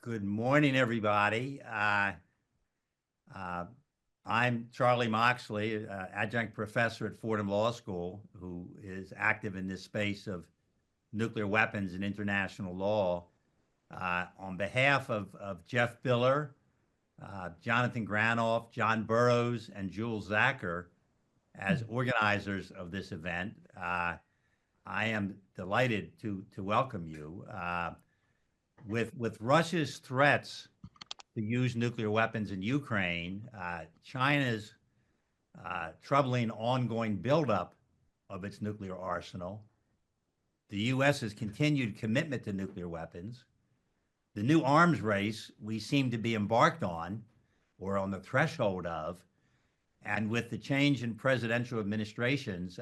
Good morning, everybody. Uh, I'm Charlie Moxley, adjunct professor at Fordham Law School, who is active in this space of nuclear weapons and international law. On behalf of Jeff Biller, Jonathan Granoff, John Burroughs, and Jules Zacher, as organizers of this event, I am delighted to welcome you. With Russia's threats to use nuclear weapons in Ukraine, China's troubling ongoing buildup of its nuclear arsenal, the U.S.'s continued commitment to nuclear weapons, the new arms race we seem to be embarked on or on the threshold of, and with the change in presidential administrations,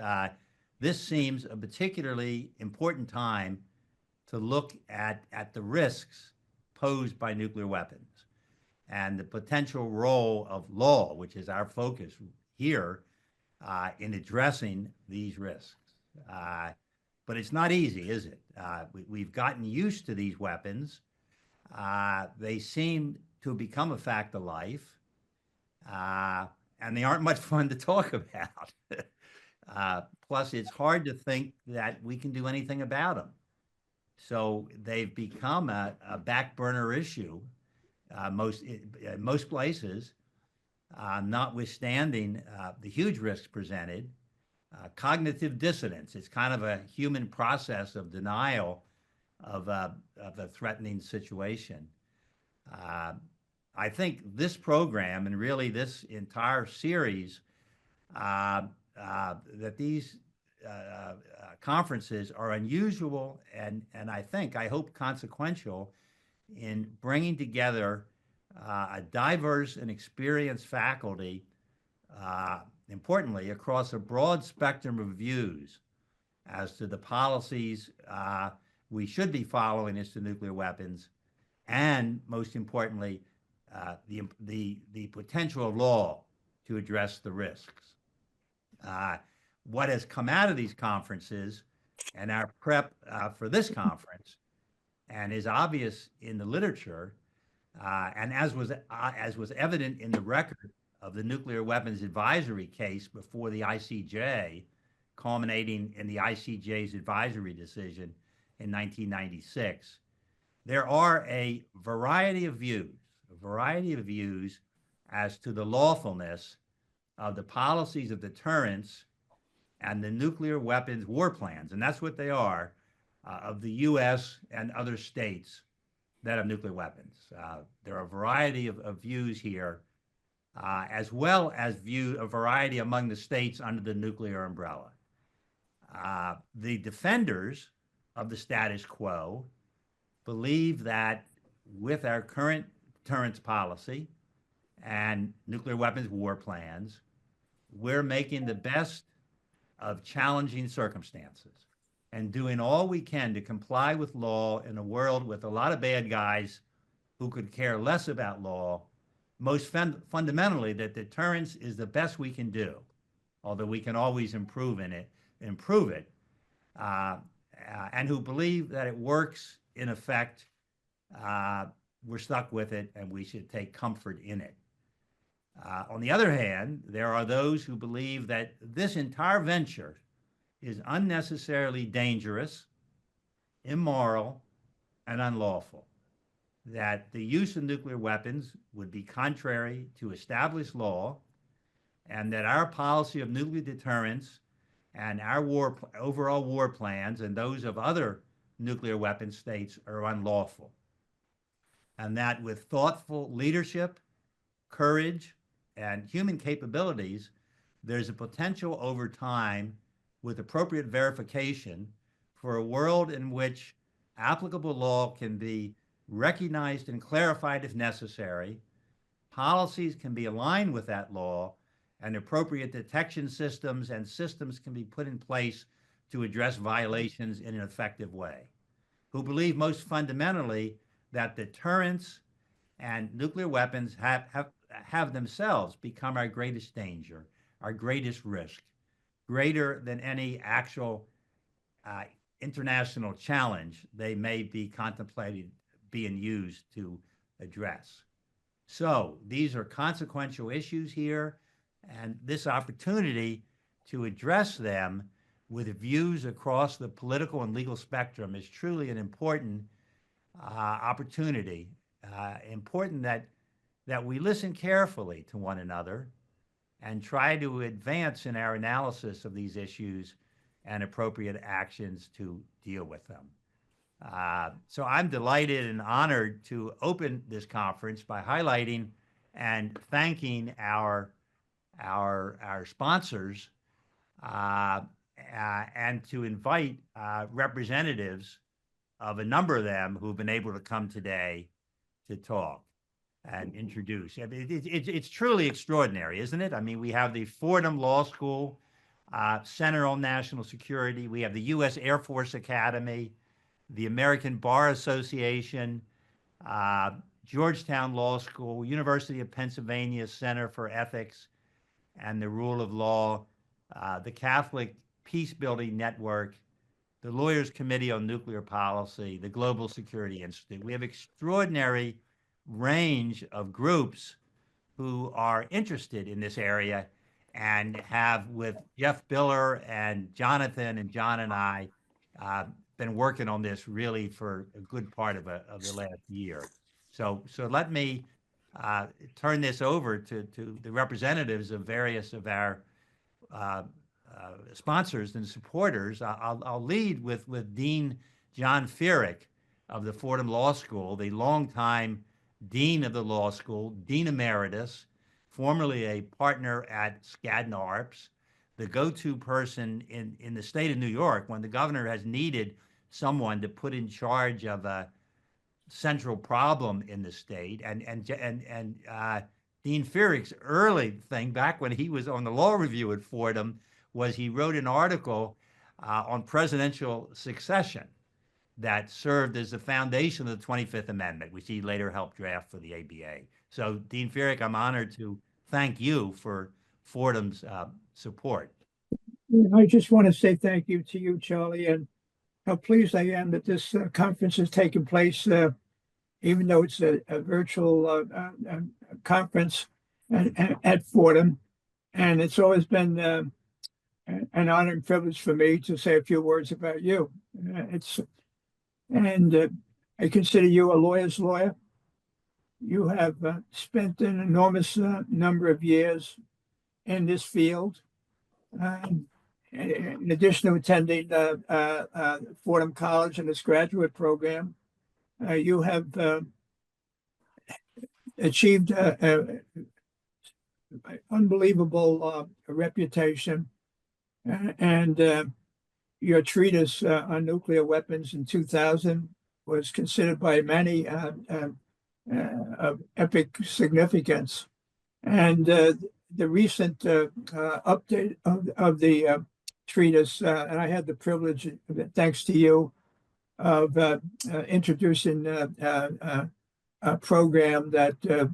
this seems a particularly important time to look at the risks posed by nuclear weapons and the potential role of law, which is our focus here, in addressing these risks. But it's not easy, is it? We've gotten used to these weapons. They seem to have become a fact of life, and they aren't much fun to talk about. Plus, it's hard to think that we can do anything about them. So they've become a back burner issue in most places, notwithstanding the huge risks presented. Cognitive dissonance, it's kind of a human process of denial of a threatening situation. I think this program and really this entire series, that these conferences are unusual and I hope consequential in bringing together a diverse and experienced faculty, importantly, across a broad spectrum of views as to the policies we should be following as to nuclear weapons, and most importantly, the potential of law to address the risks. What has come out of these conferences and our prep for this conference, and is obvious in the literature, and as was evident in the record of the nuclear weapons advisory case before the ICJ, culminating in the ICJ's advisory decision in 1996, there are a variety of views as to the lawfulness of the policies of deterrence and the nuclear weapons war plans, and that's what they are, of the U.S. and other states that have nuclear weapons. There are a variety of views here, as well as a variety among the states under the nuclear umbrella. The defenders of the status quo believe that with our current deterrence policy and nuclear weapons war plans, we're making the best of challenging circumstances and doing all we can to comply with law in a world with a lot of bad guys who could care less about law. Most fundamentally, that deterrence is the best we can do, although we can always improve it, and who believe that it works in effect. We're stuck with it, and we should take comfort in it. On the other hand, there are those who believe that this entire venture is unnecessarily dangerous, immoral, and unlawful, that the use of nuclear weapons would be contrary to established law, and that our policy of nuclear deterrence and our overall war plans and those of other nuclear weapon states are unlawful, and that with thoughtful leadership, courage, and human capabilities, there's a potential over time, with appropriate verification, for a world in which applicable law can be recognized and clarified if necessary, policies can be aligned with that law, and appropriate detection systems and systems can be put in place to address violations in an effective way. Who believe most fundamentally that deterrence and nuclear weapons have themselves become our greatest danger, our greatest risk, greater than any actual international challenge they may be contemplated being used to address. So these are consequential issues here, and this opportunity to address them with views across the political and legal spectrum is truly an important opportunity. Important that we listen carefully to one another and try to advance in our analysis of these issues and appropriate actions to deal with them. So I'm delighted and honored to open this conference by highlighting and thanking our sponsors and to invite representatives of a number of them who've been able to come today to talk and introduce. I mean, it's truly extraordinary, isn't it? I mean, we have the Fordham Law School, Center on National Security. We have the U.S. Air Force Academy, the American Bar Association, Georgetown Law School, University of Pennsylvania Center for Ethics and the Rule of Law, the Catholic Peacebuilding Network, the Lawyers Committee on Nuclear Policy, the Global Security Institute. We have extraordinary range of groups who are interested in this area and have, with Jeff Biller and Jonathan and John and I, been working on this really for a good part of the last year. So let me turn this over to the representatives of various of our sponsors and supporters. I'll lead with Dean John Feerick of the Fordham Law School, the longtime dean of the law school, dean emeritus, formerly a partner at Skadden Arps, the go-to person in the state of New York when the governor has needed someone to put in charge of a central problem in the state. And Dean Feerick's early thing back when he was on the law review at Fordham was he wrote an article on presidential succession that served as the foundation of the 25th Amendment, which he later helped draft for the ABA. So, Dean Feerick, I'm honored to thank you for Fordham's support. I just want to say thank you to you, Charlie, and how pleased I am that this conference has taken place, even though it's a virtual conference at Fordham. And it's always been an honor and privilege for me to say a few words about you. I consider you a lawyer's lawyer. You have spent an enormous number of years in this field. In addition to attending Fordham College and its graduate program, you have achieved an unbelievable reputation. And your treatise on nuclear weapons in 2000 was considered by many of epic significance. And the recent update of the treatise, and I had the privilege, thanks to you, of introducing a program that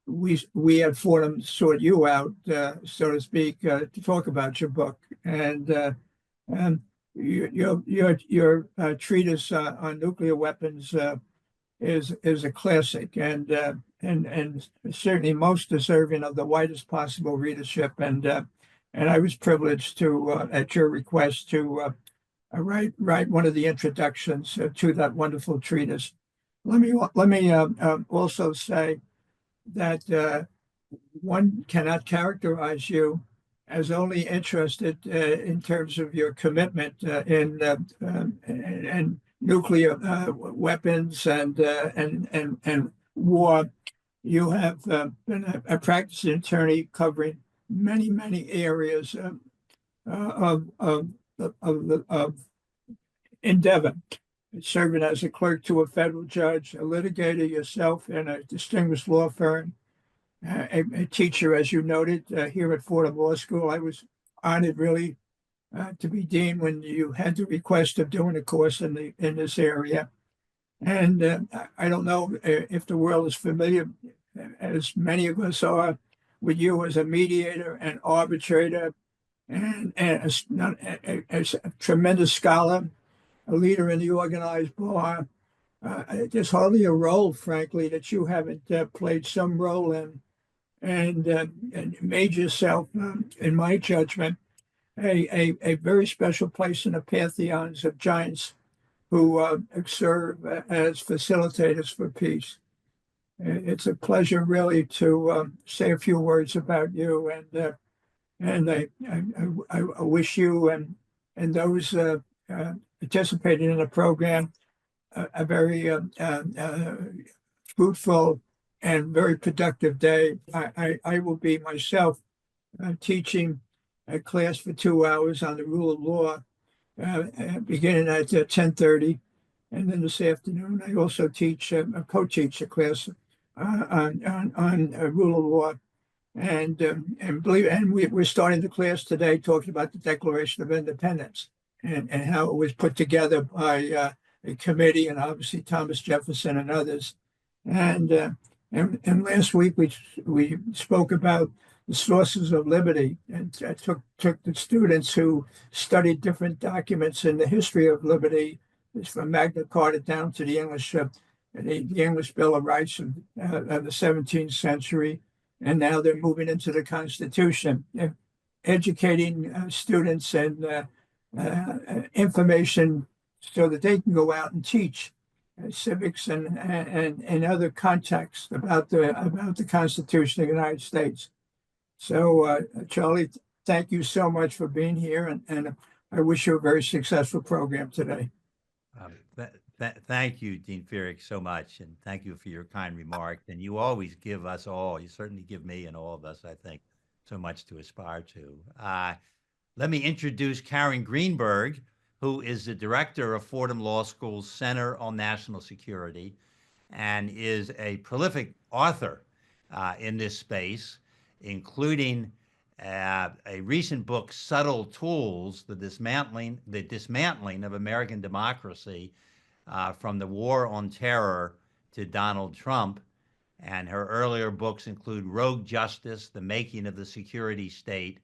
we at Fordham sought you out, so to speak, to talk about your book. And your treatise on nuclear weapons is a classic, and certainly most deserving of the widest possible readership. And I was privileged to, at your request, to write one of the introductions to that wonderful treatise. Let me also say that one cannot characterize you as only interested in terms of your commitment in nuclear weapons and war. You have been a practicing attorney covering many areas of endeavor, serving as a clerk to a federal judge, a litigator yourself in a distinguished law firm, a teacher, as you noted, here at Fordham Law School. I was honored, really, to be dean when you had the request of doing a course in this area. And I don't know if the world is familiar, as many of us are, with you as a mediator and arbitrator and a tremendous scholar, a leader in the organized bar, there's hardly a role, frankly, that you haven't played some role in, and made yourself, in my judgment, a very special place in the pantheons of giants who serve as facilitators for peace. It's a pleasure, really, to say a few words about you, and I wish you and those participating in the program a very fruitful and very productive day. I will be myself teaching a class for 2 hours on the rule of law, beginning at 10:30. And then this afternoon, I also teach, co-teach a class on rule of law. We're starting the class today talking about the Declaration of Independence and how it was put together by a committee, and obviously Thomas Jefferson and others. And last week we spoke about the sources of liberty, and I took the students who studied different documents in the history of liberty, from Magna Carta down to the English Bill of Rights of the 17th century, and now they're moving into the Constitution, educating students and information so that they can go out and teach civics and other contexts about the Constitution of the United States. So, Charlie, thank you so much for being here, and I wish you a very successful program today. Thank you, Dean Feerick, so much, and thank you for your kind remarks. And you always give us all, you certainly give me and all of us, I think, so much to aspire to. Let me introduce Karen Greenberg, who is the director of Fordham Law School's Center on National Security and is a prolific author in this space, including a recent book, Subtle Tools, the dismantling of American democracy from the War on Terror to Donald Trump. And her earlier books include Rogue Justice, The Making of the Security State,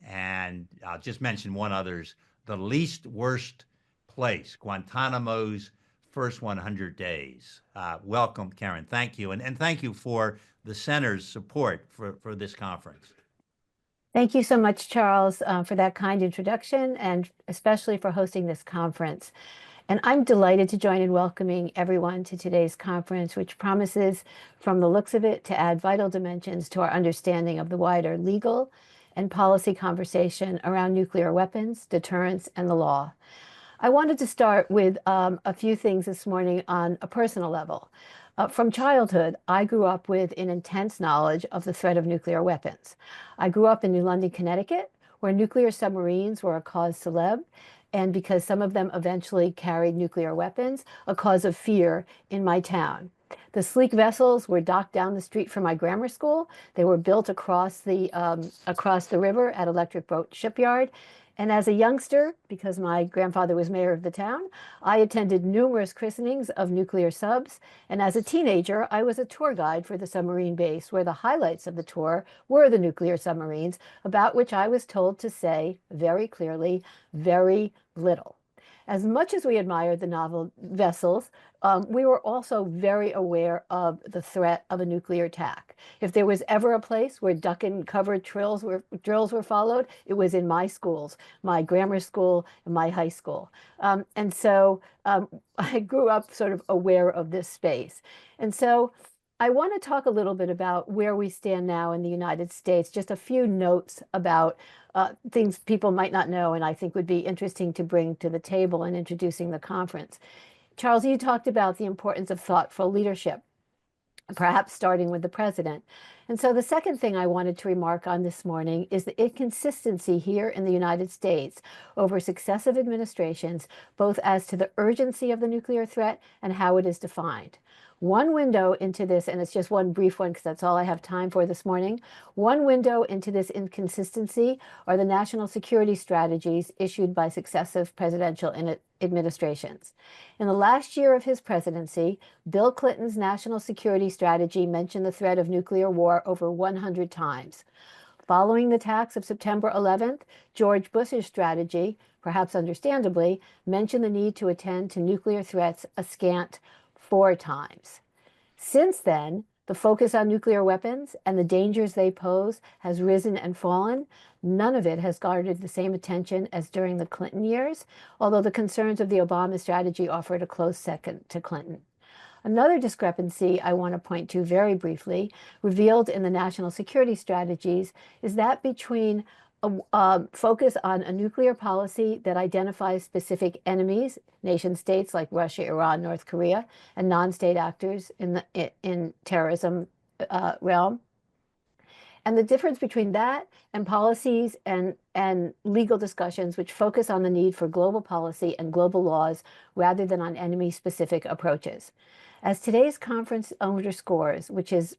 and I'll just mention one others, The Least Worst Place, Guantanamo's First 100 Days. Welcome, Karen. Thank you. And thank you for the center's support for this conference. Thank you so much, Charles, for that kind introduction, and especially for hosting this conference. And I'm delighted to join in welcoming everyone to today's conference, which promises, from the looks of it, to add vital dimensions to our understanding of the wider legal and policy conversation around nuclear weapons, deterrence, and the law. I wanted to start with a few things this morning on a personal level. From childhood, I grew up with an intense knowledge of the threat of nuclear weapons. I grew up in New London, Connecticut, where nuclear submarines were a cause célèbre, and because some of them eventually carried nuclear weapons, a cause of fear in my town. The sleek vessels were docked down the street from my grammar school. They were built across the river at Electric Boat Shipyard. And as a youngster, because my grandfather was mayor of the town, I attended numerous christenings of nuclear subs. And as a teenager, I was a tour guide for the submarine base, where the highlights of the tour were the nuclear submarines, about which I was told to say very clearly, very little. As much as we admired the novel vessels, we were also very aware of the threat of a nuclear attack. If there was ever a place where duck and cover drills were followed, it was in my schools, my grammar school and my high school. And so I grew up sort of aware of this space. And so I want to talk a little bit about where we stand now in the United States, just a few notes about things people might not know and I think would be interesting to bring to the table in introducing the conference. Charles, you talked about the importance of thoughtful leadership, perhaps starting with the president. And so the second thing I wanted to remark on this morning is the inconsistency here in the United States over successive administrations, both as to the urgency of the nuclear threat and how it is defined. One window into this, and it's just one brief one because that's all I have time for this morning, one window into this inconsistency are the national security strategies issued by successive presidential administrations. In the last year of his presidency, Bill Clinton's national security strategy mentioned the threat of nuclear war over 100 times. Following the attacks of September 11th, George Bush's strategy, perhaps understandably, mentioned the need to attend to nuclear threats a scant 4 times. Since then, the focus on nuclear weapons and the dangers they pose has risen and fallen. None of it has garnered the same attention as during the Clinton years, although the concerns of the Obama strategy offered a close second to Clinton. Another discrepancy I want to point to very briefly, revealed in the national security strategies, is that between a focus on a nuclear policy that identifies specific enemies, nation states like Russia, Iran, North Korea, and non-state actors in terrorism realm. And the difference between that and policies and legal discussions which focus on the need for global policy and global laws rather than on enemy-specific approaches. As today's conference underscores, which is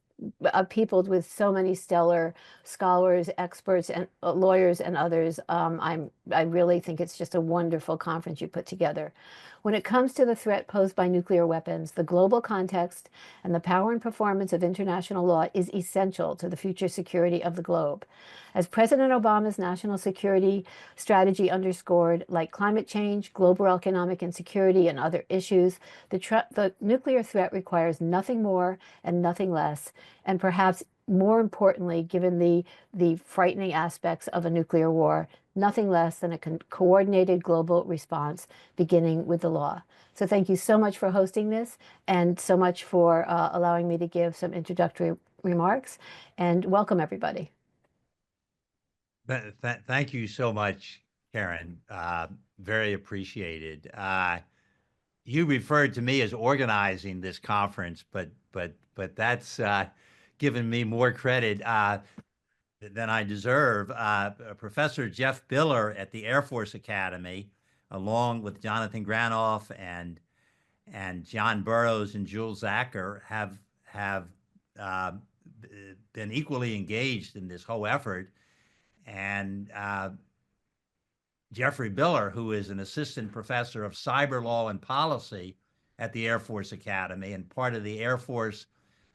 peopled with so many stellar scholars, experts, and lawyers and others, I really think it's just a wonderful conference you put together. When it comes to the threat posed by nuclear weapons, the global context and the power and performance of international law is essential to the future security of the globe. As President Obama's national security strategy underscored, like climate change, global economic insecurity, and other issues, the nuclear threat requires nothing more and nothing less, and perhaps more importantly, given the frightening aspects of a nuclear war, nothing less than a coordinated global response beginning with the law. So thank you so much for hosting this and so much for allowing me to give some introductory remarks, and welcome everybody. Thank you so much, Karen. Very appreciated. You referred to me as organizing this conference, but that's given me more credit than I deserve. Professor Jeff Biller at the Air Force Academy, along with Jonathan Granoff and John Burroughs and Jules Zacher, have been equally engaged in this whole effort. And Jeffrey Biller, who is an assistant professor of cyber law and policy at the Air Force Academy and part of the Air Force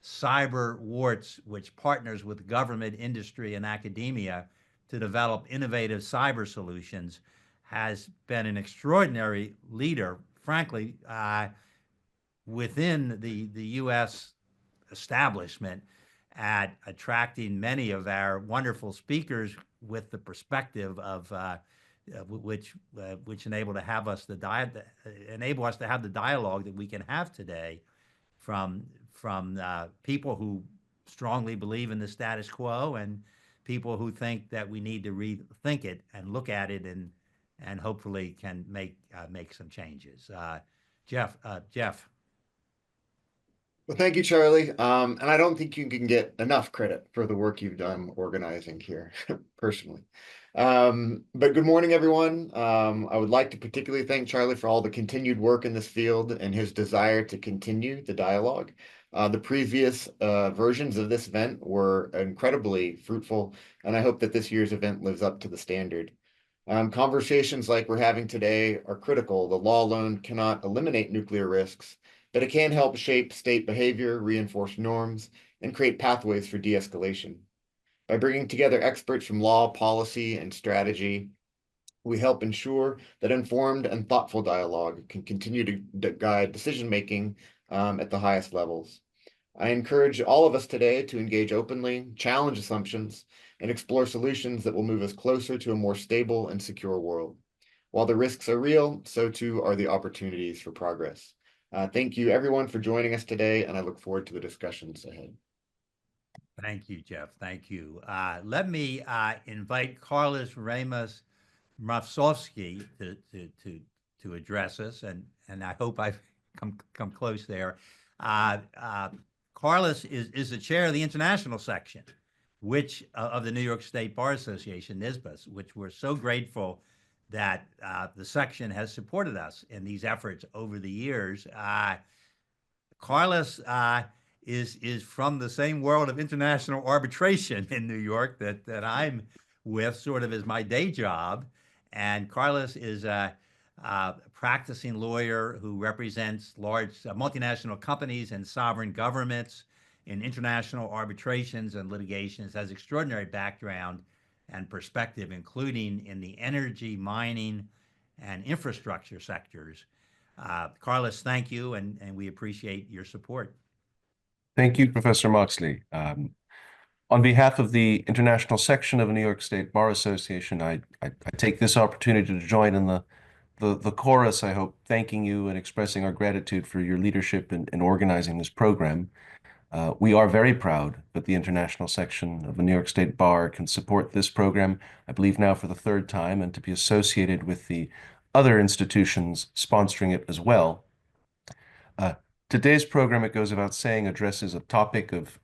Cyber Warts, which partners with government, industry, and academia to develop innovative cyber solutions, has been an extraordinary leader, frankly, within the U.S. establishment at attracting many of our wonderful speakers with the perspective of which enable us to have the dialogue that we can have today from people who strongly believe in the status quo and people who think that we need to rethink it and look at it and hopefully can make some changes. Jeff. Well, thank you, Charlie. And I don't think you can get enough credit for the work you've done organizing here, personally. But good morning, everyone. I would like to particularly thank Charlie for all the continued work in this field and his desire to continue the dialogue. The previous versions of this event were incredibly fruitful, and I hope that this year's event lives up to the standard. Conversations like we're having today are critical. The law alone cannot eliminate nuclear risks, but it can help shape state behavior, reinforce norms, and create pathways for de-escalation. By bringing together experts from law, policy, and strategy, we help ensure that informed and thoughtful dialogue can continue to guide decision-making at the highest levels. I encourage all of us today to engage openly, challenge assumptions, and explore solutions that will move us closer to a more stable and secure world. While the risks are real, so too are the opportunities for progress. Thank you, everyone, for joining us today, and I look forward to the discussions ahead. Thank you, Jeff. Thank you. Let me invite Carlos Remus Mrafsovsky to address us, and I hope I've come close there. Carlos is the chair of the international section, which of the New York State Bar Association, NYSBA, which we're so grateful that the section has supported us in these efforts over the years. Carlos is from the same world of international arbitration in New York that I'm with, sort of as my day job. And Carlos is a practicing lawyer who represents large multinational companies and sovereign governments in international arbitrations and litigations, has extraordinary background and perspective, including in the energy, mining, and infrastructure sectors. Carlos, thank you, and we appreciate your support. Thank you, Professor Moxley. On behalf of the International Section of the New York State Bar Association, I take this opportunity to join in the chorus, I hope, thanking you and expressing our gratitude for your leadership in organizing this program. We are very proud that the International Section of the New York State Bar can support this program, I believe now for the third time, and to be associated with the other institutions sponsoring it as well. Today's program, it goes without saying, addresses a topic of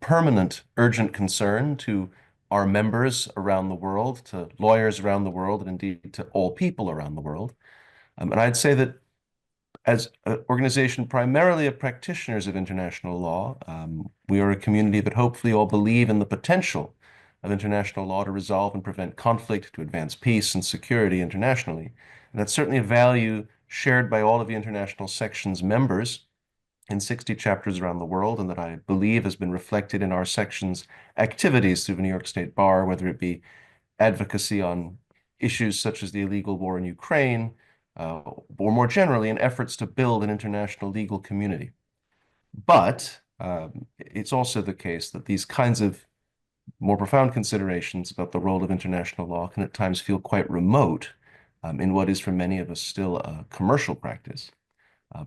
permanent, urgent concern to our members around the world, to lawyers around the world, and indeed to all people around the world. And I'd say that as an organization primarily of practitioners of international law, we are a community that hopefully all believe in the potential of international law to resolve and prevent conflict, to advance peace and security internationally. And that's certainly a value shared by all of the International Section's members in 60 chapters around the world, and that I believe has been reflected in our section's activities through the New York State Bar, whether it be advocacy on issues such as the illegal war in Ukraine, or more generally in efforts to build an international legal community. But it's also the case that these kinds of more profound considerations about the role of international law can at times feel quite remote in what is for many of us still a commercial practice.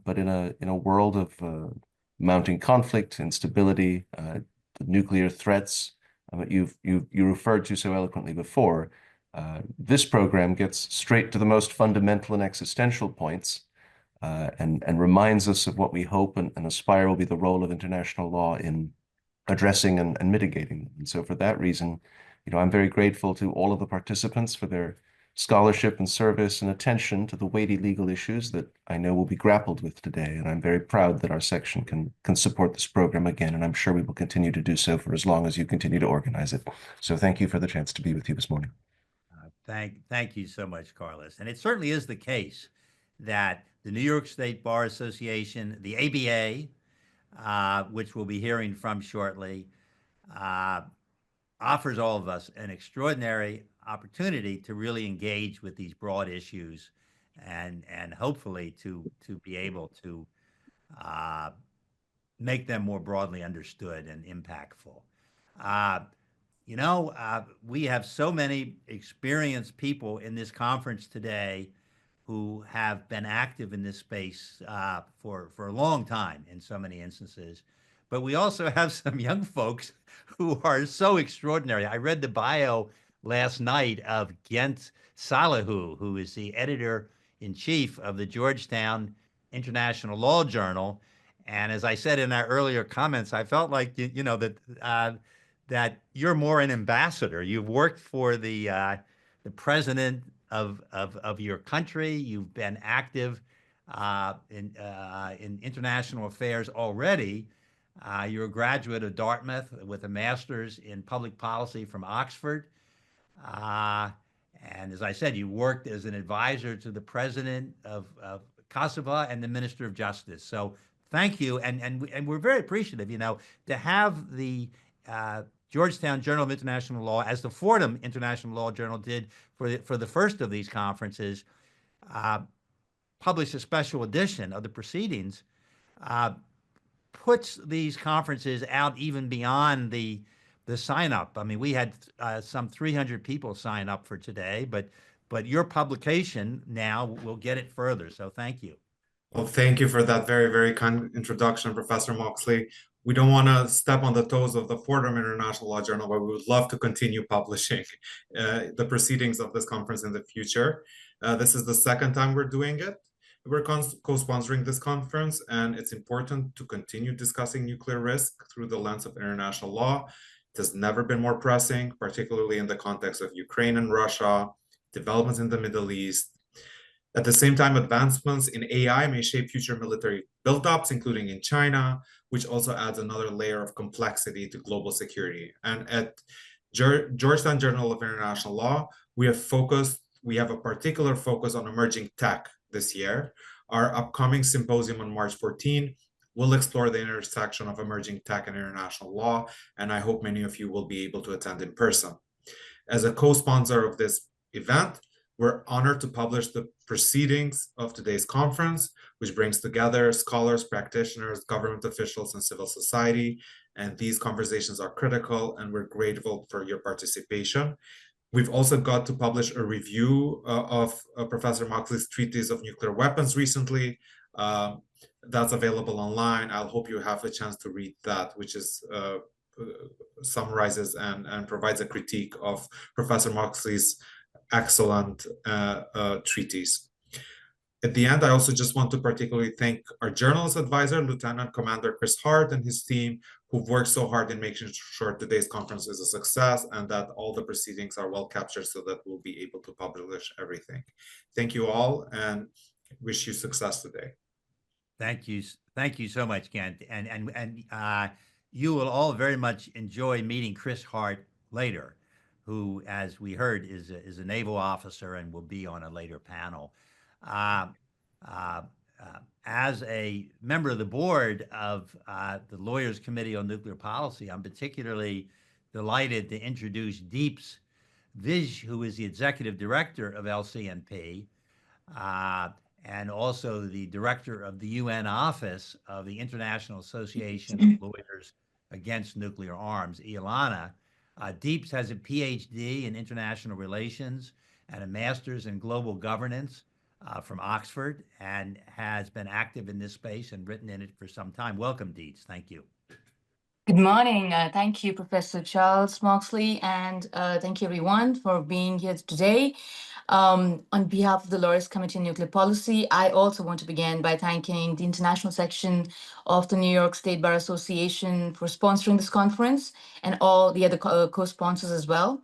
But in a world of mounting conflict, instability, nuclear threats that you referred to so eloquently before, this program gets straight to the most fundamental and existential points, and reminds us of what we hope and aspire will be the role of international law in addressing and mitigating. And so, for that reason, I'm very grateful to all of the participants for their scholarship and service and attention to the weighty legal issues that I know will be grappled with today. And I'm very proud that our section can support this program again, and I'm sure we will continue to do so for as long as you continue to organize it. So thank you for the chance to be with you this morning. Thank you so much, Carlos. And it certainly is the case that the New York State Bar Association, the ABA, which we'll be hearing from shortly, offers all of us an extraordinary opportunity to really engage with these broad issues and hopefully to be able to make them more broadly understood and impactful. We have so many experienced people in this conference today who have been active in this space for a long time in so many instances. But we also have some young folks who are so extraordinary. I read the bio last night of Gent Salihu, who is the editor-in-chief of the Georgetown International Law Journal. And as I said in our earlier comments, I felt like that you're more an ambassador. You've worked for the president of your country. You've been active in international affairs already. You're a graduate of Dartmouth with a master's in public policy from Oxford. And as I said, you worked as an advisor to the president of Kosovo and the Minister of Justice. So thank you. And we're very appreciative, to have the Georgetown Journal of International Law, as the Fordham International Law Journal did for the first of these conferences, publish a special edition of the proceedings, puts these conferences out even beyond the sign up. I mean, we had some 300 people sign up for today, but your publication now will get it further. So thank you. Well, thank you for that very, very kind introduction, Professor Moxley. We don't want to step on the toes of the Fordham International Law Journal, but we would love to continue publishing the proceedings of this conference in the future. This is the second time we're doing it. We're co-sponsoring this conference, and it's important to continue discussing nuclear risk through the lens of international law. It has never been more pressing, particularly in the context of Ukraine and Russia, developments in the Middle East. At the same time, advancements in AI may shape future military buildups, including in China, which also adds another layer of complexity to global security. And at Georgetown Journal of International Law, we have a particular focus on emerging tech this year. Our upcoming symposium on March 14 will explore the intersection of emerging tech and international law, and I hope many of you will be able to attend in person. As a co-sponsor of this event, we're honored to publish the proceedings of today's conference, which brings together scholars, practitioners, government officials, and civil society. And these conversations are critical, and we're grateful for your participation. We've also got to publish a review of Professor Moxley's treatise of nuclear weapons recently. That's available online. I'll hope you have a chance to read that, which is summarizes and provides a critique of Professor Moxley's excellent treatise. At the end, I also just want to particularly thank our journalist advisor, Lieutenant Commander Chris Hart, and his team, who've worked so hard in making sure today's conference is a success and that all the proceedings are well captured so that we'll be able to publish everything. Thank you all, and wish you success today. Thank you so much, Kent, and you will all very much enjoy meeting Chris Hart later, who, as we heard, is a naval officer and will be on a later panel. As a member of the board of the Lawyers Committee on Nuclear Policy, I'm particularly delighted to introduce Deeps Vij, who is the executive director of LCNP, and also the director of the UN office of the International Association of Lawyers Against Nuclear Arms, IALANA. Deeps has a PhD in international relations and a master's in global governance from Oxford, and has been active in this space and written in it for some time. Welcome, Deeps. Thank you. Good morning. Thank you, Professor Charles Moxley, and thank you everyone for being here today. On behalf of the Laureates Committee on Nuclear Policy, I also want to begin by thanking the international section of the New York State Bar Association for sponsoring this conference, and all the other co-sponsors as well.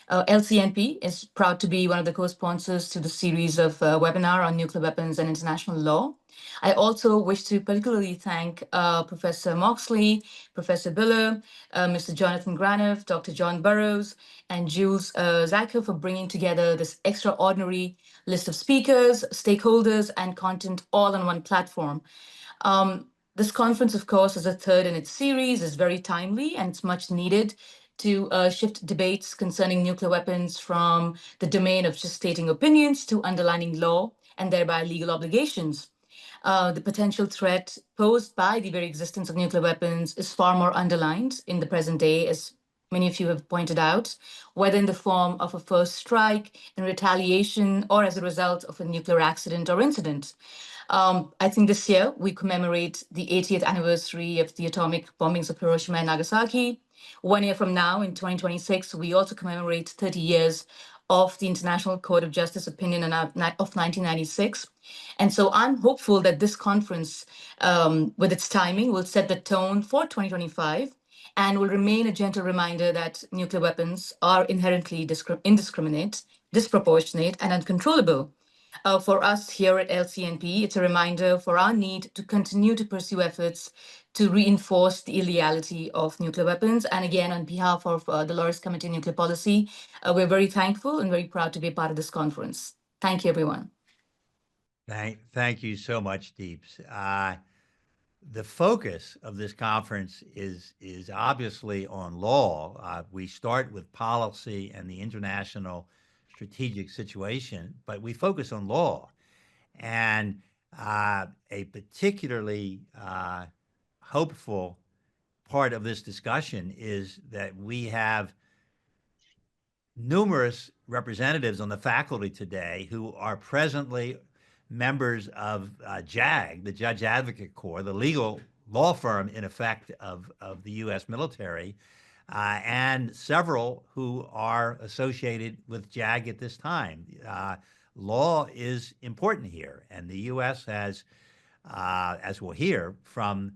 LCNP is proud to be one of the co-sponsors to the series of webinar on nuclear weapons and international law. I also wish to particularly thank Professor Moxley, Professor Biller, Mr. Jonathan Granoff, Dr. John Burroughs, and Jules Zacher for bringing together this extraordinary list of speakers, stakeholders, and content all on one platform. This conference, of course, is a third in its series, is very timely, and it's much needed to shift debates concerning nuclear weapons from the domain of just stating opinions to underlining law and thereby legal obligations. The potential threat posed by the very existence of nuclear weapons is far more underlined in the present day, as many of you have pointed out, whether in the form of a first strike, in retaliation, or as a result of a nuclear accident or incident. I think this year we commemorate the 80th anniversary of the atomic bombings of Hiroshima and Nagasaki. 1 year from now, in 2026, we also commemorate 30 years of the International Court of Justice opinion of 1996. And so I'm hopeful that this conference, with its timing, will set the tone for 2025 and will remain a gentle reminder that nuclear weapons are inherently indiscriminate, disproportionate, and uncontrollable. For us here at LCNP, it's a reminder for our need to continue to pursue efforts to reinforce the illegality of nuclear weapons. And again, on behalf of the Laureates Committee on Nuclear Policy, we're very thankful and very proud to be a part of this conference. Thank you, everyone. Thank you so much, Deeps. The focus of this conference is obviously on law. We start with policy and the international strategic situation, but we focus on law. And a particularly hopeful part of this discussion is that we have numerous representatives on the faculty today who are presently members of JAG, the Judge Advocate Corps, the legal law firm, in effect, of the U.S. military, and several who are associated with JAG at this time. Law is important here, and the U.S. has, as we'll hear, from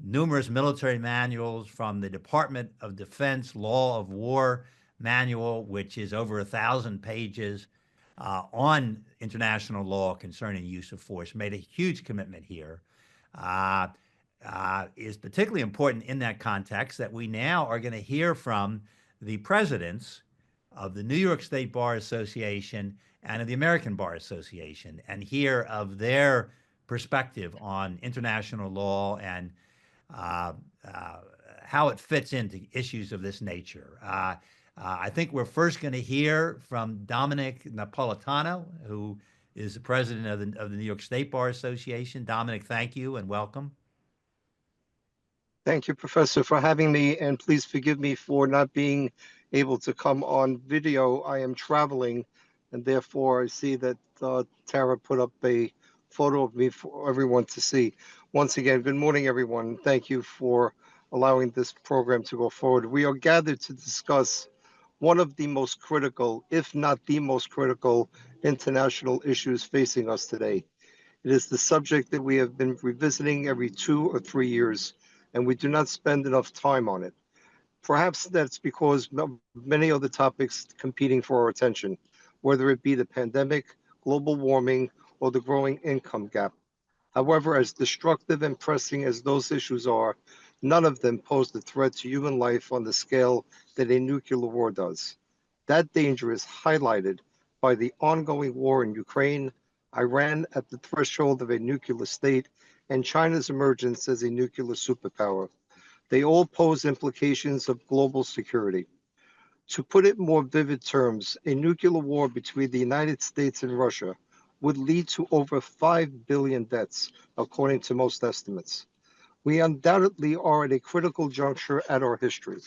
numerous military manuals, from the Department of Defense Law of War manual, which is over 1,000 pages, on international law concerning use of force, made a huge commitment here. Is particularly important in that context that we now are going to hear from the presidents of the New York State Bar Association and of the American Bar Association, and hear of their perspective on international law and how it fits into issues of this nature. I think we're first going to hear from Dominic Napolitano, who is the president of the New York State Bar Association. Dominic, thank you and welcome. Thank you, Professor, for having me, and please forgive me for not being able to come on video. I am traveling, and therefore I see that Tara put up a photo of me for everyone to see. Once again, good morning, everyone. Thank you for allowing this program to go forward. We are gathered to discuss one of the most critical, if not the most critical, international issues facing us today. It is the subject that we have been revisiting every 2 or 3 years, and we do not spend enough time on it. Perhaps that's because many other topics competing for our attention, whether it be the pandemic, global warming, or the growing income gap. However, as destructive and pressing as those issues are, none of them pose the threat to human life on the scale that a nuclear war does. That danger is highlighted by the ongoing war in Ukraine, Iran at the threshold of a nuclear state, and China's emergence as a nuclear superpower. They all pose implications of global security. To put it in more vivid terms, a nuclear war between the United States and Russia would lead to over 5 billion deaths, according to most estimates. We undoubtedly are at a critical juncture at our history.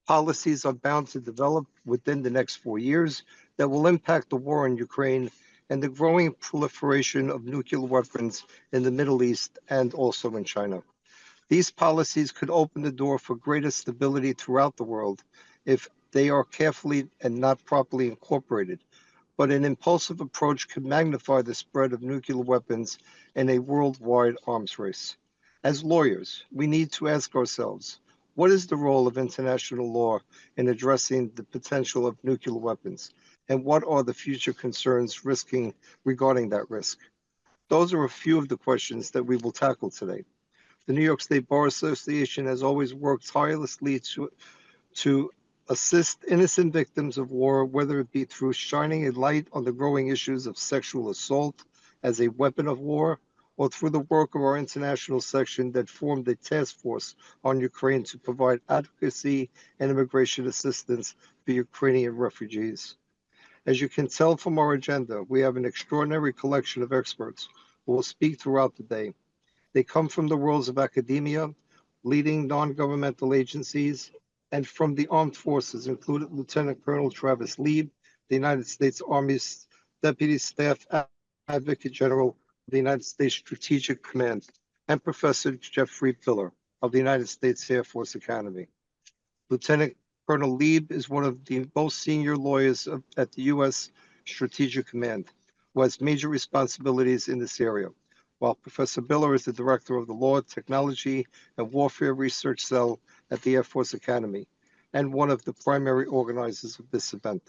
Policies are bound to develop within the next 4 years that will impact the war in Ukraine and the growing proliferation of nuclear weapons in the Middle East and also in China. These policies could open the door for greater stability throughout the world if they are carefully and not properly incorporated. But an impulsive approach could magnify the spread of nuclear weapons in a worldwide arms race. As lawyers, we need to ask ourselves, what is the role of international law in addressing the potential of nuclear weapons? And what are the future concerns regarding that risk? Those are a few of the questions that we will tackle today. The New York State Bar Association has always worked tirelessly to assist innocent victims of war, whether it be through shining a light on the growing issues of sexual assault as a weapon of war, or through the work of our international section that formed a task force on Ukraine to provide advocacy and immigration assistance for Ukrainian refugees. As you can tell from our agenda, we have an extraordinary collection of experts who will speak throughout the day. They come from the worlds of academia, leading non-governmental agencies, and from the armed forces, including Lieutenant Colonel Travis Lieb, the United States Army's Deputy Staff Advocate General of the United States Strategic Command, and Professor Jeffrey Piller of the United States Air Force Academy. Lieutenant Colonel Lieb is one of the most senior lawyers at the U.S. Strategic Command, who has major responsibilities in this area, while Professor Biller is the director of the Law, Technology, and Warfare Research Cell at the Air Force Academy, and one of the primary organizers of this event.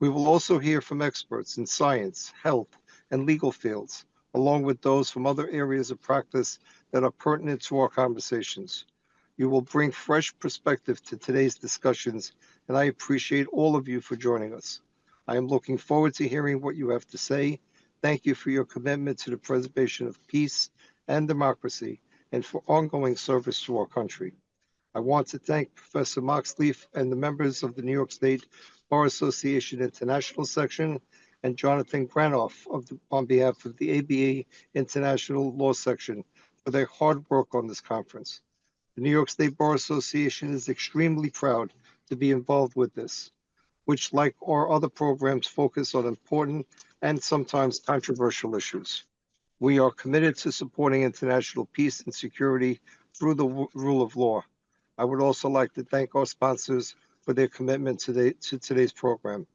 We will also hear from experts in science, health, and legal fields, along with those from other areas of practice that are pertinent to our conversations. You will bring fresh perspective to today's discussions, and I appreciate all of you for joining us. I am looking forward to hearing what you have to say. Thank you for your commitment to the preservation of peace and democracy, and for ongoing service to our country. I want to thank Professor Moxley and the members of the New York State Bar Association International Section, and Jonathan Granoff on behalf of the ABA International Law Section for their hard work on this conference. The New York State Bar Association is extremely proud to be involved with this, which, like our other programs, focus on important and sometimes controversial issues. We are committed to supporting international peace and security through the rule of law. I would also like to thank our sponsors for their commitment to today's program.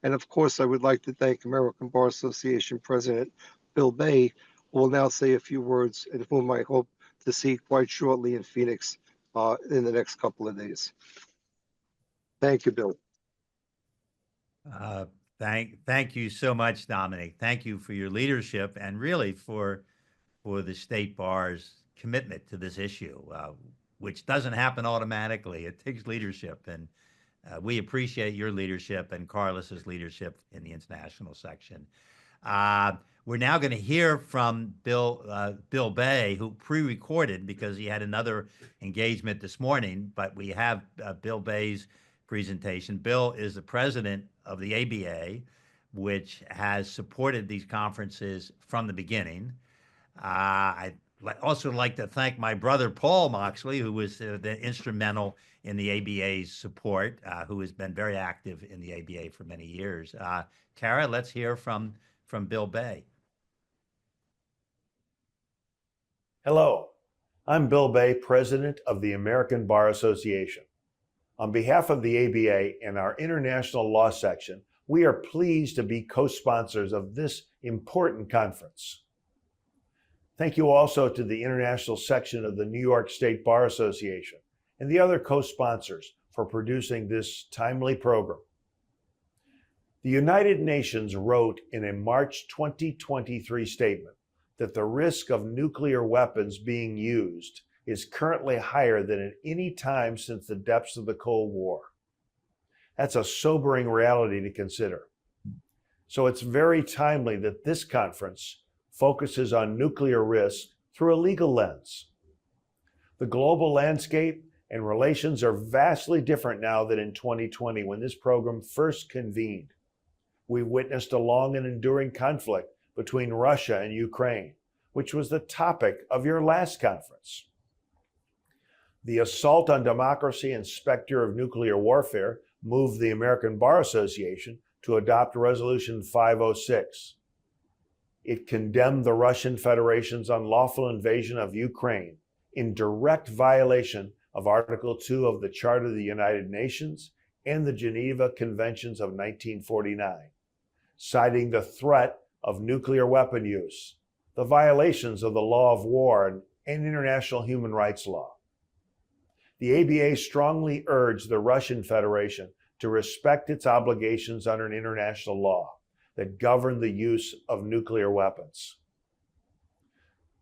And of course, I would like to thank American Bar Association President Bill Bay, who will now say a few words and whom I hope to see quite shortly in Phoenix in the next couple of days. Thank you, Bill. Thank you so much, Dominic. Thank you for your leadership and really for the State Bar's commitment to this issue, which doesn't happen automatically. It takes leadership, and we appreciate your leadership and Carlos's leadership in the international section. We're now going to hear from Bill Bay, who pre-recorded because he had another engagement this morning, but we have Bill Bay's presentation. Bill is the president of the ABA, which has supported these conferences from the beginning. I'd also like to thank my brother, Paul Moxley, who was instrumental in the ABA's support, who has been very active in the ABA for many years. Tara, let's hear from Bill Bay. Hello, I'm Bill Bay, President of the American Bar Association. On behalf of the ABA and our International Law Section, we are pleased to be co-sponsors of this important conference. Thank you also to the International Section of the New York State Bar Association and the other co-sponsors for producing this timely program. The United Nations wrote in a March 2023 statement that the risk of nuclear weapons being used is currently higher than at any time since the depths of the Cold War. That's a sobering reality to consider. So it's very timely that this conference focuses on nuclear risk through a legal lens. The global landscape and relations are vastly different now than in 2020 when this program first convened. We witnessed a long and enduring conflict between Russia and Ukraine, which was the topic of your last conference. The assault on democracy and specter of nuclear warfare moved the American Bar Association to adopt Resolution 506. It condemned the Russian Federation's unlawful invasion of Ukraine in direct violation of Article 2 of the Charter of the United Nations and the Geneva Conventions of 1949, citing the threat of nuclear weapon use, the violations of the law of war and international human rights law. The ABA strongly urged the Russian Federation to respect its obligations under an international law that govern the use of nuclear weapons.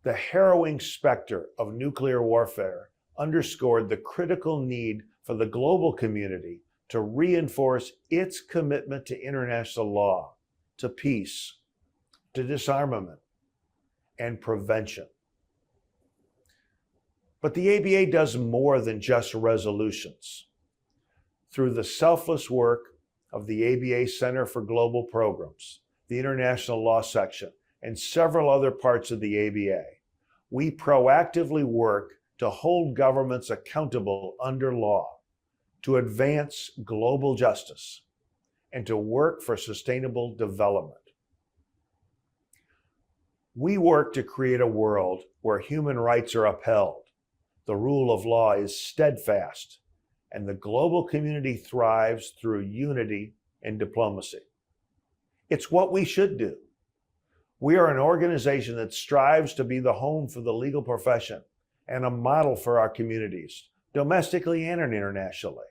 The harrowing specter of nuclear warfare underscored the critical need for the global community to reinforce its commitment to international law, to peace, to disarmament, and prevention. But the ABA does more than just resolutions. Through the selfless work of the ABA Center for Global Programs, the International Law Section, and several other parts of the ABA, we proactively work to hold governments accountable under law, to advance global justice, and to work for sustainable development. We work to create a world where human rights are upheld, the rule of law is steadfast, and the global community thrives through unity and diplomacy. It's what we should do. We are an organization that strives to be the home for the legal profession and a model for our communities, domestically and internationally,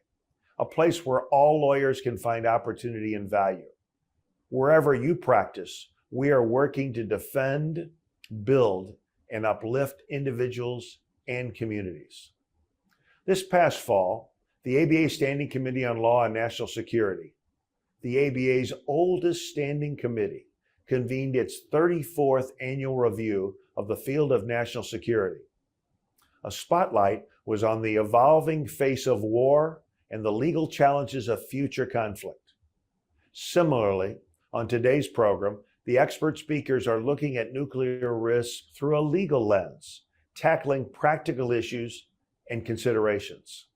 a place where all lawyers can find opportunity and value. Wherever you practice, we are working to defend, build, and uplift individuals and communities. This past fall, the ABA Standing Committee on Law and National Security, the ABA's oldest standing committee, convened its 34th annual review of the field of national security. A spotlight was on the evolving face of war and the legal challenges of future conflict. Similarly, on today's program, the expert speakers are looking at nuclear risk through a legal lens, tackling practical issues and considerations.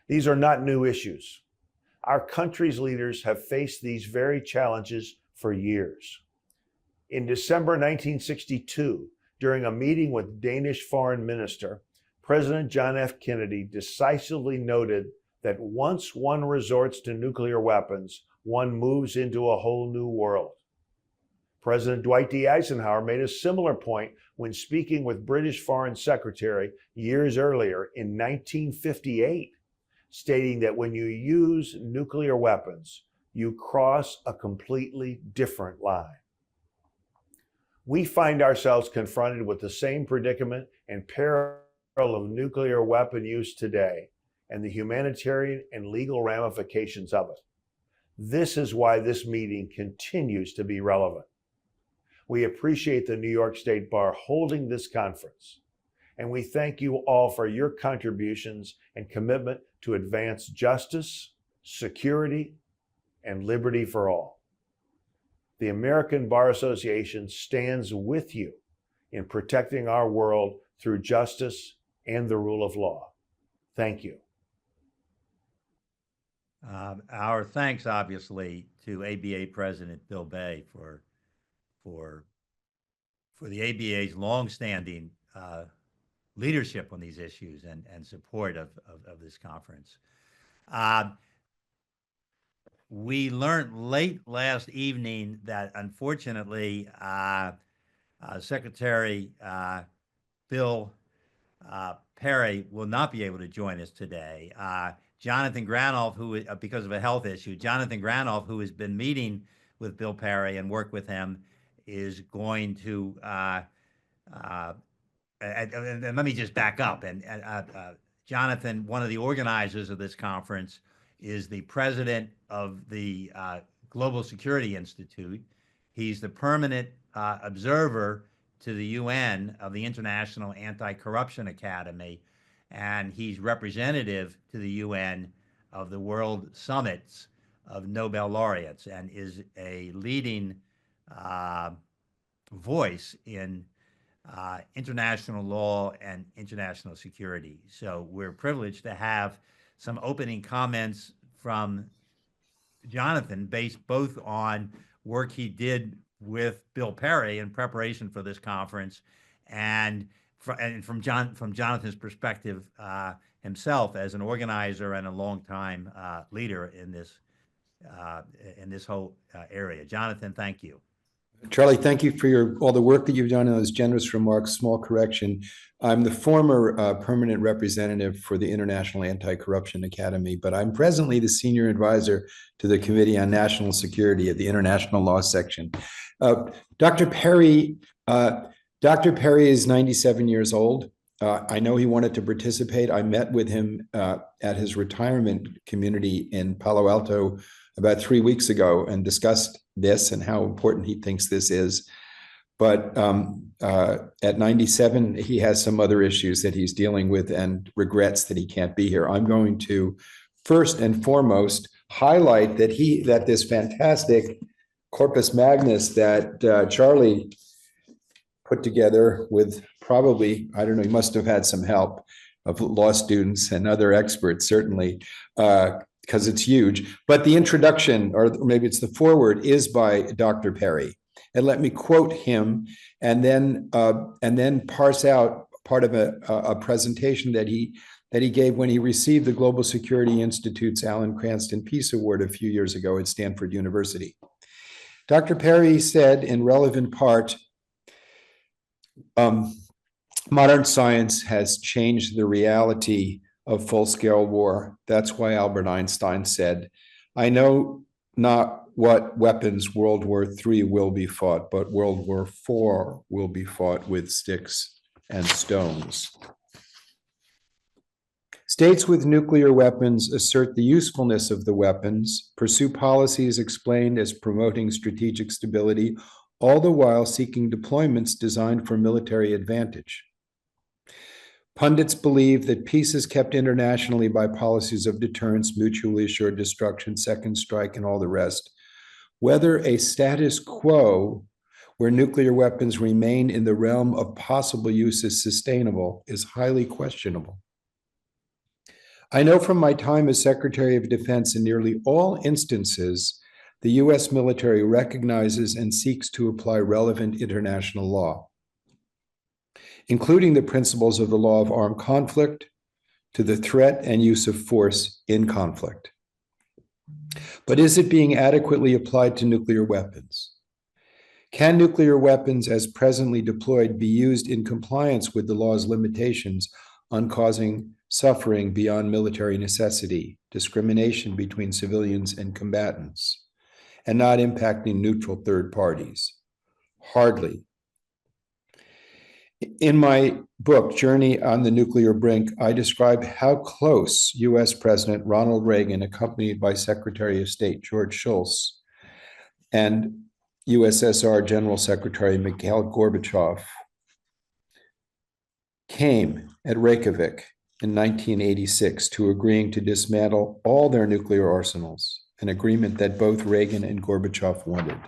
These are not new issues. Our country's leaders have faced these very challenges for years. In December 1962, during a meeting with Danish Foreign Minister, President John F. Kennedy decisively noted that once one resorts to nuclear weapons, one moves into a whole new world. President Dwight D. Eisenhower made a similar point when speaking with British Foreign Secretary years earlier in 1958, stating that when you use nuclear weapons, you cross a completely different line. We find ourselves confronted with the same predicament and peril of nuclear weapon use today and the humanitarian and legal ramifications of it. This is why this meeting continues to be relevant. We appreciate the New York State Bar holding this conference, and we thank you all for your contributions and commitment to advance justice, security, and liberty for all. The American Bar Association stands with you in protecting our world through justice and the rule of law. Thank you. Our thanks, obviously, to ABA President Bill Bay for the ABA's longstanding leadership on these issues and support of this conference. We learned late last evening that, unfortunately, Secretary Bill Perry will not be able to join us today. Jonathan Granoff, who, because of a health issue, Jonathan Granoff, who has been meeting with Bill Perry and worked with him, is going to, and let me just back up. Jonathan, one of the organizers of this conference, is the president of the Global Security Institute. He's the permanent observer to the UN of the International Anti-Corruption Academy, and he's representative to the UN of the World Summits of Nobel Laureates, and is a leading voice in international law and international security. So we're privileged to have some opening comments from Jonathan, based both on work he did with Bill Perry in preparation for this conference, and from Jonathan's perspective himself as an organizer and a longtime leader in this whole area. Jonathan, thank you. Charlie, thank you for all the work that you've done and those generous remarks. Small correction. I'm the former permanent representative for the International Anti-Corruption Academy, but I'm presently the senior advisor to the Committee on National Security at the International Law Section. Dr. Perry is 97 years old. I know he wanted to participate. I met with him at his retirement community in Palo Alto about 3 weeks ago and discussed this and how important he thinks this is. But at 97, he has some other issues that he's dealing with and regrets that he can't be here. I'm going to first and foremost highlight that this fantastic corpus magnus that Charlie put together with probably, I don't know, he must have had some help of law students and other experts, certainly, because it's huge. But the introduction, or maybe it's the foreword, is by Dr. Perry. And let me quote him and then parse out part of a presentation that he gave when he received the Global Security Institute's Alan Cranston Peace Award a few years ago at Stanford University. Dr. Perry said, in relevant part, modern science has changed the reality of full-scale war. That's why Albert Einstein said, I know not what weapons World War III will be fought, but World War IV will be fought with sticks and stones. States with nuclear weapons assert the usefulness of the weapons, pursue policies explained as promoting strategic stability, all the while seeking deployments designed for military advantage. Pundits believe that peace is kept internationally by policies of deterrence, mutually assured destruction, second strike, and all the rest. Whether a status quo where nuclear weapons remain in the realm of possible use is sustainable is highly questionable. I know from my time as Secretary of Defense in nearly all instances, the US military recognizes and seeks to apply relevant international law, including the principles of the law of armed conflict, to the threat and use of force in conflict. But is it being adequately applied to nuclear weapons? Can nuclear weapons as presently deployed be used in compliance with the law's limitations on causing suffering beyond military necessity, discrimination between civilians and combatants, and not impacting neutral third parties? Hardly. In my book, Journey on the Nuclear Brink, I describe how close US President Ronald Reagan, accompanied by Secretary of State George Shultz, and USSR General Secretary Mikhail Gorbachev, came at Reykjavik in 1986 to agreeing to dismantle all their nuclear arsenals, an agreement that both Reagan and Gorbachev wanted.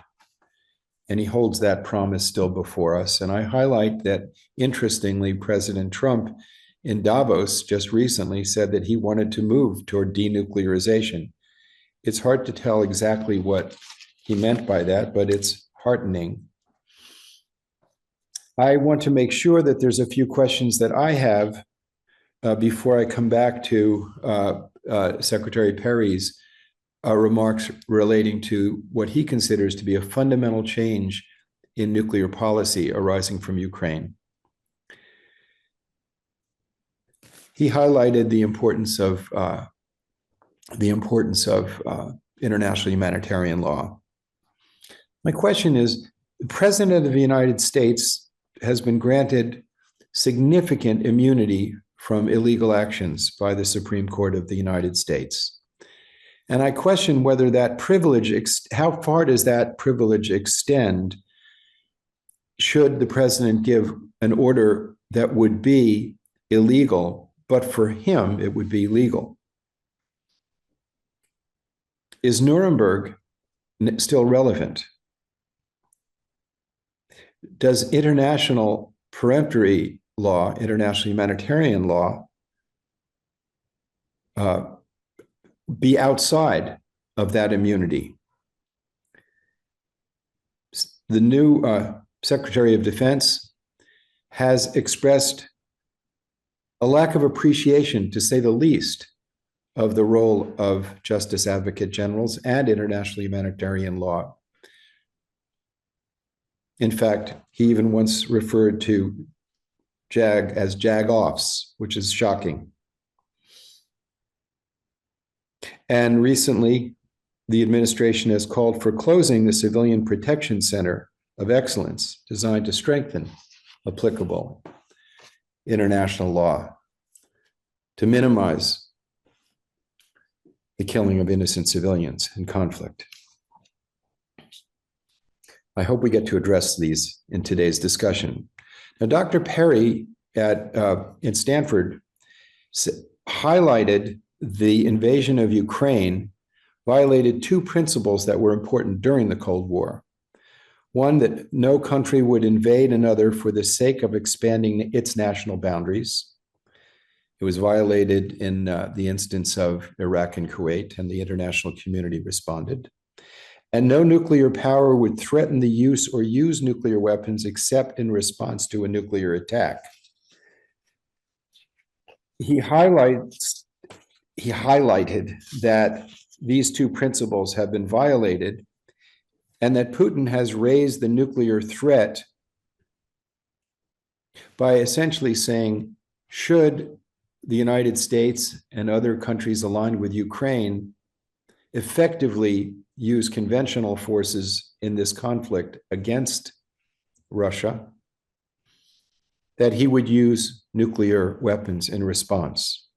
And he holds that promise still before us. And I highlight that, interestingly, President Trump in Davos just recently said that he wanted to move toward denuclearization. It's hard to tell exactly what he meant by that, but it's heartening. I want to make sure that there's a few questions that I have before I come back to Secretary Perry's remarks relating to what he considers to be a fundamental change in nuclear policy arising from Ukraine. He highlighted the importance of international humanitarian law. My question is, the President of the United States has been granted significant immunity from illegal actions by the Supreme Court of the United States. And I question whether that privilege, how far does that privilege extend should the president give an order that would be illegal, but for him, it would be legal? Is Nuremberg still relevant? Does international peremptory law, international humanitarian law, be outside of that immunity? The new Secretary of Defense has expressed a lack of appreciation, to say the least, of the role of justice advocate generals and international humanitarian law. In fact, he even once referred to JAG as jag-offs, which is shocking. And recently, the administration has called for closing the Civilian Protection Center of Excellence, designed to strengthen applicable international law to minimize the killing of innocent civilians in conflict. I hope we get to address these in today's discussion. Now, Dr. Perry in Stanford highlighted the invasion of Ukraine violated two principles that were important during the Cold War. One, that no country would invade another for the sake of expanding its national boundaries. It was violated in the instance of Iraq and Kuwait, and the international community responded. And no nuclear power would threaten the use or use nuclear weapons except in response to a nuclear attack. He highlighted that these two principles have been violated, and that Putin has raised the nuclear threat by essentially saying, should the United States and other countries aligned with Ukraine effectively use conventional forces in this conflict against Russia, that he would use nuclear weapons in response.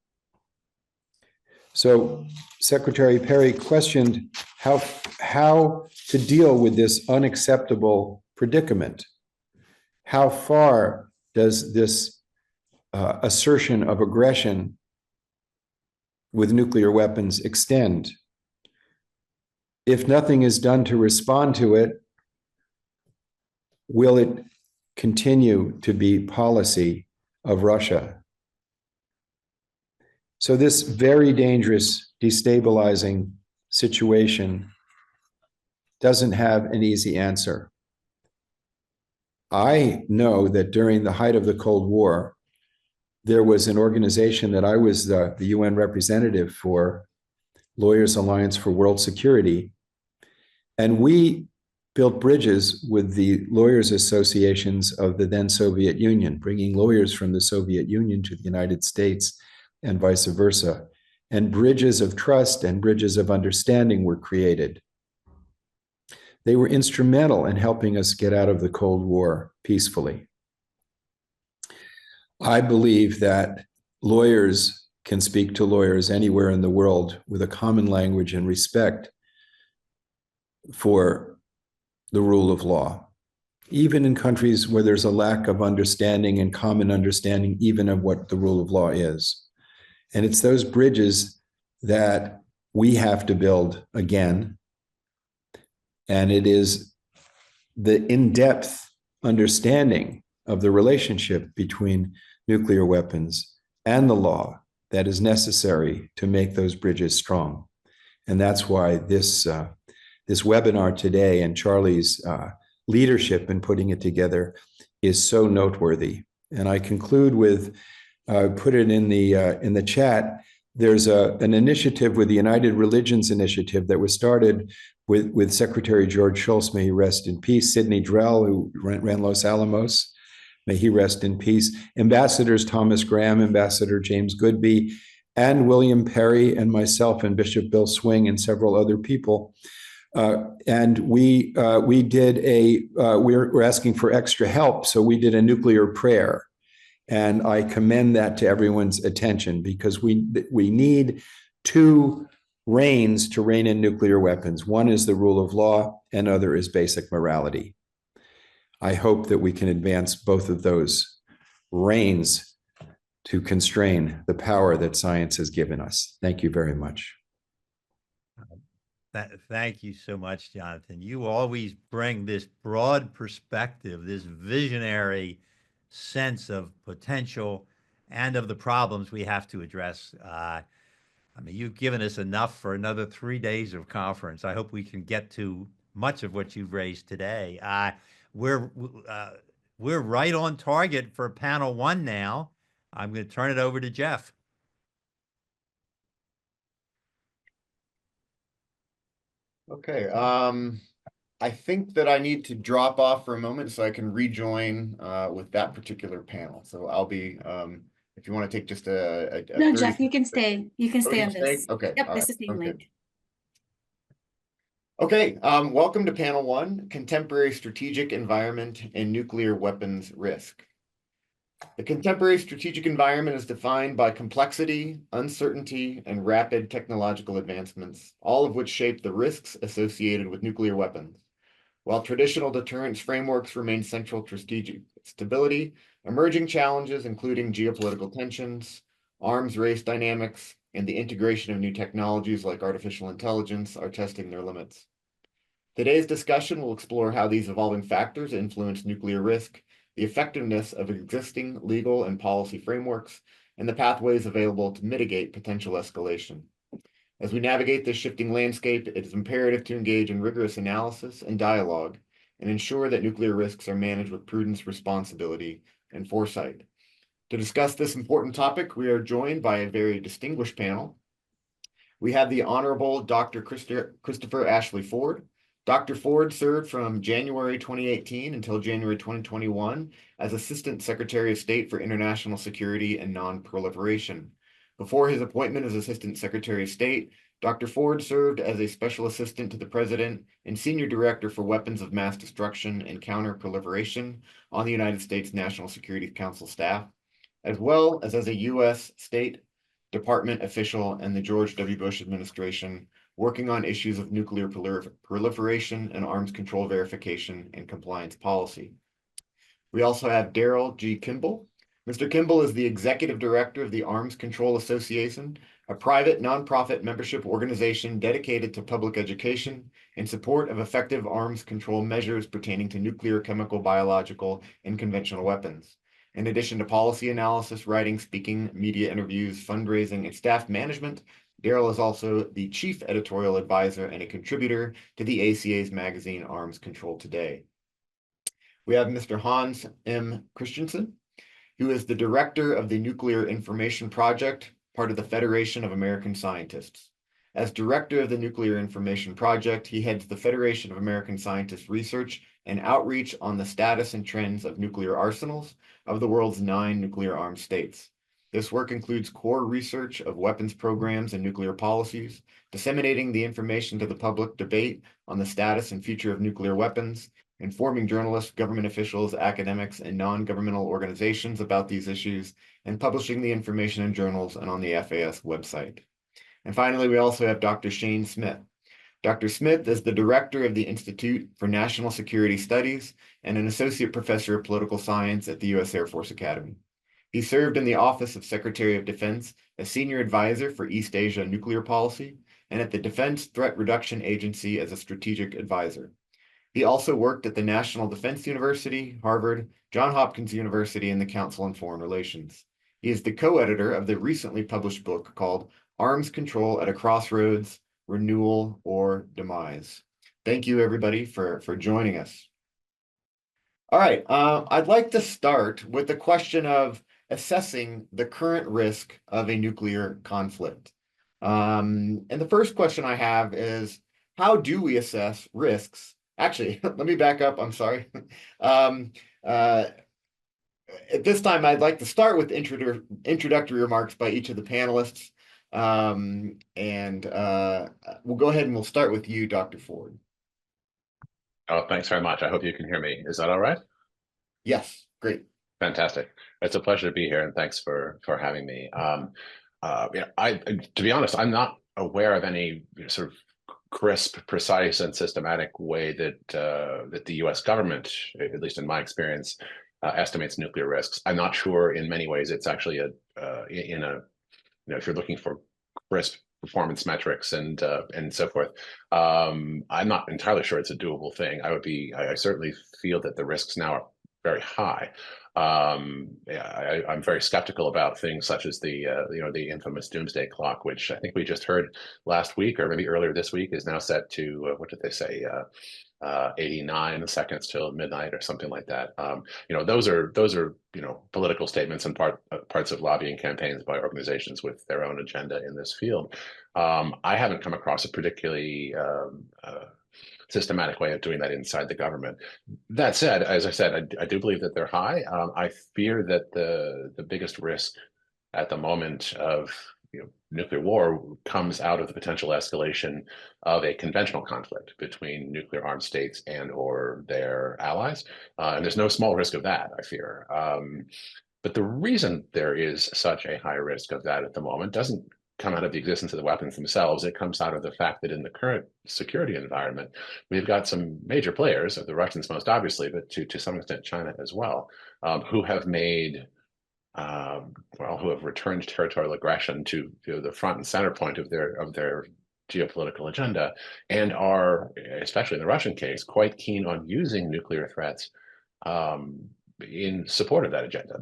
So Secretary Perry questioned how to deal with this unacceptable predicament. How far does this assertion of aggression with nuclear weapons extend? If nothing is done to respond to it, will it continue to be policy of Russia? So this very dangerous, destabilizing situation doesn't have an easy answer. I know that during the height of the Cold War, there was an organization that I was the UN representative for, Lawyers Alliance for World Security, and we built bridges with the lawyers associations of the then Soviet Union, bringing lawyers from the Soviet Union to the United States and vice versa. And bridges of trust and bridges of understanding were created. They were instrumental in helping us get out of the Cold War peacefully. I believe that lawyers can speak to lawyers anywhere in the world with a common language and respect for the rule of law. even in countries where there's a lack of understanding and common understanding, even of what the rule of law is. And it's those bridges that we have to build again. And it is the in-depth understanding of the relationship between nuclear weapons and the law that is necessary to make those bridges strong. And that's why this webinar today and Charlie's leadership in putting it together is so noteworthy. And I conclude with, put it in the chat. There's an initiative with the United Religions Initiative that was started with Secretary George Shultz, may he rest in peace, Sidney Drell, who ran Los Alamos, may he rest in peace, Ambassadors Thomas Graham, Ambassador James Goodby, and William Perry, and myself, and Bishop Bill Swing, and several other people. And we did we're asking for extra help, so we did a nuclear prayer. And I commend that to everyone's attention, because we need two reins to rein in nuclear weapons. One is the rule of law, and other is basic morality. I hope that we can advance both of those reins to constrain the power that science has given us. Thank you very much. Thank you so much, Jonathan. You always bring this broad perspective, this visionary sense of potential and of the problems we have to address. I mean, you've given us enough for another 3 days of conference. I hope we can get to much of what you've raised today. We're right on target for panel 1 now. I'm going to turn it over to Jeff. Okay. I think that I need to drop off for a moment so I can rejoin with that particular panel. So I'll be, if you want to take just a No, Jeff, you can stay. You can stay on this. Okay. Yep, all this right, is the okay. link. Okay, welcome to panel 1, Contemporary Strategic Environment and Nuclear Weapons Risk. The contemporary strategic environment is defined by complexity, uncertainty, and rapid technological advancements, all of which shape the risks associated with nuclear weapons. While traditional deterrence frameworks remain central to strategic stability, emerging challenges, including geopolitical tensions, arms race dynamics, and the integration of new technologies like artificial intelligence, are testing their limits. Today's discussion will explore how these evolving factors influence nuclear risk, the effectiveness of existing legal and policy frameworks, and the pathways available to mitigate potential escalation. As we navigate this shifting landscape, it is imperative to engage in rigorous analysis and dialogue and ensure that nuclear risks are managed with prudence, responsibility, and foresight. To discuss this important topic, we are joined by a very distinguished panel. We have the Honorable Dr. Christopher Ashley Ford. Dr. Ford served from January 2018 until January 2021 as Assistant Secretary of State for International Security and Non-Proliferation. Before his appointment as Assistant Secretary of State, Dr. Ford served as a Special Assistant to the President and Senior Director for Weapons of Mass Destruction and Counter-Proliferation on the United States National Security Council staff, as well as a U.S. State Department official and the George W. Bush administration, working on issues of nuclear proliferation and arms control verification and compliance policy. We also have Daryl G. Kimball. Mr. Kimball is the Executive Director of the Arms Control Association, a private nonprofit membership organization dedicated to public education in support of effective arms control measures pertaining to nuclear, chemical, biological, and conventional weapons. In addition to policy analysis, writing, speaking, media interviews, fundraising, and staff management, Daryl is also the Chief Editorial Advisor and a contributor to the ACA's magazine Arms Control Today. We have Mr. Hans M. Christensen, who is the Director of the Nuclear Information Project, part of the Federation of American Scientists. As Director of the Nuclear Information Project, he heads the Federation of American Scientists research and outreach on the status and trends of nuclear arsenals of the world's 9 nuclear-armed states. This work includes core research of weapons programs and nuclear policies, disseminating the information to the public debate on the status and future of nuclear weapons, informing journalists, government officials, academics, and non-governmental organizations about these issues, and publishing the information in journals and on the FAS website. And finally, we also have Dr. Shane Smith. Dr. Smith is the director of the Institute for National Security Studies and an associate professor of political science at the U.S. Air Force Academy. He served in the Office of Secretary of Defense as senior advisor for East Asia nuclear policy and at the Defense Threat Reduction Agency as a strategic advisor. He also worked at the National Defense University, Harvard, Johns Hopkins University, and the Council on Foreign Relations. He is the co-editor of the recently published book called Arms Control at a Crossroads, Renewal or Demise. Thank you, everybody, for joining us. All right, I'd like to start with the question of assessing the current risk of a nuclear conflict. And the first question I have is, how do we assess risks? Actually, let me back up, I'm sorry. At this time, I'd like to start with introductory remarks by each of the panelists. We'll go ahead and we'll start with you, Dr. Ford. Oh, thanks very much. I hope you can hear me. Is that all right? Yes, great. Fantastic. It's a pleasure to be here, and thanks for having me. To be honest, I'm not aware of any sort of crisp, precise, and systematic way that the U.S. government, at least in my experience, estimates nuclear risks. I'm not sure. In many ways, it's actually if you're looking for crisp performance metrics and so forth, I'm not entirely sure it's a doable thing. I certainly feel that the risks now are very high. I'm very skeptical about things such as the infamous doomsday clock, which I think we just heard last week or maybe earlier this week is now set to what did they say? 89 seconds till midnight or something like that. Those are political statements and parts of lobbying campaigns by organizations with their own agenda in this field. I haven't come across a particularly systematic way of doing that inside the government. That said, as I said, I do believe that they're high. I fear that the biggest risk at the moment of nuclear war comes out of the potential escalation of a conventional conflict between nuclear armed states and or their allies. And there's no small risk of that, I fear. But the reason there is such a high risk of that at the moment doesn't come out of the existence of the weapons themselves. It comes out of the fact that in the current security environment, we've got some major players, the Russians most obviously, but to some extent China as well, who have made who have returned territorial aggression to the front and center point of their geopolitical agenda, and are, especially in the Russian case, quite keen on using nuclear threats in support of that agenda,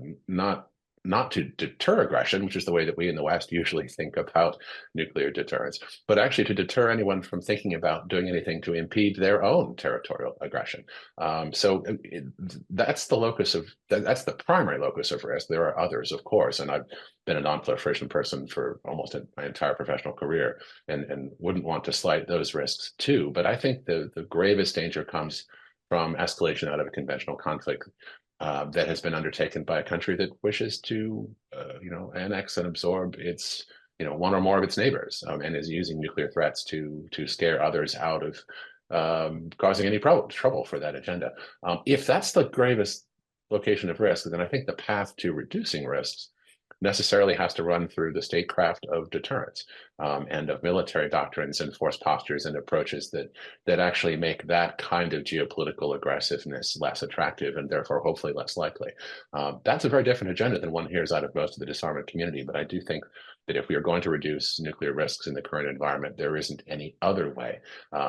not to deter aggression, which is the way that we in the West usually think about nuclear deterrence, but actually to deter anyone from thinking about doing anything to impede their own territorial aggression. So that's that's the primary locus of risk. There are others, of course, and I've been a non-proliferation person for almost my entire professional career and wouldn't want to slight those risks too. But I think the gravest danger comes from escalation out of a conventional conflict that has been undertaken by a country that wishes to, annex and absorb its, one or more of its neighbors, and is using nuclear threats to scare others out of causing any trouble for that agenda. If that's the gravest location of risk, then I think the path to reducing risks necessarily has to run through the statecraft of deterrence and of military doctrines and force postures and approaches that actually make that kind of geopolitical aggressiveness less attractive and therefore hopefully less likely. That's a very different agenda than one hears out of most of the disarmament community, but I do think that if we are going to reduce nuclear risks in the current environment, there isn't any other way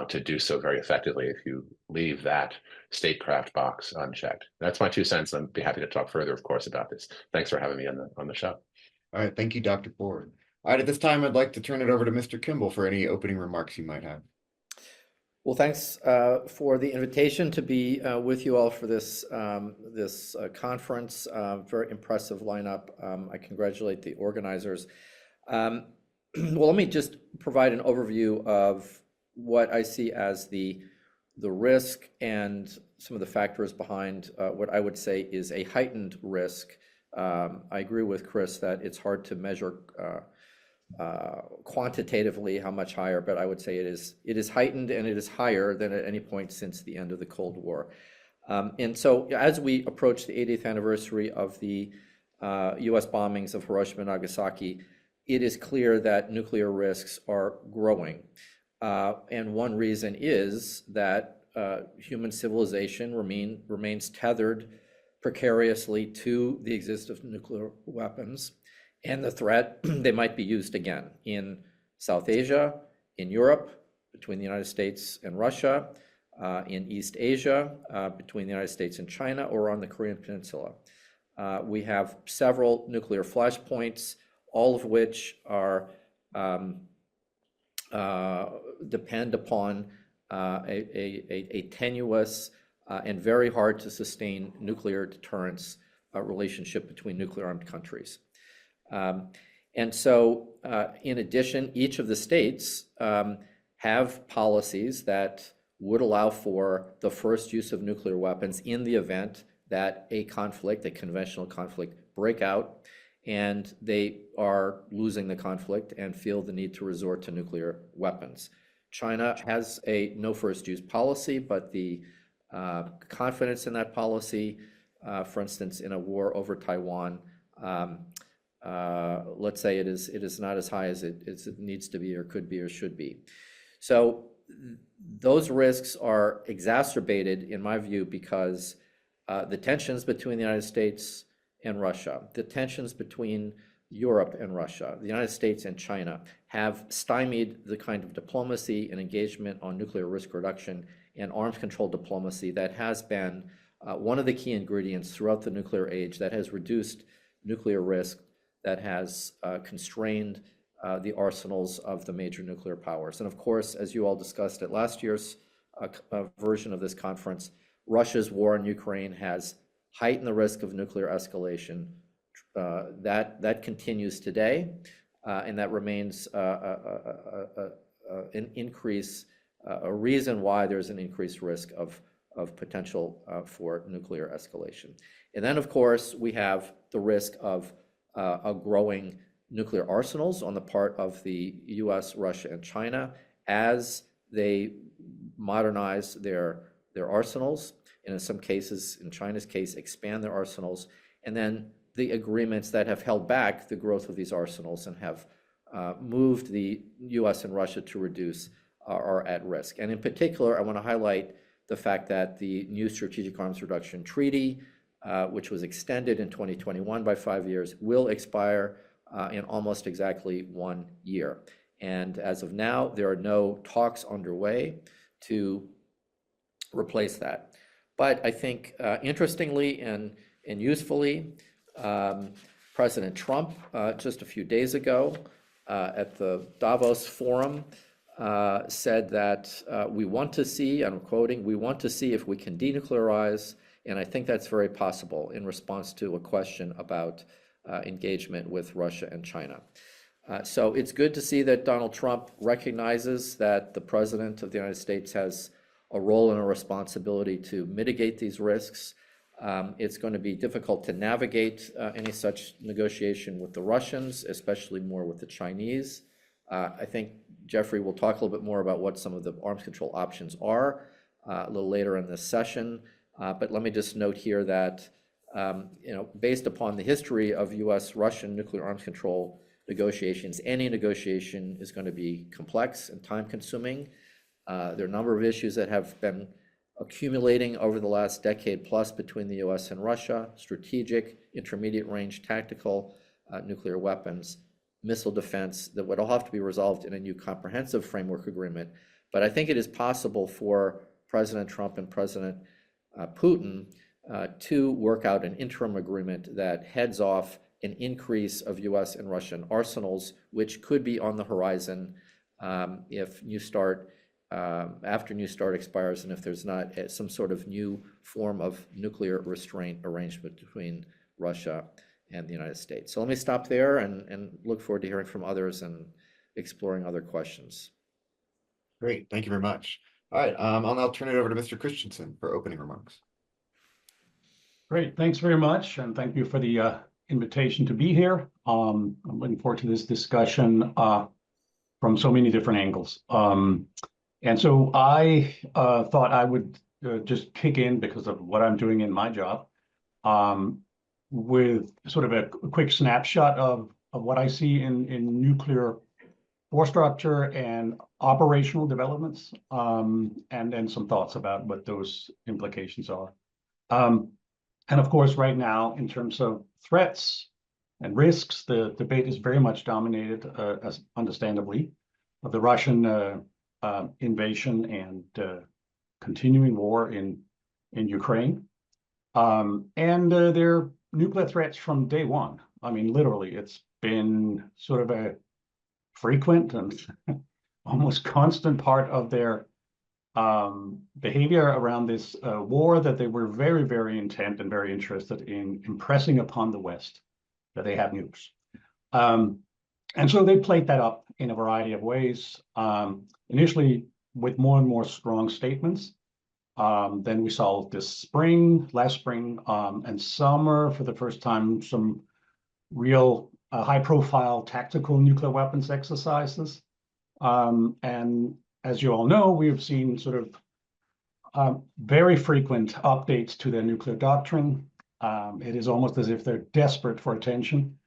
to do so very effectively if you leave that statecraft box unchecked. That's my 2 cents. I'd be happy to talk further, of course, about this. Thanks for having me on the show. All right, thank you, Dr. Ford. All right, at this time, I'd like to turn it over to Mr. Kimball for any opening remarks you might have. Well, thanks for the invitation to be with you all for this conference. Very impressive lineup. I congratulate the organizers. Well, let me just provide an overview of what I see as the risk and some of the factors behind what I would say is a heightened risk. I agree with Chris that it's hard to measure quantitatively how much higher, but I would say it is heightened, and it is higher than at any point since the end of the Cold War. And so as we approach the 80th anniversary of the US bombings of Hiroshima and Nagasaki, it is clear that nuclear risks are growing. And one reason is that human civilization remains tethered precariously to the existence of nuclear weapons and the threat they might be used again in South Asia, in Europe, between the United States and Russia, in East Asia, between the United States and China, or on the Korean Peninsula. We have several nuclear flashpoints, all of which are depend upon a tenuous and very hard to sustain nuclear deterrence relationship between nuclear armed countries. And so, in addition, each of the states have policies that would allow for the first use of nuclear weapons in the event that a conflict, a conventional conflict, break out, and they are losing the conflict and feel the need to resort to nuclear weapons. China has a no first use policy, but the confidence in that policy, for instance, in a war over Taiwan, let's say it is not as high as it needs to be or could be or should be. So those risks are exacerbated, in my view, because the tensions between the United States and Russia, the tensions between Europe and Russia, the United States and China have stymied the kind of diplomacy and engagement on nuclear risk reduction and arms control diplomacy that has been one of the key ingredients throughout the nuclear age that has reduced nuclear risk, that has constrained the arsenals of the major nuclear powers. And of course, as you all discussed at last year's version of this conference, Russia's war in Ukraine has heightened the risk of nuclear escalation. That continues today, and that remains an increase, a reason why there's an increased risk of potential for nuclear escalation. And then, of course, we have the risk of a growing nuclear arsenals on the part of the US, Russia, and China as they modernize their arsenals, and in some cases, in China's case, expand their arsenals, and then the agreements that have held back the growth of these arsenals and have moved the US and Russia to reduce are at risk. And in particular, I want to highlight the fact that the new Strategic Arms Reduction Treaty, which was extended in 2021 by 5 years, will expire in almost exactly 1 year. And as of now, there are no talks underway to replace that. But I think interestingly and usefully, President Trump just a few days ago at the Davos Forum said that we want to see, and I'm quoting, we want to see if we can denuclearize, and I think that's very possible in response to a question about engagement with Russia and China. So it's good to see that Donald Trump recognizes that the President of the United States has a role and a responsibility to mitigate these risks. It's going to be difficult to navigate any such negotiation with the Russians, especially more with the Chinese. I think Jeffrey will talk a little bit more about what some of the arms control options are a little later in this session. But let me just note here that based upon the history of US-Russian nuclear arms control negotiations, any negotiation is going to be complex and time-consuming. There are a number of issues that have been accumulating over the last decade plus between the US and Russia: strategic, intermediate range, tactical nuclear weapons, missile defense, that would all have to be resolved in a new comprehensive framework agreement. But I think it is possible for President Trump and President Putin to work out an interim agreement that heads off an increase of US and Russian arsenals, which could be on the horizon if New START, after New START expires, and if there's not some sort of new form of nuclear restraint arrangement between Russia and the United States. So let me stop there and look forward to hearing from others and exploring other questions. Great, thank you very much. All right, I'll now turn it over to Mr. Christensen for opening remarks. Great, thanks very much, and thank you for the invitation to be here. I'm looking forward to this discussion from so many different angles. And so I thought I would just kick in, because of what I'm doing in my job, with sort of a quick snapshot of what I see in nuclear force structure and operational developments, and then some thoughts about what those implications are. And of course, right now, in terms of threats and risks, the debate is very much dominated, as understandably, of the Russian invasion and continuing war in Ukraine, and their nuclear threats from day one. I mean, literally, it's been sort of a frequent and almost constant part of their behavior around this war, that they were very, very intent and very interested in impressing upon the West that they have nukes. And so they played that up in a variety of ways, initially with more and more strong statements. Then we saw this last spring, and summer, for the first time, some real high-profile tactical nuclear weapons exercises. And as you all know, we have seen sort of very frequent updates to their nuclear doctrine. It is almost as if they're desperate for attention.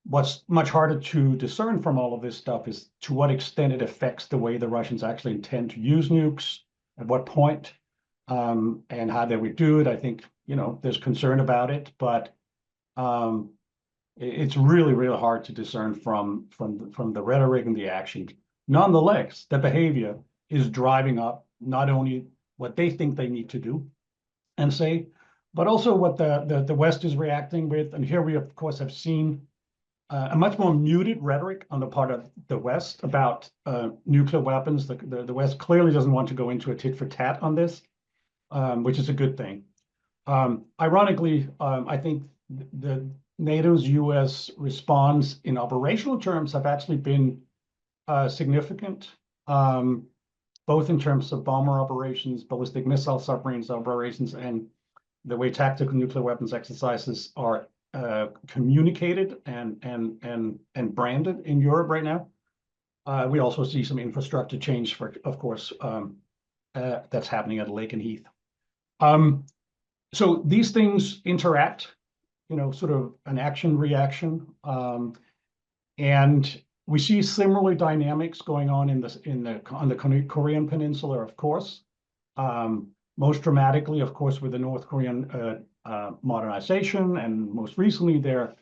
What's much harder to discern from all of this stuff is to what extent it affects the way the Russians actually intend to use nukes, at what point, and how they would do it. I think, there's concern about it, but it's really, really hard to discern from the rhetoric and the action. Nonetheless, the behavior is driving up not only what they think they need to do and say, but also what the West is reacting with. And here we, of course, have seen a much more muted rhetoric on the part of the West about nuclear weapons. The West clearly doesn't want to go into a tit for tat on this, which is a good thing. Ironically, I think the NATO's U.S. response in operational terms have actually been significant, both in terms of bomber operations, ballistic missile submarines operations, and the way tactical nuclear weapons exercises are communicated and branded in Europe right now. We also see some infrastructure change, of course, that's happening at Lake and Heath. So these things interact, sort of an action-reaction, and we see similar dynamics going on on the Korean Peninsula, of course. Most dramatically, of course, with the North Korean modernization, and most recently, their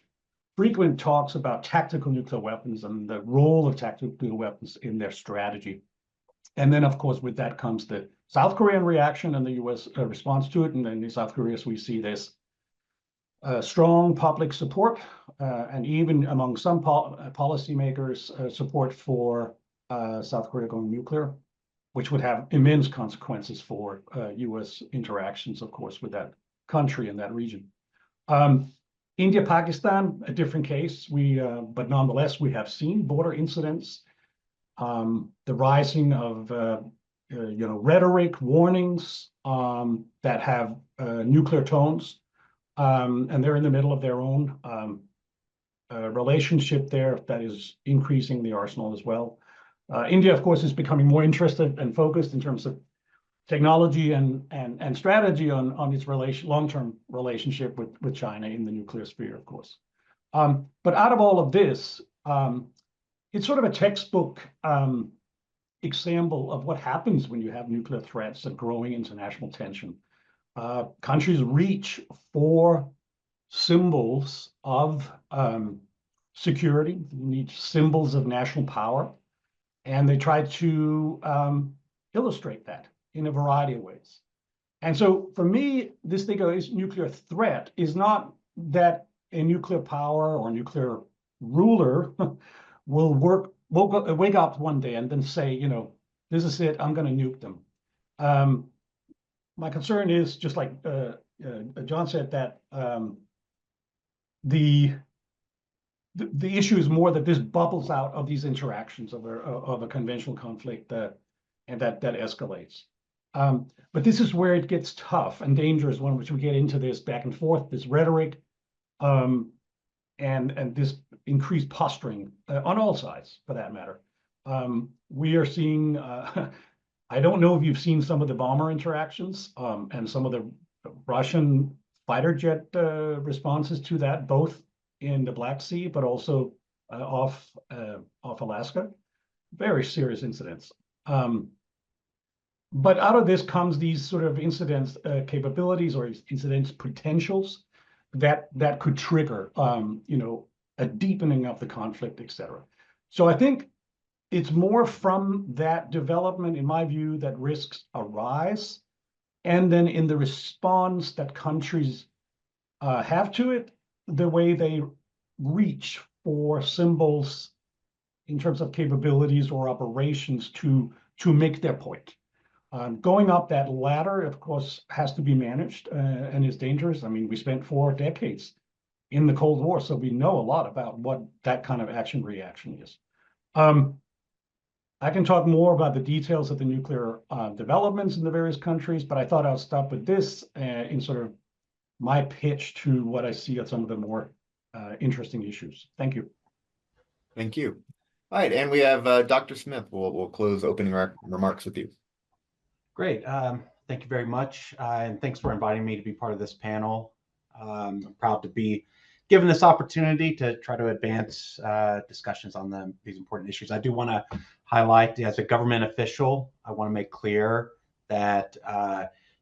frequent talks about tactical nuclear weapons and the role of tactical nuclear weapons in their strategy. And then, of course, with that comes the South Korean reaction and the U.S. response to it. And then in South Korea, we see this strong public support, and even among some policymakers, support for South Korea going nuclear, which would have immense consequences for U.S. interactions, of course, with that country and that region. India, Pakistan, a different case. But nonetheless, we have seen border incidents, the rising of rhetoric, warnings that have nuclear tones, and they're in the middle of their own relationship there that is increasing the arsenal as well. India, of course, is becoming more interested and focused in terms of technology and strategy on its long-term relationship with China in the nuclear sphere, of course. But out of all of this, it's sort of a textbook example of what happens when you have nuclear threats and growing international tension. Countries reach for symbols of security, need symbols of national power, and they try to illustrate that in a variety of ways. And so for me, this thing is nuclear threat is not that a nuclear power or nuclear ruler will wake up one day and then say, this is it, I'm going to nuke them. My concern is, just like John said, that the issue is more that this bubbles out of these interactions of a conventional conflict, and that escalates. But this is where it gets tough and dangerous, when we get into this back and forth, this rhetoric, and this increased posturing on all sides, for that matter. We are seeing, I don't know if you've seen some of the bomber interactions and some of the Russian fighter jet responses to that, both in the Black Sea, but also off Alaska. Very serious incidents. But out of this comes these sort of incidents capabilities or incidents potentials that could trigger, a deepening of the conflict, etc. So I think it's more from that development, in my view, that risks arise, and then in the response that countries have to it, the way they reach for symbols in terms of capabilities or operations to make their point. Going up that ladder, of course, has to be managed and is dangerous. I mean, we spent 4 decades in the Cold War, so we know a lot about what that kind of action reaction is. I can talk more about the details of the nuclear developments in the various countries, but I thought I'll stop with this in sort of my pitch to what I see as some of the more interesting issues. Thank you. Thank you. All right, and we have Dr. Smith. We'll close opening remarks with you. Great. Thank you very much. And thanks for inviting me to be part of this panel. I'm proud to be given this opportunity to try to advance discussions on these important issues. I do want to highlight, as a government official, I want to make clear that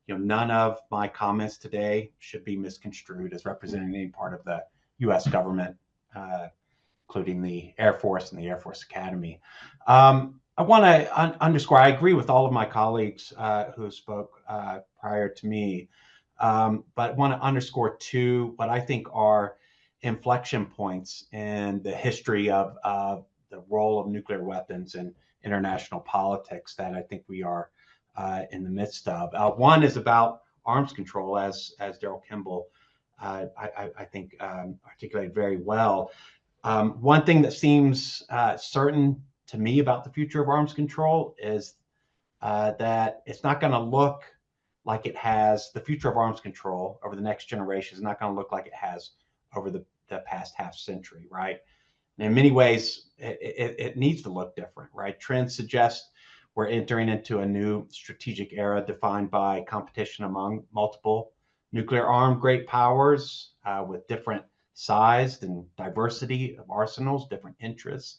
none of my comments today should be misconstrued as representing any part of the U.S. government, including the Air Force and the Air Force Academy. I want to underscore, I agree with all of my colleagues who spoke prior to me, but want to underscore 2 what I think are inflection points in the history of the role of nuclear weapons in international politics that I think we are in the midst of. One is about arms control, as Daryl Kimball, I think, articulated very well. One thing that seems certain to me about the future of arms control is that it's not going to look like it has, the future of arms control over the next generation is not going to look like it has over the past half century, right? And in many ways, it needs to look different, right? Trends suggest we're entering into a new strategic era defined by competition among multiple nuclear-armed great powers with different size and diversity of arsenals, different interests,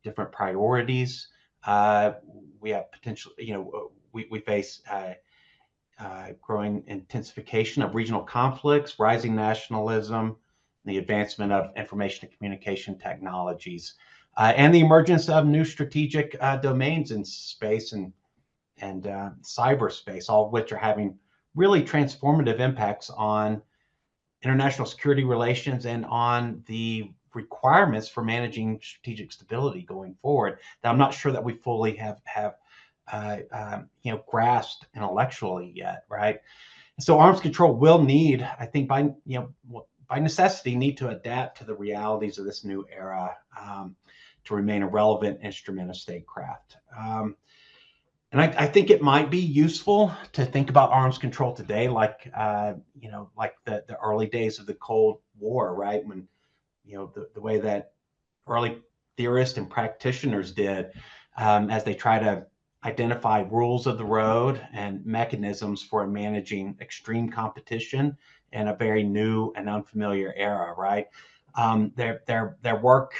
different priorities. We have potential, we face growing intensification of regional conflicts, rising nationalism, the advancement of information and communication technologies, and the emergence of new strategic domains in space and cyberspace, all of which are having really transformative impacts on international security relations and on the requirements for managing strategic stability going forward that I'm not sure that we fully have grasped intellectually yet, right? So arms control will need, I think, by necessity, need to adapt to the realities of this new era to remain a relevant instrument of statecraft. And I think it might be useful to think about arms control today, like the early days of the Cold War, right? When the way that early theorists and practitioners did as they try to identify rules of the road and mechanisms for managing extreme competition in a very new and unfamiliar era, right? Their work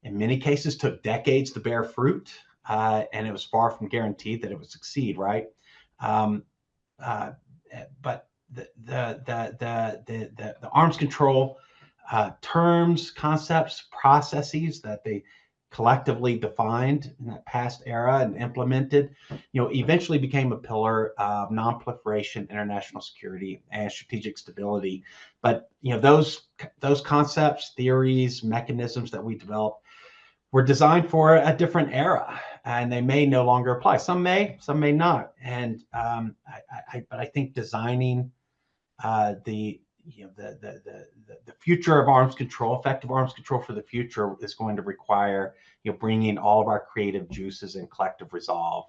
in many cases took decades to bear fruit, and it was far from guaranteed that it would succeed, right? But the arms control terms, concepts, processes that they collectively defined in that past era and implemented, eventually became a pillar of non-proliferation, international security, and strategic stability. But those concepts, theories, mechanisms that we developed were designed for a different era, and they may no longer apply. Some may not. And but I think designing the future of arms control, effective arms control for the future, is going to require bringing all of our creative juices and collective resolve.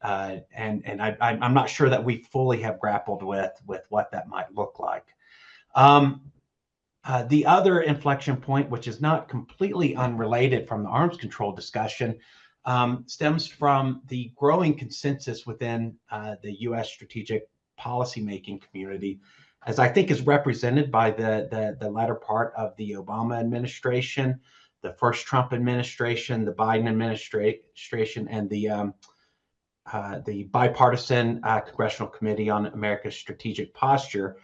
And I'm not sure that we fully have grappled with what that might look like. The other inflection point, which is not completely unrelated from the arms control discussion, stems from the growing consensus within the U.S. strategic policymaking community as I think is represented by the latter part of the Obama administration, the first Trump administration, the Biden administration, and the bipartisan Congressional Committee on America's Strategic Posture,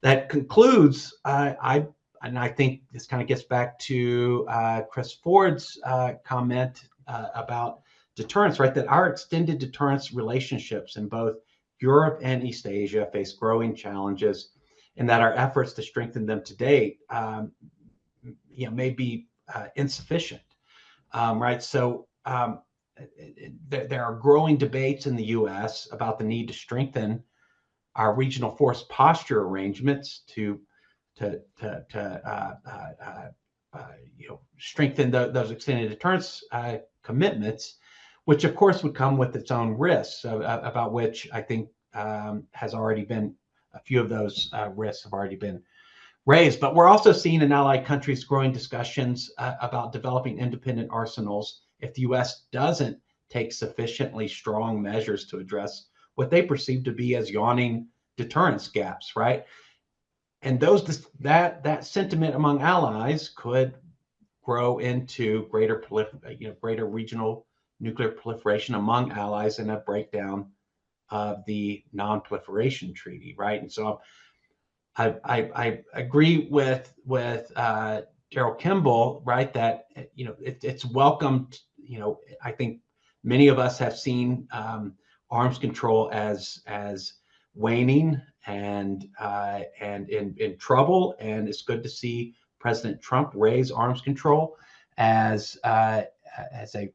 that concludes. I think this kind of gets back to Chris Ford's comment about deterrence, right? That our extended deterrence relationships in both Europe and East Asia face growing challenges, and that our efforts to strengthen them to date, may be insufficient, right? So there are growing debates in the U.S. about the need to strengthen our regional force posture arrangements to strengthen those extended deterrence commitments, which of course would come with its own risks, about which I think has already been, a few of those risks have already been raised. But we're also seeing in allied countries growing discussions about developing independent arsenals if the U.S. doesn't take sufficiently strong measures to address what they perceive to be as yawning deterrence gaps, right? And that sentiment among allies could grow into greater regional nuclear proliferation among allies and a breakdown of the non-proliferation treaty, right? And so I agree with Daryl Kimball, right, that it's welcomed. I think many of us have seen arms control as waning and in trouble, and it's good to see President Trump raise arms control as a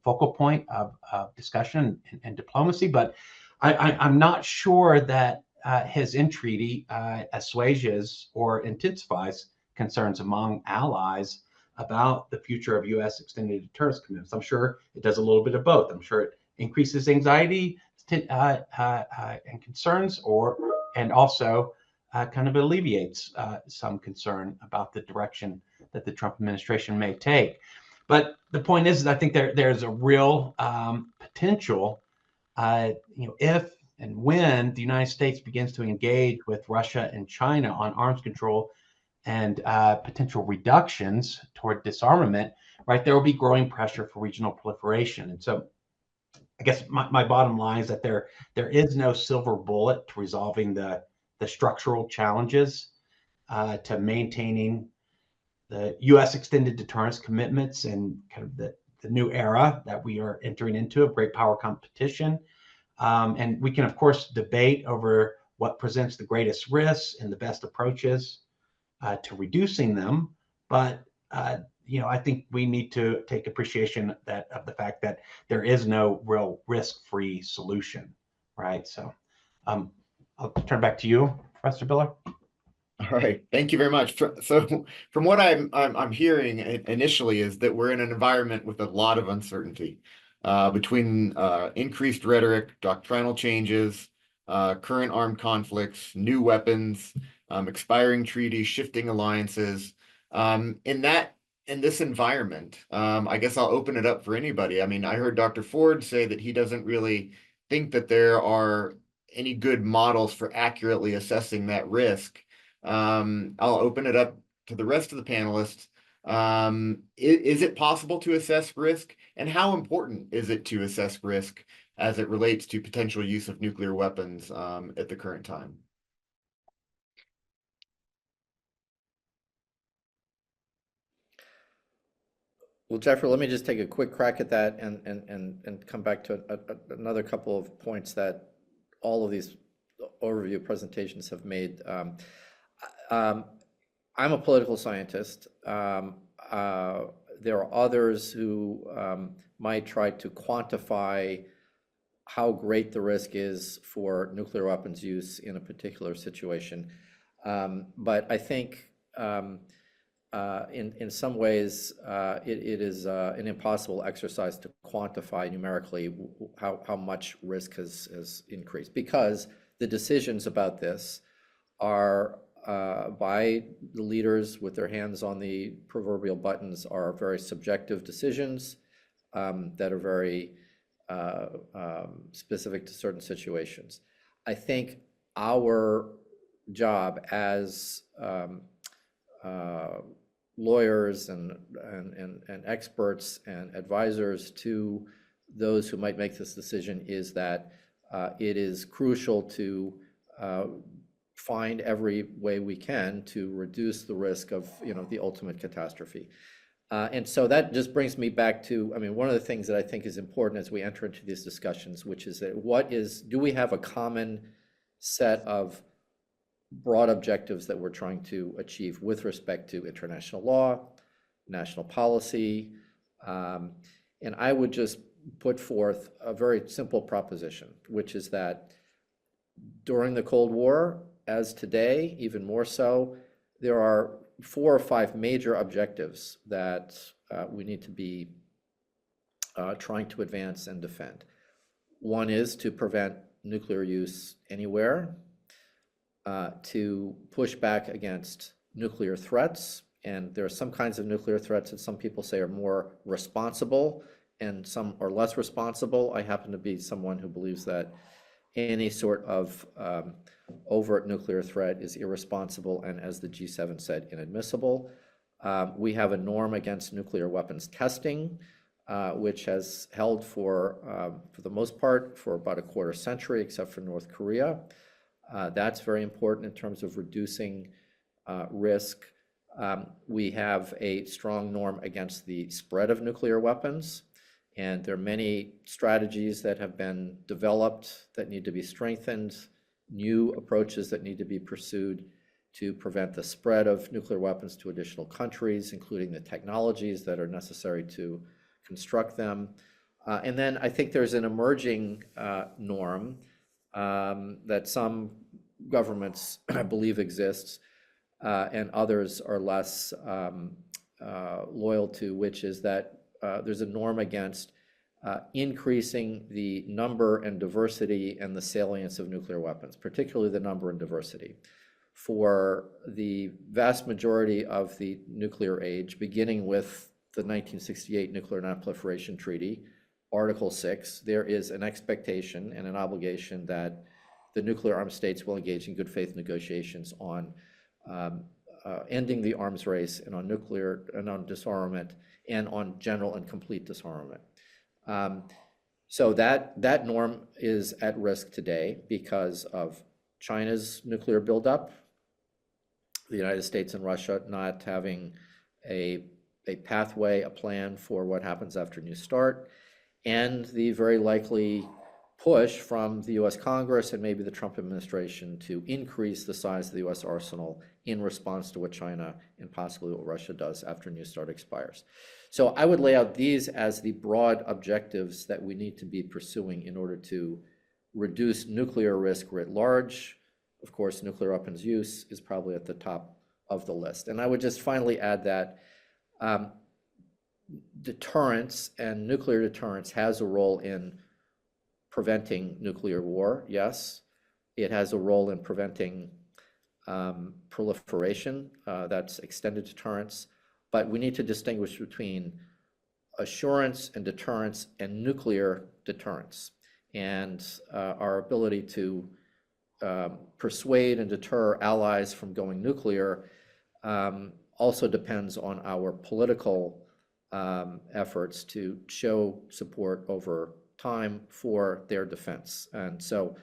focal point of discussion and diplomacy. But I'm not sure that his entreaty assuages or intensifies concerns among allies about the future of U.S. extended deterrence commitments. I'm sure it does a little bit of both. I'm sure it increases anxiety and concerns, and also kind of alleviates some concern about the direction that the Trump administration may take. But the point is, I think there's a real potential, if and when the United States begins to engage with Russia and China on arms control and potential reductions toward disarmament, right, there will be growing pressure for regional proliferation. And so I guess my bottom line is that there is no silver bullet to resolving the structural challenges to maintaining the U.S. extended deterrence commitments and kind of the new era that we are entering into of great power competition. And we can, of course, debate over what presents the greatest risks and the best approaches to reducing them. But I think we need to take appreciation of the fact that there is no real risk-free solution, right? So I'll turn back to you, Professor Biller. All right, thank you very much. So from what I'm hearing initially is that we're in an environment with a lot of uncertainty between increased rhetoric, doctrinal changes, current armed conflicts, new weapons, expiring treaties, shifting alliances. In this environment, I guess I'll open it up for anybody. I mean, I heard Dr. Ford say that he doesn't really think that there are any good models for accurately assessing that risk. I'll open it up to the rest of the panelists. Is it possible to assess risk, and how important is it to assess risk as it relates to potential use of nuclear weapons at the current time? Well, Jeffrey, let me just take a quick crack at that and come back to another couple of points that all of these overview presentations have made. I'm a political scientist. There are others who might try to quantify how great the risk is for nuclear weapons use in a particular situation. But I think in some ways it is an impossible exercise to quantify numerically how much risk has increased, because the decisions about this are by the leaders with their hands on the proverbial buttons are very subjective decisions that are very specific to certain situations. I think our job as lawyers and experts and advisors to those who might make this decision is that it is crucial to find every way we can to reduce the risk of, the ultimate catastrophe. And so that just brings me back to, one of the things that I think is important as we enter into these discussions, which is that do we have a common set of broad objectives that we're trying to achieve with respect to international law, national policy? And I would just put forth a very simple proposition, which is that during the Cold War, as today, even more so, there are 4 or 5 major objectives that we need to be trying to advance and defend. One is to prevent nuclear use anywhere, to push back against nuclear threats, and there are some kinds of nuclear threats that some people say are more responsible and some are less responsible. I happen to be someone who believes that any sort of overt nuclear threat is irresponsible and, as the G7 said, inadmissible. We have a norm against nuclear weapons testing, which has held for the most part for about a quarter century, except for North Korea. That's very important in terms of reducing risk. We have a strong norm against the spread of nuclear weapons, and there are many strategies that have been developed that need to be strengthened, new approaches that need to be pursued to prevent the spread of nuclear weapons to additional countries, including the technologies that are necessary to construct them. And then I think there's an emerging norm that some governments believe exists and others are less loyal to, which is that there's a norm against increasing the number and diversity and the salience of nuclear weapons, particularly the number and diversity. For the vast majority of the nuclear age, beginning with the 1968 Nuclear Non-Proliferation Treaty, Article 6, there is an expectation and an obligation that the nuclear armed states will engage in good faith negotiations on ending the arms race and on nuclear and on disarmament and on general and complete disarmament. So that norm is at risk today because of China's nuclear buildup, the United States and Russia not having a pathway, a plan for what happens after New START, and the very likely push from the US Congress and maybe the Trump administration to increase the size of the US arsenal in response to what China and possibly what Russia does after New START expires. So I would lay out these as the broad objectives that we need to be pursuing in order to reduce nuclear risk writ large. Of course, nuclear weapons use is probably at the top of the list. And I would just finally add that deterrence and nuclear deterrence has a role in preventing nuclear war, yes. It has a role in preventing proliferation, that's extended deterrence. But we need to distinguish between assurance and deterrence and nuclear deterrence. And our ability to persuade and deter allies from going nuclear also depends on our political efforts to show support over time for their defense. And so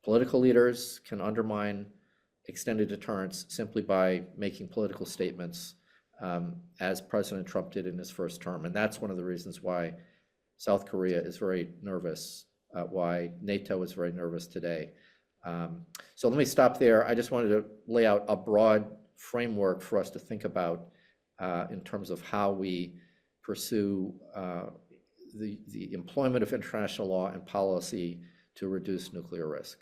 political leaders can undermine extended deterrence simply by making political statements, as President Trump did in his first term. And that's one of the reasons why South Korea is very nervous, why NATO is very nervous today. So let me stop there. I just wanted to lay out a broad framework for us to think about in terms of how we pursue the employment of international law and policy to reduce nuclear risk.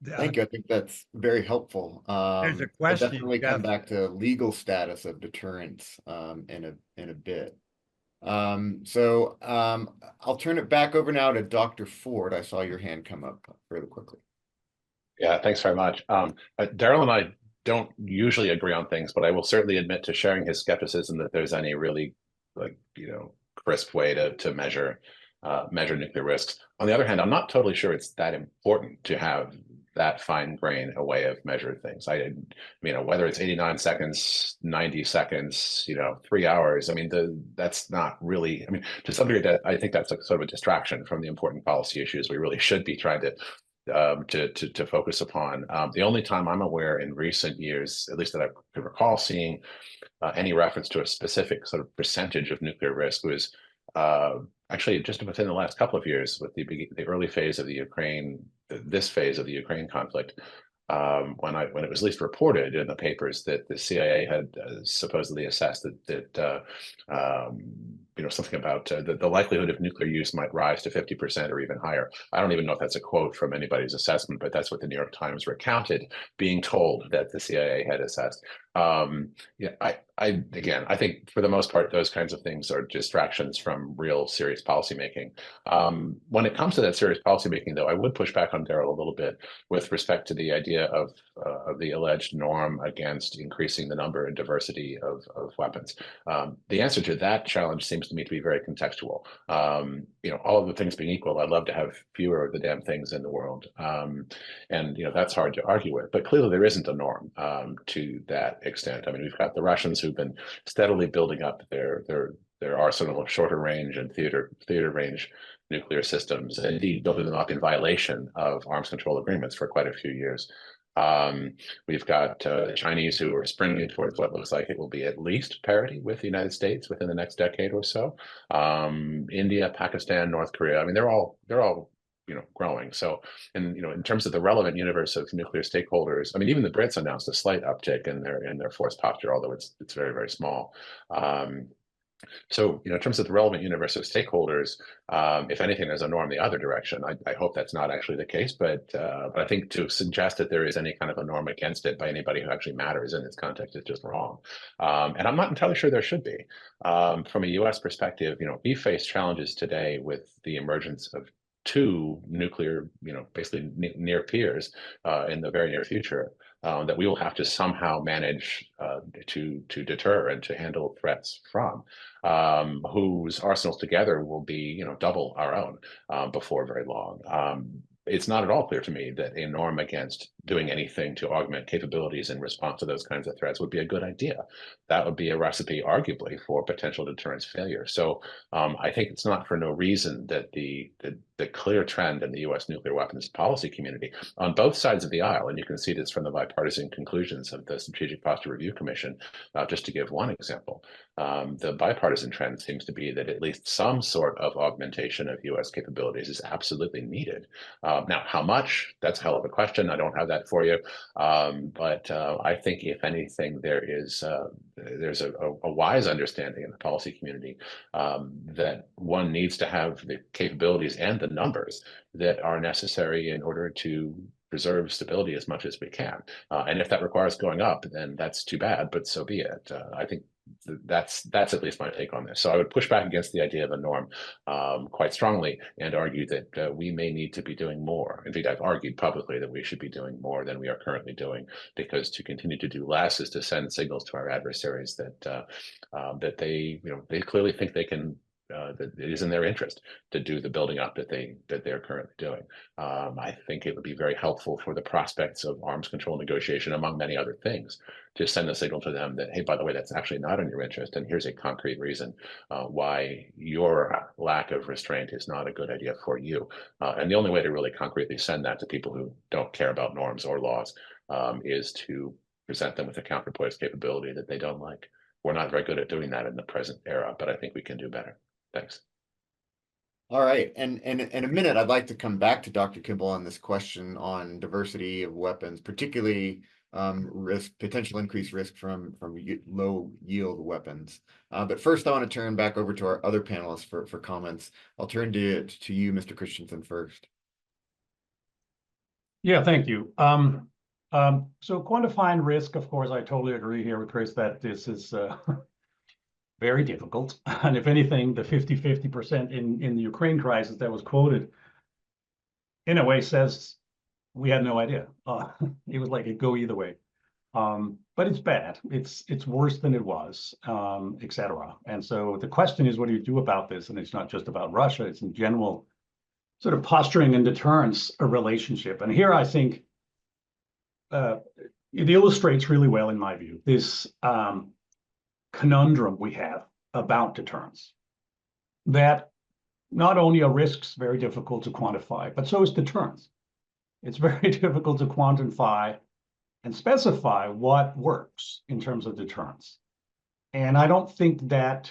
Thank you. I think that's very helpful. There's a question, I'll definitely come Jeff. back to legal status of deterrence in a bit. So I'll turn it back over now to Dr. Ford. I saw your hand come up really quickly. Yeah, thanks very much. Daryl and I don't usually agree on things, but I will certainly admit to sharing his skepticism that there's any really crisp way to measure nuclear risks. On the other hand, I'm not totally sure it's that important to have that fine grain a way of measuring things. Whether it's 89 seconds, 90 seconds, 3 hours, that's not really, to some degree, I think that's a sort of a distraction from the important policy issues we really should be trying to focus upon. The only time I'm aware in recent years, at least that I can recall seeing any reference to a specific sort of percentage of nuclear risk was actually just within the last couple of years with the early phase of the Ukraine, this phase of the Ukraine conflict, when it was at least reported in the papers that the CIA had supposedly assessed that something about the likelihood of nuclear use might rise to 50% or even higher. I don't even know if that's a quote from anybody's assessment, but that's what the New York Times recounted being told that the CIA had assessed. I think for the most part, those kinds of things are distractions from real serious policymaking. When it comes to that serious policymaking, though, I would push back on Daryl a little bit with respect to the idea of the alleged norm against increasing the number and diversity of weapons. The answer to that challenge seems to me to be very contextual. All of the things being equal, I'd love to have fewer of the damn things in the world. And that's hard to argue with, but clearly there isn't a norm to that extent. We've got the Russians who've been steadily building up their arsenal of shorter range and theater range nuclear systems, and indeed building them up in violation of arms control agreements for quite a few years. We've got the Chinese who are springing towards what looks like it will be at least parity with the United States within the next decade or so. India, Pakistan, North Korea. They're all growing. So, and in terms of the relevant universe of nuclear stakeholders, even the Brits announced a slight uptick in their force posture, although it's very, very small. So, in terms of the relevant universe of stakeholders, if anything, there's a norm the other direction. I hope that's not actually the case, but I think to suggest that there is any kind of a norm against it by anybody who actually matters in this context is just wrong. And I'm not entirely sure there should be. From a U.S. perspective, we face challenges today with the emergence of two nuclear, basically near peers in the very near future that we will have to somehow manage to deter and to handle threats from, whose arsenals together will be, double our own before very long. It's not at all clear to me that a norm against doing anything to augment capabilities in response to those kinds of threats would be a good idea. That would be a recipe, arguably, for potential deterrence failure. So I think it's not for no reason that the clear trend in the U.S. nuclear weapons policy community on both sides of the aisle, and you can see this from the bipartisan conclusions of the Strategic Posture Review Commission, just to give one example, the bipartisan trend seems to be that at least some sort of augmentation of U.S. capabilities is absolutely needed. Now, how much? That's a hell of a question. I don't have that for you. But I think, if anything, there's a wise understanding in the policy community that one needs to have the capabilities and the numbers that are necessary in order to preserve stability as much as we can. And if that requires going up, then that's too bad, but so be it. I think that's at least my take on this. So I would push back against the idea of a norm quite strongly and argue that we may need to be doing more. Indeed, I've argued publicly that we should be doing more than we are currently doing, because to continue to do less is to send signals to our adversaries that that they clearly think they can. That it is in their interest to do the building up that they're currently doing. I think it would be very helpful for the prospects of arms control negotiation, among many other things, to send a signal to them that, hey, by the way, that's actually not in your interest, and here's a concrete reason why your lack of restraint is not a good idea for you. And the only way to really concretely send that to people who don't care about norms or laws is to present them with a counterpoise capability that they don't like. We're not very good at doing that in the present era, but I think we can do better. Thanks. All right, and in a minute, I'd like to come back to Dr. Kimball on this question on diversity of weapons, particularly potential increased risk from low yield weapons. But first, I want to turn back over to our other panelists for comments. I'll turn to you, Mr. Christensen, first. Yeah, thank you. So quantifying risk, of course, I totally agree here with Chris that this is very difficult. And if anything, the 50% in the Ukraine crisis that was quoted, in a way, says we had no idea. It was like it go either way. But it's bad. It's worse than it was, et cetera. And so the question is, what do you do about this? And it's not just about Russia. It's in general sort of posturing and deterrence a relationship. And here I think it illustrates really well, in my view, this conundrum we have about deterrence. That not only are risks very difficult to quantify, but so is deterrence. It's very difficult to quantify and specify what works in terms of deterrence. And I don't think that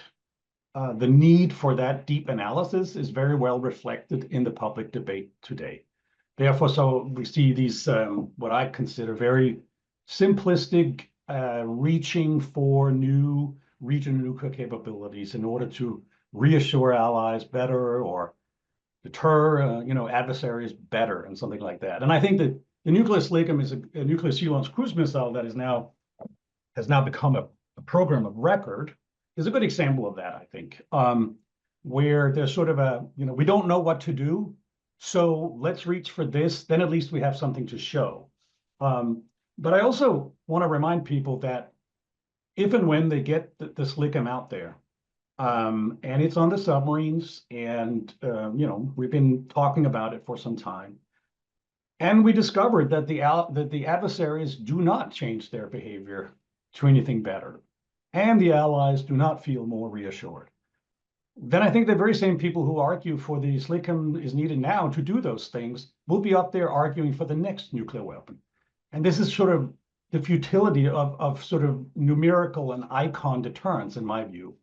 the need for that deep analysis is very well reflected in the public debate today. Therefore, so we see these, what I consider very simplistic, reaching for new regional nuclear capabilities in order to reassure allies better or deter, adversaries better and something like that. And I think that the nuclear SLICM is a nuclear sea-launched cruise missile that has now become a program of record, is a good example of that, I think, where there's sort of we don't know what to do, so let's reach for this, then at least we have something to show. But I also want to remind people that if and when they get the SLICM out there, and it's on the submarines, and we've been talking about it for some time, and we discovered that the adversaries do not change their behavior to anything better, and the allies do not feel more reassured, then I think the very same people who argue for the SLICM is needed now to do those things will be up there arguing for the next nuclear weapon. And this is sort of the futility of sort of numerical and icon deterrence, in my view.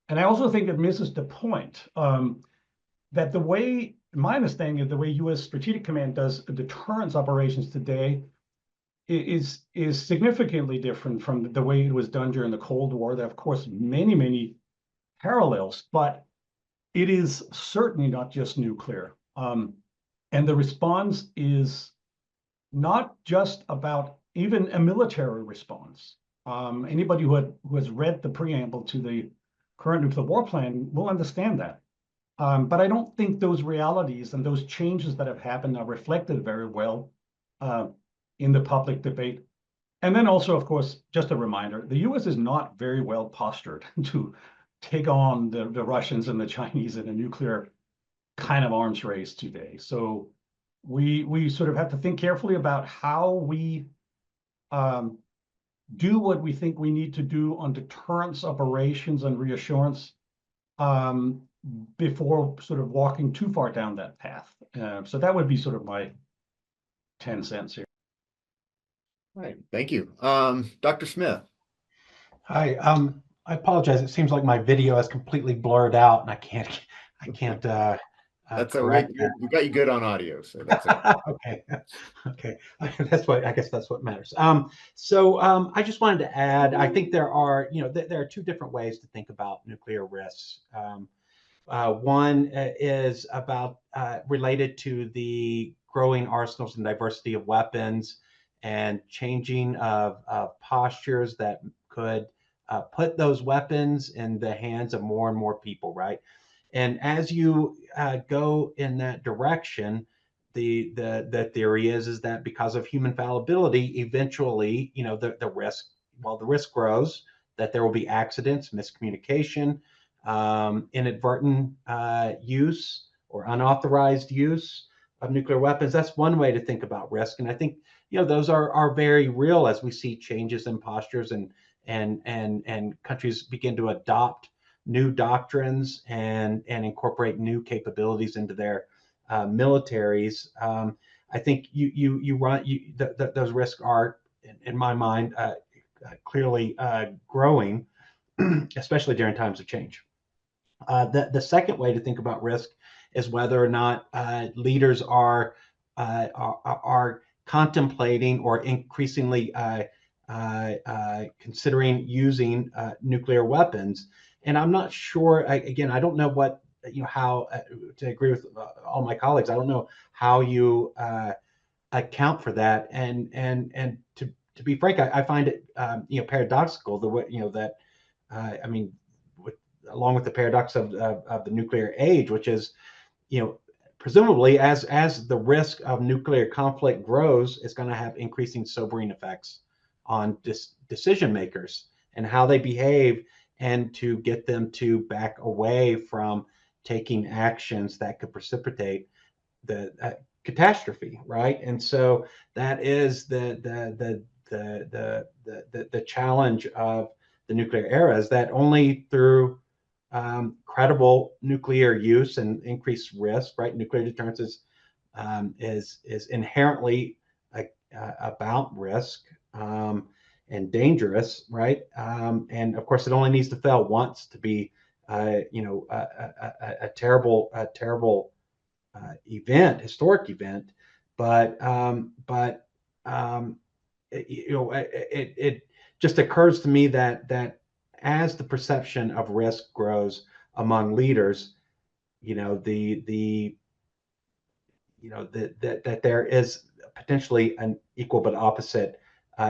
And I also think it misses the point that the way, my understanding of the way U.S. Strategic Command does deterrence operations today is significantly different from the way it was done during the Cold War. There are, of course, many, many parallels, but it is certainly not just nuclear. And the response is not just about even a military response. Anybody who has read the preamble to the current nuclear war plan will understand that. But I don't think those realities and those changes that have happened are reflected very well in the public debate. And then also, of course, just a reminder, the US is not very well postured to take on the Russians and the Chinese in a nuclear kind of arms race today. So we sort of have to think carefully about how we do what we think we need to do on deterrence operations and reassurance before sort of walking too far down that path. So that would be sort of my 10 cents here. All right, thank you. Dr. Smith. Hi, I apologize. It seems like my video is completely blurred out and I can't That's all right. We got you good on audio, so that's okay. Okay. I guess that's what matters. I just wanted to add, I think there are, there are two different ways to think about nuclear risks. One is about related to the growing arsenals and diversity of weapons and changing of postures that could put those weapons in the hands of more and more people, right? And as you go in that direction, the theory is that because of human fallibility, eventually, the risk grows that there will be accidents, miscommunication, inadvertent use or unauthorized use of nuclear weapons. That's one way to think about risk, and I think those are very real as we see changes in postures and countries begin to adopt new doctrines and incorporate new capabilities into their militaries. I think those risks are, in my mind, clearly growing, especially during times of change. The second way to think about risk is whether or not leaders are contemplating or increasingly considering using nuclear weapons. And I'm not sure, again, I don't know what, how to agree with all my colleagues. I don't know how you account for that. And to be frank, I find it, paradoxical the way, that, along with the paradox of the nuclear age, which is, presumably as the risk of nuclear conflict grows, it's going to have increasing sobering effects on decision makers and how they behave, and to get them to back away from taking actions that could precipitate catastrophe, right? And so that is the challenge of the nuclear era, is that only through credible nuclear use and increased risk, right? Nuclear deterrence is inherently about risk and dangerous, right? And of course, it only needs to fail once to be, a terrible event, historic event. But it just occurs to me that as the perception of risk grows among leaders, that there is potentially an equal but opposite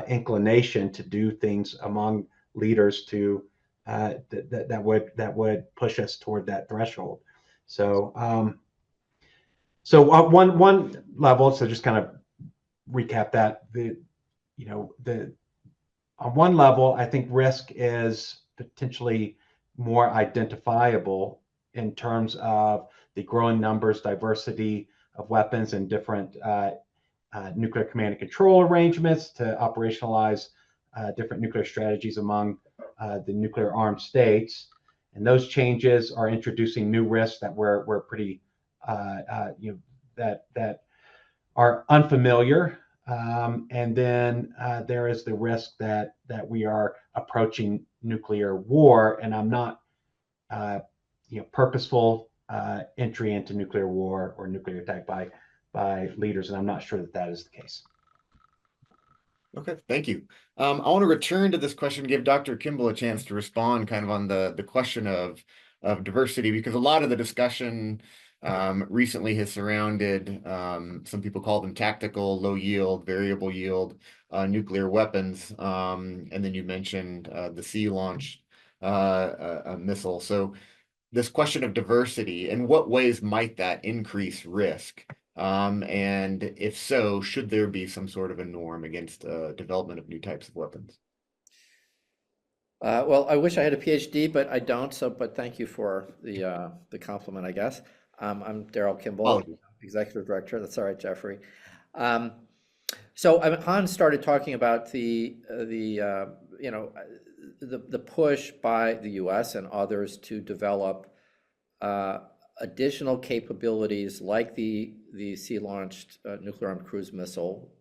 inclination to do things among leaders to that would push us toward that threshold. So one level, so just kind of recap that, on one level, I think risk is potentially more identifiable in terms of the growing numbers, diversity of weapons and different nuclear command and control arrangements to operationalize different nuclear strategies among the nuclear armed states. And those changes are introducing new risks that we're pretty, that are unfamiliar. And then there is the risk that we are approaching nuclear war, and I'm not, purposeful entry into nuclear war or nuclear attack by leaders, and I'm not sure that is the case. Okay, thank you. I want to return to this question, give Dr. Kimball a chance to respond kind of on the question of diversity, because a lot of the discussion recently has surrounded, some people call them tactical, low yield, variable yield nuclear weapons. And then you mentioned the sea-launched missile. So this question of diversity, in what ways might that increase risk? And if so, should there be some sort of a norm against development of new types of weapons? Well, I wish I had a PhD, but I don't. But thank you for the compliment, I guess. I'm Daryl Kimball, Executive Director. That's all right, Jeffrey. So Hans started talking about the push by the U.S. and others to develop additional capabilities like the sea-launched nuclear-armed cruise missile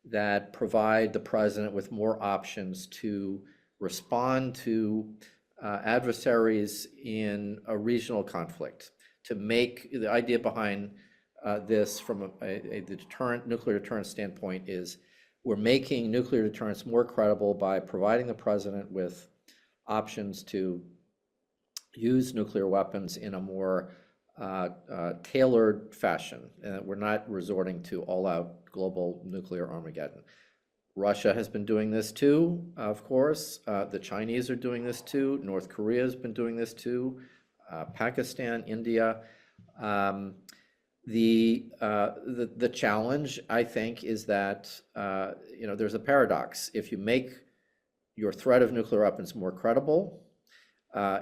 that provide the president with more options to respond to adversaries in a regional conflict. To make the idea behind this from the nuclear deterrence standpoint is we're making nuclear deterrence more credible by providing the president with options to use nuclear weapons in a more tailored fashion, and we're not resorting to all-out global nuclear Armageddon. Russia has been doing this too, of course. The Chinese are doing this too. North Korea has been doing this too. Pakistan, India. The challenge, I think, is that there's a paradox. If you make your threat of nuclear weapons more credible,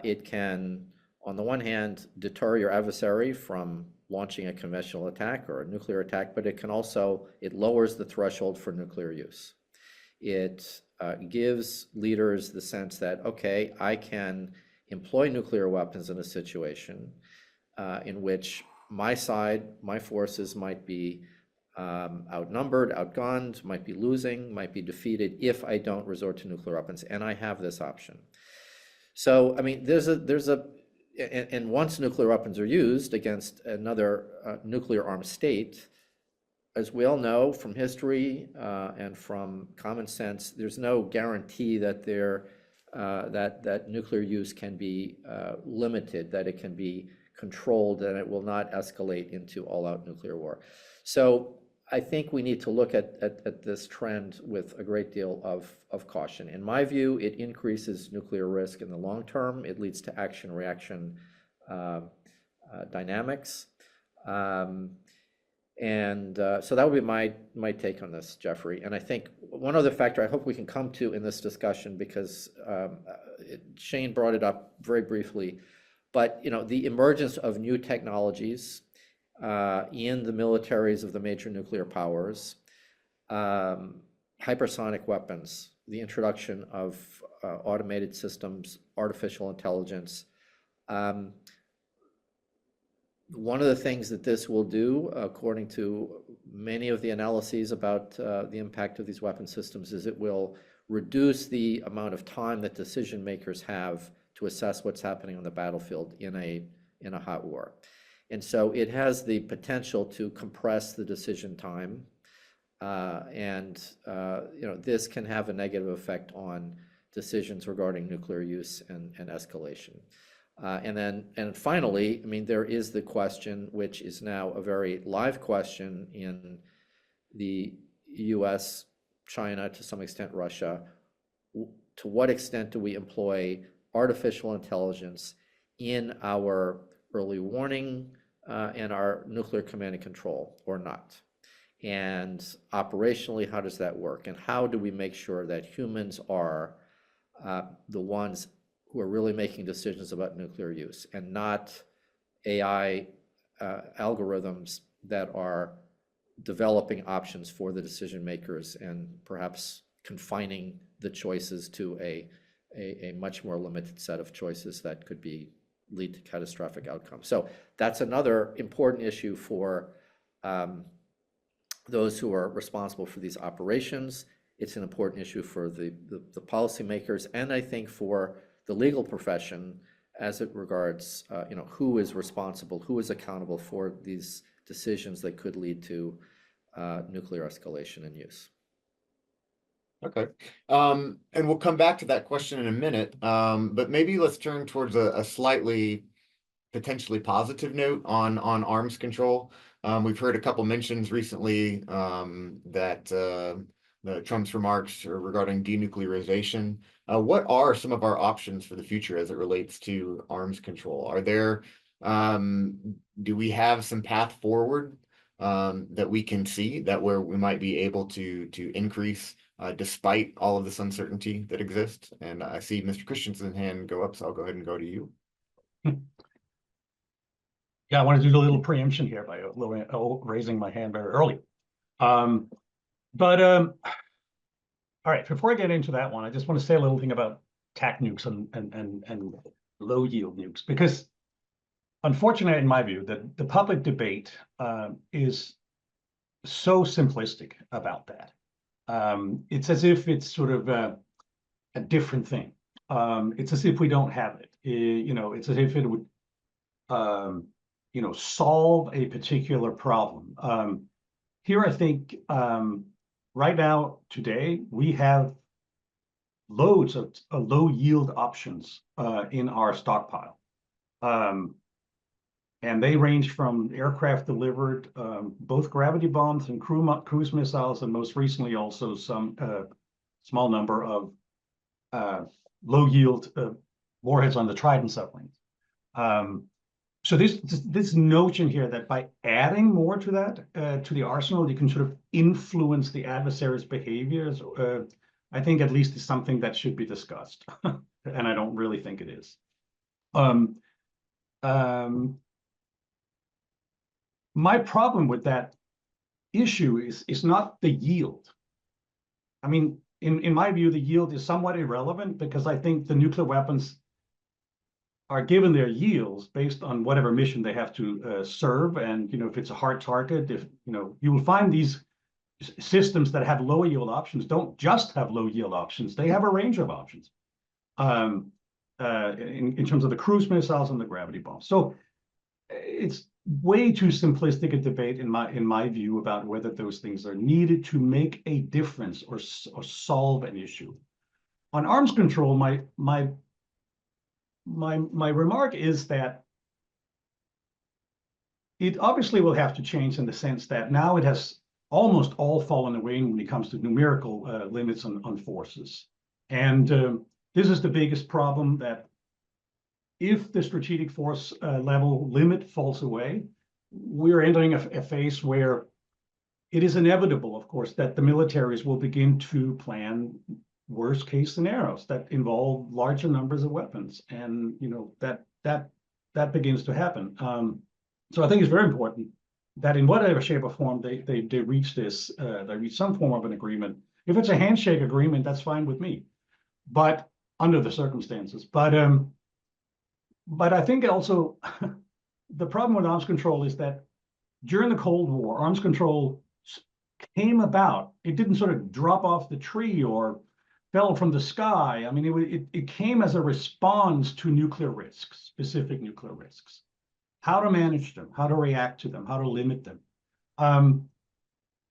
it can, on the one hand, deter your adversary from launching a conventional attack or a nuclear attack, but it lowers the threshold for nuclear use. It gives leaders the sense that, okay, I can employ nuclear weapons in a situation in which my side, my forces might be outnumbered, outgunned, might be losing, might be defeated if I don't resort to nuclear weapons, and I have this option. So, I mean, and once nuclear weapons are used against another nuclear armed state, as we all know from history and from common sense, there's no guarantee that that nuclear use can be limited, that it can be controlled, and it will not escalate into all-out nuclear war. So I think we need to look at this trend with a great deal of caution. In my view, it increases nuclear risk in the long term. It leads to action-reaction dynamics. So that would be my take on this, Jeffrey. And I think one other factor I hope we can come to in this discussion, because Shane brought it up very briefly, but the emergence of new technologies in the militaries of the major nuclear powers, hypersonic weapons, the introduction of automated systems, artificial intelligence. One of the things that this will do, according to many of the analyses about the impact of these weapon systems, is it will reduce the amount of time that decision makers have to assess what's happening on the battlefield in a hot war. And so it has the potential to compress the decision time. This can have a negative effect on decisions regarding nuclear use and escalation. And finally, I mean, there is the question, which is now a very live question in the US, China, to some extent Russia. To what extent do we employ artificial intelligence in our early warning and our nuclear command and control or not? And operationally, how does that work? And how do we make sure that humans are the ones who are really making decisions about nuclear use and not AI algorithms that are developing options for the decision makers and perhaps confining the choices to a much more limited set of choices that could lead to catastrophic outcomes. So that's another important issue for those who are responsible for these operations. It's an important issue for the policymakers, and I think for the legal profession as it regards who is responsible, who is accountable for these decisions that could lead to nuclear escalation and use. Okay. And we'll come back to that question in a minute. But maybe let's turn towards a slightly potentially positive note on arms control. We've heard a couple mentions recently that Trump's remarks regarding denuclearization. What are some of our options for the future as it relates to arms control? Are there, do we have some path forward that we can see that where we might be able to increase despite all of this uncertainty that exists? And I see Mr. Christensen's hand go up, so I'll go ahead and go to you. Yeah, I want to do a little preemption here by raising my hand very early. All right, before I get into that one, I just want to say a little thing about TAC nukes and low yield nukes, because unfortunately, in my view, the public debate is so simplistic about that. It's as if it's sort of a different thing. It's as if we don't have it. It's as if it would solve a particular problem. Here, I think right now, today, we have loads of low yield options in our stockpile. And they range from aircraft delivered, both gravity bombs and cruise missiles, and most recently also some small number of low yield warheads on the Trident submarines. So this notion here that by adding more to that, to the arsenal, you can sort of influence the adversary's behaviors, I think at least is something that should be discussed. And I don't really think it is. My problem with that issue is not the yield. I mean, in my view, the yield is somewhat irrelevant because I think the nuclear weapons are given their yields based on whatever mission they have to serve. And, if it's a hard target, you will find these systems that have low yield options don't just have low yield options. They have a range of options in terms of the cruise missiles and the gravity bombs. So it's way too simplistic a debate in my view about whether those things are needed to make a difference or solve an issue. On arms control, my remark is that it obviously will have to change in the sense that now it has almost all fallen away when it comes to numerical limits on forces. And this is the biggest problem, that if the strategic force level limit falls away, we're entering a phase where it is inevitable, of course, that the militaries will begin to plan worst case scenarios that involve larger numbers of weapons. And, that begins to happen. So I think it's very important that in whatever shape or form they reach this, they reach some form of an agreement. If it's a handshake agreement, that's fine with me, but under the circumstances. But I think also the problem with arms control is that during the Cold War, arms control came about. It didn't sort of drop off the tree or fell from the sky. I mean, it came as a response to nuclear risks, specific nuclear risks. How to manage them, how to react to them, how to limit them.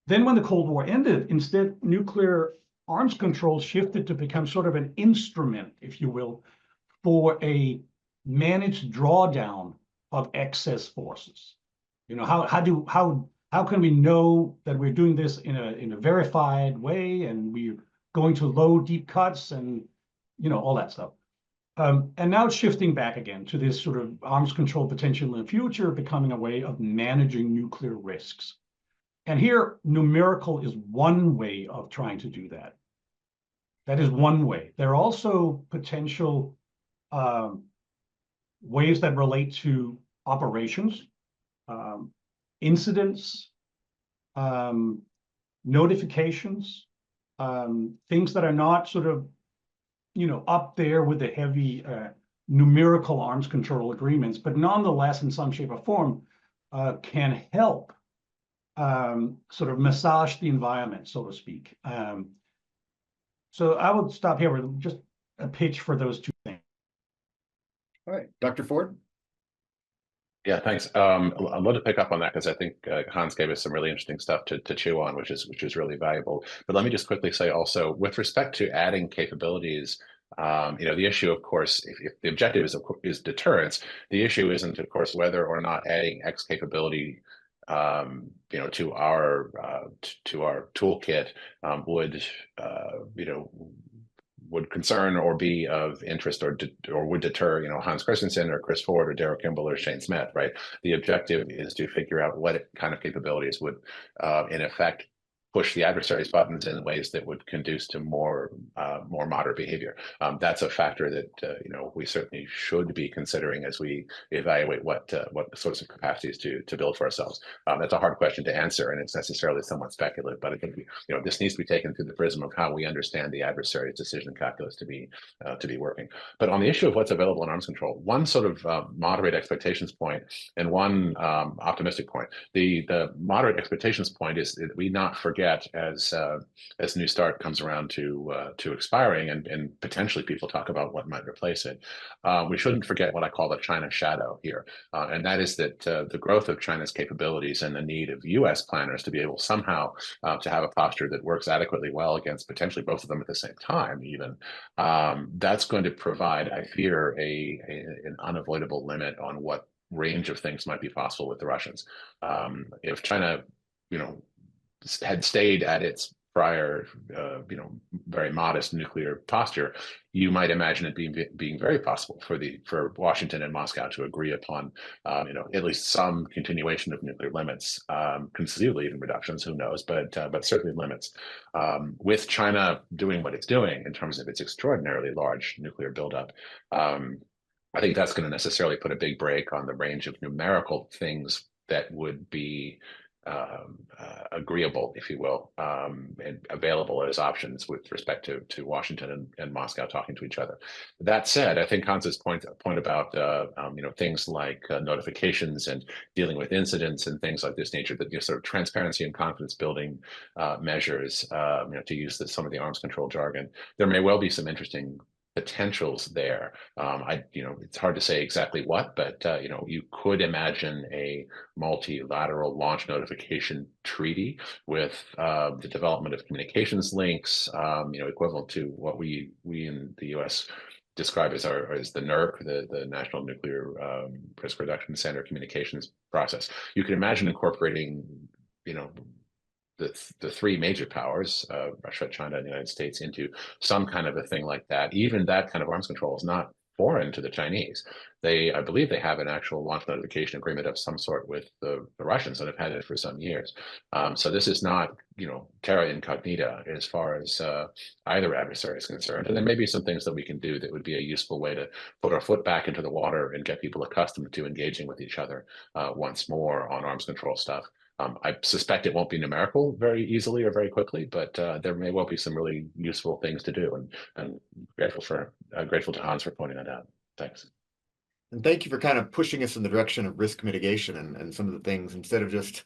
Then when the Cold War ended, instead, nuclear arms control shifted to become sort of an instrument, if you will, for a managed drawdown of excess forces. You know, how can we know that we're doing this in a verified way, and we're going to low deep cuts, and you know, all that stuff. And now it's shifting back again to this sort of arms control potential in the future, becoming a way of managing nuclear risks. And here, numerical is one way of trying to do that. That is one way. There are also potential ways that relate to operations, incidents, notifications, things that are not sort of, you know, up there with the heavy numerical arms control agreements, but nonetheless, in some shape or form, can help sort of massage the environment, so to speak. So I will stop here with just a pitch for those two things. All right, Dr. Ford. Yeah, thanks. I'd love to pick up on that because I think Hans gave us some really interesting stuff to chew on, which is really valuable. But let me just quickly say also, with respect to adding capabilities, you know, the issue, of course, if the objective is deterrence, the issue isn't, of course, whether or not adding X capability, you know, to our toolkit would, you know, would concern or be of interest or would deter, you know, Hans Christensen or Chris Ford or Darrell Kimball or Shane Smith, right? The objective is to figure out what kind of capabilities would, in effect, push the adversary's buttons in ways that would conduce to more moderate behavior. That's a factor that you know, we certainly should be considering as we evaluate what sorts of capacities to build for ourselves. That's a hard question to answer, and it's necessarily somewhat speculative. But I think you know, this needs to be taken through the prism of how we understand the adversary's decision calculus to be working. But on the issue of what's available in arms control, one sort of moderate expectations point and one optimistic point. The moderate expectations point is that we not forget as New START comes around to expiring and potentially people talk about what might replace it. We shouldn't forget what I call the China shadow here, and that is that the growth of China's capabilities and the need of U.S. planners to be able somehow to have a posture that works adequately well against potentially both of them at the same time, even that's going to provide, I fear, an unavoidable limit on what range of things might be possible with the Russians. If China, you know, had stayed at its prior, you know, very modest nuclear posture, you might imagine it being very possible for Washington and Moscow to agree upon, you know, at least some continuation of nuclear limits, conceivably even reductions, who knows, but certainly limits. With China doing what it's doing in terms of its extraordinarily large nuclear buildup, I think that's going to necessarily put a big brake on the range of numerical things that would be agreeable, if you will, and available as options with respect to Washington and Moscow talking to each other. That said, I think Hans's point about you know, things like notifications and dealing with incidents and things like this nature, that, you know, sort of transparency and confidence building measures, you know, to use some of the arms control jargon, there may well be some interesting potentials there. You know, it's hard to say exactly what, but you know, you could imagine a multilateral launch notification treaty with the development of communications links, you know, equivalent to what we in the U.S. describe as the NERC, the National Nuclear Risk Reduction Center communications process. You can imagine incorporating, you know, the three major powers, Russia, China, and the United States, into some kind of a thing like that. Even that kind of arms control is not foreign to the Chinese. I believe they have an actual launch notification agreement of some sort with the Russians, and have had it for some years. So this is not, you know, terra incognita as far as either adversary is concerned. And there may be some things that we can do that would be a useful way to put our foot back into the water and get people accustomed to engaging with each other once more on arms control stuff. I suspect it won't be numerical very easily or very quickly, but there may well be some really useful things to do. And grateful to Hans for pointing that out. Thanks. And thank you for kind of pushing us in the direction of risk mitigation and some of the things, instead of just,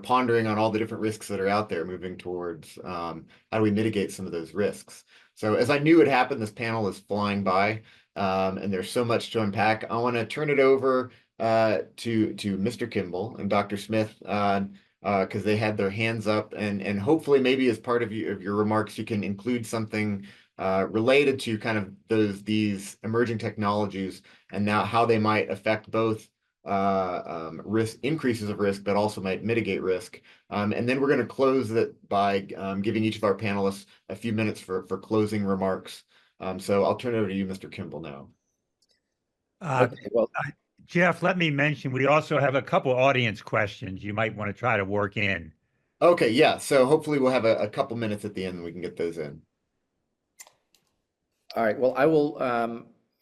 pondering on all the different risks that are out there, moving towards how do we mitigate some of those risks. So as I knew would happen, this panel is flying by, and there's so much to unpack. I want to turn it over to Mr. Kimball and Dr. Smith, because they had their hands up, and hopefully maybe as part of your remarks, you can include something related to kind of these emerging technologies and now how they might affect both increases of risk, but also might mitigate risk. And then we're going to close it by giving each of our panelists a few minutes for closing remarks. So I'll turn it over to you, Mr. Kimball, now. Okay, well, Jeff, let me mention, we also have a couple audience questions you might want to try to work in. Okay, yeah. So hopefully we'll have a couple minutes at the end and we can get those in. all right. Well, I will.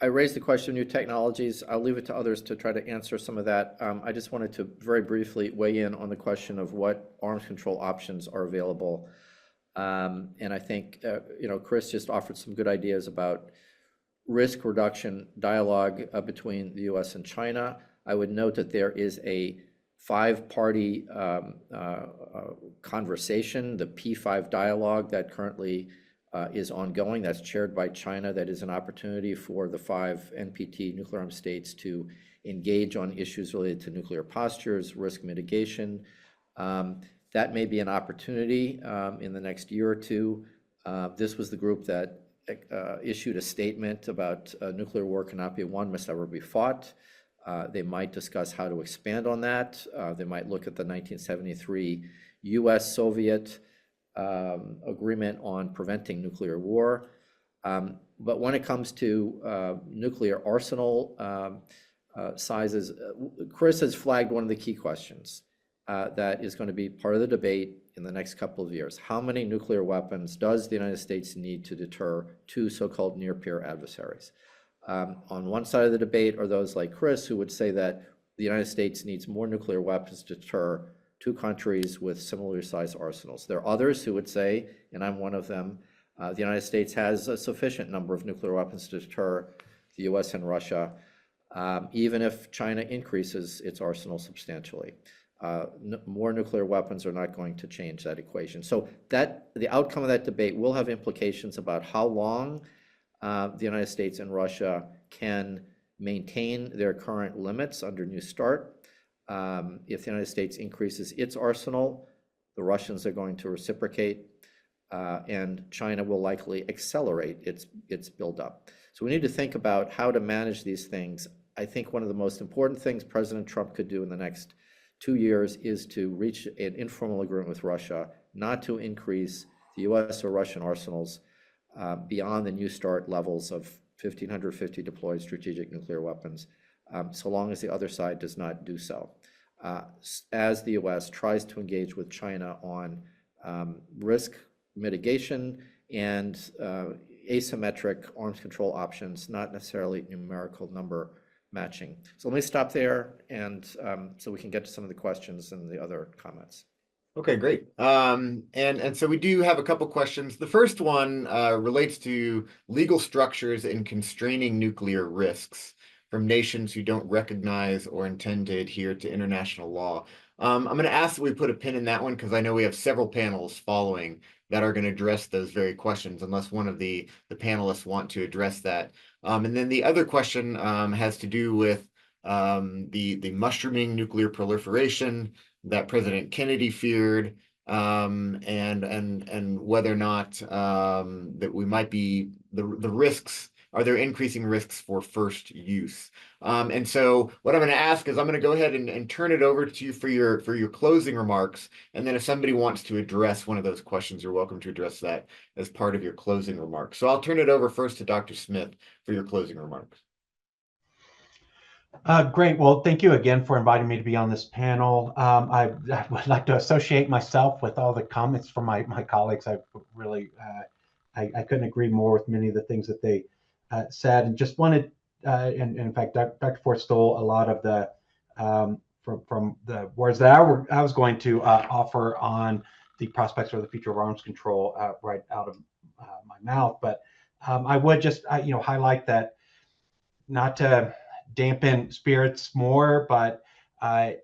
I raised the question of new technologies. I'll leave it to others to try to answer some of that. I just wanted to very briefly weigh in on the question of what arms control options are available. And I think, Chris just offered some good ideas about risk reduction dialogue between the U.S. and China. I would note that there is a 5-party conversation, the P5 dialogue, that currently is ongoing. That's chaired by China. That is an opportunity for the 5 NPT nuclear armed states to engage on issues related to nuclear postures, risk mitigation. That may be an opportunity in the next year or two. This was the group that issued a statement about nuclear war cannot be won, must never be fought. They might discuss how to expand on that. They might look at the 1973 US-Soviet agreement on preventing nuclear war. But when it comes to nuclear arsenal sizes, Chris has flagged one of the key questions that is going to be part of the debate in the next couple of years. How many nuclear weapons does the United States need to deter 2 so-called near-peer adversaries? On one side of the debate are those like Chris who would say that the United States needs more nuclear weapons to deter 2 countries with similarly sized arsenals. There are others who would say, and I'm one of them, the United States has a sufficient number of nuclear weapons to deter the US and Russia, even if China increases its arsenal substantially. More nuclear weapons are not going to change that equation. So that the outcome of that debate will have implications about how long the United States and Russia can maintain their current limits under New START. If the United States increases its arsenal, the Russians are going to reciprocate, and China will likely accelerate its buildup. So we need to think about how to manage these things. I think one of the most important things President Trump could do in the next 2 years is to reach an informal agreement with Russia not to increase the US or Russian arsenals beyond the New START levels of 1,550 deployed strategic nuclear weapons, so long as the other side does not do so. As the US tries to engage with China on risk mitigation and asymmetric arms control options, not necessarily numerical number matching. So let me stop there, and so we can get to some of the questions and the other comments. Okay, great. And so we do have a couple questions. The first one relates to legal structures in constraining nuclear risks from nations who don't recognize or intend to adhere to international law. I'm going to ask that we put a pin in that one because I know we have several panels following that are going to address those very questions, unless one of the panelists want to address that. And then the other question has to do with the mushrooming nuclear proliferation that President Kennedy feared, and whether or not that we might be the risks. Are there increasing risks for first use? And so what I'm going to ask is I'm going to go ahead and turn it over to you for your closing remarks. And then if somebody wants to address one of those questions, you're welcome to address that as part of your closing remarks. So I'll turn it over first to Dr. Smith for your closing remarks. Great. Well, thank you again for inviting me to be on this panel. I would like to associate myself with all the comments from my colleagues. I really, I couldn't agree more with many of the things that they said, and just wanted, and in fact, Dr. Ford stole a lot of the from the words that I was going to offer on the prospects for the future of arms control right out of my mouth. But I would just highlight that, not to dampen spirits more, but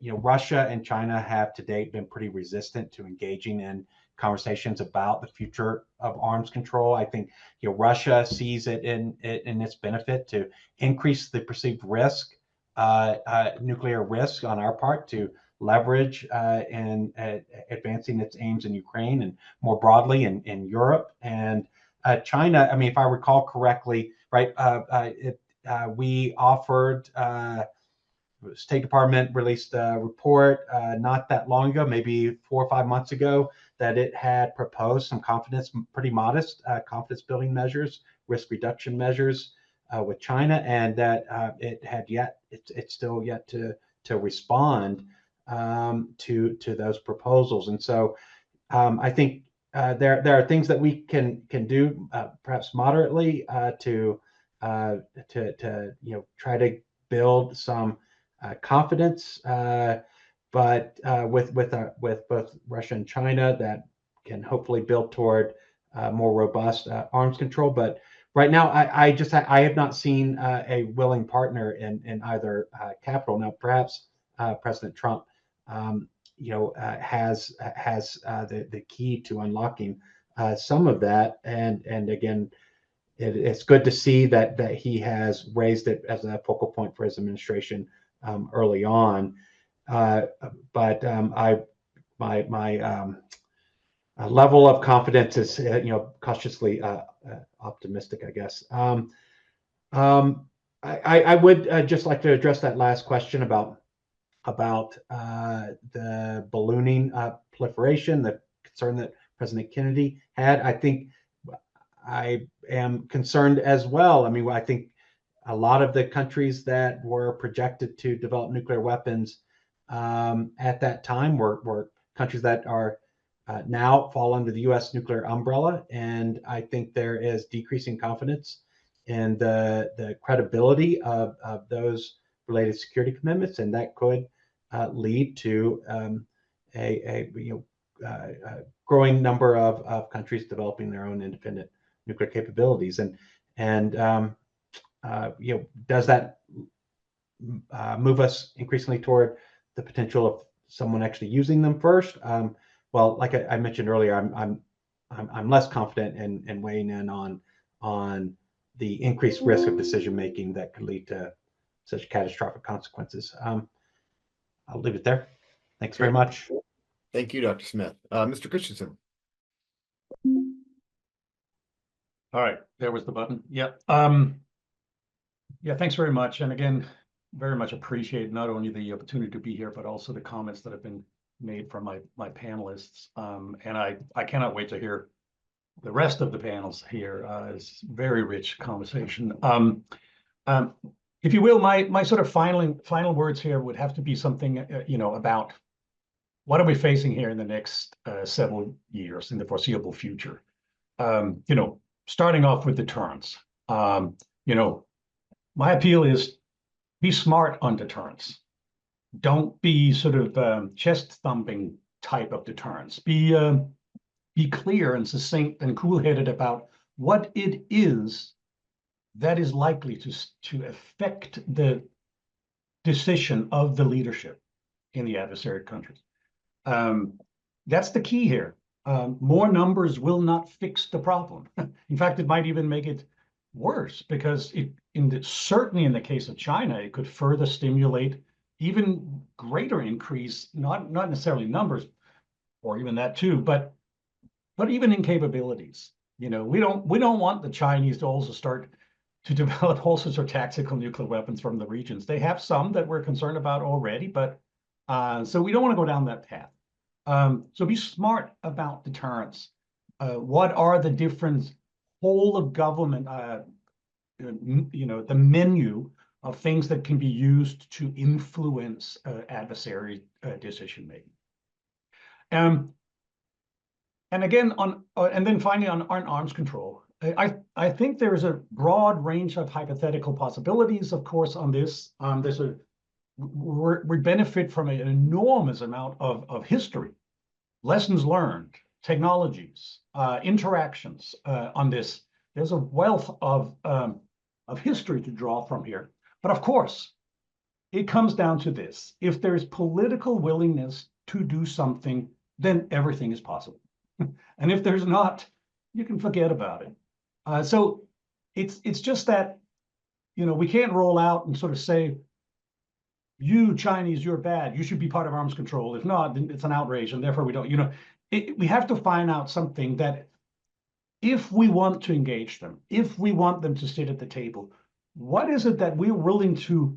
Russia and China have to date been pretty resistant to engaging in conversations about the future of arms control. I think Russia sees it in its benefit to increase the perceived risk, nuclear risk on our part, to leverage in advancing its aims in Ukraine and more broadly in Europe. And China, I mean, if I recall correctly, right, we offered, the State Department released a report not that long ago, maybe 4 or 5 months ago, that it had proposed some pretty modest confidence building measures, risk reduction measures with China, and that it's still yet to respond to those proposals. And so I think there are things that we can do perhaps moderately to try to build some confidence, but with both Russia and China, that can hopefully build toward more robust arms control. But right now, I have not seen a willing partner in either capital. Now, perhaps President Trump, has the key to unlocking some of that. And again, it's good to see that he has raised it as a focal point for his administration early on. But my level of confidence is cautiously optimistic, I guess. I would just like to address that last question about the ballooning proliferation, the concern that President Kennedy had. I think I am concerned as well. I mean, I think a lot of the countries that were projected to develop nuclear weapons at that time were countries that are now fall under the U.S. nuclear umbrella. And I think there is decreasing confidence in the credibility of those related security commitments, and that could lead to a growing number of countries developing their own independent nuclear capabilities. And does that move us increasingly toward the potential of someone actually using them first? Well, like I mentioned earlier, I'm less confident in weighing in on the increased risk of decision making that could lead to such catastrophic consequences. I'll leave it there. Thanks very much. Thank you, Dr. Smith. Mr. Christensen. All right, there was the button. Yeah. Yeah, thanks very much. And again, very much appreciate not only the opportunity to be here, but also the comments that have been made from my panelists. And I cannot wait to hear the rest of the panels here. It's very rich conversation. If you will, my sort of final words here would have to be something, about what are we facing here in the next several years, in the foreseeable future. Starting off with deterrence. My appeal is be smart on deterrence. Don't be sort of chest thumping type of deterrence. Be clear and succinct and cool-headed about what it is that is likely to affect the decision of the leadership in the adversary countries. That's the key here. More numbers will not fix the problem. In fact, it might even make it worse, because certainly in the case of China, it could further stimulate even greater increase, not necessarily numbers, or even that too, but even in capabilities. We don't want the Chinese to also start to develop all sorts of tactical nuclear weapons from the regions. They have some that we're concerned about already, but so we don't want to go down that path. So be smart about deterrence. What are the different whole of government, the menu of things that can be used to influence adversary decision making. And again, and then finally on arms control, I think there is a broad range of hypothetical possibilities, of course, on this. There's a we benefit from an enormous amount of history, lessons learned, technologies, interactions on this. There's a wealth of history to draw from here. But of course, it comes down to this. If there's political willingness to do something, then everything is possible. And if there's not, you can forget about it. So it's just that, we can't roll out and sort of say, you Chinese, you're bad. You should be part of arms control. If not, then it's an outrage, and therefore we don't. We have to find out something that, if we want to engage them, if we want them to sit at the table, what is it that we're willing to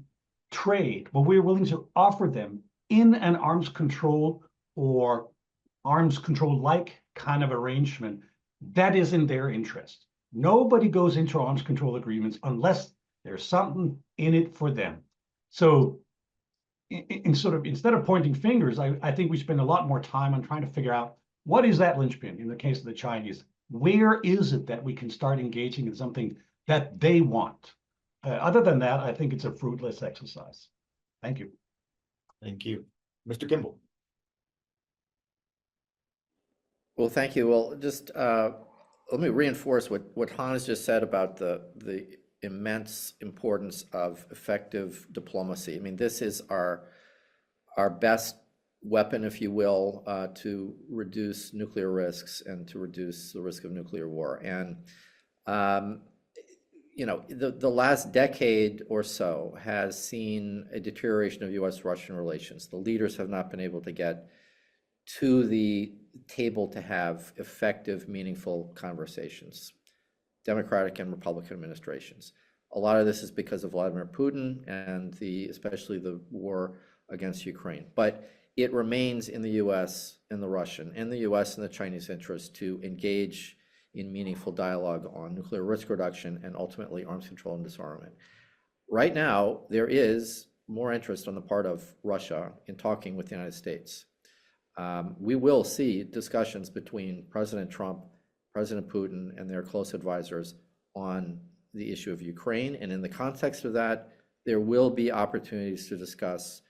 trade, what we're willing to offer them in an arms control or arms control-like kind of arrangement that is in their interest? Nobody goes into arms control agreements unless there's something in it for them. So instead of pointing fingers, I think we spend a lot more time on trying to figure out, what is that linchpin in the case of the Chinese? Where is it that we can start engaging in something that they want? Other than that, I think it's a fruitless exercise. Thank you. Thank you. Mr. Kimball. Well, thank you. Well, just let me reinforce what Hans just said about the immense importance of effective diplomacy. I mean, this is our best weapon, if you will, to reduce nuclear risks and to reduce the risk of nuclear war. And the last decade or so has seen a deterioration of U.S.-Russian relations. The leaders have not been able to get to the table to have effective, meaningful conversations, Democratic and Republican administrations. A lot of this is because of Vladimir Putin and especially the war against Ukraine. But it remains in the U.S. and the Russian, and the U.S. and the Chinese interest to engage in meaningful dialogue on nuclear risk reduction and ultimately arms control and disarmament. Right now, there is more interest on the part of Russia in talking with the United States. We will see discussions between President Trump, President Putin, and their close advisors on the issue of Ukraine. And in the context of that, there will be opportunities to discuss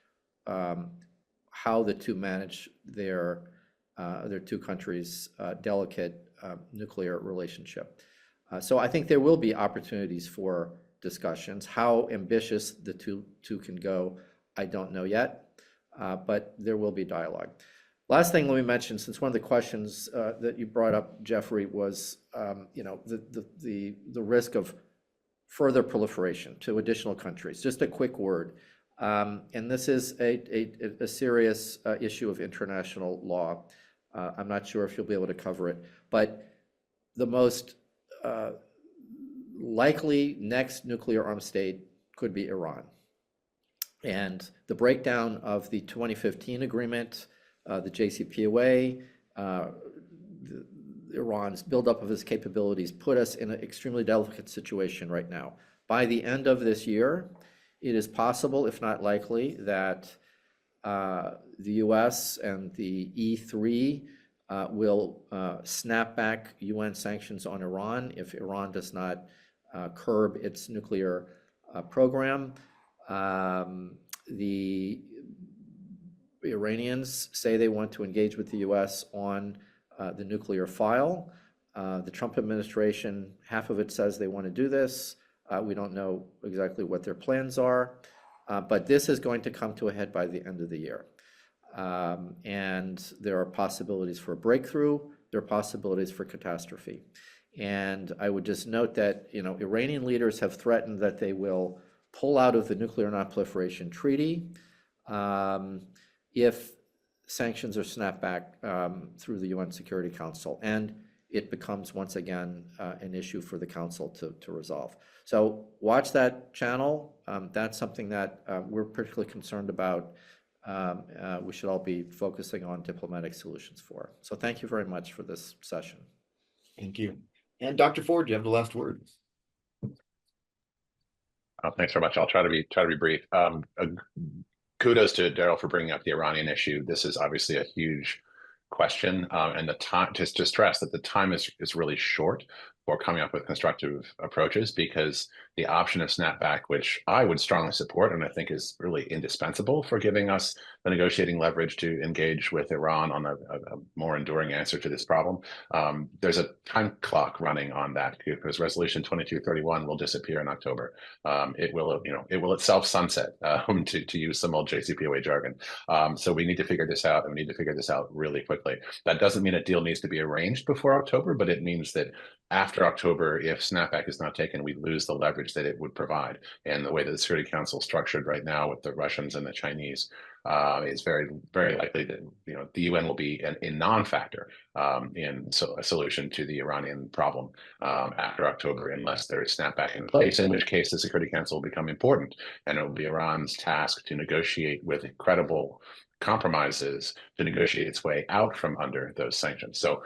how the two manage their two countries' delicate nuclear relationship. So I think there will be opportunities for discussions. How ambitious the two can go, I don't know yet, but there will be dialogue. Last thing let me mention, since one of the questions that you brought up, Jeffrey, was the risk of further proliferation to additional countries. Just a quick word, and this is a serious issue of international law. I'm not sure if you'll be able to cover it, but the most likely next nuclear armed state could be Iran. And the breakdown of the 2015 agreement, the JCPOA, Iran's buildup of its capabilities put us in an extremely delicate situation right now. By the end of this year, it is possible, if not likely, that the US and the E3 will snap back UN sanctions on Iran if Iran does not curb its nuclear program. The Iranians say they want to engage with the US on the nuclear file. The Trump administration, half of it says they want to do this. We don't know exactly what their plans are, but this is going to come to a head by the end of the year. And there are possibilities for a breakthrough. There are possibilities for catastrophe. And I would just note that, Iranian leaders have threatened that they will pull out of the Nuclear Non-Proliferation Treaty if sanctions are snapped back through the UN Security Council, and it becomes once again an issue for the Council to resolve. So watch that channel. That's something that we're particularly concerned about. We should all be focusing on diplomatic solutions for. So thank you very much for this session. Thank you. And Dr. Ford, you have the last word. Thanks very much. I'll try to be brief. Kudos to Daryl for bringing up the Iranian issue. This is obviously a huge question, and the time, just to stress that the time is really short coming up with constructive approaches, because the option of snapback, which I would strongly support and I think is really indispensable for giving us the negotiating leverage to engage with Iran on a more enduring answer to this problem, there's a time clock running on that, because Resolution 2231 will disappear in October. It will itself sunset, to use some old JCPOA jargon. So we need to figure this out, and we need to figure this out really quickly. That doesn't mean a deal needs to be arranged before October, but it means that after October, if snapback is not taken, we lose the leverage that it would provide. And the way that the Security Council is structured right now with the Russians and the Chinese, is very, very likely that the UN will be a non-factor in a solution to the Iranian problem after October, unless there is snapback in place, in which case the Security Council will become important, and it will be Iran's task to negotiate with credible compromises to negotiate its way out from under those sanctions. So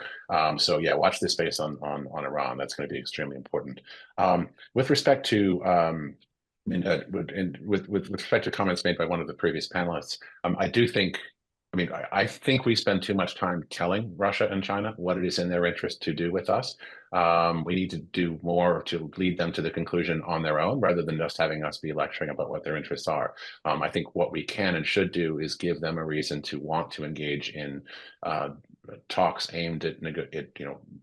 yeah, watch this space on Iran. That's going to be extremely important. With respect to with respect to comments made by one of the previous panelists, I think we spend too much time telling Russia and China what it is in their interest to do with us. We need to do more to lead them to the conclusion on their own, rather than just having us be lecturing about what their interests are. I think what we can and should do is give them a reason to want to engage in talks aimed at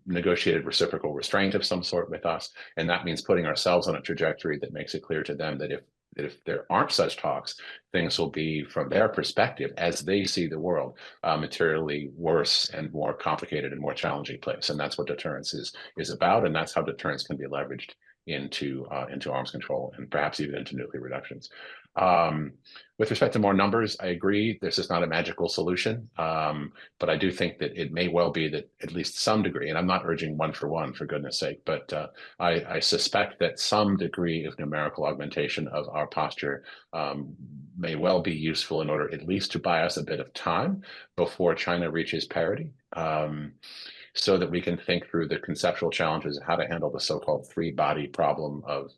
negotiated reciprocal restraint of some sort with us. And that means putting ourselves on a trajectory that makes it clear to them that if there aren't such talks, things will be, from their perspective, as they see the world, materially worse and more complicated and more challenging place. And that's what deterrence is about, and that's how deterrence can be leveraged into arms control and perhaps even into nuclear reductions. With respect to more numbers, I agree this is not a magical solution, but I do think that it may well be that at least some degree, and I'm not urging 1 for 1 for goodness sake, but I suspect that some degree of numerical augmentation of our posture may well be useful in order at least to buy us a bit of time before China reaches parity. So that we can think through the conceptual challenges of how to handle the so-called 3-body problem of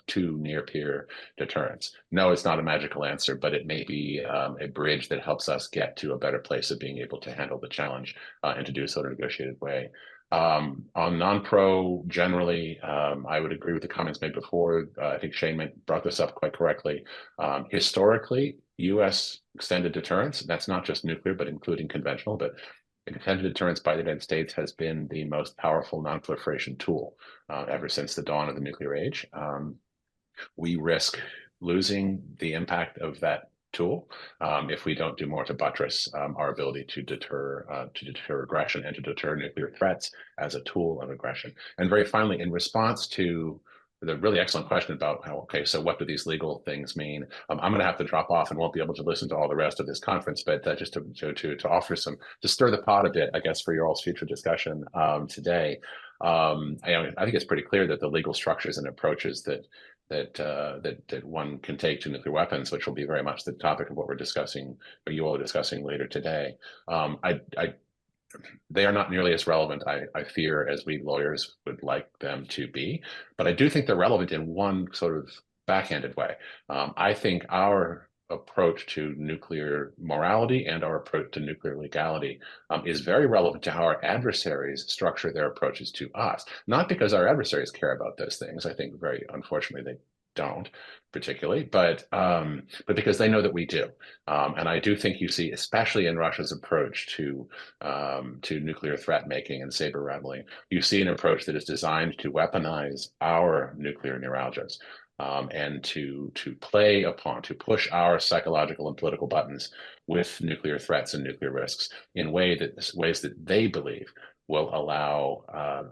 2 near-peer deterrents. No, it's not a magical answer, but it may be a bridge that helps us get to a better place of being able to handle the challenge and to do so in a negotiated way. On non-pro, generally, I would agree with the comments made before. I think Shane brought this up quite correctly. Historically, U.S. extended deterrence, that's not just nuclear, but including conventional, but extended deterrence by the United States has been the most powerful non-proliferation tool ever since the dawn of the nuclear age. We risk losing the impact of that tool if we don't do more to buttress our ability to deter aggression and to deter nuclear threats as a tool of aggression. And very finally, in response to the really excellent question about so what do these legal things mean? I'm going to have to drop off and won't be able to listen to all the rest of this conference, but just to offer some, to stir the pot a bit, I guess, for your all's future discussion today. I think it's pretty clear that the legal structures and approaches that one can take to nuclear weapons, which will be very much the topic of what we're discussing, or you all are discussing later today. They are not nearly as relevant, I fear, as we lawyers would like them to be, but I do think they're relevant in one sort of backhanded way. I think our approach to nuclear morality and our approach to nuclear legality is very relevant to how our adversaries structure their approaches to us. Not because our adversaries care about those things. I think very unfortunately they don't particularly, but because they know that we do. And I do think you see, especially in Russia's approach to nuclear threat making and saber rattling, you see an approach that is designed to weaponize our nuclear neuralgias. And to play upon, to push our psychological and political buttons with nuclear threats and nuclear risks in ways that they believe will allow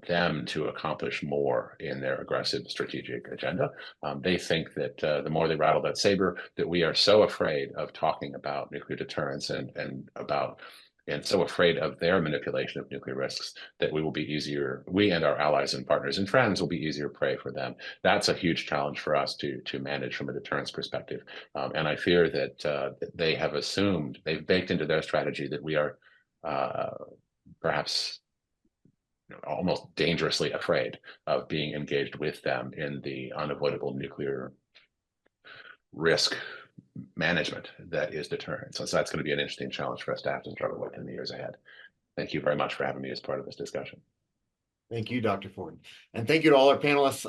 them to accomplish more in their aggressive strategic agenda. They think that the more they rattle that saber, that we are so afraid of talking about nuclear deterrence and so afraid of their manipulation of nuclear risks that we and our allies and partners and friends will be easier prey for them. That's a huge challenge for us to manage from a deterrence perspective. And I fear that they have assumed, they've baked into their strategy that we are perhaps almost dangerously afraid of being engaged with them in the unavoidable nuclear risk management that is deterrence. So that's going to be an interesting challenge for us to have to struggle with in the years ahead. Thank you very much for having me as part of this discussion. Thank you, Dr. Ford. And thank you to all our panelists.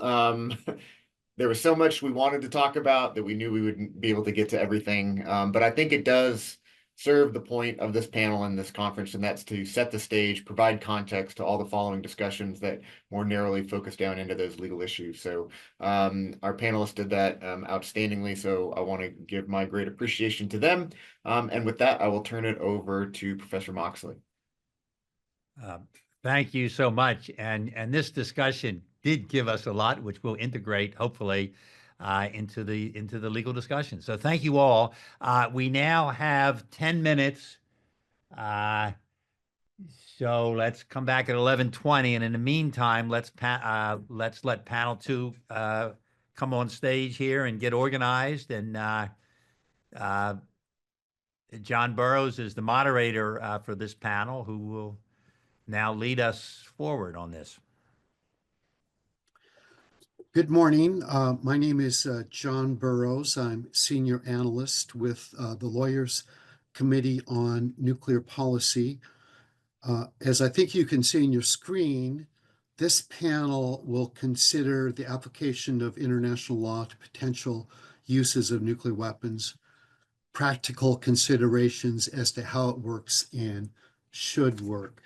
There was so much we wanted to talk about that we knew we wouldn't be able to get to everything. But I think it does serve the point of this panel and this conference, and that's to set the stage, provide context to all the following discussions that more narrowly focus down into those legal issues. So our panelists did that outstandingly. So I want to give my great appreciation to them. And with that, I will turn it over to Professor Moxley. Thank you so much. And this discussion did give us a lot, which we'll integrate, hopefully, into the legal discussion. So thank you all. We now have 10 minutes. So let's come back at 11:20. And in the meantime, let's let panel 2 come on stage here and get organized. And John Burroughs is the moderator for this panel, who will now lead us forward on this. Good morning. My name is John Burroughs. I'm senior analyst with the Lawyers Committee on Nuclear Policy. As I think you can see on your screen, this panel will consider the application of international law to potential uses of nuclear weapons, practical considerations as to how it works and should work.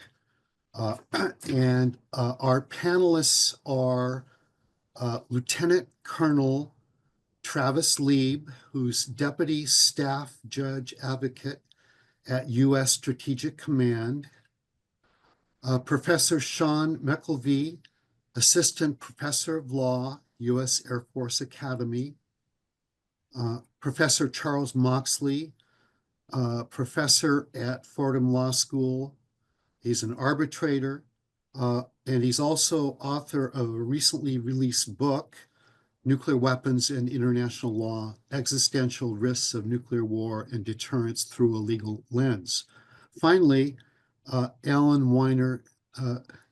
And our panelists are Lieutenant Colonel Travis Lieb, who's Deputy Staff Judge Advocate at U.S. Strategic Command, Professor Sean McElvey, Assistant Professor of Law, U.S. Air Force Academy, Professor Charles Moxley, Professor at Fordham Law School. He's an arbitrator, and he's also author of a recently released book, Nuclear Weapons and International Law, Existential Risks of Nuclear War and Deterrence Through a Legal Lens. Finally, Alan Weiner,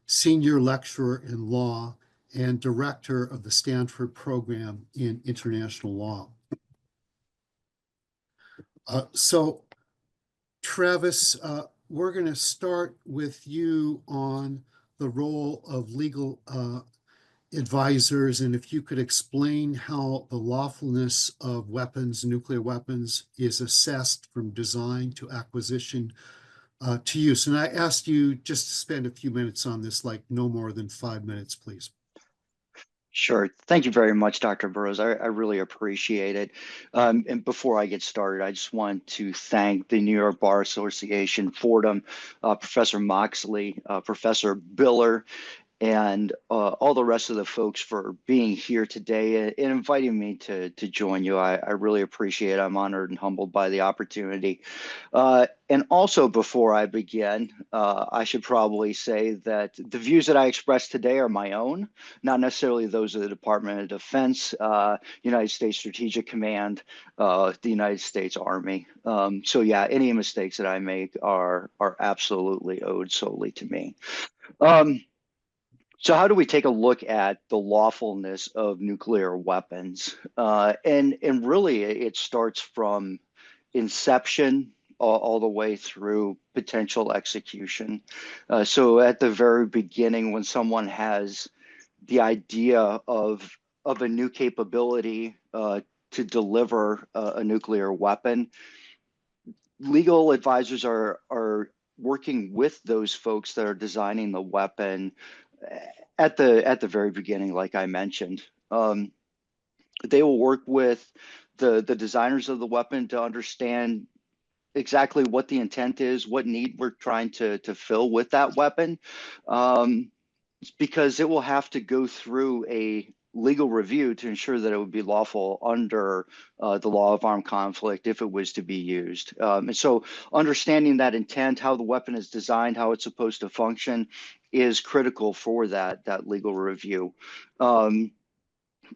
Senior Lecturer in Law and Director of the Stanford Program in International Law. So, Travis, we're going to start with you on the role of legal advisors, and if you could explain how the lawfulness of weapons, nuclear weapons, is assessed from design to acquisition to use. And I asked you just to spend a few minutes on this, like no more than 5 minutes, please. Sure. Thank you very much, Dr. Burroughs. I really appreciate it. And before I get started, I just want to thank the New York Bar Association, Fordham, Professor Moxley, Professor Biller, and all the rest of the folks for being here today and inviting me to join you. I really appreciate it. I'm honored and humbled by the opportunity. And also, before I begin, I should probably say that the views that I express today are my own, not necessarily those of the Department of Defense, United States Strategic Command, the United States Army. So yeah, any mistakes that I make are absolutely owed solely to me. So how do we take a look at the lawfulness of nuclear weapons? And really, it starts from inception all the way through potential execution. So at the very beginning, when someone has the idea of a new capability to deliver a nuclear weapon, legal advisors are working with those folks that are designing the weapon at the very beginning, like I mentioned. They will work with the designers of the weapon to understand exactly what the intent is, what need we're trying to fill with that weapon, because it will have to go through a legal review to ensure that it would be lawful under the law of armed conflict if it was to be used. And so understanding that intent, how the weapon is designed, how it's supposed to function is critical for that legal review.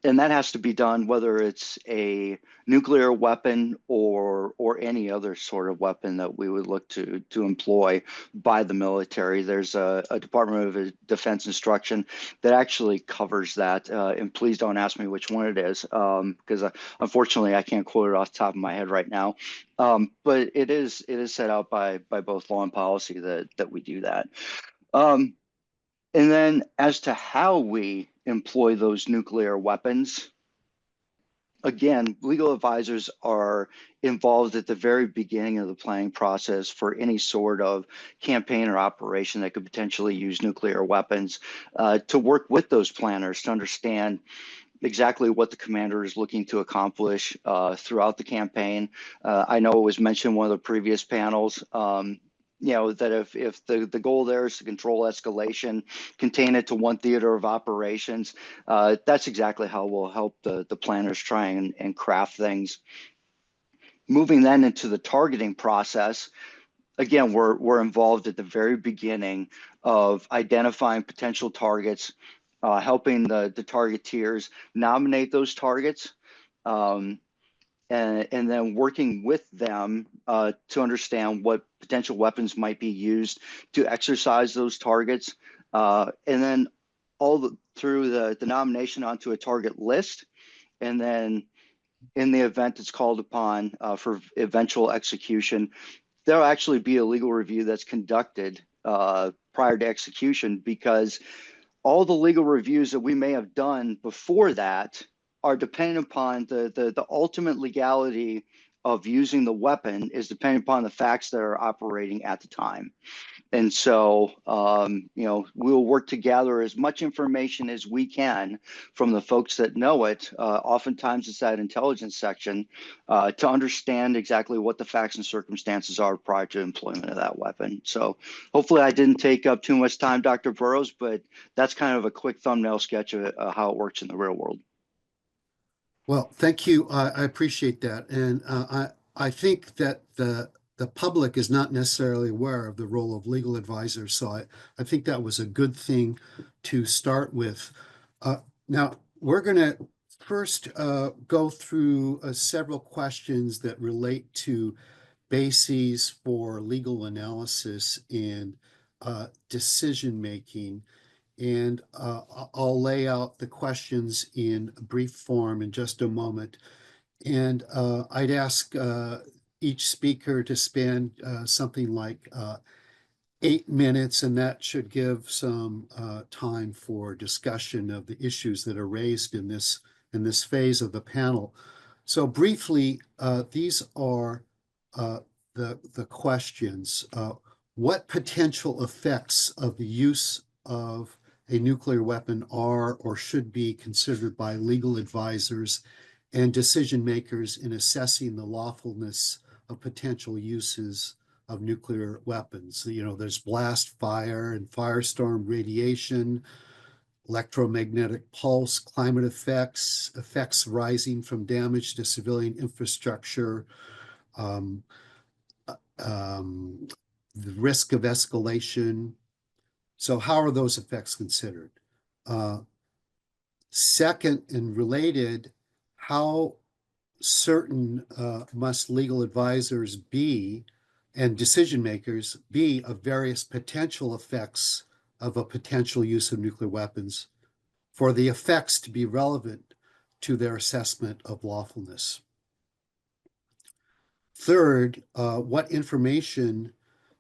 And that has to be done whether it's a nuclear weapon or any other sort of weapon that we would look to employ by the military. There's a Department of Defense instruction that actually covers that. And please don't ask me which one it is, because unfortunately I can't quote it off the top of my head right now. But it is set out by both law and policy that we do that. And then as to how we employ those nuclear weapons, again, legal advisors are involved at the very beginning of the planning process for any sort of campaign or operation that could potentially use nuclear weapons, to work with those planners to understand exactly what the commander is looking to accomplish throughout the campaign. I know it was mentioned in one of the previous panels, that if the goal there is to control escalation, contain it to one theater of operations, that's exactly how we'll help the planners try and craft things. Moving then into the targeting process, again, we're involved at the very beginning of identifying potential targets, helping the targeteers nominate those targets, and then working with them to understand what potential weapons might be used to exercise those targets, and then through the nomination onto a target list, and then in the event it's called upon for eventual execution, there'll actually be a legal review that's conducted prior to execution, because all the legal reviews that we may have done before that are dependent upon the ultimate legality of using the weapon is dependent upon the facts that are operating at the time. And so, we'll work to gather as much information as we can from the folks that know it. Oftentimes it's that intelligence section to understand exactly what the facts and circumstances are prior to employment of that weapon. So hopefully I didn't take up too much time, Dr. Burrows, but that's kind of a quick thumbnail sketch of how it works in the real world. Well, thank you. I appreciate that. And I think that the public is not necessarily aware of the role of legal advisors. So I think that was a good thing to start with. Now, we're going to first go through several questions that relate to bases for legal analysis and decision-making. And I'll lay out the questions in brief form in just a moment. And I'd ask each speaker to spend something like 8 minutes, and that should give some time for discussion of the issues that are raised in this phase of the panel. So briefly, these are the questions. What potential effects of the use of a nuclear weapon are or should be considered by legal advisors and decision makers in assessing the lawfulness of potential uses of nuclear weapons? There's blast, fire, and firestorm radiation, electromagnetic pulse, climate effects, effects rising from damage to civilian infrastructure, the risk of escalation. So how are those effects considered? Second, and related, how certain must legal advisors be and decision makers be of various potential effects of a potential use of nuclear weapons for the effects to be relevant to their assessment of lawfulness? Third, what information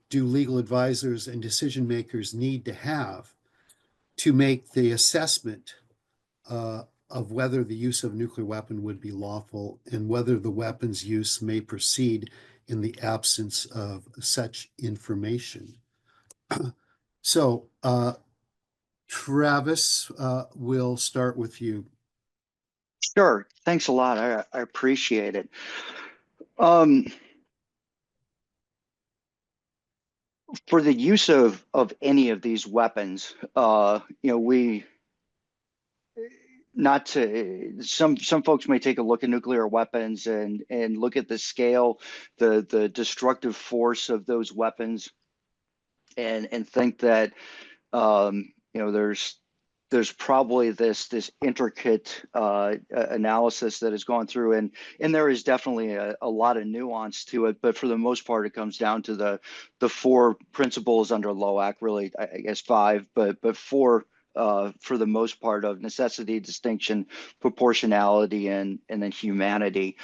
do legal advisors and decision makers need to have to make the assessment of whether the use of a nuclear weapon would be lawful and whether the weapon's use may proceed in the absence of such information? So, Travis, we'll start with you. Sure. Thanks a lot. I appreciate it. For the use of any of these weapons, some folks may take a look at nuclear weapons and look at the scale, the destructive force of those weapons, and think that there's probably this intricate analysis that has gone through, and there is definitely a lot of nuance to it, but for the most part it comes down to the 4 principles under LOAC, really I guess 5, but 4 for the most part, of necessity, distinction, proportionality, and then humanity.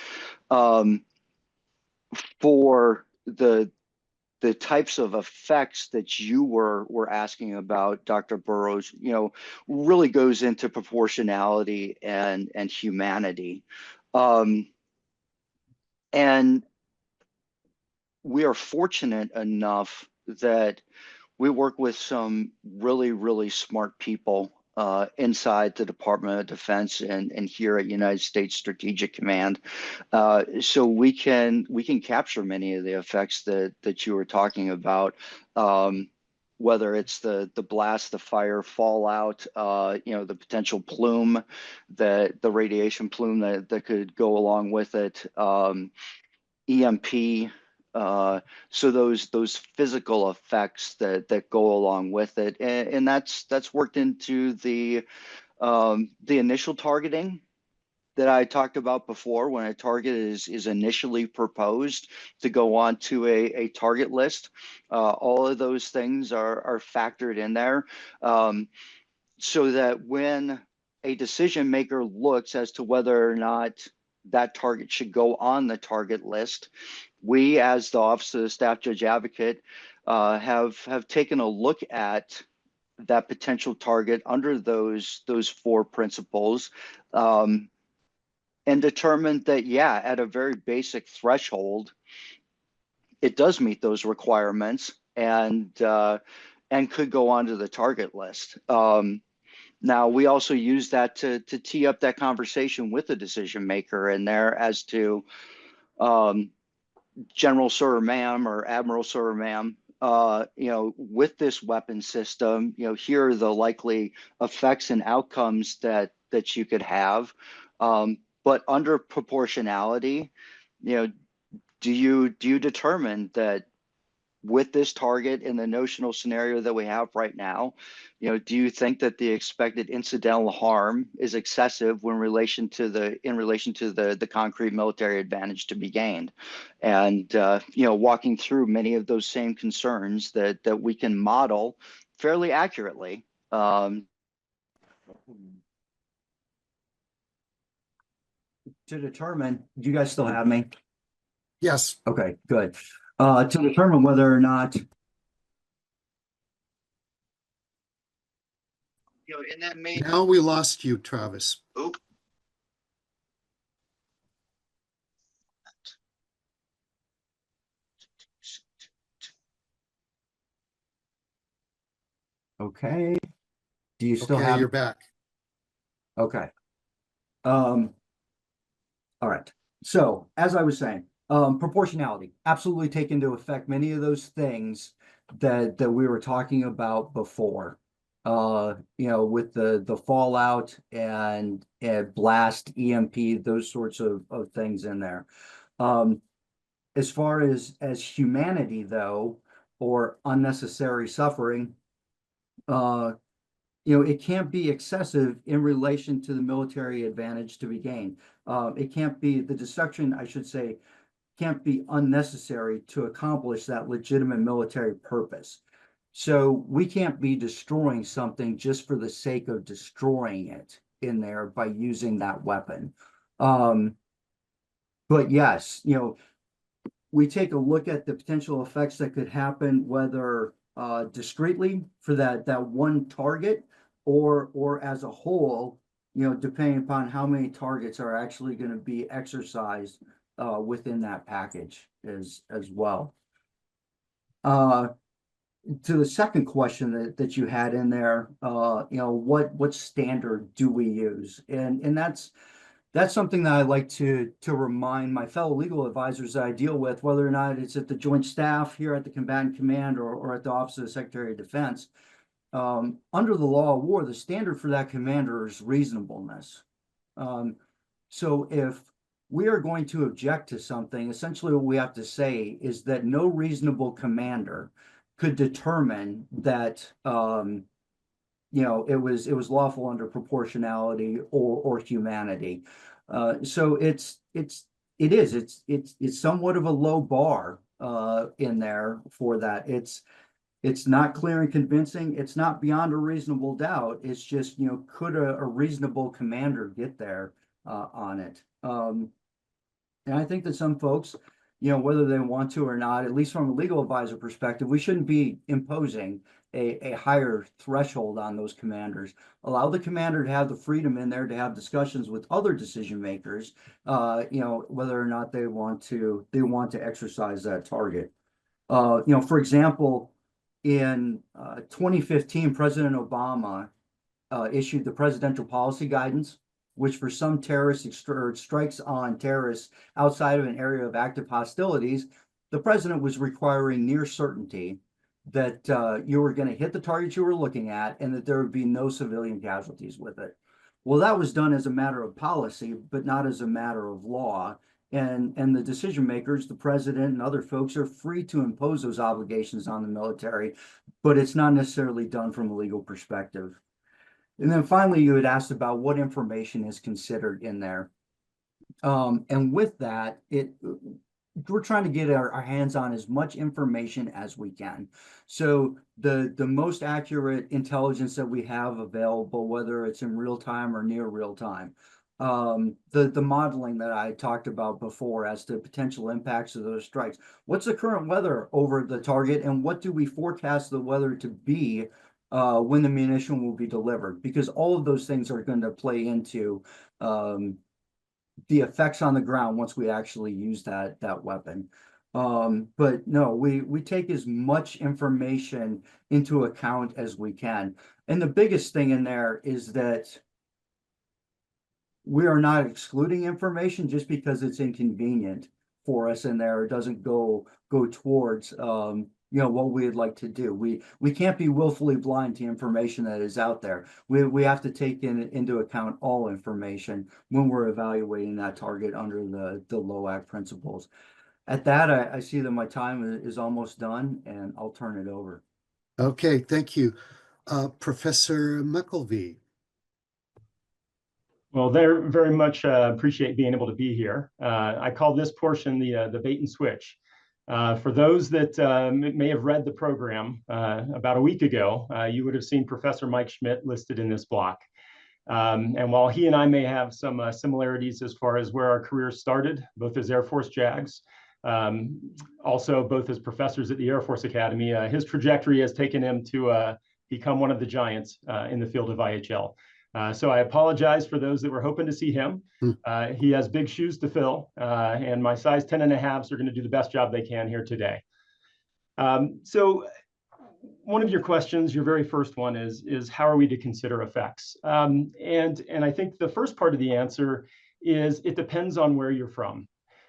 For the the types of effects that you were asking about, Dr. Burrows, really goes into proportionality and humanity. And we are fortunate enough that we work with some really, really smart people inside the Department of Defense and here at United States Strategic Command. So we can capture many of the effects that you were talking about, whether it's the blast, the fire, fallout, the potential plume, the radiation plume that could go along with it, EMP. So those physical effects that go along with it, and that's worked into the initial targeting that I talked about before. When a target is initially proposed to go on to a target list, all of those things are factored in there, so that when a decision maker looks as to whether or not that target should go on the target list, we, as the Office of the Staff Judge Advocate, have taken a look at that potential target under those 4 principles, and determined that, yeah, at a very basic threshold, it does meet those requirements and could go onto the target list. Now, we also use that to tee up that conversation with the decision maker in there as to General Sir or Ma'am or Admiral Sir or Ma'am, with this weapon system, here are the likely effects and outcomes that you could have. But under proportionality, do you determine that with this target in the notional scenario that we have right now, do you think that the expected incidental harm is excessive in relation to the concrete military advantage to be gained? And walking through many of those same concerns that we can model fairly accurately. To determine, do you guys still have me? Yes. Okay, good. To determine whether or not And that may. Now we lost you, Travis. Oop. okay. Do you still Okay, have? you're back. Okay. All right. So as I was saying, proportionality absolutely take into effect many of those things that we were talking about before. With the fallout and blast, EMP, those sorts of things in there. As far as humanity, though, or unnecessary suffering, it can't be excessive in relation to the military advantage to be gained. It can't be, the destruction, I should say, can't be unnecessary to accomplish that legitimate military purpose. So we can't be destroying something just for the sake of destroying it in there by using that weapon. But yes, we take a look at the potential effects that could happen, whether discreetly for that one target or as a whole, depending upon how many targets are actually going to be exercised within that package as well. To the second question that you had in there, what standard do we use? And that's something that I like to remind my fellow legal advisors that I deal with, whether or not it's at the Joint Staff here at the Combatant Command or at the Office of the Secretary of Defense. Under the law of war, the standard for that commander is reasonableness. So if we are going to object to something, essentially what we have to say is that no reasonable commander could determine that it was lawful under proportionality or humanity. So it's somewhat of a low bar in there for that. It's not clear and convincing. It's not beyond a reasonable doubt. It's just, could a reasonable commander get there on it? And I think that some folks, whether they want to or not, at least from a legal advisor perspective, we shouldn't be imposing a higher threshold on those commanders. Allow the commander to have the freedom in there to have discussions with other decision makers, whether or not they want to exercise that target. For example, in 2015, President Obama issued the presidential policy guidance, which for some terrorist strikes on terrorists outside of an area of active hostilities, the president was requiring near certainty that you were going to hit the targets you were looking at and that there would be no civilian casualties with it. Well, that was done as a matter of policy, but not as a matter of law. And the decision makers, the president and other folks, are free to impose those obligations on the military, but it's not necessarily done from a legal perspective. And then finally, you had asked about what information is considered in there. And with that, we're trying to get our hands on as much information as we can. So the most accurate intelligence that we have available, whether it's in real time or near real time, the modeling that I talked about before as to potential impacts of those strikes. What's the current weather over the target, and what do we forecast the weather to be when the munition will be delivered? Because all of those things are going to play into the effects on the ground once we actually use that weapon. But no, we take as much information into account as we can. And the biggest thing in there is that we are not excluding information just because it's inconvenient for us in there. It doesn't go towards what we'd like to do. We can't be willfully blind to information that is out there. We have to take into account all information when we're evaluating that target under the LOAC principles. At that, I see that my time is almost done, and I'll turn it over. Okay, thank you. Professor McElvey. Well, very much appreciate being able to be here. I call this portion the bait and switch. For those that may have read the program about a week ago, you would have seen Professor Mike Schmidt listed in this block. And while he and I may have some similarities as far as where our careers started, both as Air Force JAGs, also both as professors at the Air Force Academy, his trajectory has taken him to become one of the giants in the field of IHL. So I apologize for those that were hoping to see him. He has big shoes to fill, and my size 10.5s are going to do the best job they can here today. So one of your questions, your very first one, is how are we to consider effects? And I think the first part of the answer is it depends on where you're from.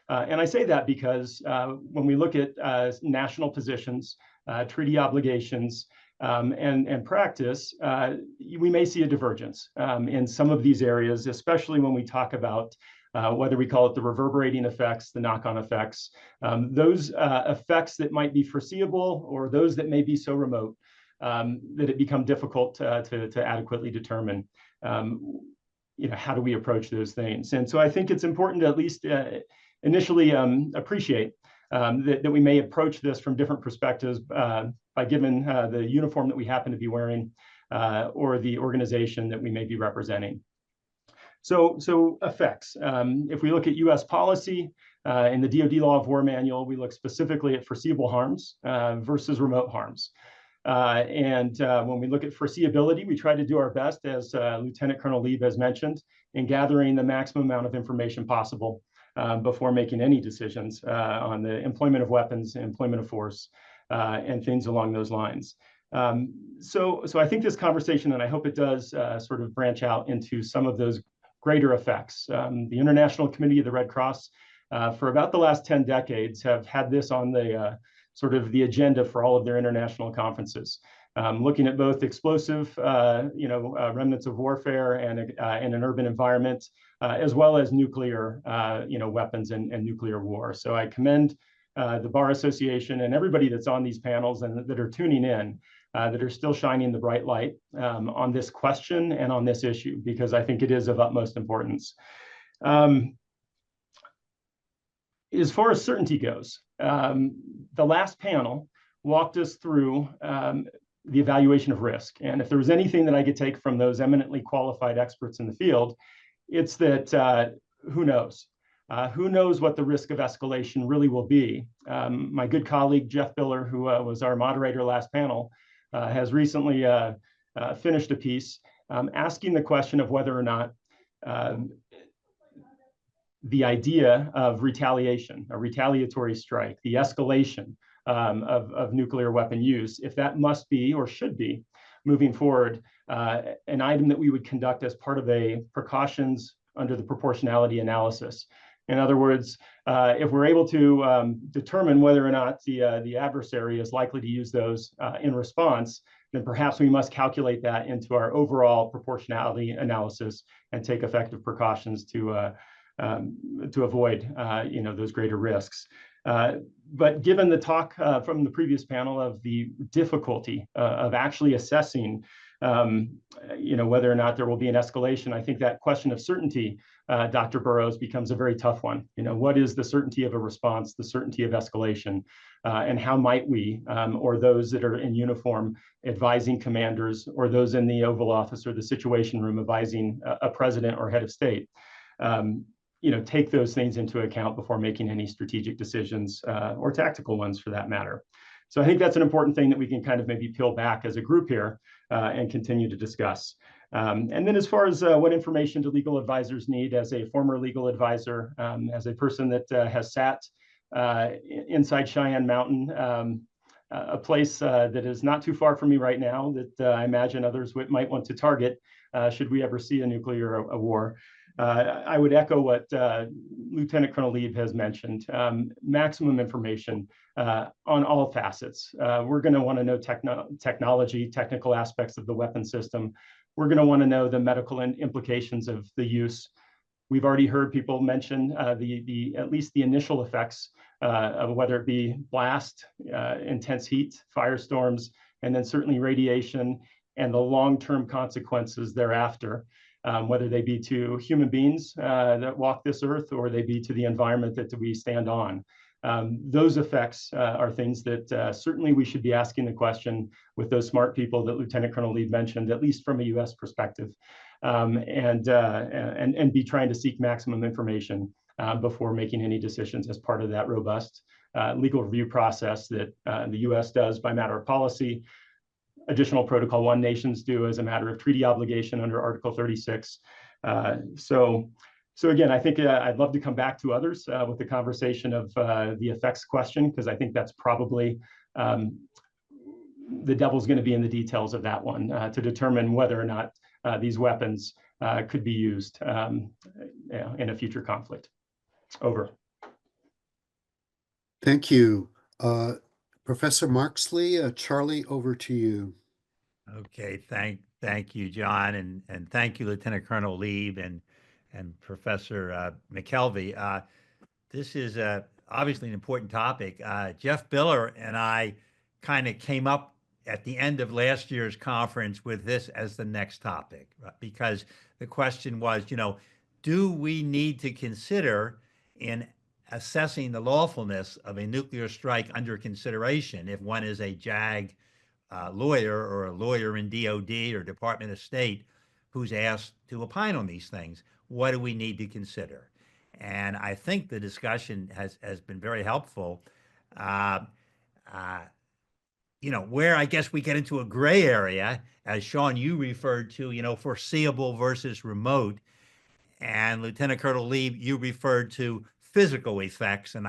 And I say that because when we look at national positions, treaty obligations, and practice, we may see a divergence in some of these areas, especially when we talk about whether we call it the reverberating effects, the knock-on effects, those effects that might be foreseeable or those that may be so remote that it become difficult to adequately determine how do we approach those things. And so I think it's important to at least initially appreciate that we may approach this from different perspectives by given the uniform that we happen to be wearing or the organization that we may be representing. So effects. If we look at U.S. policy in the DoD Law of War Manual, we look specifically at foreseeable harms versus remote harms. And when we look at foreseeability, we try to do our best, as Lieutenant Colonel Lieb has mentioned, in gathering the maximum amount of information possible before making any decisions on the employment of weapons, employment of force, and things along those lines. So I think this conversation, and I hope it does sort of branch out into some of those greater effects. The International Committee of the Red Cross, for about the last 10 decades, have had this on the sort of the agenda for all of their international conferences, looking at both explosive, remnants of warfare and in an urban environment, as well as nuclear, weapons and nuclear war. So I commend the Bar Association and everybody that's on these panels and that are tuning in, that are still shining the bright light on this question and on this issue, because I think it is of utmost importance. As far as certainty goes, the last panel walked us through the evaluation of risk. And if there was anything that I could take from those eminently qualified experts in the field, it's that who knows? Who knows what the risk of escalation really will be? My good colleague, Jeff Biller, who was our moderator last panel, has recently finished a piece asking the question of whether or not the idea of retaliation, a retaliatory strike, the escalation of nuclear weapon use, if that must be or should be moving forward, an item that we would conduct as part of a precautions under the proportionality analysis. In other words, if we're able to determine whether or not the adversary is likely to use those in response, then perhaps we must calculate that into our overall proportionality analysis and take effective precautions to avoid those greater risks. But given the talk from the previous panel of the difficulty of actually assessing whether or not there will be an escalation, I think that question of certainty, Dr. Burrows, becomes a very tough one. What is the certainty of a response, the certainty of escalation, and how might we, or those that are in uniform advising commanders, or those in the Oval Office or the Situation Room advising a president or head of state, take those things into account before making any strategic decisions or tactical ones for that matter. So I think that's an important thing that we can kind of maybe peel back as a group here and continue to discuss. And then as far as what information do legal advisors need, as a former legal advisor, as a person that has sat inside Cheyenne Mountain, a place that is not too far from me right now that I imagine others might want to target should we ever see a nuclear war. I would echo what Lieutenant Colonel Lieb has mentioned, maximum information on all facets. We're going to want to know technology, technical aspects of the weapon system. We're going to want to know the medical implications of the use. We've already heard people mention at least the initial effects of whether it be blast, intense heat, firestorms, and then certainly radiation and the long-term consequences thereafter. Whether they be to human beings that walk this earth or they be to the environment that we stand on. Those effects are things that certainly we should be asking the question with those smart people that Lieutenant Colonel Lee mentioned, at least from a U.S. perspective, and be trying to seek maximum information before making any decisions as part of that robust legal review process that the U.S. does by matter of policy. Additional Protocol 1 nations do as a matter of treaty obligation under Article 36. So again, I think I'd love to come back to others with the conversation of the effects question, because I think that's probably the devil's going to be in the details of that one to determine whether or not these weapons could be used in a future conflict. Over. Thank you. Professor Moxley, Charlie, over to you. Okay, thank you, John, and thank you, Lieutenant Colonel Lieb and Professor McKelvey. This is obviously an important topic. Jeff Biller and I kind of came up at the end of last year's conference with this as the next topic, because the question was, do we need to consider in assessing the lawfulness of a nuclear strike under consideration if one is a JAG lawyer or a lawyer in DOD or Department of State who's asked to opine on these things? What do we need to consider? And I think the discussion has been very helpful. Where I guess we get into a gray area, as Sean, you referred to, foreseeable versus remote. And Lieutenant Colonel Lee, you referred to physical effects and,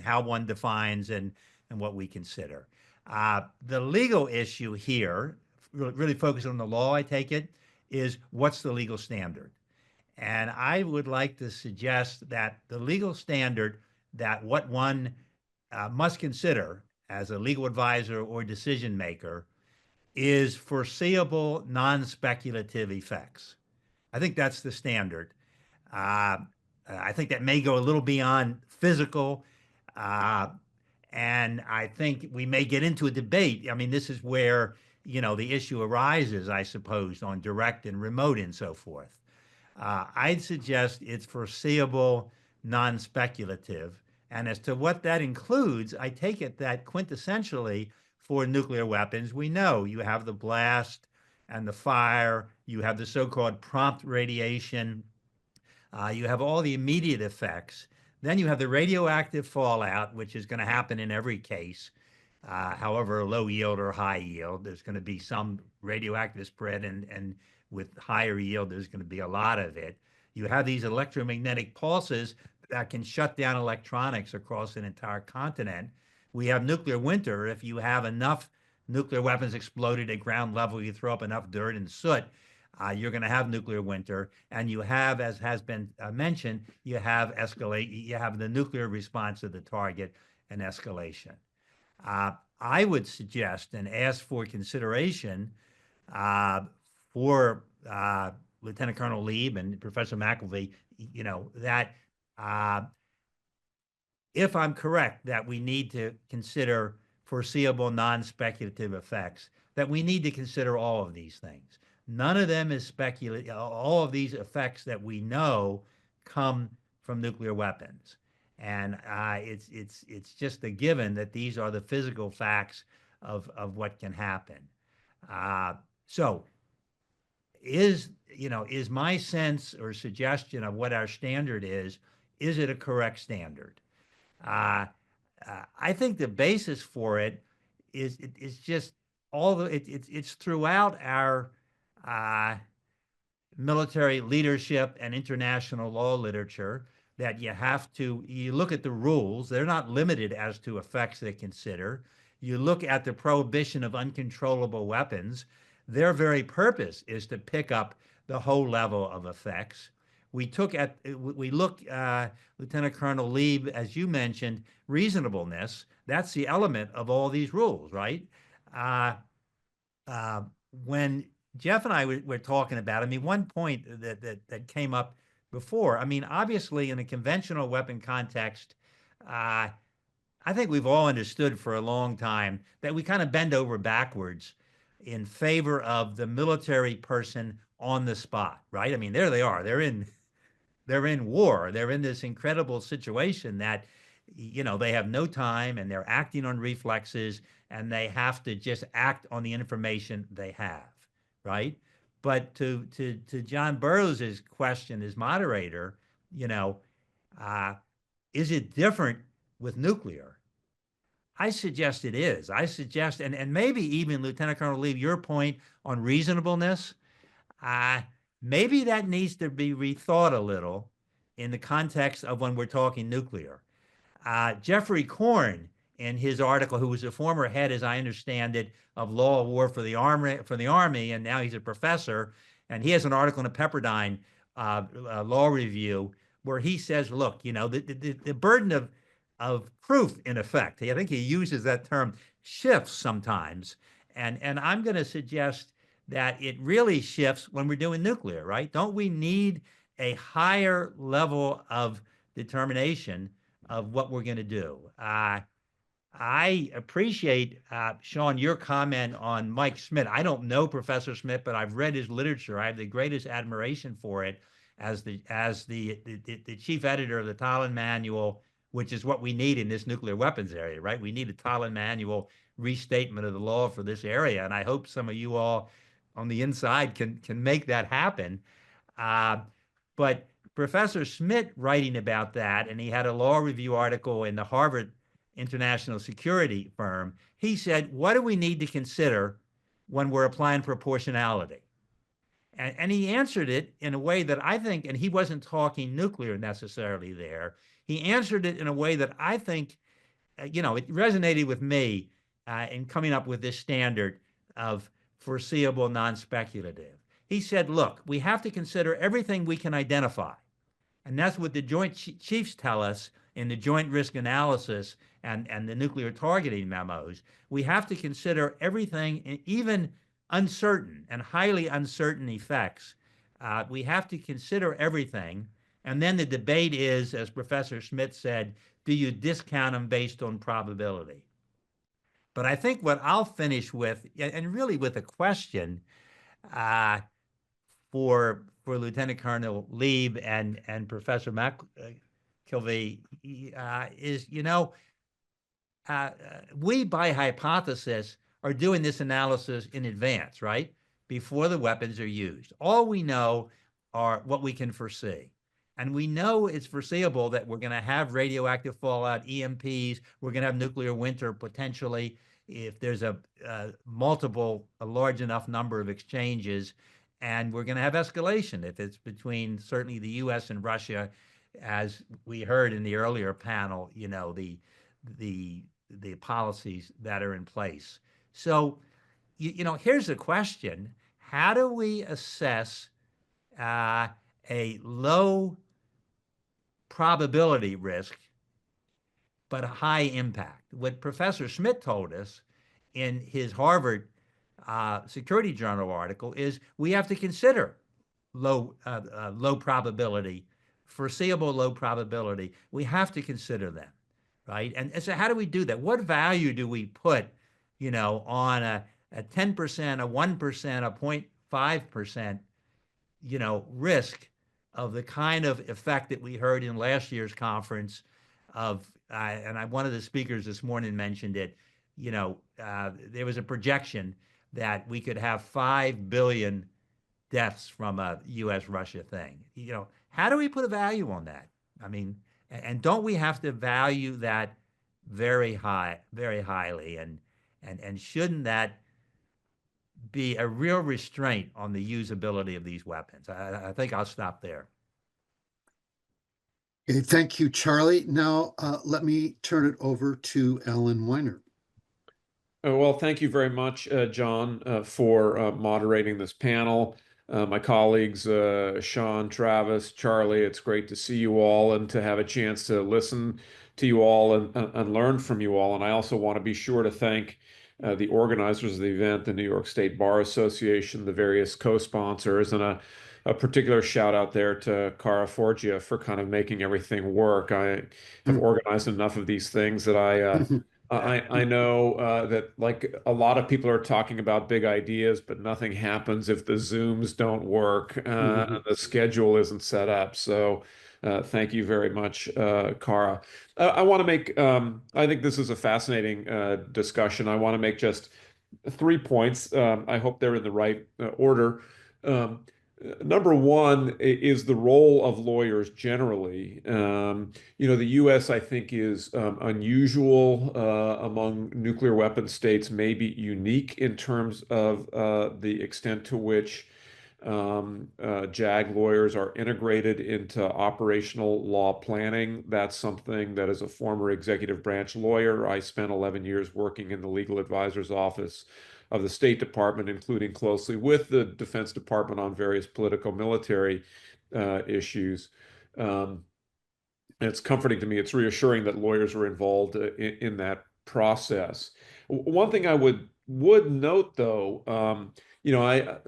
how one defines and what we consider. The legal issue here, really focused on the law, I take it, is what's the legal standard? And I would like to suggest that the legal standard that what one must consider as a legal advisor or decision maker is foreseeable, non-speculative effects. I think that's the standard. I think that may go a little beyond physical, and I think we may get into a debate. I mean, this is where, the issue arises, I suppose, on direct and remote and so forth. I'd suggest it's foreseeable, non-speculative. And as to what that includes, I take it that quintessentially for nuclear weapons, we know you have the blast and the fire, you have the so-called prompt radiation, You have all the immediate effects. Then you have the radioactive fallout, which is going to happen in every case. However low yield or high yield, there's going to be some radioactive spread, and with higher yield, there's going to be a lot of it. You have these electromagnetic pulses that can shut down electronics across an entire continent. We have nuclear winter. If you have enough nuclear weapons exploded at ground level, you throw up enough dirt and soot, you're going to have nuclear winter. And you have, as has been mentioned, you have the nuclear response to the target and escalation. I would suggest and ask for consideration for Lieutenant Colonel Lieb and Professor McElvey, that if I'm correct, that we need to consider foreseeable non-speculative effects, that we need to consider all of these things. None of them is speculative. All of these effects that we know come from nuclear weapons. And it's just a given that these are the physical facts of what can happen. So is my sense or suggestion of what our standard is it a correct standard? I think the basis for it is just it's throughout our military leadership and international law literature that you look at the rules. They're not limited as to effects they consider. You look at the prohibition of uncontrollable weapons. Their very purpose is to pick up the whole level of effects. Lieutenant Colonel Lieb, as you mentioned, reasonableness. That's the element of all these rules, right? When Jeff and I were talking about, one point that came up before, obviously in a conventional weapon context, I think we've all understood for a long time that we kind of bend over backwards in favor of the military person on the spot, right? There they are. They're in war. They're in this incredible situation that, they have no time and they're acting on reflexes and they have to just act on the information they have, right? But to John Burroughs' question as moderator, is it different with nuclear? I suggest it is. I suggest, and maybe even Lieutenant Colonel Lieb, your point on reasonableness, maybe that needs to be rethought a little in the context of when we're talking nuclear. Jeffrey Korn, in his article, who was a former head, as I understand it, of law of war for the Army, and now he's a professor, and he has an article in a Pepperdine law review where he says, look, the burden of proof, in effect, I think he uses that term, shifts sometimes. And I'm going to suggest that it really shifts when we're doing nuclear, right? Don't we need a higher level of determination of what we're going to do? I appreciate, Sean, your comment on Mike Schmidt. I don't know Professor Schmidt, but I've read his literature. I have the greatest admiration for it as the chief editor of the Tallinn Manual, which is what we need in this nuclear weapons area, right? We need a Tallinn Manual restatement of the law for this area, and I hope some of you all on the inside can make that happen. But Professor Schmidt writing about that, and he had a law review article in the Harvard International Security firm, he said, what do we need to consider when we're applying proportionality? And he answered it in a way that I think, and he wasn't talking nuclear necessarily there, he answered it in a way that I think, it resonated with me in coming up with this standard of foreseeable non-speculative. He said, look, we have to consider everything we can identify. And that's what the Joint Chiefs tell us in the Joint Risk Analysis and the nuclear targeting memos. We have to consider everything, even uncertain and highly uncertain effects. We have to consider everything. And then the debate is, as Professor Schmidt said, do you discount them based on probability? But I think what I'll finish with, and really with a question for Lieutenant Colonel Lieb and Professor McElvey, is, we by hypothesis are doing this analysis in advance, right? Before the weapons are used. All we know are what we can foresee. And we know it's foreseeable that we're going to have radioactive fallout, EMPs, we're going to have nuclear winter potentially if there's a large enough number of exchanges, and we're going to have escalation if it's between certainly the US and Russia, as we heard in the earlier panel, the policies that are in place. So, here's a question. How do we assess a low probability risk, but a high impact? What Professor Schmidt told us in his Harvard Security Journal article is we have to consider low probability, foreseeable low probability. We have to consider them, right? And so how do we do that? What value do we put, on a 10%, a 1%, a 0.5%, risk of the kind of effect that we heard in last year's conference of, one of the speakers this morning mentioned it, there was a projection that we could have 5 billion deaths from a US-Russia thing. How do we put a value on that? I mean, and don't we have to value that very highly? And shouldn't that be a real restraint on the usability of these weapons? I think I'll stop there. Okay, thank you, Charlie. Now, let me turn it over to Alan Weiner. Well, thank you very much, John, for moderating this panel. My colleagues, Sean, Travis, Charlie, it's great to see you all and to have a chance to listen to you all and learn from you all. And I also want to be sure to thank the organizers of the event, the New York State Bar Association, the various co-sponsors, and a particular shout out there to Cara Forgia for kind of making everything work. I have organized enough of these things that I know that, like, a lot of people are talking about big ideas, but nothing happens if the Zooms don't work, and the schedule isn't set up. So thank you very much, Cara. I want to make, I think this is a fascinating discussion. I want to make just 3 points. I hope they're in the right order. Number one is the role of lawyers generally. The U.S., I think, is unusual among nuclear weapon states, maybe unique in terms of the extent to which JAG lawyers are integrated into operational law planning. That's something that, as a former executive branch lawyer, I spent 11 years working in the legal advisor's office of the State Department, including closely with the Defense Department on various political military issues. It's comforting to me. It's reassuring that lawyers are involved in that process. One thing I would note, though, I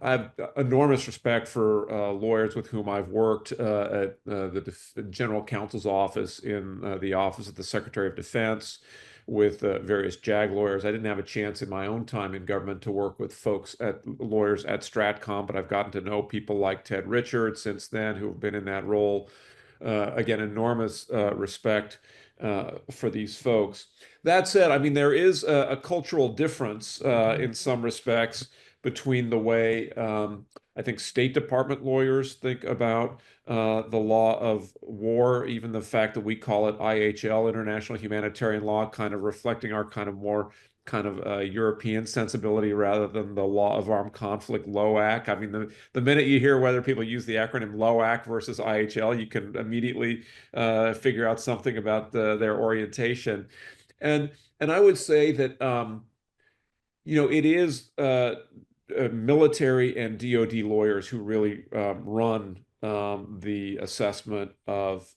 have enormous respect for lawyers with whom I've worked at the General Counsel's office, in the Office of the Secretary of Defense, with various JAG lawyers. I didn't have a chance in my own time in government to work with lawyers at Stratcom, but I've gotten to know people like Ted Richards since then who have been in that role. Again, enormous respect for these folks. That said, I mean, there is a cultural difference in some respects between the way I think State Department lawyers think about the law of war, even the fact that we call it IHL, International Humanitarian Law, kind of reflecting our kind of more kind of European sensibility rather than the law of armed conflict, LOAC. I mean, the minute you hear whether people use the acronym LOAC versus IHL, you can immediately figure out something about their orientation. And I would say that it is military and DoD lawyers who really run the assessment of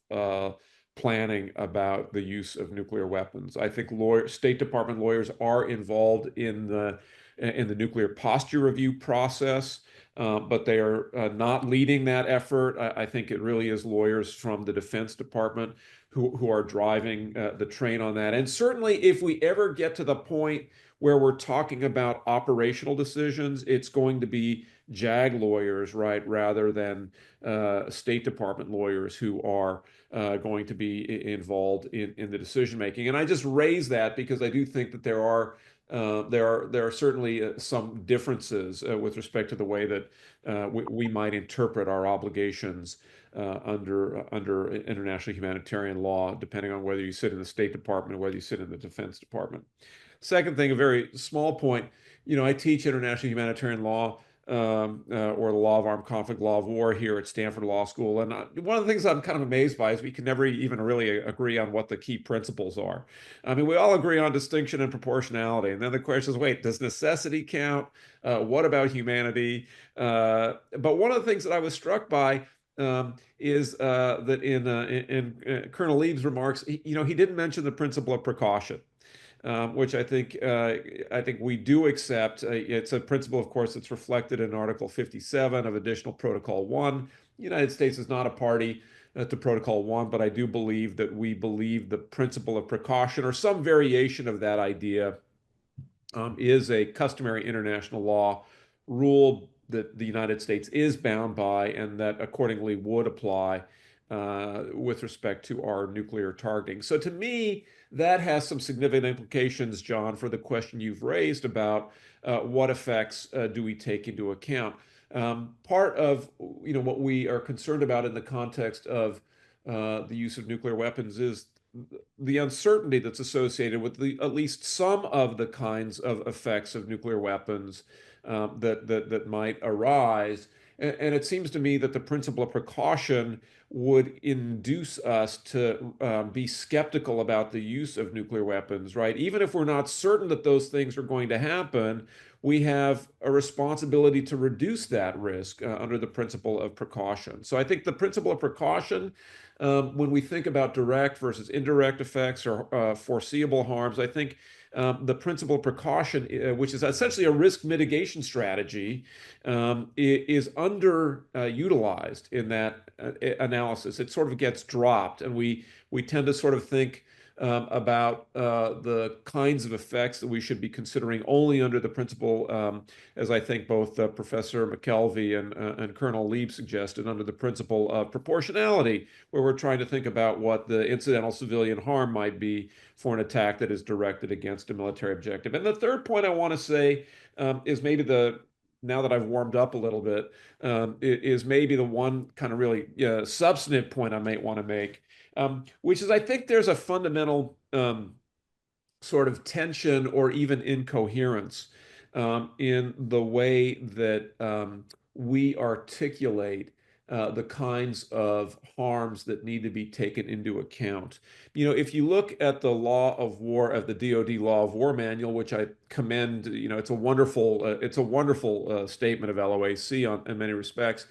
planning about the use of nuclear weapons. I think State Department lawyers are involved in the nuclear posture review process, but they are not leading that effort. I think it really is lawyers from the Defense Department who are driving the train on that. And certainly, if we ever get to the point where we're talking about operational decisions, it's going to be JAG lawyers, right, rather than State Department lawyers who are going to be involved in the decision making. And I just raise that because I do think that there are there are certainly some differences with respect to the way that we might interpret our obligations under international humanitarian law, depending on whether you sit in the State Department or whether you sit in the Defense Department. Second thing, a very small point, I teach international humanitarian law or the law of armed conflict, law of war here at Stanford Law School. And one of the things I'm kind of amazed by is we can never even really agree on what the key principles are. I mean, we all agree on distinction and proportionality. And then the question is, wait, does necessity count? What about humanity? But one of the things that I was struck by is that in Colonel Lieb's remarks, he didn't mention the principle of precaution. Which I think we do accept. It's a principle, of course, that's reflected in Article 57 of Additional Protocol 1. The United States is not a party to Protocol 1, but I do believe that we believe the principle of precaution or some variation of that idea is a customary international law rule that the United States is bound by and that accordingly would apply with respect to our nuclear targeting. So to me, that has some significant implications, John, for the question you've raised about what effects do we take into account. Part of what we are concerned about in the context of the use of nuclear weapons is the uncertainty that's associated with at least some of the kinds of effects of nuclear weapons that might arise. And it seems to me that the principle of precaution would induce us to be skeptical about the use of nuclear weapons, right? Even if we're not certain that those things are going to happen, we have a responsibility to reduce that risk under the principle of precaution. So I think the principle of precaution, when we think about direct versus indirect effects or foreseeable harms, I think the principle of precaution, which is essentially a risk mitigation strategy, is underutilized in that analysis. It sort of gets dropped, and we tend to sort of think about the kinds of effects that we should be considering only under the principle, as I think both Professor McKelvey and Colonel Lieb suggested, under the principle of proportionality, where we're trying to think about what the incidental civilian harm might be for an attack that is directed against a military objective. And the third point I want to say is maybe now that I've warmed up a little bit, is maybe the one kind of really substantive point I might want to make, which is I think there's a fundamental sort of tension or even incoherence in the way that we articulate the kinds of harms that need to be taken into account. If you look at the law of war, at the DoD law of war manual, which I commend, it's a wonderful statement of LOAC in many respects.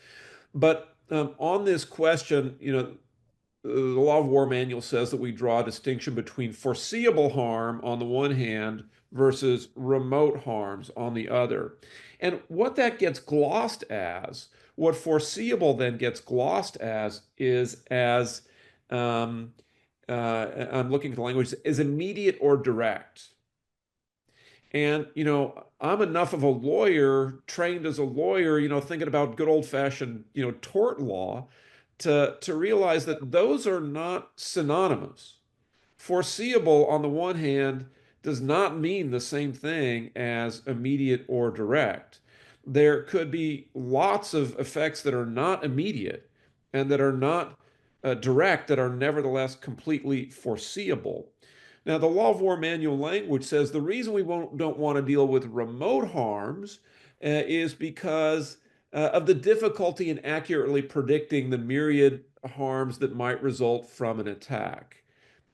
But on this question, the law of war manual says that we draw a distinction between foreseeable harm on the one hand versus remote harms on the other. And what that gets glossed as, what foreseeable then gets glossed as, is as, I'm looking for the language, is immediate or direct. And, I'm enough of a lawyer, trained as a lawyer, thinking about good old-fashioned, tort law, to realize that those are not synonymous. Foreseeable, on the one hand, does not mean the same thing as immediate or direct. There could be lots of effects that are not immediate and that are not direct, that are nevertheless completely foreseeable. Now, the law of war manual language says the reason we don't want to deal with remote harms is because of the difficulty in accurately predicting the myriad harms that might result from an attack.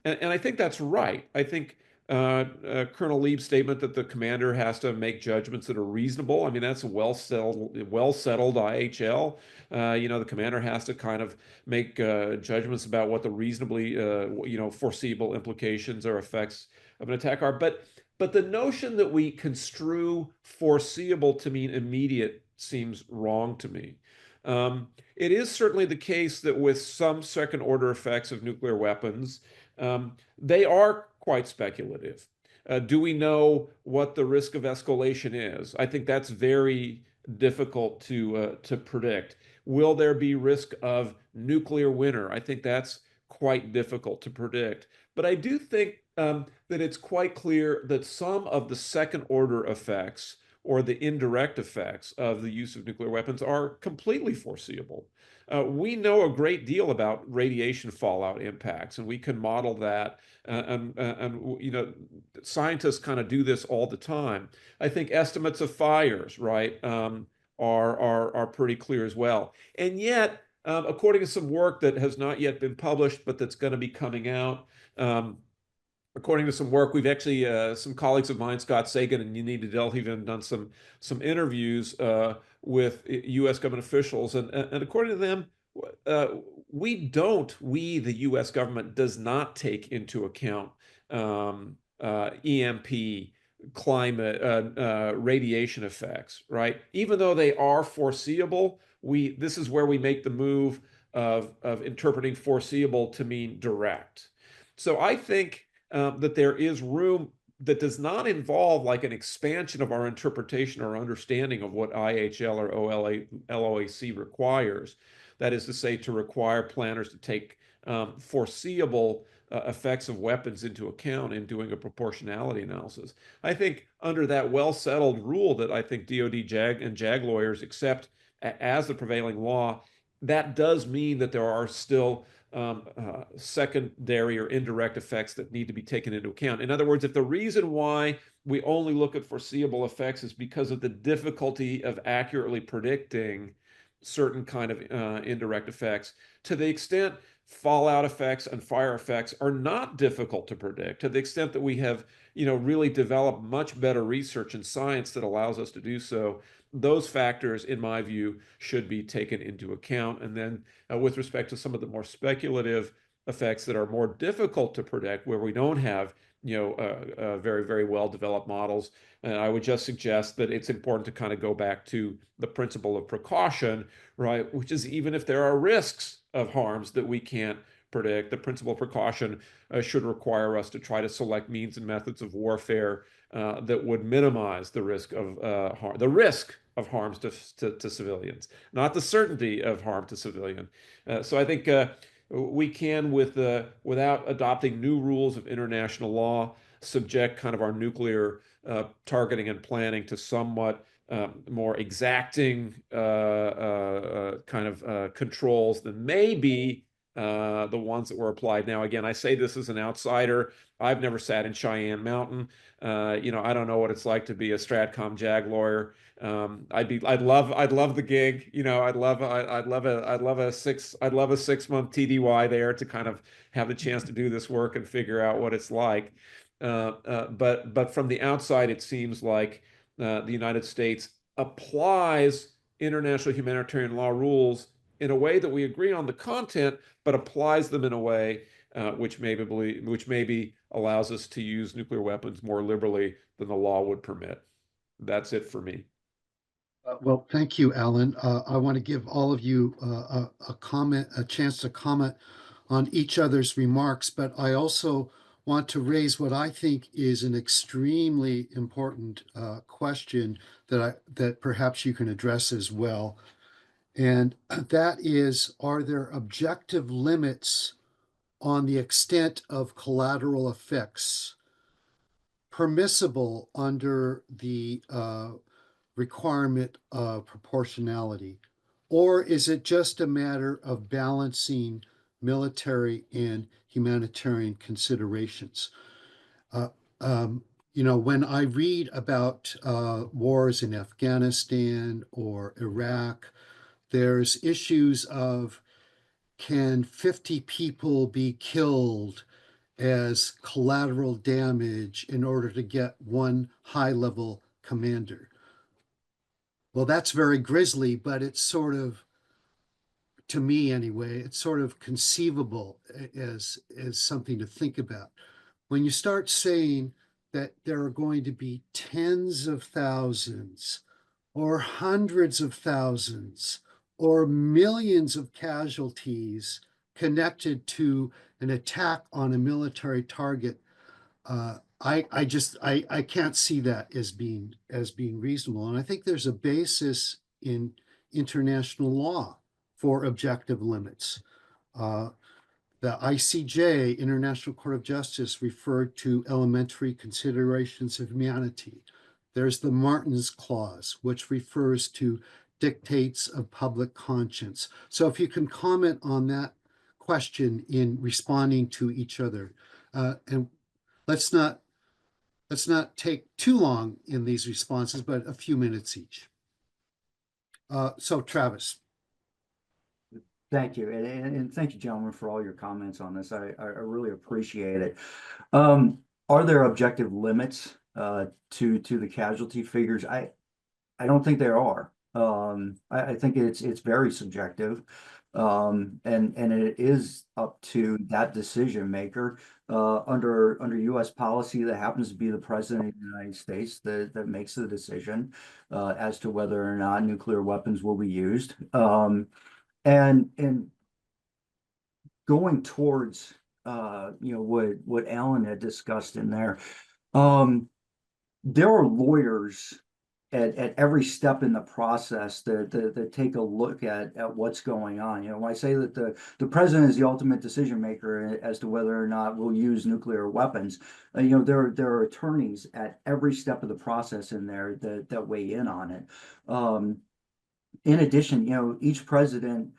And I think that's right. I think Colonel Lieb's statement that the commander has to make judgments that are reasonable, I mean, that's a well-settled IHL. The commander has to kind of make judgments about what the reasonably, foreseeable implications or effects of an attack are. But the notion that we construe foreseeable to mean immediate seems wrong to me. It is certainly the case that with some second-order effects of nuclear weapons, they are quite speculative. Do we know what the risk of escalation is? I think that's very difficult to predict. Will there be risk of nuclear winter? I think that's quite difficult to predict. But I do think that it's quite clear that some of the second order effects or the indirect effects of the use of nuclear weapons are completely foreseeable. We know a great deal about radiation fallout impacts, and we can model that. And you know, scientists kind of do this all the time. I think estimates of fires, right, are pretty clear as well. And yet, according to some work that has not yet been published, but that's going to be coming out, according to some work, we've actually some colleagues of mine, Scott Sagan and Yanida Delhi, have even done some interviews with U.S. government officials, and according to them, we the U.S. government does not take into account EMP, climate, radiation effects, right? Even though they are foreseeable, this is where we make the move of interpreting foreseeable to mean direct. So I think that there is room that does not involve like an expansion of our interpretation or understanding of what IHL or LOAC requires. That is to say, to require planners to take foreseeable effects of weapons into account in doing a proportionality analysis. I think under that well-settled rule that I think DOD, JAG, and JAG lawyers accept as the prevailing law, that does mean that there are still secondary or indirect effects that need to be taken into account. In other words, if the reason why we only look at foreseeable effects is because of the difficulty of accurately predicting certain kind of indirect effects, to the extent fallout effects and fire effects are not difficult to predict, to the extent that we have, you know, really developed much better research and science that allows us to do so, those factors, in my view, should be taken into account. And then with respect to some of the more speculative effects that are more difficult to predict, where we don't have, you know, very, very well-developed models, I would just suggest that it's important to kind of go back to the principle of precaution, right? Which is, even if there are risks of harms that we can't predict, the principle of precaution should require us to try to select means and methods of warfare that would minimize the risk of harms to civilians, not the certainty of harm to civilian. So I think we can, without adopting new rules of international law, subject kind of our nuclear targeting and planning to somewhat more exacting kind of controls than maybe the ones that were applied. Now, again, I say this as an outsider. I've never sat in Cheyenne Mountain. You know, I don't know what it's like to be a Stratcom JAG lawyer. I'd love the gig. You know, I'd love a 6-month TDY there to kind of have the chance to do this work and figure out what it's like. But from the outside, it seems like the United States applies international humanitarian law rules in a way that we agree on the content, but applies them in a way which maybe allows us to use nuclear weapons more liberally than the law would permit. That's it for me. Well, thank you, Alan. I want to give all of you a chance to comment on each other's remarks, but I also want to raise what I think is an extremely important question that perhaps you can address as well. And that is, are there objective limits on the extent of collateral effects permissible under the requirement of proportionality? Or is it just a matter of balancing military and humanitarian considerations? You know, when I read about wars in Afghanistan or Iraq, there's issues of, can 50 people be killed as collateral damage in order to get one high-level commander? Well, that's very grisly, but it's sort of, to me anyway, it's sort of conceivable as something to think about. When you start saying that there are going to be tens of thousands or hundreds of thousands or millions of casualties connected to an attack on a military target, I can't see that as being reasonable. And I think there's a basis in international law for objective limits. The ICJ, International Court of Justice, referred to elementary considerations of humanity. There's the Martins Clause, which refers to dictates of public conscience. So if you can comment on that question in responding to each other, and let's not take too long in these responses, but a few minutes each. So Travis. Thank you. And thank you, gentlemen, for all your comments on this. I really appreciate it. Are there objective limits to the casualty figures? I don't think there are. I think it's very subjective. And it is up to that decision maker under US policy that happens to be the president of the United States that makes the decision as to whether or not nuclear weapons will be used. And going towards what Alan had discussed in there, there are lawyers at every step in the process that take a look at what's going on. When I say that the president is the ultimate decision maker as to whether or not we'll use nuclear weapons, there are attorneys at every step of the process in there that weigh in on it. In addition, each president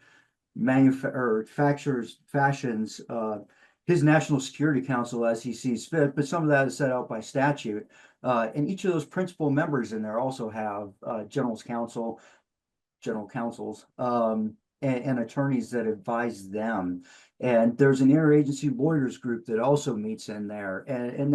fashions his National Security Council as he sees fit, but some of that is set out by statute. And each of those principal members in there also have general counsels, and attorneys that advise them. And there's an interagency lawyers group that also meets in there. And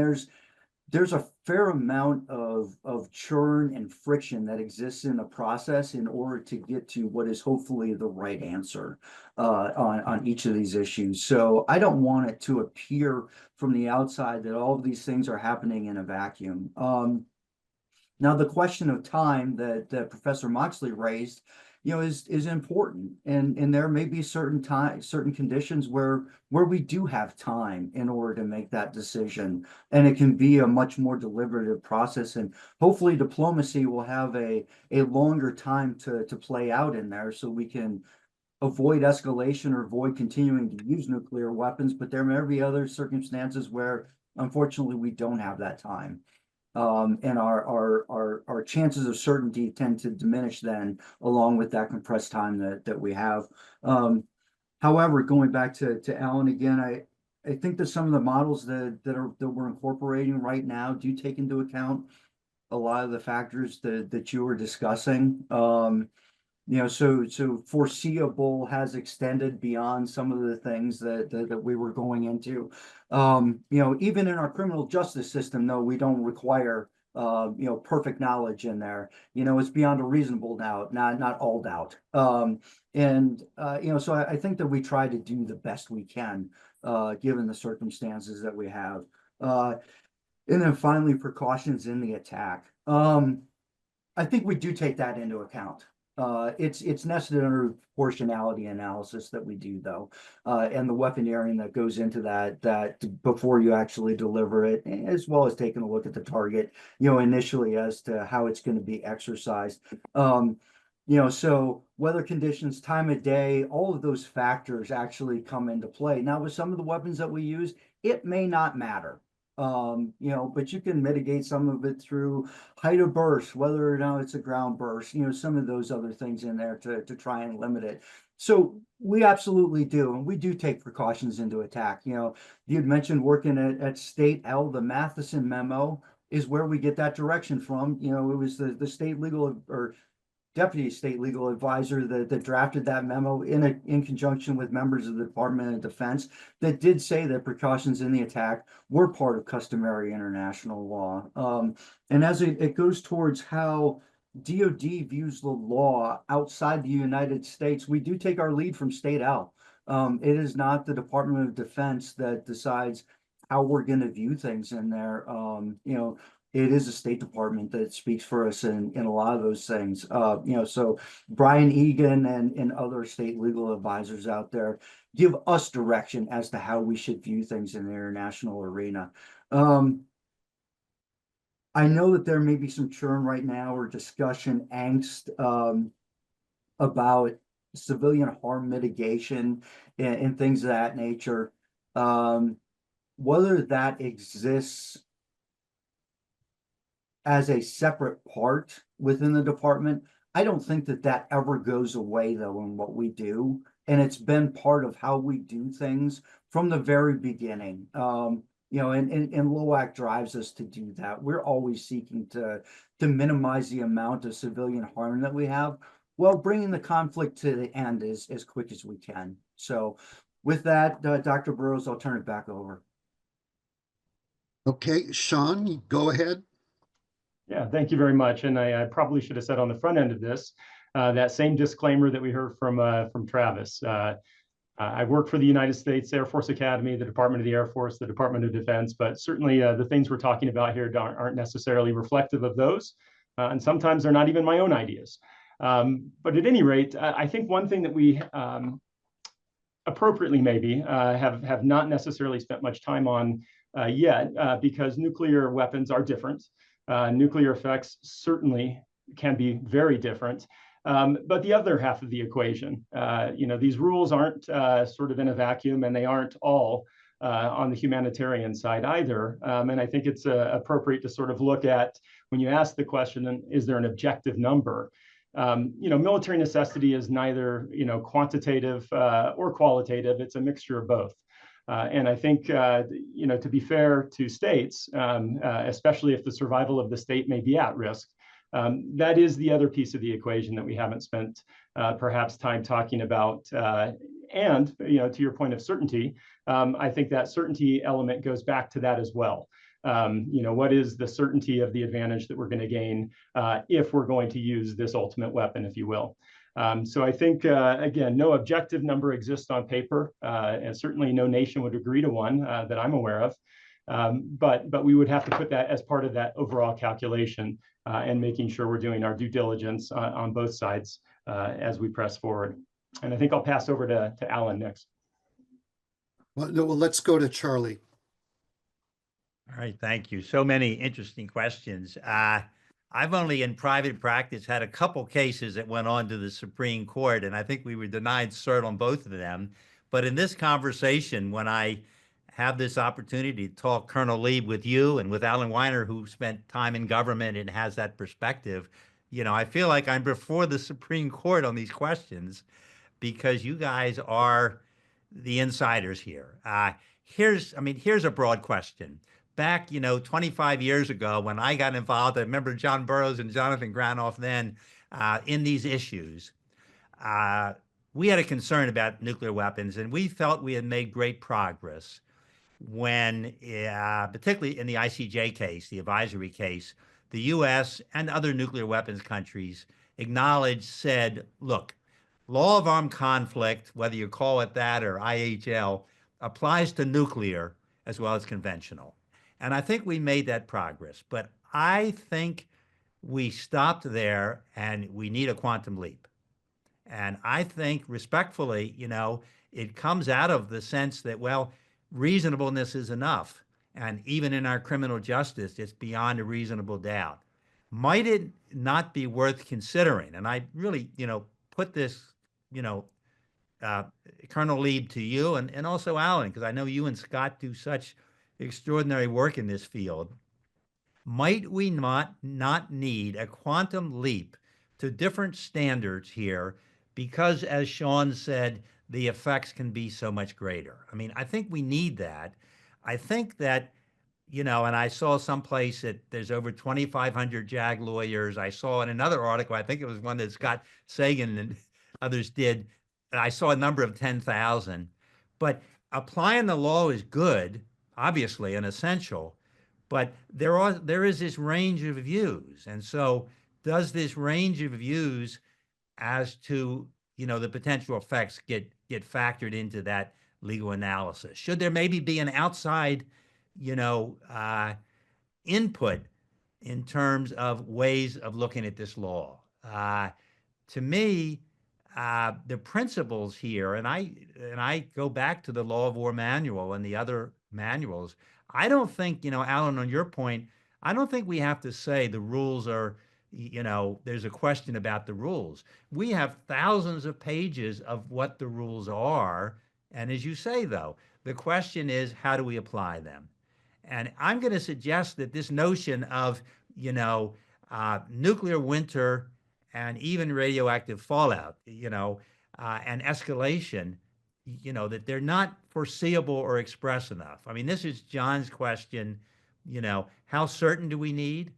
there's a fair amount of churn and friction that exists in the process in order to get to what is hopefully the right answer on each of these issues. So I don't want it to appear from the outside that all of these things are happening in a vacuum. Now, the question of time that Professor Moxley raised, is important, and there may be certain conditions where we do have time in order to make that decision, and it can be a much more deliberative process, and hopefully diplomacy will have a longer time to play out in there, so we can avoid escalation or avoid continuing to use nuclear weapons. But there may be other circumstances where, unfortunately, we don't have that time. And our chances of certainty tend to diminish then, along with that compressed time that we have. However, going back to Alan again, I think that some of the models that we're incorporating right now do take into account a lot of the factors that you were discussing. So foreseeable has extended beyond some of the things that we were going into. Even in our criminal justice system, though, we don't require perfect knowledge in there. It's beyond a reasonable doubt, not all doubt. So I think that we try to do the best we can given the circumstances that we have. And then finally, precautions in the attack. I think we do take that into account. It's nested under proportionality analysis that we do, though, and the weaponeering that goes into that before you actually deliver it, as well as taking a look at the target, initially as to how it's going to be exercised. So weather conditions, time of day, all of those factors actually come into play. Now, with some of the weapons that we use, it may not matter. But you can mitigate some of it through height of burst, whether or not it's a ground burst, some of those other things in there to try and limit it. So we absolutely do, and we do take precautions into attack. You'd mentioned working at State L, the Matheson memo is where we get that direction from. It was the state legal or deputy state legal advisor that drafted that memo in conjunction with members of the Department of Defense that did say that precautions in the attack were part of customary international law. And as it goes towards how DOD views the law outside the United States, we do take our lead from State L. It is not the Department of Defense that decides how we're going to view things in there. It is a State Department that speaks for us in a lot of those things. So Brian Egan and other state legal advisors out there give us direction as to how we should view things in the international arena. I know that there may be some churn right now or discussion, angst about civilian harm mitigation and things of that nature. Whether that exists as a separate part within the department, I don't think that that ever goes away though in what we do. And it's been part of how we do things from the very beginning. And LOAC drives us to do that. We're always seeking to minimize the amount of civilian harm that we have, while bringing the conflict to the end as quick as we can. So with that, Dr. Burrows, I'll turn it back over. Okay, Sean, go ahead. Yeah, thank you very much. And I probably should have said on the front end of this, that same disclaimer that we heard from Travis. I work for the United States Air Force Academy, the Department of the Air Force, the Department of Defense, but certainly the things we're talking about here aren't necessarily reflective of those. And sometimes they're not even my own ideas. But at any rate, I think one thing that we appropriately maybe have not necessarily spent much time on yet, because nuclear weapons are different. Nuclear effects certainly can be very different. But the other half of the equation, these rules aren't sort of in a vacuum, and they aren't all on the humanitarian side either. And I think it's appropriate to sort of look at, when you ask the question, is there an objective number? Military necessity is neither, quantitative or qualitative. It's a mixture of both. And I think, to be fair to states, especially if the survival of the state may be at risk, that is the other piece of the equation that we haven't spent perhaps time talking about. And, to your point of certainty, I think that certainty element goes back to that as well. What is the certainty of the advantage that we're going to gain if we're going to use this ultimate weapon, if you will? So I think, again, no objective number exists on paper, and certainly no nation would agree to one that I'm aware of. But we would have to put that as part of that overall calculation and making sure we're doing our due diligence on both sides as we press forward. And I think I'll pass over to Alan next. Well, no, let's go to Charlie. All right, thank you. So many interesting questions. I've only in private practice had a couple cases that went on to the Supreme Court, and I think we were denied cert on both of them. But in this conversation, when I have this opportunity to talk Colonel Lieb with you and with Alan Weiner, who spent time in government and has that perspective, I feel like I'm before the Supreme Court on these questions, because you guys are the insiders here. Here's a broad question. Back, 25 years ago, when I got involved, I remember John Burroughs and Jonathan Granoff then in these issues. We had a concern about nuclear weapons, and we felt we had made great progress when, particularly in the ICJ case, the advisory case, the U.S. and other nuclear weapons countries said, look, law of armed conflict, whether you call it that or IHL, applies to nuclear as well as conventional. And I think we made that progress, but I think we stopped there and we need a quantum leap. And I think respectfully, it comes out of the sense that, well, reasonableness is enough. And even in our criminal justice, it's beyond a reasonable doubt. Might it not be worth considering? And I really, put this, Colonel Lieb to you and also Alan, because I know you and Scott do such extraordinary work in this field. Might we not need a quantum leap to different standards here? Because as Sean said, the effects can be so much greater. I think we need that. I think that, and I saw someplace that there's over 2,500 JAG lawyers. I saw in another article, I think it was one that Scott Sagan and others did, and I saw a number of 10,000. But applying the law is good, obviously, and essential, but there is this range of views. And so does this range of views as to, the potential effects get factored into that legal analysis? Should there maybe be an outside, input in terms of ways of looking at this law? To me, the principles here, and I go back to the Law of War Manual and the other manuals. I don't think, Alan, on your point, I don't think we have to say the rules are, there's a question about the rules. We have thousands of pages of what the rules are. And as you say, though, The question is, how do we apply them? And I'm going to suggest that this notion of, nuclear winter and even radioactive fallout, and escalation, that they're not foreseeable or express enough. I mean, this is John's question, how certain do we need?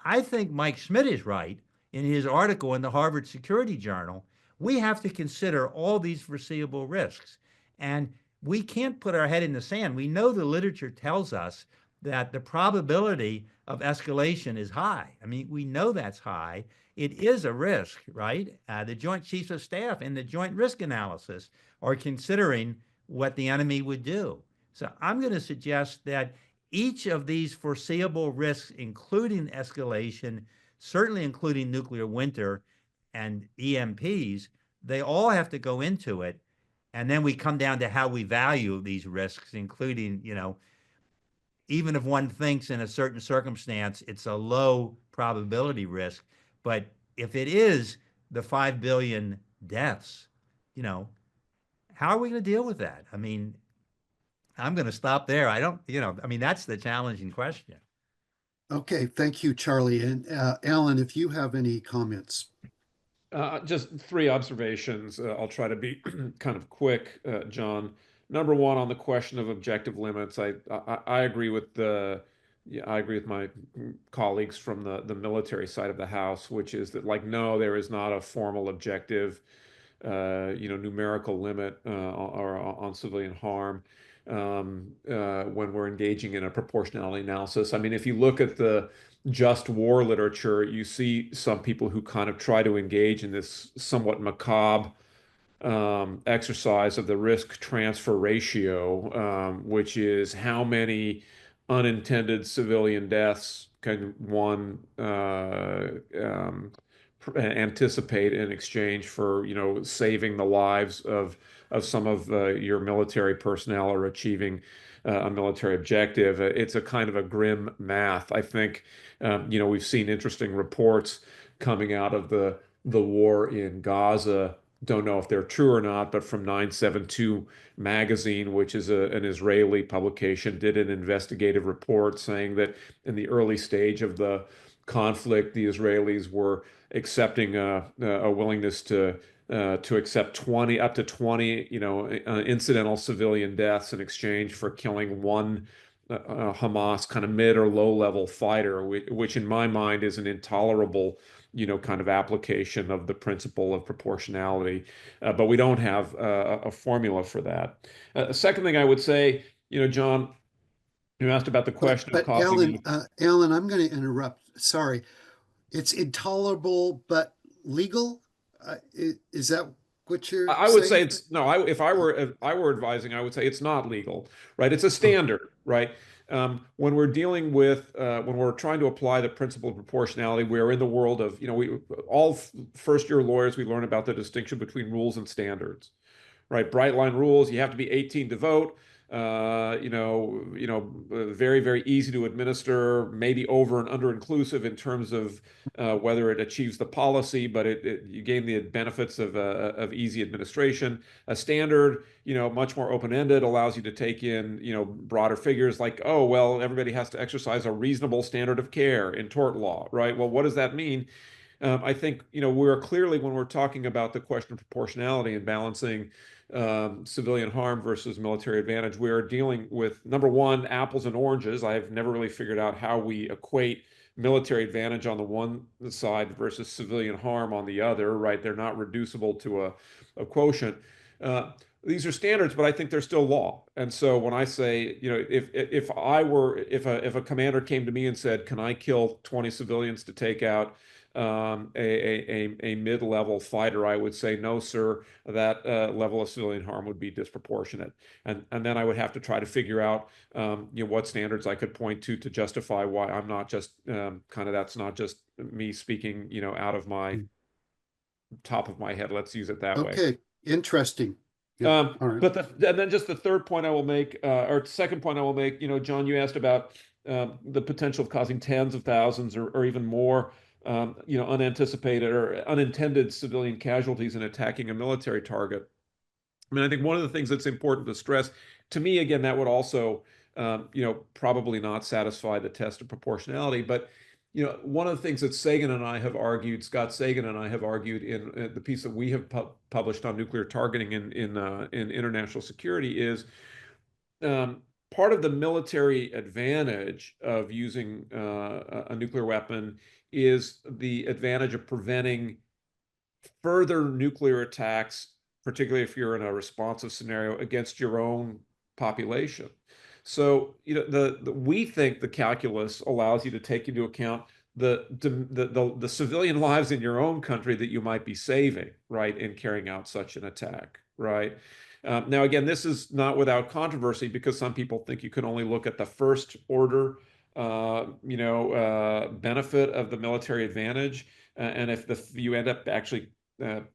I think Mike Schmidt is right in his article in the Harvard Security Journal. We have to consider all these foreseeable risks. And we can't put our head in the sand. We know the literature tells us that the probability of escalation is high. I mean, we know that's high. It is a risk, right? The Joint Chiefs of Staff in the Joint Risk Analysis are considering what the enemy would do. So I'm going to suggest that each of these foreseeable risks, including escalation, certainly including nuclear winter and EMPs, they all have to go into it. And then we come down to how we value these risks, including, even if one thinks in a certain circumstance it's a low probability risk, but if it is the 5 billion deaths, how are we going to deal with that? I mean, I'm going to stop there. I don't, that's the challenging question. Okay, thank you, Charlie. And Alan, if you have any comments. Just three observations. I'll try to be kind of quick, John. Number one, on the question of objective limits, I agree with I agree with my colleagues from the military side of the house, which is that, no, there is not a formal objective, numerical limit on civilian harm when we're engaging in a proportionality analysis. I mean, if you look at the just war literature, you see some people who kind of try to engage in this somewhat macabre exercise of the risk transfer ratio, which is how many unintended civilian deaths can one anticipate in exchange for, saving the lives of some of your military personnel or achieving a military objective. It's a kind of a grim math. I think, we've seen interesting reports coming out of the war in Gaza. Don't know if they're true or not, but from 972 magazine, which is an Israeli publication, did an investigative report saying that in the early stage of the conflict, the Israelis were accepting a willingness to accept up to 20, incidental civilian deaths in exchange for killing one Hamas kind of mid or low level fighter, which in my mind is an intolerable, kind of application of the principle of proportionality. But we don't have a formula for that. Second thing I would say, John, you asked about the question of causing. Alan, I'm going to interrupt. Sorry. It's intolerable, but legal? Is that what you're I would saying? say if I were advising, I would say it's not legal, right? It's a standard, right? When we're dealing with, when we're trying to apply the principle of proportionality, we're in the world of, all first-year lawyers, we learn about the distinction between rules and standards, right? Bright line rules, you have to be 18 to vote. Very, very easy to administer, maybe over and under inclusive in terms of whether it achieves the policy, but you gain the benefits of easy administration. A standard, much more open-ended, allows you to take in, broader figures like, oh, well, everybody has to exercise a reasonable standard of care in tort law, right? Well, what does that mean? I think, we're clearly, when we're talking about the question of proportionality and balancing civilian harm versus military advantage, we are dealing with, number one, apples and oranges. I've never really figured out how we equate military advantage on the one side versus civilian harm on the other, right? They're not reducible to a quotient. These are standards, but I think they're still law. And so when I say, if a commander came to me and said, can I kill 20 civilians to take out a mid-level fighter, I would say, no, sir, that level of civilian harm would be disproportionate. And then I would have to try to figure out, what standards I could point to justify why I'm not just that's not just me speaking, out of my top of my head. Let's use it that way. Okay, interesting. Yeah, all right. And then just the third point I will make, or second point I will make, John, you asked about the potential of causing tens of thousands or even more unanticipated or unintended civilian casualties in attacking a military target. I mean, I think one of the things that's important to stress, to me, again, that would also, probably not satisfy the test of proportionality. But, one of the things that Scott Sagan and I have argued in the piece that we have published on nuclear targeting in international security is part of the military advantage of using a nuclear weapon is the advantage of preventing further nuclear attacks, particularly if you're in a responsive scenario against your own population. So, we think the calculus allows you to take into account the civilian lives in your own country that you might be saving, right, in carrying out such an attack, right? Now, again, this is not without controversy because some people think you can only look at the first order, benefit of the military advantage, and if you end up actually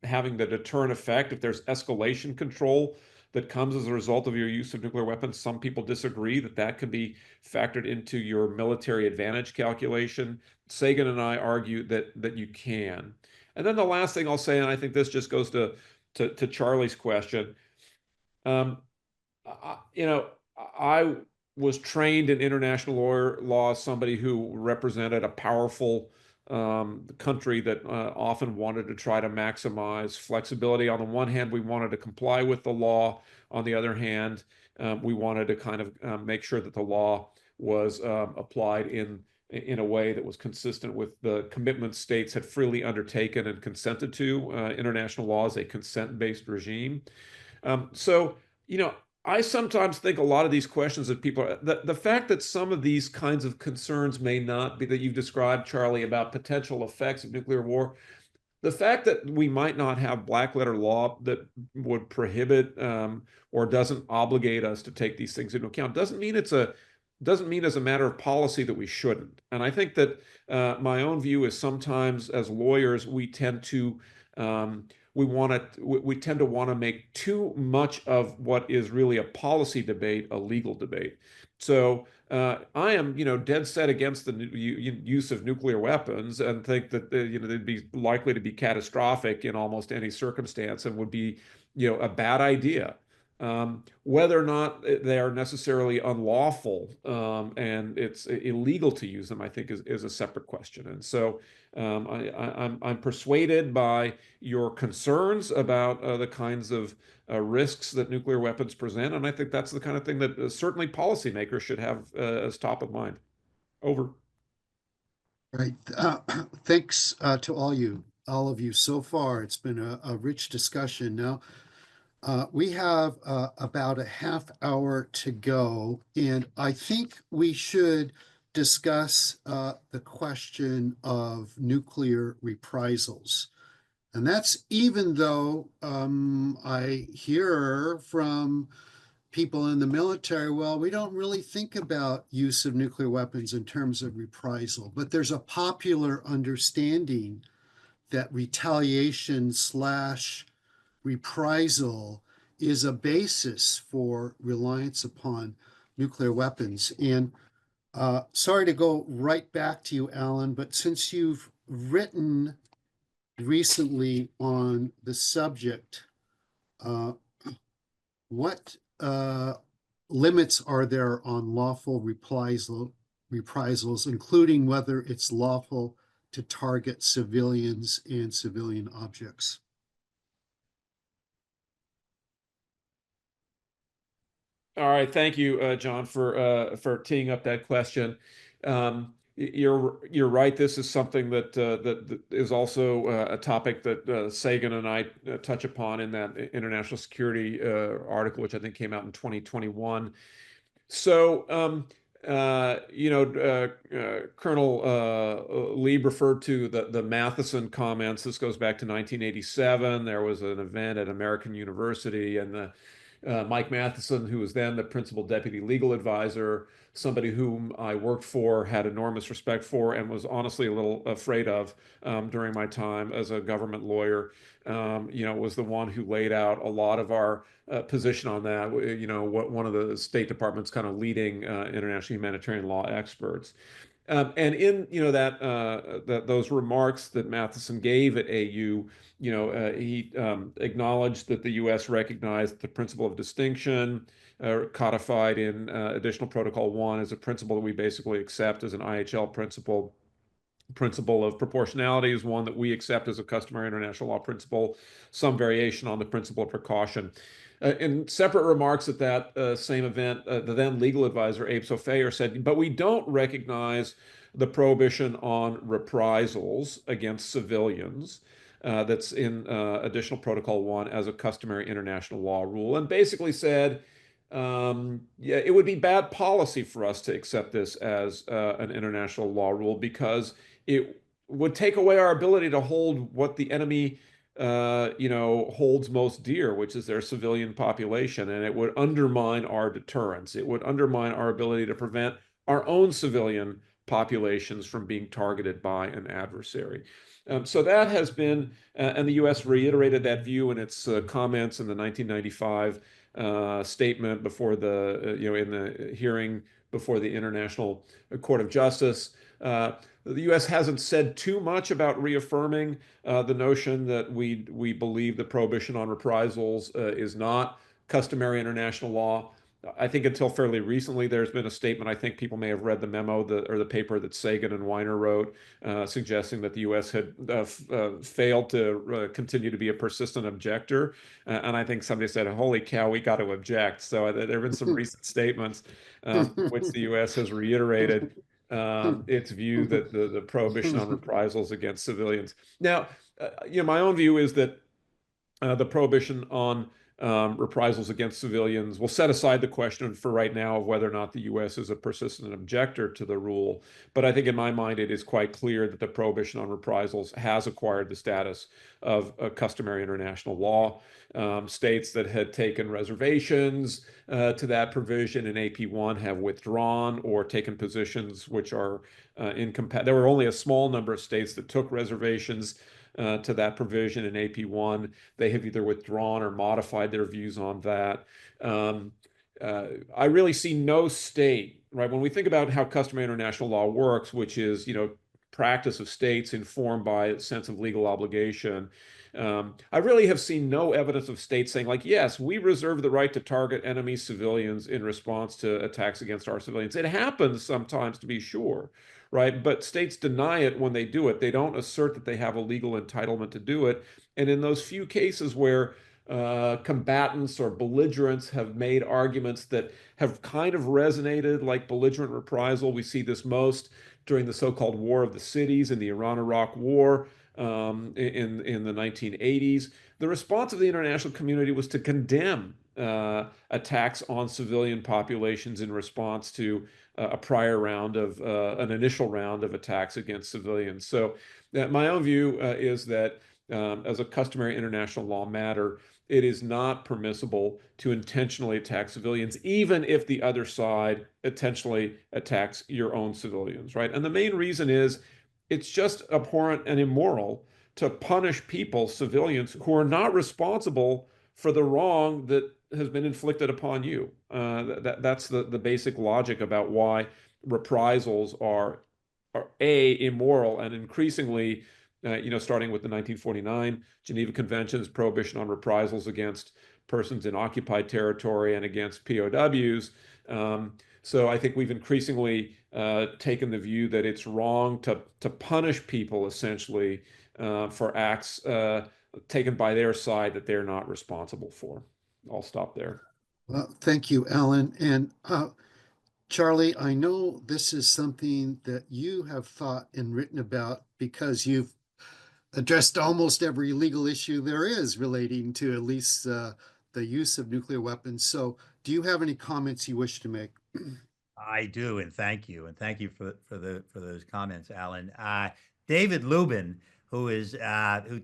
having the deterrent effect, if there's escalation control that comes as a result of your use of nuclear weapons, some people disagree that can be factored into your military advantage calculation. Sagan and I argue that you can. And then the last thing I'll say, and I think this just goes to Charlie's question. I was trained in international law as somebody who represented a powerful country that often wanted to try to maximize flexibility. On the one hand, we wanted to comply with the law. On the other hand, we wanted to kind of make sure that the law was applied in a way that was consistent with the commitments states had freely undertaken and consented to. International law is a consent-based regime. I sometimes think a lot of these questions that people are, the fact that some of these kinds of concerns may not be that you've described, Charlie, about potential effects of nuclear war, the fact that we might not have black letter law that would prohibit or doesn't obligate us to take these things into account doesn't mean as a matter of policy that we shouldn't. And I think that my own view is sometimes as lawyers we tend to we tend to want to make too much of what is really a policy debate a legal debate. So I am, dead set against the use of nuclear weapons and think that they'd be likely to be catastrophic in almost any circumstance and would be, a bad idea. Whether or not they are necessarily unlawful and it's illegal to use them, I think is a separate question. And so I'm persuaded by your concerns about the kinds of risks that nuclear weapons present, and I think that's the kind of thing that certainly policymakers should have as top of mind. Over. Right. Thanks to all of you so far. It's been a rich discussion. Now, we have about a half hour to go, and I think we should discuss the question of nuclear reprisals. And that's even though I hear from people in the military, well, we don't really think about use of nuclear weapons in terms of reprisal, but there's a popular understanding that retaliation / reprisal is a basis for reliance upon nuclear weapons. And sorry to go right back to you, Alan, but since you've written recently on the subject, what limits are there on lawful reprisals, including whether it's lawful to target civilians and civilian objects? All right, thank you, John, for teeing up that question. You're right. This is something that is also a topic that Sagan and I touch upon in that international security article, which I think came out in 2021. So, Colonel Lee referred to the Matheson comments. This goes back to 1987. There was an event at American University, and Mike Matheson, who was then the principal deputy legal advisor, somebody whom I worked for, had enormous respect for, and was honestly a little afraid of during my time as a government lawyer, was the one who laid out a lot of our position on that, one of the State Department's kind of leading international humanitarian law experts. And in those remarks that Matheson gave at AU, he acknowledged that the U.S. recognized the principle of distinction, codified in Additional Protocol 1 as a principle that we basically accept as an IHL principle. Principle of proportionality is one that we accept as a customary international law principle, some variation on the principle of precaution. In separate remarks at that same event, the then legal advisor, Abe Sofayer, said, but we don't recognize the prohibition on reprisals against civilians that's in Additional Protocol 1 as a customary international law rule, and basically said, yeah, it would be bad policy for us to accept this as an international law rule because it would take away our ability to hold what the enemy holds most dear, which is their civilian population, and it would undermine our deterrence. It would undermine our ability to prevent our own civilian populations from being targeted by an adversary. So that has been, and the U.S. reiterated that view in its comments in the 1995 statement before the, in the hearing before the International Court of Justice. The U.S. hasn't said too much about reaffirming the notion that we believe the prohibition on reprisals is not customary international law. I think until fairly recently, there's been a statement, I think people may have read the memo or the paper that Sagan and Weiner wrote, suggesting that the U.S. had failed to continue to be a persistent objector. And I think somebody said, holy cow, we got to object. So there have been some recent statements which the U.S. has reiterated its view that the prohibition on reprisals against civilians. Now, my own view is that the prohibition on reprisals against civilians will set aside the question for right now of whether or not the U.S. is a persistent objector to the rule. But I think in my mind, it is quite clear that the prohibition on reprisals has acquired the status of a customary international law. States that had taken reservations to that provision in AP1 have withdrawn or taken positions which are incompatible. There were only a small number of states that took reservations to that provision in AP1. They have either withdrawn or modified their views on that. I really see no state, right? When we think about how customary international law works, which is, practice of states informed by a sense of legal obligation, I really have seen no evidence of states saying, like, yes, we reserve the right to target enemy civilians in response to attacks against our civilians. It happens sometimes, to be sure, right? But states deny it when they do it. They don't assert that they have a legal entitlement to do it. And in those few cases where combatants or belligerents have made arguments that have kind of resonated, like belligerent reprisal, we see this most during the so-called War of the Cities in the Iran-Iraq War in the 1980s. The response of the international community was to condemn attacks on civilian populations in response to a prior round of an initial round of attacks against civilians. So my own view is that as a customary international law matter, it is not permissible to intentionally attack civilians, even if the other side intentionally attacks your own civilians, right? And the main reason is it's just abhorrent and immoral to punish people, civilians, who are not responsible for the wrong that has been inflicted upon you. That's the basic logic about why reprisals are immoral, and increasingly, starting with the 1949 Geneva Convention's prohibition on reprisals against persons in occupied territory and against POWs. So I think we've increasingly taken the view that it's wrong to punish people essentially for acts taken by their side that they're not responsible for. I'll stop there. Well, thank you, Alan. And Charlie, I know this is something that you have thought and written about because you've addressed almost every legal issue there is relating to at least the use of nuclear weapons. So do you have any comments you wish to make? I do, and thank you. And thank you for those comments, Alan. David Lubin, who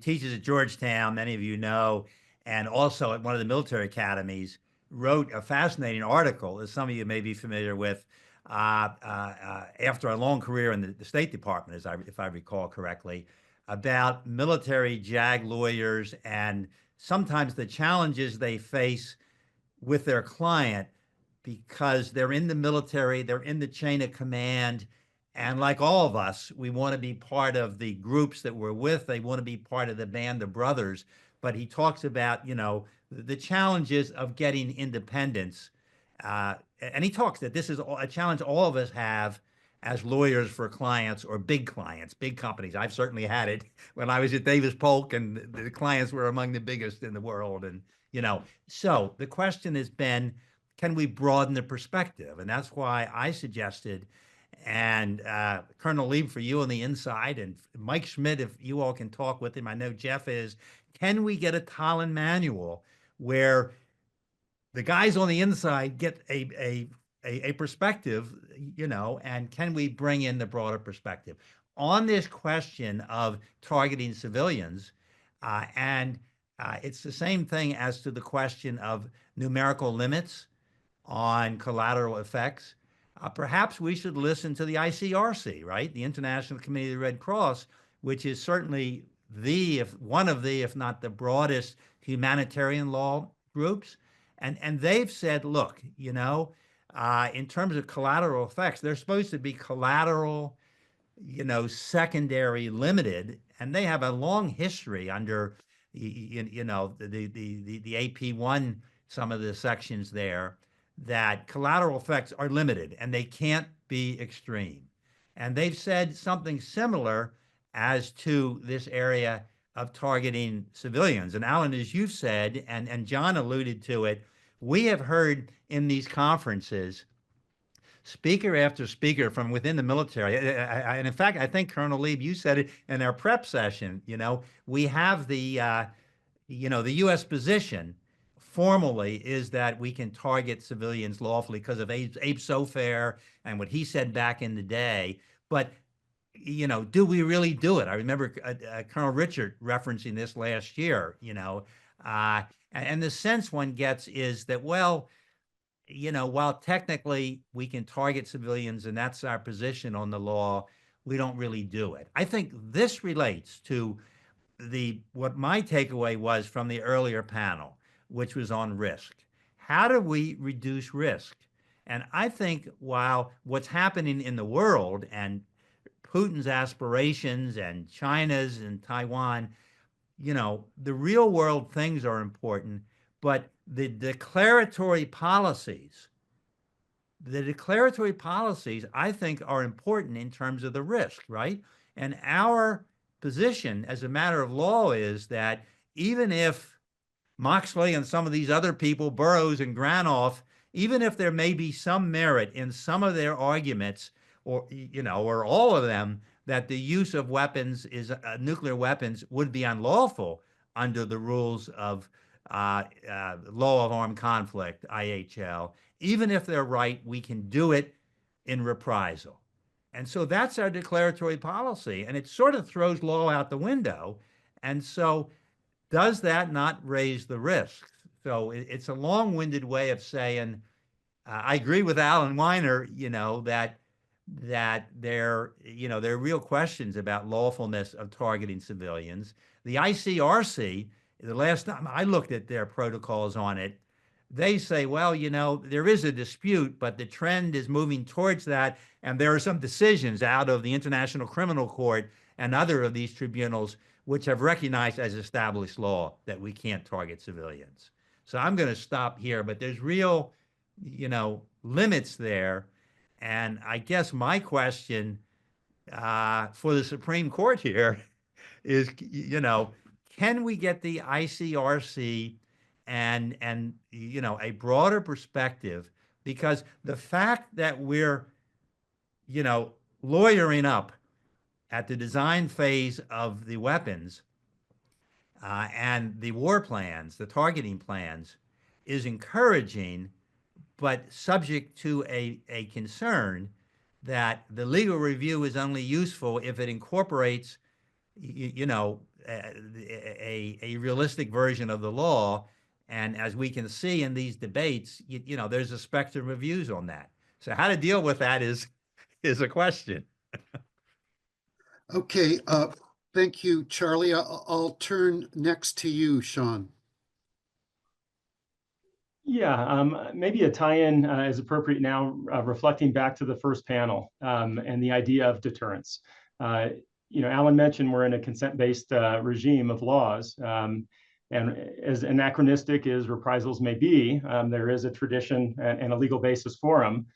teaches at Georgetown, many of you know, and also at one of the military academies, wrote a fascinating article, as some of you may be familiar with, after a long career in the State Department, if I recall correctly, about military JAG lawyers and sometimes the challenges they face with their client because they're in the military, they're in the chain of command, And like all of us, we want to be part of the groups that we're with. They want to be part of the band of brothers. But he talks about, the challenges of getting independence. And he talks that this is a challenge all of us have as lawyers for clients or big clients, big companies. I've certainly had it when I was at Davis Polk, and the clients were among the biggest in the world. And, so the question has been, can we broaden the perspective? And that's why I suggested, and Colonel Lieb, for you on the inside, and Mike Schmidt, if you all can talk with him, I know Jeff is, can we get a Tallinn manual where the guys on the inside get a perspective, and can we bring in the broader perspective on this question of targeting civilians? And it's the same thing as to the question of numerical limits on collateral effects. Perhaps we should listen to the ICRC, right? The International Committee of the Red Cross, which is certainly one of the, if not the broadest humanitarian law groups. And they've said, look, in terms of collateral effects, they're supposed to be collateral, secondary, limited, and they have a long history under, the AP1, some of the sections there, that collateral effects are limited and they can't be extreme. And they've said something similar as to this area of targeting civilians. And Alan, as you've said, and John alluded to it, we have heard in these conferences speaker after speaker from within the military. And in fact, I think Colonel Lieb, you said it in our prep session, we have the U.S. position formally is that we can target civilians lawfully because of Abe Sofair and what he said back in the day. But, do we really do it? I remember Colonel Richard referencing this last year, and the sense one gets is that, well, while technically we can target civilians and that's our position on the law, we don't really do it. I think this relates to what my takeaway was from the earlier panel, which was on risk. How do we reduce risk? And I think while what's happening in the world and Putin's aspirations and China's and Taiwan, the real world things are important, but the declaratory policies, I think, are important in terms of the risk, right? And our position as a matter of law is that even if Moxley and some of these other people, Burroughs and Granoff, even if there may be some merit in some of their arguments, or all of them, that the use of weapons nuclear weapons would be unlawful under the rules of law of armed conflict, IHL. Even if they're right, we can do it in reprisal. And so that's our declaratory policy. And it sort of throws law out the window. And so does that not raise the risk? So it's a long-winded way of saying, I agree with Alan Weiner, that there are real questions about lawfulness of targeting civilians. The ICRC, the last time I looked at their protocols on it, they say, well, there is a dispute, but the trend is moving towards that. And there are some decisions out of the International Criminal Court and other of these tribunals which have recognized as established law that we can't target civilians. So I'm going to stop here, but there's real, limits there. And I guess my question for the Supreme Court here is, can we get the ICRC and a broader perspective? Because the fact that we're, lawyering up at the design phase of the weapons and the war plans, the targeting plans, is encouraging, but subject to a concern that the legal review is only useful if it incorporates, a realistic version of the law. And as we can see in these debates, there's a spectrum of views on that. So how to deal with that is a question. Okay, thank you, Charlie. I'll turn next to you, Sean. Yeah, maybe a tie-in is appropriate now, reflecting back to the first panel and the idea of deterrence. Alan mentioned we're in a consent-based regime of laws. And as anachronistic as reprisals may be, there is a tradition and a legal basis for them.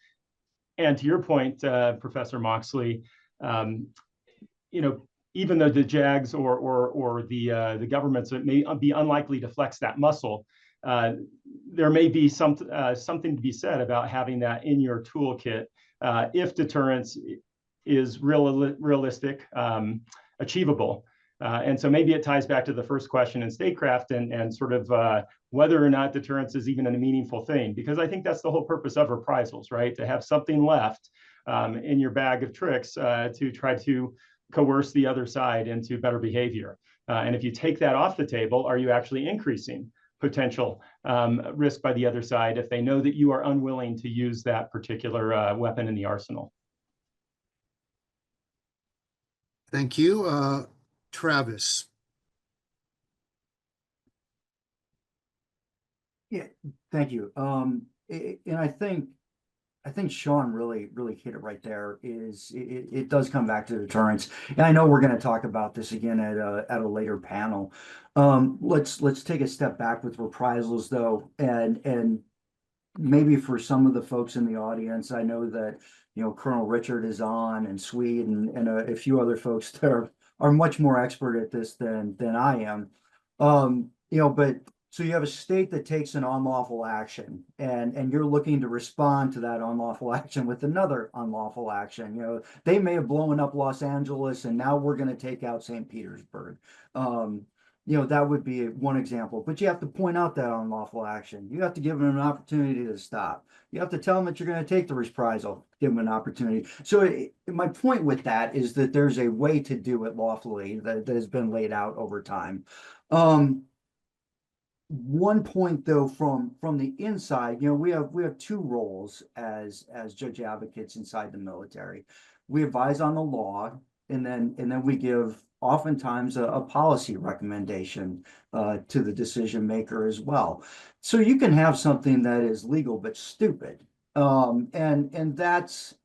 And to your point, Professor Moxley, even though the JAGs or the governments may be unlikely to flex that muscle, there may be something to be said about having that in your toolkit if deterrence is realistic, achievable. And so maybe it ties back to the first question in statecraft and sort of whether or not deterrence is even a meaningful thing, because I think that's the whole purpose of reprisals, right? To have something left in your bag of tricks to try to coerce the other side into better behavior. And if you take that off the table, are you actually increasing potential risk by the other side if they know that you are unwilling to use that particular weapon in the arsenal? Thank you. Travis. Yeah, thank you. And I think Sean really hit it right there. It does come back to deterrence, and I know we're going to talk about this again at a later panel. Let's take a step back with reprisals though, and maybe for some of the folks in the audience, I know that Colonel Richard is on, and Swede, and a few other folks that are much more expert at this than I am. But so you have a state that takes an unlawful action, and you're looking to respond to that unlawful action with another unlawful action. They may have blown up Los Angeles, and now we're going to take out St. Petersburg. That would be one example. But you have to point out that unlawful action. You have to give them an opportunity to stop. You have to tell them that you're going to take the reprisal, give them an opportunity. So my point with that is that there's a way to do it lawfully that has been laid out over time. One point though, from the inside, we have two roles as judge advocates inside the military. We advise on the law, and then we give oftentimes a policy recommendation to the decision maker as well. So you can have something that is legal but stupid, and that's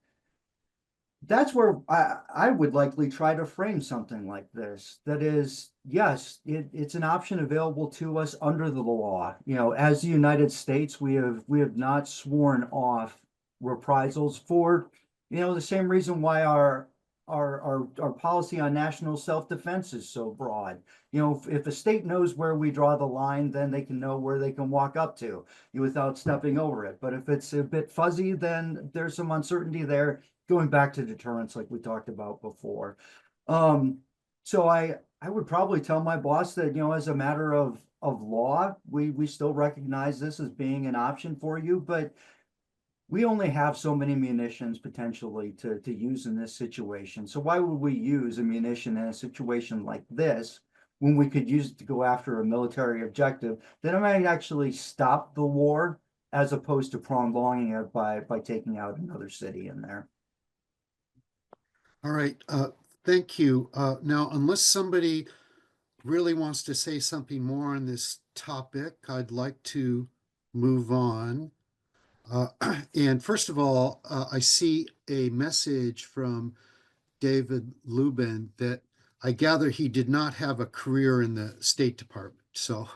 where I would likely try to frame something like this. That is, yes, it's an option available to us under the law. As the United States, we have not sworn off reprisals for the same reason why our policy on national self-defense is so broad. If a state knows where we draw the line, then they can know where they can walk up to without stepping over it. But if it's a bit fuzzy, then there's some uncertainty there, going back to deterrence like we talked about before. So I would probably tell my boss that, as a matter of law, we still recognize this as being an option for you, but we only have so many munitions potentially to use in this situation. So why would we use a munition in a situation like this when we could use it to go after a military objective that might actually stop the war, as opposed to prolonging it by taking out another city in there? All right. Thank you. Now, unless somebody really wants to say something more on this topic, I'd like to move on. And first of all, I see a message from David Lubin that I gather he did not have a career in the State Department. So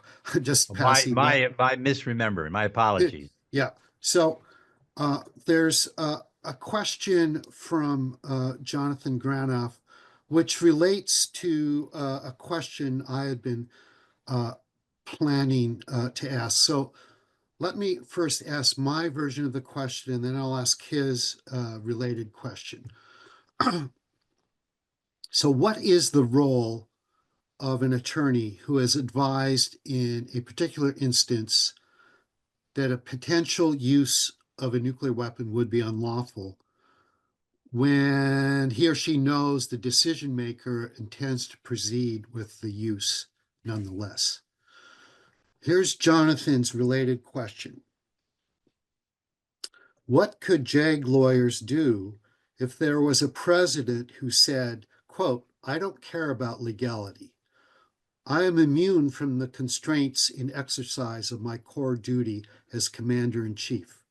just passing my misremembering, my apologies. Yeah. So there's a question from Jonathan Granoff, which relates to a question I had been planning to ask. So let me first ask my version of the question, and then I'll ask his related question. So what is the role of an attorney who has advised in a particular instance that a potential use of a nuclear weapon would be unlawful, when he or she knows the decision maker intends to proceed with the use nonetheless? Here's Jonathan's related question. What could JAG lawyers do if there was a president who said, quote, "I don't care about legality. I am immune from the constraints in exercise of my core duty as Commander-in-Chief.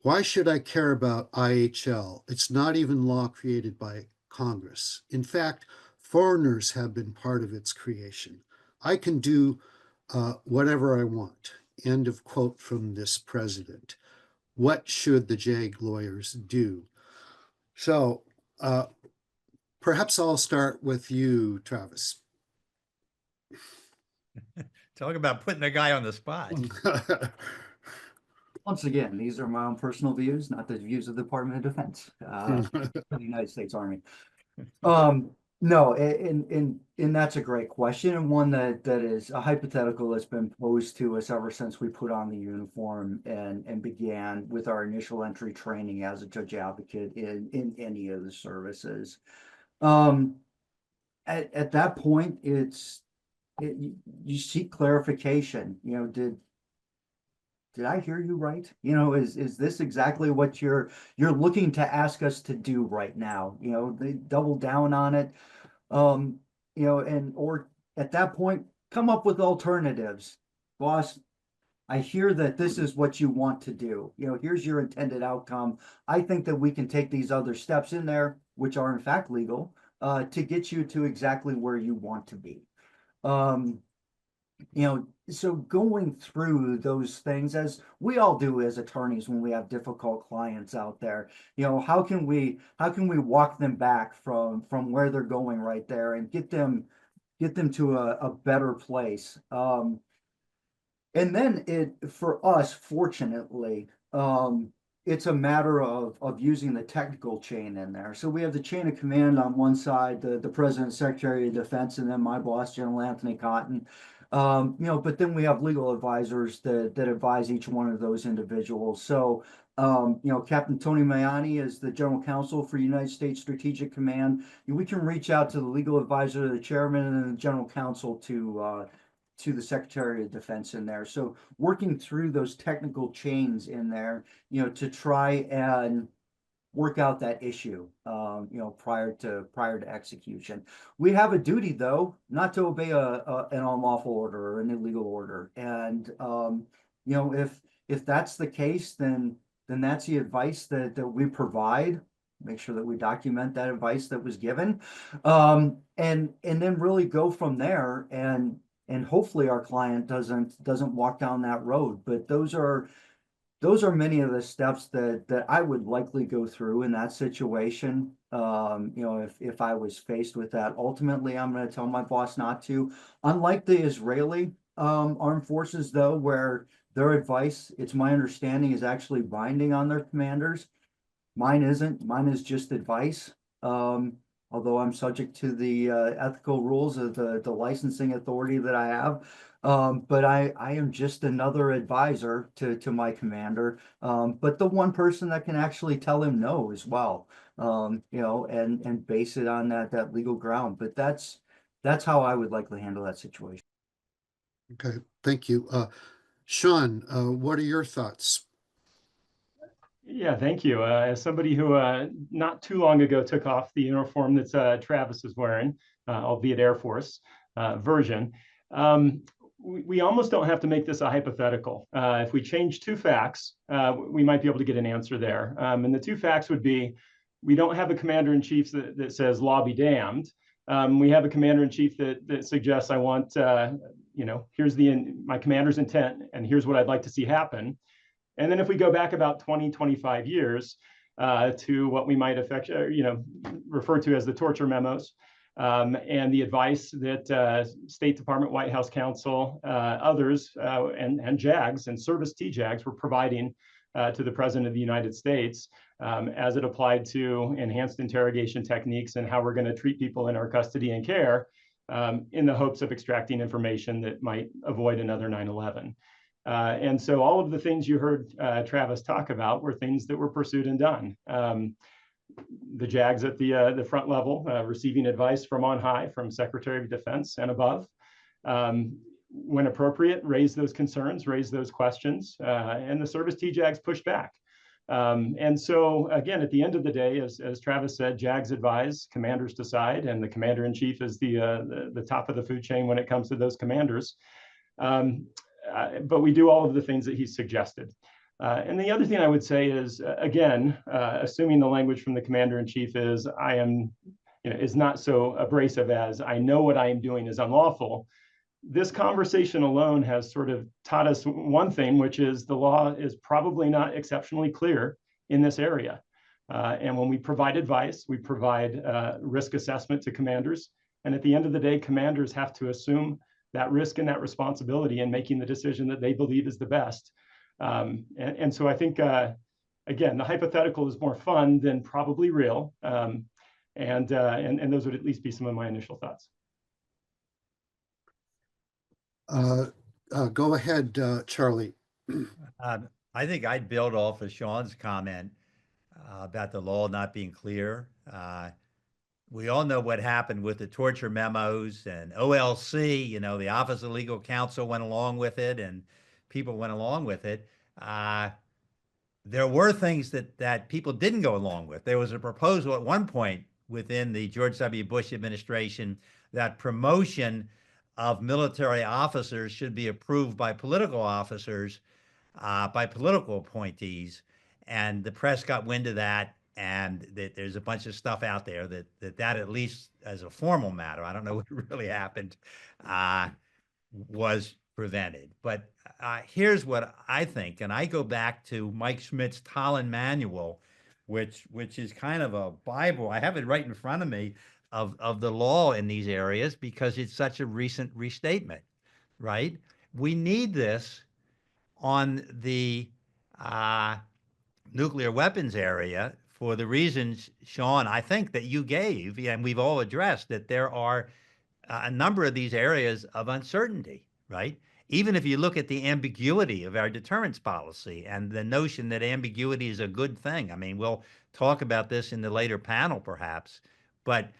Why should I care about IHL? It's not even law created by Congress. In fact, foreigners have been part of its creation. I can do whatever I want. End of quote from this president. What should the JAG lawyers do? So perhaps I'll start with you, Travis. Talk about putting a guy on the spot. Once again, these are my own personal views, not the views of the Department of Defense for the United States Army. No, and that's a great question, and one that is a hypothetical that's been posed to us ever since we put on the uniform and began with our initial entry training as a judge advocate in any of the services. At that point, you seek clarification. You know, did I hear you right? You know, is this exactly what you're looking to ask us to do right now? You know, they double down on it. You know, or at that point, come up with alternatives. Boss, I hear that this is what you want to do. You know, here's your intended outcome. I think that we can take these other steps in there, which are in fact legal, to get you to exactly where you want to be. You know, so going through those things, as we all do as attorneys when we have difficult clients out there, you know, how can we walk them back from where they're going right there and get them to a better place. And then for us, fortunately, it's a matter of using the technical chain in there. So we have the chain of command on one side, the President, Secretary of Defense, and then my boss, General Anthony Cotton. You know, but then we have legal advisors that advise each one of those individuals. So, you know, Captain Tony Mayani is the General Counsel for United States Strategic Command. We can reach out to the legal advisor, the chairman, and the General Counsel to the Secretary of Defense in there. So working through those technical chains in there, you know, to try and work out that issue, you know, prior to execution. We have a duty, though, not to obey an unlawful order or an illegal order. And you know, if that's the case, then that's the advice that we provide. Make sure that we document that advice that was given, and then really go from there. And hopefully our client doesn't walk down that road. But those are many of the steps that I would likely go through in that situation. You know, if I was faced with that, ultimately, I'm going to tell my boss not to. Unlike the Israeli armed forces, though, where their advice, it's my understanding, is actually binding on their commanders. Mine isn't. Mine is just advice. Although I'm subject to the ethical rules of the licensing authority that I have. But I am just another advisor to my commander, but the one person that can actually tell him no as well, you know, and base it on that legal ground. But that's how I would likely handle that situation. Okay, thank you. Sean, what are your thoughts? Yeah, thank you. As somebody who not too long ago took off the uniform that Travis is wearing, albeit Air Force version, we almost don't have to make this a hypothetical. If we change two facts, we might be able to get an answer there. And the two facts would be, we don't have a commander-in-chief that says law be damned. We have a commander-in-chief that suggests, I want, you know, here's my commander's intent, and here's what I'd like to see happen. And then if we go back about 20, 25 years to what we might refer to as the torture memos, and the advice that State Department, White House counsel, others, and JAGs and service TJAGs were providing to the President of the United States as it applied to enhanced interrogation techniques and how we're going to treat people in our custody and care in the hopes of extracting information that might avoid another 9/11. And so all of the things you heard Travis talk about were things that were pursued and done. The JAGs at the front level, receiving advice from on high, from Secretary of Defense and above. When appropriate, raise those concerns, raise those questions, and the service TJAGs push back. And so, again, at the end of the day, as Travis said, JAGs advise, commanders decide, and the commander-in-chief is the top of the food chain when it comes to those commanders. But we do all of the things that he's suggested. And the other thing I would say is, again, assuming the language from the commander-in-chief is is not so abrasive as I know what I am doing is unlawful. This conversation alone has sort of taught us one thing, which is the law is probably not exceptionally clear in this area. And when we provide advice, we provide risk assessment to commanders. And at the end of the day, commanders have to assume that risk and that responsibility in making the decision that they believe is the best. And so I think, again, the hypothetical is more fun than probably real. And those would at least be some of my initial thoughts. Go ahead, Charlie. I think I'd build off of Sean's comment about the law not being clear. We all know what happened with the torture memos and OLC, the Office of Legal Counsel went along with it and people went along with it. There were things that people didn't go along with. There was a proposal at one point within the George W. Bush administration that promotion of military officers should be approved by political officers, by political appointees. And the press got wind of that. And there's a bunch of stuff out there that at least as a formal matter, I don't know what really happened, was prevented. But here's what I think, and I go back to Mike Schmidt's Tallinn Manual, which is kind of a Bible. I have it right in front of me of the law in these areas because it's such a recent restatement, right? We need this on the nuclear weapons area for the reasons, Sean, I think that you gave, and we've all addressed that there are a number of these areas of uncertainty, right? Even if you look at the ambiguity of our deterrence policy and the notion that ambiguity is a good thing. I mean, we'll talk about this in the later panel, perhaps, but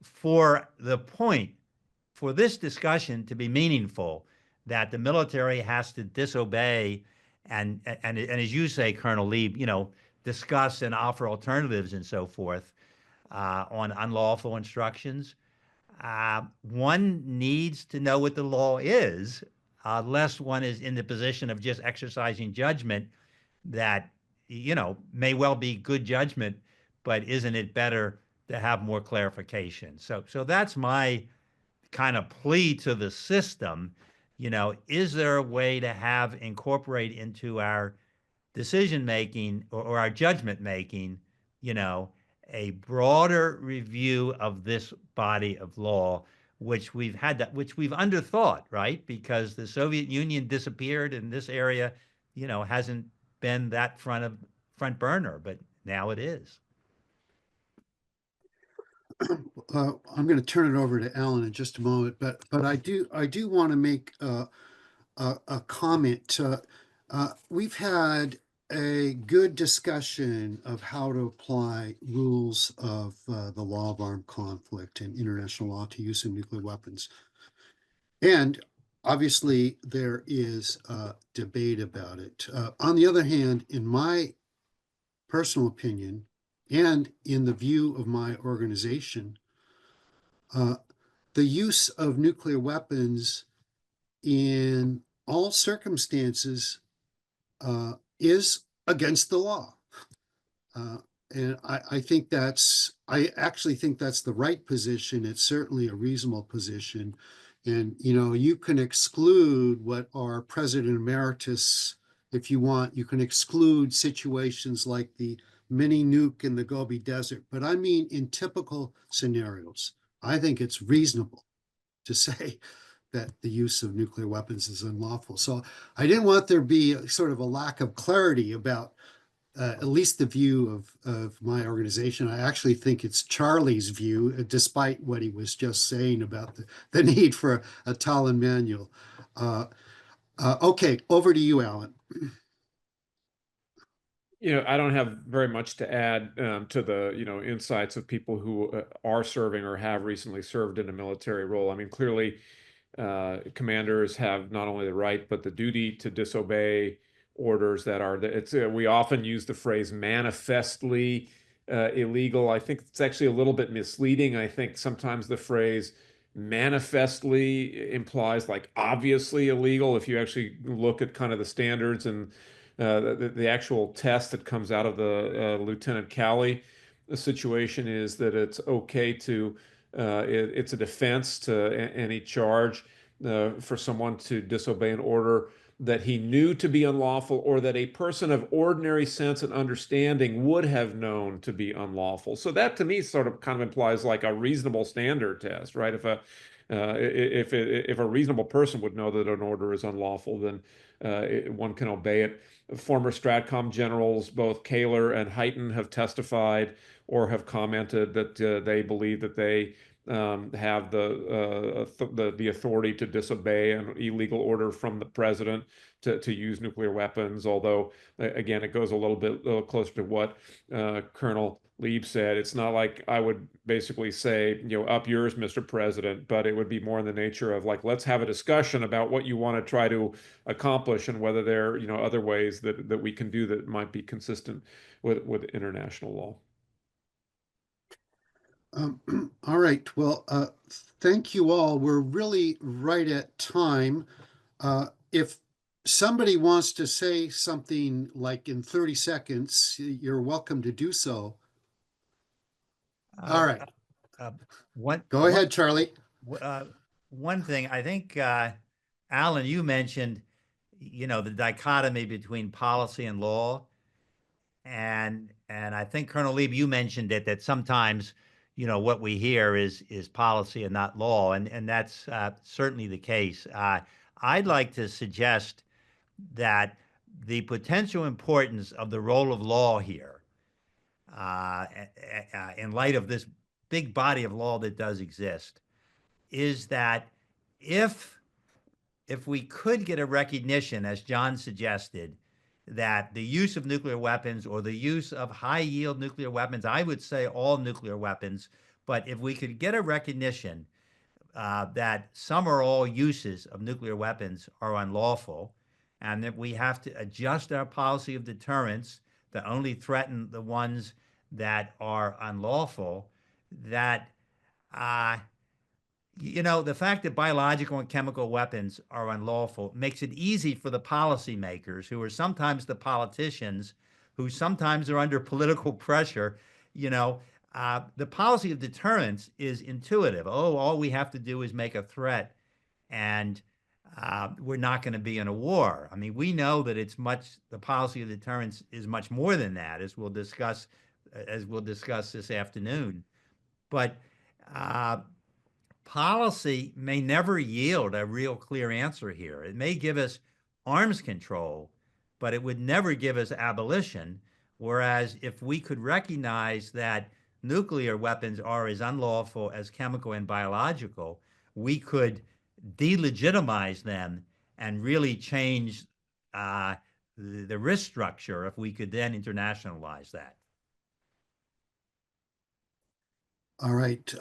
for the point, for this discussion to be meaningful, that the military has to disobey and as you say, Colonel Lee, discuss and offer alternatives and so forth on unlawful instructions. One needs to know what the law is, lest one is in the position of just exercising judgment that, may well be good judgment, but isn't it better to have more clarification? So that's my kind of plea to the system. Is there a way to incorporate into our decision making or our judgment making, a broader review of this body of law, which we've underthought, right? Because the Soviet Union disappeared and this area, hasn't been that front burner, but now it is. I'm going to turn it over to Alan in just a moment, but I do want to make a comment. We've had a good discussion of how to apply rules of the law of armed conflict and international law to use of nuclear weapons. And obviously there is a debate about it. On the other hand, in my personal opinion, and in the view of my organization, the use of nuclear weapons in all circumstances is against the law. And I actually think that's the right position. It's certainly a reasonable position. And, you can exclude what our President Emeritus, if you want, you can exclude situations like the mini nuke in the Gobi Desert. But I mean, in typical scenarios, I think it's reasonable to say that the use of nuclear weapons is unlawful. So I didn't want there be sort of a lack of clarity about at least the view of my organization. I actually think it's Charlie's view, despite what he was just saying about the need for a Tallinn manual. Okay, over to you, Alan. I don't have very much to add to the, insights of people who are serving or have recently served in a military role. I mean, clearly, commanders have not only the right, but the duty to disobey orders that are, we often use the phrase manifestly illegal. I think it's actually a little bit misleading. I think sometimes the phrase manifestly implies like obviously illegal. If you actually look at kind of the standards and the actual test that comes out of the Lieutenant Calley, the situation is that it's okay to, it's a defense to any charge for someone to disobey an order that he knew to be unlawful or that a person of ordinary sense and understanding would have known to be unlawful. So that to me sort of kind of implies like a reasonable standard test, right? If a reasonable person would know that an order is unlawful, then one can obey it. Former Stratcom generals, both Kaler and Heighton, have testified or have commented that they believe that they have the authority to disobey an illegal order from the president to use nuclear weapons. Although, again, it goes a little closer to what Colonel Lieb said. It's not like I would basically say, up yours, Mr. President, but it would be more in the nature of like, let's have a discussion about what you want to try to accomplish and whether there are, other ways that we can do that might be consistent with international law. All right. Well, thank you all. We're really right at time. If somebody wants to say something like in 30 seconds, you're welcome to do so. All right. Go ahead, Charlie. One thing, I think, Alan, you mentioned, the dichotomy between policy and law. And I think Colonel Lieb, you mentioned it, that sometimes, what we hear is policy and not law. And that's certainly the case. I'd like to suggest that the potential importance of the role of law here, in light of this big body of law that does exist, is that if we could get a recognition, as John suggested, that the use of nuclear weapons or the use of high-yield nuclear weapons, I would say all nuclear weapons, but if we could get a recognition that some or all uses of nuclear weapons are unlawful, and that we have to adjust our policy of deterrence to only threaten the ones that are unlawful, that the fact that biological and chemical weapons are unlawful makes it easy for the policymakers, who are sometimes the politicians, who sometimes are under political pressure. The policy of deterrence is intuitive. Oh, all we have to do is make a threat, and we're not going to be in a war. I mean, we know that the policy of deterrence is much more than that, as we'll discuss this afternoon. But policy may never yield a real clear answer here. It may give us arms control, but it would never give us abolition. Whereas if we could recognize that nuclear weapons are as unlawful as chemical and biological, we could delegitimize them and really change the risk structure if we could then internationalize that. All right.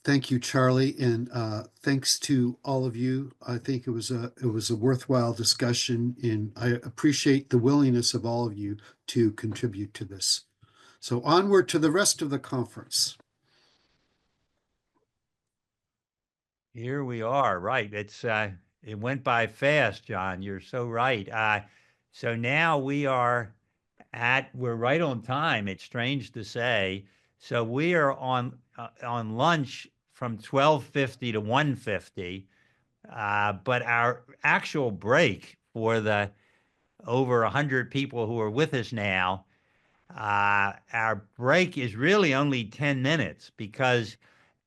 Thank you, Charlie, and thanks to all of you. I think it was a worthwhile discussion, and I appreciate the willingness of all of you to contribute to this. So onward to the rest of the conference. Here we are, right? It went by fast, John. You're so right. So now we're right on time. It's strange to say. So we are on lunch from 12:50 to 1:50, but our actual break for the over 100 people who are with us now, our break is really only 10 minutes, because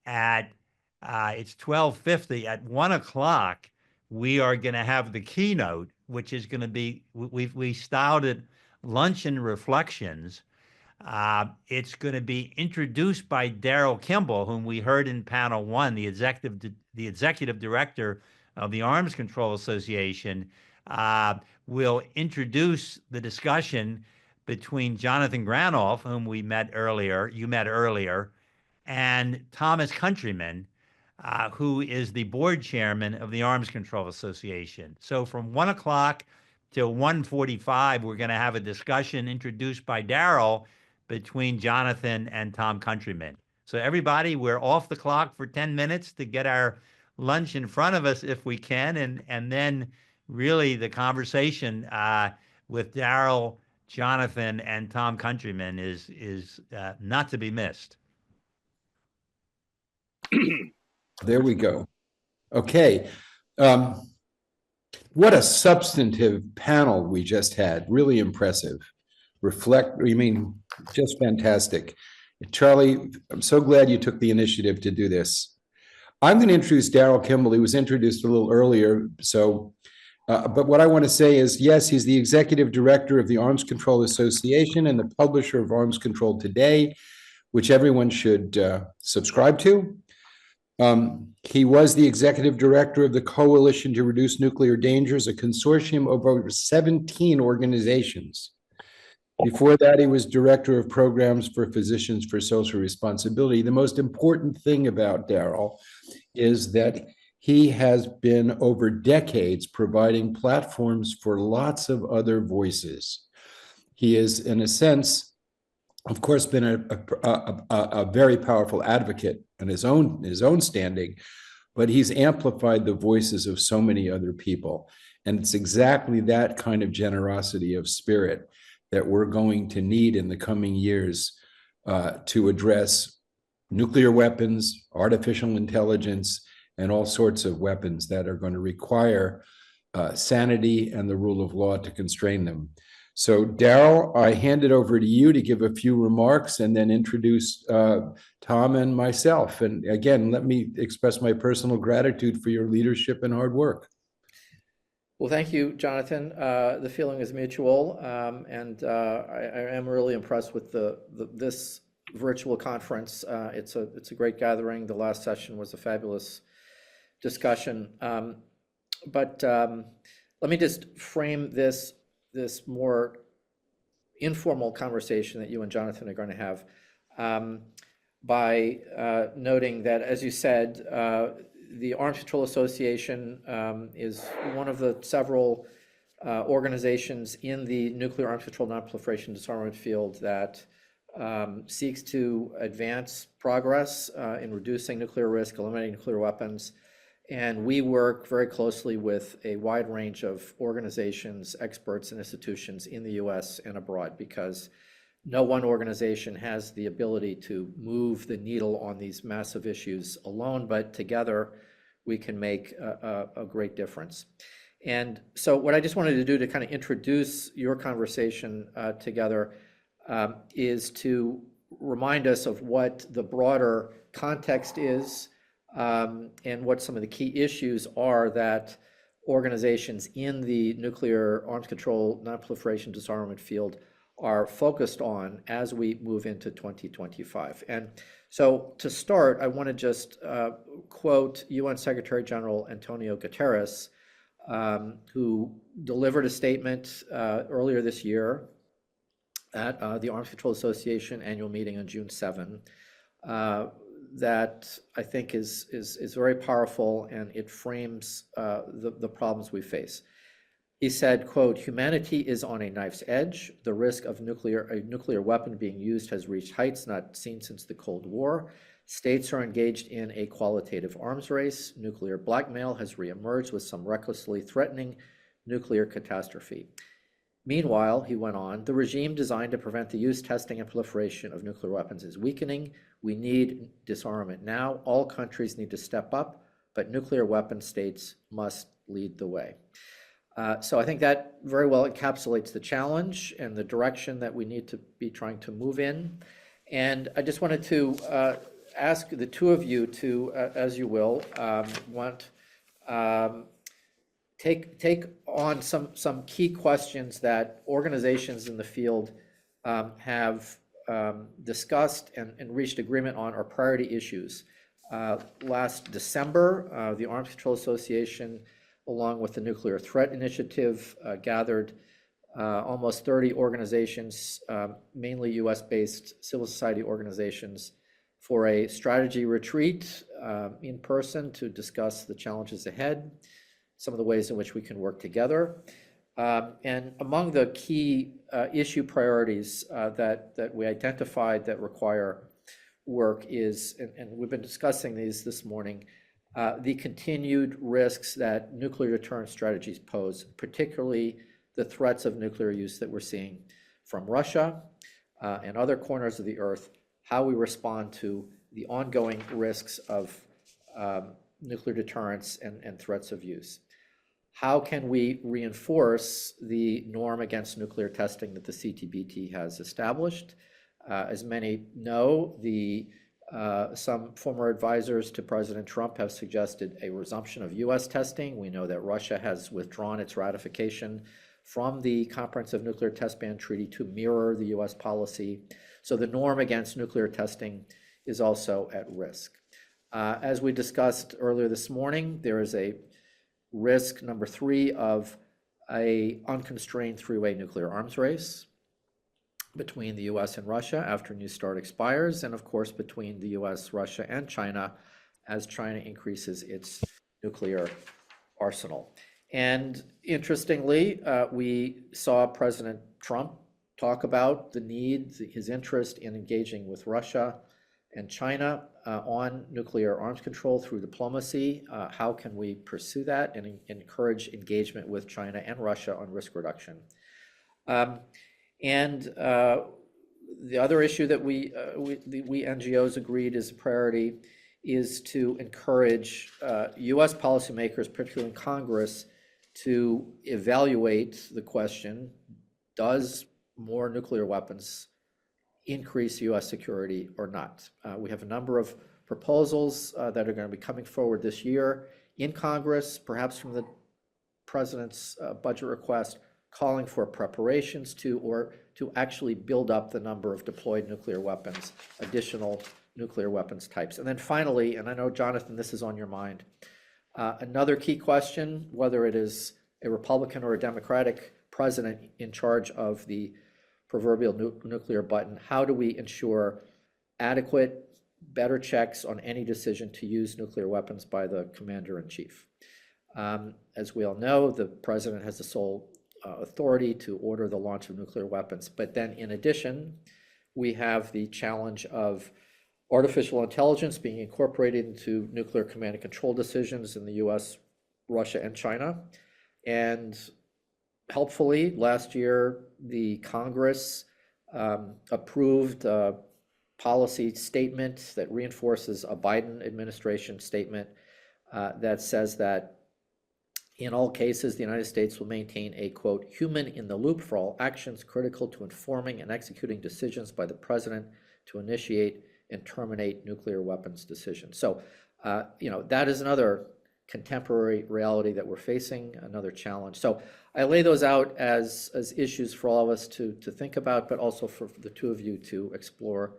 it's 12:50. At 1 o'clock, we are going to have the keynote, which is going to be, we styled it Luncheon Reflections. It's going to be introduced by Daryl Kimball, whom we heard in panel 1, the executive director of the Arms Control Association. Will introduce the discussion between Jonathan Granoff, whom you met earlier, and Thomas Countryman, who is the board chairman of the Arms Control Association. So from 1 o'clock till 1:45, we're going to have a discussion introduced by Daryl between Jonathan and Tom Countryman. So everybody, we're off the clock for 10 minutes to get our lunch in front of us if we can, and then really the conversation with Daryl, Jonathan, and Tom Countryman is not to be missed. There we go. Okay. What a substantive panel we just had. Really impressive. Just fantastic. Charlie, I'm so glad you took the initiative to do this. I'm going to introduce Daryl Kimball. He was introduced a little earlier. But what I want to say is, yes, he's the executive director of the Arms Control Association and the publisher of Arms Control Today, which everyone should subscribe to. He was the executive director of the Coalition to Reduce Nuclear Dangers, a consortium of over 17 organizations. Before that, he was director of programs for Physicians for Social Responsibility. The most important thing about Daryl is that he has been over decades providing platforms for lots of other voices. He is, in a sense, of course, been a very powerful advocate in his own standing, but he's amplified the voices of so many other people. And it's exactly that kind of generosity of spirit that we're going to need in the coming years to address nuclear weapons, artificial intelligence, and all sorts of weapons that are going to require sanity and the rule of law to constrain them. So, Daryl, I hand it over to you to give a few remarks and then introduce Tom and myself. And again, let me express my personal gratitude for your leadership and hard work. Well, thank you, Jonathan. The feeling is mutual, and I am really impressed with this virtual conference. It's a great gathering. The last session was a fabulous discussion. But let me just frame this more informal conversation that you and Jonathan are going to have by noting that, as you said, the Arms Control Association is one of the several organizations in the nuclear arms control non-proliferation disarmament field that seeks to advance progress in reducing nuclear risk, eliminating nuclear weapons. And we work very closely with a wide range of organizations, experts, and institutions in the US and abroad, because no one organization has the ability to move the needle on these massive issues alone, but together we can make a great difference. And so what I just wanted to do to kind of introduce your conversation together is to remind us of what the broader context is and what some of the key issues are that organizations in the nuclear arms control non-proliferation disarmament field are focused on as we move into 2025. And so to start, I want to just quote UN Secretary General Antonio Guterres, who delivered a statement earlier this year at the Arms Control Association annual meeting on June 7, that I think is very powerful, and it frames the problems we face. He said, quote, "Humanity is on a knife's edge. The risk of a nuclear weapon being used has reached heights not seen since the Cold War. States are engaged in a qualitative arms race. Nuclear blackmail has reemerged with some recklessly threatening nuclear catastrophe. Meanwhile," he went on, "the regime designed to prevent the use, testing, and proliferation of nuclear weapons is weakening. We need disarmament now. All countries need to step up, but nuclear weapon states must lead the way." So I think that very well encapsulates the challenge and the direction that we need to be trying to move in. And I just wanted to ask the two of you to, as you will, take on some key questions that organizations in the field have discussed and reached agreement on, are priority issues. Last December, the Arms Control Association, along with the Nuclear Threat Initiative, gathered almost 30 organizations, mainly US-based civil society organizations, for a strategy retreat in person to discuss the challenges ahead, some of the ways in which we can work together. And among the key issue priorities that we identified that require work is, and we've been discussing these this morning, the continued risks that nuclear deterrence strategies pose, particularly the threats of nuclear use that we're seeing from Russia and other corners of the earth, how we respond to the ongoing risks of nuclear deterrence and threats of use. How can we reinforce the norm against nuclear testing that the CTBT has established? As many know, some former advisors to President Trump have suggested a resumption of US testing. We know that Russia has withdrawn its ratification from the Comprehensive Nuclear Test Ban Treaty to mirror the US policy. So the norm against nuclear testing is also at risk. As we discussed earlier this morning, there is a risk, number 3, of an unconstrained three-way nuclear arms race between the US and Russia after New START expires, and of course between the US, Russia, and China as China increases its nuclear arsenal. And interestingly, we saw President Trump talk about the need, his interest in engaging with Russia and China on nuclear arms control through diplomacy. How can we pursue that and encourage engagement with China and Russia on risk reduction? And the other issue that we NGOs agreed is a priority is to encourage US policymakers, particularly in Congress, to evaluate the question, does more nuclear weapons increase US security or not? We have a number of proposals that are going to be coming forward this year in Congress, perhaps from the president's budget request, calling for preparations to actually build up the number of deployed nuclear weapons, additional nuclear weapons types. And then finally, and I know, Jonathan, this is on your mind, another key question, whether it is a Republican or a Democratic president in charge of the proverbial nuclear button, how do we ensure adequate, better checks on any decision to use nuclear weapons by the commander-in-chief? As we all know, the president has the sole authority to order the launch of nuclear weapons. But then in addition, we have the challenge of artificial intelligence being incorporated into nuclear command and control decisions in the US, Russia, and China. And helpfully, last year, the Congress approved a policy statement that reinforces a Biden administration statement that says that in all cases, the United States will maintain a, quote, human in the loop for all actions critical to informing and executing decisions by the president to initiate and terminate nuclear weapons decisions. So, that is another contemporary reality that we're facing, another challenge. So I lay those out as issues for all of us to think about, but also for the two of you to explore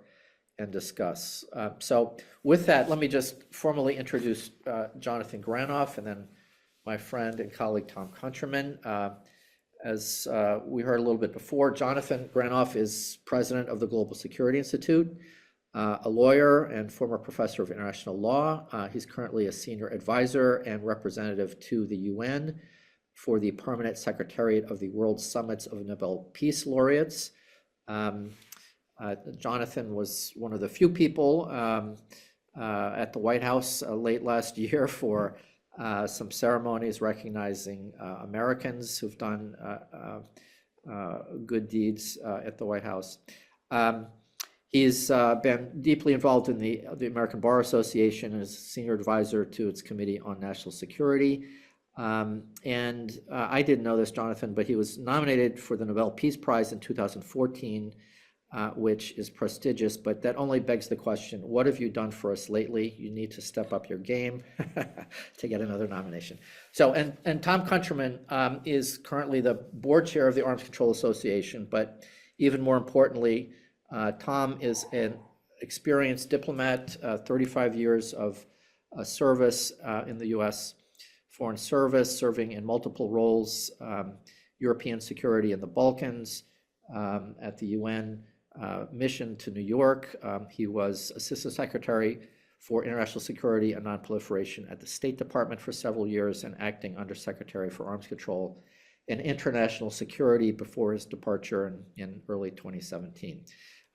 and discuss. So with that, let me just formally introduce Jonathan Granoff and then my friend and colleague Tom Countryman. As we heard a little bit before, Jonathan Granoff is president of the Global Security Institute, a lawyer and former professor of international law. He's currently a senior advisor and representative to the UN for the permanent secretariat of the World Summits of Nobel Peace Laureates. Jonathan was one of the few people at the White House late last year for some ceremonies recognizing Americans who've done good deeds at the White House. He's been deeply involved in the American Bar Association as senior advisor to its Committee on National Security. And I didn't know this, Jonathan, but he was nominated for the Nobel Peace Prize in 2014, which is prestigious, but that only begs the question, what have you done for us lately? You need to step up your game to get another nomination. So, and Tom Countryman is currently the board chair of the Arms Control Association, but even more importantly, Tom is an experienced diplomat, 35 years of service in the US Foreign Service, serving in multiple roles, European security in the Balkans, at the UN mission to New York. He was Assistant Secretary for International Security and Nonproliferation at the State Department for several years and acting Undersecretary for Arms Control and international security before his departure in early 2017.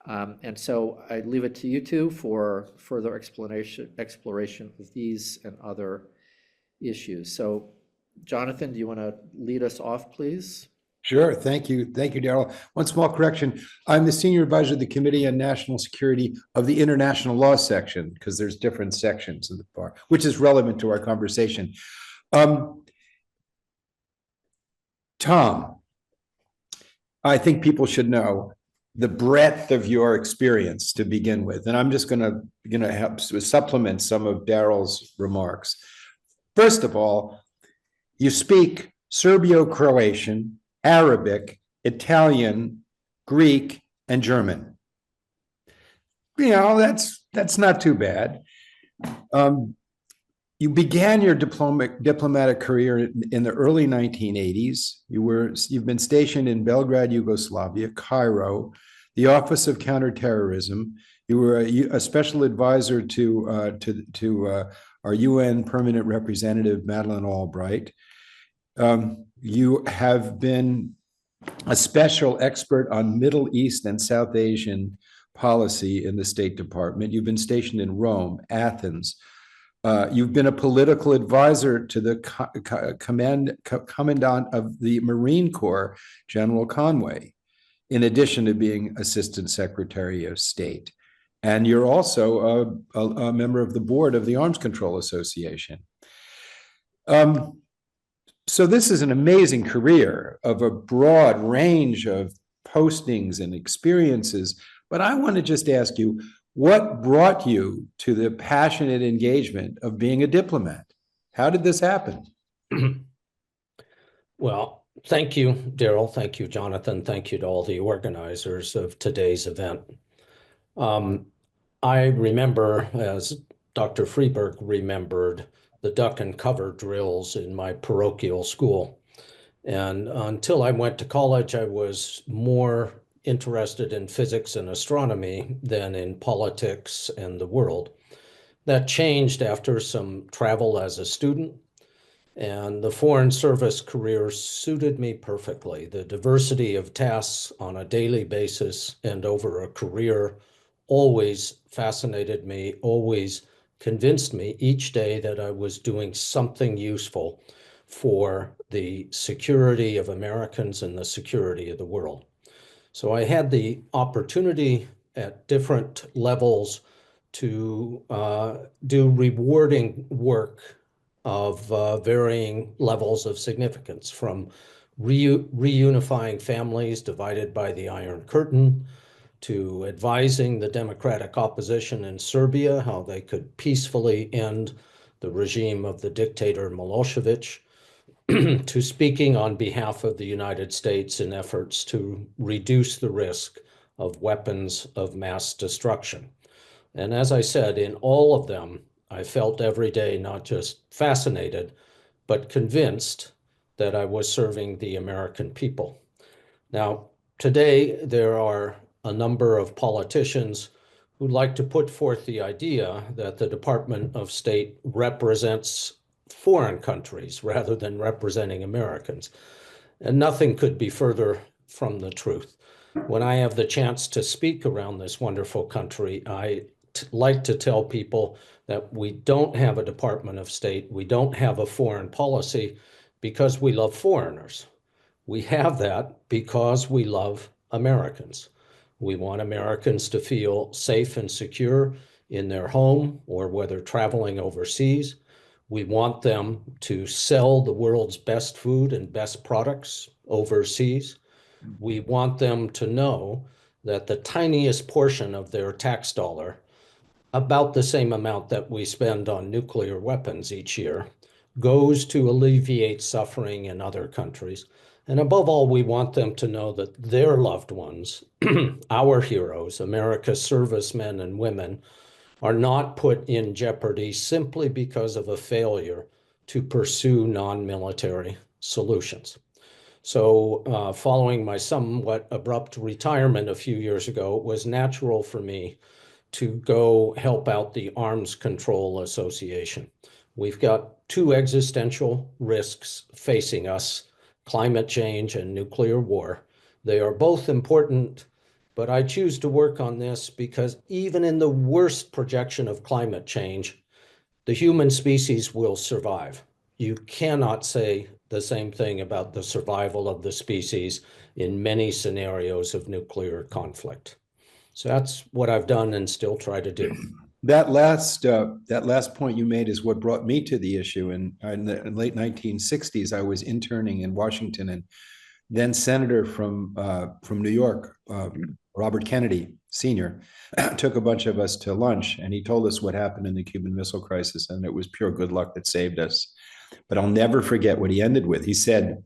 And so I leave it to you two for further exploration of these and other issues. So Jonathan, do you want to lead us off, please? Sure. Thank you. Thank you, Daryl. One small correction. I'm the senior advisor of the Committee on National Security of the International Law section, because there's different sections of the bar, which is relevant to our conversation. Tom, I think people should know the breadth of your experience to begin with. And I'm just going to help supplement some of Daryl's remarks. First of all, you speak Serbio-Croatian, Arabic, Italian, Greek, and German. You know, that's not too bad. You began your diplomatic career in the early 1980s. You've been stationed in Belgrade, Yugoslavia, Cairo, the Office of Counterterrorism. You were a special advisor to our UN permanent representative, Madeleine Albright. You have been a special expert on Middle East and South Asian policy in the State Department. You've been stationed in Rome, Athens. You've been a political advisor to the Commandant of the Marine Corps, General Conway, in addition to being Assistant Secretary of State. And you're also a member of the board of the Arms Control Association. So this is an amazing career of a broad range of postings and experiences. But I want to just ask you, what brought you to the passionate engagement of being a diplomat? How did this happen? Well, thank you, Daryl. Thank you, Jonathan. Thank you to all the organizers of today's event. I remember, as Dr. Freeberg remembered, the duck and cover drills in my parochial school. And until I went to college, I was more interested in physics and astronomy than in politics and the world. That changed after some travel as a student, and the Foreign Service career suited me perfectly. The diversity of tasks on a daily basis and over a career always fascinated me, always convinced me each day that I was doing something useful for the security of Americans and the security of the world. So I had the opportunity at different levels to do rewarding work of varying levels of significance, from reunifying families divided by the Iron Curtain, to advising the democratic opposition in Serbia, how they could peacefully end the regime of the dictator Milosevic, to speaking on behalf of the United States in efforts to reduce the risk of weapons of mass destruction. And as I said, in all of them, I felt every day not just fascinated, but convinced that I was serving the American people. Now, today, there are a number of politicians who'd like to put forth the idea that the Department of State represents foreign countries rather than representing Americans. And nothing could be further from the truth. When I have the chance to speak around this wonderful country, I like to tell people that we don't have a Department of State, we don't have a foreign policy because we love foreigners. We have that because we love Americans. We want Americans to feel safe and secure in their home or whether traveling overseas. We want them to sell the world's best food and best products overseas. We want them to know that the tiniest portion of their tax dollar, about the same amount that we spend on nuclear weapons each year, goes to alleviate suffering in other countries. And above all, we want them to know that their loved ones, our heroes, America's servicemen and women, are not put in jeopardy simply because of a failure to pursue non-military solutions. So following my somewhat abrupt retirement a few years ago, it was natural for me to go help out the Arms Control Association. We've got two existential risks facing us climate change and nuclear war. They are both important, but I choose to work on this because even in the worst projection of climate change, the human species will survive. You cannot say the same thing about the survival of the species in many scenarios of nuclear conflict. So that's what I've done and still try to do. That last point you made is what brought me to the issue. In the late 1960s, I was interning in Washington, and then Senator from New York, Robert Kennedy Sr., took a bunch of us to lunch, and he told us what happened in the Cuban Missile Crisis, and it was pure good luck that saved us. But I'll never forget what he ended with. He said,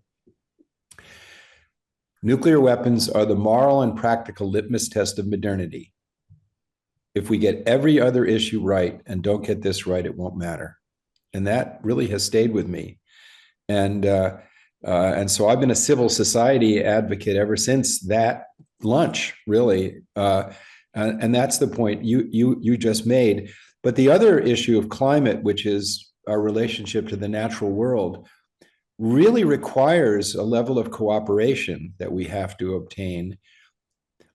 "Nuclear weapons are the moral and practical litmus test of modernity. If we get every other issue right and don't get this right, it won't matter." And that really has stayed with me. And so I've been a civil society advocate ever since that lunch, really. And that's the point you just made. But the other issue of climate, which is our relationship to the natural world, really requires a level of cooperation that we have to obtain.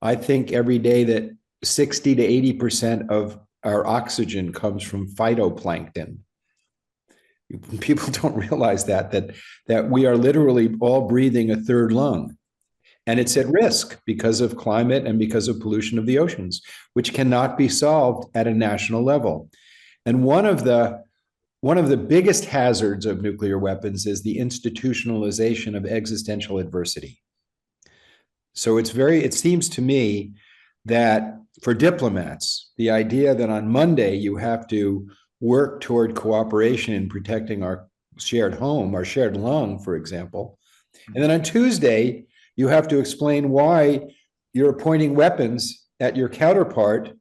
I think every day that 60 to 80% of our oxygen comes from phytoplankton. People don't realize that we are literally all breathing a third lung. And it's at risk because of climate and because of pollution of the oceans, which cannot be solved at a national level. And one of the biggest hazards of nuclear weapons is the institutionalization of existential adversity. So it seems to me that for diplomats, the idea that on Monday you have to work toward cooperation in protecting our shared home, our shared lung, for example, and then on Tuesday, you have to explain why you're pointing weapons at your counterpart,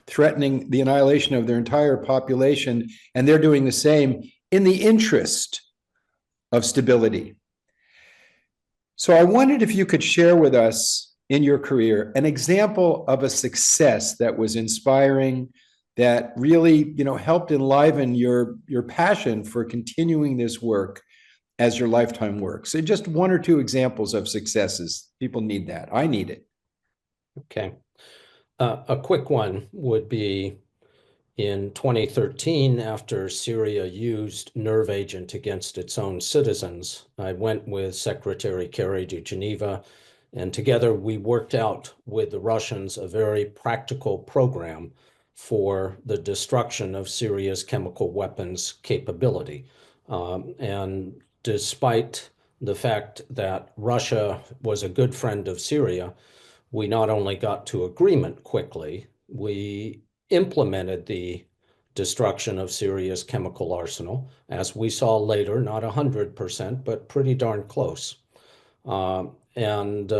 threatening the annihilation of their entire population, and they're doing the same in the interest of stability. So I wondered if you could share with us in your career an example of a success that was inspiring, that really, helped enliven your passion for continuing this work as your lifetime work. So just one or two examples of successes. People need that. I need it. Okay. A quick one would be in 2013, after Syria used nerve agent against its own citizens. I went with Secretary Kerry to Geneva, and together we worked out with the Russians a very practical program for the destruction of Syria's chemical weapons capability. And despite the fact that Russia was a good friend of Syria, we not only got to agreement quickly, we implemented the destruction of Syria's chemical arsenal, as we saw later, not 100%, but pretty darn close. And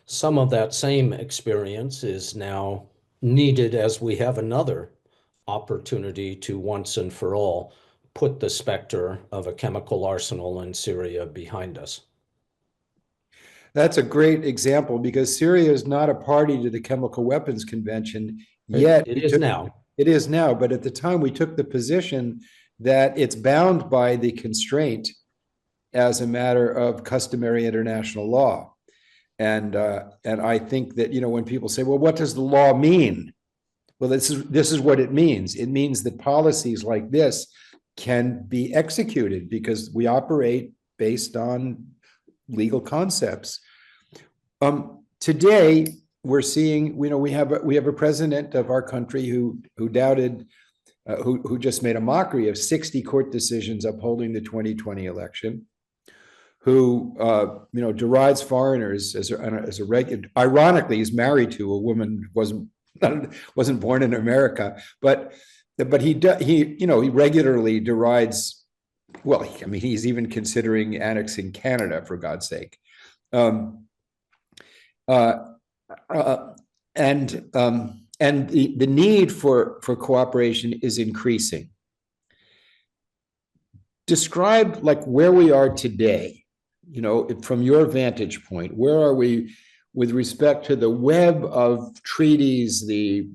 some of that same experience is now needed as we have another opportunity to once and for all put the specter of a chemical arsenal in Syria behind us. That's a great example, because Syria is not a party to the Chemical Weapons Convention yet. It is now. It is now, but at the time we took the position that it's bound by the constraint as a matter of customary international law. And I think that, when people say, well, what does the law mean? Well, this is what it means. It means that policies like this can be executed because we operate based on legal concepts. Today, we're seeing, we have a president of our country who doubted, who just made a mockery of 60 court decisions upholding the 2020 election, who derides foreigners as a regular. Ironically, he's married to a woman who wasn't born in America, but he regularly derides. Well, I mean, he's even considering annexing Canada, for God's sake. And the need for cooperation is increasing. Describe where we are today, from your vantage point. Where are we with respect to the web of treaties, the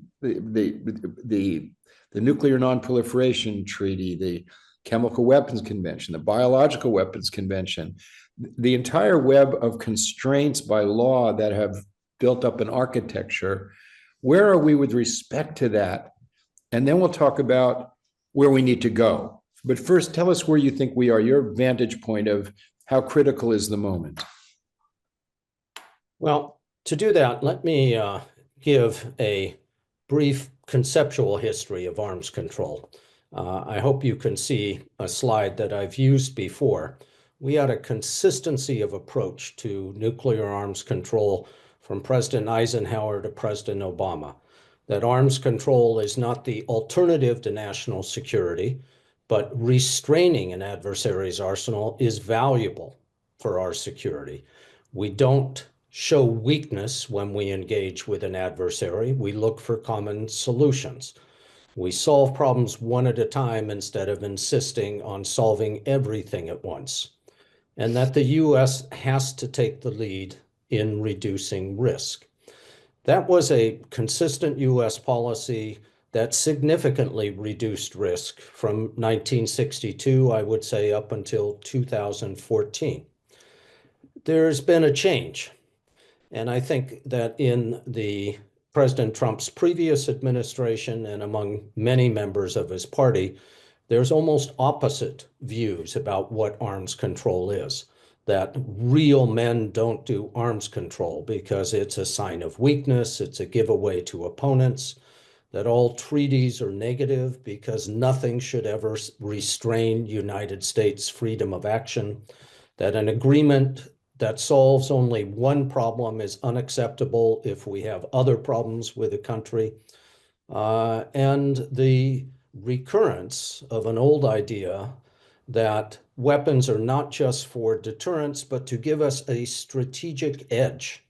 Nuclear Non-Proliferation Treaty, the Chemical Weapons Convention, the Biological Weapons Convention, the entire web of constraints by law that have built up an architecture, where are we with respect to that? And then we'll talk about where we need to go. But first, tell us where you think we are, your vantage point of how critical is the moment. Well, to do that, let me give a brief conceptual history of arms control. I hope you can see a slide that I've used before. We had a consistency of approach to nuclear arms control from President Eisenhower to President Obama, that arms control is not the alternative to national security, but restraining an adversary's arsenal is valuable for our security. We don't show weakness when we engage with an adversary. We look for common solutions. We solve problems one at a time instead of insisting on solving everything at once. And that the US has to take the lead in reducing risk. That was a consistent US policy that significantly reduced risk from 1962, I would say, up until 2014. There's been a change. And I think that in the President Trump's previous administration and among many members of his party, there's almost opposite views about what arms control is. That real men don't do arms control because it's a sign of weakness, it's a giveaway to opponents, that all treaties are negative because nothing should ever restrain United States freedom of action, that an agreement that solves only one problem is unacceptable if we have other problems with a country, and the recurrence of an old idea that weapons are not just for deterrence, but to give us a strategic edge,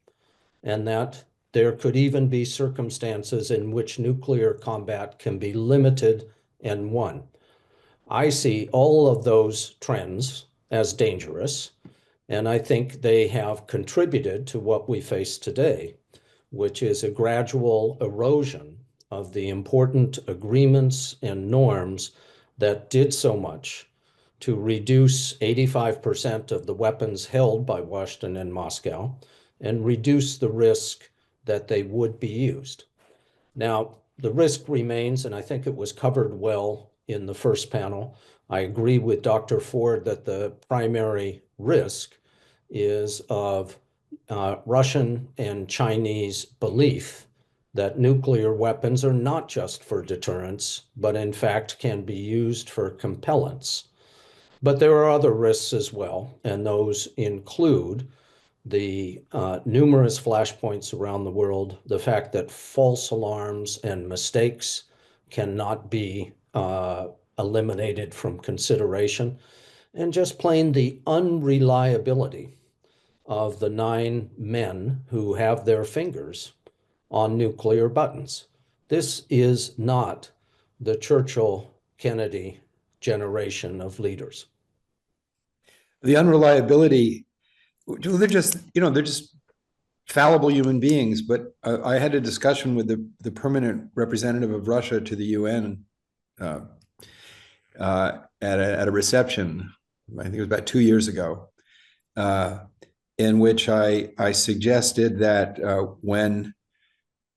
and that there could even be circumstances in which nuclear combat can be limited and won. I see all of those trends as dangerous, and I think they have contributed to what we face today, which is a gradual erosion of the important agreements and norms that did so much to reduce 85% of the weapons held by Washington and Moscow and reduce the risk that they would be used. Now, the risk remains, and I think it was covered well in the first panel. I agree with Dr. Ford that the primary risk is of Russian and Chinese belief that nuclear weapons are not just for deterrence, but in fact can be used for compellence. But there are other risks as well, and those include the numerous flashpoints around the world, the fact that false alarms and mistakes cannot be eliminated from consideration, and just plain the unreliability of the 9 men who have their fingers on nuclear buttons. This is not the Churchill-Kennedy generation of leaders. The unreliability, they're just fallible human beings. But I had a discussion with the permanent representative of Russia to the UN at a reception, I think it was about 2 years ago, in which I suggested that when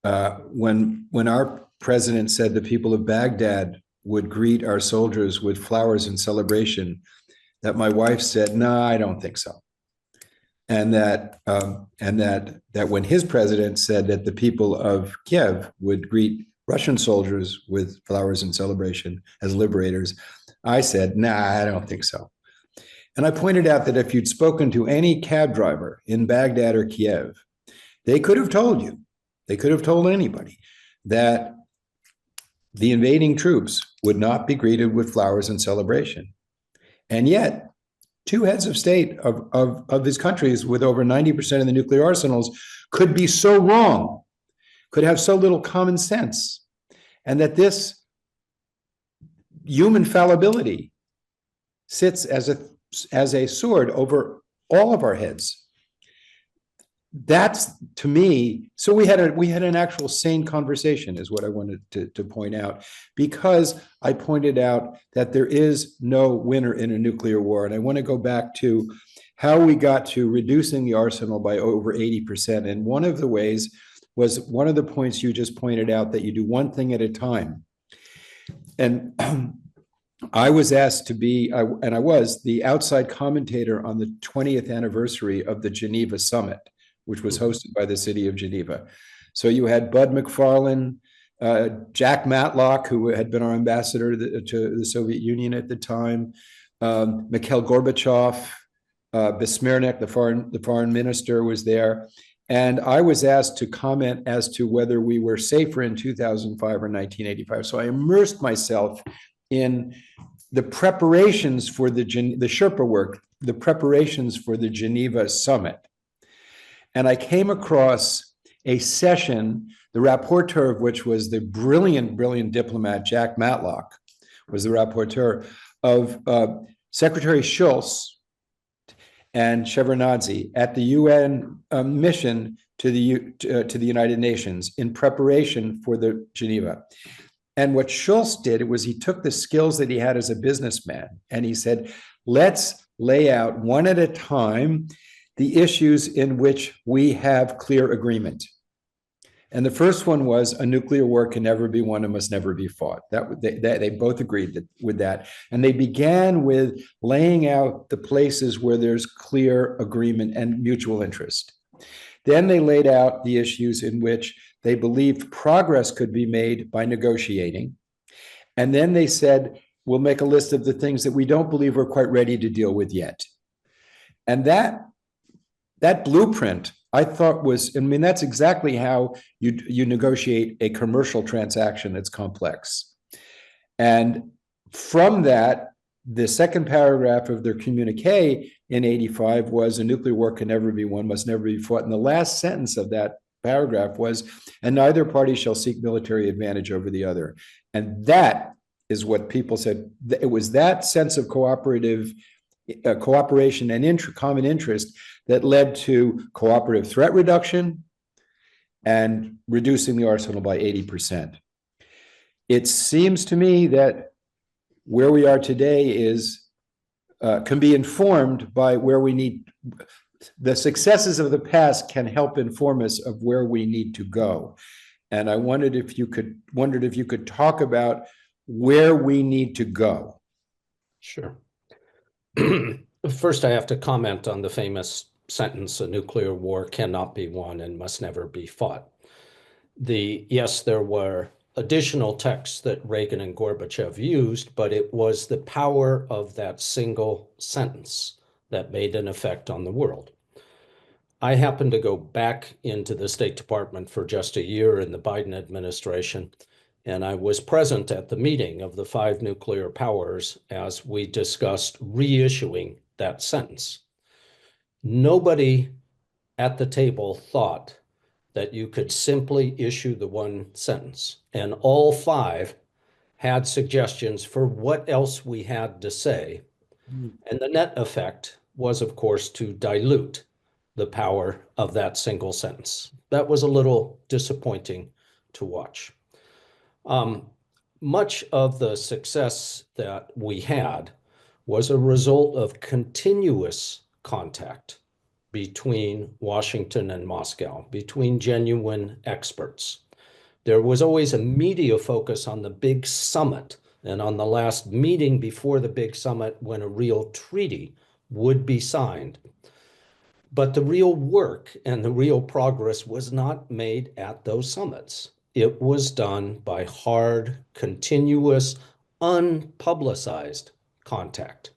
our president said the people of Baghdad would greet our soldiers with flowers in celebration, that my wife said, "No, I don't think so." And that when his president said that the people of Kiev would greet Russian soldiers with flowers in celebration as liberators, I said, "Nah, I don't think so." And I pointed out that if you'd spoken to any cab driver in Baghdad or Kiev, they could have told you, they could have told anybody, that the invading troops would not be greeted with flowers in celebration. And yet, 2 heads of state of these countries with over 90% of the nuclear arsenals could be so wrong, could have so little common sense, and that this human fallibility sits as a sword over all of our heads. That's, to me, so we had an actual sane conversation, is what I wanted to point out, because I pointed out that there is no winner in a nuclear war. And I want to go back to how we got to reducing the arsenal by over 80%. And one of the ways was one of the points you just pointed out, that you do one thing at a time. And I was asked to be, and I was the outside commentator on the 20th anniversary of the Geneva Summit, which was hosted by the city of Geneva. So you had Bud McFarlane, Jack Matlock, who had been our ambassador to the Soviet Union at the time, Mikhail Gorbachev, Besmirnik, the foreign minister, was there. And I was asked to comment as to whether we were safer in 2005 or 1985. So I immersed myself in the preparations for the Sherpa work, the preparations for the Geneva Summit. And I came across a session, the rapporteur of which was the brilliant diplomat Jack Matlock, was the rapporteur, of Secretary Schultz and Shevardnadze at the UN mission to the United Nations in preparation for the Geneva. And what Schultz did was he took the skills that he had as a businessman and he said, let's lay out one at a time the issues in which we have clear agreement. And the first one was a nuclear war can never be won and must never be fought. They both agreed with that. And they began with laying out the places where there's clear agreement and mutual interest. Then they laid out the issues in which they believed progress could be made by negotiating. And then they said, we'll make a list of the things that we don't believe we're quite ready to deal with yet. And that blueprint, I thought was, I mean, that's exactly how you negotiate a commercial transaction that's complex. And from that, the second paragraph of their communique in 85 was a nuclear war can never be won, must never be fought. And the last sentence of that paragraph was, and neither party shall seek military advantage over the other. And that is what people said. It was that sense of cooperation and common interest that led to cooperative threat reduction and reducing the arsenal by 80%. It seems to me that where we are today is can be informed by where we need. The successes of the past can help inform us of where we need to go. And I wondered if you could talk about where we need to go. Sure. First, I have to comment on the famous sentence, a nuclear war cannot be won and must never be fought. Yes, there were additional texts that Reagan and Gorbachev used, but it was the power of that single sentence that made an effect on the world. I happened to go back into the State Department for just a year in the Biden administration, and I was present at the meeting of the 5 nuclear powers as we discussed reissuing that sentence. Nobody at the table thought that you could simply issue the one sentence, and all 5 had suggestions for what else we had to say. And the net effect was, of course, to dilute the power of that single sentence. That was a little disappointing to watch. Much of the success that we had was a result of continuous contact between Washington and Moscow, between genuine experts. There was always a media focus on the big summit and on the last meeting before the big summit when a real treaty would be signed. But the real work and the real progress was not made at those summits. It was done by hard, continuous, unpublicized contact.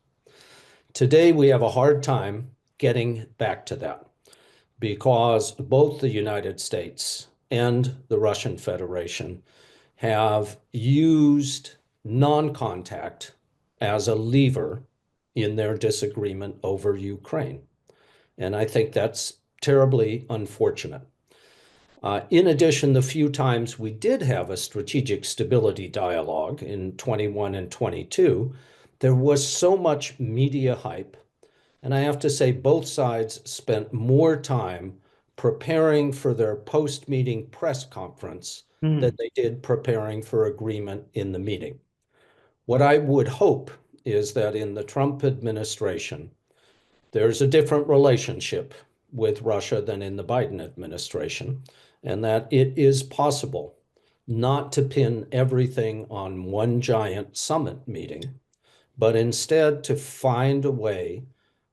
Today, we have a hard time getting back to that because both the United States and the Russian Federation have used non-contact as a lever in their disagreement over Ukraine. And I think that's terribly unfortunate. In addition, the few times we did have a strategic stability dialogue in 21 and 22, there was so much media hype. And I have to say, both sides spent more time preparing for their post-meeting press conference than they did preparing for agreement in the meeting. What I would hope is that in the Trump administration, there's a different relationship with Russia than in the Biden administration, and that it is possible not to pin everything on one giant summit meeting, but instead to find a way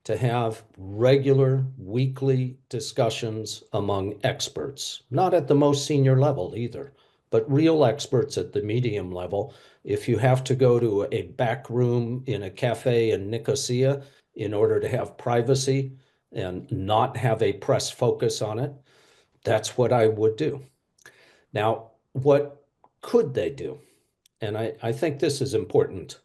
to have regular weekly discussions among experts, not at the most senior level either, but real experts at the medium level. If you have to go to a back room in a cafe in Nicosia in order to have privacy and not have a press focus on it, that's what I would do. Now, what could they do? And I think this is important,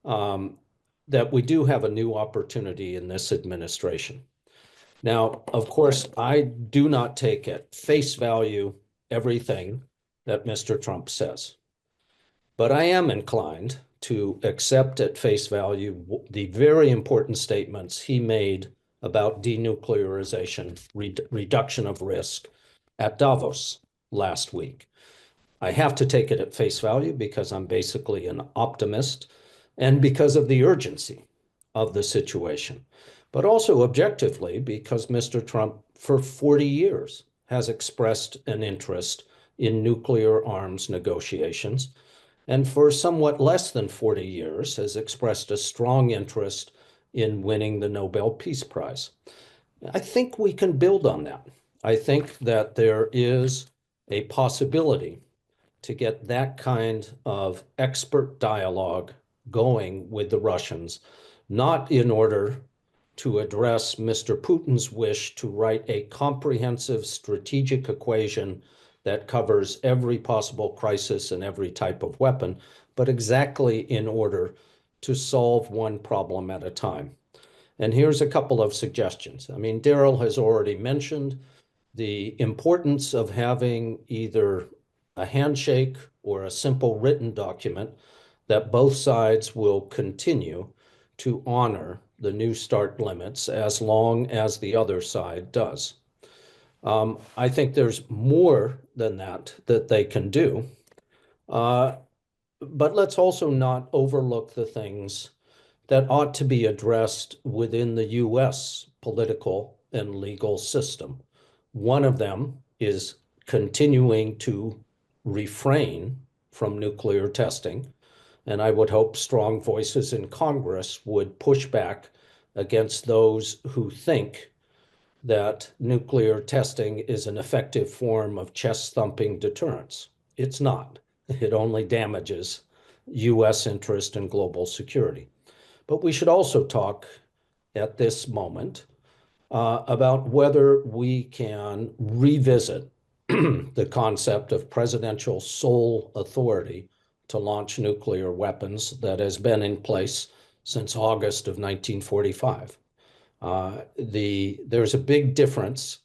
that we do have a new opportunity in this administration. Now, of course, I do not take at face value everything that Mr. Trump says, but I am inclined to accept at face value the very important statements he made about denuclearization, reduction of risk at Davos last week. I have to take it at face value because I'm basically an optimist and because of the urgency of the situation, but also objectively because Mr. Trump for 40 years has expressed an interest in nuclear arms negotiations, and for somewhat less than 40 years has expressed a strong interest in winning the Nobel Peace Prize. I think we can build on that. I think that there is a possibility to get that kind of expert dialogue going with the Russians, not in order to address Mr. Putin's wish to write a comprehensive strategic equation that covers every possible crisis and every type of weapon, but exactly in order to solve one problem at a time. And here's a couple of suggestions. I mean, Daryl has already mentioned the importance of having either a handshake or a simple written document that both sides will continue to honor the New START limits as long as the other side does. I think there's more than that they can do. But let's also not overlook the things that ought to be addressed within the US political and legal system. One of them is continuing to refrain from nuclear testing. And I would hope strong voices in Congress would push back against those who think that nuclear testing is an effective form of chest-thumping deterrence. It's not. It only damages US interest in global security. But we should also talk at this moment about whether we can revisit the concept of presidential sole authority to launch nuclear weapons that has been in place since August of 1945. There's a big difference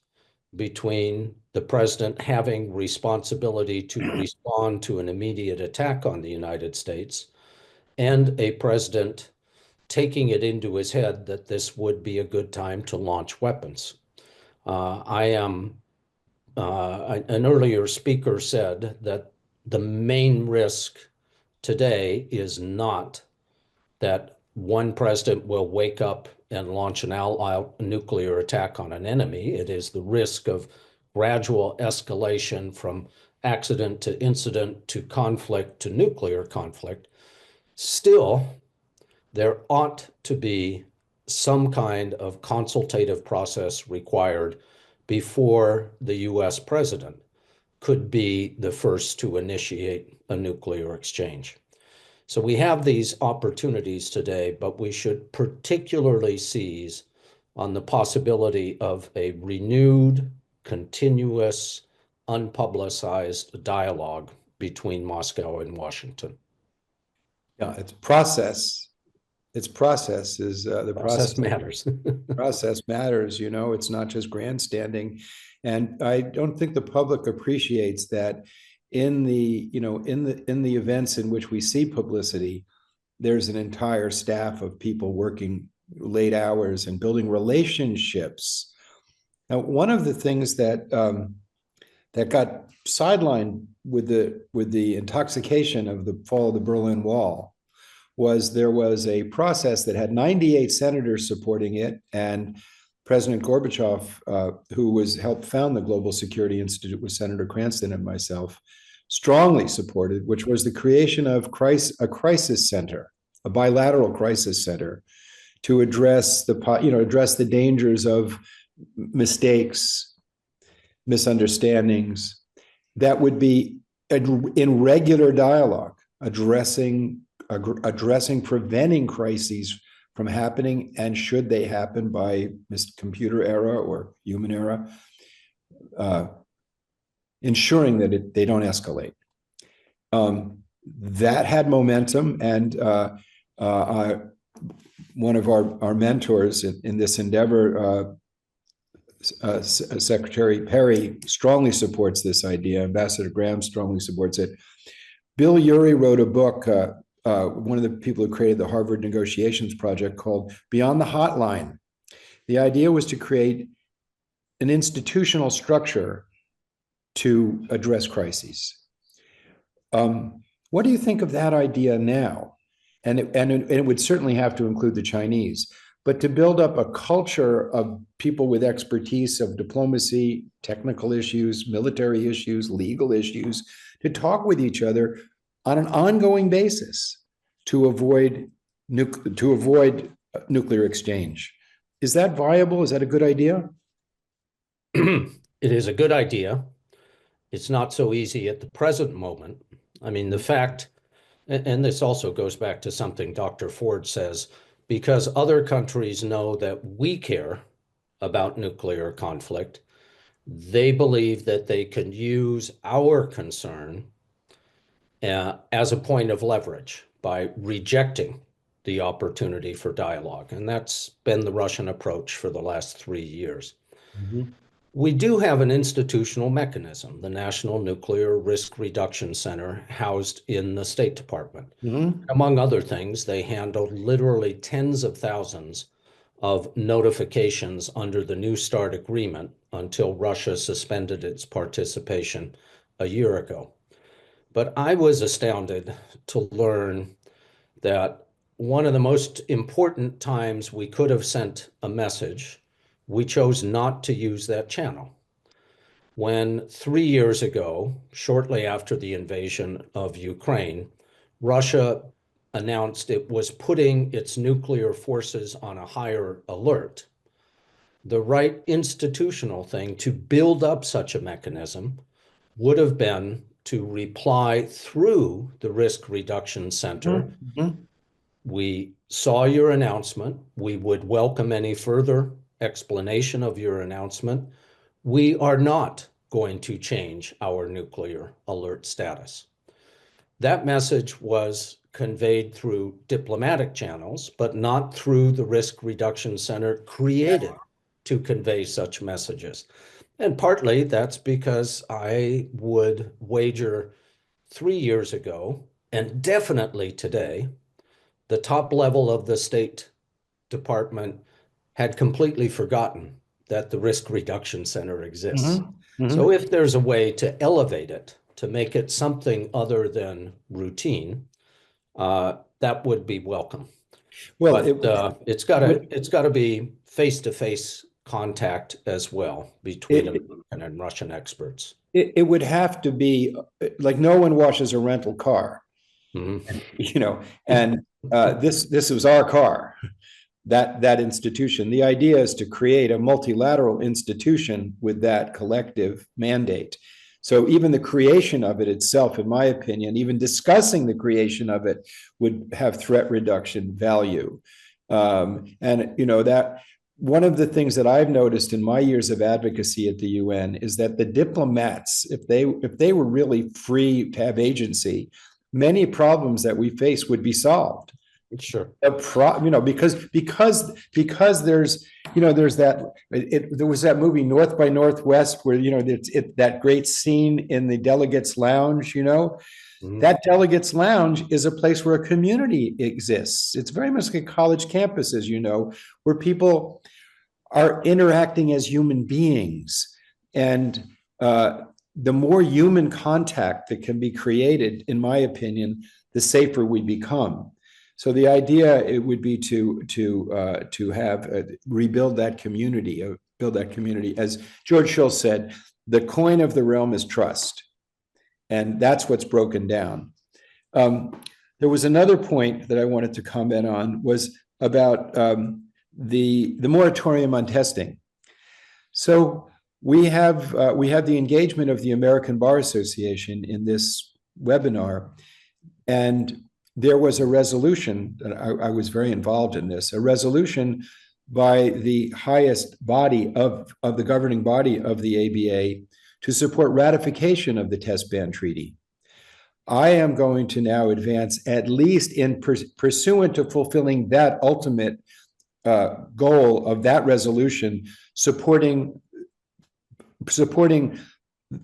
between the president having responsibility to respond to an immediate attack on the United States and a president taking it into his head that this would be a good time to launch weapons. An earlier speaker said that the main risk today is not that one president will wake up and launch an all-out nuclear attack on an enemy. It is the risk of gradual escalation from accident to incident to conflict to nuclear conflict. Still, there ought to be some kind of consultative process required before the US president could be the first to initiate a nuclear exchange. So we have these opportunities today, but we should particularly seize on the possibility of a renewed, continuous, unpublicized dialogue between Moscow and Washington. Yeah, it's process. It's process is the process matters. Process matters, you know, it's not just grandstanding. And I don't think the public appreciates that in the, you know, in the events in which we see publicity, there's an entire staff of people working late hours and building relationships. Now, one of the things that that got sidelined with the intoxication of the fall of the Berlin Wall was there was a process that had 98 senators supporting it, and President Gorbachev, who helped found the Global Security Institute with Senator Cranston and myself, strongly supported, which was the creation of a crisis center, a bilateral crisis center, to address the dangers of mistakes, misunderstandings, that would be in regular dialogue, addressing, preventing crises from happening, and should they happen by computer era or human era, ensuring that they don't escalate. That had momentum, and one of our mentors in this endeavor, Secretary Perry, strongly supports this idea. Ambassador Graham strongly supports it. Bill Urey wrote a book, one of the people who created the Harvard Negotiations Project, called Beyond the Hotline. The idea was to create an institutional structure to address crises. What do you think of that idea now? And it would certainly have to include the Chinese, but to build up a culture of people with expertise of diplomacy, technical issues, military issues, legal issues, to talk with each other on an ongoing basis to avoid nuclear exchange. Is that viable? Is that a good idea? It is a good idea. It's not so easy at the present moment. I mean, the fact, and this also goes back to something Dr. Ford says, because other countries know that we care about nuclear conflict, they believe that they can use our concern as a point of leverage by rejecting the opportunity for dialogue. And that's been the Russian approach for the last 3 years. Mm-hmm. We do have an institutional mechanism, the National Nuclear Risk Reduction Center, housed in the State Department. Mm-hmm. Among other things, they handled literally tens of thousands of notifications under the New START agreement until Russia suspended its participation a year ago. But I was astounded to learn that one of the most important times we could have sent a message, we chose not to use that channel. When 3 years ago, shortly after the invasion of Ukraine, Russia announced it was putting its nuclear forces on a higher alert, the right institutional thing to build up such a mechanism would have been to reply through the Risk Reduction Center. Mm-hmm. We saw your announcement. We would welcome any further explanation of your announcement. We are not going to change our nuclear alert status. That message was conveyed through diplomatic channels, but not through the Risk Reduction Center created to convey such messages. And partly that's because I would wager 3 years ago, and definitely today, the top level of the State Department had completely forgotten that the Risk Reduction Center exists. Mm-hmm. Mm-hmm. So if there's a way to elevate it, to make it something other than routine, that would be welcome. Well, but it's got to be face-to-face contact as well between American and Russian experts. It would have to be like no one washes a rental car, mm-hmm. And this was our car, that institution. The idea is to create a multilateral institution with that collective mandate. So even the creation of it itself, in my opinion, even discussing the creation of it would have threat reduction value. That one of the things that I've noticed in my years of advocacy at the UN is that the diplomats, if they were really free to have agency, many problems that we face would be solved. Sure. Because there's there was that movie North by Northwest where that great scene in the delegates lounge. Mm-hmm. That delegates lounge is a place where a community exists. It's very much like a college campus, as you know, where people are interacting as human beings, and the more human contact that can be created, in my opinion, the safer we become. So the idea it would be to have rebuild that community, build that community. As George Shultz said, the coin of the realm is trust, and that's what's broken down. There was another point that I wanted to comment on was about the moratorium on testing. So we have the engagement of the American Bar Association in this webinar, and there was a resolution that I was very involved in this, a resolution by the highest body of the governing body of the ABA to support ratification of the test ban treaty. I am going to now advance, at least in pursuant to fulfilling that ultimate goal of that resolution, supporting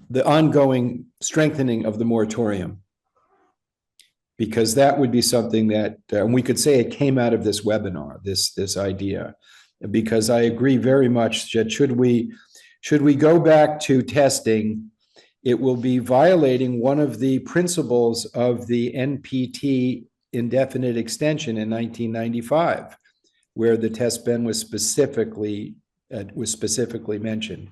the ongoing strengthening of the moratorium, because that would be something that we could say it came out of this webinar, this idea, because I agree very much that should we go back to testing, it will be violating one of the principles of the NPT indefinite extension in 1995, where the test ban was specifically mentioned.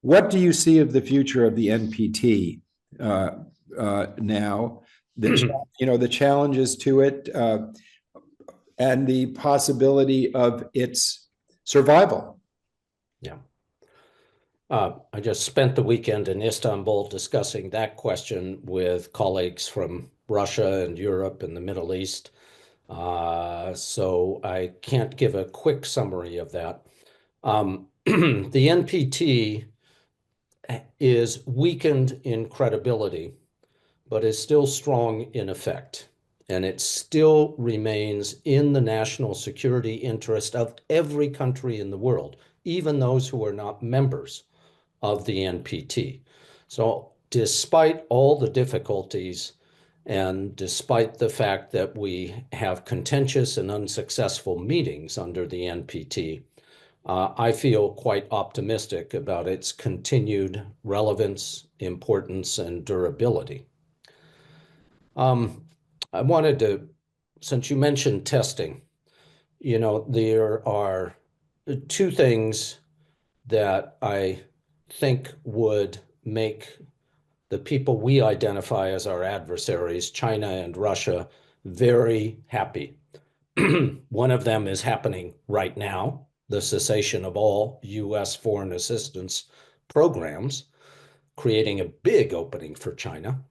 What do you see of the future of the NPT now? The challenges to it and the possibility of its survival. Yeah. I just spent the weekend in Istanbul discussing that question with colleagues from Russia and Europe and the Middle East. So I can't give a quick summary of that. The NPT is weakened in credibility, but is still strong in effect. And it still remains in the national security interest of every country in the world, even those who are not members of the NPT. So despite all the difficulties and despite the fact that we have contentious and unsuccessful meetings under the NPT, I feel quite optimistic about its continued relevance, importance, and durability. I wanted to, since you mentioned testing, there are two things that I think would make the people we identify as our adversaries, China and Russia, very happy. One of them is happening right now, the cessation of all U.S. foreign assistance programs, creating a big opening for China.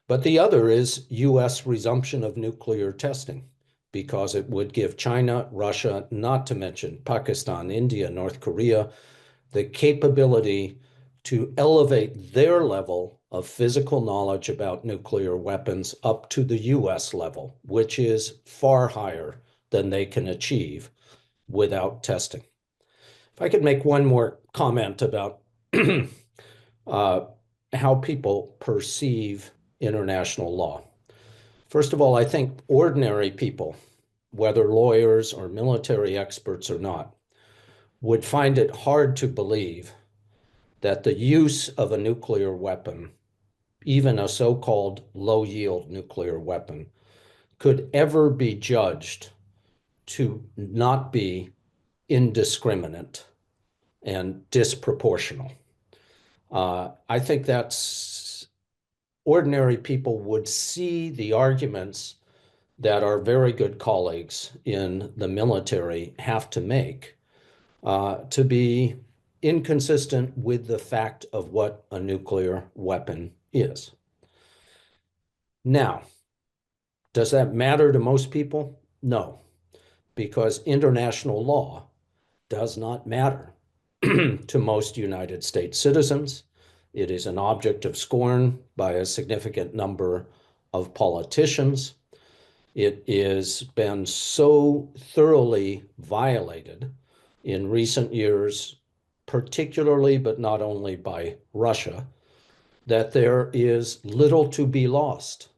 But the other is U.S. resumption of nuclear testing, because it would give China, Russia, not to mention Pakistan, India, North Korea, the capability to elevate their level of physical knowledge about nuclear weapons up to the U.S. level, which is far higher than they can achieve without testing. If I could make one more comment about how people perceive international law. First of all, I think ordinary people, whether lawyers or military experts or not, would find it hard to believe that the use of a nuclear weapon, even a so-called low-yield nuclear weapon, could ever be judged to not be indiscriminate and disproportional. I think that's ordinary people would see the arguments that our very good colleagues in the military have to make to be inconsistent with the fact of what a nuclear weapon is. Now, does that matter to most people? No, because international law does not matter to most United States citizens. It is an object of scorn by a significant number of politicians. It has been so thoroughly violated in recent years, particularly, but not only by Russia, that there is little to be lost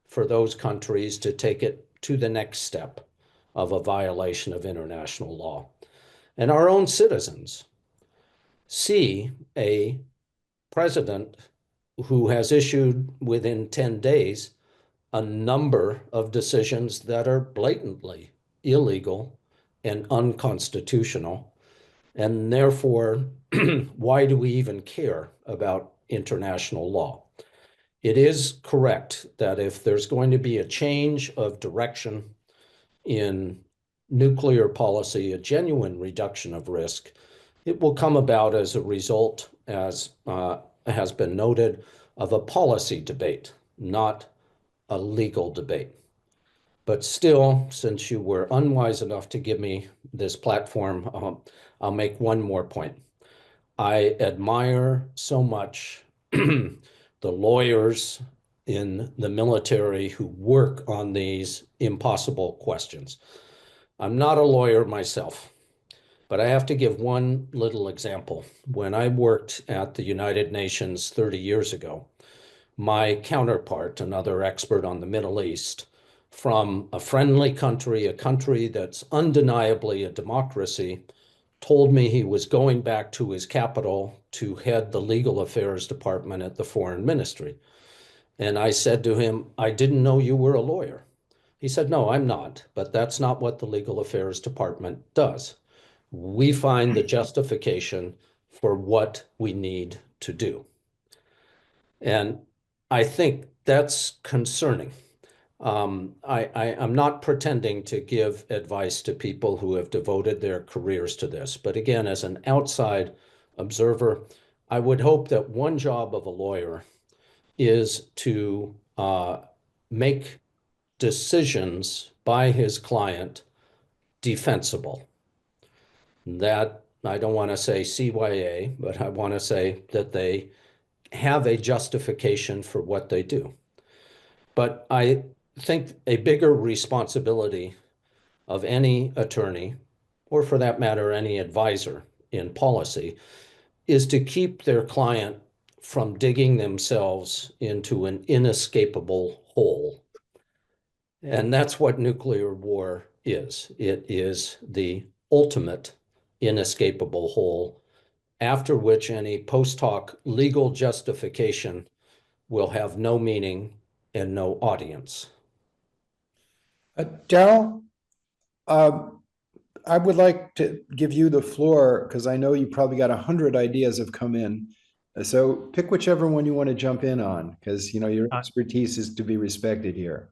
for those countries to take it to the next step of a violation of international law. And our own citizens see a president who has issued within 10 days a number of decisions that are blatantly illegal and unconstitutional. And therefore, why do we even care about international law? It is correct that if there's going to be a change of direction in nuclear policy, a genuine reduction of risk, it will come about as a result, as has been noted, of a policy debate, not a legal debate. But still, since you were unwise enough to give me this platform, I'll make one more point. I admire so much the lawyers in the military who work on these impossible questions. I'm not a lawyer myself, but I have to give one little example. When I worked at the United Nations 30 years ago, my counterpart, another expert on the Middle East, from a friendly country, a country that's undeniably a democracy, told me he was going back to his capital to head the legal affairs department at the foreign ministry. And I said to him, I didn't know you were a lawyer. He said, no, I'm not, but that's not what the legal affairs department does. We find the justification for what we need to do. And I think that's concerning. I'm not pretending to give advice to people who have devoted their careers to this. But again, as an outside observer, I would hope that one job of a lawyer is to make decisions by his client defensible. That, I don't want to say CYA, but I want to say that they have a justification for what they do. But I think a bigger responsibility of any attorney, or for that matter, any advisor in policy, is to keep their client from digging themselves into an inescapable hole. And that's what nuclear war is. It is the ultimate inescapable hole, after which any post hoc legal justification will have no meaning and no audience. Daryl, I would like to give you the floor because I know you probably got 100 ideas have come in. So pick whichever one you want to jump in on, because your expertise is to be respected here.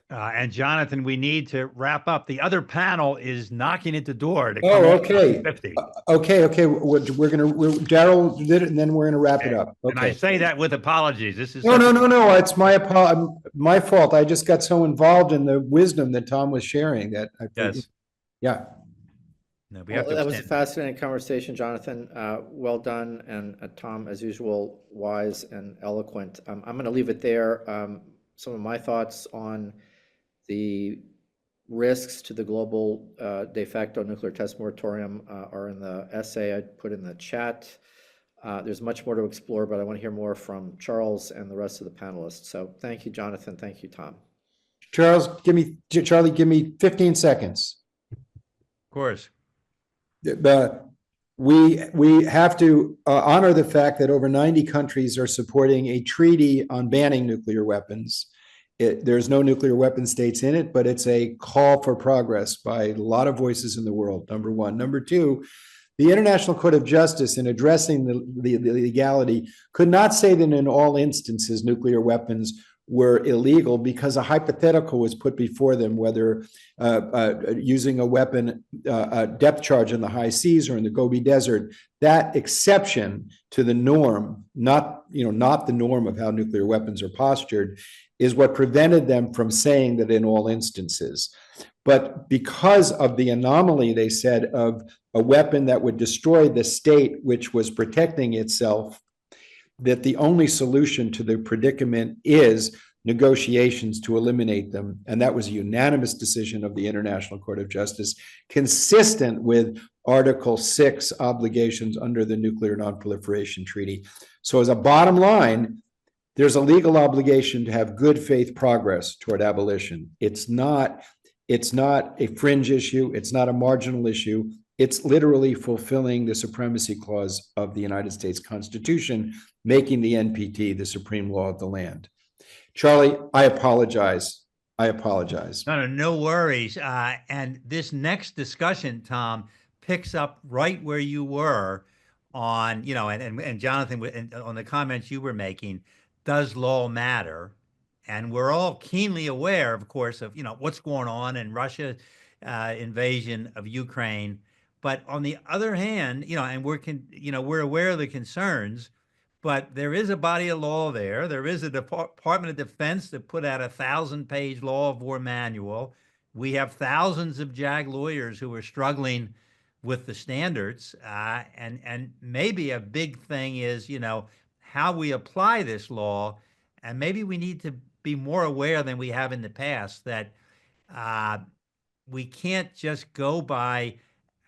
And Jonathan, we need to wrap up. The other panel is knocking at the door to come Oh, in okay. 50. Okay. We're Daryl did it, and then we're gonna wrap it up. And I Okay. say that with apologies. This is No. It's my fault. I just got so involved in the wisdom that Tom was sharing that I forget. Yes. Yeah. No, we have to that was a extend. fascinating conversation, Jonathan. Well done, and Tom, as usual, wise and eloquent. I'm going to leave it there. Some of my thoughts on the risks to the global de facto nuclear test moratorium are in the essay I put in the chat. There's much more to explore, but I want to hear more from Charles and the rest of the panelists. So thank you, Jonathan. Thank you, Tom. Charlie, give me 15 seconds. Of course. We have to honor the fact that over 90 countries are supporting a treaty on banning nuclear weapons. There's no nuclear weapon states in it, but it's a call for progress by a lot of voices in the world, number one. Number two, the International Court of Justice, in addressing the legality, could not say that in all instances nuclear weapons were illegal because a hypothetical was put before them, whether using a weapon, a depth charge in the high seas or in the Gobi Desert. That exception to the norm, not the norm of how nuclear weapons are postured, is what prevented them from saying that in all instances. But because of the anomaly, they said, of a weapon that would destroy the state which was protecting itself, that the only solution to the predicament is negotiations to eliminate them. And that was a unanimous decision of the International Court of Justice, consistent with Article 6 obligations under the Nuclear Non-Proliferation Treaty. So as a bottom line, there's a legal obligation to have good faith progress toward abolition. It's not a fringe issue. It's not a marginal issue. It's literally fulfilling the supremacy clause of the United States Constitution, making the NPT the supreme law of the land. Charlie, I apologize. I apologize. No worries. And this next discussion, Tom, picks up right where you were on, and Jonathan, on the comments you were making. Does law matter? And we're all keenly aware, of course, of what's going on in Russia invasion of Ukraine. But on the other hand, and we're aware of the concerns. But there is a body of law there. There is a Department of Defense that put out a 1,000-page law of war manual. We have thousands of JAG lawyers who are struggling with the standards. And maybe a big thing is, how we apply this law. And maybe we need to be more aware than we have in the past that we can't just go by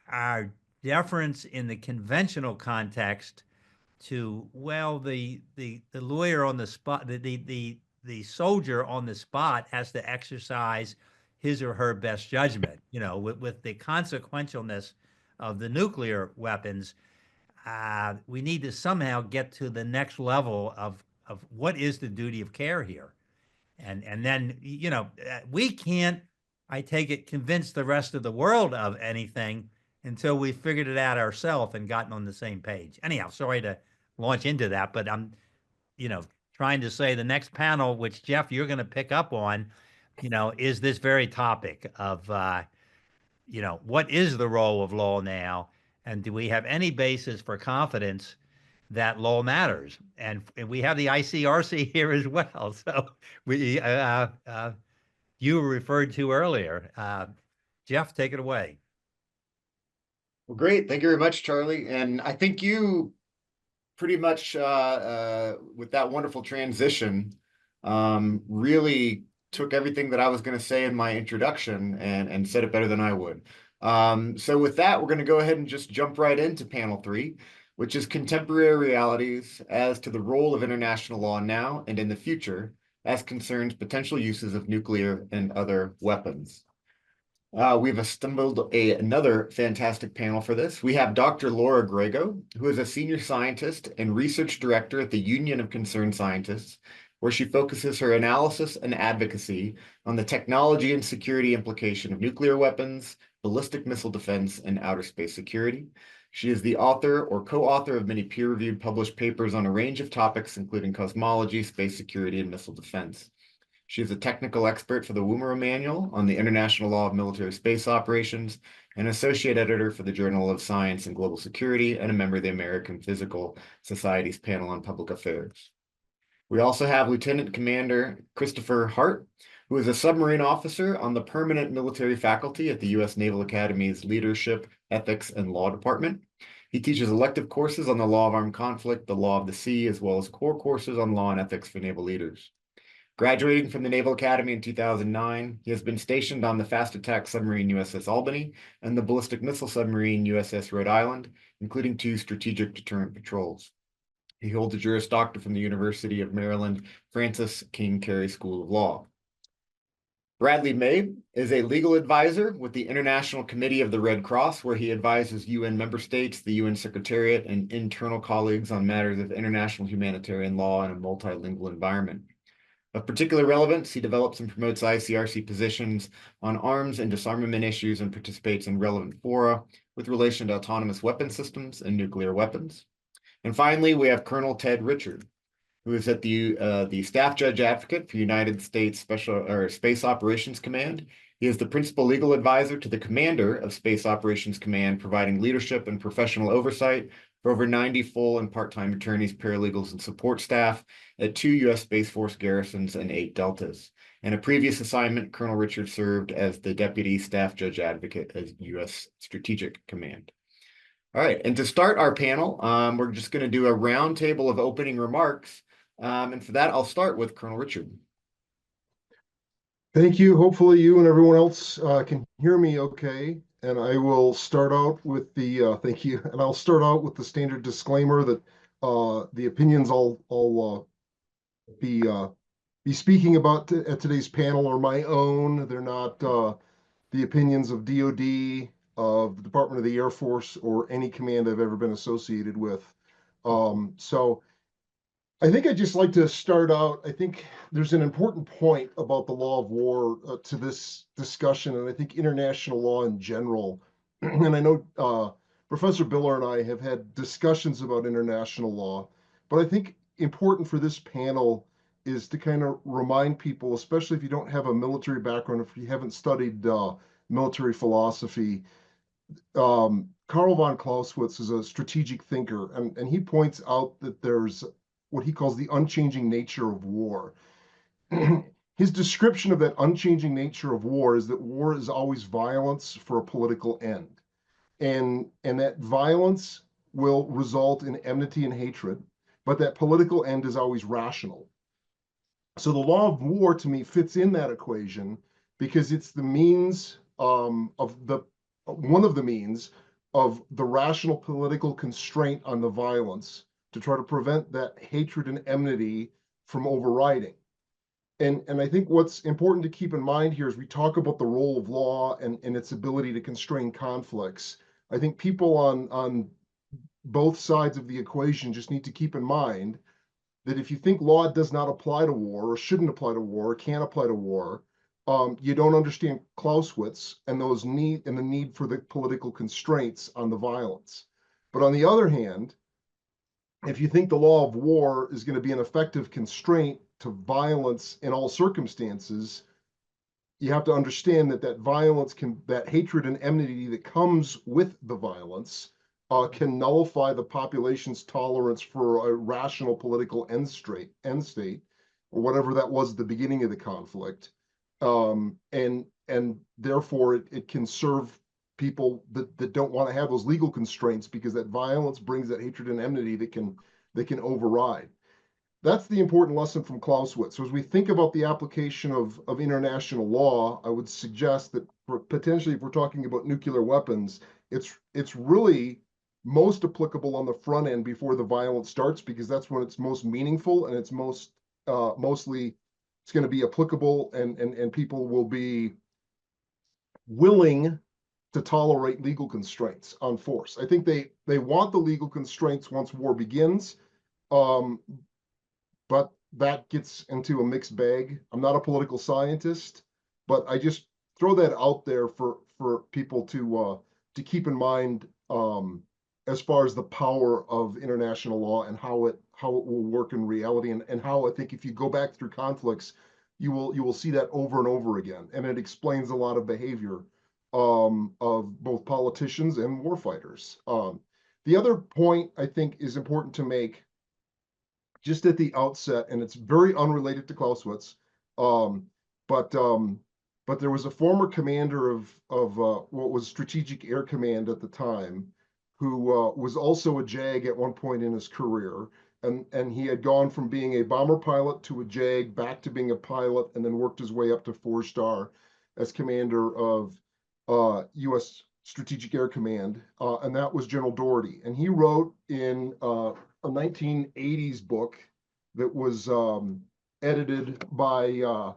our deference in the conventional context to, well, the lawyer on the spot, the soldier on the spot has to exercise his or her best judgment. With the consequentialness of the nuclear weapons, we need to somehow get to the next level of what is the duty of care here, and then we can't, I take it, convince the rest of the world of anything until we figured it out ourselves and gotten on the same page. Anyhow, sorry to launch into that, but I'm, trying to say the next panel, which Jeff, you're going to pick up on, is this very topic of, what is the role of law now? And do we have any basis for confidence that law matters? And we have the ICRC here as well. So you were referred to earlier. Jeff, take it away. Well, great. Thank you very much, Charlie. And I think you pretty much, with that wonderful transition, really took everything that I was going to say in my introduction and said it better than I would. So with that, we're going to go ahead and just jump right into panel 3, which is contemporary realities as to the role of international law now and in the future as concerns potential uses of nuclear and other weapons. We've assembled another fantastic panel for this. We have Dr. Laura Grego, who is a senior scientist and research director at the Union of Concerned Scientists, where she focuses her analysis and advocacy on the technology and security implication of nuclear weapons, ballistic missile defense, and outer space security. She is the author or co-author of many peer-reviewed published papers on a range of topics, including cosmology, space security, and missile defense. She is a technical expert for the Woomera Manual on the International Law of Military Space Operations, an associate editor for the Journal of Science and Global Security, and a member of the American Physical Society's Panel on Public Affairs. We also have Lieutenant Commander Christopher Hart, who is a submarine officer on the permanent military faculty at the U.S. Naval Academy's Leadership, Ethics, and Law Department. He teaches elective courses on the law of armed conflict, the law of the sea, as well as core courses on law and ethics for naval leaders. Graduating from the Naval Academy in 2009, he has been stationed on the fast attack submarine USS Albany and the ballistic missile submarine USS Rhode Island, including 2 strategic deterrent patrols. He holds a Juris Doctor from the University of Maryland Francis King Carey School of Law. Bradley May is a legal advisor with the International Committee of the Red Cross, where he advises UN member states, the UN Secretariat, and internal colleagues on matters of international humanitarian law in a multilingual environment. Of particular relevance, he develops and promotes ICRC positions on arms and disarmament issues and participates in relevant fora with relation to autonomous weapon systems and nuclear weapons. And finally, we have Colonel Ted Richard, who is at the Staff Judge Advocate for United States Space Operations Command. He is the principal legal advisor to the Commander of Space Operations Command, providing leadership and professional oversight for over 90 full and part-time attorneys, paralegals, and support staff at 2 U.S. Space Force garrisons and 8 deltas. In a previous assignment, Colonel Richard served as the Deputy Staff Judge Advocate at U.S. Strategic Command. All right, and to start our panel, we're just going to do a roundtable of opening remarks. And for that, I'll start with Colonel Richard. Thank you. Hopefully you and everyone else can hear me okay. And I will start out with the, thank you. And I'll start out with the standard disclaimer that the opinions I'll be speaking about at today's panel are my own. They're not the opinions of DOD, of the Department of the Air Force, or any command I've ever been associated with. So I think I'd just like to start out. I think there's an important point about the law of war to this discussion, and I think international law in general. And I know Professor Biller and I have had discussions about international law, but I think important for this panel is to kind of remind people, especially if you don't have a military background, if you haven't studied military philosophy. Karl von Clausewitz is a strategic thinker, and he points out that there's what he calls the unchanging nature of war. His description of that unchanging nature of war is that war is always violence for a political end. And that violence will result in enmity and hatred, but that political end is always rational. So the law of war to me fits in that equation because it's the means one of the means of the rational political constraint on the violence to try to prevent that hatred and enmity from overriding. And I think what's important to keep in mind here is we talk about the role of law and its ability to constrain conflicts. I think people on both sides of the equation just need to keep in mind that if you think law does not apply to war or shouldn't apply to war or can't apply to war, you don't understand Clausewitz and the need for the political constraints on the violence. But on the other hand, if you think the law of war is going to be an effective constraint to violence in all circumstances, you have to understand that violence that hatred and enmity that comes with the violence can nullify the population's tolerance for a rational political end state, or whatever that was at the beginning of the conflict. And therefore it can serve people that don't want to have those legal constraints because that violence brings that hatred and enmity that can override. That's the important lesson from Clausewitz. So as we think about the application of international law, I would suggest that potentially if we're talking about nuclear weapons, it's really most applicable on the front end before the violence starts because that's when it's most meaningful and it's mostly it's going to be applicable and people will be willing to tolerate legal constraints on force. I think they want the legal constraints once war begins, but that gets into a mixed bag. I'm not a political scientist, but I just throw that out there for people to keep in mind as far as the power of international law and how it will work in reality and how I think if you go back through conflicts, you will see that over and over again, and it explains a lot of behavior of both politicians and warfighters. The other point I think is important to make just at the outset, and it's very unrelated to Clausewitz, but there was a former commander of what was Strategic Air Command at the time, who was also a JAG at one point in his career, and he had gone from being a bomber pilot to a JAG, back to being a pilot, and then worked his way up to 4-star as commander of U.S. Strategic Air Command, and that was General Doherty. And he wrote in a 1980s book that was edited by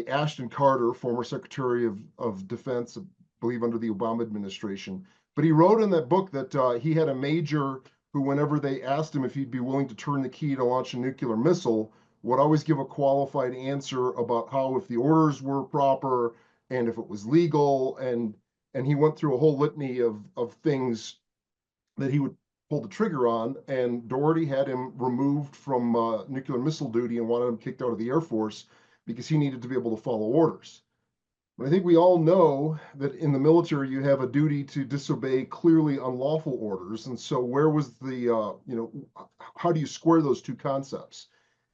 Ashton Carter, former Secretary of Defense, I believe under the Obama administration. But he wrote in that book that he had a major who, whenever they asked him if he'd be willing to turn the key to launch a nuclear missile, would always give a qualified answer about how if the orders were proper and if it was legal, and he went through a whole litany of things that he would pull the trigger on, and Doherty had him removed from nuclear missile duty and wanted him kicked out of the Air Force because he needed to be able to follow orders. But I think we all know that in the military you have a duty to disobey clearly unlawful orders, and so where was the how do you square those two concepts?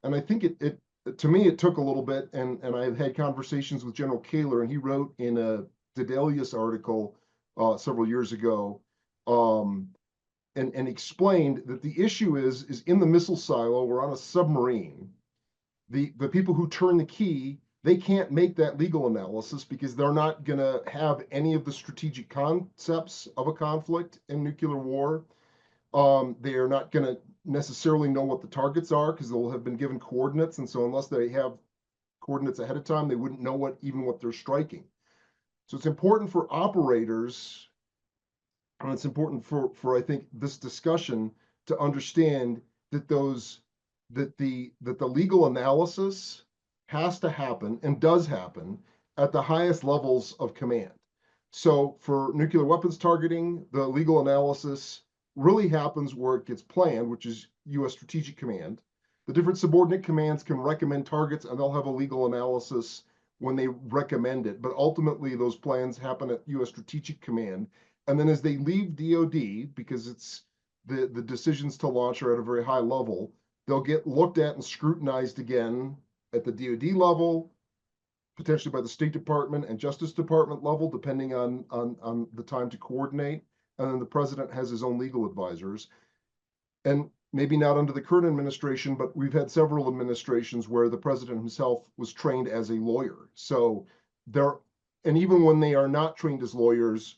And I think it to me it took a little bit, and I've had conversations with General Kaler, and he wrote in a Dedalius article several years ago, and explained that the issue is in the missile silo, we're on a submarine. The people who turn the key, they can't make that legal analysis because they're not going to have any of the strategic concepts of a conflict in nuclear war. They are not going to necessarily know what the targets are because they'll have been given coordinates. And so unless they have coordinates ahead of time, they wouldn't know what they're striking. So it's important for operators, and it's important for I think this discussion to understand that those that the legal analysis has to happen and does happen at the highest levels of command. So for nuclear weapons targeting, the legal analysis really happens where it gets planned, which is U.S. Strategic Command. The different subordinate commands can recommend targets, and they'll have a legal analysis when they recommend it. But ultimately, those plans happen at U.S. Strategic Command. And then as they leave DoD, because it's the decisions to launch are at a very high level, they'll get looked at and scrutinized again at the DoD level, potentially by the State Department and Justice Department level, depending on the time to coordinate. And then the president has his own legal advisors. And maybe not under the current administration, but we've had several administrations where the president himself was trained as a lawyer. So and even when they are not trained as lawyers,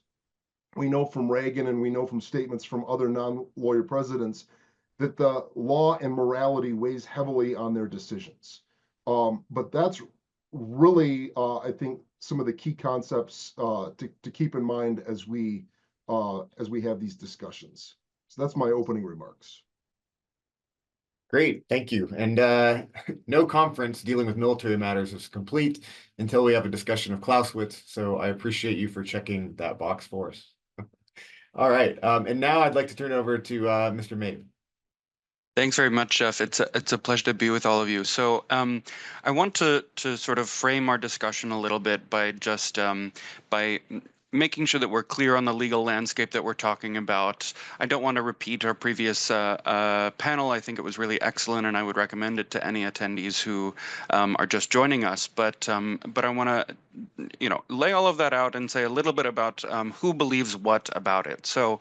we know from Reagan and we know from statements from other non-lawyer presidents that the law and morality weighs heavily on their decisions. But that's really, I think, some of the key concepts to keep in mind as we have these discussions. So that's my opening remarks. Great, thank you. And no conference dealing with military matters is complete until we have a discussion of Clausewitz. So I appreciate you for checking that box for us. All right, and now I'd like to turn it over to Mr. Mabe. Thanks very much, Jeff. It's a pleasure to be with all of you. So I want to sort of frame our discussion a little bit by just by making sure that we're clear on the legal landscape that we're talking about. I don't want to repeat our previous panel. I think it was really excellent, and I would recommend it to any attendees who are just joining us. But I want to, lay all of that out and say a little bit about who believes what about it. So.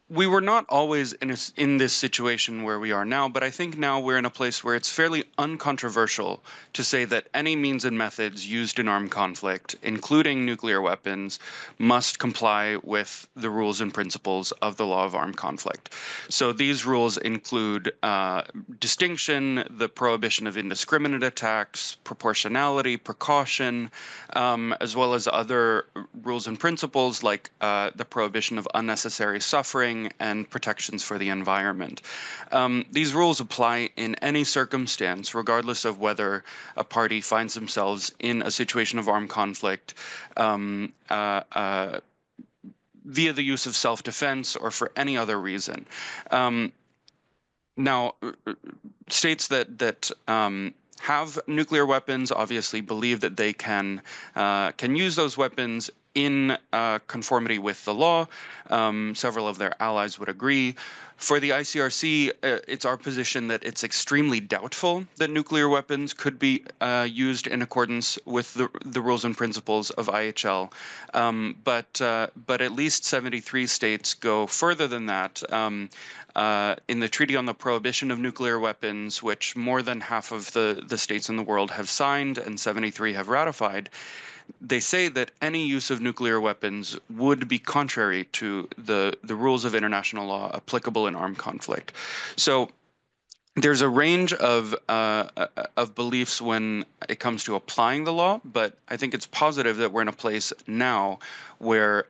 We were not always in this situation where we are now, but I think now we're in a place where it's fairly uncontroversial to say that any means and methods used in armed conflict, including nuclear weapons, must comply with the rules and principles of the law of armed conflict. So these rules include distinction, the prohibition of indiscriminate attacks, proportionality, precaution, as well as other rules and principles like the prohibition of unnecessary suffering and protections for the environment. These rules apply in any circumstance, regardless of whether a party finds themselves in a situation of armed conflict via the use of self-defense or for any other reason. Now, states that have nuclear weapons obviously believe that they can use those weapons in conformity with the law. Several of their allies would agree. For the ICRC, it's our position that it's extremely doubtful that nuclear weapons could be used in accordance with the rules and principles of IHL. But at least 73 states go further than that. In the Treaty on the Prohibition of Nuclear Weapons, which more than half of the states in the world have signed and 73 have ratified, they say that any use of nuclear weapons would be contrary to the rules of international law applicable in armed conflict. So there's a range of beliefs when it comes to applying the law, but I think it's positive that we're in a place now where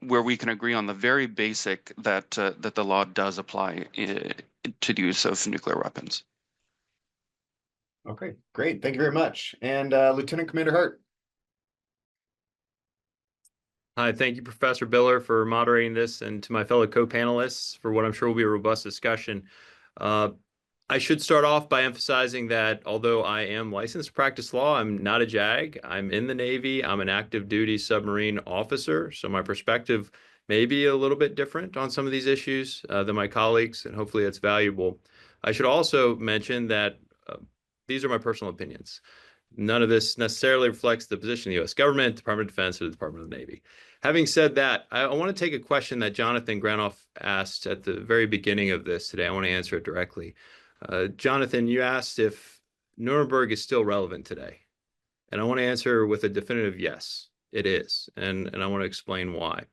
we can agree on the very basic that the law does apply to the use of nuclear weapons. Okay, great. Thank you very much. And Lieutenant Commander Hart. Hi, thank you, Professor Biller, for moderating this, and to my fellow co-panelists for what I'm sure will be a robust discussion. I should start off by emphasizing that although I am licensed to practice law, I'm not a JAG. I'm in the Navy. I'm an active duty submarine officer, so my perspective may be a little bit different on some of these issues than my colleagues, and hopefully it's valuable. I should also mention that these are my personal opinions. None of this necessarily reflects the position of the U.S. government, Department of Defense, or the Department of the Navy. Having said that, I want to take a question that Jonathan Granoff asked at the very beginning of this today. I want to answer it directly. Jonathan, you asked if Nuremberg is still relevant today. And I want to answer with a definitive yes, it is. And I want to explain why.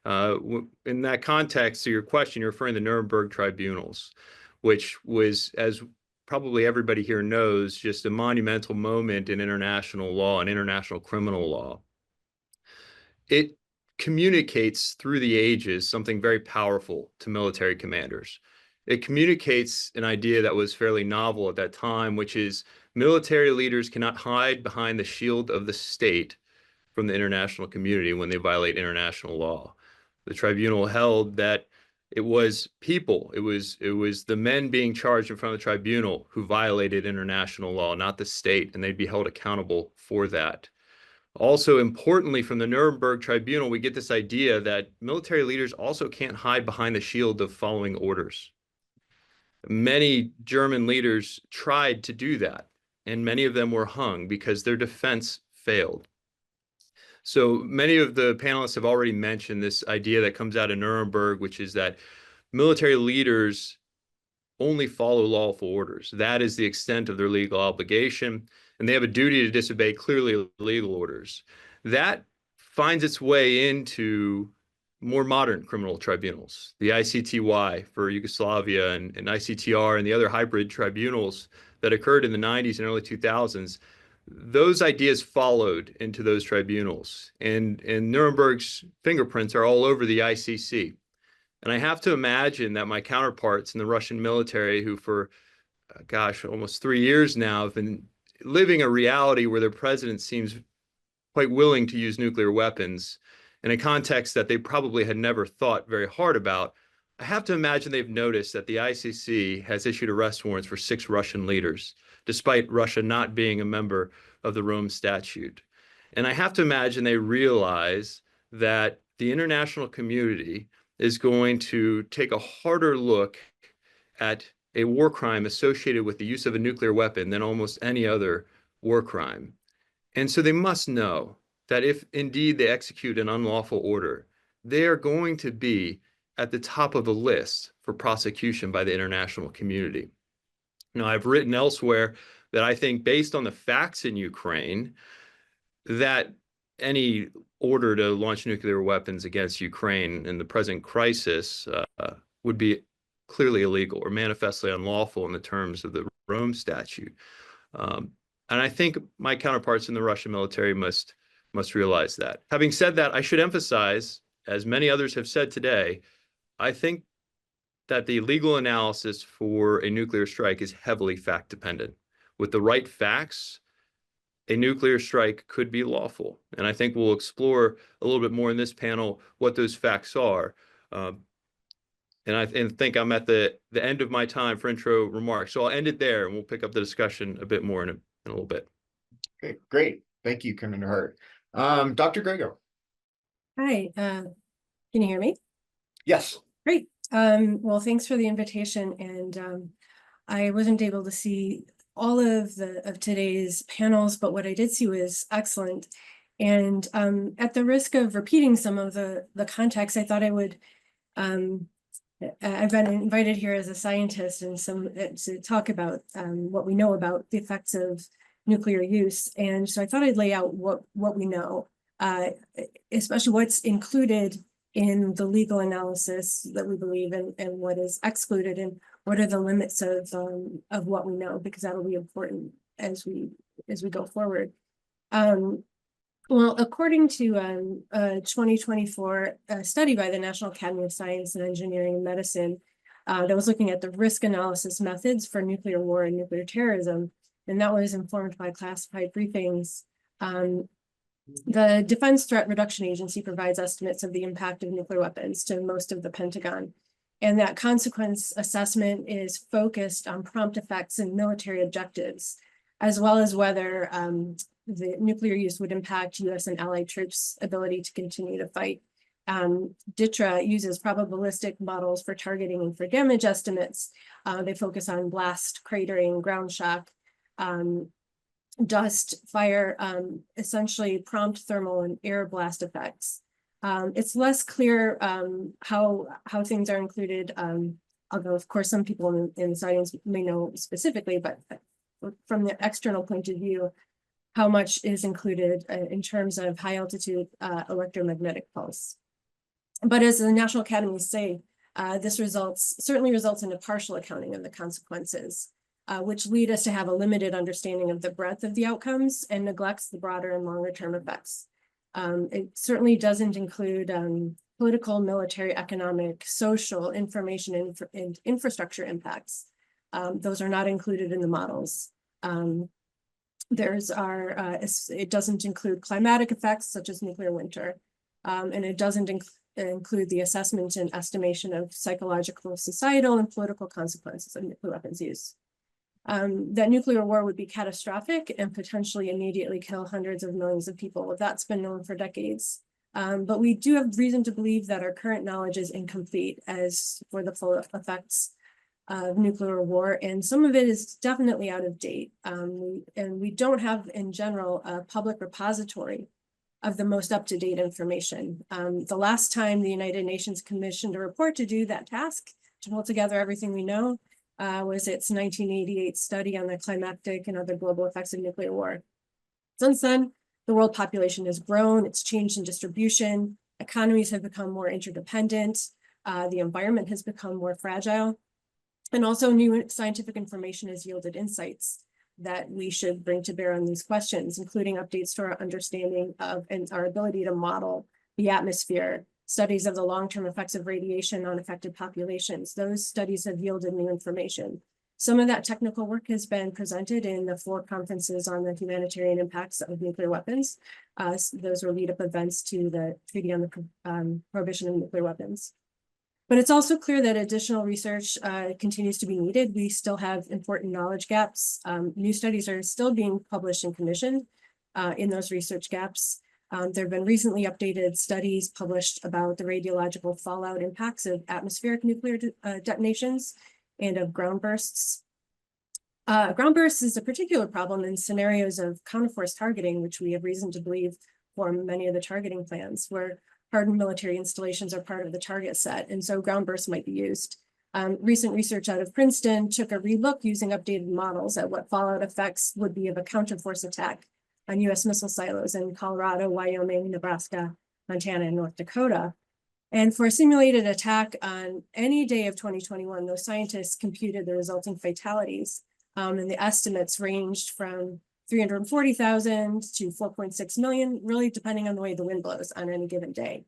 In that context, to your question, you're referring to Nuremberg tribunals, which was, as probably everybody here knows, just a monumental moment in international law and international criminal law. It communicates through the ages something very powerful to military commanders. It communicates an idea that was fairly novel at that time, which is military leaders cannot hide behind the shield of the state from the international community when they violate international law. The tribunal held that it was people, it was the men being charged in front of the tribunal who violated international law, not the state, and they'd be held accountable for that. Also, importantly, from the Nuremberg Tribunal, we get this idea that military leaders also can't hide behind the shield of following orders. Many German leaders tried to do that, and many of them were hung because their defense failed. So many of the panelists have already mentioned this idea that comes out of Nuremberg, which is that military leaders only follow lawful orders. That is the extent of their legal obligation, and they have a duty to disobey clearly legal orders. That finds its way into more modern criminal tribunals, the ICTY for Yugoslavia and ICTR and the other hybrid tribunals that occurred in the 90s and early 2000s. Those ideas followed into those tribunals, and Nuremberg's fingerprints are all over the ICC. And I have to imagine that my counterparts in the Russian military, who for, almost 3 years now have been living a reality where their president seems quite willing to use nuclear weapons in a context that they probably had never thought very hard about, I have to imagine they've noticed that the ICC has issued arrest warrants for 6 Russian leaders, despite Russia not being a member of the Rome Statute. And I have to imagine they realize that the international community is going to take a harder look at a war crime associated with the use of a nuclear weapon than almost any other war crime. And so they must know that if indeed they execute an unlawful order, they are going to be at the top of the list for prosecution by the international community. Now, I've written elsewhere that I think, based on the facts in Ukraine, that any order to launch nuclear weapons against Ukraine in the present crisis would be clearly illegal or manifestly unlawful in the terms of the Rome Statute. And I think my counterparts in the Russian military must realize that. Having said that, I should emphasize, as many others have said today, I think that the legal analysis for a nuclear strike is heavily fact dependent. With the right facts, a nuclear strike could be lawful. And I think we'll explore a little bit more in this panel what those facts are. And I think I'm at the end of my time for intro remarks. So I'll end it there, and we'll pick up the discussion a bit more in a little bit. Okay, great. Thank you, Commander Hart. Dr. Grego. Hi, can you hear me? Yes. Great. Well, thanks for the invitation. And I wasn't able to see all of today's panels, but what I did see was excellent. And at the risk of repeating some of the context, I thought I would, I've been invited here as a scientist and to talk about what we know about the effects of nuclear use. And so I thought I'd lay out what we know, especially what's included in the legal analysis that we believe in, and what is excluded, and what are the limits of what we know, because that'll be important as we go forward. Well, according to a 2024 study by the National Academy of Science and Engineering and Medicine that was looking at the risk analysis methods for nuclear war and nuclear terrorism, and that was informed by classified briefings. The Defense Threat Reduction Agency provides estimates of the impact of nuclear weapons to most of the Pentagon. And that consequence assessment is focused on prompt effects and military objectives, as well as whether the nuclear use would impact US and allied troops' ability to continue to fight. DTRA uses probabilistic models for targeting and for damage estimates. They focus on blast, cratering, ground shock, dust, fire, essentially prompt thermal and air blast effects. It's less clear how things are included, although of course some people in science may know specifically, but from the external point of view, how much is included in terms of high altitude electromagnetic pulse. But as the National Academies say, this certainly results in a partial accounting of the consequences, which lead us to have a limited understanding of the breadth of the outcomes and neglects the broader and longer term effects. It certainly doesn't include political, military, economic, social, information, and infrastructure impacts. Those are not included in the models. It doesn't include climatic effects such as nuclear winter, and it doesn't include the assessment and estimation of psychological, societal, and political consequences of nuclear weapons use. That nuclear war would be catastrophic and potentially immediately kill hundreds of millions of people. Well, that's been known for decades. But we do have reason to believe that our current knowledge is incomplete as for the full effects of nuclear war, and some of it is definitely out of date. And we don't have, in general, a public repository of the most up-to-date information. The last time the United Nations commissioned a report to do that task, to pull together everything we know, was its 1988 study on the climatic and other global effects of nuclear war. Since then, the world population has grown, it's changed in distribution, economies have become more interdependent, the environment has become more fragile, and also new scientific information has yielded insights that we should bring to bear on these questions, including updates to our understanding of and our ability to model the atmosphere, studies of the long-term effects of radiation on affected populations. Those studies have yielded new information. Some of that technical work has been presented in the 4 conferences on the humanitarian impacts of nuclear weapons. Those were lead-up events to the Treaty on the Prohibition of Nuclear Weapons. But it's also clear that additional research continues to be needed. We still have important knowledge gaps. New studies are still being published and commissioned in those research gaps. There have been recently updated studies published about the radiological fallout impacts of atmospheric nuclear detonations and of ground bursts. Ground bursts is a particular problem in scenarios of counterforce targeting, which we have reason to believe form many of the targeting plans, where hardened military installations are part of the target set, and so ground bursts might be used. Recent research out of Princeton took a relook using updated models at what fallout effects would be of a counterforce attack on U.S. missile silos in Colorado, Wyoming, Nebraska, Montana, and North Dakota. And for a simulated attack on any day of 2021, those scientists computed the resulting fatalities, and the estimates ranged from 340,000 to 4.6 million, really depending on the way the wind blows on any given day.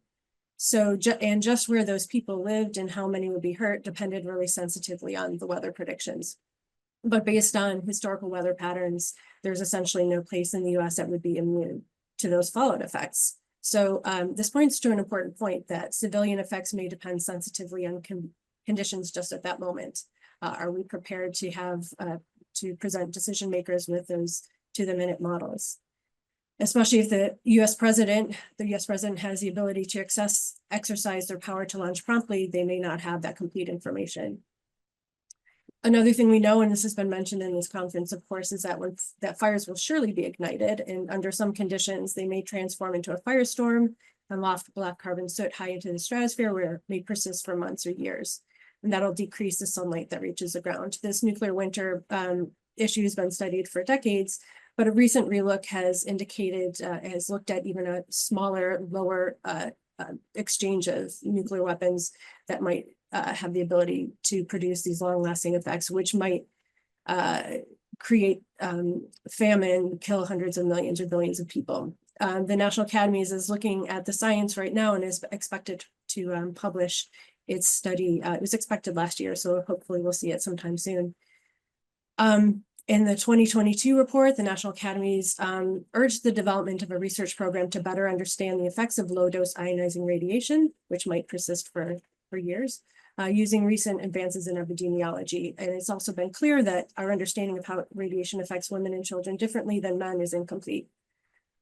So, just where those people lived and how many would be hurt depended really sensitively on the weather predictions. But based on historical weather patterns, there's essentially no place in the US that would be immune to those fallout effects. So this points to an important point that civilian effects may depend sensitively on conditions just at that moment. Are we prepared to have to present decision makers with those to-the-minute models? Especially if the US president has the ability to exercise their power to launch promptly, they may not have that complete information. Another thing we know, and this has been mentioned in this conference, of course, is that fires will surely be ignited, and under some conditions, they may transform into a firestorm and loft black carbon soot high into the stratosphere, where it may persist for months or years, and that'll decrease the sunlight that reaches the ground. This nuclear winter issue has been studied for decades, but a recent relook has looked at even a smaller, lower exchange of nuclear weapons that might have the ability to produce these long-lasting effects, which might create famine, kill hundreds of millions or billions of people. The National Academies is looking at the science right now and is expected to publish its study. It was expected last year, so hopefully we'll see it sometime soon. In the 2022 report, the National Academies urged the development of a research program to better understand the effects of low-dose ionizing radiation, which might persist for years, using recent advances in epidemiology. And it's also been clear that our understanding of how radiation affects women and children differently than men is incomplete.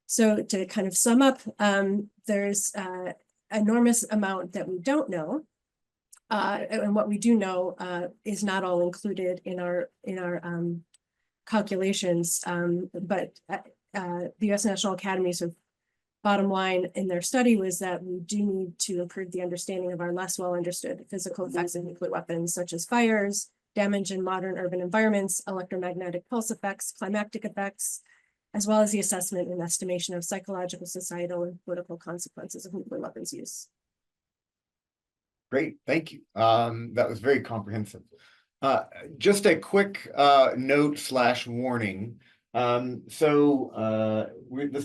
So to kind of sum up, there's an enormous amount that we don't know. And what we do know is not all included in our calculations, but the US National Academies of bottom line in their study was that we do need to improve the understanding of our less well understood physical effects of nuclear weapons, such as fires, damage in modern urban environments, electromagnetic pulse effects, climatic effects, as well as the assessment and estimation of psychological, societal, and political consequences of nuclear weapons use. Great, thank you. That was very comprehensive. Just a quick note/warning. This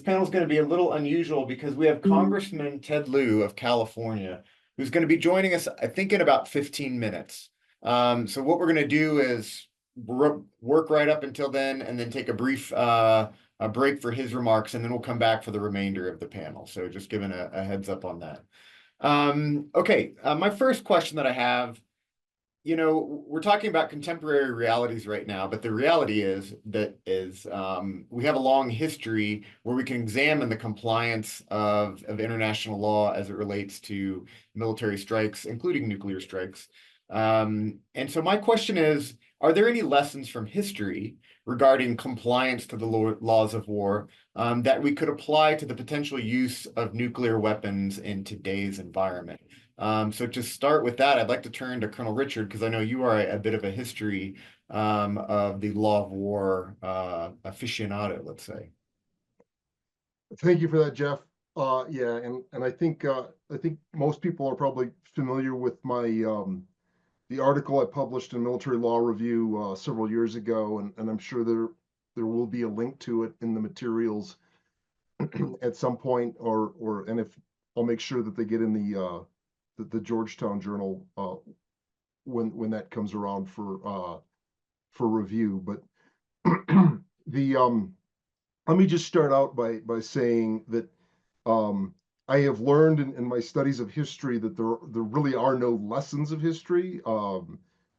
panel is going to be a little unusual because we have Congressman Ted Lieu of California who's going to be joining us, I think, in about 15 minutes. So what we're going to do is work right up until then, and then take a brief break for his remarks, and then we'll come back for the remainder of the panel. So just giving a heads up on that. Okay, my first question that I have, we're talking about contemporary realities right now, but the reality is we have a long history where we can examine the compliance of international law as it relates to military strikes, including nuclear strikes. And so my question is, are there any lessons from history regarding compliance to the laws of war that we could apply to the potential use of nuclear weapons in today's environment? So to start with that, I'd like to turn to Colonel Richard, because I know you are a bit of a history of the law of war aficionado, let's say. Thank you for that, Jeff. Yeah, and I think most people are probably familiar with my the article I published in Military Law Review several years ago, and I'm sure there will be a link to it in the materials at some point, and if I'll make sure that they get in the Georgetown Journal when that comes around for review. But let me just start out by saying that I have learned in my studies of history that there really are no lessons of history,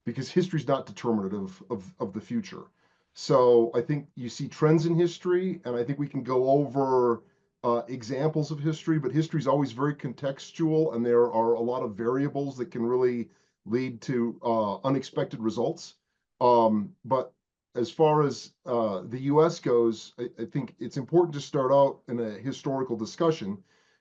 because history is not determinative of the future. So I think you see trends in history, and I think we can go over examples of history, but history is always very contextual, and there are a lot of variables that can really lead to unexpected results. But as far as the U.S. goes, I think it's important to start out in a historical discussion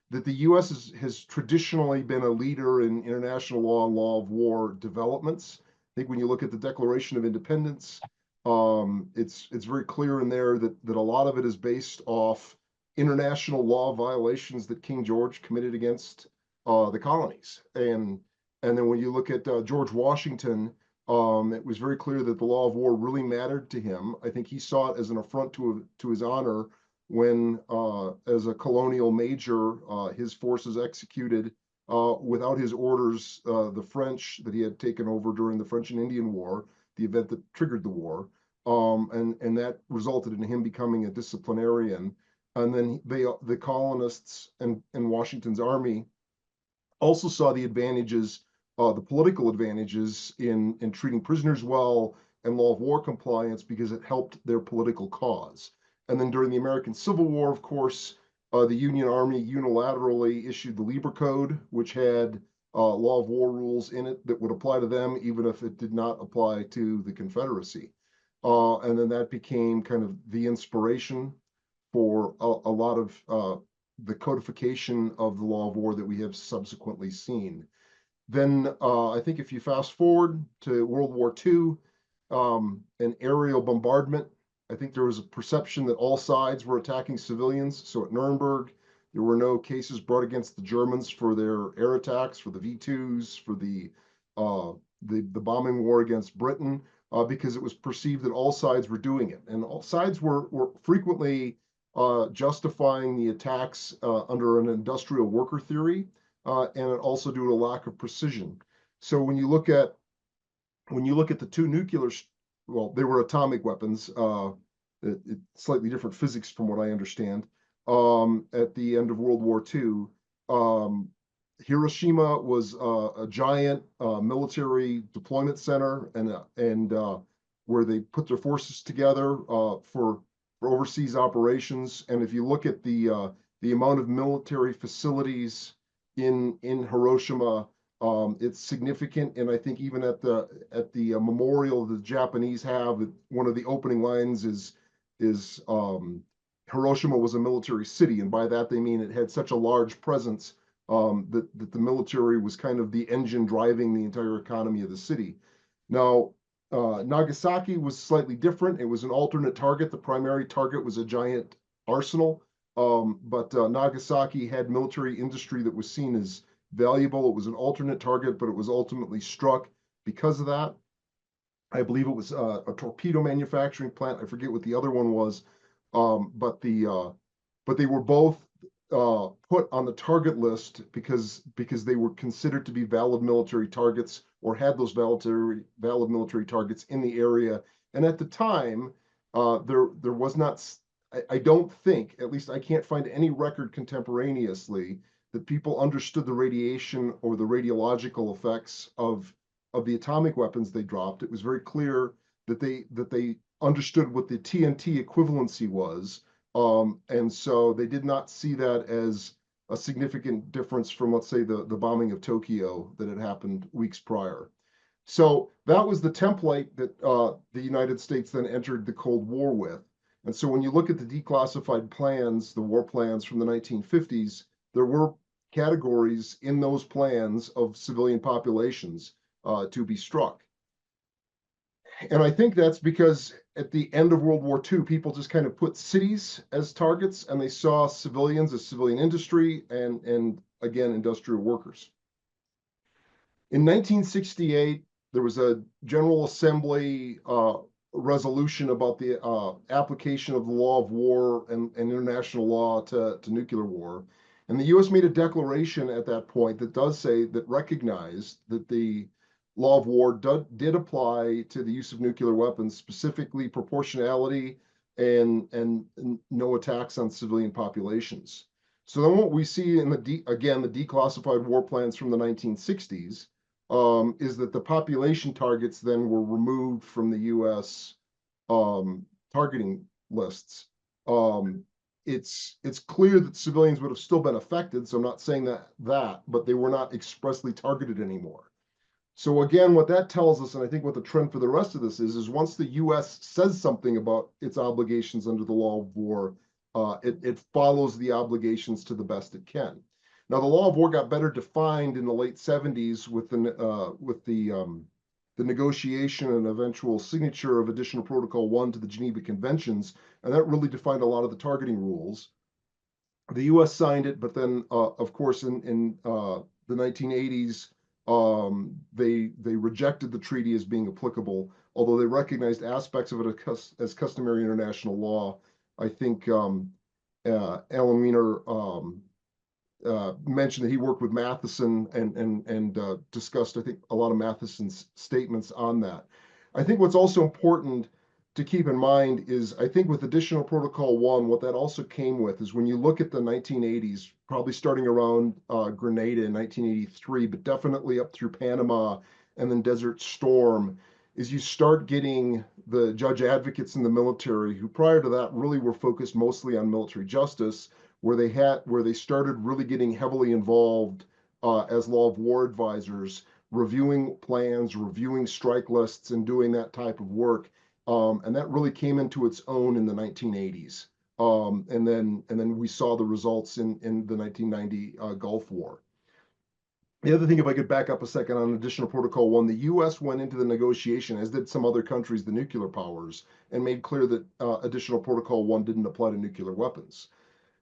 that the U.S. has traditionally been a leader in international law and law of war developments. I think when you look at the Declaration of Independence, it's very clear in there that a lot of it is based off international law violations that King George committed against the colonies. And then when you look at George Washington, it was very clear that the law of war really mattered to him. I think he saw it as an affront to his honor when, as a colonial major, his forces executed, without his orders, the French that he had taken over during the French and Indian War, the event that triggered the war. And that resulted in him becoming a disciplinarian. And then the colonists and Washington's army also saw the advantages, the political advantages in treating prisoners well and law of war compliance, because it helped their political cause. And then during the American Civil War, of course, the Union Army unilaterally issued the Lieber Code, which had law of war rules in it that would apply to them, even if it did not apply to the Confederacy. And then that became kind of the inspiration for a lot of the codification of the law of war that we have subsequently seen. Then I think if you fast forward to World War II, and aerial bombardment, I think there was a perception that all sides were attacking civilians. So at Nuremberg, there were no cases brought against the Germans for their air attacks, for the V2s, for the bombing war against Britain, because it was perceived that all sides were doing it. And all sides were frequently justifying the attacks under an industrial worker theory, and also due to a lack of precision. So when you look at the two nuclear, well, they were atomic weapons, slightly different physics from what I understand. At the end of World War II, Hiroshima was a giant military deployment center, and where they put their forces together for overseas operations. And if you look at the amount of military facilities in Hiroshima, it's significant. And I think even at the memorial the Japanese have, one of the opening lines is Hiroshima was a military city, and by that they mean it had such a large presence that the military was kind of the engine driving the entire economy of the city. Now, Nagasaki was slightly different. It was an alternate target. The primary target was a giant arsenal, but Nagasaki had military industry that was seen as valuable. It was an alternate target, but it was ultimately struck because of that. I believe it was a torpedo manufacturing plant. I forget what the other one was, but they were both put on the target list because they were considered to be valid military targets or had those valid military targets in the area. And at the time, there was not. I don't think, at least I can't find any record contemporaneously, that people understood the radiation or the radiological effects of the atomic weapons they dropped. It was very clear that they understood what the TNT equivalency was. And so they did not see that as a significant difference from, let's say, the bombing of Tokyo that had happened weeks prior. So that was the template that the United States then entered the Cold War with. And so when you look at the declassified plans, the war plans from the 1950s, there were categories in those plans of civilian populations to be struck. And I think that's because at the end of World War II, people just kind of put cities as targets, and they saw civilians as civilian industry and again, industrial workers. In 1968, there was a General Assembly resolution about the application of the law of war and international law to nuclear war. And the U.S. made a declaration at that point that does say that recognized that the law of war did apply to the use of nuclear weapons, specifically proportionality and no attacks on civilian populations. So then what we see in the declassified war plans from the 1960s is that the population targets then were removed from the U.S. Targeting lists. It's clear that civilians would have still been affected, so I'm not saying that, but they were not expressly targeted anymore. So again, what that tells us, and I think what the trend for the rest of this is once the U.S. says something about its obligations under the law of war, it follows the obligations to the best it can. Now, the law of war got better defined in the late 70s with the negotiation and eventual signature of Additional Protocol 1 to the Geneva Conventions, and that really defined a lot of the targeting rules. The U.S. signed it, but then, of course, in the 1980s, they rejected the treaty as being applicable, although they recognized aspects of it as customary international law. I think Alan Wiener mentioned that he worked with Matheson and discussed, I think, a lot of Matheson's statements on that. I think what's also important to keep in mind is, I think with Additional Protocol 1, what that also came with is when you look at the 1980s, probably starting around Grenada in 1983, but definitely up through Panama and then Desert Storm, is you start getting the judge advocates in the military who prior to that really were focused mostly on military justice, where they started really getting heavily involved as law of war advisors, reviewing plans, reviewing strike lists, and doing that type of work. And that really came into its own in the 1980s. And then we saw the results in the 1990 Gulf War. The other thing, if I could back up a second on Additional Protocol 1, the U.S. went into the negotiation, as did some other countries, the nuclear powers, and made clear that Additional Protocol 1 didn't apply to nuclear weapons.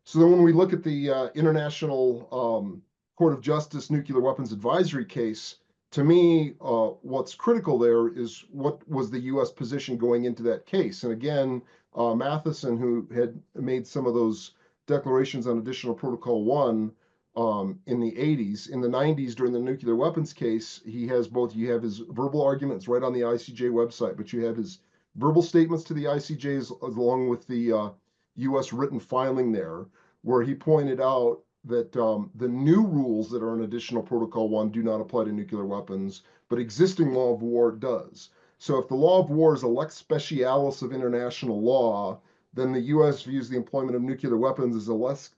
So then when we look at the International Court of Justice Nuclear Weapons Advisory case, to me, what's critical there is what was the U.S. position going into that case. And again, Matheson, who had made some of those declarations on Additional Protocol 1 in the 80s, in the 90s during the nuclear weapons case, he has both, you have his verbal arguments right on the ICJ website, but you have his verbal statements to the ICJs along with the U.S. written filing there, where he pointed out that the new rules that are in Additional Protocol 1 do not apply to nuclear weapons, but existing law of war does. So if the law of war is a lex specialis of international law, then the U.S. views the employment of nuclear weapons as a lex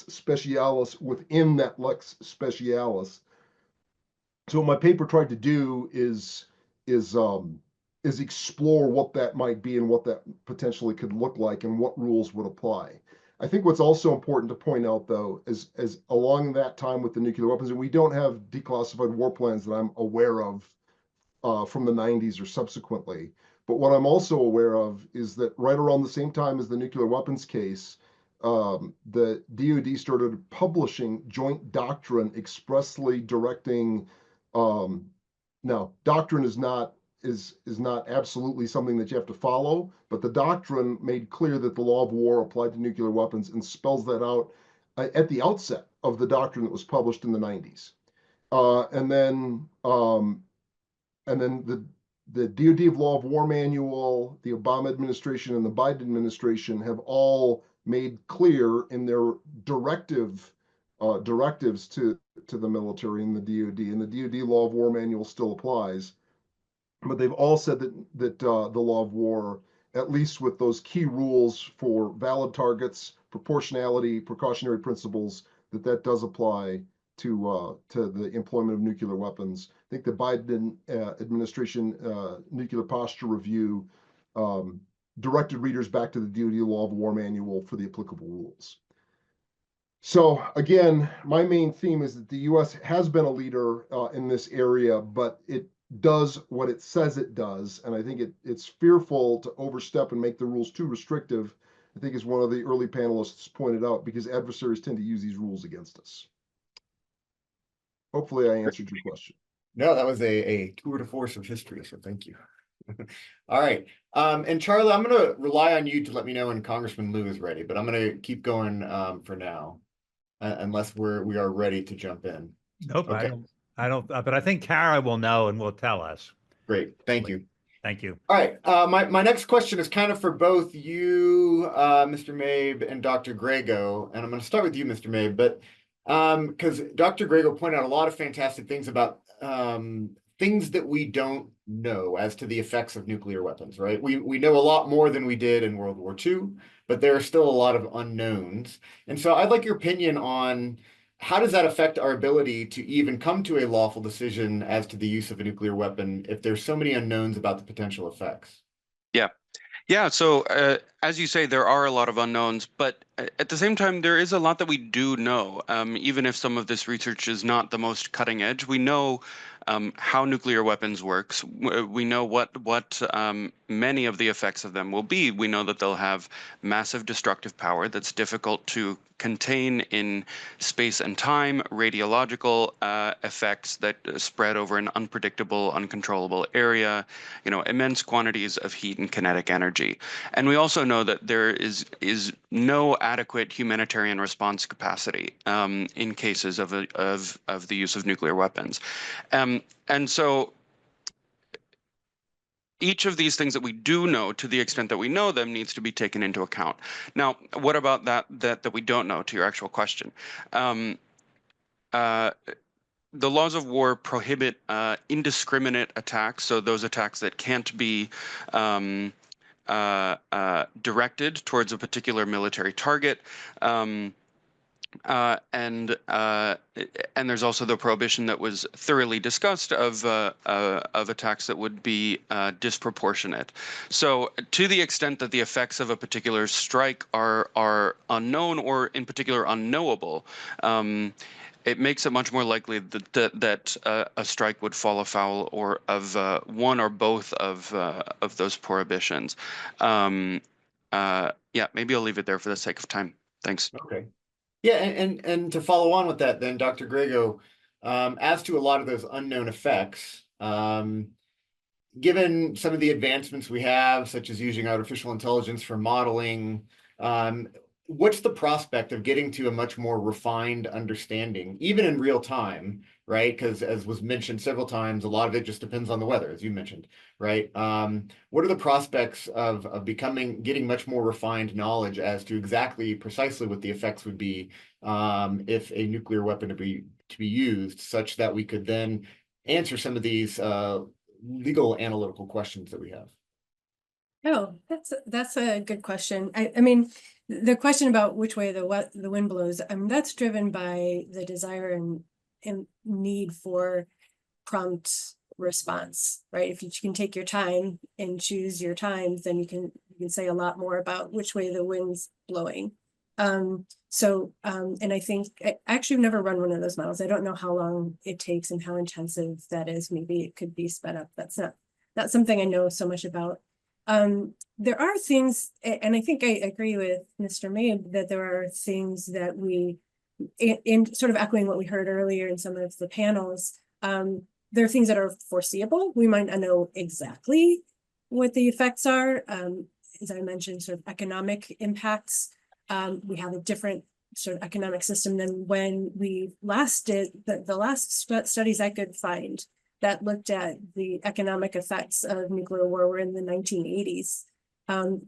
specialis within that lex specialis. So what my paper tried to do is explore what that might be and what that potentially could look like and what rules would apply. I think what's also important to point out, though, is along that time with the nuclear weapons, and we don't have declassified war plans that I'm aware of from the 90s or subsequently, but what I'm also aware of is that right around the same time as the nuclear weapons case, the DoD started publishing joint doctrine expressly directing. Now, doctrine is not absolutely something that you have to follow, but the doctrine made clear that the law of war applied to nuclear weapons and spells that out at the outset of the doctrine that was published in the 90s. And then the DoD of Law of War Manual, the Obama administration, and the Biden administration have all made clear in their directives to the military and the DoD, and the DoD Law of War Manual still applies, but they've all said that the law of war, at least with those key rules for valid targets, proportionality, precautionary principles, that does apply to the employment of nuclear weapons. I think the Biden administration nuclear posture review directed readers back to the DoD Law of War Manual for the applicable rules. So again, my main theme is that the U.S. has been a leader in this area, but it does what it says it does, and I think it's fearful to overstep and make the rules too restrictive, I think, as one of the early panelists pointed out, because adversaries tend to use these rules against us. Hopefully I answered your question. No, that was a tour de force of history, so thank you. All right. And Charlie, I'm going to rely on you to let me know when Congressman Liu is ready, but I'm going to keep going for now, unless we are ready to jump in. Nope, Okay. I don't, but I think Kara will know and will tell us. Great. Thank you. Thank you. All right. My next question is kind of for both you, Mr. Mabe, and Dr. Grego. And I'm going to start with you, Mr. Mabe, but because Dr. Grego pointed out a lot of fantastic things about things that we don't know as to the effects of nuclear weapons, right? We know a lot more than we did in World War II, but there are still a lot of unknowns. And so I'd like your opinion on how does that affect our ability to even come to a lawful decision as to the use of a nuclear weapon if there's so many unknowns about the potential effects? Yeah. So as you say, there are a lot of unknowns, but at the same time, there is a lot that we do know. Even if some of this research is not the most cutting edge, we know how nuclear weapons works. We know what many of the effects of them will be. We know that they'll have massive destructive power that's difficult to contain in space and time, radiological effects that spread over an unpredictable, uncontrollable area, immense quantities of heat and kinetic energy. And we also know that there is no adequate humanitarian response capacity in cases of the use of nuclear weapons. And so each of these things that we do know, to the extent that we know them, needs to be taken into account. Now, what about that we don't know, to your actual question? The laws of war prohibit indiscriminate attacks, so those attacks that can't be directed towards a particular military target. And there's also the prohibition that was thoroughly discussed of attacks that would be disproportionate. So to the extent that the effects of a particular strike are unknown, or in particular unknowable, it makes it much more likely that a strike would fall afoul of one or both of those prohibitions. Yeah, maybe I'll leave it there for the sake of time. Thanks. Okay. Yeah, and to follow on with that, then, Dr. Grego, as to a lot of those unknown effects, given some of the advancements we have, such as using artificial intelligence for modeling, what's the prospect of getting to a much more refined understanding, even in real time, right? Because as was mentioned several times, a lot of it just depends on the weather, as you mentioned, right? What are the prospects of getting much more refined knowledge as to precisely what the effects would be if a nuclear weapon to be used, such that we could then answer some of these legal analytical questions that we have? Oh, that's a good question. I mean, the question about which way the wind blows, I mean, that's driven by the desire and need for prompt response, right? If you can take your time and choose your times, then you can say a lot more about which way the wind's blowing. And I think I actually have never run one of those models. I don't know how long it takes and how intensive that is. Maybe it could be sped up. That's not something I know so much about. There are things, and I think I agree with Mr. Mabe, that there are things that we, in sort of echoing what we heard earlier in some of the panels, there are things that are foreseeable. We might not know exactly what the effects are. As I mentioned, sort of economic impacts. We have a different sort of economic system than when we last did the last studies I could find that looked at the economic effects of nuclear war were in the 1980s.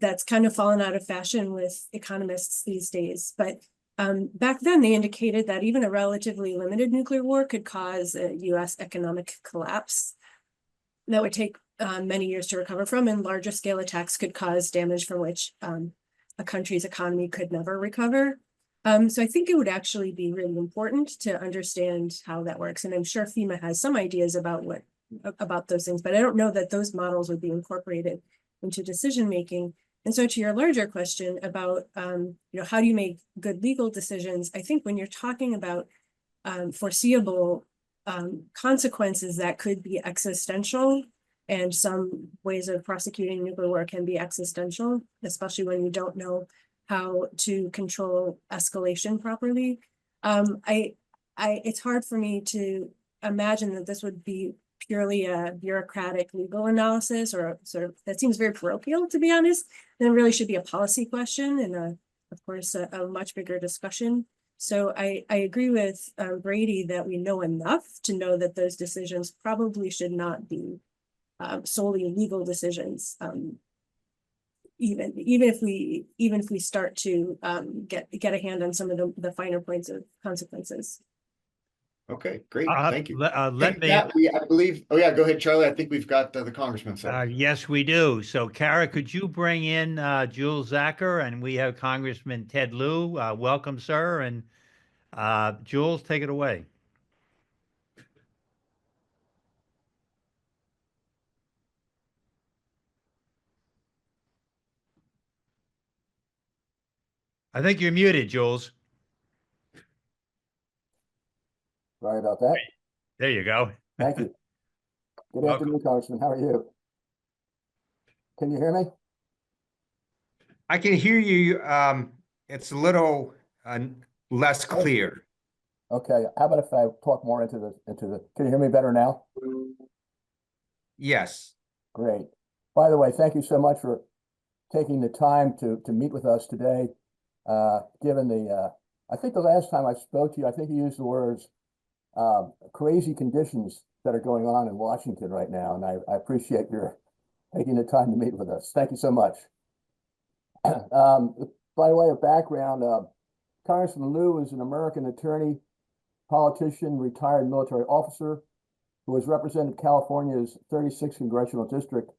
That's kind of fallen out of fashion with economists these days. But back then, they indicated that even a relatively limited nuclear war could cause a US economic collapse that would take many years to recover from, and larger scale attacks could cause damage from which a country's economy could never recover. So I think it would actually be really important to understand how that works. And I'm sure FEMA has some ideas about those things, but I don't know that those models would be incorporated into decision making. And so to your larger question about how do you make good legal decisions, I think when you're talking about foreseeable consequences that could be existential, and some ways of prosecuting nuclear war can be existential, especially when you don't know how to control escalation properly. It's hard for me to imagine that this would be purely a bureaucratic legal analysis, or sort of, that seems very parochial, to be honest. Then it really should be a policy question and of course a much bigger discussion. So I agree with Brady that we know enough to know that those decisions probably should not be solely legal decisions. Even if we start to get a hand on some of the finer points of consequences. Okay, great. Thank you. Let me. I believe. Oh yeah, go ahead, Charlie. I think we've got the congressman. Yes, we do. So, Kara, could you bring in Jules Zacher, and we have Congressman Ted Lieu. Welcome, sir, and Jules, take it away. I think you're muted, Jules. Sorry about that. There you go. Thank you. Good Welcome. afternoon, Congressman. How are you? Can you hear me? I can hear you. It's a little less clear. Okay. How about if I talk more into the, can you hear me better now? Yes. Great. By the way, thank you so much for taking the time to meet with us today. Given the, I think the last time I spoke to you, I think you used the words crazy conditions that are going on in Washington right now. And I appreciate your taking the time to meet with us. Thank you so much. By way of background, Congressman Lieu is an American attorney, politician, retired military officer who has represented California's 36th congressional district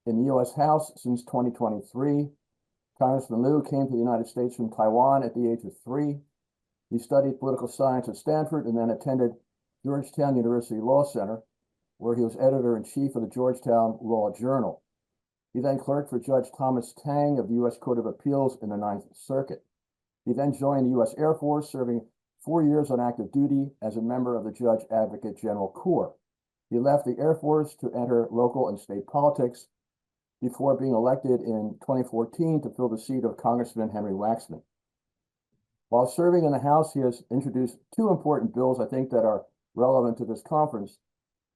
in the U.S. House since 2023. Congressman Lieu came to the United States from Taiwan at the age of 3. He studied political science at Stanford and then attended Georgetown University Law Center, where he was editor-in-chief of the Georgetown Law Journal. He then clerked for Judge Thomas Tang of the U.S. Court of Appeals in the Ninth Circuit. He then joined the U.S. Air Force, serving 4 years on active duty as a member of the Judge Advocate General Corps. He left the Air Force to enter local and state politics before being elected in 2014 to fill the seat of Congressman Henry Waxman. While serving in the House, he has introduced 2 important bills, I think, that are relevant to this conference,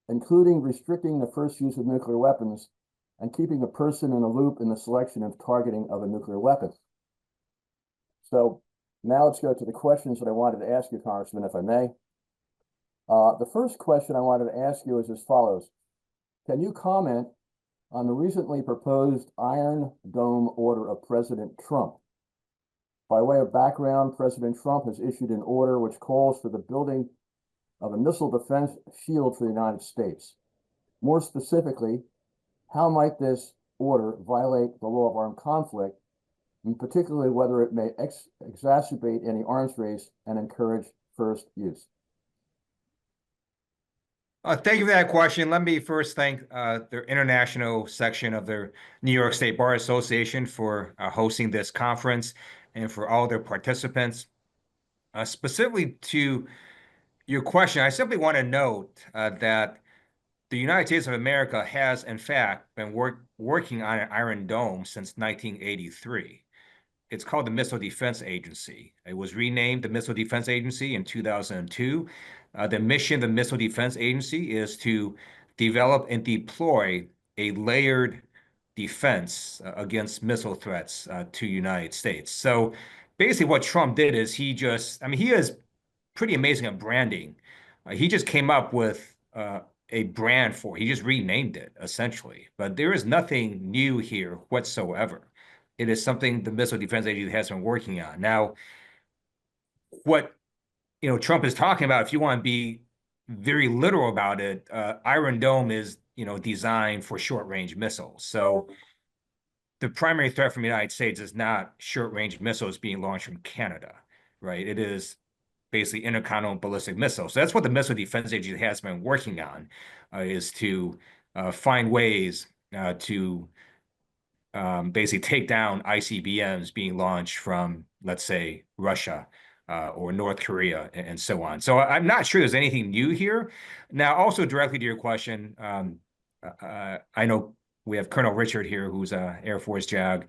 including restricting the first use of nuclear weapons and keeping a person in a loop in the selection and targeting of a nuclear weapon. So now let's go to the questions that I wanted to ask you, Congressman, if I may. The first question I wanted to ask you is as follows. Can you comment on the recently proposed Iron Dome order of President Trump? By way of background, President Trump has issued an order which calls for the building of a missile defense shield for the United States. More specifically, how might this order violate the law of armed conflict, and particularly whether it may exacerbate any arms race and encourage first use? Thank you for that question. Let me first thank the international section of the New York State Bar Association for hosting this conference and for all their participants. Specifically to your question, I simply want to note that the United States of America has, in fact, been working on an Iron Dome since 1983. It's called the Missile Defense Agency. It was renamed the Missile Defense Agency in 2002. The mission of the Missile Defense Agency is to develop and deploy a layered defense against missile threats to the United States. So basically what Trump did is he just, I mean, he is pretty amazing at branding. He just came up with a brand for, he just renamed it essentially, but there is nothing new here whatsoever. It is something the Missile Defense Agency has been working on. Now, what Trump is talking about, if you want to be very literal about it, Iron Dome is designed for short-range missiles. So the primary threat from the United States is not short-range missiles being launched from Canada, right? It is basically intercontinental ballistic missiles. So that's what the Missile Defense Agency has been working on, is to find ways to basically take down ICBMs being launched from, let's say, Russia or North Korea and so on. So I'm not sure there's anything new here. Now, also directly to your question, I know we have Colonel Richard here, who's a Air Force JAG.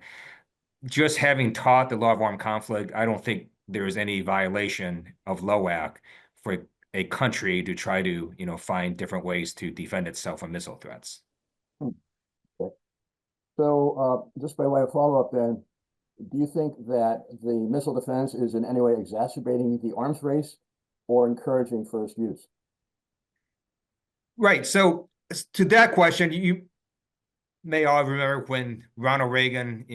Just having taught the law of armed conflict, I don't think there is any violation of LOAC for a country to try to, find different ways to defend itself from missile threats. Okay. So just by way of follow-up then, do you think that the missile defense is in any way exacerbating the arms race or encouraging first use? Right. So to that question, you may all remember when Ronald Reagan,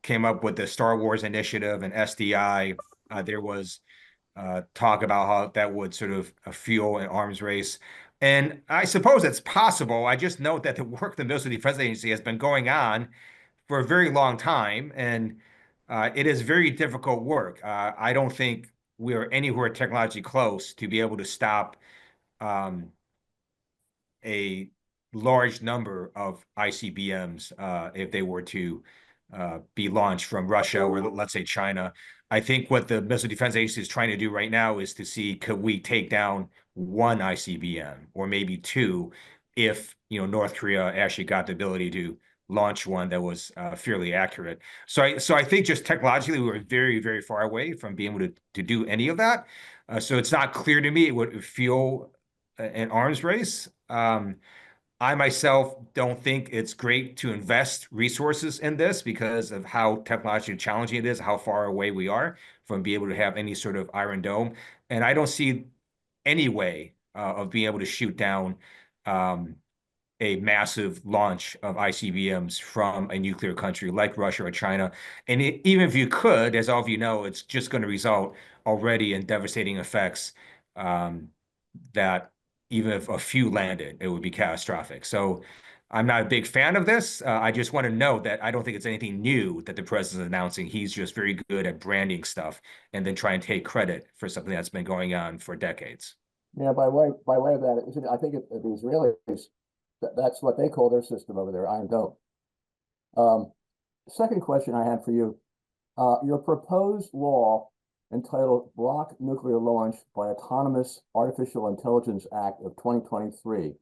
came up with the Star Wars initiative and SDI, there was talk about how that would sort of fuel an arms race. And I suppose it's possible. I just note that the work of the Missile Defense Agency has been going on for a very long time, and it is very difficult work. I don't think we are anywhere technologically close to be able to stop a large number of ICBMs if they were to be launched from Russia or let's say China. I think what the Missile Defense Agency is trying to do right now is to see, could we take down one ICBM or maybe two if North Korea actually got the ability to launch one that was fairly accurate. So I think just technologically we were very, very far away from being able to do any of that. So it's not clear to me it would fuel an arms race. I myself don't think it's great to invest resources in this because of how technologically challenging it is, how far away we are from being able to have any sort of Iron Dome. And I don't see any way of being able to shoot down a massive launch of ICBMs from a nuclear country like Russia or China. And even if you could, as all of you know, it's just going to result already in devastating effects that even if a few landed, it would be catastrophic. So I'm not a big fan of this. I just want to note that I don't think it's anything new that the president is announcing. He's just very good at branding stuff and then try and take credit for something that's been going on for decades. Yeah, by way of that, I think the Israelis, that's what they call their system over there, Iron Dome. Second question I had for you, your proposed law entitled Block Nuclear Launch by Autonomous Artificial Intelligence Act of 2023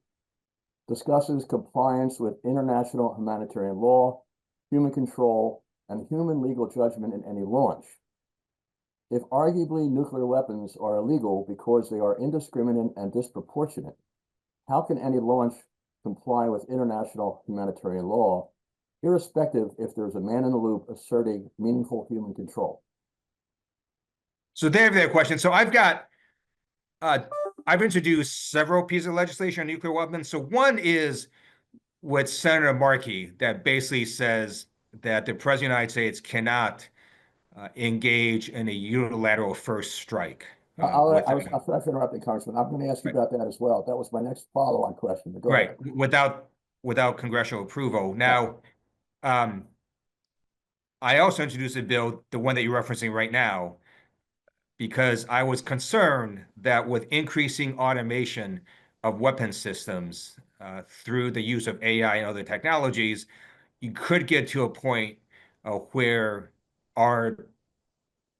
discusses compliance with international humanitarian law, human control, and human legal judgment in any launch. If arguably nuclear weapons are illegal because they are indiscriminate and disproportionate, how can any launch comply with international humanitarian law, irrespective if there's a man in the loop asserting meaningful human control? So they have that question. So I've introduced several pieces of legislation on nuclear weapons. So one is with Senator Markey that basically says that the President of the United States cannot engage in a unilateral first strike. I was interrupting, Congressman. I'm going to ask you about that as well. That was my next follow-on question. But go ahead. Without congressional approval. Now, I also introduced a bill, the one that you're referencing right now, because I was concerned that with increasing automation of weapon systems through the use of AI and other technologies, you could get to a point where our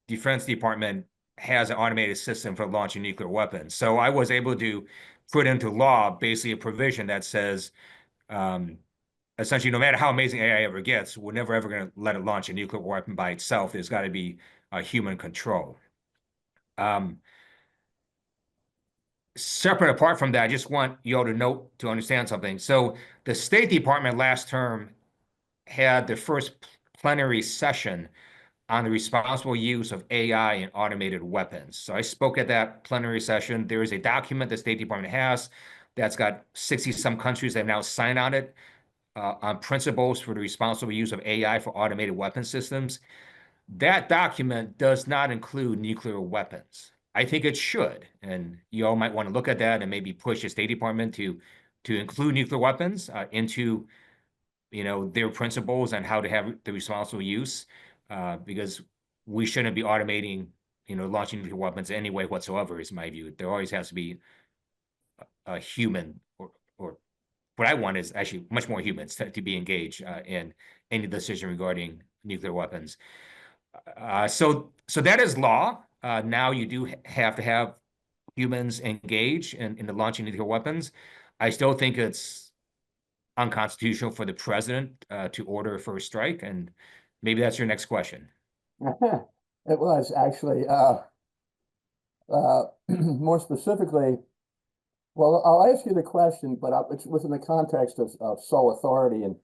Defense Department has an automated system for launching nuclear weapons. So I was able to put into law basically a provision that says, essentially, no matter how amazing AI ever gets, we're never ever going to let it launch a nuclear weapon by itself. There's got to be human control. Separate apart from that, I just want you all to understand something. So the State Department last term had the first plenary session on the responsible use of AI in automated weapons. So I spoke at that plenary session. There is a document the State Department has that's got 60-some countries that have now signed on it, on principles for the responsible use of AI for automated weapon systems. That document does not include nuclear weapons. I think it should, and you all might want to look at that and maybe push the State Department to include nuclear weapons into their principles on how to have the responsible use, because we shouldn't be automating launching nuclear weapons any way whatsoever, is my view. There always has to be a human, or what I want is actually much more humans to be engaged in any decision regarding nuclear weapons. So that is law. Now you do have to have humans engage in the launching nuclear weapons. I still think it's unconstitutional for the president to order a first strike, and maybe that's your next question. It was actually, more specifically, well, I'll ask you the question, but it's within the context of sole authority and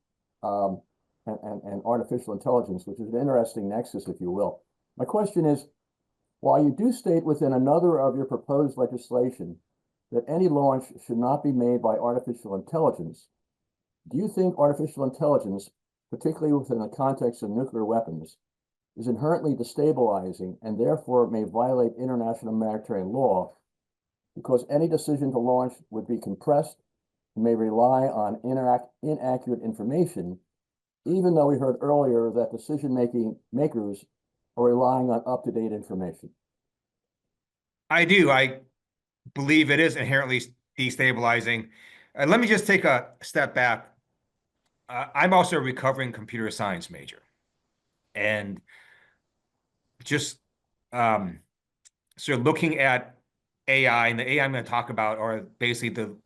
artificial intelligence, which is an interesting nexus, if you will. My question is, while you do state within another of your proposed legislation that any launch should not be made by artificial intelligence, do you think artificial intelligence, particularly within the context of nuclear weapons, is inherently destabilizing and therefore may violate international maritime law, because any decision to launch would be compressed and may rely on inaccurate information, even though we heard earlier that makers are relying on up-to-date information? I do. I believe it is inherently destabilizing. Let me just take a step back. I'm also a recovering computer science major, and just sort of looking at AI, and the AI I'm going to talk about are basically the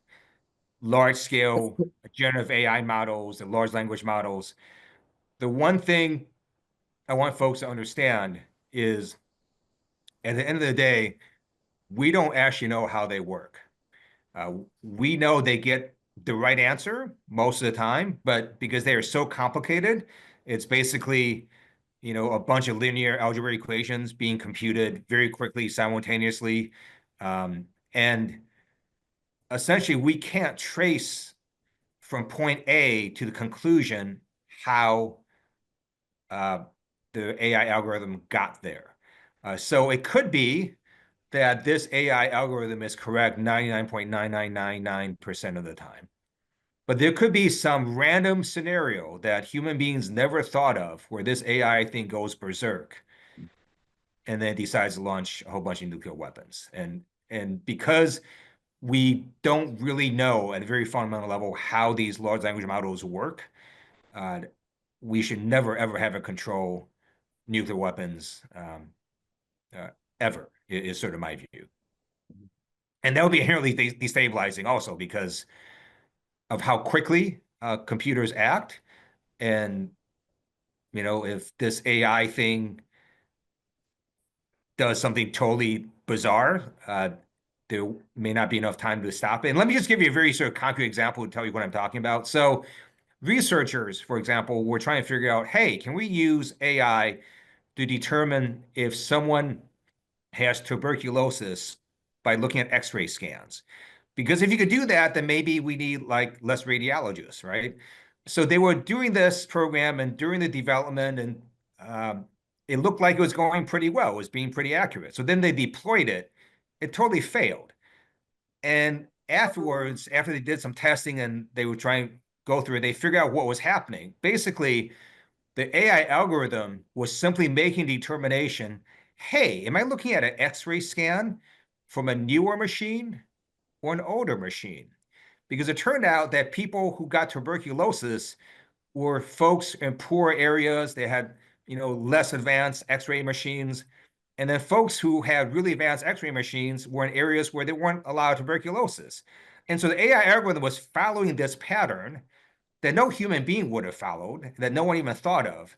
large-scale generative AI models and large language models. The one thing I want folks to understand is, at the end of the day, we don't actually know how they work. We know they get the right answer most of the time, but because they are so complicated, it's basically a bunch of linear algebra equations being computed very quickly, simultaneously. And essentially, we can't trace from point A to the conclusion how the AI algorithm got there. So it could be that this AI algorithm is correct 99.9999% of the time. But there could be some random scenario that human beings never thought of where this AI thing goes berserk and then decides to launch a whole bunch of nuclear weapons. And because we don't really know at a very fundamental level how these large language models work, we should never, ever have a control nuclear weapons ever, is sort of my view. And that would be inherently destabilizing also because of how quickly computers act. And, if this AI thing does something totally bizarre, there may not be enough time to stop it. And let me just give you a very sort of concrete example to tell you what I'm talking about. So researchers, for example, were trying to figure out, hey, can we use AI to determine if someone has tuberculosis by looking at X-ray scans? Because if you could do that, then maybe we need less radiologists, right? So they were doing this program, and during the development, and it looked like it was going pretty well. It was being pretty accurate. So then they deployed it. It totally failed. And afterwards, after they did some testing and they were trying to go through it, they figured out what was happening. Basically, the AI algorithm was simply making determination, hey, am I looking at an X-ray scan from a newer machine or an older machine? Because it turned out that people who got tuberculosis were folks in poor areas. They had, less advanced X-ray machines. And then folks who had really advanced X-ray machines were in areas where they weren't allowed tuberculosis. And so the AI algorithm was following this pattern that no human being would have followed, that no one even thought of.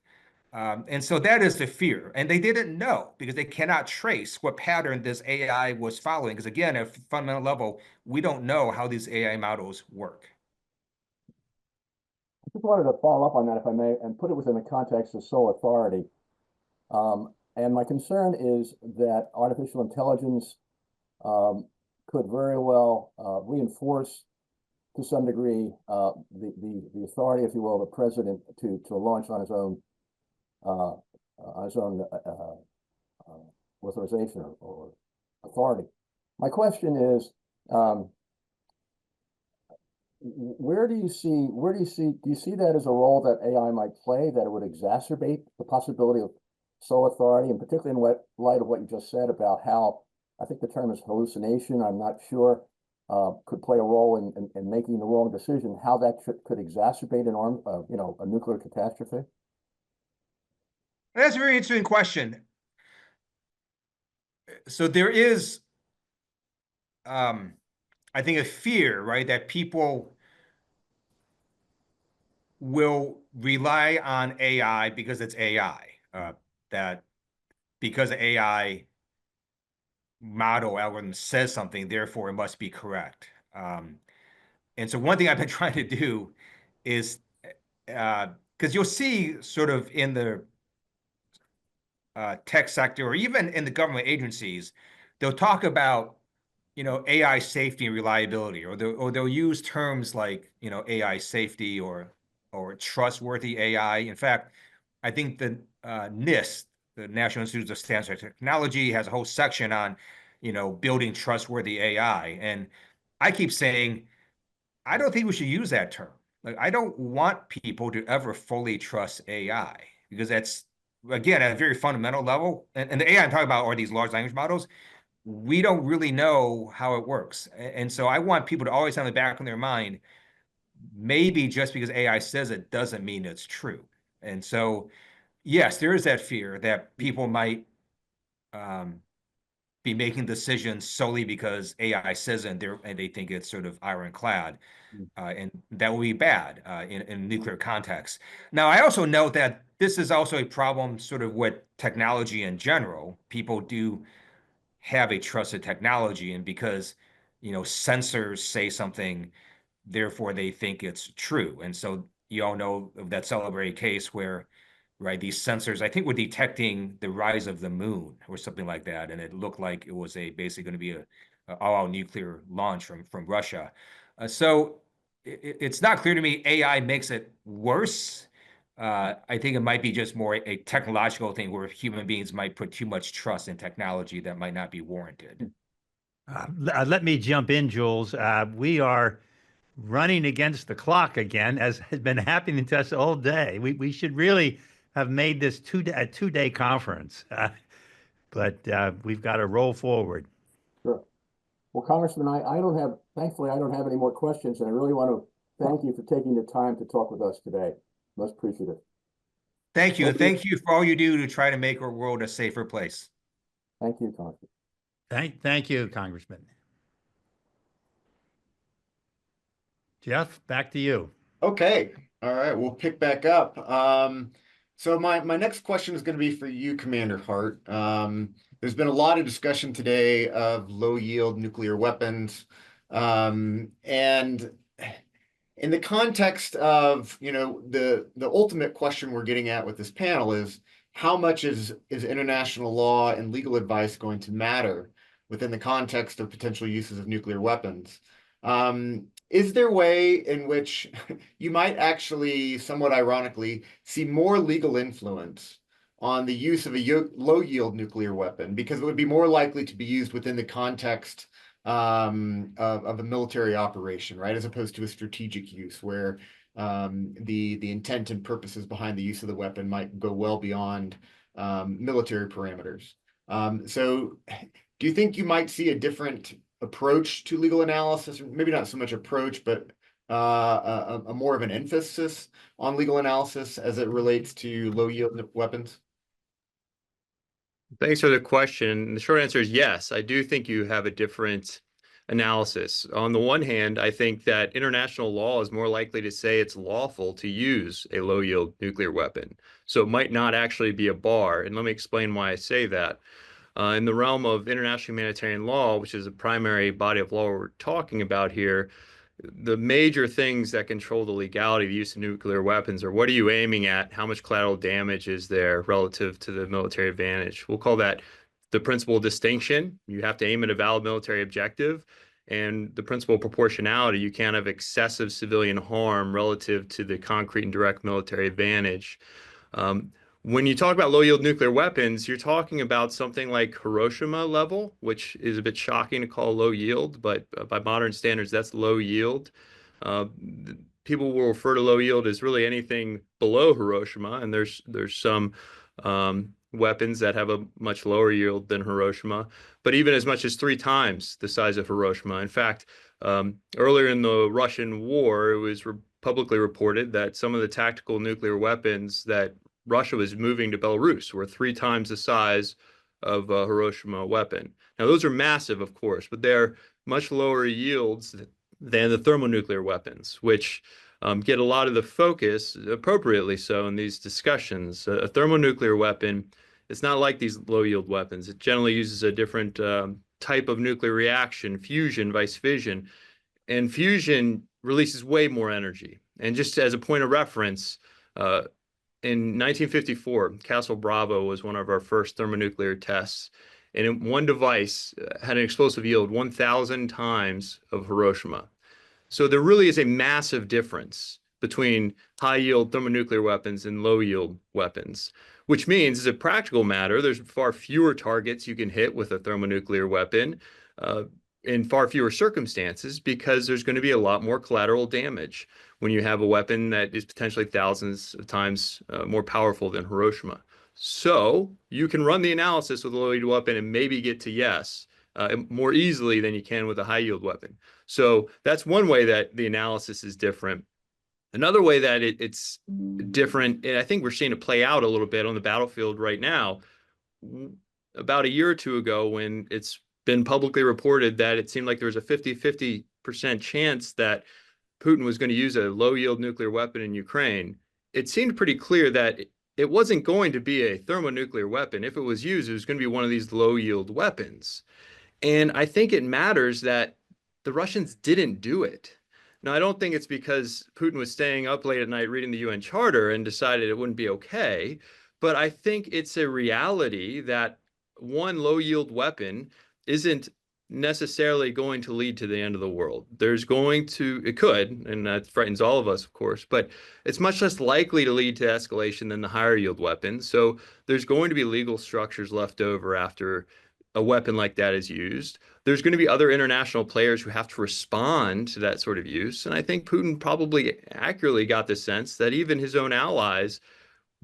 And so that is the fear. And they didn't know because they cannot trace what pattern this AI was following. Because again, at a fundamental level, we don't know how these AI models work. I just wanted to follow up on that, if I may, and put it within the context of sole authority. And my concern is that artificial intelligence could very well reinforce to some degree the authority, if you will, of the president to launch on his own authorization or authority. My question is, do you see that as a role that AI might play, that it would exacerbate the possibility of sole authority, and particularly in light of what you just said about how, I think the term is hallucination, I'm not sure, could play a role in making the wrong decision, how that could exacerbate a nuclear catastrophe? That's a very interesting question. So there is, I think, a fear, right, that people will rely on AI because it's AI, that because AI model algorithm says something, therefore it must be correct. And so one thing I've been trying to do is, because you'll see sort of in the tech sector or even in the government agencies, they'll talk about, AI safety and reliability, or they'll use terms like, AI safety or trustworthy AI. In fact, I think the NIST, the National Institute of Standards and Technology, has a whole section on, building trustworthy AI. And I keep saying, I don't think we should use that term. Like, I don't want people to ever fully trust AI, because that's, again, at a very fundamental level. And the AI I'm talking about are these large language models. We don't really know how it works. And so I want people to always have in the back of their mind, maybe just because AI says it doesn't mean it's true. And so, yes, there is that fear that people might be making decisions solely because AI says it, and they think it's sort of ironclad. And that will be bad in nuclear context. Now, I also note that this is also a problem sort of with technology in general. People do have a trusted technology, and because, sensors say something, therefore they think it's true. And so you all know of that celebrated case where, right, these sensors, I think, were detecting the rise of the moon or something like that, and it looked like it was basically going to be a all-out nuclear launch from Russia. So it's not clear to me AI makes it worse. I think it might be just more a technological thing where human beings might put too much trust in technology that might not be warranted. Let me jump in, Jules. We are running against the clock again, as has been happening to us all day. We should really have made this a two-day conference, but we've got to roll forward. Sure. Well, Congressman, thankfully, I don't have any more questions, and I really want to thank you for taking the time to talk with us today. Most appreciative. Thank you. Thank you for all you do to try to make our world a safer place. Thank you, Congressman. Thank you, Congressman. Jeff, back to you. Okay. All right. We'll pick back up. So my next question is going to be for you, Commander Hart. There's been a lot of discussion today of low-yield nuclear weapons. And in the context of, the ultimate question we're getting at with this panel is, how much is international law and legal advice going to matter within the context of potential uses of nuclear weapons? Is there a way in which you might actually, somewhat ironically, see more legal influence on the use of a low-yield nuclear weapon, because it would be more likely to be used within the context of a military operation, right, as opposed to a strategic use where the intent and purposes behind the use of the weapon might go well beyond military parameters. So do you think you might see a different approach to legal analysis, maybe not so much approach, but a more of an emphasis on legal analysis as it relates to low-yield weapons? Thanks for the question. The short answer is yes. I do think you have a different analysis. On the one hand, I think that international law is more likely to say it's lawful to use a low-yield nuclear weapon. So it might not actually be a bar. And let me explain why I say that. In the realm of international humanitarian law, which is the primary body of law we're talking about here, the major things that control the legality of the use of nuclear weapons are what are you aiming at? How much collateral damage is there relative to the military advantage? We'll call that the principal distinction. You have to aim at a valid military objective. And the principle of proportionality, you can't have excessive civilian harm relative to the concrete and direct military advantage. When you talk about low-yield nuclear weapons, you're talking about something like Hiroshima level, which is a bit shocking to call low yield, but by modern standards, that's low yield. People will refer to low yield as really anything below Hiroshima, and there's some weapons that have a much lower yield than Hiroshima, but even as much as 3 times the size of Hiroshima. In fact, earlier in the Russian war, it was publicly reported that some of the tactical nuclear weapons that Russia was moving to Belarus were 3 times the size of a Hiroshima weapon. Now, those are massive, of course, but they're much lower yields than the thermonuclear weapons, which get a lot of the focus, appropriately so, in these discussions. A thermonuclear weapon, it's not like these low-yield weapons. It generally uses a different type of nuclear reaction, fusion, vice fission, and fusion releases way more energy. And just as a point of reference, in 1954, Castle Bravo was one of our first thermonuclear tests, and one device had an explosive yield 1,000 times of Hiroshima. So there really is a massive difference between high-yield thermonuclear weapons and low-yield weapons, which means, as a practical matter, there's far fewer targets you can hit with a thermonuclear weapon in far fewer circumstances, because there's going to be a lot more collateral damage when you have a weapon that is potentially thousands of times more powerful than Hiroshima. So you can run the analysis with a low-yield weapon and maybe get to yes more easily than you can with a high-yield weapon. So that's one way that the analysis is different. Another way that it's different, and I think we're seeing it play out a little bit on the battlefield right now, about a year or 2 ago, when it's been publicly reported that it seemed like there was a 50% chance that Putin was going to use a low-yield nuclear weapon in Ukraine, it seemed pretty clear that it wasn't going to be a thermonuclear weapon. If it was used, it was going to be one of these low-yield weapons. And I think it matters that the Russians didn't do it. Now, I don't think it's because Putin was staying up late at night reading the UN Charter and decided it wouldn't be okay, but I think it's a reality that one low-yield weapon isn't necessarily going to lead to the end of the world. It could, and that frightens all of us, of course, but it's much less likely to lead to escalation than the higher yield weapons. So there's going to be legal structures left over after a weapon like that is used. There's going to be other international players who have to respond to that sort of use. And I think Putin probably accurately got the sense that even his own allies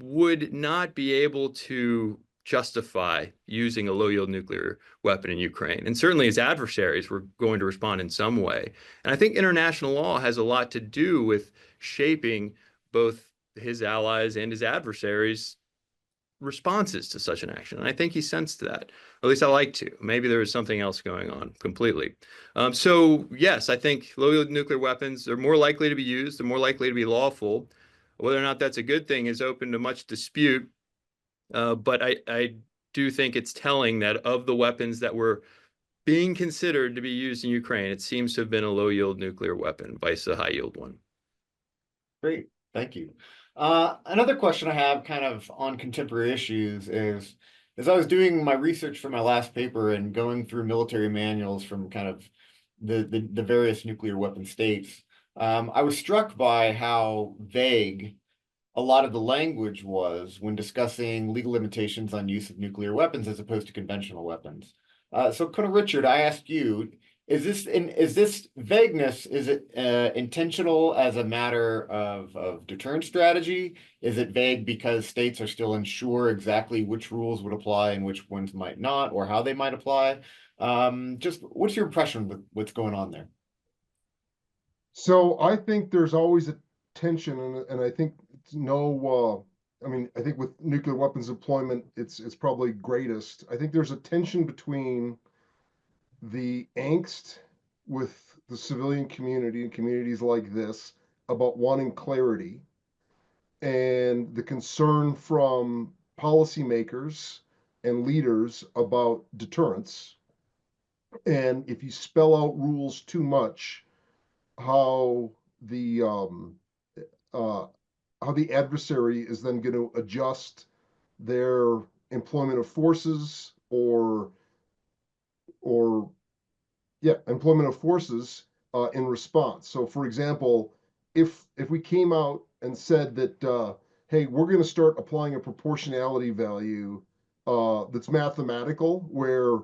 would not be able to justify using a low-yield nuclear weapon in Ukraine. And certainly his adversaries were going to respond in some way. And I think international law has a lot to do with shaping both his allies and his adversaries' responses to such an action. And I think he sensed that, or at least I like to. Maybe there was something else going on completely. So yes, I think low-yield nuclear weapons are more likely to be used, they're more likely to be lawful. Whether or not that's a good thing is open to much dispute. But I do think it's telling that of the weapons that were being considered to be used in Ukraine, it seems to have been a low-yield nuclear weapon, vice a high-yield one. Great, thank you. Another question I have kind of on contemporary issues is, as I was doing my research for my last paper and going through military manuals from kind of the various nuclear weapon states, I was struck by how vague a lot of the language was when discussing legal limitations on use of nuclear weapons as opposed to conventional weapons. So Colonel Richard, I ask you, is this vagueness, is it intentional as a matter of deterrence strategy? Is it vague because states are still unsure exactly which rules would apply and which ones might not, or how they might apply? Just what's your impression with what's going on there? So I think there's always a tension, and I think I think with nuclear weapons deployment, it's probably greatest. I think there's a tension between the angst with the civilian community and communities like this about wanting clarity, and the concern from policymakers and leaders about deterrence. And if you spell out rules too much, how the adversary is then going to adjust their employment of forces or employment of forces in response. So, for example, if we came out and said that, hey, we're going to start applying a proportionality value that's mathematical, where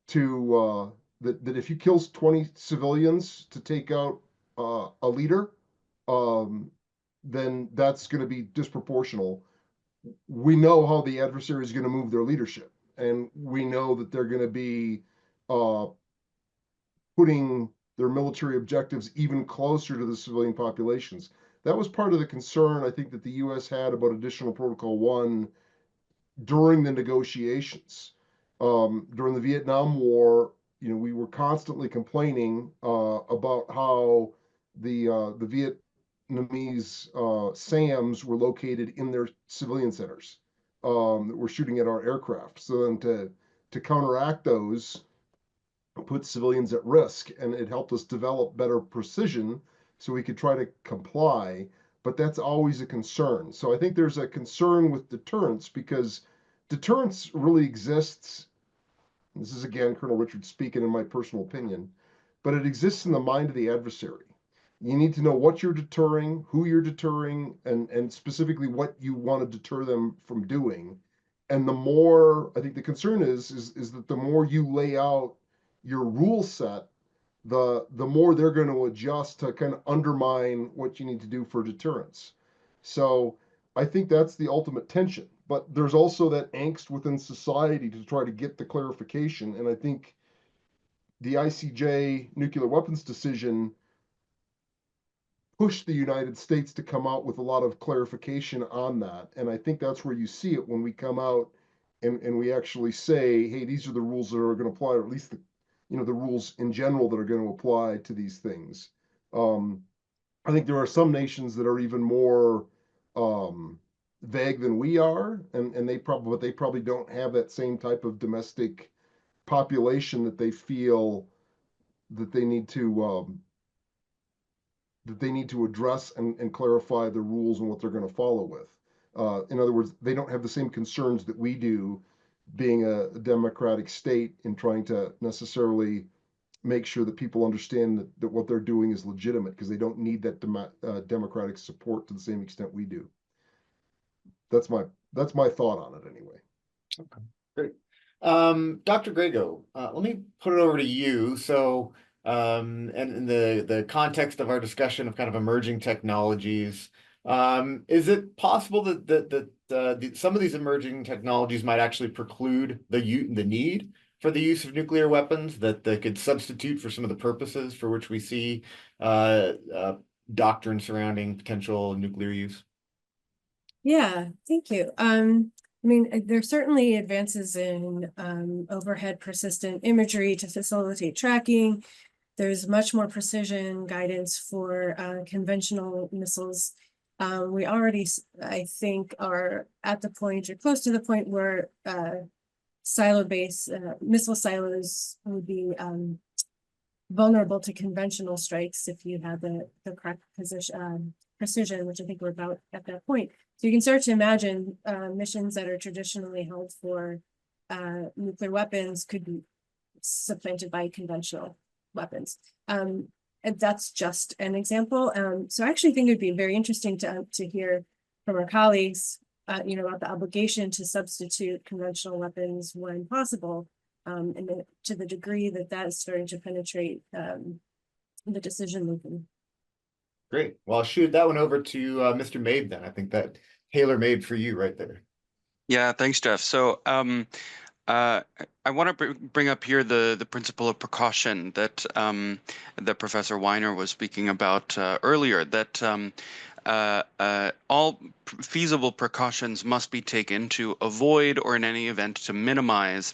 that if you kill 20 civilians to take out a leader, then that's going to be disproportional. We know how the adversary is going to move their leadership, and we know that they're going to be putting their military objectives even closer to the civilian populations. That was part of the concern, I think, that the U.S. had about Additional Protocol 1 during the negotiations. During the Vietnam War, we were constantly complaining about how the Vietnamese SAMs were located in their civilian centers that were shooting at our aircraft. So then to counteract those, put civilians at risk, and it helped us develop better precision so we could try to comply. But that's always a concern. So I think there's a concern with deterrence, because deterrence really exists. This is again Colonel Richard speaking in my personal opinion, but it exists in the mind of the adversary. You need to know what you're deterring, who you're deterring, and specifically what you want to deter them from doing. And the more, I think the concern is that the more you lay out your rule set, the more they're going to adjust to kind of undermine what you need to do for deterrence. So I think that's the ultimate tension. But there's also that angst within society to try to get the clarification. And I think the ICJ nuclear weapons decision pushed the United States to come out with a lot of clarification on that. And I think that's where you see it when we come out and we actually say, hey, these are the rules that are going to apply, or at least the rules in general that are going to apply to these things. I think there are some nations that are even more vague than we are, and they probably don't have that same type of domestic population that they feel that they need to address and clarify the rules and what they're going to follow with. In other words, they don't have the same concerns that we do, being a democratic state, in trying to necessarily make sure that people understand that what they're doing is legitimate, because they don't need that democratic support to the same extent we do. That's my thought on it anyway. Okay, great. Dr. Grego, let me put it over to you. So, and in the context of our discussion of kind of emerging technologies, is it possible that some of these emerging technologies might actually preclude the need for the use of nuclear weapons, that they could substitute for some of the purposes for which we see doctrine surrounding potential nuclear use? Yeah, thank you. I mean, there's certainly advances in overhead persistent imagery to facilitate tracking. There's much more precision guidance for conventional missiles. We already, I think, are at the point or close to the point where silo-based missile silos would be vulnerable to conventional strikes if you have the correct precision, which I think we're about at that point. So you can start to imagine missions that are traditionally held for nuclear weapons could be supplanted by conventional weapons. And that's just an example. So I actually think it would be very interesting to hear from our colleagues, about the obligation to substitute conventional weapons when possible, and to the degree that that is starting to penetrate the decision making. Great. Well, I'll shoot that one over to Mr. Mabe then. I think that tailor-made for you right there. Yeah, thanks, Jeff. So I want to bring up here the principle of precaution that that Professor Weiner was speaking about earlier, that all feasible precautions must be taken to avoid, or in any event to minimize,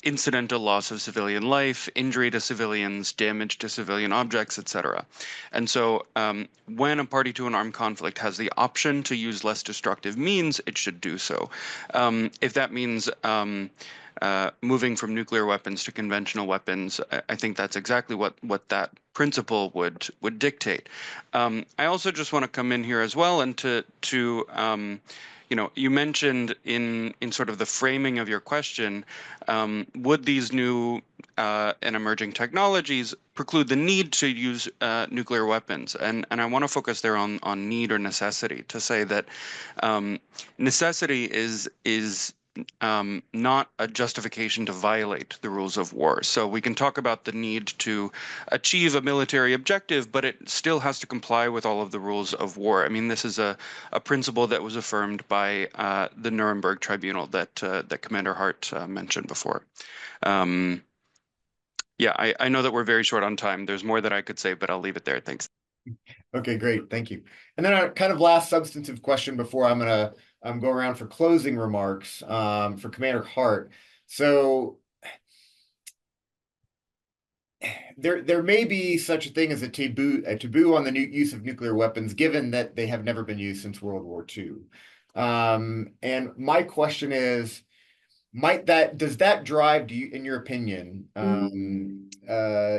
incidental loss of civilian life, injury to civilians, damage to civilian objects, etc. And so when a party to an armed conflict has the option to use less destructive means, it should do so. If that means moving from nuclear weapons to conventional weapons. I think that's exactly what that principle would dictate. I also just want to come in here as well and to you mentioned in sort of the framing of your question, would these new and emerging technologies preclude the need to use nuclear weapons? And I want to focus there on need or necessity, to say that necessity is not a justification to violate the rules of war. So we can talk about the need to achieve a military objective, but it still has to comply with all of the rules of war. I mean, this is a principle that was affirmed by the Nuremberg Tribunal that Commander Hart mentioned before. Yeah, I know that we're very short on time. There's more that I could say, but I'll leave it there. Thanks. Okay, great. Thank you. And then our kind of last substantive question before I'm going to go around for closing remarks for Commander Hart. So there may be such a thing as a taboo on the use of nuclear weapons, given that they have never been used since World War II. And my question is, does that drive, in your opinion,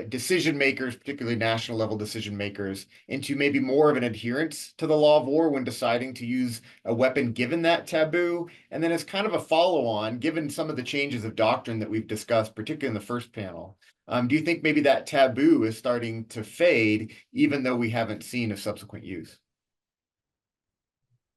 decision makers, particularly national level decision makers, into maybe more of an adherence to the law of war when deciding to use a weapon given that taboo? And then as kind of a follow-on, given some of the changes of doctrine that we've discussed, particularly in the first panel, do you think maybe that taboo is starting to fade, even though we haven't seen a subsequent use?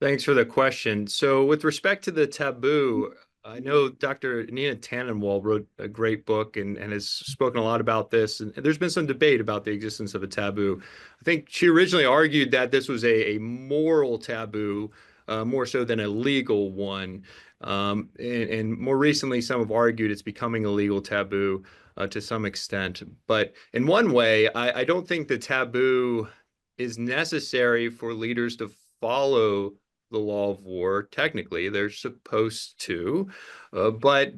Thanks for the question. So with respect to the taboo, I know Dr. Nina Tannenwald wrote a great book and has spoken a lot about this. And there's been some debate about the existence of a taboo. I think she originally argued that this was a moral taboo, more so than a legal one. And more recently, some have argued it's becoming a legal taboo to some extent. But in one way, I don't think the taboo is necessary for leaders to follow the law of war. Technically, they're supposed to, but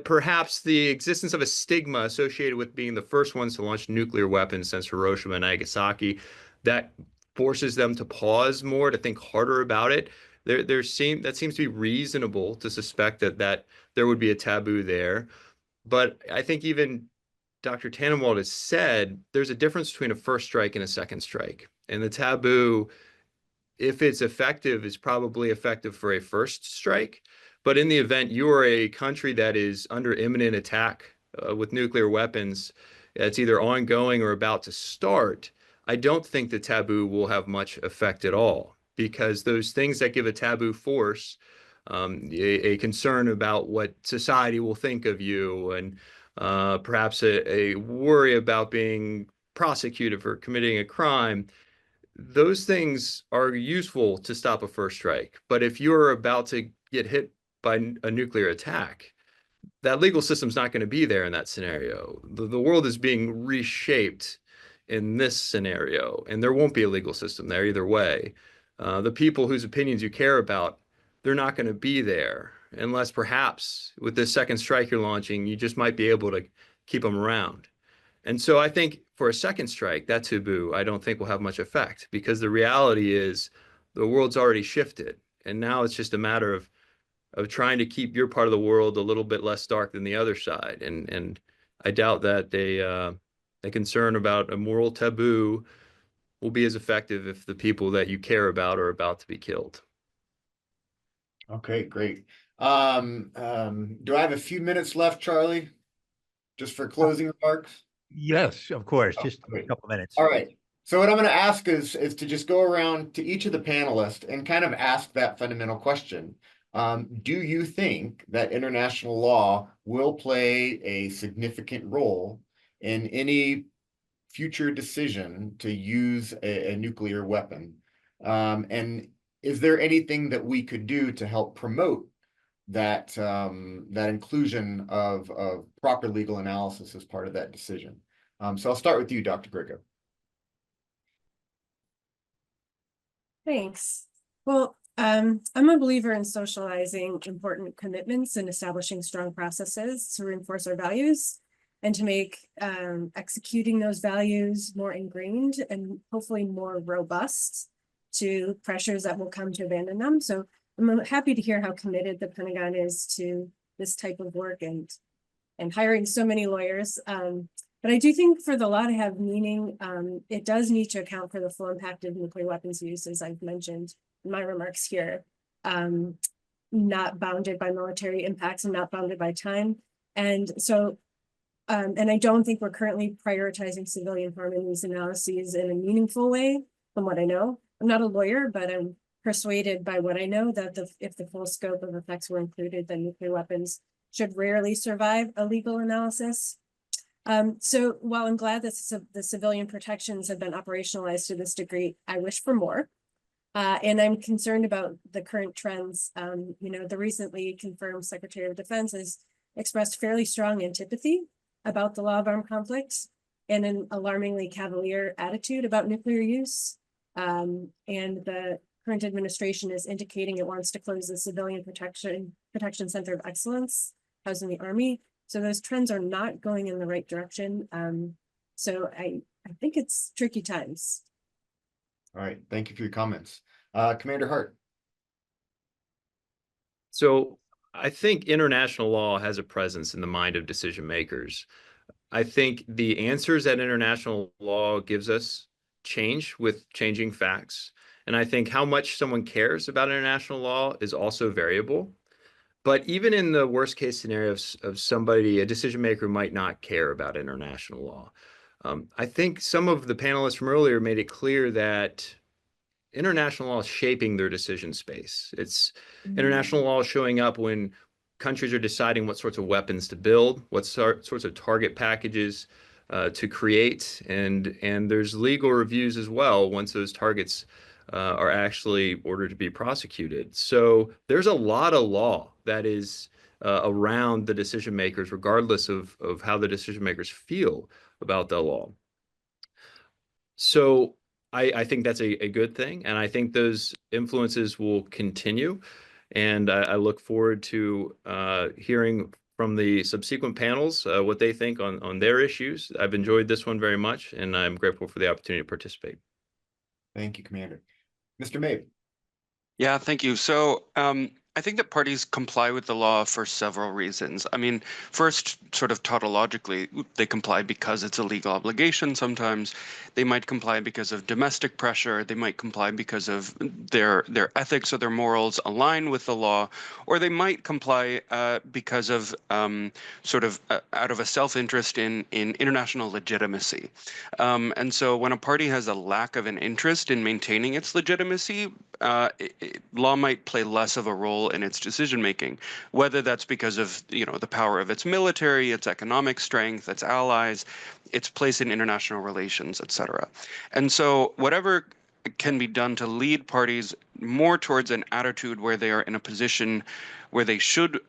perhaps the existence of a stigma associated with being the first ones to launch nuclear weapons since Hiroshima and Nagasaki, that forces them to pause more, to think harder about it. That seems to be reasonable to suspect that there would be a taboo there. But I think even Dr. Tannenwald has said there's a difference between a first strike and a second strike, and the taboo, if it's effective, is probably effective for a first strike. But in the event you are a country that is under imminent attack with nuclear weapons, it's either ongoing or about to start, I don't think the taboo will have much effect at all, because those things that give a taboo force, a concern about what society will think of you, and perhaps a worry about being prosecuted for committing a crime, those things are useful to stop a first strike. But if you're about to get hit by a nuclear attack, that legal system's not going to be there in that scenario. The world is being reshaped in this scenario, and there won't be a legal system there either way. The people whose opinions you care about, they're not going to be there, unless perhaps with this second strike you're launching, you just might be able to keep them around. And so I think for a second strike, that taboo, I don't think will have much effect, because the reality is the world's already shifted. And now it's just a matter of trying to keep your part of the world a little bit less dark than the other side. And I doubt that a concern about a moral taboo will be as effective if the people that you care about are about to be killed. Okay, great. Do I have a few minutes left, Charlie, just for closing remarks? Yes, of course. Just a couple minutes. All right. So what I'm going to ask is to just go around to each of the panelists and kind of ask that fundamental question. Do you think that international law will play a significant role in any future decision to use a nuclear weapon? And is there anything that we could do to help promote that that inclusion of proper legal analysis as part of that decision? So I'll start with you, Dr. Griggo. Thanks. Well, I'm a believer in socializing important commitments and establishing strong processes to reinforce our values and to make executing those values more ingrained and hopefully more robust to pressures that will come to abandon them. So I'm happy to hear how committed the Pentagon is to this type of work and hiring so many lawyers. But I do think for the law to have meaning, it does need to account for the full impact of nuclear weapons use, as I've mentioned in my remarks here, not bounded by military impacts and not bounded by time. And so, and I don't think we're currently prioritizing civilian harm in these analyses in a meaningful way, from what I know. I'm not a lawyer, but I'm persuaded by what I know that if the full scope of effects were included, then nuclear weapons should rarely survive a legal analysis. So while I'm glad that the civilian protections have been operationalized to this degree, I wish for more. And I'm concerned about the current trends. The recently confirmed Secretary of Defense has expressed fairly strong antipathy about the law of armed conflict and an alarmingly cavalier attitude about nuclear use. And the current administration is indicating it wants to close the Civilian Protection Center of Excellence housed in the Army. So those trends are not going in the right direction. So I think it's tricky times. All right, thank you for your comments. Commander Hart. So I think international law has a presence in the mind of decision makers. I think the answers that international law gives us change with changing facts. And I think how much someone cares about international law is also variable. But even in the worst case scenarios of somebody, a decision maker might not care about international law. I think some of the panelists from earlier made it clear that international law is shaping their decision space. It's international law showing up when countries are deciding what sorts of weapons to build, what sorts of target packages to create, and there's legal reviews as well once those targets are actually ordered to be prosecuted. So there's a lot of law that is around the decision makers, regardless of how the decision makers feel about the law. So I think that's a good thing, and I think those influences will continue. And I look forward to hearing from the subsequent panels what they think on their issues. I've enjoyed this one very much, and I'm grateful for the opportunity to participate. Thank you, Commander. Mr. Mabe. Yeah, thank you. So I think that parties comply with the law for several reasons. I mean, first, sort of tautologically, they comply because it's a legal obligation sometimes. They might comply because of domestic pressure. They might comply because of their ethics or their morals align with the law. Or they might comply because of sort of out of a self-interest in international legitimacy. And so when a party has a lack of an interest in maintaining its legitimacy, law might play less of a role in its decision making, whether that's because of the power of its military, its economic strength, its allies, its place in international relations, etc. And so whatever can be done to lead parties more towards an attitude where they are in a position where they should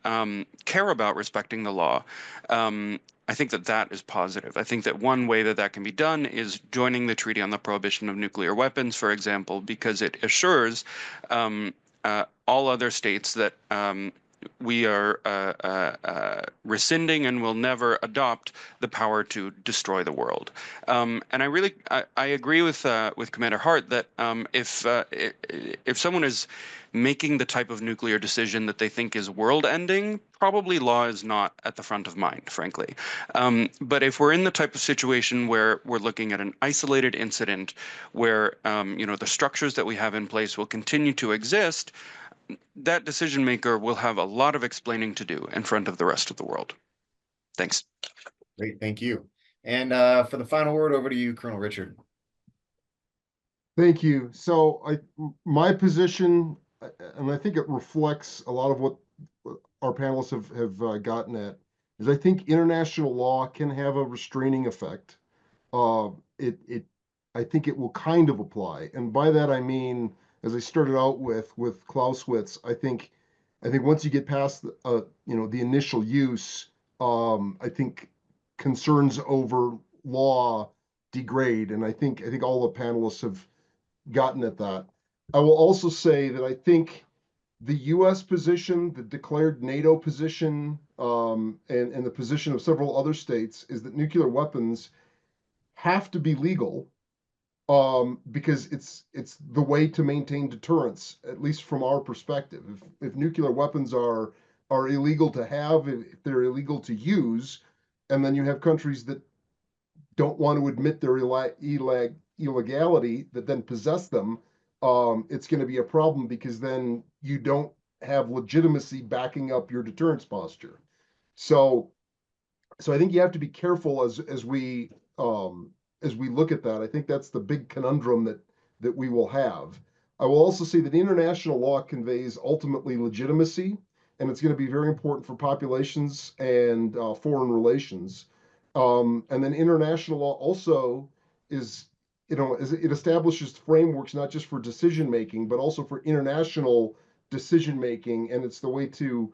care about respecting the law, I think that is positive. I think that one way that can be done is joining the Treaty on the Prohibition of Nuclear Weapons, for example, because it assures all other states that we are rescinding and will never adopt the power to destroy the world. And I agree with Commander Hart that if someone is making the type of nuclear decision that they think is world-ending, probably law is not at the front of mind, frankly. But if we're in the type of situation where we're looking at an isolated incident where the structures that we have in place will continue to exist, that decision maker will have a lot of explaining to do in front of the rest of the world. Thanks. Great, thank you. And for the final word, over to you, Colonel Richard. Thank you. So my position, and I think it reflects a lot of what our panelists have gotten at, is I think international law can have a restraining effect. I think it will kind of apply, and by that I mean, as I started out with Clausewitz, I think once you get past the initial use, I think concerns over law degrade, and I think all the panelists have gotten at that. I will also say that I think the U.S. position, the declared NATO position, and the position of several other states is that nuclear weapons have to be legal, because it's the way to maintain deterrence, at least from our perspective. If nuclear weapons are are illegal to have, if they're illegal to use, and then you have countries that don't want to admit their illegality that then possess them, it's going to be a problem because then you don't have legitimacy backing up your deterrence posture. So I think you have to be careful as we look at that. I think that's the big conundrum that we will have. I will also say that international law conveys ultimately legitimacy, and it's going to be very important for populations and foreign relations. And then international law also is, it establishes frameworks not just for decision making, but also for international decision making, and it's the way to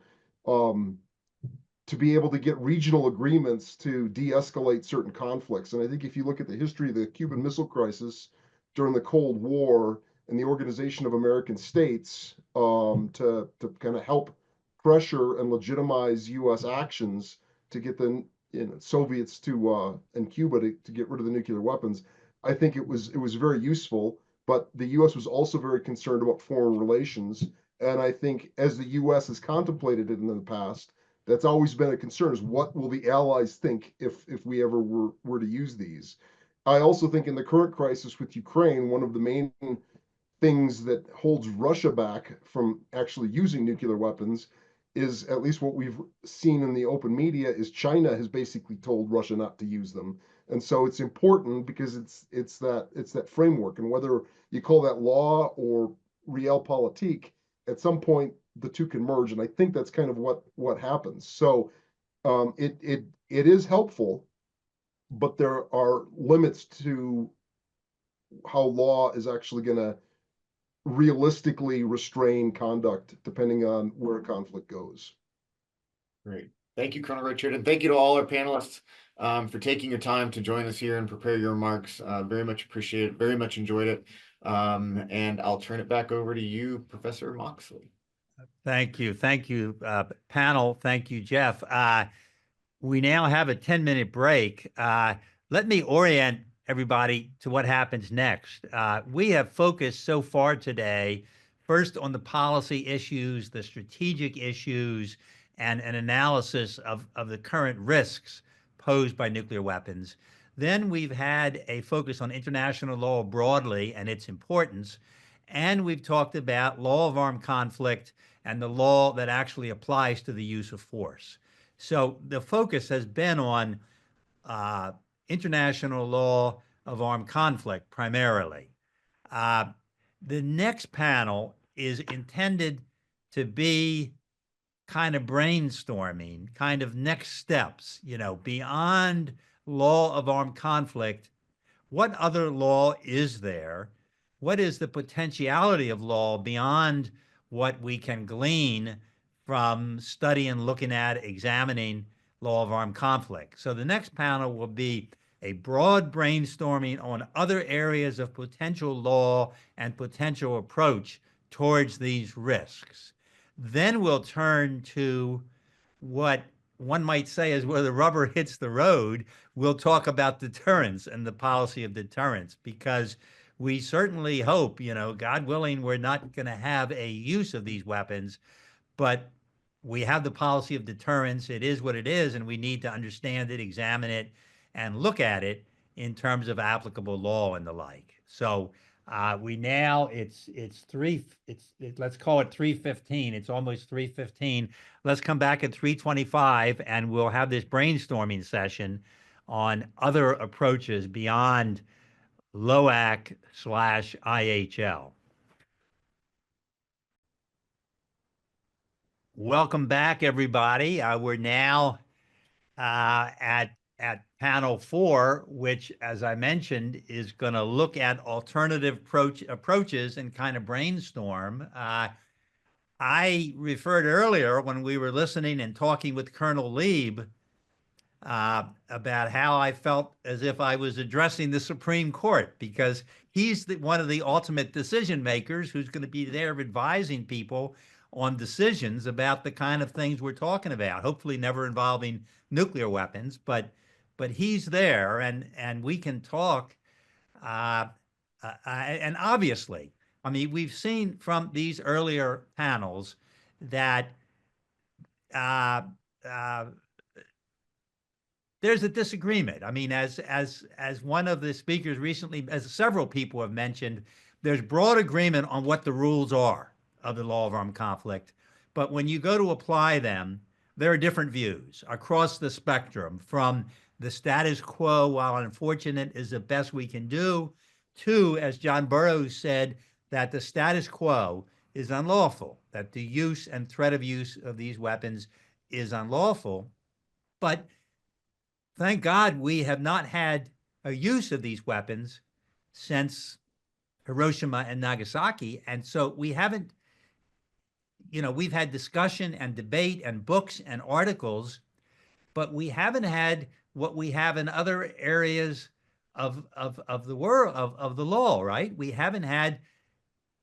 be able to get regional agreements to de-escalate certain conflicts. And I think if you look at the history of the Cuban Missile Crisis during the Cold War and the Organization of American States, to kind of help pressure and legitimize U.S. actions to get the Soviets to and Cuba to get rid of the nuclear weapons, I think it was very useful. But the U.S. was also very concerned about foreign relations, and I think as the U.S. has contemplated it in the past, that's always been a concern: is what will the Allies think if we ever were to use these? I also think in the current crisis with Ukraine, one of the main things that holds Russia back from actually using nuclear weapons is, at least what we've seen in the open media, is China has basically told Russia not to use them. And so it's important because it's that framework, and whether you call that law or realpolitik, at some point the two can merge, and I think that's kind of what happens. So it is helpful, but there are limits to how law is actually going to realistically restrain conduct depending on where a conflict goes. Great. Thank you, Colonel Richard, and thank you to all our panelists for taking your time to join us here and prepare your remarks. Very much appreciate it, very much enjoyed it. And I'll turn it back over to you, Professor Moxley. Thank you. Thank you, panel. Thank you, Jeff. We now have a 10-minute break. Let me orient everybody to what happens next. We have focused so far today, first on the policy issues, the strategic issues, and an analysis of the current risks posed by nuclear weapons. Then we've had a focus on international law broadly and its importance. And we've talked about law of armed conflict and the law that actually applies to the use of force. So the focus has been on international law of armed conflict primarily. The next panel is intended to be kind of brainstorming, kind of next steps, beyond law of armed conflict. What other law is there? What is the potentiality of law beyond what we can glean from studying, looking at, examining law of armed conflict? So the next panel will be a broad brainstorming on other areas of potential law and potential approach towards these risks. Then we'll turn to what one might say is where the rubber hits the road. We'll talk about deterrence and the policy of deterrence, because we certainly hope, God willing, we're not going to have a use of these weapons, but we have the policy of deterrence. It is what it is, and we need to understand it, examine it, and look at it in terms of applicable law and the like. So let's call it 3:15. It's almost 3:15. Let's come back at 3:25, and we'll have this brainstorming session on other approaches beyond LOAC/IHL. Welcome back, everybody. We're now at panel 4, which, as I mentioned, is going to look at alternative approaches and kind of brainstorm. I referred earlier when we were listening and talking with Colonel Lieb about how I felt as if I was addressing the Supreme Court, because he's one of the ultimate decision makers who's going to be there advising people on decisions about the kind of things we're talking about, hopefully never involving nuclear weapons, but he's there, and we can talk. And obviously, I mean, we've seen from these earlier panels that there's a disagreement. I mean, as one of the speakers recently, as several people have mentioned, there's broad agreement on what the rules are of the law of armed conflict. But when you go to apply them, there are different views across the spectrum, from the status quo, while unfortunate, is the best we can do, to, as John Burroughs said, that the status quo is unlawful, that the use and threat of use of these weapons is unlawful. But thank God we have not had a use of these weapons since Hiroshima and Nagasaki. And so we haven't, we've had discussion and debate and books and articles, but we haven't had what we have in other areas of the world, of the law, right? We haven't had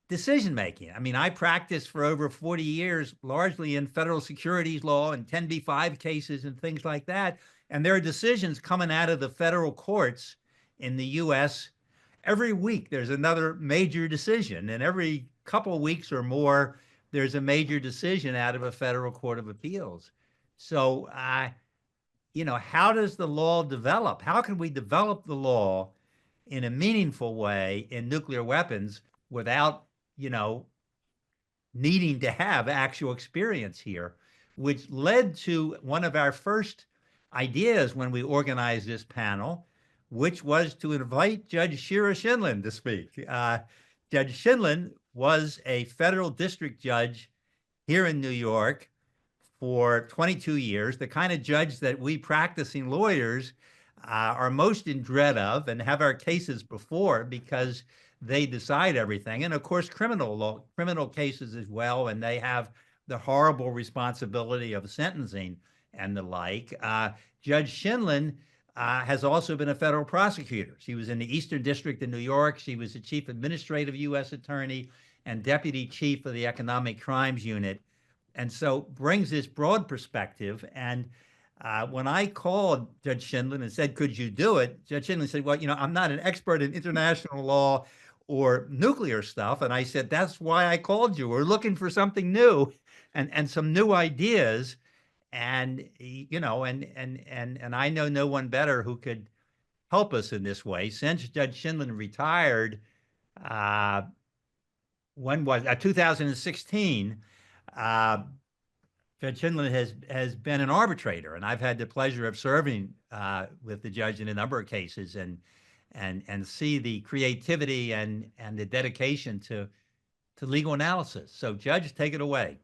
decision making. I mean, I practiced for over 40 years, largely in federal securities law and 10b-5 cases and things like that. And there are decisions coming out of the federal courts in the US. Every week, there's another major decision. And every couple of weeks or more, there's a major decision out of a federal court of appeals. So, how does the law develop? How can we develop the law in a meaningful way in nuclear weapons without, needing to have actual experience here, which led to one of our first ideas when we organized this panel, which was to invite Judge Shira Shinlin to speak. Judge Shinlin was a federal district judge here in New York for 22 years, the kind of judge that we practicing lawyers are most in dread of and have our cases before, because they decide everything. And of course, criminal cases as well, and they have the horrible responsibility of sentencing and the like. Judge Shinlin has also been a federal prosecutor. She was in the Eastern District of New York. She was the chief administrative U.S. attorney and deputy chief of the Economic Crimes Unit, and so brings this broad perspective. And when I called Judge Shinlin and said, could you do it? Judge Shinlin said, well, I'm not an expert in international law or nuclear stuff. And I said, that's why I called you. We're looking for something new and some new ideas. And, and I know no one better who could help us in this way. Since Judge Shinlin retired, when was 2016, Judge Shinlin has been an arbitrator, and I've had the pleasure of serving with the judge in a number of cases, and see the creativity and the dedication to legal analysis. So, Judge, take it away.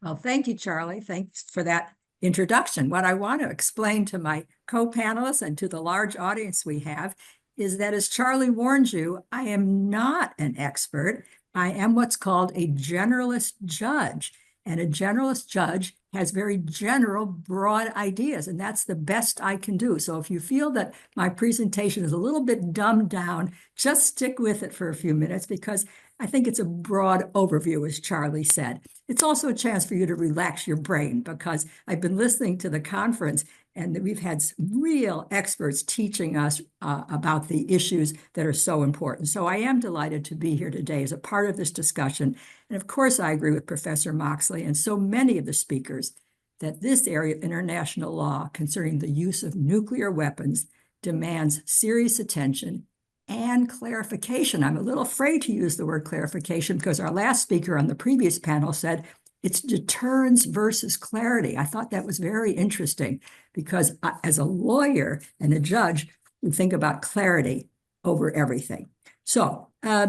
Well, thank you, Charlie. Thanks for that introduction. What I want to explain to my co-panelists and to the large audience we have is that, as Charlie warned you, I am not an expert. I am what's called a generalist judge. And a generalist judge has very general, broad ideas, and that's the best I can do. So if you feel that my presentation is a little bit dumbed down, just stick with it for a few minutes, because I think it's a broad overview, as Charlie said. It's also a chance for you to relax your brain, because I've been listening to the conference and we've had real experts teaching us about the issues that are so important. So I am delighted to be here today as a part of this discussion. And of course, I agree with Professor Moxley and so many of the speakers that this area of international law concerning the use of nuclear weapons demands serious attention and clarification. I'm a little afraid to use the word clarification, because our last speaker on the previous panel said it's deterrence versus clarity. I thought that was very interesting, because as a lawyer and a judge, we think about clarity over everything. So, I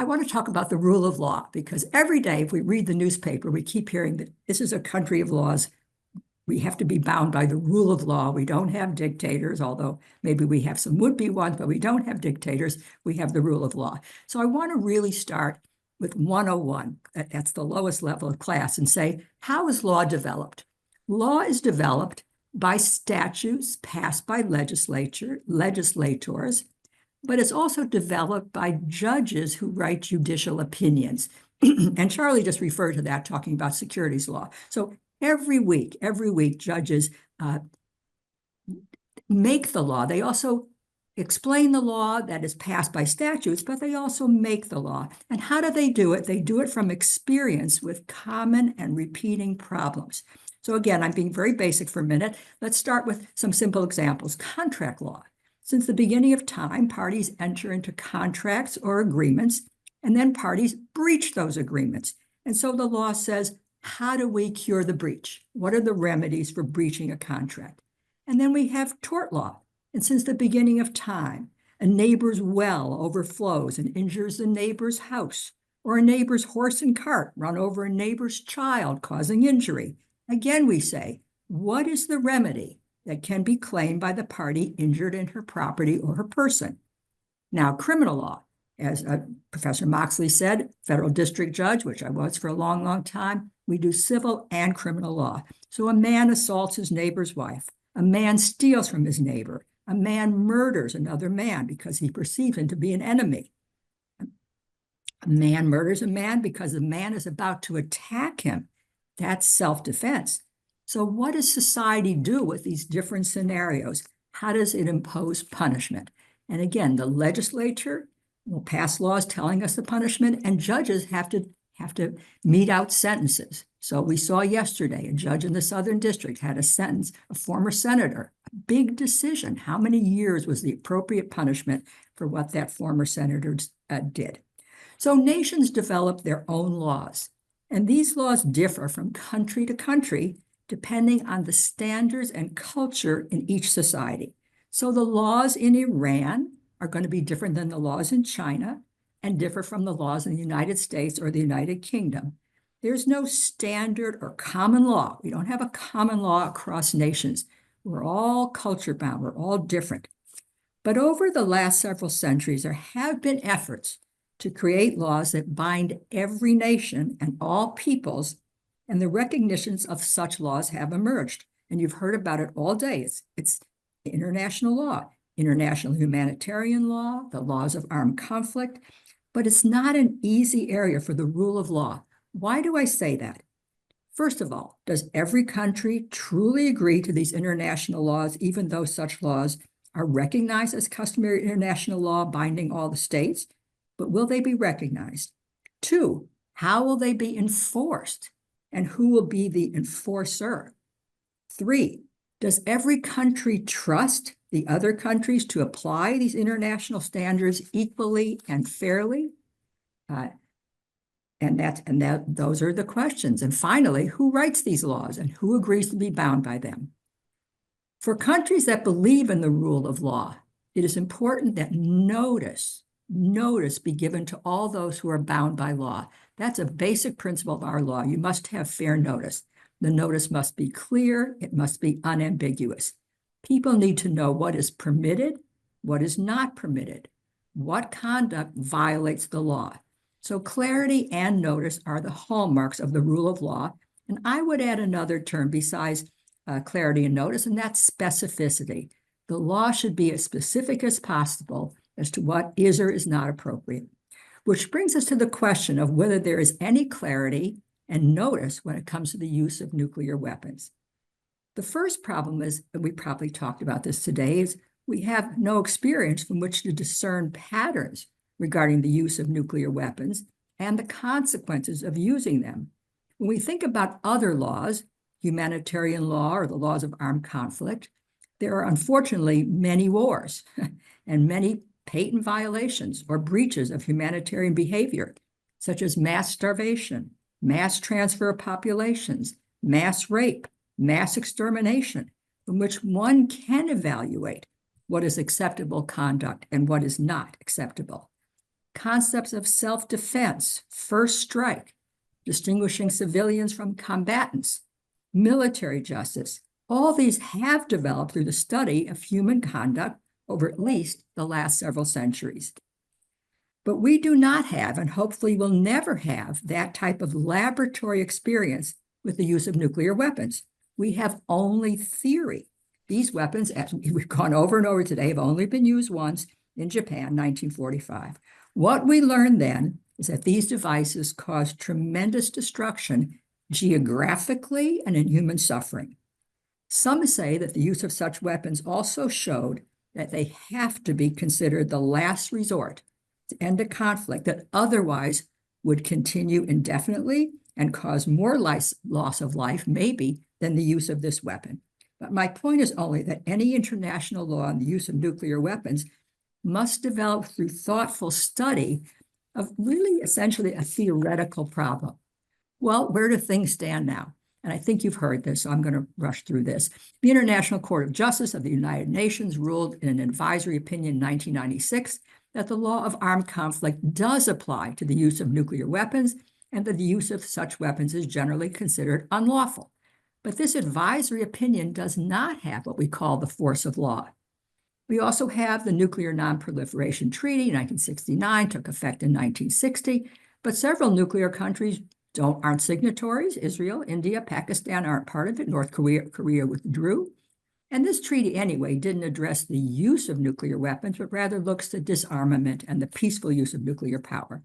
want to talk about the rule of law, because every day if we read the newspaper, we keep hearing that this is a country of laws. We have to be bound by the rule of law. We don't have dictators, although maybe we have some would-be ones, but we don't have dictators. We have the rule of law. So I want to really start with 101. That's the lowest level of class, and say, how is law developed? Law is developed by statutes passed by legislators, but it's also developed by judges who write judicial opinions. And Charlie just referred to that, talking about securities law. So every week, judges make the law. They also explain the law that is passed by statutes, but they also make the law. And how do they do it? They do it from experience with common and repeating problems. So again, I'm being very basic for a minute. Let's start with some simple examples. Contract law. Since the beginning of time, parties enter into contracts or agreements, and then parties breach those agreements. And so the law says, how do we cure the breach? What are the remedies for breaching a contract? And then we have tort law. And since the beginning of time, a neighbor's well overflows and injures the neighbor's house, or a neighbor's horse and cart run over a neighbor's child, causing injury. Again, we say, what is the remedy that can be claimed by the party injured in her property or her person? Now, criminal law, as Professor Moxley said, federal district judge, which I was for a long, long time, we do civil and criminal law. So a man assaults his neighbor's wife. A man steals from his neighbor. A man murders another man because he perceives him to be an enemy. A man murders a man because the man is about to attack him. That's self-defense. So what does society do with these different scenarios? How does it impose punishment? And again, the legislature will pass laws telling us the punishment, and judges have to mete out sentences. So we saw yesterday, a judge in the Southern District had a sentence, a former senator, a big decision. How many years was the appropriate punishment for what that former senator did? So nations develop their own laws, and these laws differ from country to country depending on the standards and culture in each society. So the laws in Iran are going to be different than the laws in China and differ from the laws in the United States or the United Kingdom. There's no standard or common law. We don't have a common law across nations. We're all culture bound. We're all different. But over the last several centuries, there have been efforts to create laws that bind every nation and all peoples, and the recognitions of such laws have emerged. And you've heard about it all day. It's international law, international humanitarian law, the laws of armed conflict, but it's not an easy area for the rule of law. Why do I say that? First of all, does every country truly agree to these international laws, even though such laws are recognized as customary international law binding all the states? But will they be recognized? Two, how will they be enforced? And who will be the enforcer? Three, does every country trust the other countries to apply these international standards equally and fairly? Those are the questions. And finally, who writes these laws and who agrees to be bound by them? For countries that believe in the rule of law, it is important that notice be given to all those who are bound by law. That's a basic principle of our law. You must have fair notice. The notice must be clear. It must be unambiguous. People need to know what is permitted, what is not permitted, what conduct violates the law. So clarity and notice are the hallmarks of the rule of law. And I would add another term besides clarity and notice, and that's specificity. The law should be as specific as possible as to what is or is not appropriate, which brings us to the question of whether there is any clarity and notice when it comes to the use of nuclear weapons. The first problem is, and we probably talked about this today, is we have no experience from which to discern patterns regarding the use of nuclear weapons and the consequences of using them. When we think about other laws, humanitarian law or the laws of armed conflict, there are unfortunately many wars and many patent violations or breaches of humanitarian behavior, such as mass starvation, mass transfer of populations, mass rape, mass extermination, from which one can evaluate what is acceptable conduct and what is not acceptable. Concepts of self-defense, first strike, distinguishing civilians from combatants, military justice, all these have developed through the study of human conduct over at least the last several centuries. But we do not have, and hopefully will never have, that type of laboratory experience with the use of nuclear weapons. We have only theory. These weapons, as we've gone over and over today, have only been used once in Japan, 1945. What we learned then is that these devices caused tremendous destruction geographically and in human suffering. Some say that the use of such weapons also showed that they have to be considered the last resort to end a conflict that otherwise would continue indefinitely and cause more loss of life, maybe, than the use of this weapon. But my point is only that any international law on the use of nuclear weapons must develop through thoughtful study of really essentially a theoretical problem. Well, where do things stand now? And I think you've heard this, so I'm going to rush through this. The International Court of Justice of the United Nations ruled in an advisory opinion in 1996 that the law of armed conflict does apply to the use of nuclear weapons and that the use of such weapons is generally considered unlawful. But this advisory opinion does not have what we call the force of law. We also have the Nuclear Non-Proliferation Treaty, 1969, took effect in 1960, but several nuclear countries aren't signatories. Israel, India, Pakistan aren't part of it. North Korea withdrew. And this treaty, anyway, didn't address the use of nuclear weapons, but rather looks to disarmament and the peaceful use of nuclear power.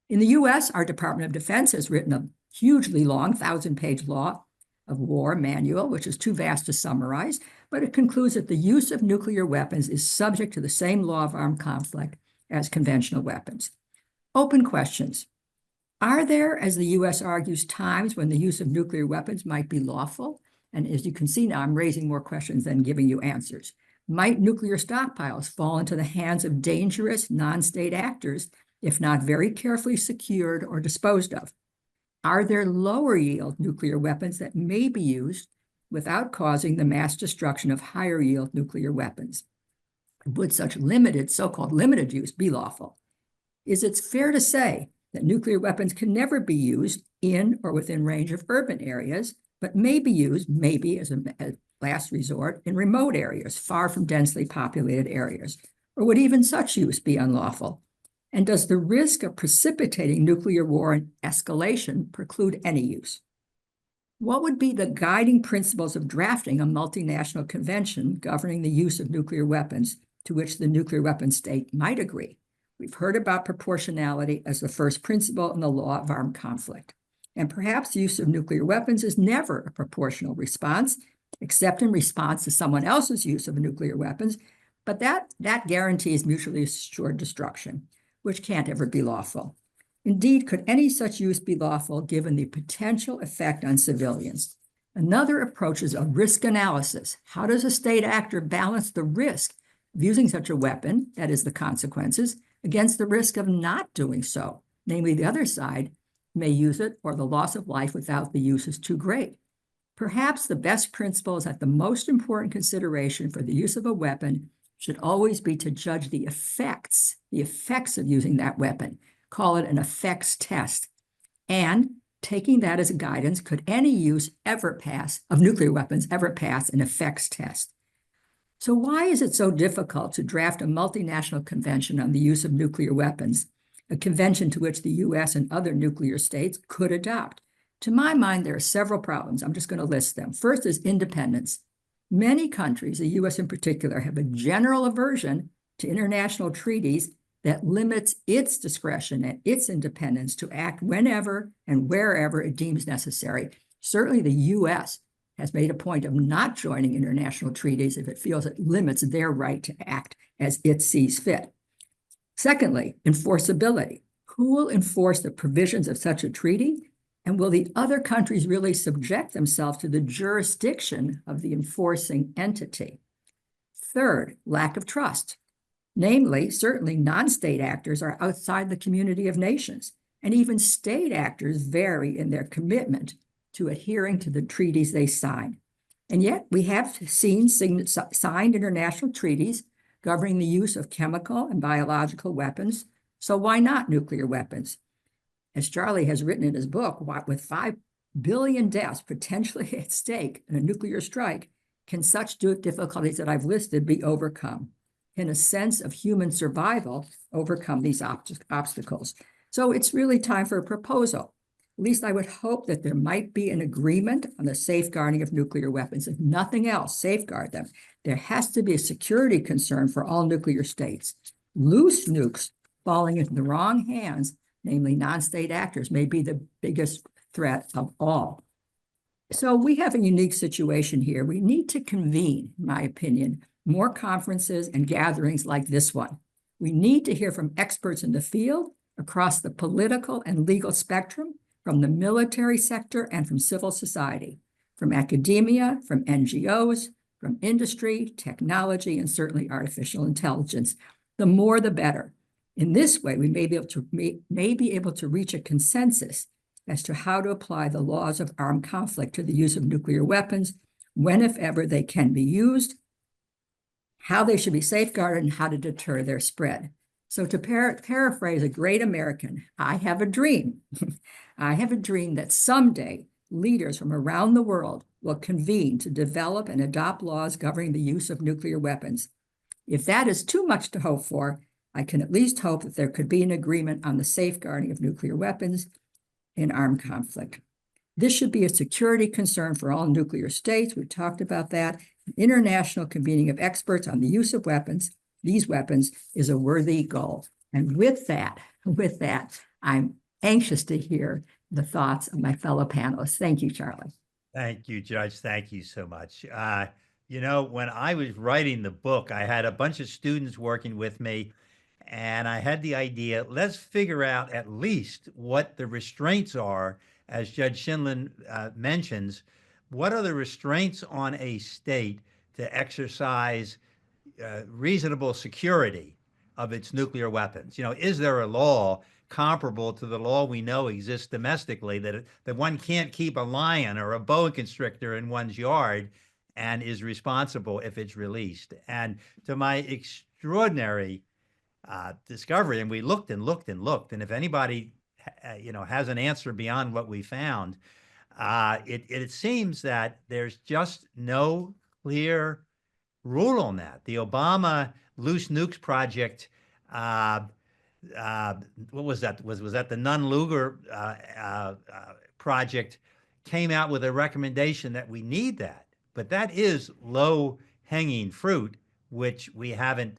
In the US, our Department of Defense has written a hugely long 1,000-page law of war manual, which is too vast to summarize, but it concludes that the use of nuclear weapons is subject to the same law of armed conflict as conventional weapons. Open questions. Are there, as the US argues, times when the use of nuclear weapons might be lawful? And as you can see now, I'm raising more questions than giving you answers. Might nuclear stockpiles fall into the hands of dangerous non-state actors if not very carefully secured or disposed of? Are there lower yield nuclear weapons that may be used without causing the mass destruction of higher yield nuclear weapons? Would such limited, so-called limited use be lawful? Is it fair to say that nuclear weapons can never be used in or within range of urban areas, but may be used, maybe as a last resort, in remote areas, far from densely populated areas? Or would even such use be unlawful? And does the risk of precipitating nuclear war and escalation preclude any use? What would be the guiding principles of drafting a multinational convention governing the use of nuclear weapons to which the nuclear weapon state might agree? We've heard about proportionality as the first principle in the law of armed conflict. And perhaps the use of nuclear weapons is never a proportional response, except in response to someone else's use of nuclear weapons, but that guarantees mutually assured destruction, which can't ever be lawful. Indeed, could any such use be lawful given the potential effect on civilians? Another approach is a risk analysis. How does a state actor balance the risk of using such a weapon, that is the consequences, against the risk of not doing so? Namely, the other side may use it or the loss of life without the use is too great. Perhaps the best principle is that the most important consideration for the use of a weapon should always be to judge the effects of using that weapon. Call it an effects test. And taking that as a guidance, could any use of nuclear weapons ever pass an effects test? So why is it so difficult to draft a multinational convention on the use of nuclear weapons, a convention to which the US and other nuclear states could adopt? To my mind, there are several problems. I'm just going to list them. First is independence. Many countries, the US in particular, have a general aversion to international treaties that limits its discretion and its independence to act whenever and wherever it deems necessary. Certainly the US has made a point of not joining international treaties if it feels it limits their right to act as it sees fit. Secondly, enforceability. Who will enforce the provisions of such a treaty? And will the other countries really subject themselves to the jurisdiction of the enforcing entity? Third, lack of trust. Namely, certainly non-state actors are outside the community of nations, and even state actors vary in their commitment to adhering to the treaties they sign. And yet we have seen signed international treaties governing the use of chemical and biological weapons. So why not nuclear weapons? As Charlie has written in his book, with 5 billion deaths potentially at stake in a nuclear strike, can such difficulties that I've listed be overcome? Can a sense of human survival overcome these obstacles? So it's really time for a proposal. At least I would hope that there might be an agreement on the safeguarding of nuclear weapons. If nothing else, safeguard them. There has to be a security concern for all nuclear states. Loose nukes falling into the wrong hands, namely non-state actors, may be the biggest threat of all. So we have a unique situation here. We need to convene, in my opinion, more conferences and gatherings like this one. We need to hear from experts in the field across the political and legal spectrum, from the military sector and from civil society, from academia, from NGOs, from industry, technology, and certainly artificial intelligence. The more, the better. In this way, we may be able to reach a consensus as to how to apply the laws of armed conflict to the use of nuclear weapons, when, if ever, they can be used, how they should be safeguarded, and how to deter their spread. So to paraphrase a great American, I have a dream. I have a dream that someday leaders from around the world will convene to develop and adopt laws governing the use of nuclear weapons. If that is too much to hope for, I can at least hope that there could be an agreement on the safeguarding of nuclear weapons in armed conflict. This should be a security concern for all nuclear states. We've talked about that. An international convening of experts on the use of weapons, these weapons, is a worthy goal. And with that, I'm anxious to hear the thoughts of my fellow panelists. Thank you, Charlie. Thank you, Judge. Thank you so much. You know, when I was writing the book, I had a bunch of students working with me, and I had the idea, let's figure out at least what the restraints are, as Judge Shinlin mentions. What are the restraints on a state to exercise reasonable security of its nuclear weapons? You know, is there a law comparable to the law we know exists domestically that one can't keep a lion or a boa constrictor in one's yard and is responsible if it's released? And to my extraordinary discovery, and we looked and looked and looked, and if anybody has an answer beyond what we found, it seems that there's just no clear rule on that. The Obama Loose Nukes Project, what was that? Was that the Nunn-Lugar project, came out with a recommendation that we need that. But that is low-hanging fruit, which we haven't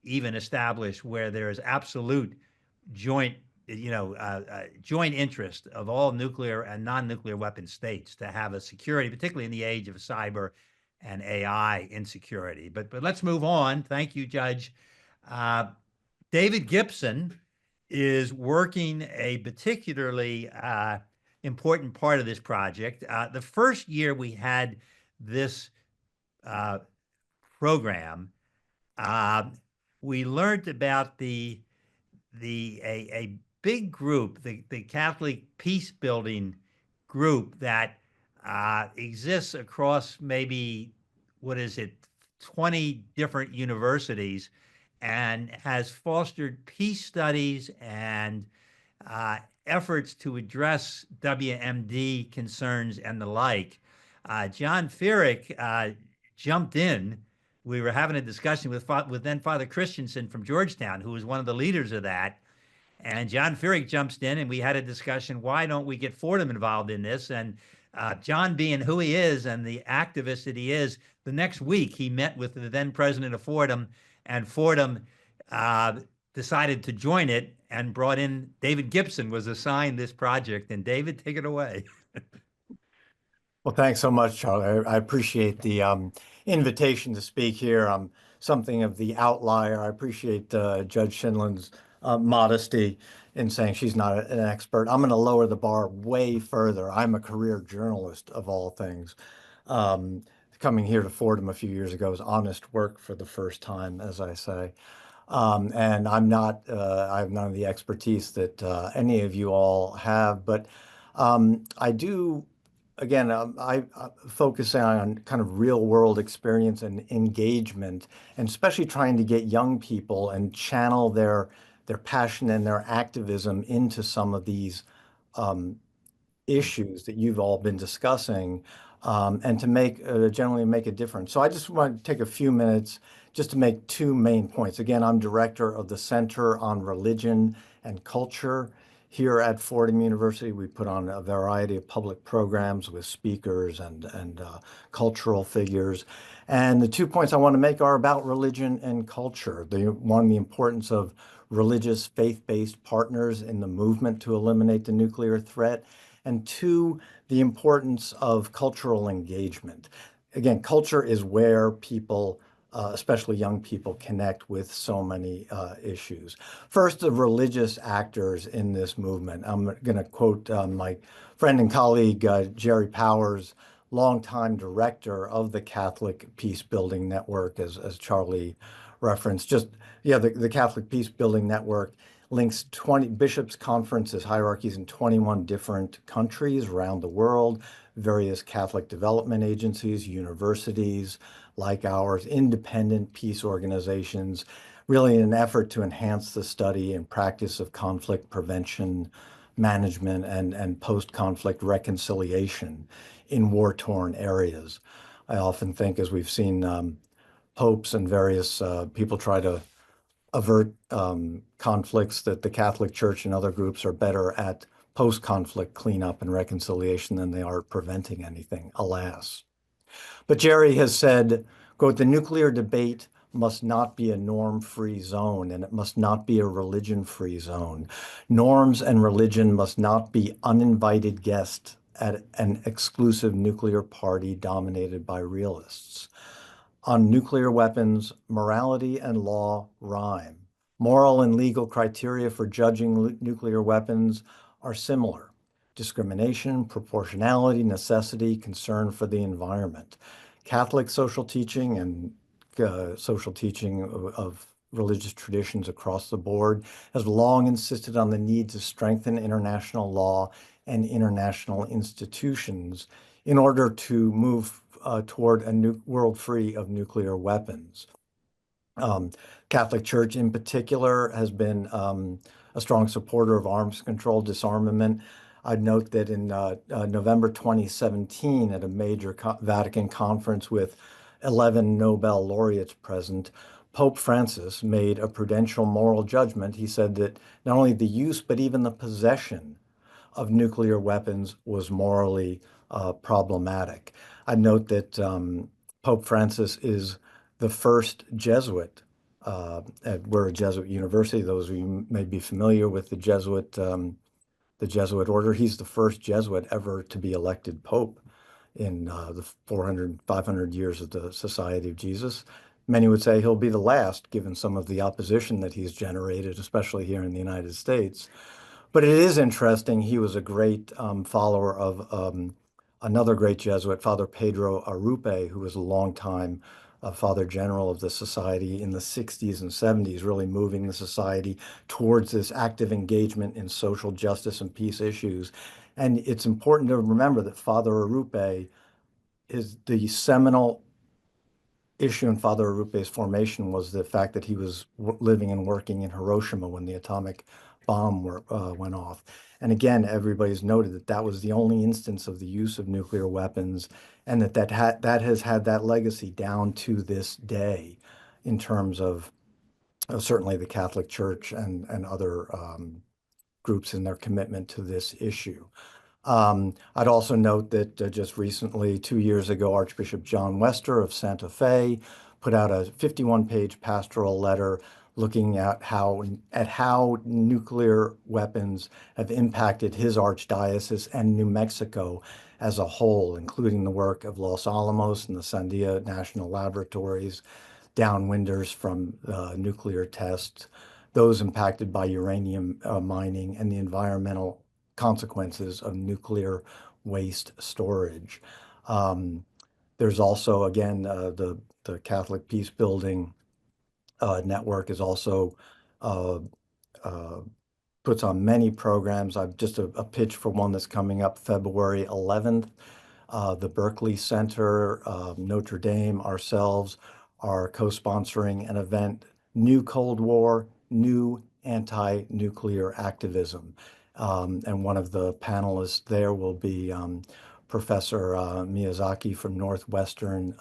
even established, where there is absolute joint interest of all nuclear and non-nuclear weapon states to have a security, particularly in the age of cyber and AI insecurity. But let's move on. Thank you, Judge. David Gibson is working a particularly important part of this project. The first year we had this program, we learned about a big group, the Catholic Peacebuilding group that exists across maybe, 20 different universities, and has fostered peace studies and efforts to address WMD concerns and the like. John Feerick jumped in. We were having a discussion with then Father Christensen from Georgetown, who was one of the leaders of that. And John Feerick jumps in, and we had a discussion, why don't we get Fordham involved in this? And John, being who he is and the activist that he is, the next week he met with the then president of Fordham, and Fordham decided to join it and brought in David Gibson, was assigned this project. And David, take it away. Well, thanks so much, Charlie. I appreciate the invitation to speak here. I'm something of the outlier. I appreciate Judge Shinlin's modesty in saying she's not an expert. I'm going to lower the bar way further. I'm a career journalist, of all things. Coming here to Fordham a few years ago was honest work for the first time, as I say. And I have none of the expertise that any of you all have, but I do. Again, I focus on kind of real world experience and engagement, and especially trying to get young people and channel their passion and their activism into some of these issues that you've all been discussing, and to generally make a difference. So I just want to take a few minutes just to make two main points. Again, I'm director of the Center on Religion and Culture here at Fordham University. We put on a variety of public programs with speakers and cultural figures. And the 2 points I want to make are about religion and culture. The importance of religious faith-based partners in the movement to eliminate the nuclear threat. And 2, the importance of cultural engagement. Again, culture is where people especially young people, connect with so many issues. First, the religious actors in this movement. I'm going to quote my friend and colleague, Jerry Powers, longtime director of the Catholic Peacebuilding Network, as Charlie referenced. The Catholic Peacebuilding Network links 20 bishops' conferences, hierarchies in 21 different countries around the world, various Catholic development agencies, universities like ours, independent peace organizations, really in an effort to enhance the study and practice of conflict prevention, management, and post-conflict reconciliation in war-torn areas. I often think, as we've seen popes and various people try to avert conflicts, that the Catholic Church and other groups are better at post-conflict cleanup and reconciliation than they are preventing anything, alas. But Jerry has said, quote, "The nuclear debate must not be a norm-free zone, and it must not be a religion-free zone. Norms and religion must not be uninvited guests at an exclusive nuclear party dominated by realists. On nuclear weapons, morality and law rhyme. Moral and legal criteria for judging nuclear weapons are similar: discrimination, proportionality, necessity, concern for the environment. Catholic social teaching and social teaching of religious traditions across the board has long insisted on the need to strengthen international law and international institutions in order to move toward a new world free of nuclear weapons. Catholic Church in particular has been a strong supporter of arms control, disarmament. I'd note that in November 2017, at a major Vatican conference with 11 Nobel laureates present, Pope Francis made a prudential moral judgment. He said that not only the use, but even the possession of nuclear weapons was morally problematic. I'd note that Pope Francis is the first Jesuit. We're a Jesuit university. Those of you may be familiar with the Jesuit order. He's the first Jesuit ever to be elected Pope in the 500 years of the Society of Jesus. Many would say he'll be the last, given some of the opposition that he's generated, especially here in the United States. But it is interesting, he was a great follower of another great Jesuit, Father Pedro Arrupe, who was a longtime Father General of the Society in the 60s and 70s, really moving the Society towards this active engagement in social justice and peace issues. And it's important to remember that Father Arrupe is the seminal issue in Father Arrupe's formation was the fact that he was living and working in Hiroshima when the atomic bomb went off. And again, everybody's noted that that was the only instance of the use of nuclear weapons, and that has had that legacy down to this day in terms of certainly the Catholic Church and other groups in their commitment to this issue. I'd also note that just recently, 2 years ago, Archbishop John Wester of Santa Fe put out a 51-page pastoral letter looking at how nuclear weapons have impacted his archdiocese and New Mexico as a whole, including the work of Los Alamos and the Sandia National Laboratories, downwinders from nuclear tests, those impacted by uranium mining, and the environmental consequences of nuclear waste storage. There's also, again, the Catholic Peacebuilding Network is also puts on many programs. I've just a pitch for one that's coming up February 11th. The Berkeley Center, Notre Dame, ourselves are co-sponsoring an event, New Cold War, New Anti-Nuclear Activism. And one of the panelists there will be Professor Miyazaki from Northwestern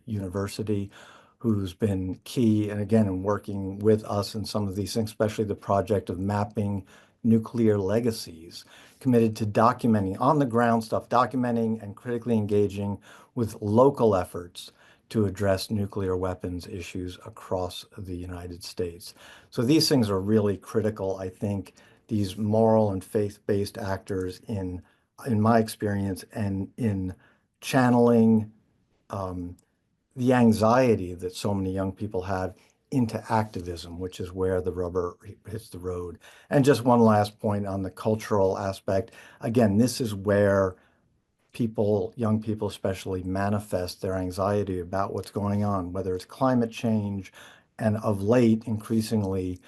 University, who's been key, and again, in working with us in some of these things, especially the project of mapping nuclear legacies, committed to documenting on the ground stuff, documenting and critically engaging with local efforts to address nuclear weapons issues across the United States. So these things are really critical, I think, these moral and faith-based actors in my experience, and in channeling the anxiety that so many young people have into activism, which is where the rubber hits the road. And just one last point on the cultural aspect. Again, this is where people, young people especially, manifest their anxiety about what's going on, whether it's climate change, and of late, increasingly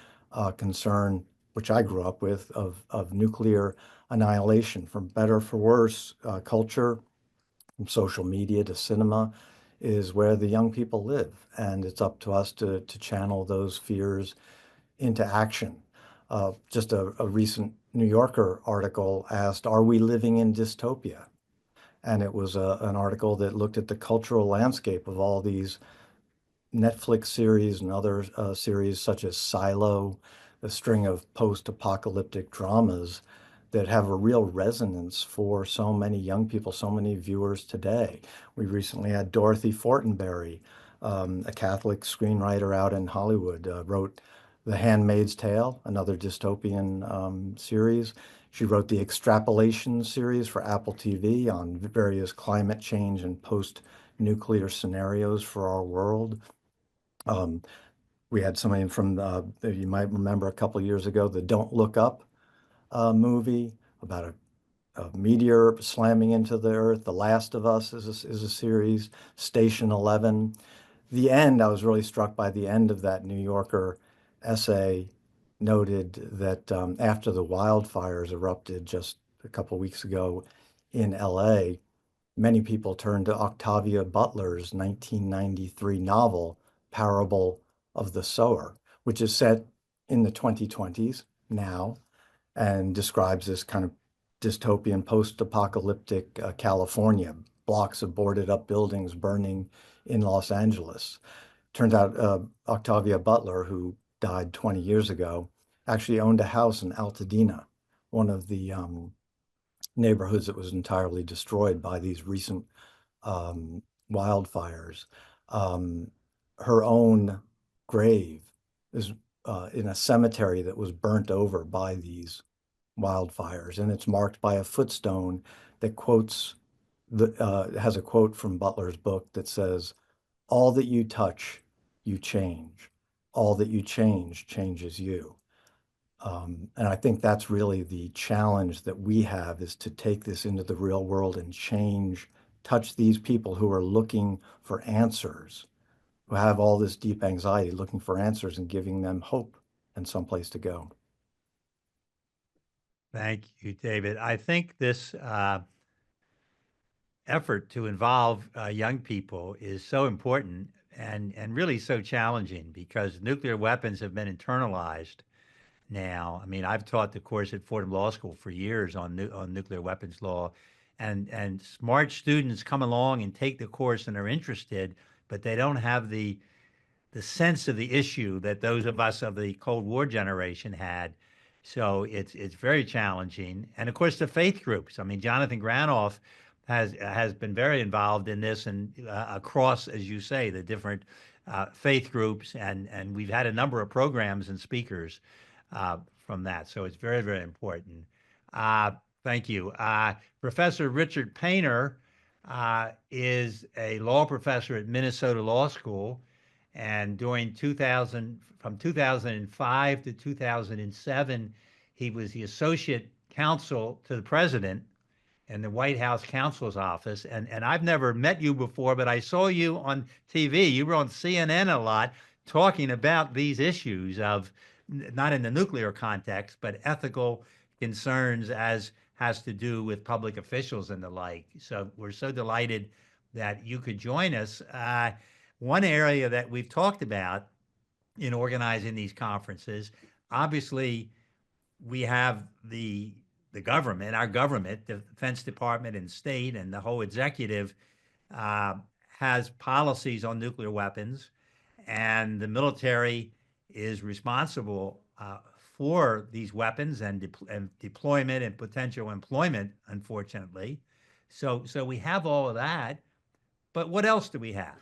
concern, which I grew up with, of nuclear annihilation. For better or for worse, culture, from social media to cinema, is where the young people live. And it's up to us to channel those fears into action. Just a recent New Yorker article asked, are we living in dystopia? And it was an article that looked at the cultural landscape of all these Netflix series and other series such as Silo, a string of post-apocalyptic dramas that have a real resonance for so many young people, so many viewers today. We recently had Dorothy Fortenberry, a Catholic screenwriter out in Hollywood, wrote The Handmaid's Tale, another dystopian series. She wrote the Extrapolation series for Apple TV on various climate change and post-nuclear scenarios for our world. We had somebody from, you might remember a couple of years ago, the Don't Look Up movie about a meteor slamming into the earth. The Last of Us is a series. Station 11. The end, I was really struck by the end of that New Yorker essay, noted that after the wildfires erupted just a couple of weeks ago in LA, many people turned to Octavia Butler's 1993 novel, Parable of the Sower, which is set in the 2020s now and describes this kind of dystopian post-apocalyptic California, blocks of boarded up buildings burning in Los Angeles. Turns out Octavia Butler, who died 20 years ago, actually owned a house in Altadena, one of the neighborhoods that was entirely destroyed by these recent wildfires. Her own grave is in a cemetery that was burnt over by these wildfires, and it's marked by a footstone that quotes has a quote from Butler's book that says, "All that you touch, you change. All that you change changes you." And I think that's really the challenge that we have, is to take this into the real world and touch these people who are looking for answers, who have all this deep anxiety, looking for answers, and giving them hope and someplace to go. Thank you, David. I think this effort to involve young people is so important and really so challenging, because nuclear weapons have been internalized now. I mean, I've taught the course at Fordham Law School for years on nuclear weapons law, and smart students come along and take the course and are interested, but they don't have the sense of the issue that those of us of the Cold War generation had. So it's very challenging. And of course, the faith groups. I mean, Jonathan Granoff has been very involved in this, and across, as you say, the different faith groups, and we've had a number of programs and speakers from that. So it's very, very important. Thank you. Professor Richard Painter is a law professor at Minnesota Law School, and during from 2005 to 2007, he was the associate counsel to the president in the White House counsel's office. And I've never met you before, but I saw you on TV. You were on CNN a lot talking about these issues of, not in the nuclear context, but ethical concerns as has to do with public officials and the like. So we're so delighted that you could join us. One area that we've talked about in organizing these conferences, obviously, we have the government, our government, the Defense Department and state, and the whole executive has policies on nuclear weapons, and the military is responsible for these weapons and deployment and potential employment, unfortunately. So we have all of that, but what else do we have?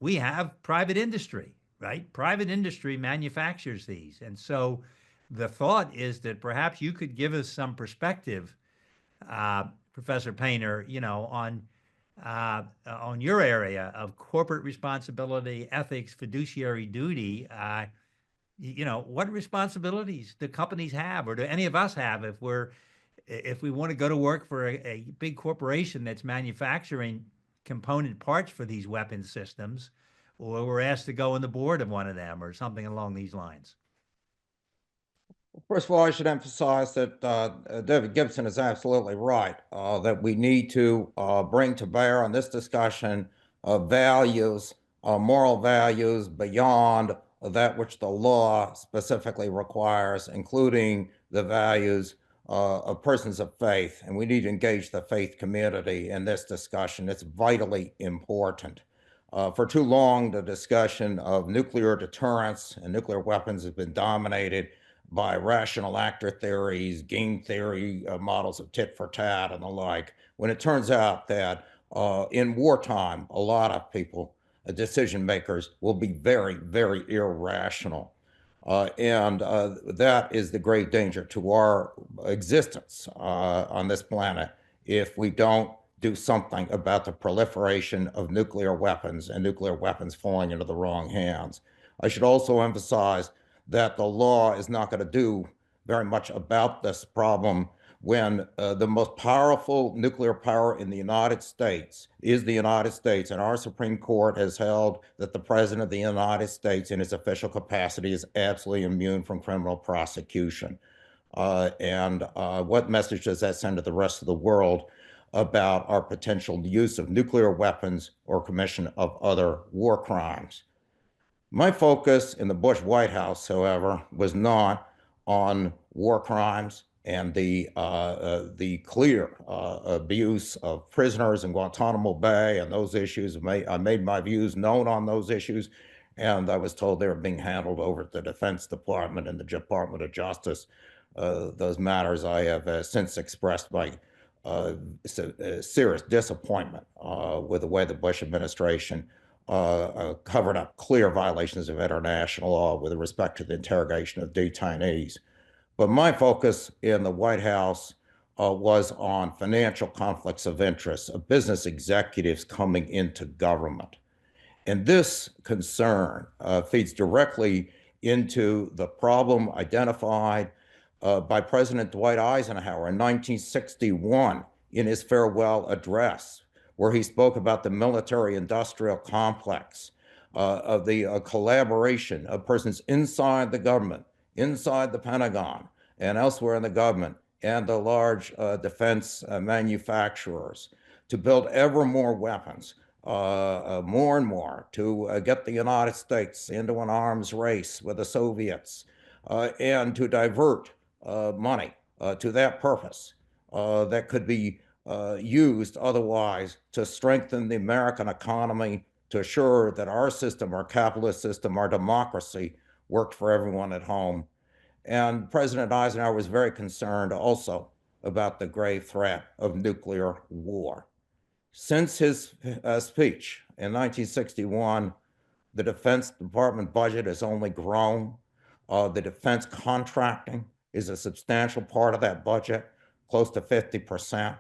We have private industry, right? Private industry manufactures these. And so the thought is that perhaps you could give us some perspective, Professor Painter, on on your area of corporate responsibility, ethics, fiduciary duty, what responsibilities do companies have, or do any of us have if we want to go to work for a big corporation that's manufacturing component parts for these weapons systems, or we're asked to go on the board of one of them or something along these lines? First of all, I should emphasize that David Gibson is absolutely right, that we need to bring to bear on this discussion values, moral values beyond that which the law specifically requires, including the values of persons of faith. And we need to engage the faith community in this discussion. It's vitally important. For too long, the discussion of nuclear deterrence and nuclear weapons has been dominated by rational actor theories, game theory, models of tit for tat and the like, when it turns out that in wartime, a lot of people, decision makers, will be very, very irrational. And that is the great danger to our existence on this planet if we don't do something about the proliferation of nuclear weapons and nuclear weapons falling into the wrong hands. I should also emphasize that the law is not going to do very much about this problem when the most powerful nuclear power in the United States is the United States, and our Supreme Court has held that the President of the United States in his official capacity is absolutely immune from criminal prosecution. What message does that send to the rest of the world about our potential use of nuclear weapons or commission of other war crimes? My focus in the Bush White House, however, was not on war crimes and the clear abuse of prisoners in Guantanamo Bay and those issues. I made my views known on those issues, and I was told they were being handled over at the Defense Department and the Department of Justice. Those matters I have since expressed my serious disappointment with the way the Bush administration covered up clear violations of international law with respect to the interrogation of detainees. But my focus in the White House was on financial conflicts of interest of business executives coming into government. And this concern feeds directly into the problem identified by President Dwight Eisenhower in 1961 in his farewell address, where he spoke about the military-industrial complex, of the collaboration of persons inside the government, inside the Pentagon, and elsewhere in the government, and the large defense manufacturers to build ever more weapons, more and more, to get the United States into an arms race with the Soviets, and to divert money to that purpose that could be used otherwise to strengthen the American economy, to assure that our system, our capitalist system, our democracy worked for everyone at home. And President Eisenhower was very concerned also about the grave threat of nuclear war. Since his speech in 1961, the Defense Department budget has only grown. The defense contracting is a substantial part of that budget, close to 50%.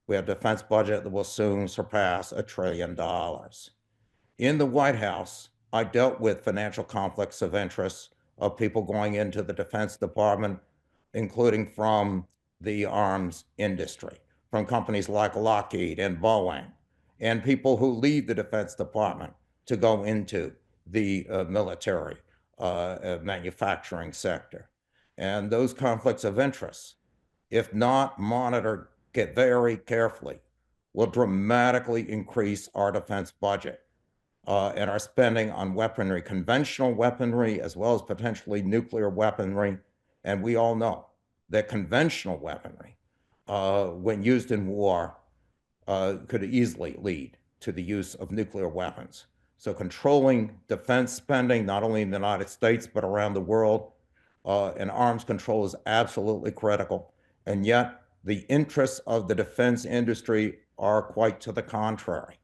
We have a defense budget that will soon surpass $1 trillion. In the White House, I dealt with financial conflicts of interest of people going into the Defense Department, including from the arms industry, from companies like Lockheed and Boeing, and people who leave the Defense Department to go into the military manufacturing sector. And those conflicts of interest, if not monitored very carefully, will dramatically increase our defense budget and our spending on weaponry, conventional weaponry, as well as potentially nuclear weaponry. And we all know that conventional weaponry, when used in war, could easily lead to the use of nuclear weapons. So controlling defense spending, not only in the United States, but around the world, and arms control is absolutely critical. And yet, the interests of the defense industry are quite to the contrary.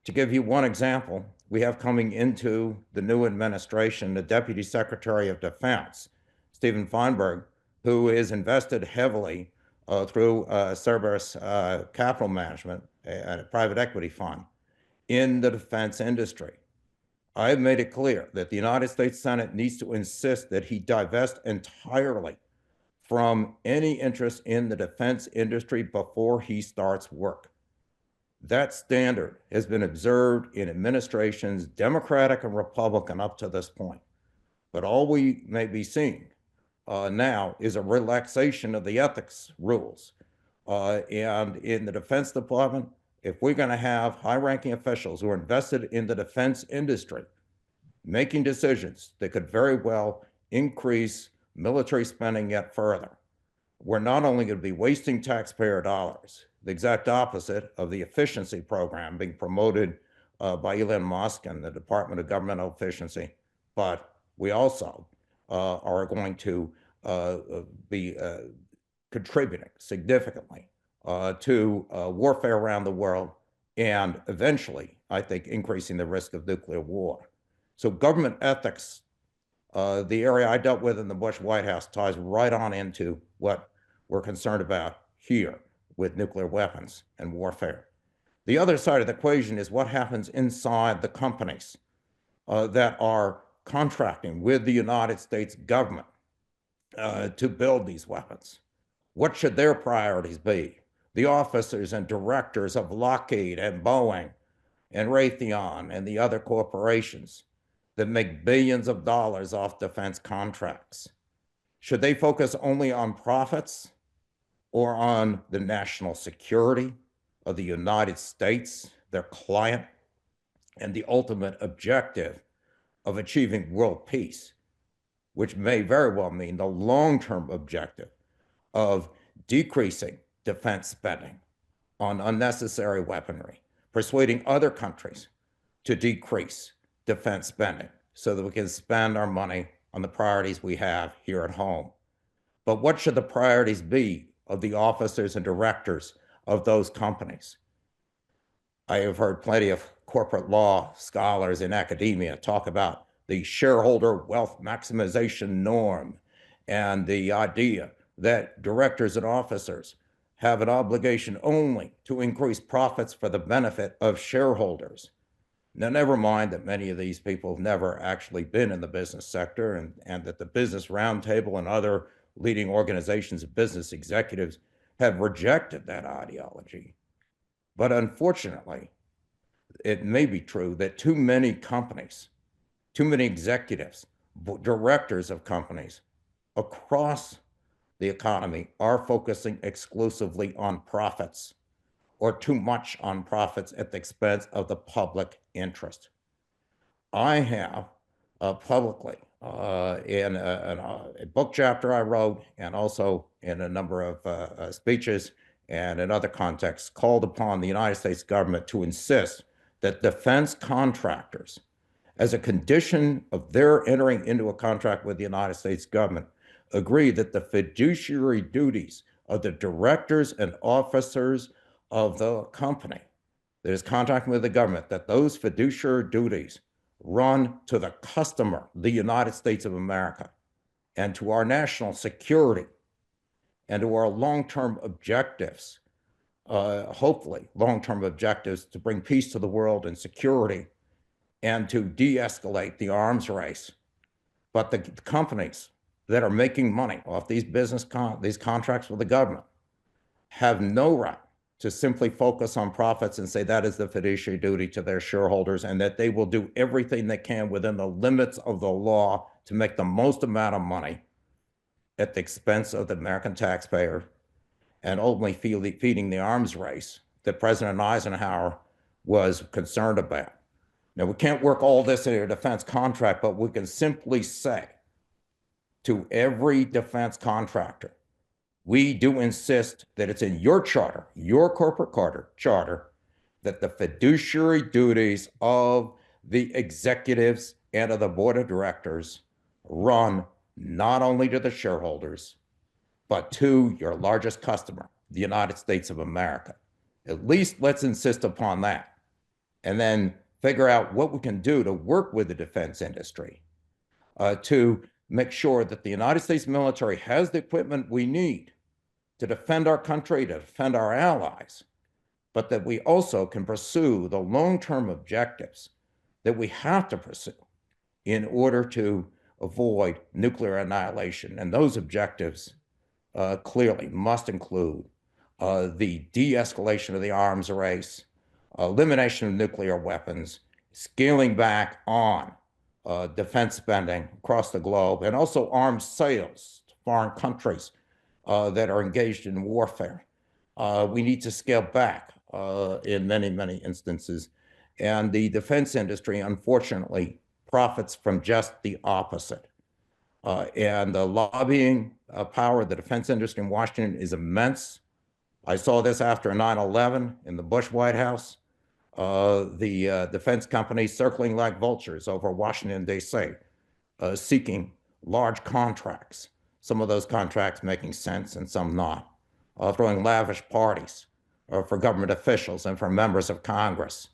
To give you one example, we have coming into the new administration, the Deputy Secretary of Defense, Stephen Feinberg, who is invested heavily through Cerberus Capital Management and a private equity fund in the defense industry. I've made it clear that the United States Senate needs to insist that he divest entirely from any interest in the defense industry before he starts work. That standard has been observed in administrations, Democratic and Republican, up to this point. But all we may be seeing now is a relaxation of the ethics rules. And in the Defense Department, if we're going to have high-ranking officials who are invested in the defense industry making decisions that could very well increase military spending yet further, we're not only going to be wasting taxpayer dollars, the exact opposite of the efficiency program being promoted by Elon Musk and the Department of Governmental Efficiency, but we also are going to be contributing significantly to warfare around the world and eventually, I think, increasing the risk of nuclear war. So government ethics, the area I dealt with in the Bush White House, ties right on into what we're concerned about here with nuclear weapons and warfare. The other side of the equation is what happens inside the companies that are contracting with the United States government to build these weapons. What should their priorities be? The officers and directors of Lockheed and Boeing and Raytheon and the other corporations that make billions of dollars off defense contracts. Should they focus only on profits or on the national security of the United States, their client, and the ultimate objective of achieving world peace, which may very well mean the long-term objective of decreasing defense spending on unnecessary weaponry, persuading other countries to decrease defense spending so that we can spend our money on the priorities we have here at home. But what should the priorities be of the officers and directors of those companies? I have heard plenty of corporate law scholars in academia talk about the shareholder wealth maximization norm and the idea that directors and officers have an obligation only to increase profits for the benefit of shareholders. Now, never mind that many of these people have never actually been in the business sector and that the Business Roundtable and other leading organizations of business executives have rejected that ideology. But unfortunately, it may be true that too many companies, too many executives, directors of companies across the economy are focusing exclusively on profits, or too much on profits at the expense of the public interest. I have publicly in a book chapter I wrote and also in a number of speeches and in other contexts called upon the United States government to insist that defense contractors, as a condition of their entering into a contract with the United States government, agree that the fiduciary duties of the directors and officers of the company that is contracting with the government, that those fiduciary duties run to the customer, the United States of America, and to our national security, and to our long-term objectives, hopefully long-term objectives to bring peace to the world and security, and to de-escalate the arms race. But the companies that are making money off these these contracts with the government have no right to simply focus on profits and say that is the fiduciary duty to their shareholders and that they will do everything they can within the limits of the law to make the most amount of money at the expense of the American taxpayer and ultimately feeding the arms race that President Eisenhower was concerned about. Now, we can't work all this into a defense contract, but we can simply say to every defense contractor, we do insist that it's in your charter, your corporate charter, that the fiduciary duties of the executives and of the board of directors run not only to the shareholders, but to your largest customer, the United States of America. At least let's insist upon that, and then figure out what we can do to work with the defense industry to make sure that the United States military has the equipment we need to defend our country, to defend our allies, but that we also can pursue the long-term objectives that we have to pursue in order to avoid nuclear annihilation. And those objectives clearly must include the de-escalation of the arms race, elimination of nuclear weapons, scaling back on defense spending across the globe, and also arms sales to foreign countries that are engaged in warfare. We need to scale back in many, many instances. And the defense industry, unfortunately, profits from just the opposite. And the lobbying power of the defense industry in Washington is immense. I saw this after 9/11 in the Bush White House. The defense companies circling like vultures over Washington, D.C., seeking large contracts, some of those contracts making sense and some not, throwing lavish parties for government officials and for members of Congress,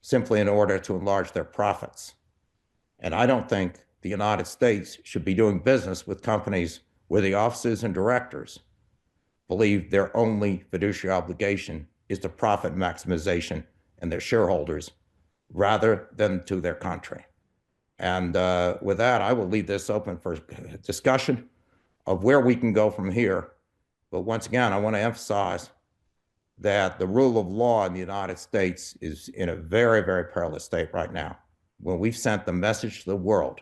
simply in order to enlarge their profits. And I don't think the United States should be doing business with companies where the officers and directors believe their only fiduciary obligation is to profit maximization and their shareholders rather than to their country. And with that, I will leave this open for discussion of where we can go from here. But once again, I want to emphasize that the rule of law in the United States is in a very, very perilous state right now. When we've sent the message to the world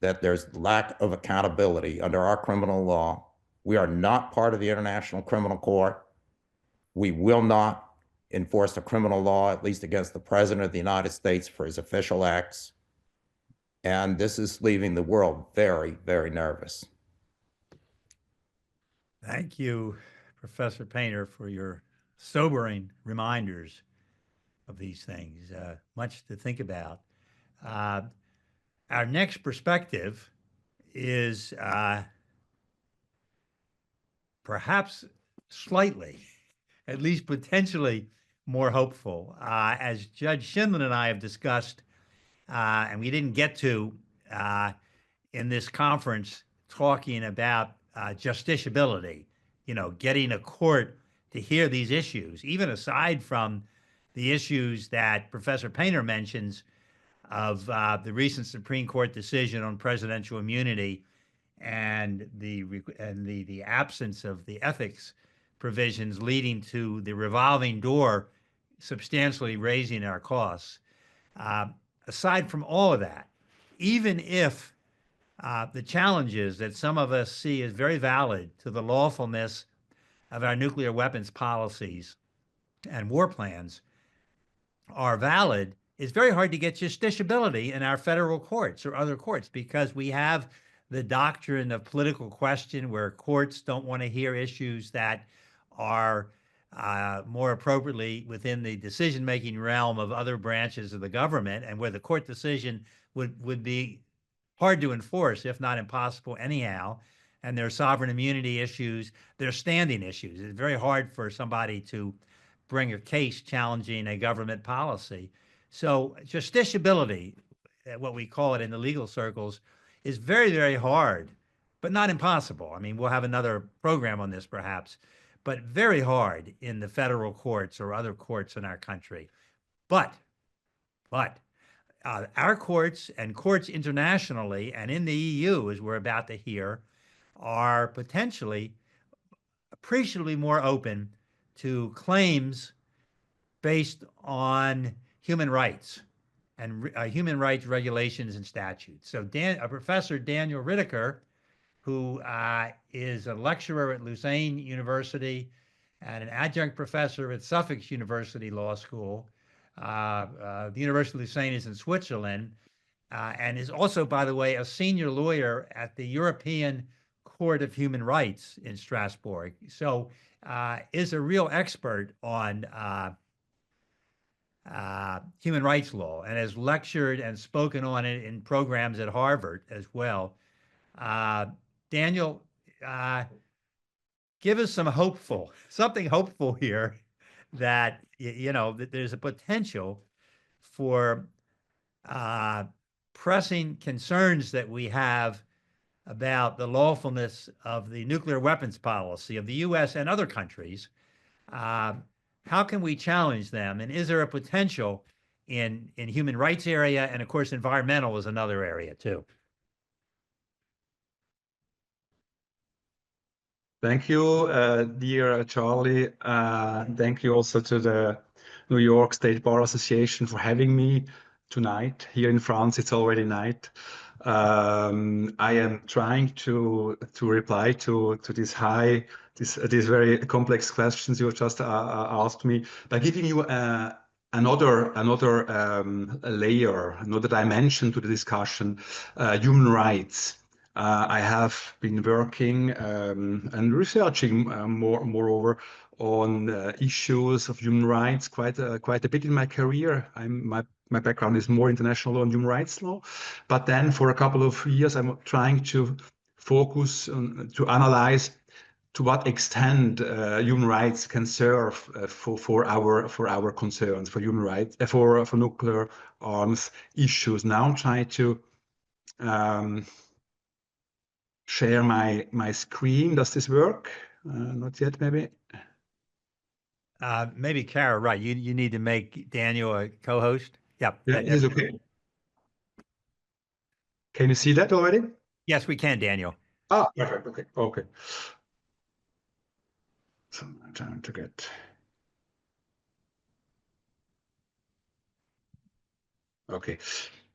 that there's lack of accountability under our criminal law, we are not part of the International Criminal Court. We will not enforce a criminal law, at least against the President of the United States for his official acts. And this is leaving the world very, very nervous. Thank you, Professor Painter, for your sobering reminders of these things. Much to think about. Our next perspective is perhaps slightly, at least potentially, more hopeful. As Judge Shindlin and I have discussed, and we didn't get to in this conference, talking about justiciability, getting a court to hear these issues, even aside from the issues that Professor Painter mentions of the recent Supreme Court decision on presidential immunity and the absence of the ethics provisions leading to the revolving door substantially raising our costs. Aside from all of that, even if the challenges that some of us see as very valid to the lawfulness of our nuclear weapons policies and war plans are valid, it's very hard to get justiciability in our federal courts or other courts because we have the doctrine of political question where courts don't want to hear issues that are more appropriately within the decision-making realm of other branches of the government, and where the court decision would be hard to enforce, if not impossible anyhow. And there are sovereign immunity issues, there are standing issues. It's very hard for somebody to bring a case challenging a government policy. So justiciability, what we call it in the legal circles, is very, very hard, but not impossible. I mean, we'll have another program on this perhaps, but very hard in the federal courts or other courts in our country. But our courts and courts internationally and in the EU, as we're about to hear, are potentially appreciably more open to claims based on human rights and human rights regulations and statutes. So Professor Daniel Riddicker, who is a lecturer at Lausanne University and an adjunct professor at Suffolk University Law School. The University of Lausanne is in Switzerland, and is also, by the way, a senior lawyer at the European Court of Human Rights in Strasbourg. So is a real expert on human rights law and has lectured and spoken on it in programs at Harvard as well. Daniel, give us something hopeful here that, that there's a potential for pressing concerns that we have about the lawfulness of the nuclear weapons policy of the U.S. and other countries how can we challenge them? And is there a potential in human rights area? And of course, environmental is another area too. Thank you, dear Charlie. Thank you also to the New York State Bar Association for having me tonight. Here in France, it's already night. I am trying to reply to these very complex questions you just asked me by giving you another layer, another dimension to the discussion, human rights. I have been working and researching moreover on issues of human rights quite a bit in my career. My background is more international law and human rights law, but then for a couple of years I'm trying to focus on to analyze to what extent human rights can serve for our concerns for human rights for nuclear arms issues. Now I'm trying to share my screen. Does this work? Not yet, maybe. Maybe Kara, right? You need to make Daniel a co-host. Yep. Yeah, it is okay. Can you see that already? Yes, we can, Daniel. Ah, perfect. Okay. Okay. So I'm trying to get. Okay.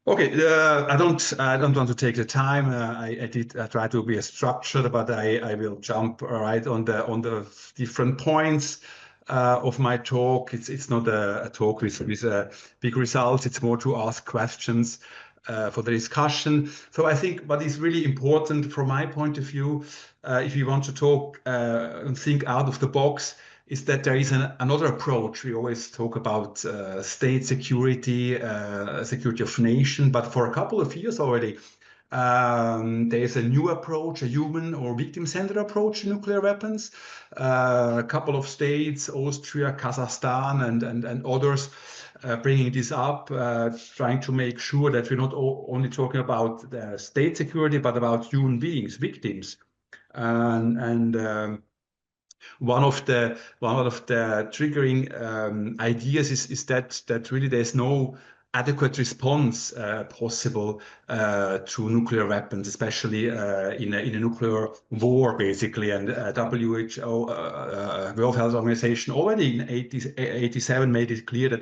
Okay, I don't want to take the time. I try to be structured, but I will jump right on the different points of my talk. It's not a talk with big results. It's more to ask questions for the discussion. So I think what is really important from my point of view, if you want to talk and think out of the box, is that there is another approach. We always talk about state security, security of nation, but for a couple of years already, there is a new approach, a human or victim-centered approach to nuclear weapons. A couple of states, Austria, Kazakhstan, and others, bringing this up, trying to make sure that we're not only talking about the state security, but about human beings, victims. One of the triggering ideas is that really there's no adequate response possible to nuclear weapons, especially in a nuclear war, basically. And WHO, World Health Organization, already in 1987 made it clear that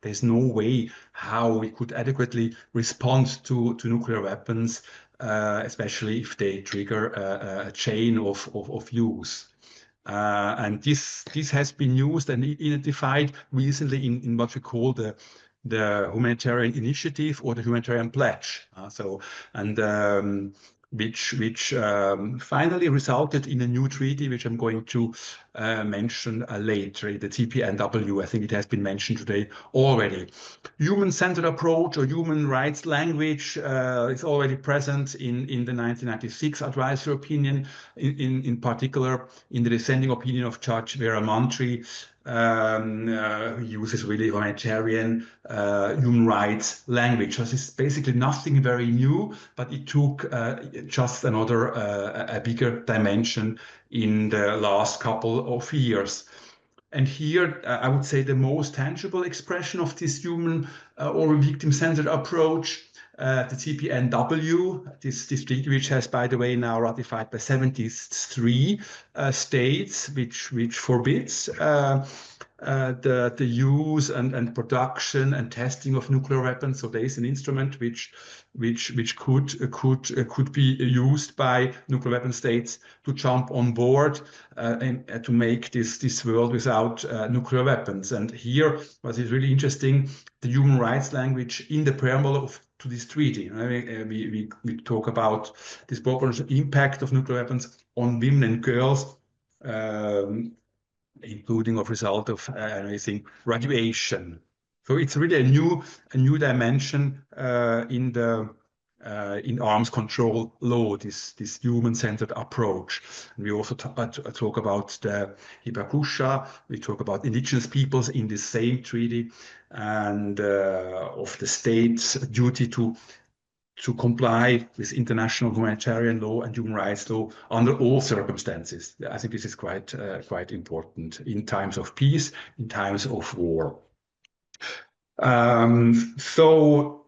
there's no way how we could adequately respond to nuclear weapons, especially if they trigger a chain of use. And this has been used and identified recently in what we call the humanitarian initiative or the humanitarian pledge. Which finally resulted in a new treaty, which I'm going to mention later, the TPNW. I think it has been mentioned today already. Human-centered approach or human rights language is already present in the 1996 advisory opinion, in particular in the dissenting opinion of Judge Vera Mantri, who uses really humanitarian human rights language. This is basically nothing very new, but it took just another a bigger dimension in the last couple of years. And here, I would say the most tangible expression of this human or victim-centered approach, the TPNW, this treaty, which has, by the way, now ratified by 73 states, which forbids the use and production and testing of nuclear weapons. So there is an instrument which could be used by nuclear weapon states to jump on board and to make this world without nuclear weapons. And here, what is really interesting, the human rights language in the preamble to this treaty. We talk about this potential impact of nuclear weapons on women and girls, including of result of radiation. So it's really a new dimension in arms control law, this human-centered approach. And we also talk about the Hibakusha. We talk about indigenous peoples in the same treaty, and of the state's duty to to comply with international humanitarian law and human rights law under all circumstances. I think this is quite important in times of peace, in times of war. So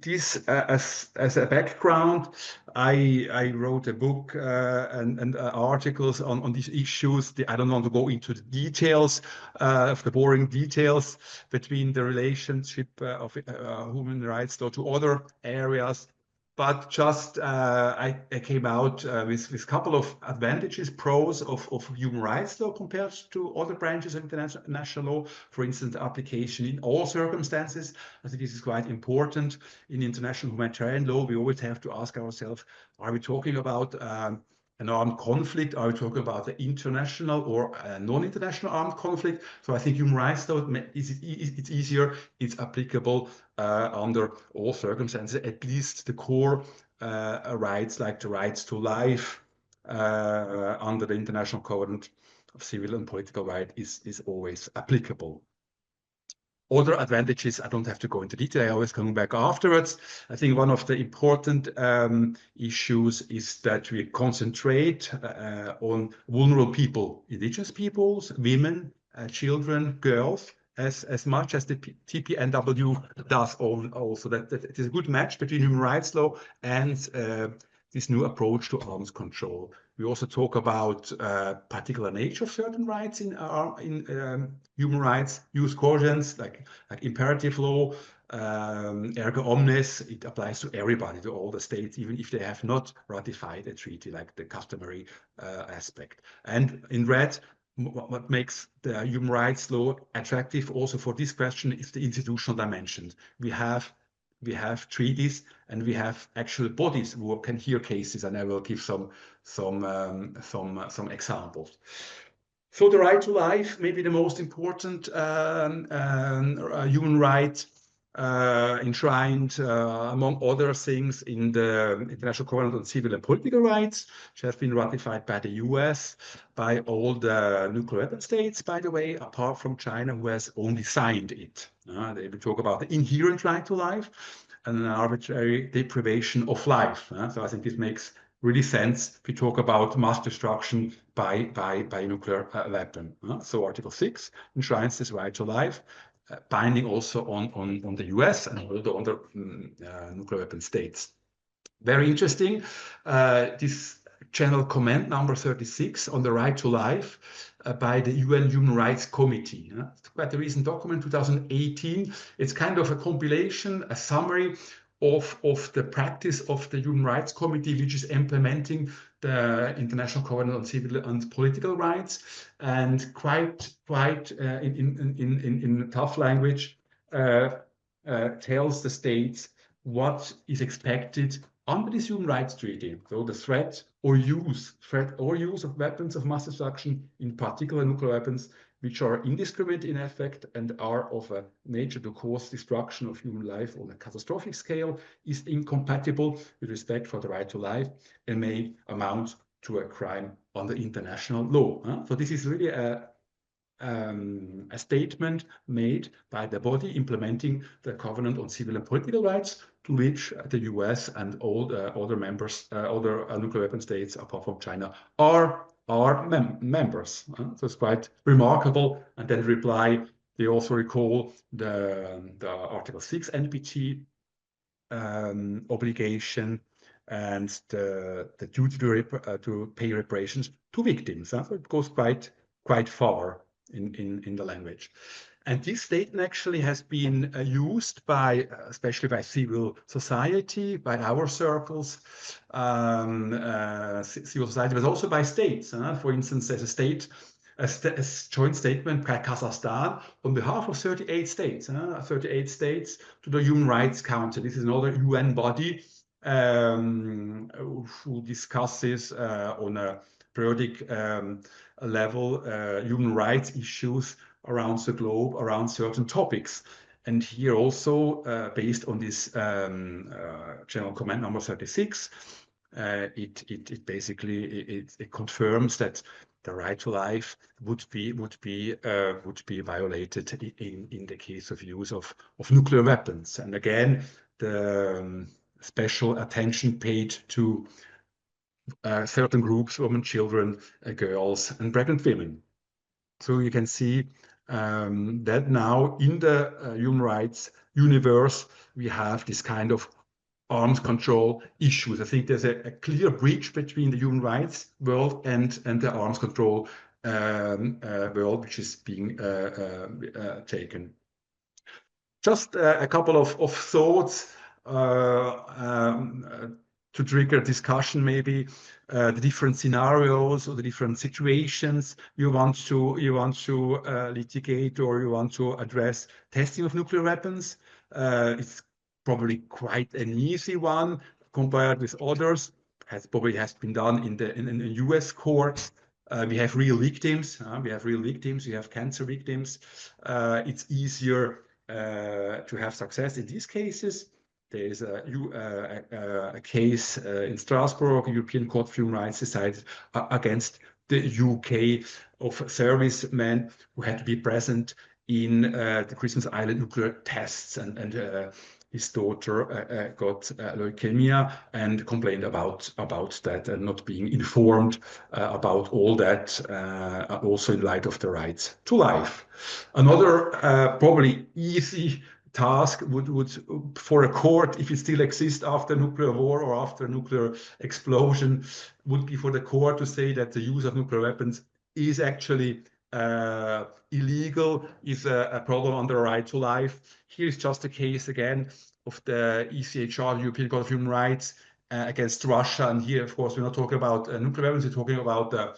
this as a background, I wrote a book and articles on these issues. I don't want to go into the details of the boring details between the relationship of human rights law to other areas. But just I came out with a couple of advantages, pros of human rights law compared to other branches of international law. For instance, application in all circumstances. I think this is quite important. In international humanitarian law, we always have to ask ourselves, are we talking about an armed conflict? Are we talking about the international or non-international armed conflict? So I think human rights law, it's easier, it's applicable under all circumstances, at least the core rights like the rights to life under the International Covenant of Civil and Political Rights is always applicable. Other advantages, I don't have to go into detail, I always come back afterwards. I think one of the important issues is that we concentrate on vulnerable people, indigenous peoples, women, children, girls, as much as the TPNW does also. That it is a good match between human rights law and this new approach to arms control. We also talk about particular nature of certain rights in human rights, use cautions like imperative law, erga omnes. It applies to everybody, to all the states, even if they have not ratified a treaty, like the customary aspect. And in red, what makes the human rights law attractive also for this question is the institutional dimension. We have treaties and we have actual bodies who can hear cases, and I will give some examples. So the right to life may be the most important human right enshrined, among other things, in the International Covenant on Civil and Political Rights, which has been ratified by the US, by all the nuclear weapon states, by the way, apart from China, who has only signed it. They will talk about the inherent right to life and an arbitrary deprivation of life. So I think this makes really sense if we talk about mass destruction by nuclear weapon. So Article 6 enshrines this right to life, binding also on the US and all the other nuclear weapon states. Very interesting. This General Comment number 36 on the right to life by the UN Human Rights Committee. It's quite a recent document, 2018. It's kind of a compilation, a summary of the practice of the Human Rights Committee, which is implementing the International Covenant on Civil and Political Rights, and quite in tough language tells the states what is expected under this human rights treaty. So the threat or use of weapons of mass destruction, in particular nuclear weapons, which are indiscriminate in effect and are of a nature to cause destruction of human life on a catastrophic scale, is incompatible with respect for the right to life and may amount to a crime under international law. So this is really a statement made by the body implementing the Covenant on Civil and Political Rights, to which the US and all the other members, other nuclear weapon states apart from China, are members. So it's quite remarkable. And then reply, they also recall the Article 6 NPT obligation and the duty to pay reparations to victims. So it goes quite far in the language. And this statement actually has been used by, especially by civil society, by our circles, civil society, but also by states. For instance, there's a joint statement by Kazakhstan on behalf of 38 states, 38 states to the Human Rights Council. This is another UN body who discusses on a periodic level human rights issues around the globe, around certain topics. And here also, based on this General Comment number 36, it basically confirms that the right to life would be violated in the case of use of nuclear weapons. And again, the special attention paid to certain groups, women, children, girls, and pregnant women. So you can see that now in the human rights universe, we have this kind of arms control issues. I think there's a clear breach between the human rights world and the arms control world, which is being taken. Just a couple of thoughts to trigger discussion, maybe the different scenarios or the different situations you want to litigate or you want to address testing of nuclear weapons. It's probably quite an easy one compared with others. Probably has been done in the U.S. courts. We have real victims. We have cancer victims. It's easier to have success in these cases. There is a case in Strasbourg, European Court of Human Rights decided against the UK of servicemen who had to be present in the Christmas Island nuclear tests, and his daughter got leukemia and complained about that and not being informed about all that, also in light of the rights to life. Another probably easy task would for a court, if it still exists after nuclear war or after nuclear explosion, would be for the court to say that the use of nuclear weapons is actually illegal, is a problem on the right to life. Here's just a case again of the ECHR, European Court of Human Rights, against Russia. And here, of course, we're not talking about nuclear weapons, we're talking about a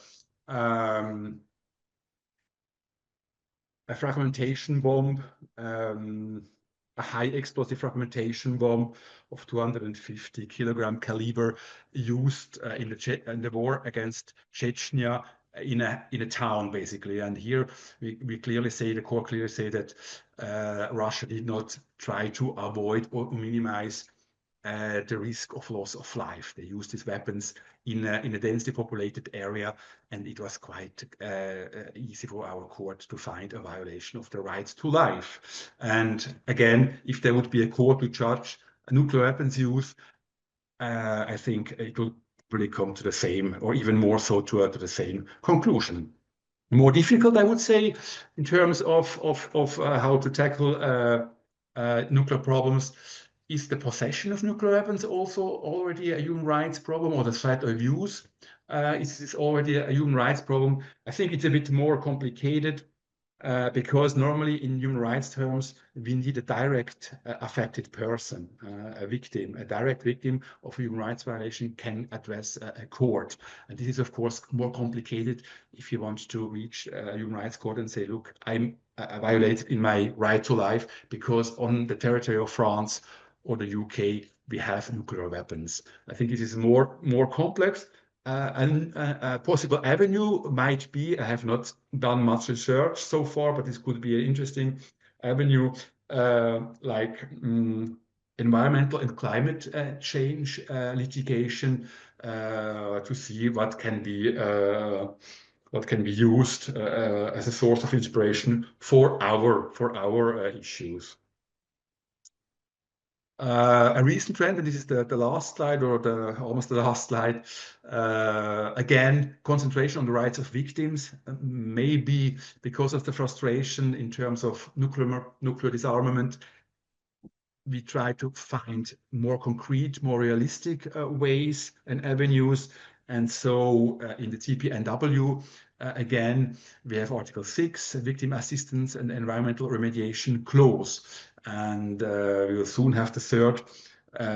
fragmentation bomb, a high explosive fragmentation bomb of 250 kilogram caliber used in the war against Chechnya in a town, basically. And here we clearly say, the court clearly say that Russia did not try to avoid or minimize the risk of loss of life. They used these weapons in a densely populated area, and it was quite easy for our court to find a violation of the right to life. And again, if there would be a court to judge a nuclear weapons use, I think it will really come to the same, or even more so to the same conclusion. More difficult, I would say, in terms of how to tackle nuclear problems. Is the possession of nuclear weapons also already a human rights problem, or the threat of use? Is this already a human rights problem? I think it's a bit more complicated because normally in human rights terms, we need a direct affected person, a victim. A direct victim of a human rights violation can address a court. And this is, of course, more complicated if you want to reach a human rights court and say, look, I'm violated in my right to life because on the territory of France or the UK, we have nuclear weapons. I think this is more complex. And a possible avenue might be, I have not done much research so far, but this could be an interesting avenue, like environmental and climate change litigation, to see what can be used as a source of inspiration for our issues. A recent trend, and this is the last slide, or almost the last slide, again, concentration on the rights of victims, maybe because of the frustration in terms of nuclear disarmament. We try to find more concrete, more realistic ways and avenues. And so in the TPNW, again, we have Article 6, Victim Assistance and Environmental Remediation Clause. And we will soon have the third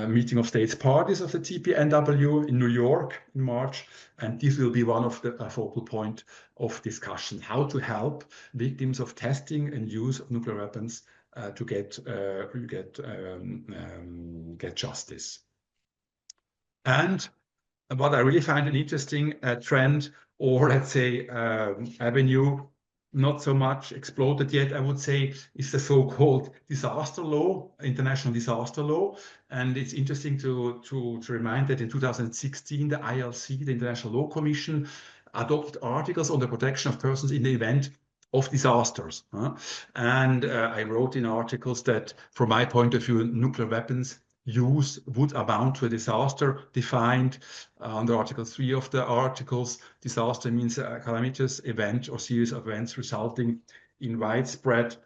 meeting of states parties of the TPNW in New York in March. And this will be one of the focal point of discussion, how to help victims of testing and use of nuclear weapons to get justice. And what I really find an interesting trend, or let's say avenue, not so much exploded yet, I would say, is the so-called disaster law, international disaster law. And it's interesting to remind that in 2016, the ILC, the International Law Commission, adopted articles on the protection of persons in the event of disasters. And I wrote in articles that, from my point of view, nuclear weapons use would amount to a disaster defined under Article 3 of the Articles. Disaster means a calamitous event or series of events resulting in widespread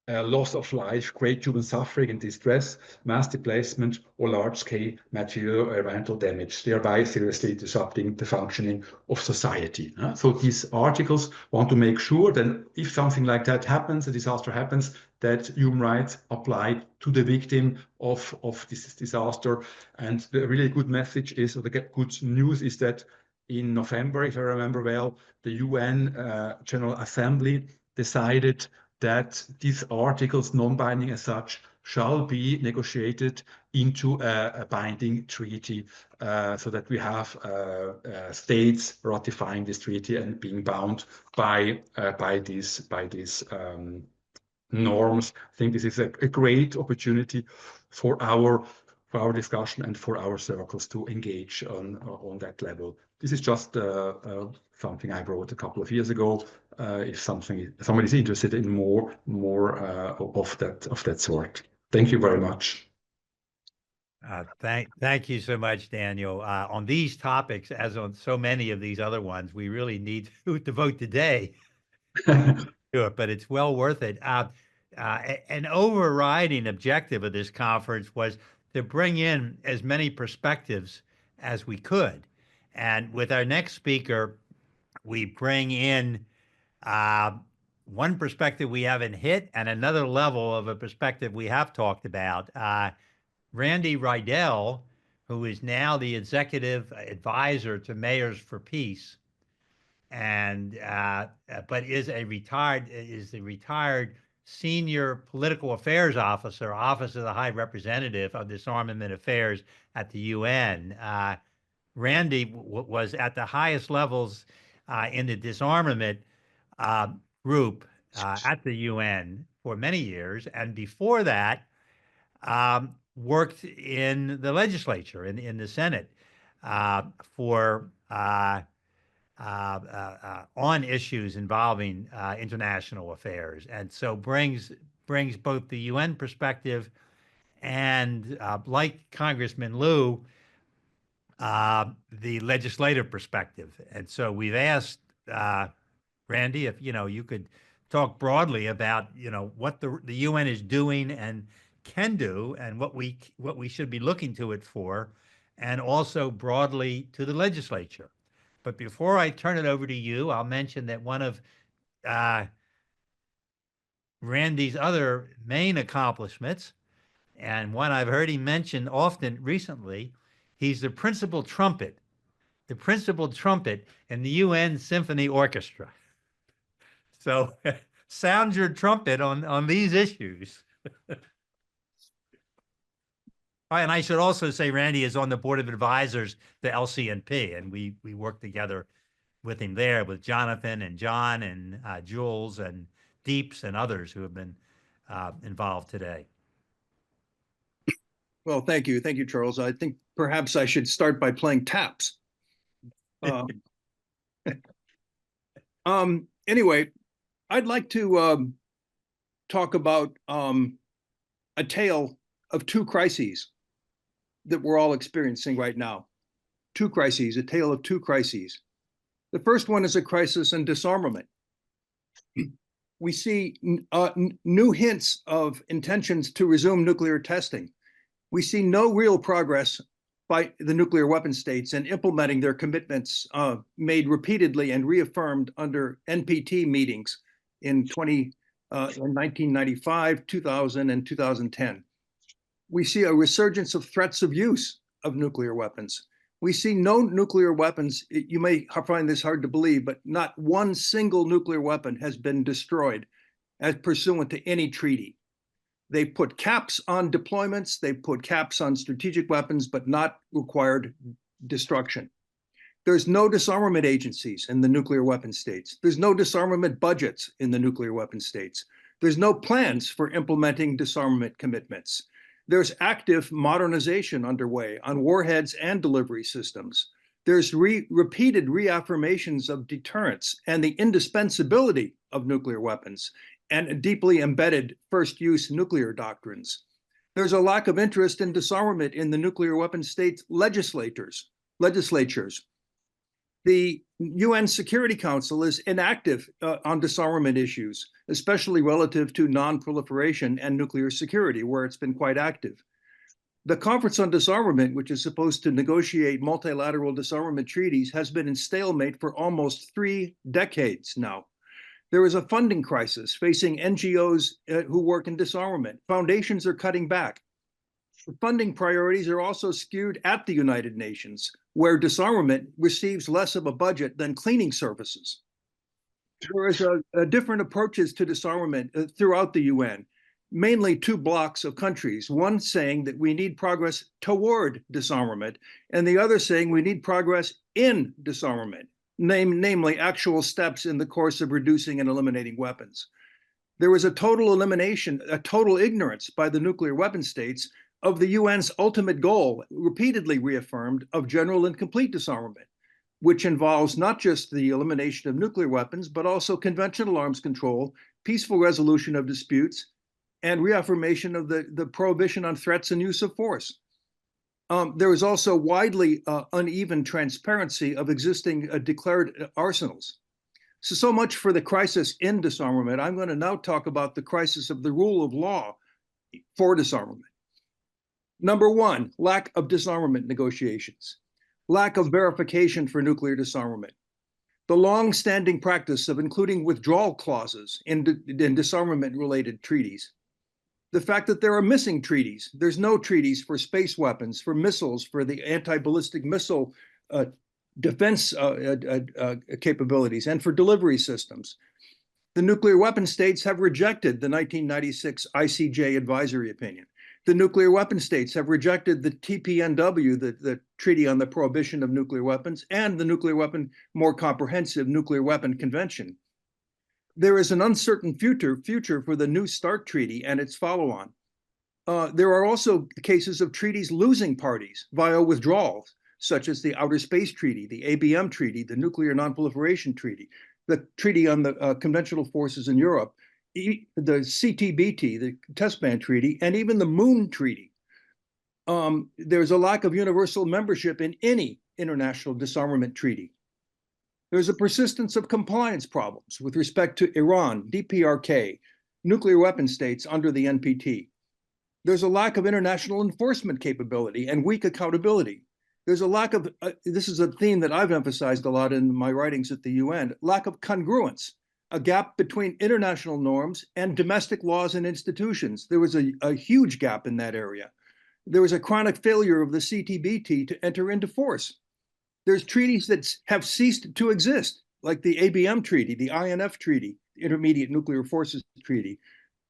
loss of life, great human suffering and distress, mass displacement, or large-scale material or environmental damage, thereby seriously disrupting the functioning of society. So these articles want to make sure that if something like that happens, a disaster happens, that human rights apply to the victim of this disaster. And the really good message is, or the good news is that in November, if I remember well, the UN General Assembly decided that these articles, non-binding as such, shall be negotiated into a binding treaty, so that we have states ratifying this treaty and being bound by these norms. I think this is a great opportunity for our discussion and for our circles to engage on that level. This is just something I wrote a couple of years ago. If somebody is interested in more of that sort. Thank you very much. Thank you so much, Daniel. On these topics, as on so many of these other ones, we really need to vote today. Sure, but it's well worth it. An overriding objective of this conference was to bring in as many perspectives as we could. And with our next speaker, we bring in one perspective we haven't hit and another level of a perspective we have talked about. Randy Rydell, who is now the executive advisor to Mayors for Peace, and but is the retired senior political affairs officer, Office of the High Representative of Disarmament Affairs at the UN. Randy was at the highest levels in the disarmament group at the UN for many years, and before that, worked in the legislature, in the Senate, for on issues involving international affairs, and so brings both the UN perspective and, like Congressman Liu, the legislative perspective. And so we've asked Randy if you could talk broadly about what the UN is doing and can do, and what we should be looking to it for, and also broadly to the legislature. But before I turn it over to you, I'll mention that one of Randy's other main accomplishments, and one I've heard him mention often recently, he's the principal trumpet in the UN Symphony Orchestra. So sound your trumpet on these issues. And I should also say Randy is on the board of advisors to LCNP, and we work together with him there, with Jonathan and John and Jules and Deeps and others who have been involved today. Well, thank you. Thank you, Charles. I think perhaps I should start by playing taps. Anyway, I'd like to talk about a tale of two crises that we're all experiencing right now. Two crises, a tale of two crises. The first one is a crisis in disarmament. We see new hints of intentions to resume nuclear testing. We see no real progress by the nuclear weapon states in implementing their commitments made repeatedly and reaffirmed under NPT meetings in 1995, 2000, and 2010. We see a resurgence of threats of use of nuclear weapons. We see no nuclear weapons. You may find this hard to believe, but not one single nuclear weapon has been destroyed as pursuant to any treaty. They put caps on deployments, they put caps on strategic weapons, but not required destruction. There's no disarmament agencies in the nuclear weapon states. There's no disarmament budgets in the nuclear weapon states. There's no plans for implementing disarmament commitments. There's active modernization underway on warheads and delivery systems. There's repeated reaffirmations of deterrence and the indispensability of nuclear weapons and deeply embedded first-use nuclear doctrines. There's a lack of interest in disarmament in the nuclear weapon state legislatures. The UN Security Council is inactive on disarmament issues, especially relative to non-proliferation and nuclear security, where it's been quite active. The Conference on Disarmament, which is supposed to negotiate multilateral disarmament treaties, has been in stalemate for almost 3 decades now. There is a funding crisis facing NGOs who work in disarmament. Foundations are cutting back. Funding priorities are also skewed at the United Nations, where disarmament receives less of a budget than cleaning services. There is different approaches to disarmament throughout the UN, mainly 2 blocks of countries, one saying that we need progress toward disarmament, and the other saying we need progress in disarmament, namely actual steps in the course of reducing and eliminating weapons. There was a total elimination, a total ignorance by the nuclear weapon states of the UN's ultimate goal, repeatedly reaffirmed, of general and complete disarmament, which involves not just the elimination of nuclear weapons, but also conventional arms control, peaceful resolution of disputes, and reaffirmation of the prohibition on threats and use of force. There is also widely uneven transparency of existing declared arsenals. So much for the crisis in disarmament. I'm going to now talk about the crisis of the rule of law for disarmament. Number 1, lack of disarmament negotiations, lack of verification for nuclear disarmament, the long-standing practice of including withdrawal clauses in disarmament-related treaties, the fact that there are missing treaties. There's no treaties for space weapons, for missiles, for the anti-ballistic missile defense capabilities, and for delivery systems. The nuclear weapon states have rejected the 1996 ICJ advisory opinion. The nuclear weapon states have rejected the TPNW, the Treaty on the Prohibition of Nuclear Weapons, and the Nuclear Weapon, more comprehensive Nuclear Weapon Convention. There is an uncertain future for the New START Treaty and its follow-on. There are also cases of treaties losing parties via withdrawals, such as the Outer Space Treaty, the ABM Treaty, the Nuclear Non-Proliferation Treaty, the Treaty on the Conventional Forces in Europe, the CTBT, the Test Ban Treaty, and even the Moon Treaty. There's a lack of universal membership in any international disarmament treaty. There's a persistence of compliance problems with respect to Iran, DPRK, nuclear weapon states under the NPT. There's a lack of international enforcement capability and weak accountability. There's a lack of, this is a theme that I've emphasized a lot in my writings at the UN, lack of congruence, a gap between international norms and domestic laws and institutions. There was a huge gap in that area. There was a chronic failure of the CTBT to enter into force. There's treaties that have ceased to exist, like the ABM Treaty, the INF Treaty, the Intermediate Nuclear Forces Treaty,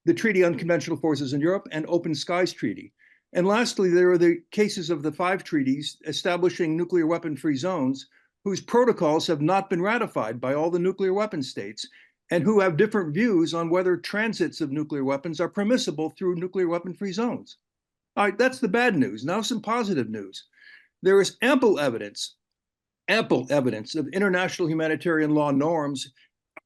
the Treaty on Conventional Forces in Europe, and Open Skies Treaty. And lastly, there are the cases of the 5 treaties establishing nuclear weapon-free zones, whose protocols have not been ratified by all the nuclear weapon states, and who have different views on whether transits of nuclear weapons are permissible through nuclear weapon-free zones. All right, that's the bad news. Now some positive news. There is ample evidence of international humanitarian law norms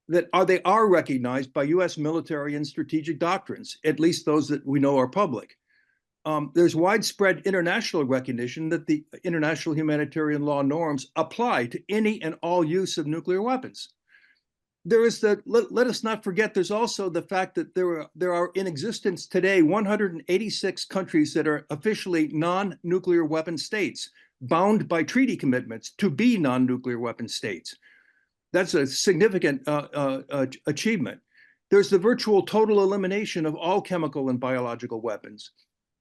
that they are recognized by US military and strategic doctrines, at least those that we know are public. There's widespread international recognition that the international humanitarian law norms apply to any and all use of nuclear weapons. There is let us not forget, there's also the fact that there are in existence today 186 countries that are officially non-nuclear weapon states, bound by treaty commitments to be non-nuclear weapon states. That's a significant achievement. There's the virtual total elimination of all chemical and biological weapons.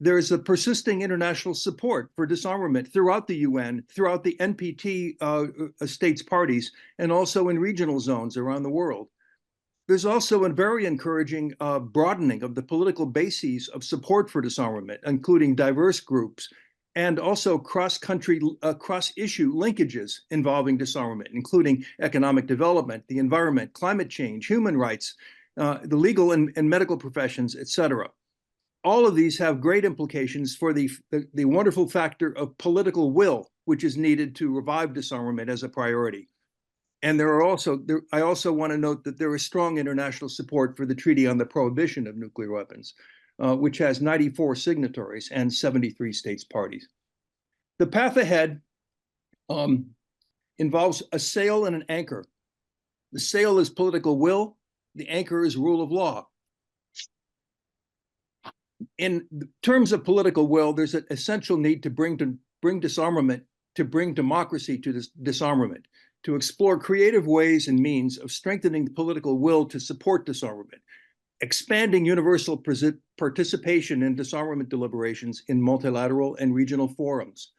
There is a persisting international support for disarmament throughout the UN, throughout the NPT states parties, and also in regional zones around the world. There's also a very encouraging broadening of the political bases of support for disarmament, including diverse groups, and also cross-country, cross-issue linkages involving disarmament, including economic development, the environment, climate change, human rights, the legal and medical professions, etc. All of these have great implications for the wonderful factor of political will, which is needed to revive disarmament as a priority. And I also want to note that there is strong international support for the Treaty on the Prohibition of Nuclear Weapons. which has 94 signatories and 73 states parties. The path ahead involves a sail and an anchor. The sail is political will, the anchor is rule of law. In terms of political will, there's an essential need to bring disarmament, to bring democracy to disarmament, to explore creative ways and means of strengthening the political will to support disarmament, expanding universal participation in disarmament deliberations in multilateral and regional forums,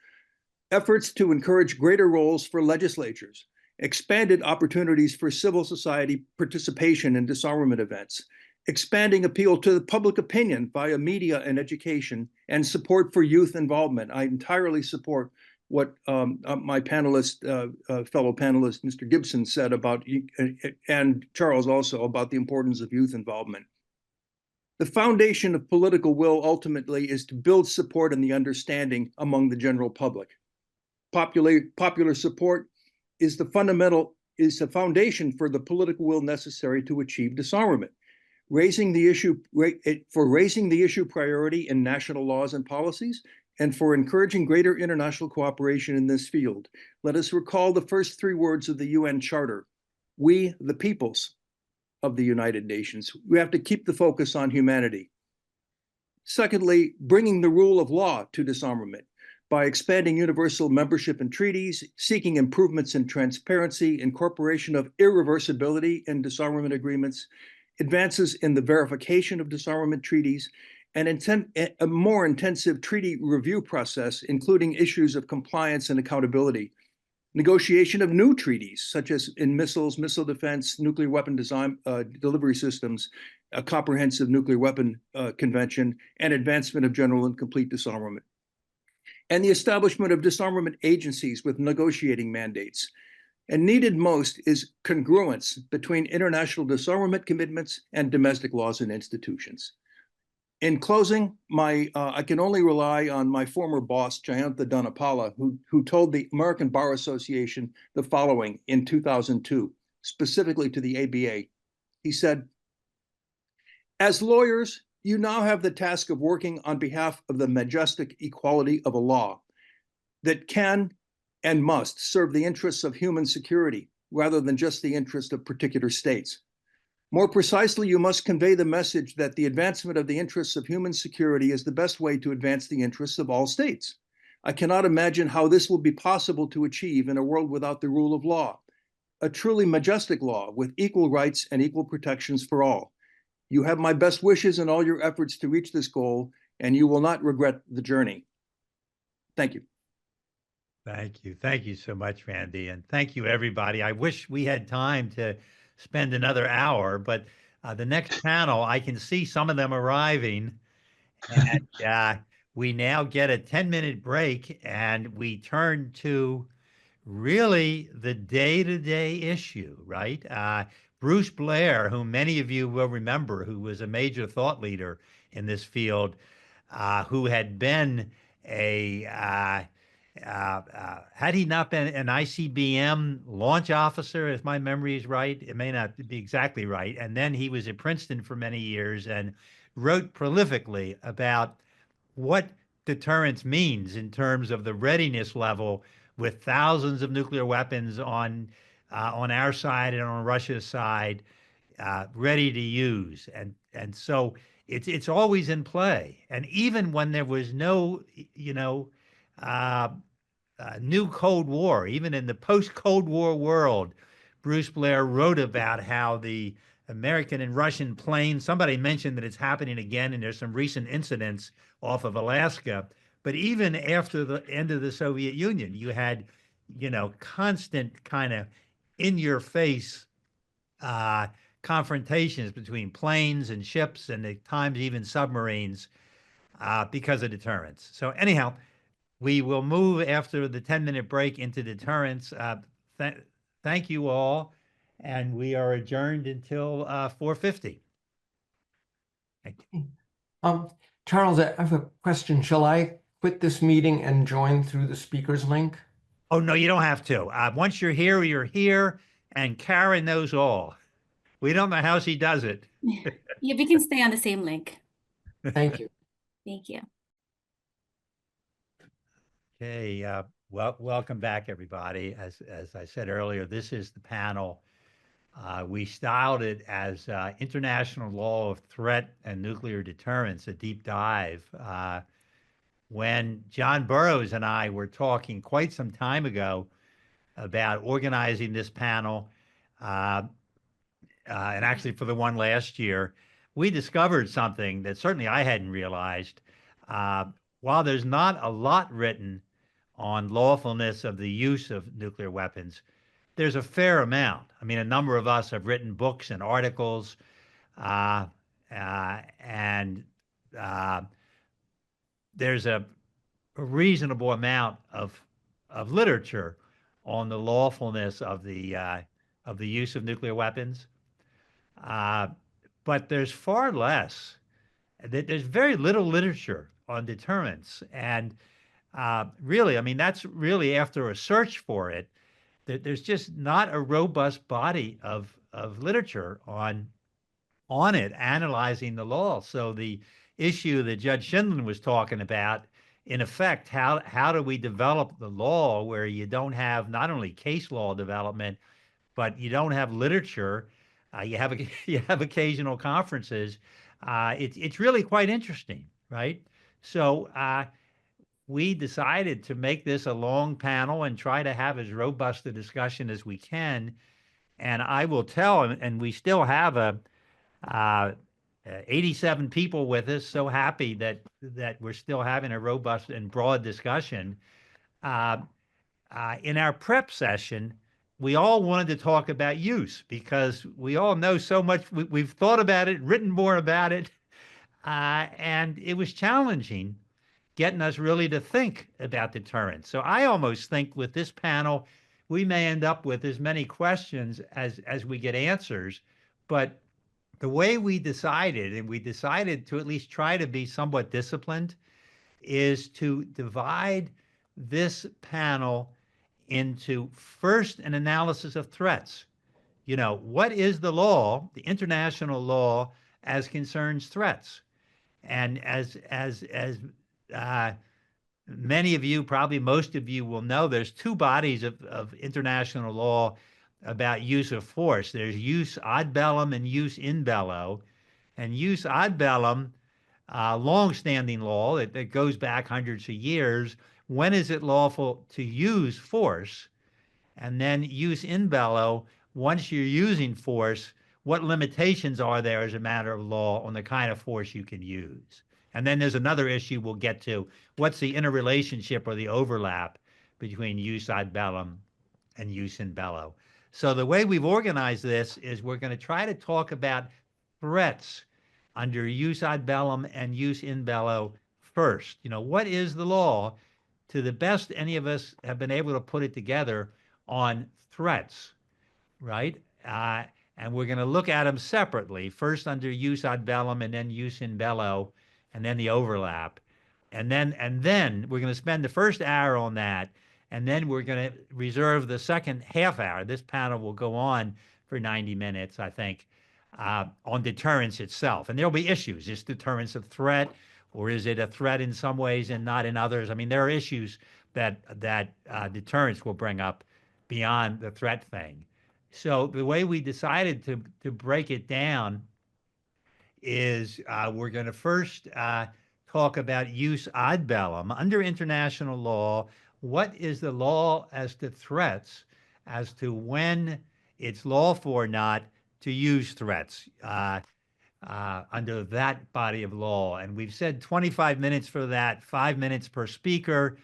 efforts to encourage greater roles for legislatures, expanded opportunities for civil society participation in disarmament events, expanding appeal to the public opinion via media and education, and support for youth involvement. I entirely support what my panelist, fellow panelist, Mr. Gibson said about, and Charles also, about the importance of youth involvement. The foundation of political will ultimately is to build support and the understanding among the general public. Popular support is the foundation for the political will necessary to achieve disarmament. Raising the issue priority in national laws and policies, and for encouraging greater international cooperation in this field. Let us recall the first three words of the UN Charter: we, the peoples of the United Nations. We have to keep the focus on humanity. Secondly, bringing the rule of law to disarmament by expanding universal membership in treaties, seeking improvements in transparency, incorporation of irreversibility in disarmament agreements, advances in the verification of disarmament treaties, and a more intensive treaty review process, including issues of compliance and accountability, negotiation of new treaties, such as in missiles, missile defense, nuclear weapon design, delivery systems, a comprehensive nuclear weapon convention, and advancement of general and complete disarmament, and the establishment of disarmament agencies with negotiating mandates. And needed most is congruence between international disarmament commitments and domestic laws and institutions. In closing, I can only rely on my former boss, Jayantha Dhanapala, who told the American Bar Association the following in 2002, specifically to the ABA. He said, "As lawyers, you now have the task of working on behalf of the majestic equality of a law that can and must serve the interests of human security rather than just the interest of particular states. More precisely, you must convey the message that the advancement of the interests of human security is the best way to advance the interests of all states. I cannot imagine how this will be possible to achieve in a world without the rule of law, a truly majestic law with equal rights and equal protections for all. You have my best wishes in all your efforts to reach this goal, and you will not regret the journey." Thank you. Thank you. Thank you so much, Randy. And thank you, everybody. I wish we had time to spend another hour, but the next panel, I can see some of them arriving. And we now get a 10-minute break, and we turn to really the day-to-day issue, right? Bruce Blair, whom many of you will remember, who was a major thought leader in this field, who had been had he not been an ICBM launch officer, if my memory is right, it may not be exactly right, and then he was at Princeton for many years and wrote prolifically about what deterrence means in terms of the readiness level with thousands of nuclear weapons on our side and on Russia's side, ready to use, and so it's always in play. And even when there was no, new Cold War, even in the post-Cold War world, Bruce Blair wrote about how the American and Russian planes, somebody mentioned that it's happening again, and there's some recent incidents off of Alaska. But even after the end of the Soviet Union, you had, constant kind of in-your-face confrontations between planes and ships and at times even submarines because of deterrence. So anyhow, we will move after the 10-minute break into deterrence. Thank you all, and we are adjourned until 4:50. Thank you. Charles, I have a question. Shall I quit this meeting and join through the speaker's link? Oh, no, you don't have to. Once you're here, and Karen knows all. We don't know how she does it. Yeah, we can stay on the same link. Thank you. Thank you. Okay, welcome back, everybody. As I said earlier, this is the panel. We styled it as International Law of Threat and Nuclear Deterrence, a deep dive. When John Burroughs and I were talking quite some time ago about organizing this panel, and actually for the one last year, we discovered something that certainly I hadn't realized. While there's not a lot written on lawfulness of the use of nuclear weapons, there's a fair amount. I mean, a number of us have written books and articles, and there's a reasonable amount of literature on the lawfulness of the use of nuclear weapons. But there's far less. There's very little literature on deterrence, and really, I mean, that's really after a search for it. There's just not a robust body of literature on it analyzing the law. So the issue that Judge Schindler was talking about, in effect, how do we develop the law where you don't have not only case law development, but you don't have literature, you have occasional conferences. It's really quite interesting, right? So we decided to make this a long panel and try to have as robust a discussion as we can. And I will tell, and we still have 87 people with us. So happy that we're still having a robust and broad discussion. In our prep session, we all wanted to talk about use because we all know so much. We've thought about it, written more about it, and it was challenging getting us really to think about deterrence. So I almost think with this panel, we may end up with as many questions as we get answers. But the way we decided, and we decided to at least try to be somewhat disciplined, is to divide this panel into first an analysis of threats. You know, what is the law, the international law, as concerns threats? And as many of you, probably most of you will know, there's two bodies of international law about use of force. There's use ad bellum and use in bello. And use ad bellum, long-standing law that goes back hundreds of years. When is it lawful to use force? And then use in bello, once you're using force, what limitations are there as a matter of law on the kind of force you can use? And then there's another issue we'll get to. What's the interrelationship or the overlap between use ad bellum and use in bello? So the way we've organized this is we're going to try to talk about threats under use ad bellum and use in bello first. You know, what is the law, to the best any of us have been able to put it together, on threats, right? And we're going to look at them separately, first under use ad bellum and then use in bello, and then the overlap. And then we're going to spend the first hour on that, and then we're going to reserve the second half hour. This panel will go on for 90 minutes, I think, on deterrence itself. And there'll be issues. Is deterrence a threat, or is it a threat in some ways and not in others? I mean, there are issues that deterrence will bring up beyond the threat thing. So the way we decided to break it down is we're going to first talk about use ad bellum. Under international law, what is the law as to threats, as to when it's lawful or not to use threats under that body of law? And we've said 25 minutes for that, 5 minutes per speaker.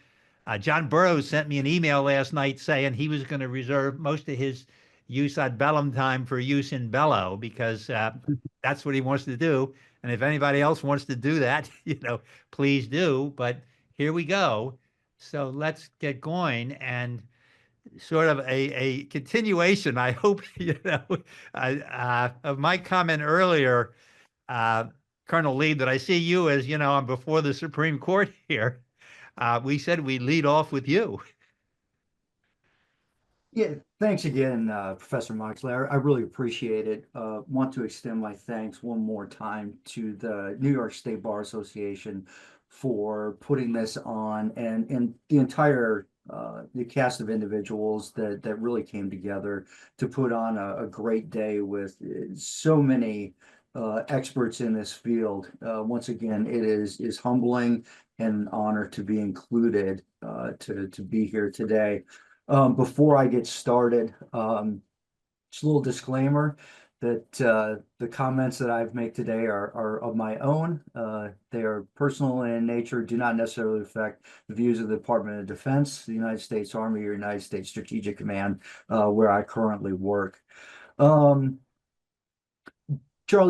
John Burroughs sent me an email last night saying he was going to reserve most of his use ad bellum time for use in bello, because that's what he wants to do. And if anybody else wants to do that, you know, please do. But here we go. So let's get going, and sort of a continuation, I hope, you know, of my comment earlier, Colonel Lee, that I see you as, you know, I'm before the Supreme Court here. We said we'd lead off with you. Yeah, thanks again, Professor Moxley. I really appreciate it. Want to extend my thanks one more time to the New York State Bar Association for putting this on, and the entire the cast of individuals that really came together to put on a great day with so many experts in this field. Once again, it is humbling and an honor to be included, to be here today. Before I get started, just a little disclaimer that the comments that I've made today are of my own. They are personal in nature, do not necessarily affect the views of the Department of Defense, the United States Army, or United States Strategic Command, where I currently work. Charlie,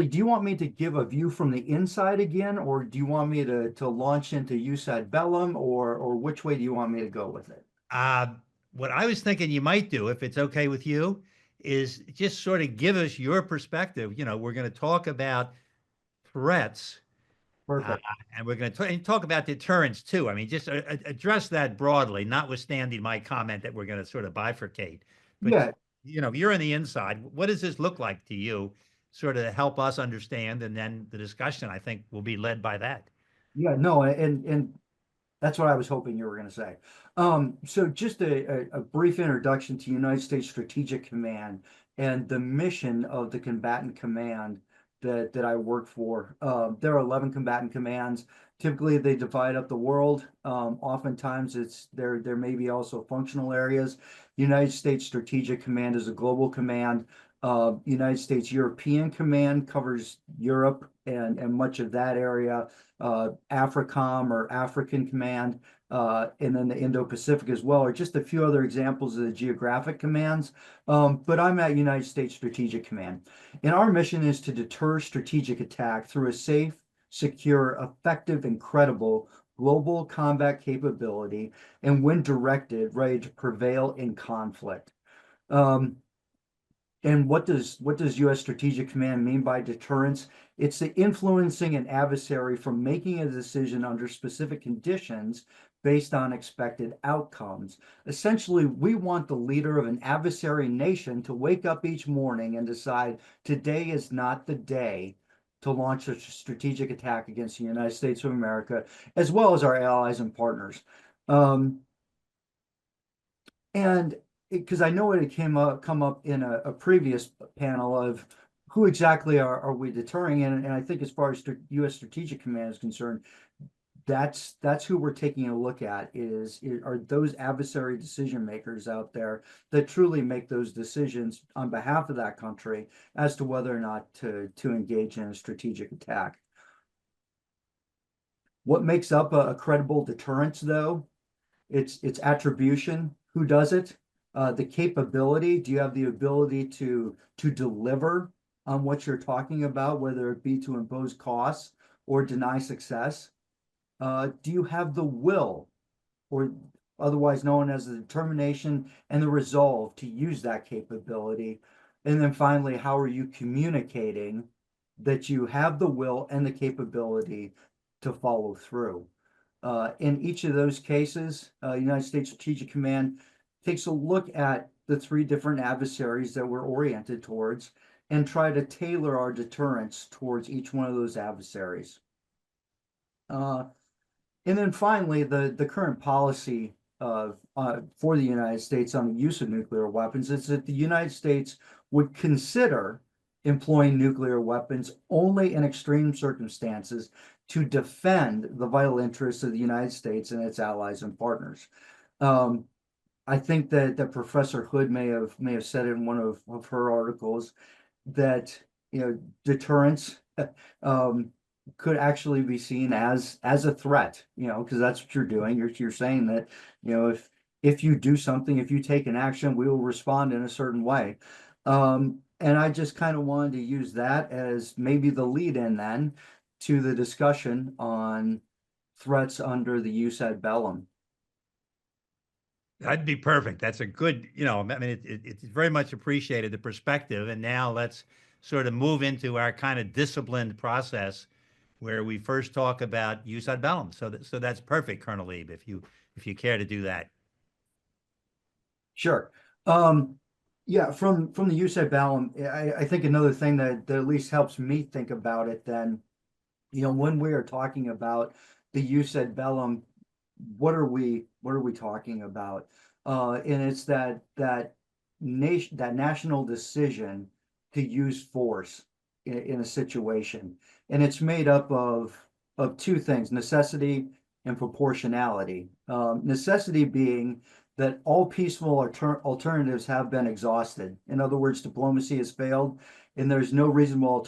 do you want me to give a view from the inside again, or do you want me to launch into Jus ad Bellum, or which way do you want me to go with it? What I was thinking you might do, if it's okay with you, is just sort of give us your perspective. You know, we're going to talk about threats. Perfect. And we're going to talk about deterrence too. I mean, just address that broadly, notwithstanding my comment that we're going to sort of bifurcate. But, yeah. You know, you're on the inside. What does this look like to you? Sort of help us understand, and then the discussion, I think, will be led by that. Yeah, no, and that's what I was hoping you were going to say. So just a brief introduction to United States Strategic Command and the mission of the combatant command that I work for. There are 11 combatant commands. Typically, they divide up the world. Oftentimes, there may be also functional areas. United States Strategic Command is a global command. United States European Command covers Europe and much of that area. AFRICOM or African Command, and then the Indo-Pacific as well, are just a few other examples of the geographic commands. But I'm at United States Strategic Command. And our mission is to deter strategic attack through a safe, secure, effective, and credible global combat capability, and when directed, ready to prevail in conflict. And what does U.S. Strategic Command mean by deterrence? It's the influencing an adversary from making a decision under specific conditions based on expected outcomes. Essentially, we want the leader of an adversary nation to wake up each morning and decide today is not the day to launch a strategic attack against the United States of America, as well as our allies and partners. And because I know it had come up in a previous panel of who exactly are we deterring, and I think as far as U.S. Strategic Command is concerned, that's who we're taking a look at are those adversary decision makers out there that truly make those decisions on behalf of that country as to whether or not to engage in a strategic attack. What makes up a credible deterrence, though? It's attribution. Who does it? The capability. Do you have the ability to deliver on what you're talking about, whether it be to impose costs or deny success? Do you have the will, or otherwise known as the determination and the resolve to use that capability? And then finally, how are you communicating that you have the will and the capability to follow through? In each of those cases, United States Strategic Command takes a look at the three different adversaries that we're oriented towards and try to tailor our deterrence towards each one of those adversaries. And then finally, the current policy for the United States on the use of nuclear weapons is that the United States would consider employing nuclear weapons only in extreme circumstances to defend the vital interests of the United States and its allies and partners. I think that Professor Hood may have said in one of her articles that deterrence could actually be seen as a threat, because that's what you're doing. You're saying that if you do something, if you take an action, we will respond in a certain way. And I just kind of wanted to use that as maybe the lead in then to the discussion on threats under the Jus ad Bellum. That'd be perfect. That's a good, I mean, it's very much appreciated, the perspective. And now let's sort of move into our kind of disciplined process where we first talk about Jus ad Bellum. So that's perfect, Colonel Lieb, if you care to do that. Sure. Yeah, from the use ad bellum, I think another thing that at least helps me think about it then, when we are talking about the use ad bellum, what are we talking about? And it's that national decision to use force in a situation. And it's made up of two things: necessity and proportionality. Necessity being that all peaceful alternatives have been exhausted. In other words, diplomacy has failed, and there's no reasonable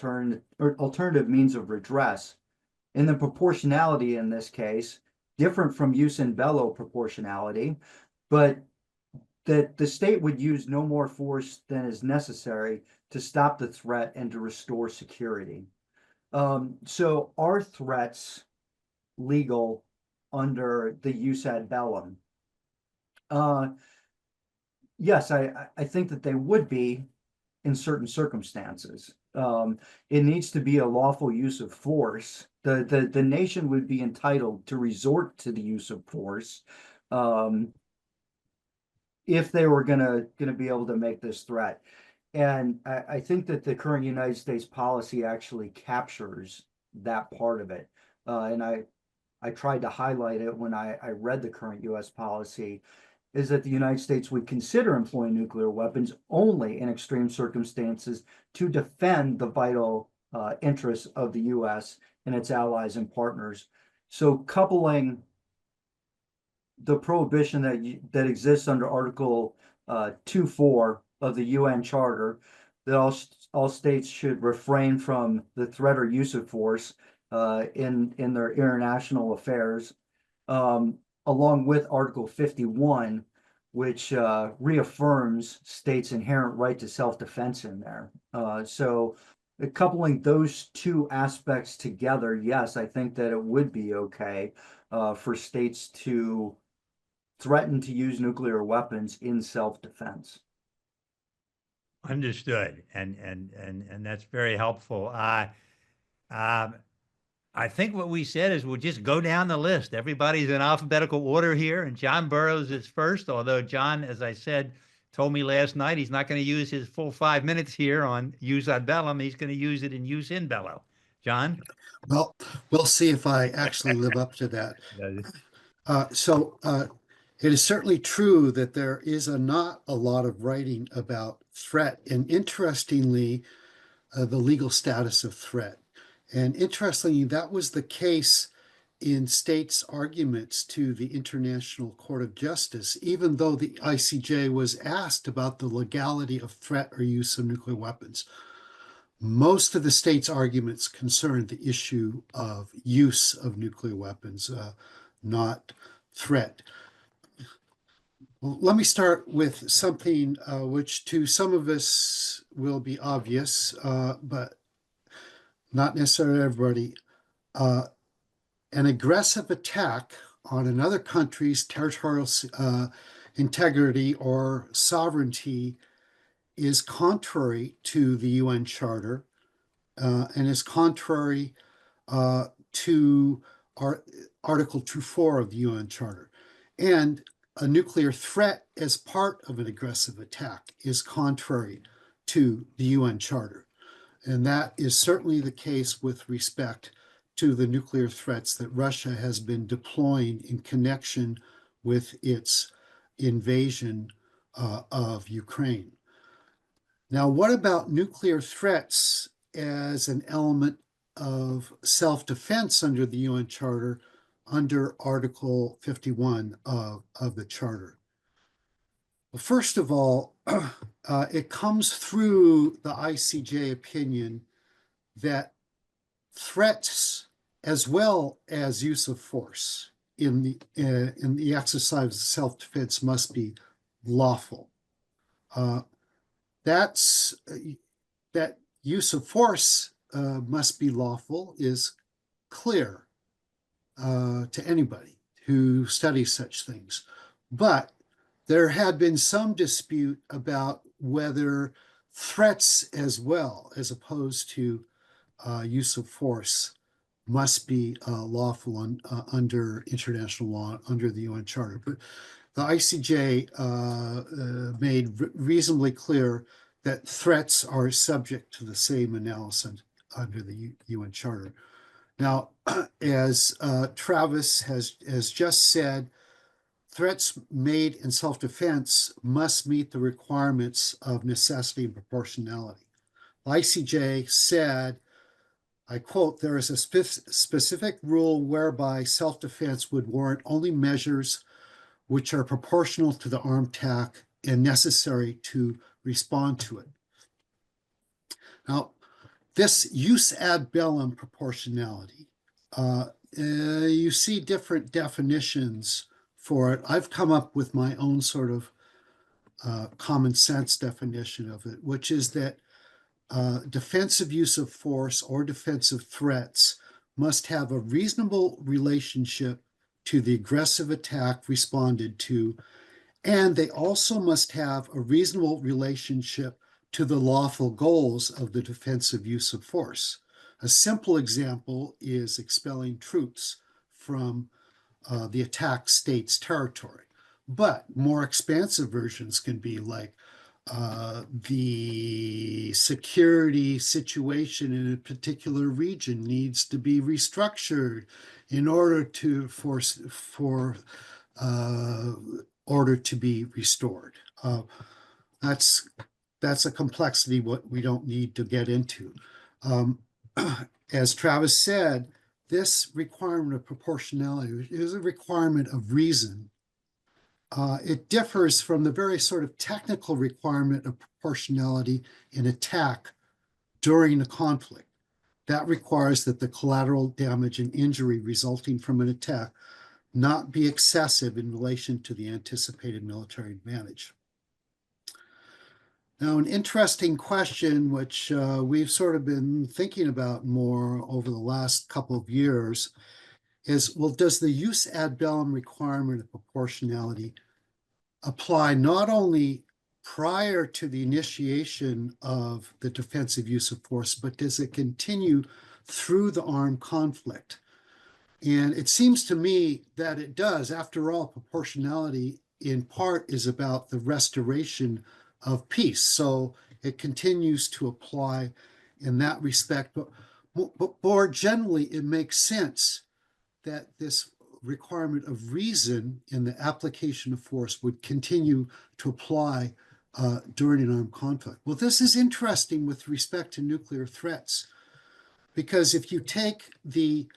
alternative means of redress. And the proportionality in this case, different from jus in bello proportionality, but that the state would use no more force than is necessary to stop the threat and to restore security. So are threats legal under the jus ad bellum? Yes, I think that they would be in certain circumstances. It needs to be a lawful use of force. The nation would be entitled to resort to the use of force if they were gonna be able to make this threat. And I think that the current United States policy actually captures that part of it. And I tried to highlight it when I read the current US policy, is that the United States would consider employing nuclear weapons only in extreme circumstances to defend the vital interests of the US and its allies and partners. So coupling the prohibition that exists under Article 2.4 of the UN Charter, that all states should refrain from the threat or use of force in their international affairs, along with Article 51, which reaffirms states' inherent right to self-defense in there. So coupling those two aspects together, yes, I think that it would be okay for states to threaten to use nuclear weapons in self-defense. Understood, and that's very helpful. I think what we said is we'll just go down the list. Everybody's in alphabetical order here, and John Burroughs is first, although John, as I said, told me last night he's not going to use his full 5 minutes here on jus ad bellum. He's going to use it in jus in bello. John? Well, we'll see if I actually live up to that. It is certainly true that there is not a lot of writing about threat, and interestingly, the legal status of threat. And interestingly, that was the case in states' arguments to the International Court of Justice, even though the ICJ was asked about the legality of threat or use of nuclear weapons. Most of the states' arguments concerned the issue of use of nuclear weapons, not threat. Well, let me start with something which to some of us will be obvious, but not necessarily everybody. An aggressive attack on another country's territorial integrity or sovereignty is contrary to the UN Charter and is contrary to Article 2.4 of the UN Charter. And a nuclear threat as part of an aggressive attack is contrary to the UN Charter. And that is certainly the case with respect to the nuclear threats that Russia has been deploying in connection with its invasion of Ukraine. Now, what about nuclear threats as an element of self-defense under the UN Charter, under Article 51 of the Charter? Well, first of all, it comes through the ICJ opinion that threats as well as use of force in the exercise of self-defense must be lawful. That use of force must be lawful is clear to anybody who studies such things. But there had been some dispute about whether threats as well, as opposed to use of force, must be lawful under international law, under the UN Charter. But the ICJ made reasonably clear that threats are subject to the same analysis under the UN Charter. Now, as Travis has just said, threats made in self-defense must meet the requirements of necessity and proportionality. ICJ said, I quote, there is a specific rule whereby self-defense would warrant only measures which are proportional to the armed attack and necessary to respond to it. Now, this jus ad bellum proportionality, you see different definitions for it. I've come up with my own sort of common sense definition of it, which is that defensive use of force or defensive threats must have a reasonable relationship to the aggressive attack responded to, and they also must have a reasonable relationship to the lawful goals of the defensive use of force. A simple example is expelling troops from the attacked state's territory. But more expansive versions can be like the security situation in a particular region needs to be restructured in order for order to be restored. That's a complexity what we don't need to get into. As Travis said, this requirement of proportionality is a requirement of reason. It differs from the very sort of technical requirement of proportionality in attack during a conflict. That requires that the collateral damage and injury resulting from an attack not be excessive in relation to the anticipated military advantage. Now, an interesting question, which we've sort of been thinking about more over the last couple of years, is, well, does the jus ad bellum requirement of proportionality apply not only prior to the initiation of the defensive use of force, but does it continue through the armed conflict? And it seems to me that it does. After all, proportionality in part is about the restoration of peace. So it continues to apply in that respect. But more generally, it makes sense that this requirement of reason in the application of force would continue to apply during an armed conflict. Well, this is interesting with respect to nuclear threats, because if you take the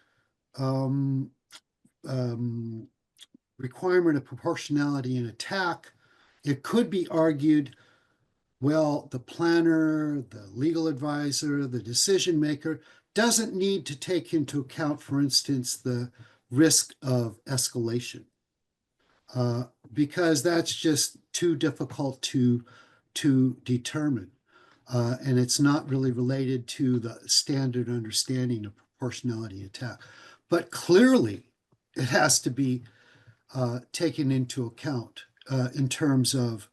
requirement of proportionality in attack, it could be argued, well, the planner, the legal advisor, the decision maker doesn't need to take into account, for instance, the risk of escalation, because that's just too difficult to determine. And it's not really related to the standard understanding of proportionality attack. But clearly, it has to be taken into account in terms of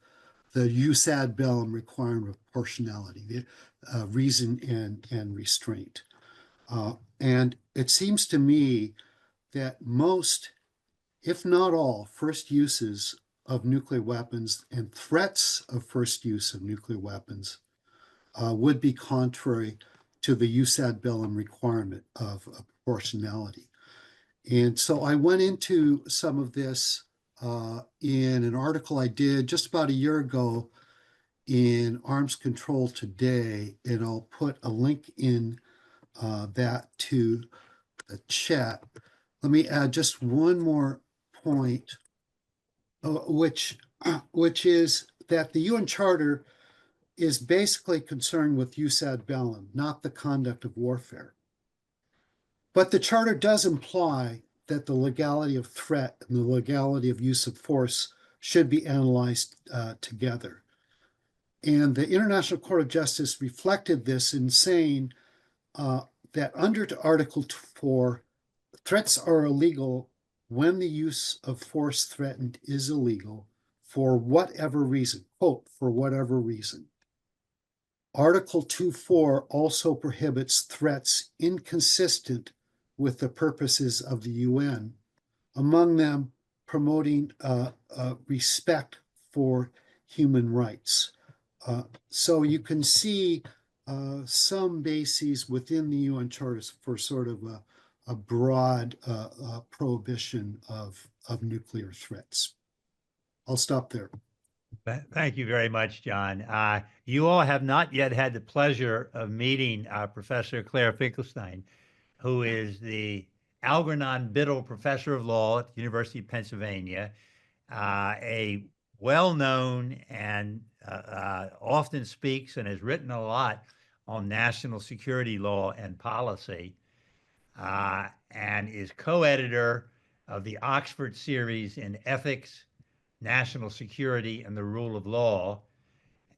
the jus ad bellum requirement of proportionality, the reason and restraint. And it seems to me that most, if not all, first uses of nuclear weapons and threats of first use of nuclear weapons would be contrary to the jus ad bellum requirement of proportionality. And so I went into some of this in an article I did just about a year ago in Arms Control Today, and I'll put a link in that to the chat. Let me add just one more point, which is that the UN Charter is basically concerned with jus ad bellum, not the conduct of warfare. But the Charter does imply that the legality of threat and the legality of use of force should be analyzed together. And the International Court of Justice reflected this in saying that under Article 4, threats are illegal when the use of force threatened is illegal for whatever reason, quote, for whatever reason. Article 2.4 also prohibits threats inconsistent with the purposes of the UN, among them promoting respect for human rights. So you can see some bases within the UN Charter for sort of a broad prohibition of nuclear threats. I'll stop there. Thank you very much, John. You all have not yet had the pleasure of meeting Professor Claire Finkelstein, who is the Algernon Biddle Professor of Law at the University of Pennsylvania, a well-known and often speaks and has written a lot on national security law and policy, and is co-editor of the Oxford series in ethics, national security, and the rule of law,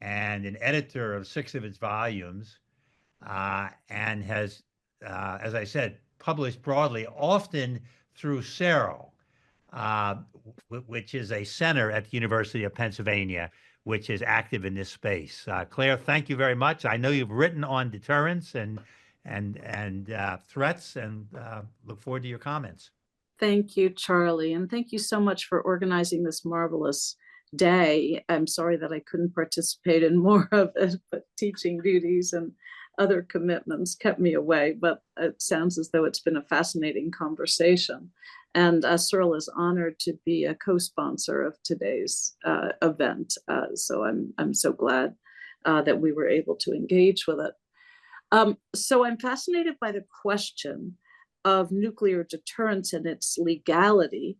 and an editor of 6 of its volumes, and has, as I said, published broadly, often through CERL, which is a center at the University of Pennsylvania, which is active in this space. Claire, thank you very much. I know you've written on deterrence and threats, and look forward to your comments. Thank you, Charlie, and thank you so much for organizing this marvelous day. I'm sorry that I couldn't participate in more of it, but teaching duties and other commitments kept me away, but it sounds as though it's been a fascinating conversation. And CERL is honored to be a co-sponsor of today's event. So I'm so glad that we were able to engage with it. So I'm fascinated by the question of nuclear deterrence and its legality,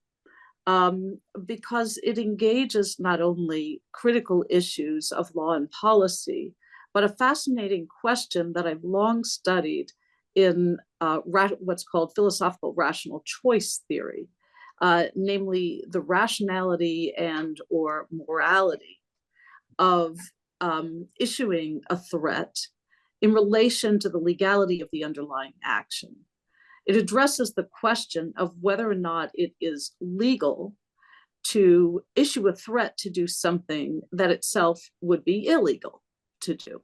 because it engages not only critical issues of law and policy, but a fascinating question that I've long studied in what's called philosophical rational choice theory, namely the rationality and or morality of issuing a threat in relation to the legality of the underlying action. It addresses the question of whether or not it is legal to issue a threat to do something that itself would be illegal to do.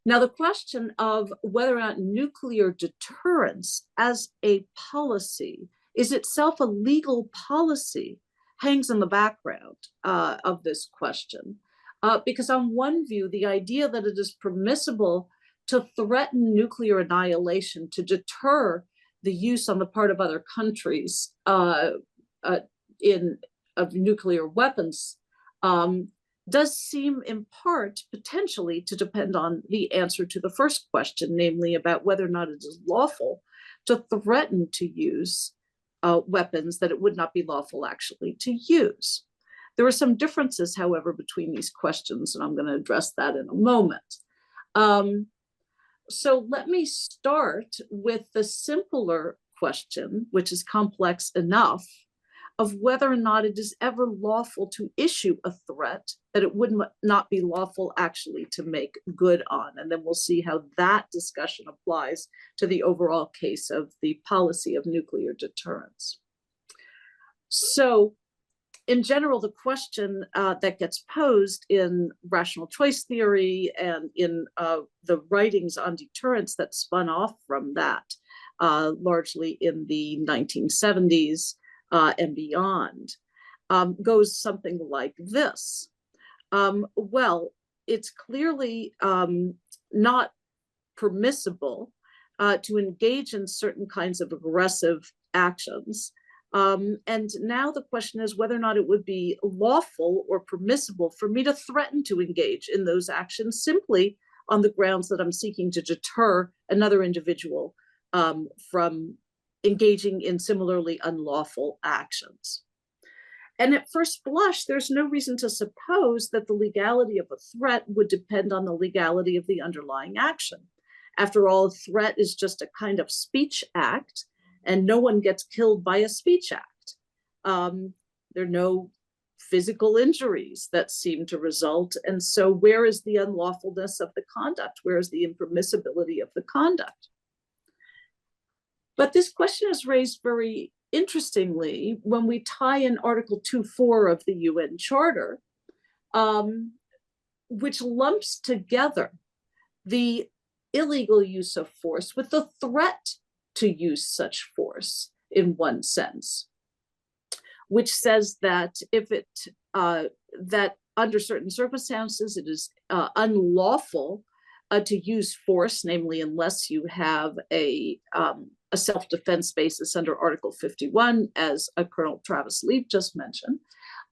Now, the question of whether or not nuclear deterrence as a policy is itself a legal policy hangs in the background of this question. Because on one view, the idea that it is permissible to threaten nuclear annihilation to deter the use on the part of other countries of nuclear weapons does seem in part potentially to depend on the answer to the first question, namely about whether or not it is lawful to threaten to use weapons that it would not be lawful actually to use. There are some differences, however, between these questions, and I'm going to address that in a moment. So let me start with the simpler question, which is complex enough, of whether or not it is ever lawful to issue a threat that it would not be lawful actually to make good on. And then we'll see how that discussion applies to the overall case of the policy of nuclear deterrence. So in general, the question that gets posed in rational choice theory and in the writings on deterrence that spun off from that, largely in the 1970s and beyond, goes something like this. Well, it's clearly not permissible to engage in certain kinds of aggressive actions. And now the question is whether or not it would be lawful or permissible for me to threaten to engage in those actions simply on the grounds that I'm seeking to deter another individual from engaging in similarly unlawful actions. And at first blush, there's no reason to suppose that the legality of a threat would depend on the legality of the underlying action. After all, a threat is just a kind of speech act, and no one gets killed by a speech act. There are no physical injuries that seem to result. And so where is the unlawfulness of the conduct? Where is the impermissibility of the conduct? But this question is raised very interestingly when we tie in Article 2.4 of the UN Charter, which lumps together the illegal use of force with the threat to use such force in one sense. which says that if it that under certain circumstances it is unlawful to use force, namely unless you have a self-defense basis under Article 51, as Colonel Travis Leaf just mentioned,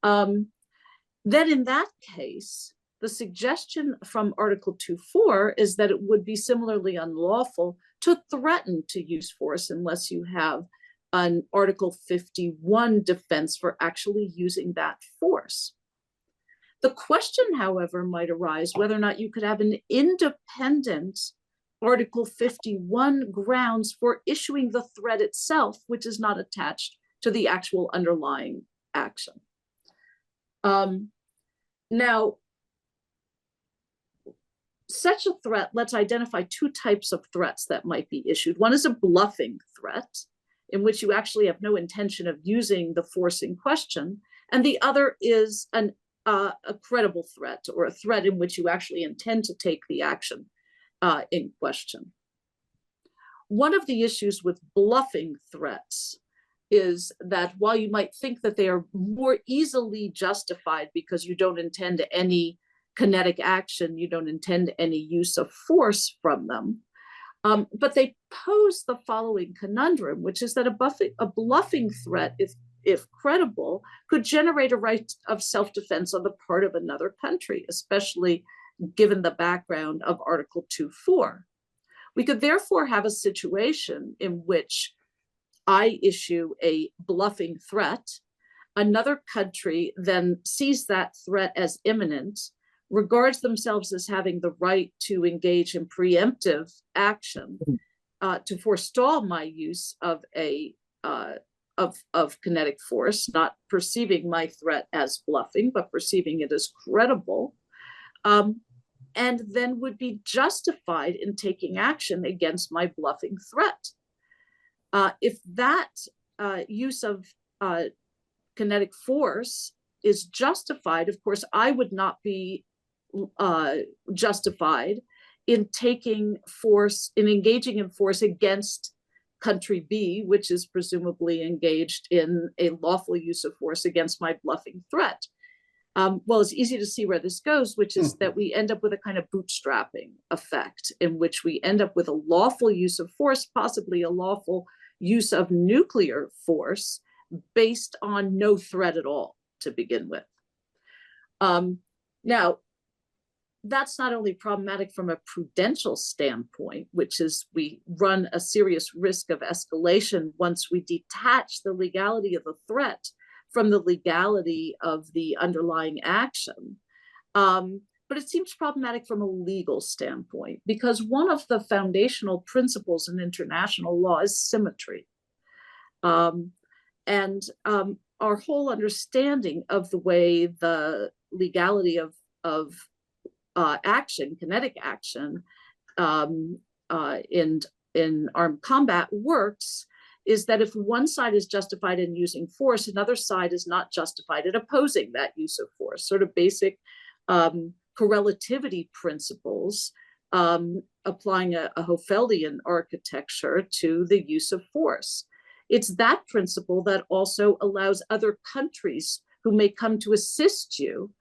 then in that case, the suggestion from Article 2.4 is that it would be similarly unlawful to threaten to use force unless you have an Article 51 defense for actually using that force. The question, however, might arise whether or not you could have an independent Article 51 grounds for issuing the threat itself, which is not attached to the actual underlying action. Now, such a threat, let's identify two types of threats that might be issued. One is a bluffing threat, in which you actually have no intention of using the force in question, and the other is a credible threat, or a threat in which you actually intend to take the action in question. One of the issues with bluffing threats is that while you might think that they are more easily justified because you don't intend any kinetic action, you don't intend any use of force from them, but they pose the following conundrum, which is that a bluffing threat, if credible, could generate a right of self-defense on the part of another country, especially given the background of Article 2.4. We could therefore have a situation in which I issue a bluffing threat, another country then sees that threat as imminent, regards themselves as having the right to engage in preemptive action to forestall my use of of kinetic force, not perceiving my threat as bluffing, but perceiving it as credible, and then would be justified in taking action against my bluffing threat. If that use of kinetic force is justified, of course, I would not be justified in taking force, in engaging in force against country B, which is presumably engaged in a lawful use of force against my bluffing threat. Well, it's easy to see where this goes, which is that we end up with a kind of bootstrapping effect in which we end up with a lawful use of force, possibly a lawful use of nuclear force based on no threat at all to begin with. Now, that's not only problematic from a prudential standpoint, which is we run a serious risk of escalation once we detach the legality of a threat from the legality of the underlying action. But it seems problematic from a legal standpoint, because one of the foundational principles in international law is symmetry. And our whole understanding of the way the legality of action, kinetic action, in armed combat works is that if one side is justified in using force, another side is not justified in opposing that use of force. Sort of basic correlativity principles applying a Hofeldian architecture to the use of force. It's that principle that also allows other countries who may come to assist you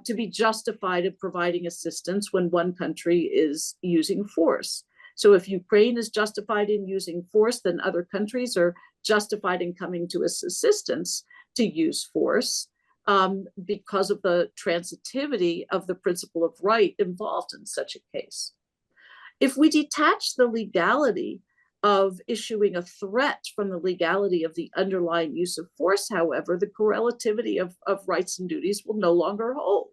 to be justified in providing assistance when one country is using force. So if Ukraine is justified in using force, then other countries are justified in coming to its assistance to use force because of the transitivity of the principle of right involved in such a case. If we detach the legality of issuing a threat from the legality of the underlying use of force, however, the correlativity of rights and duties will no longer hold,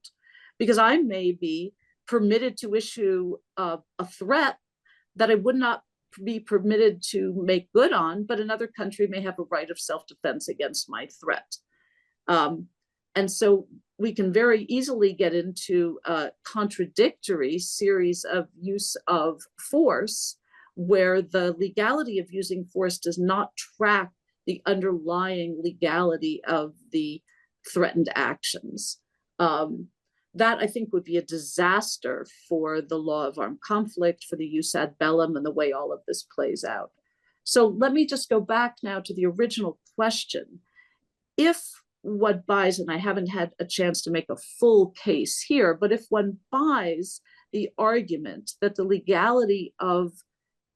because I may be permitted to issue a threat that I would not be permitted to make good on, but another country may have a right of self-defense against my threat. And so we can very easily get into a contradictory series of use of force where the legality of using force does not track the underlying legality of the threatened actions. That I think would be a disaster for the law of armed conflict, for the jus ad bellum, and the way all of this plays out. So let me just go back now to the original question. if one buys, and I haven't had a chance to make a full case here, but if one buys the argument that the legality of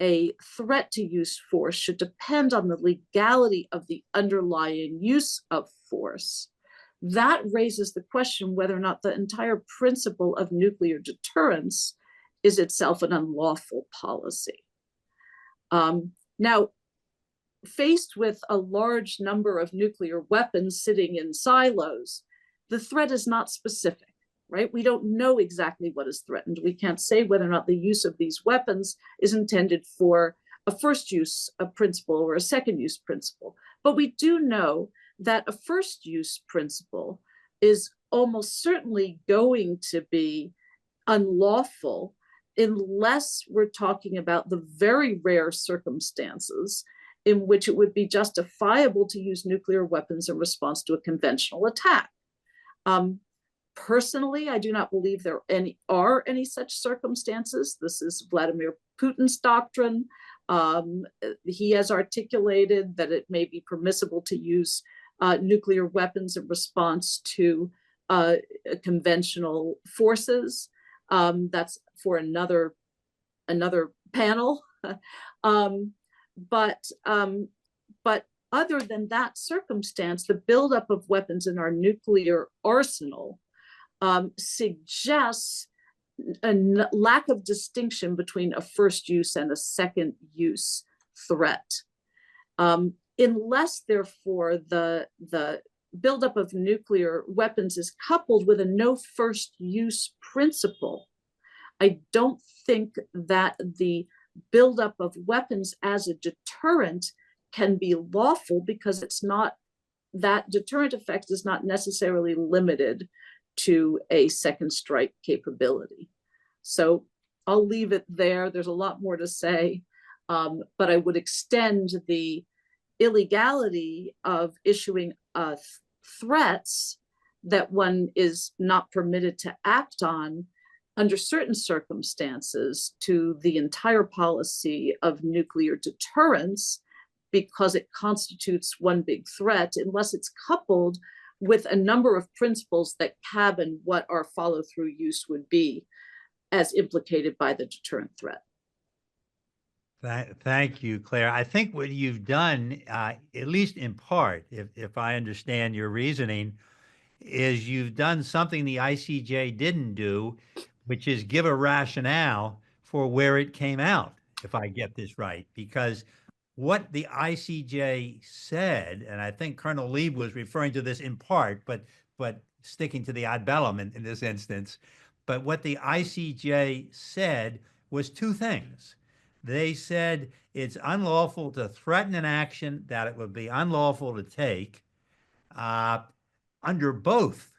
a threat to use force should depend on the legality of the underlying use of force, that raises the question whether or not the entire principle of nuclear deterrence is itself an unlawful policy. Now, faced with a large number of nuclear weapons sitting in silos, the threat is not specific, right? We don't know exactly what is threatened. We can't say whether or not the use of these weapons is intended for a first use principle or a second use principle. But we do know that a first use principle is almost certainly going to be unlawful unless we're talking about the very rare circumstances in which it would be justifiable to use nuclear weapons in response to a conventional attack. Personally, I do not believe there are any such circumstances. This is Vladimir Putin's doctrine. He has articulated that it may be permissible to use nuclear weapons in response to conventional forces. That's for another panel. But other than that circumstance, the buildup of weapons in our nuclear arsenal suggests a lack of distinction between a first use and a second use threat. Unless, therefore, the buildup of nuclear weapons is coupled with a no first use principle, I don't think that the buildup of weapons as a deterrent can be lawful, because it's not, that deterrent effect is not necessarily limited to a second strike capability. So I'll leave it there. There's a lot more to say, but I would extend the illegality of issuing threats that one is not permitted to act on under certain circumstances to the entire policy of nuclear deterrence, because it constitutes one big threat, unless it's coupled with a number of principles that cabin what our follow-through use would be as implicated by the deterrent threat. Thank you, Claire. I think what you've done, at least in part, if I understand your reasoning, is you've done something the ICJ didn't do, which is give a rationale for where it came out, if I get this right. Because what the ICJ said, and I think Colonel Lieb was referring to this in part, but sticking to the ad bellum in this instance, but what the ICJ said was two things. They said it's unlawful to threaten an action that it would be unlawful to take under both.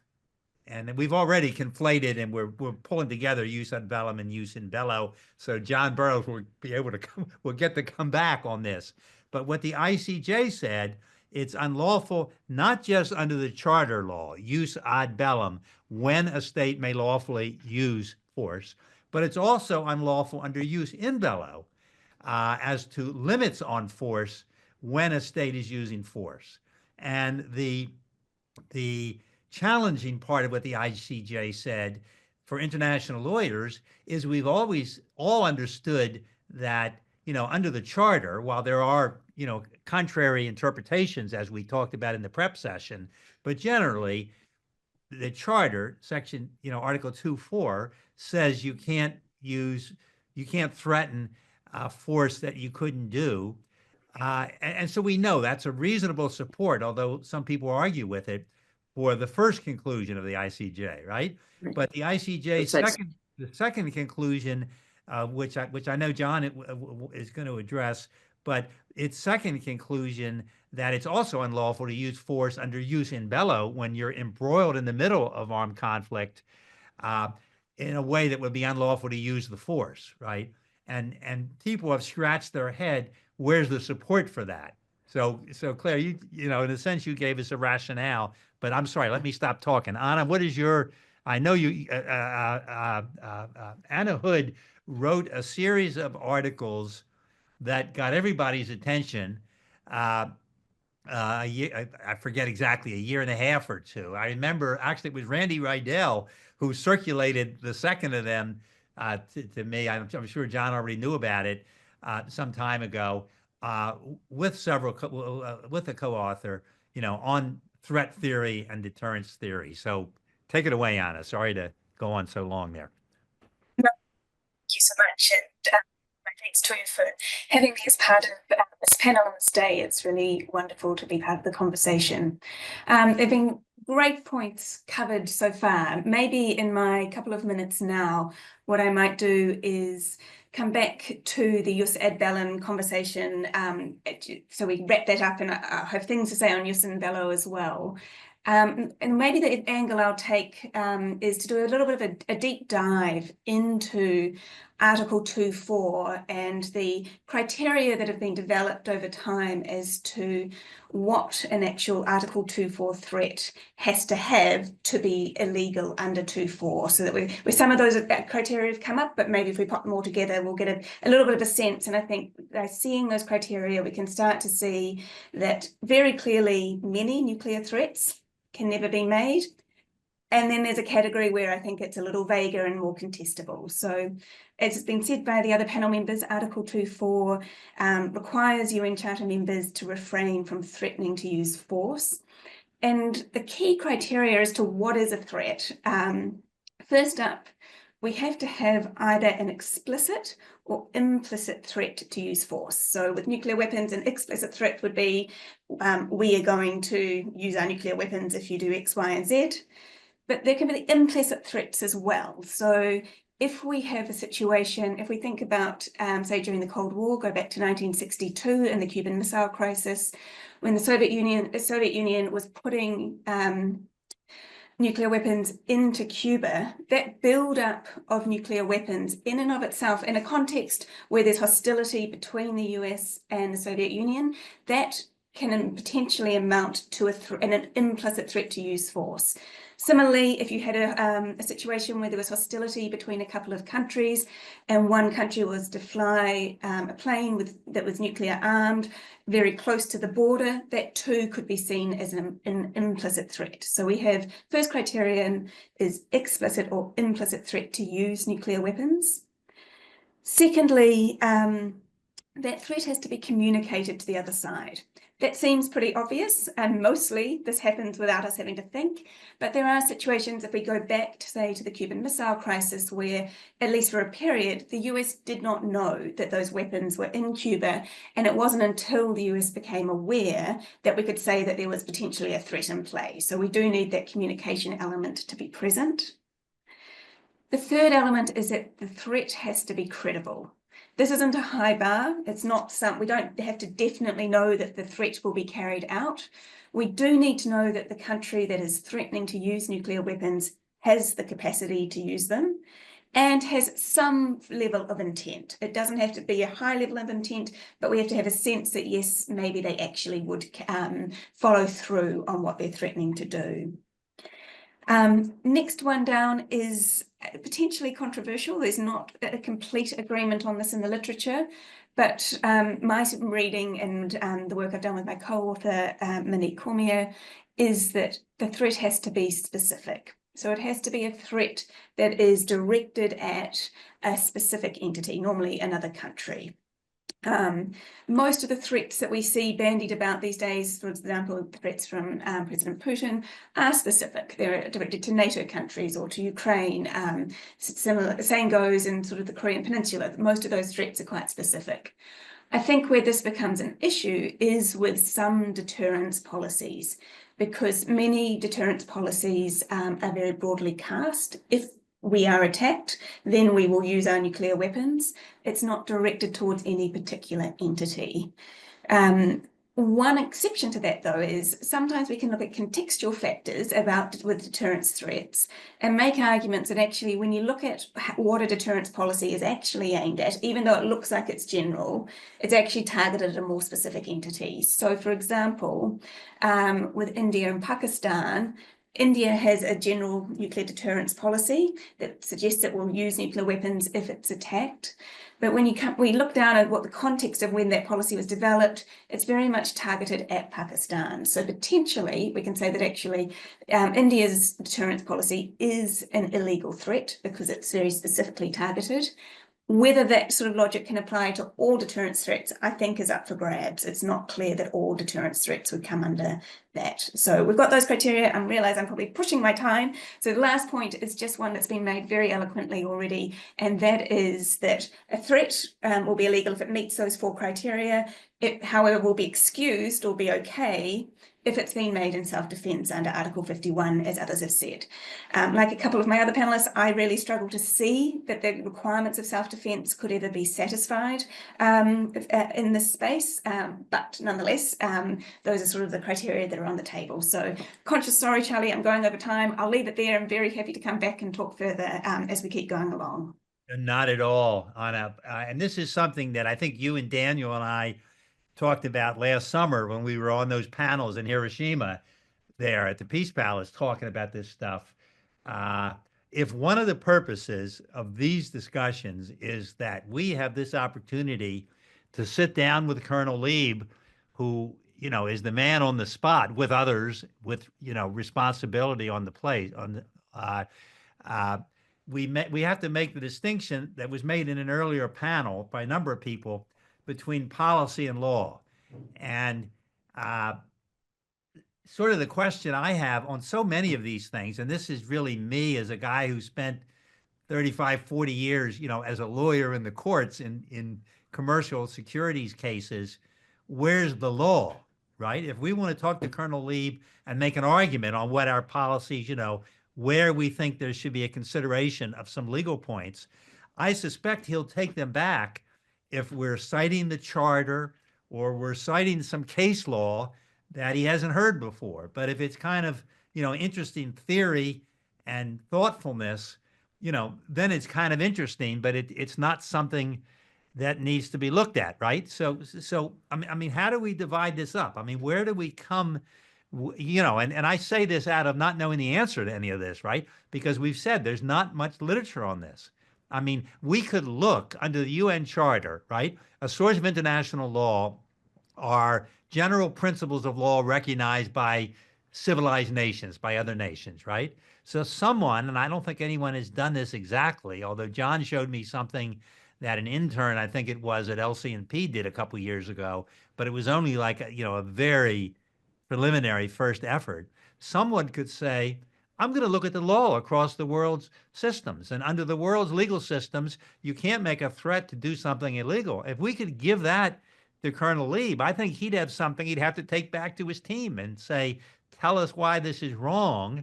And we've already conflated, and we're pulling together use ad bellum and use in bello. So John Burroughs will be able to will get to come back on this. But what the ICJ said, it's unlawful not just under the charter law, use ad bellum, when a state may lawfully use force, but it's also unlawful under use in bello as to limits on force when a state is using force. And the challenging part of what the ICJ said for international lawyers is we've always all understood that, under the charter, while there are, contrary interpretations, as we talked about in the prep session, but generally the charter section, Article 2.4 says you can't threaten force that you couldn't do. And so we know that's a reasonable support, although some people argue with it, for the first conclusion of the ICJ, right? But the ICJ the second conclusion, which I know John is going to address, but its second conclusion that it's also unlawful to use force under use in bello when you're embroiled in the middle of armed conflict in a way that would be unlawful to use the force, right? And people have scratched their head, where's the support for that? So Claire, you in a sense, you gave us a rationale, but I'm sorry, let me stop talking. Anna, what is your, I know you, Anna Hood wrote a series of articles that got everybody's attention a year, I forget exactly, a year and a half or two. I remember actually it was Randy Rydell who circulated the second of them to me. I'm sure John already knew about it some time ago with with a co-author, on threat theory and deterrence theory. So take it away, Anna. Sorry to go on so long there. Thank you so much. And my thanks to you for having me as part of this panel on this day. It's really wonderful to be part of the conversation. There have been great points covered so far. Maybe in my couple of minutes now, what I might do is come back to the jus ad bellum conversation. So we wrap that up, and I have things to say on jus in bello as well. And maybe the angle I'll take is to do a little bit of a deep dive into Article 2.4 and the criteria that have been developed over time as to what an actual Article 2.4 threat has to have to be illegal under 2.4, so that where some of those criteria have come up, but maybe if we put them all together, we'll get a little bit of a sense. And I think by seeing those criteria, we can start to see that very clearly many nuclear threats can never be made. And then there's a category where I think it's a little vaguer and more contestable. So as has been said by the other panel members, Article 2.4 requires UN Charter members to refrain from threatening to use force. And the key criteria as to what is a threat. First up, we have to have either an explicit or implicit threat to use force. So with nuclear weapons, an explicit threat would be, we are going to use our nuclear weapons if you do X, Y, and Z. But there can be implicit threats as well. So if we have a situation, if we think about, say, during the Cold War, go back to 1962 and the Cuban Missile Crisis, when the Soviet Union was putting nuclear weapons into Cuba, that build-up of nuclear weapons in and of itself, in a context where there's hostility between the US and the Soviet Union, that can potentially amount to an implicit threat to use force. Similarly, if you had a situation where there was hostility between a couple of countries and one country was to fly a plane that was nuclear armed very close to the border, that too could be seen as an implicit threat. So we have first criterion is explicit or implicit threat to use nuclear weapons. Secondly, that threat has to be communicated to the other side. That seems pretty obvious, and mostly this happens without us having to think. But there are situations, if we go back to, say, to the Cuban Missile Crisis, where, at least for a period, the US did not know that those weapons were in Cuba. And it wasn't until the US became aware that we could say that there was potentially a threat in play. So we do need that communication element to be present. The third element is that the threat has to be credible. This isn't a high bar. It's not we don't have to definitely know that the threat will be carried out. We do need to know that the country that is threatening to use nuclear weapons has the capacity to use them and has some level of intent. It doesn't have to be a high level of intent, but we have to have a sense that, yes, maybe they actually would follow through on what they're threatening to do. Next one down is potentially controversial. There's not a complete agreement on this in the literature, but my reading and the work I've done with my co-author, Monique Cormier, is that the threat has to be specific. So it has to be a threat that is directed at a specific entity, normally another country. Most of the threats that we see bandied about these days, for example, threats from President Putin, are specific. They're directed to NATO countries or to Ukraine. Similar, the same goes in sort of the Korean Peninsula. Most of those threats are quite specific. I think where this becomes an issue is with some deterrence policies, because many deterrence policies are very broadly cast. If we are attacked, then we will use our nuclear weapons. It's not directed towards any particular entity. One exception to that, though, is sometimes we can look at contextual factors with deterrence threats and make arguments that actually, when you look at what a deterrence policy is actually aimed at, even though it looks like it's general, it's actually targeted at a more specific entity. So, for example, with India and Pakistan, India has a general nuclear deterrence policy that suggests it will use nuclear weapons if it's attacked. But when we look down at what the context of when that policy was developed, it's very much targeted at Pakistan. So potentially we can say that actually India's deterrence policy is an illegal threat because it's very specifically targeted. Whether that sort of logic can apply to all deterrence threats, I think is up for grabs. It's not clear that all deterrence threats would come under that. So we've got those criteria. I realize I'm probably pushing my time. So the last point is just one that's been made very eloquently already, and that is that a threat will be illegal if it meets those 4 criteria. It, however, will be excused or be okay if it's been made in self-defense under Article 51, as others have said. Like a couple of my other panelists, I really struggle to see that the requirements of self-defense could ever be satisfied in this space, but nonetheless, those are sort of the criteria that are on the table. So sorry, Charlie, I'm going over time. I'll leave it there. I'm very happy to come back and talk further as we keep going along. Not at all, Anna. And this is something that I think you and Daniel and I talked about last summer when we were on those panels in Hiroshima there at the Peace Palace talking about this stuff. If one of the purposes of these discussions is that we have this opportunity to sit down with Colonel Lieb, who, you know, is the man on the spot with others with, you know, responsibility on the place, we have to make the distinction that was made in an earlier panel by a number of people between policy and law. And sort of the question I have on so many of these things, and this is really me as a guy who spent 35, 40 years, you know, as a lawyer in the courts in commercial securities cases, where's the law, right? If we want to talk to Colonel Lieb and make an argument on what our policies, you know, where we think there should be a consideration of some legal points, I suspect he'll take them back if we're citing the charter or we're citing some case law that he hasn't heard before. But if it's kind of, you know, interesting theory and thoughtfulness, you know, then it's kind of interesting, but it's not something that needs to be looked at, right? So I mean, how do we divide this up? I mean, where do we come, you know, and I say this out of not knowing the answer to any of this, right? Because we've said there's not much literature on this. I mean, we could look under the UN Charter, right? A source of international law are general principles of law recognized by civilized nations, by other nations, right? So someone, and I don't think anyone has done this exactly, although John showed me something that an intern, I think it was at LC&P, did a couple years ago, but it was only like a, you know, a very preliminary first effort. Someone could say, I'm going to look at the law across the world's systems. And under the world's legal systems, you can't make a threat to do something illegal. If we could give that to Colonel Lieb, I think he'd have something he'd have to take back to his team and say, tell us why this is wrong.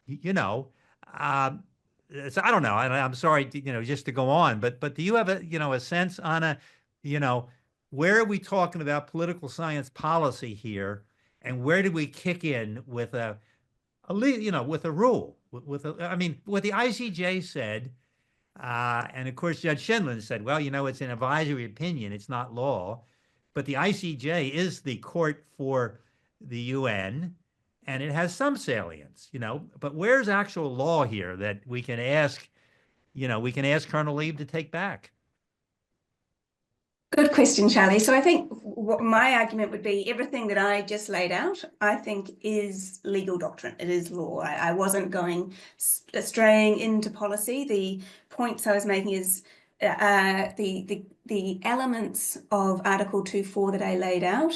You know, so I don't know. I'm sorry, you know, just to go on, but do you have a, you know, a sense, Anna, you know, where are we talking about political science policy here? And where do we kick in with a you know, with a rule, I mean, what the ICJ said, and of course, Judge Shinlin said, well, you know, it's an advisory opinion, it's not law, but the ICJ is the court for the UN, and it has some salience, you know, but where's actual law here that we can ask, you know, we can ask Colonel Lieb to take back? Good question, Charlie. So I think what my argument would be, everything that I just laid out, I think is legal doctrine. It is law. I wasn't going straying into policy. The points I was making is the elements of Article 2.4 that I laid out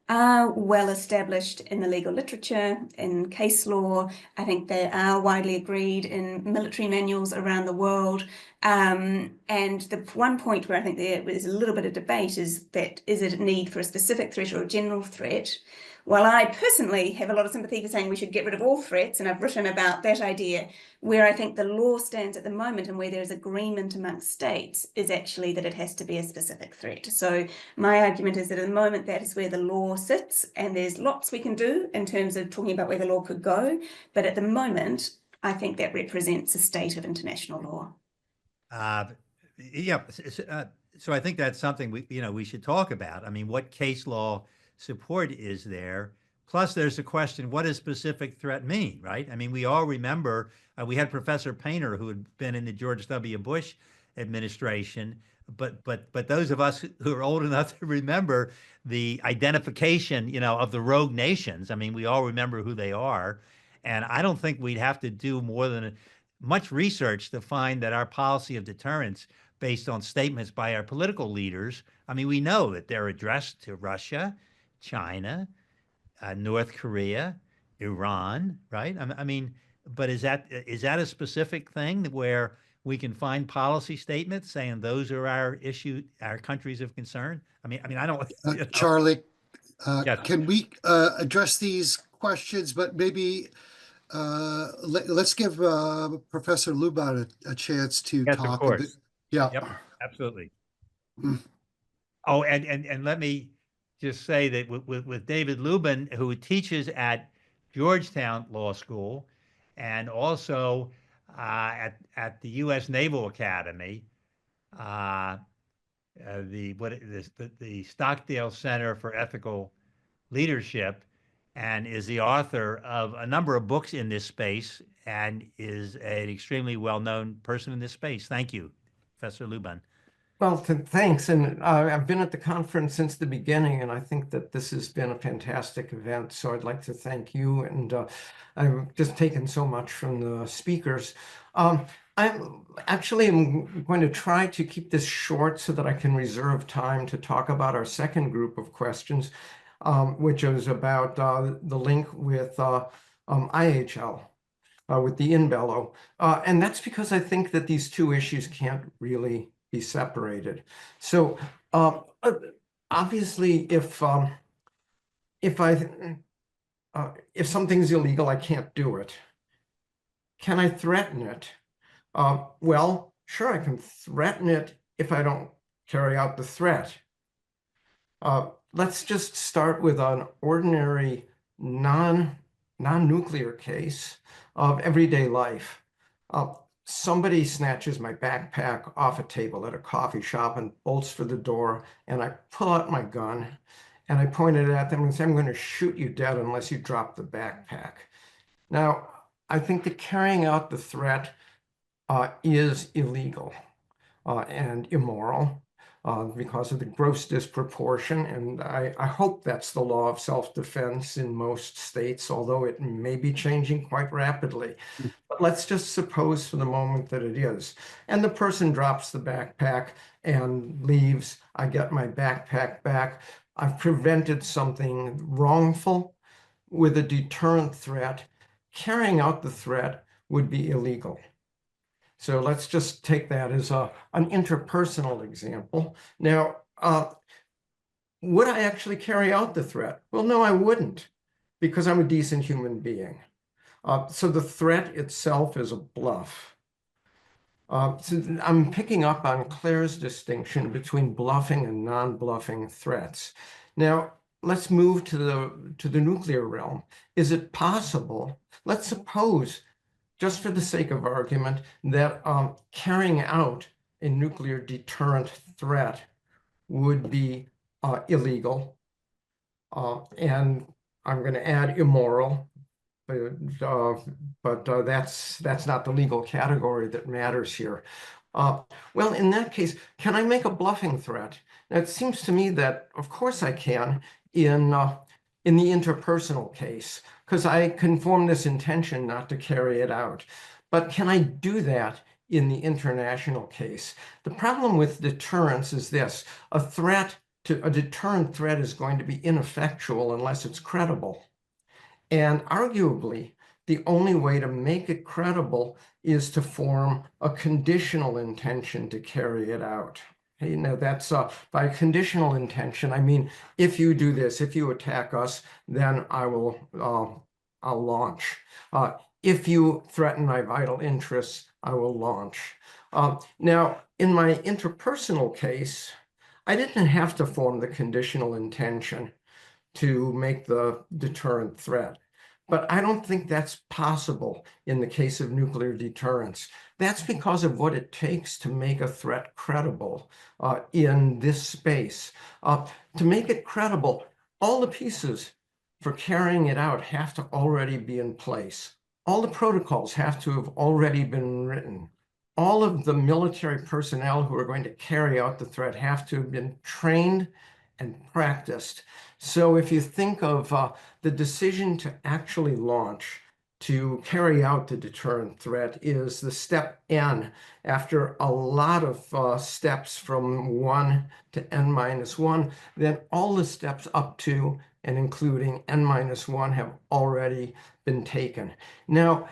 are well established in the legal literature, in case law. I think they are widely agreed in military manuals around the world. And the one point where I think there is a little bit of debate is that, is it a need for a specific threat or a general threat? While I personally have a lot of sympathy for saying we should get rid of all threats, and I've written about that idea, where I think the law stands at the moment and where there's agreement amongst states is actually that it has to be a specific threat. So my argument is that at the moment that is where the law sits, and there's lots we can do in terms of talking about where the law could go. But at the moment, I think that represents a state of international law. Yeah, so I think that's something we should talk about. I mean, what case law support is there Plus, there's a question, what does specific threat mean, right? I mean, we all remember, we had Professor Painter, who had been in the George W. Bush administration, but those of us who are old enough to remember the identification, you know, of the rogue nations, I mean, we all remember who they are. And I don't think we'd have to do more than much research to find that our policy of deterrence based on statements by our political leaders, I mean, we know that they're addressed to Russia, China, North Korea, Iran, right? I mean, but is that a specific thing where we can find policy statements saying those are our our countries of concern? I mean, I don't. You know. Charlie, Yes. can we address these questions, but maybe let's give Professor Luban a chance to Yes, talk of a bit. course. Yeah. Yep, absolutely. Oh, and let me just say that with David Luban, who teaches at Georgetown Law School and also at the U.S. Naval Academy, the Stockdale Center for Ethical Leadership, and is the author of a number of books in this space and is an extremely well-known person in this space. Thank you, Professor Luban. Well, thanks. And I've been at the conference since the beginning, and I think that this has been a fantastic event. So I'd like to thank you. And I've just taken so much from the speakers. I'm going to try to keep this short so that I can reserve time to talk about our second group of questions, which is about the link with IHL. With the in-bellow. And that's because I think that these two issues can't really be separated. So obviously, if something's illegal, I can't do it. Can I threaten it? Well, sure, I can threaten it if I don't carry out the threat. Let's just start with an ordinary non-nuclear case of everyday life. Somebody snatches my backpack off a table at a coffee shop and bolts for the door, and I pull out my gun and I point it at them and say, I'm going to shoot you dead unless you drop the backpack. Now, I think that carrying out the threat is illegal and immoral because of the gross disproportion. And I hope that's the law of self-defense in most states, although it may be changing quite rapidly. But let's just suppose for the moment that it is. And the person drops the backpack and leaves. I get my backpack back. I've prevented something wrongful with a deterrent threat. Carrying out the threat would be illegal. So let's just take that as an interpersonal example. Now, would I actually carry out the threat? Well, no, I wouldn't, because I'm a decent human being. So the threat itself is a bluff. So I'm picking up on Claire's distinction between bluffing and non-bluffing threats. Now, let's move to the nuclear realm. Is it possible? Let's suppose, just for the sake of argument, that carrying out a nuclear deterrent threat would be illegal. And I'm going to add immoral, but that's not the legal category that matters here. Well, in that case, can I make a bluffing threat? Now, it seems to me that, of course, I can in the interpersonal case, because I can form this intention not to carry it out. But can I do that in the international case? The problem with deterrence is this: a deterrent threat is going to be ineffectual unless it's credible. And arguably, the only way to make it credible is to form a conditional intention to carry it out. Okay, now that's by conditional intention, I mean, if you do this, if you attack us, then I'll launch. If you threaten my vital interests, I will launch. Now, in my interpersonal case, I didn't have to form the conditional intention to make the deterrent threat. But I don't think that's possible in the case of nuclear deterrence. That's because of what it takes to make a threat credible in this space. To make it credible, all the pieces for carrying it out have to already be in place. All the protocols have to have already been written. All of the military personnel who are going to carry out the threat have to have been trained and practiced. So if you think of the decision to actually launch, to carry out the deterrent threat, is the step N after a lot of steps from 1 to N-1, then all the steps up to and including N-1 have already been taken. Now,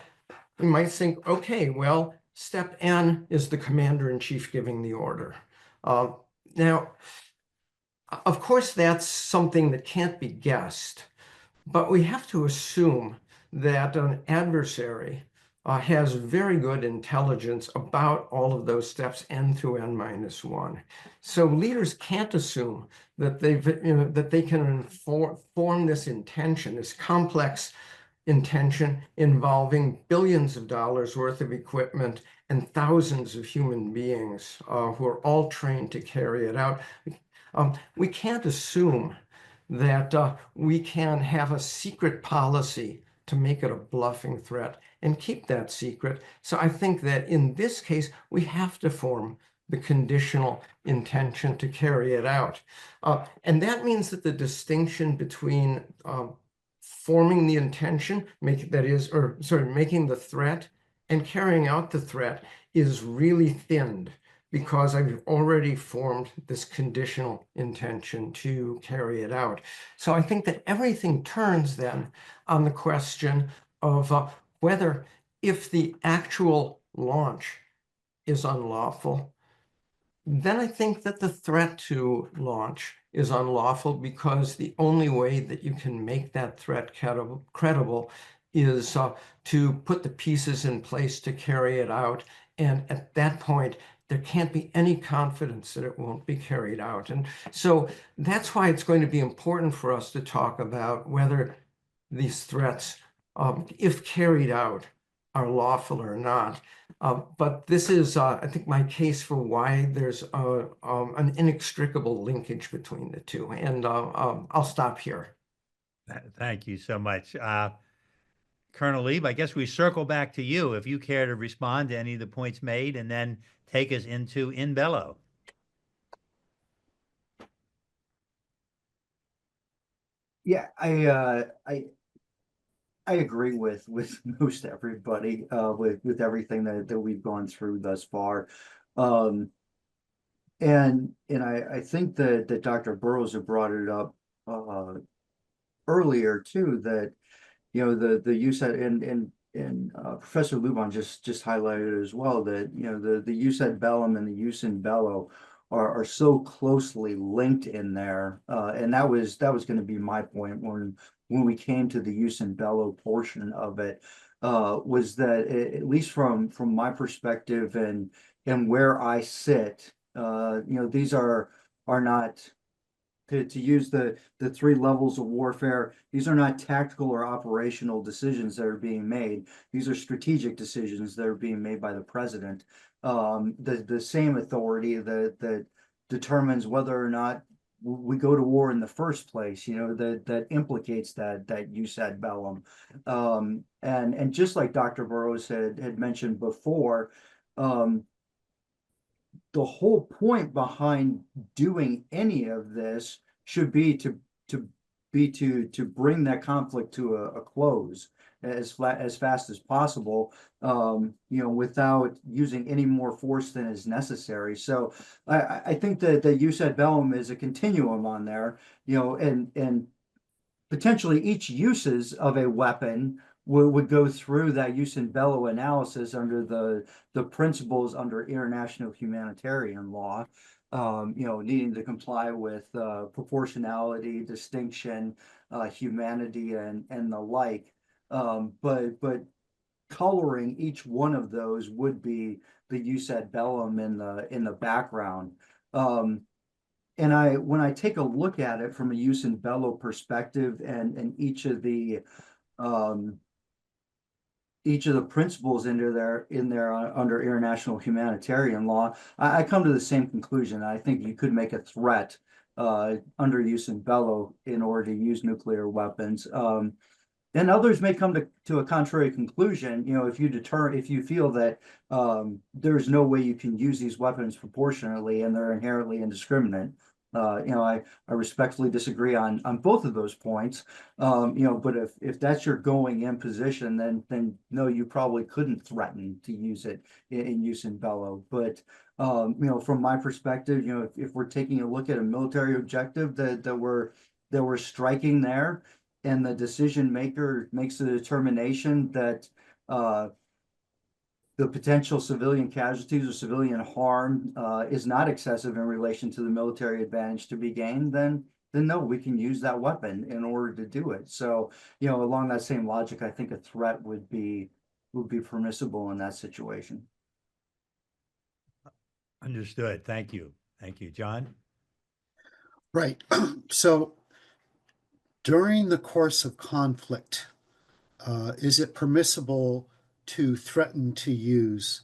you might think, okay, well, step N is the commander-in-chief giving the order. Now, of course, that's something that can't be guessed, but we have to assume that an adversary has very good intelligence about all of those steps N through N-1. So leaders can't assume that that they can form this intention, this complex intention involving billions of dollars worth of equipment and thousands of human beings who are all trained to carry it out. We can't assume that we can have a secret policy to make it a bluffing threat and keep that secret. So I think that in this case, we have to form the conditional intention to carry it out. And that means that the distinction between forming the intention, making the threat and carrying out the threat is really thinned, because I've already formed this conditional intention to carry it out. So I think that everything turns then on the question of whether, if the actual launch is unlawful, then I think that the threat to launch is unlawful, because the only way that you can make that threat credible is to put the pieces in place to carry it out. And at that point, there can't be any confidence that it won't be carried out. And so that's why it's going to be important for us to talk about whether these threats, if carried out, are lawful or not. But this is, I think, my case for why there's an inextricable linkage between the two. And I'll stop here. Thank you so much. Colonel Lieb, I guess we circle back to you if you care to respond to any of the points made and then take us into in bello. Yeah, I agree with most everybody with everything that we've gone through thus far. And I think that Dr. Burrows had brought it up earlier too, that the use that and Professor Lubon just highlighted as well, that the use ad bellum and the use in bello are so closely linked in there, and that was going to be my point when we came to the use in bello portion of it, was that at least from my perspective and where I sit, these are not, to use the 3 levels of warfare, these are not tactical or operational decisions that are being made. These are strategic decisions that are being made by the president. The same authority that determines whether or not we go to war in the first place, that implicates that use ad bellum. And just like Dr. Burrows had mentioned before, the whole point behind doing any of this should be to bring that conflict to a close as fast as possible, without using any more force than is necessary. So I think that the use ad bellum is a continuum on there, and potentially each uses of a weapon would go through that use in bello analysis under the principles under international humanitarian law, needing to comply with proportionality, distinction, humanity, and the like. But coloring each one of those would be the use ad bellum in the background. And when I take a look at it from a use in bello perspective, and each of the principles in there under international humanitarian law, I come to the same conclusion. I think you could make a threat under use in bello in order to use nuclear weapons. And others may come to a contrary conclusion. If you feel that there's no way you can use these weapons proportionately and they're inherently indiscriminate. I respectfully disagree on both of those points. But if that's your going in position, then no, you probably couldn't threaten to use it in use in bello. But from my perspective, if we're taking a look at a military objective that we're striking there, and the decision maker makes the determination that the potential civilian casualties or civilian harm is not excessive in relation to the military advantage to be gained, then no, we can use that weapon in order to do it. So, along that same logic, I think a threat would be permissible in that situation. Understood. Thank you. Thank you, John. Right. So during the course of conflict, is it permissible to threaten to use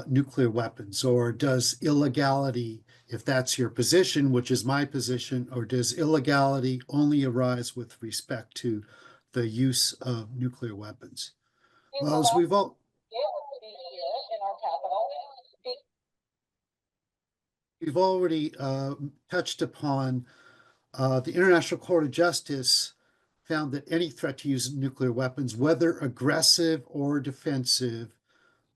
nuclear weapons, or does illegality, if that's your position, which is my position, or does illegality only arise with respect to the use of nuclear weapons? Well, as we've already touched upon, the International Court of Justice found that any threat to use nuclear weapons, whether aggressive or defensive,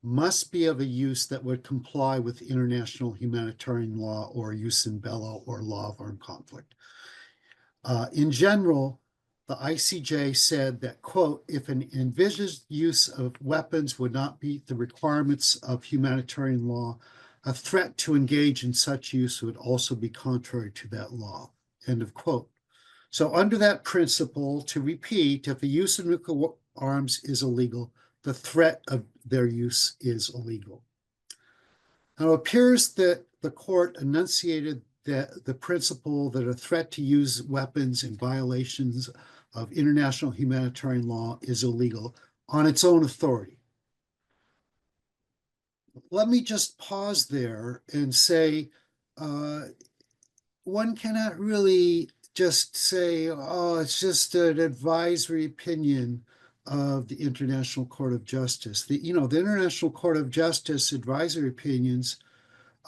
must be of a use that would comply with international humanitarian law or use in bello or law of armed conflict. In general, the ICJ said that, quote, if an envisaged use of weapons would not meet the requirements of humanitarian law, a threat to engage in such use would also be contrary to that law, end of quote. So under that principle, to repeat, if the use of nuclear arms is illegal, the threat of their use is illegal. Now, it appears that the court enunciated the principle that a threat to use weapons in violations of international humanitarian law is illegal on its own authority. Let me just pause there and say, one cannot really just say, oh, it's just an advisory opinion of the International Court of Justice. The International Court of Justice advisory opinions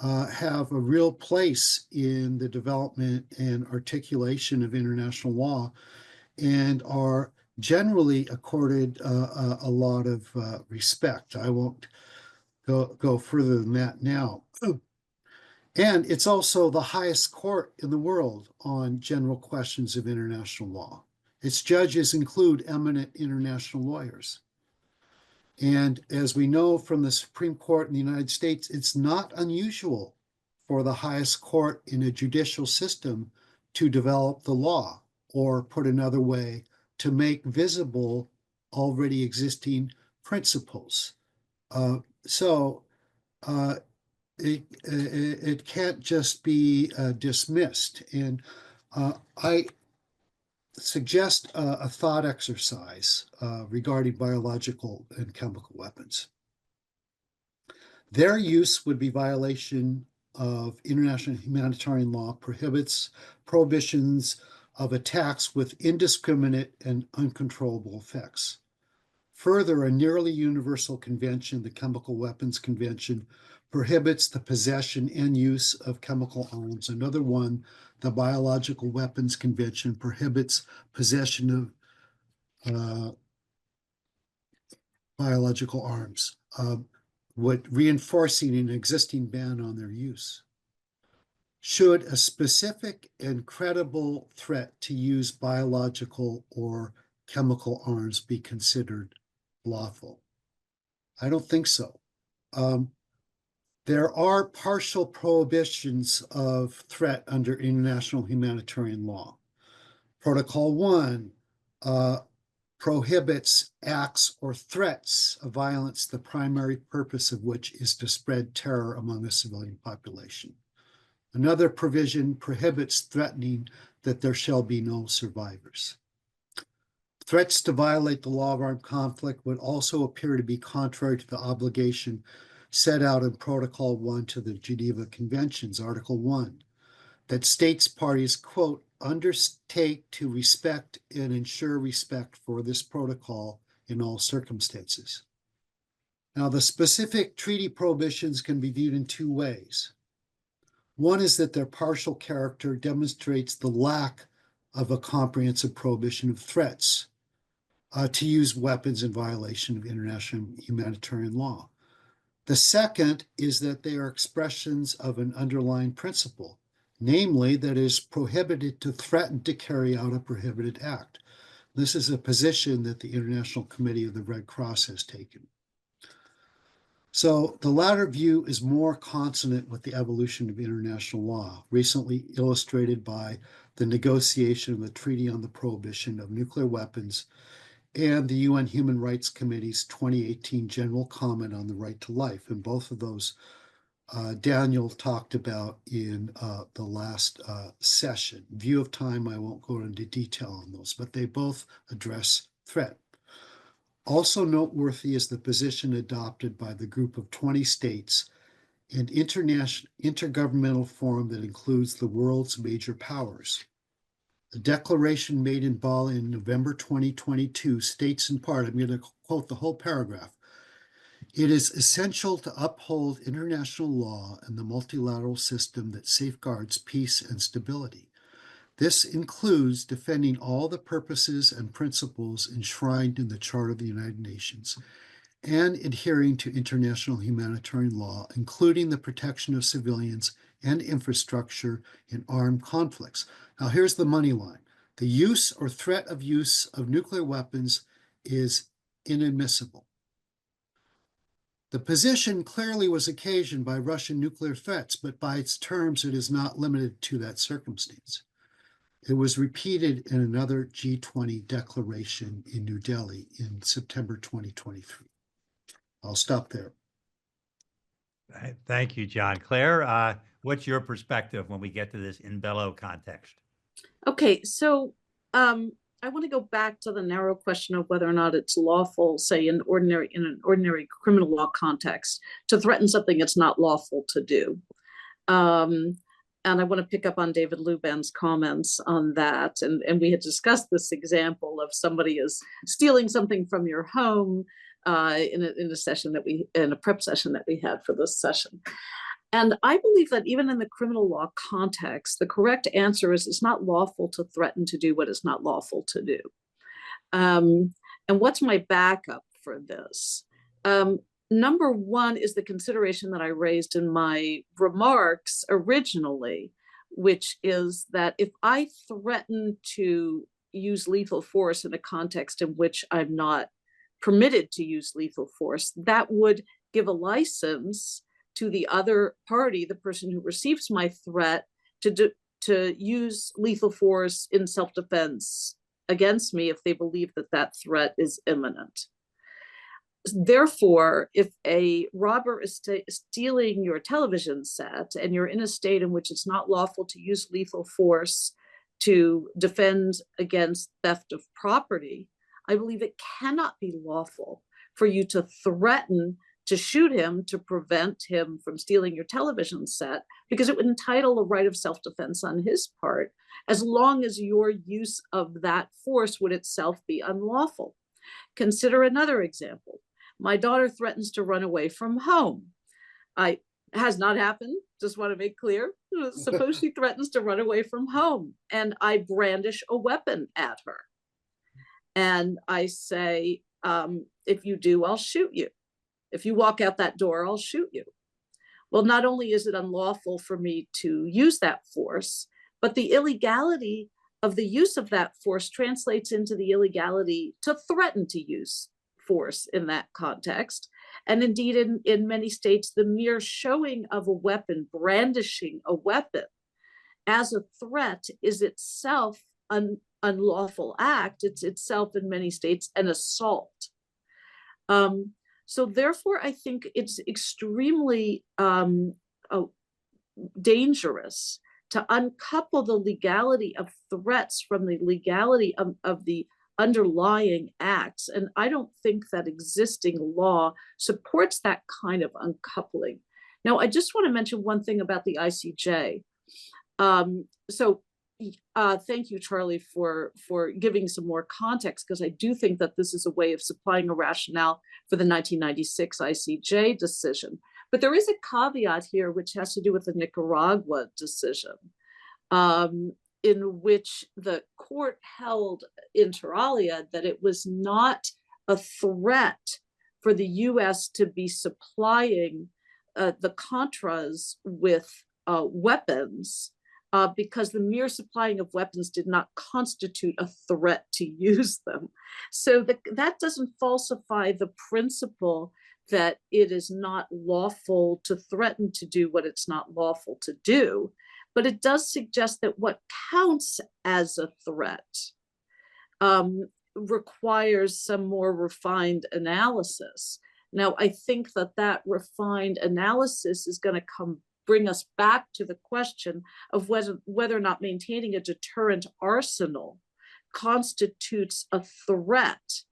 have a real place in the development and articulation of international law, and are generally accorded a lot of respect. I won't go further than that now. And it's also the highest court in the world on general questions of international law. Its judges include eminent international lawyers. And as we know from the Supreme Court in the United States, it's not unusual for the highest court in a judicial system to develop the law, or put another way, to make visible already existing principles. It can't just be dismissed. And I suggest a thought exercise regarding biological and chemical weapons. Their use would be violation of international humanitarian law, prohibitions of attacks with indiscriminate and uncontrollable effects. Further, a nearly universal convention, the Chemical Weapons Convention, prohibits the possession and use of chemical arms. Another one, the Biological Weapons Convention, prohibits possession of biological arms, reinforcing an existing ban on their use. Should a specific and credible threat to use biological or chemical arms be considered lawful? I don't think so. There are partial prohibitions of threat under international humanitarian law. Protocol 1 prohibits acts or threats of violence, the primary purpose of which is to spread terror among the civilian population. Another provision prohibits threatening that there shall be no survivors. Threats to violate the law of armed conflict would also appear to be contrary to the obligation set out in Protocol 1 to the Geneva Conventions, Article 1. that states parties, quote, undertake to respect and ensure respect for this protocol in all circumstances. Now, the specific treaty prohibitions can be viewed in two ways. One is that their partial character demonstrates the lack of a comprehensive prohibition of threats to use weapons in violation of international humanitarian law. The second is that they are expressions of an underlying principle, namely that it is prohibited to threaten to carry out a prohibited act. This is a position that the International Committee of the Red Cross has taken. So the latter view is more consonant with the evolution of international law, recently illustrated by the negotiation of the Treaty on the Prohibition of Nuclear Weapons and the UN Human Rights Committee's 2018 General Comment on the Right to Life. And both of those Daniel talked about in the last session. View of time, I won't go into detail on those, but they both address threat. Also noteworthy is the position adopted by the group of 20 states and intergovernmental forum that includes the world's major powers. The declaration made in Bali in November 2022 states in part, I'm going to quote the whole paragraph, "It is essential to uphold international law and the multilateral system that safeguards peace and stability. This includes defending all the purposes and principles enshrined in the Charter of the United Nations and adhering to international humanitarian law, including the protection of civilians and infrastructure in armed conflicts." Now, here's the money line. The use or threat of use of nuclear weapons is inadmissible. The position clearly was occasioned by Russian nuclear threats, but by its terms, it is not limited to that circumstance. It was repeated in another G20 declaration in New Delhi in September 2023. I'll stop there. Thank you, John. Claire, what's your perspective when we get to this in bello context? Okay, so I want to go back to the narrow question of whether or not it's lawful, say in an ordinary criminal law context, to threaten something it's not lawful to do. And I want to pick up on David Luban's comments on that. And we had discussed this example of somebody is stealing something from your home in a prep session that we had for this session. And I believe that even in the criminal law context, the correct answer is it's not lawful to threaten to do what is not lawful to do. And what's my backup for this? Number one is the consideration that I raised in my remarks originally, which is that if I threaten to use lethal force in a context in which I'm not permitted to use lethal force, that would give a license to the other party, the person who receives my threat, to use lethal force in self-defense against me if they believe that that threat is imminent. Therefore, if a robber is stealing your television set and you're in a state in which it's not lawful to use lethal force to defend against theft of property, I believe it cannot be lawful for you to threaten to shoot him to prevent him from stealing your television set, because it would entitle a right of self-defense on his part, as long as your use of that force would itself be unlawful. Consider another example. My daughter threatens to run away from home. Has not happened, just want to make clear. Suppose she threatens to run away from home and I brandish a weapon at her. And I say, if you do, I'll shoot you. If you walk out that door, I'll shoot you. Well, not only is it unlawful for me to use that force, but the illegality of the use of that force translates into the illegality to threaten to use force in that context. And indeed, in many states, the mere showing of a weapon, brandishing a weapon as a threat is itself an unlawful act. It's itself, in many states, an assault. So therefore, I think it's extremely dangerous to uncouple the legality of threats from the legality of the underlying acts. And I don't think that existing law supports that kind of uncoupling. Now, I just want to mention one thing about the ICJ. So thank you, Charlie, for giving some more context, because I do think that this is a way of supplying a rationale for the 1996 ICJ decision. But there is a caveat here, which has to do with the Nicaragua decision, in which the court held inter alia that it was not a threat for the US to be supplying the Contras with weapons, because the mere supplying of weapons did not constitute a threat to use them. So that doesn't falsify the principle that it is not lawful to threaten to do what it's not lawful to do, but it does suggest that what counts as a threat requires some more refined analysis. Now, I think that refined analysis is going to bring us back to the question of whether or not maintaining a deterrent arsenal constitutes a threat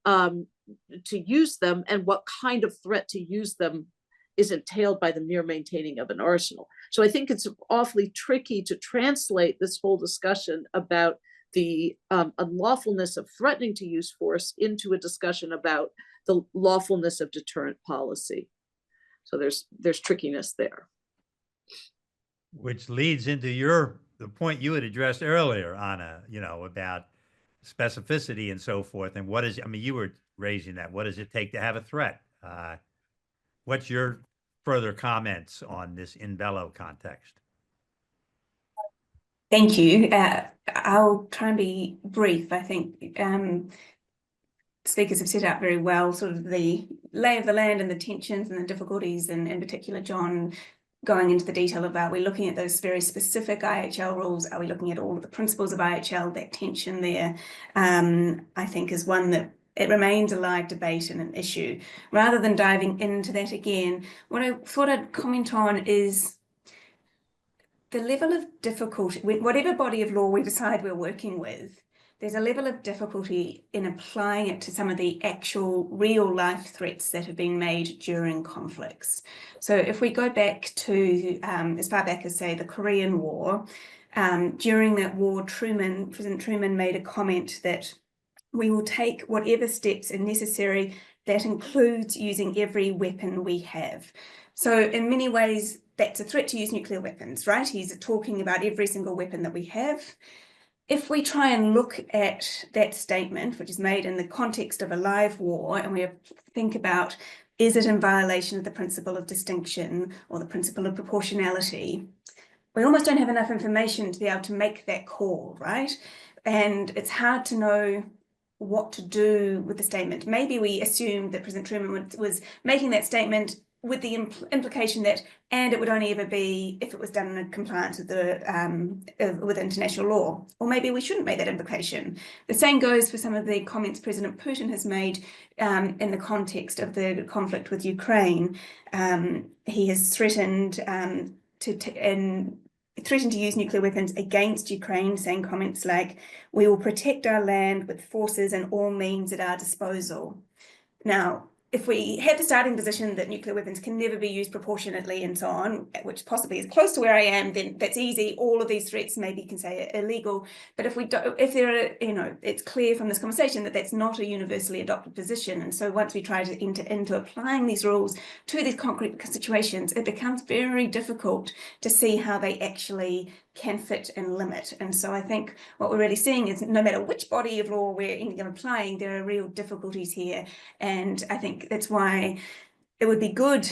to use them, and what kind of threat to use them is entailed by the mere maintaining of an arsenal. So I think it's awfully tricky to translate this whole discussion about the unlawfulness of threatening to use force into a discussion about the lawfulness of deterrent policy. So there's trickiness there. Which leads into the point you had addressed earlier, Anna, about specificity and so forth. And you were raising that. What does it take to have a threat? What's your further comments on this in bello context? Thank you. I'll try and be brief. I think speakers have set out very well sort of the lay of the land and the tensions and the difficulties, and in particular, John going into the detail of, are we looking at those very specific IHL rules? Are we looking at all of the principles of IHL? That tension there, I think, is one that it remains a live debate and an issue. Rather than diving into that again, what I thought I'd comment on is the level of difficulty, whatever body of law we decide we're working with, there's a level of difficulty in applying it to some of the actual real life threats that have been made during conflicts. So if we go back to as far back as, say, the Korean War, during that war, President Truman made a comment that we will take whatever steps are necessary. That includes using every weapon we have. So in many ways, that's a threat to use nuclear weapons, right? He's talking about every single weapon that we have. If we try and look at that statement, which is made in the context of a live war, and we think about, is it in violation of the principle of distinction or the principle of proportionality, we almost don't have enough information to be able to make that call, right? And it's hard to know what to do with the statement. Maybe we assumed that President Truman was making that statement with the implication that, and it would only ever be if it was done in compliance with with international law. Or maybe we shouldn't make that implication. The same goes for some of the comments President Putin has made in the context of the conflict with Ukraine. He has threatened to use nuclear weapons against Ukraine, saying comments like, "We will protect our land with forces and all means at our disposal." Now, if we have the starting position that nuclear weapons can never be used proportionately and so on, which possibly is close to where I am, then that's easy. All of these threats maybe can say are illegal. But if it's clear from this conversation that that's not a universally adopted position. And so once we try to enter into applying these rules to these concrete situations, it becomes very difficult to see how they actually can fit and limit. And so I think what we're really seeing is no matter which body of law we're applying, there are real difficulties here. And I think that's why it would be good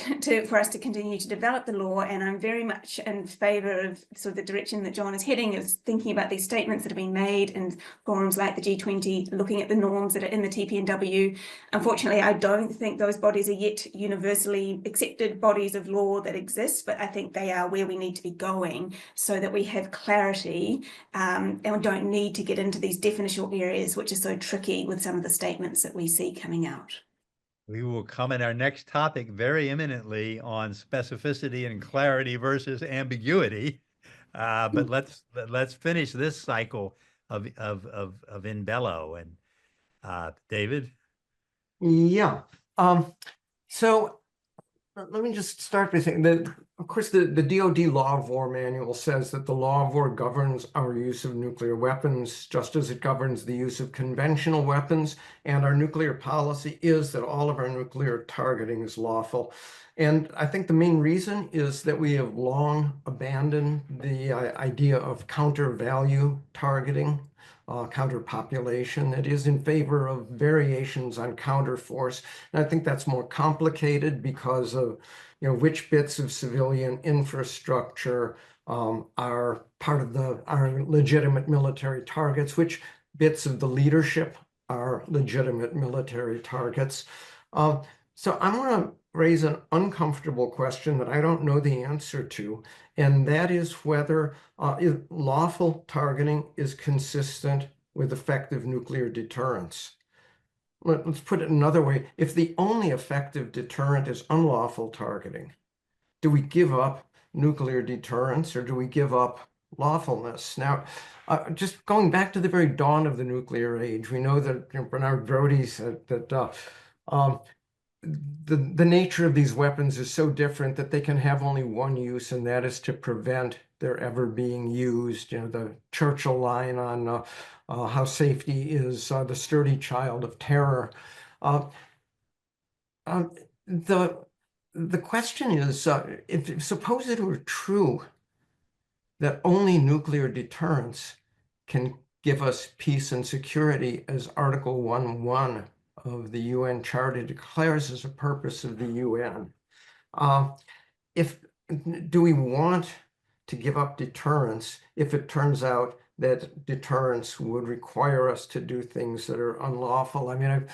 for us to continue to develop the law. And I'm very much in favour of sort of the direction that John is heading, is thinking about these statements that have been made in forums like the G20, looking at the norms that are in the TPNW. Unfortunately, I don't think those bodies are yet universally accepted bodies of law that exist, but I think they are where we need to be going so that we have clarity and we don't need to get into these definitional areas, which are so tricky with some of the statements that we see coming out. We will come in our next topic very imminently on specificity and clarity versus ambiguity. But let's finish this cycle of in bello. And David? Yeah. So Let me just start by saying that, of course, the DoD Law of War Manual says that the law of war governs our use of nuclear weapons, just as it governs the use of conventional weapons. And our nuclear policy is that all of our nuclear targeting is lawful. And I think the main reason is that we have long abandoned the idea of counter-value targeting. Counterpopulation that is in favor of variations on counterforce. And I think that's more complicated because of, which bits of civilian infrastructure are part of our legitimate military targets, which bits of the leadership are legitimate military targets. So I want to raise an uncomfortable question that I don't know the answer to, and that is whether lawful targeting is consistent with effective nuclear deterrence. Let's put it another way. If the only effective deterrent is unlawful targeting, do we give up nuclear deterrence or do we give up lawfulness? Now, just going back to the very dawn of the nuclear age, we know that Bernard Brodie said that the nature of these weapons is so different that they can have only one use, and that is to prevent their ever being used. The Churchill line on how safety is the sturdy child of terror. The question is, if suppose it were true that only nuclear deterrence can give us peace and security, as Article 1.1 of the UN Charter declares as a purpose of the UN. Do we want to give up deterrence if it turns out that deterrence would require us to do things that are unlawful? I mean,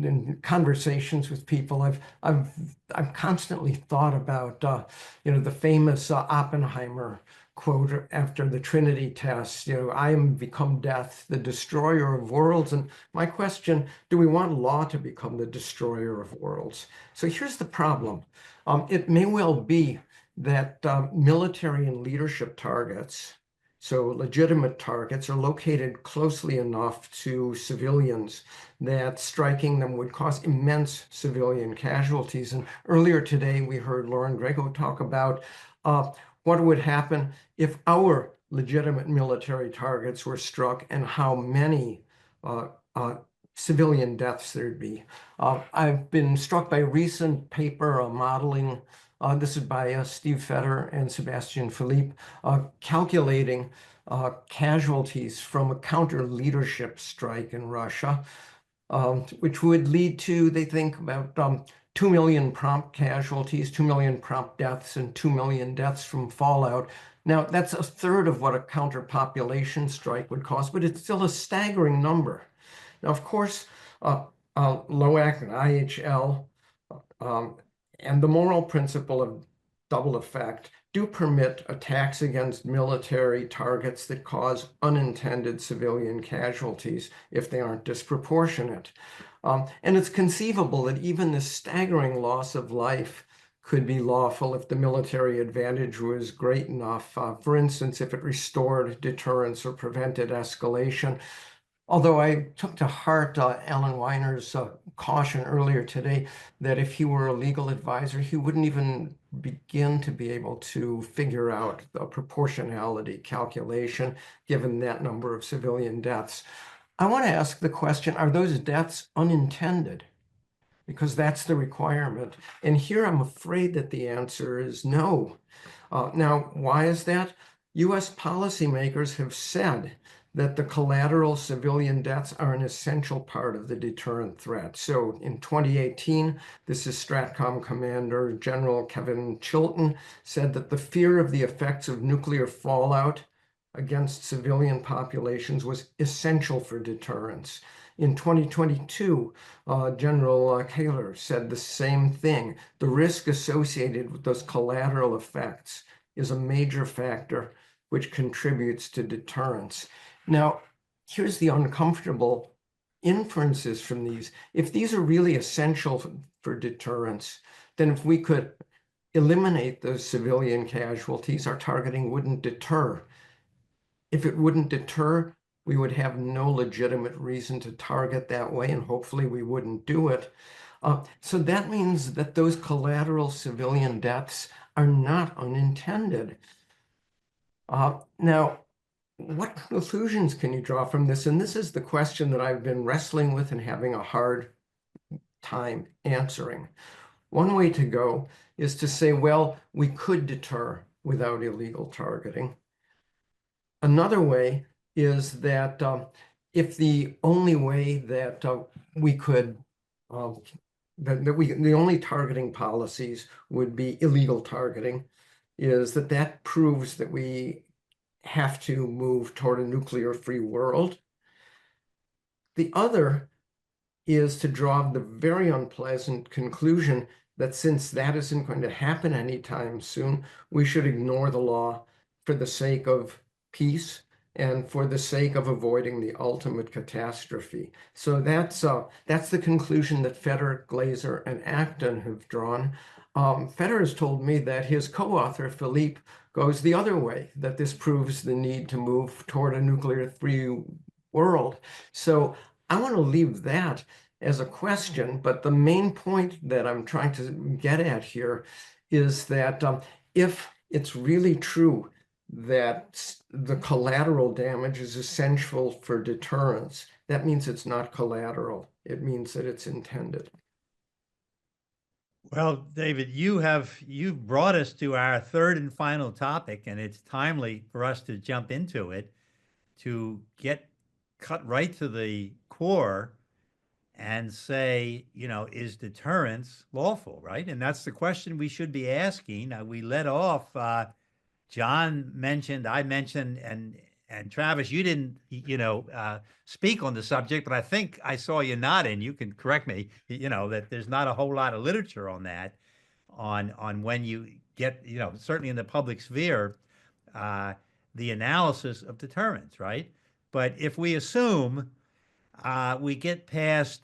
in conversations with people, I've constantly thought about the famous Oppenheimer quote after the Trinity test, I am become death, the destroyer of worlds. And my question, do we want law to become the destroyer of worlds? So here's the problem. It may well be that military and leadership targets, so legitimate targets, are located closely enough to civilians that striking them would cause immense civilian casualties. And earlier today, we heard Lauren Grego talk about what would happen if our legitimate military targets were struck and how many civilian deaths there'd be. I've been struck by a recent paper modeling, this is by Steve Fetter and Sebastian Philippe, calculating casualties from a counter-leadership strike in Russia, which would lead to, they think, about 2 million prompt casualties, 2 million prompt deaths, and 2 million deaths from fallout. Now, that's a third of what a counterpopulation strike would cost, but it's still a staggering number. Now, of course, LOAC and IHL and the moral principle of double effect do permit attacks against military targets that cause unintended civilian casualties if they aren't disproportionate. And it's conceivable that even this staggering loss of life could be lawful if the military advantage was great enough. For instance, if it restored deterrence or prevented escalation. Although I took to heart Alan Weiner's caution earlier today that if he were a legal advisor, he wouldn't even begin to be able to figure out the proportionality calculation given that number of civilian deaths. I want to ask the question, are those deaths unintended? Because that's the requirement. And here I'm afraid that the answer is no. Now, why is that? US policymakers have said that the collateral civilian deaths are an essential part of the deterrent threat. So in 2018, this is STRATCOM Commander General Kevin Chilton said that the fear of the effects of nuclear fallout against civilian populations was essential for deterrence. In 2022, General Kaler said the same thing. The risk associated with those collateral effects is a major factor which contributes to deterrence. Now, here's the uncomfortable inferences from these. If these are really essential for deterrence, then if we could eliminate those civilian casualties, our targeting wouldn't deter. If it wouldn't deter, we would have no legitimate reason to target that way, and hopefully we wouldn't do it. So that means that those collateral civilian deaths are not unintended. Now, what conclusions can you draw from this? And this is the question that I've been wrestling with and having a hard time answering. One way to go is to say, well, we could deter without illegal targeting. Another way is that if the only way that we could, the only targeting policies would be illegal targeting, is that proves that we have to move toward a nuclear-free world. The other is to draw the very unpleasant conclusion that since that isn't going to happen anytime soon, we should ignore the law for the sake of peace and for the sake of avoiding the ultimate catastrophe. So that's the conclusion that Fetter, Glazer, and Acton have drawn. Fetter has told me that his co-author, Philippe, goes the other way, that this proves the need to move toward a nuclear-free world. So I want to leave that as a question, but the main point that I'm trying to get at here is that if it's really true that the collateral damage is essential for deterrence, that means it's not collateral. It means that it's intended. Well, David, you've brought us to our third and final topic, and it's timely for us to jump into it to cut right to the core and say, is deterrence lawful, right? And that's the question we should be asking. We led off, John mentioned, I mentioned, and Travis, you didn't, speak on the subject, but I think I saw you nodding. You can correct me, that there's not a whole lot of literature on that, on when you get, certainly in the public sphere, the analysis of deterrence, right? But if we assume we get past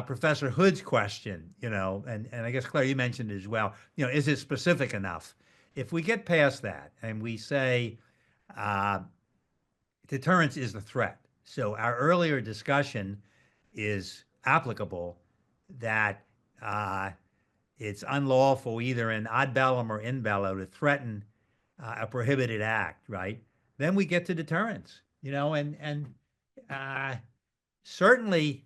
Professor Hood's question, and I guess, Claire, you mentioned it as well, is it specific enough? If we get past that and we say deterrence is the threat, so our earlier discussion is applicable, that it's unlawful either in ad bellum or in bello to threaten a prohibited act, right? Then we get to deterrence, and certainly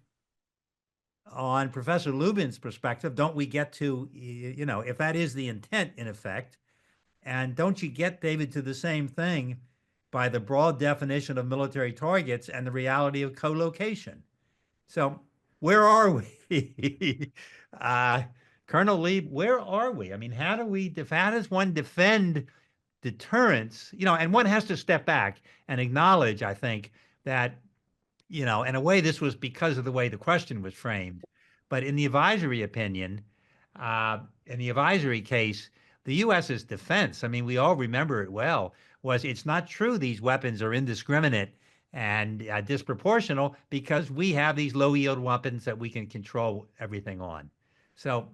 on Professor Lubin's perspective, don't we get to, if that is the intent in effect, and don't you get, David, to the same thing by the broad definition of military targets and the reality of co-location? So where are we? Colonel Lieb, where are we? I mean, how does one defend deterrence? And one has to step back and acknowledge, I think, that, in a way, this was because of the way the question was framed. But in the advisory opinion, in the advisory case, the U.S.'s defense, I mean, we all remember it well, was it's not true these weapons are indiscriminate and disproportional because we have these low-yield weapons that we can control everything on. So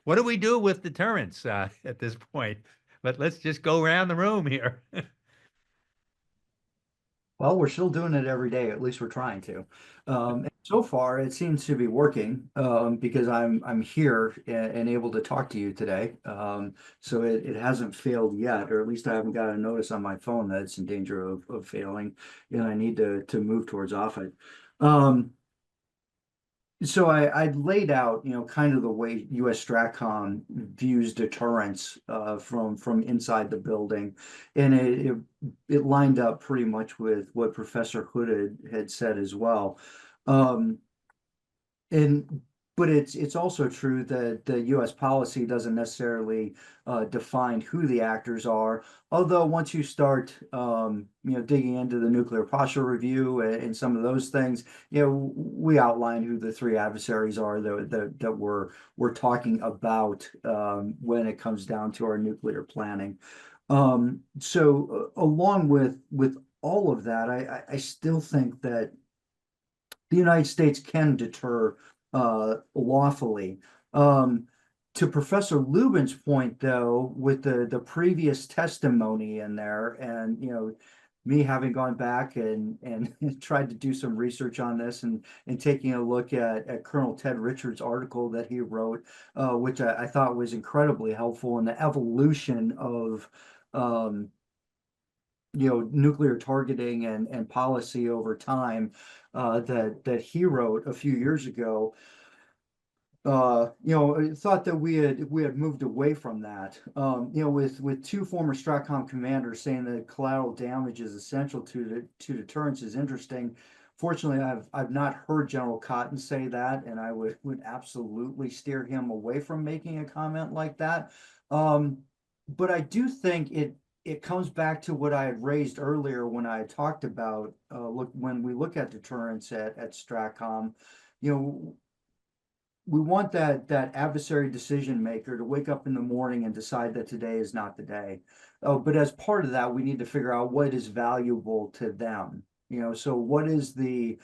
what do we do with deterrence at this point? But let's just go around the room here. Well, we're still doing it every day. At least we're trying to. And so far, it seems to be working because I'm here and able to talk to you today. So it hasn't failed yet, or at least I haven't got a notice on my phone that it's in danger of failing, and I need to move towards off it. So I laid out, kind of the way U.S. Stratcom views deterrence from inside the building, and it lined up pretty much with what Professor Hood had said as well. But it's also true that the U.S. policy doesn't necessarily define who the actors are. Although once you start, digging into the nuclear posture review and some of those things, we outline who the three adversaries are that we're talking about when it comes down to our nuclear planning. So along with all of that, I still think that the United States can deter lawfully. To Professor Lubin's point, though, with the previous testimony in there, and me having gone back and tried to do some research on this and taking a look at Colonel Ted Richards' article that he wrote, which I thought was incredibly helpful in the evolution of nuclear targeting and policy over time, that he wrote a few years ago. I thought that we had moved away from that. With two former STRATCOM commanders saying that collateral damage is essential to deterrence is interesting. Fortunately, I've not heard General Cotton say that, and I would absolutely steer him away from making a comment like that. But I do think it comes back to what I had raised earlier when I talked about when we look at deterrence at STRATCOM, we want that adversary decision maker to wake up in the morning and decide that today is not the day. But as part of that, we need to figure out what is valuable to them. So what is the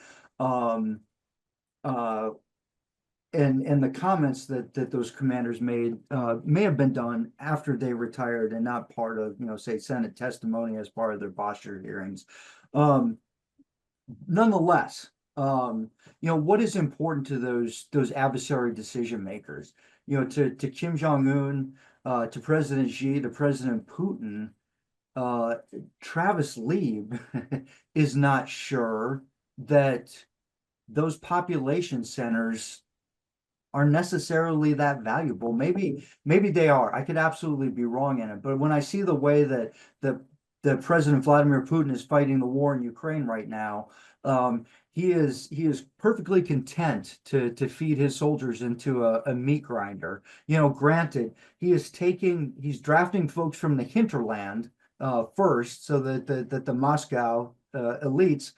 and the comments that those commanders made may have been done after they retired and not part of, say, Senate testimony as part of their posture hearings. Nonetheless, what is important to those adversary decision makers? To Kim Jong-un, to President Xi, to President Putin, Travis Lieb is not sure that those population centers are necessarily that valuable. Maybe they are. I could absolutely be wrong in it. But when I see the way that the President Vladimir Putin is fighting the war in Ukraine right now, he is perfectly content to feed his soldiers into a meat grinder. Granted, he's drafting folks from the hinterland first, so that the Moscow elites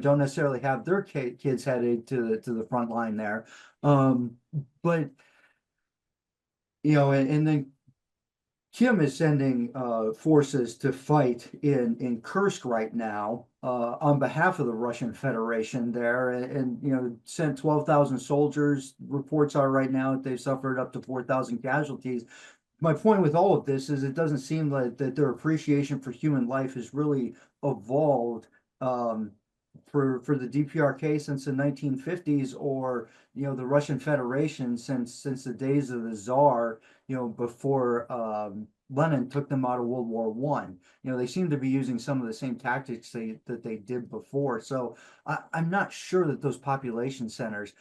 don't necessarily have their kids headed to the front line there. But and then Kim is sending forces to fight in Kursk right now on behalf of the Russian Federation there, and sent 12,000 soldiers. Reports are right now that they've suffered up to 4,000 casualties. My point with all of this is it doesn't seem like that their appreciation for human life has really evolved for the DPRK since the 1950s, or the Russian Federation since the days of the Tsar, before Lenin took them out of World War I. They seem to be using some of the same tactics that they did before. So I'm not sure that those population centers,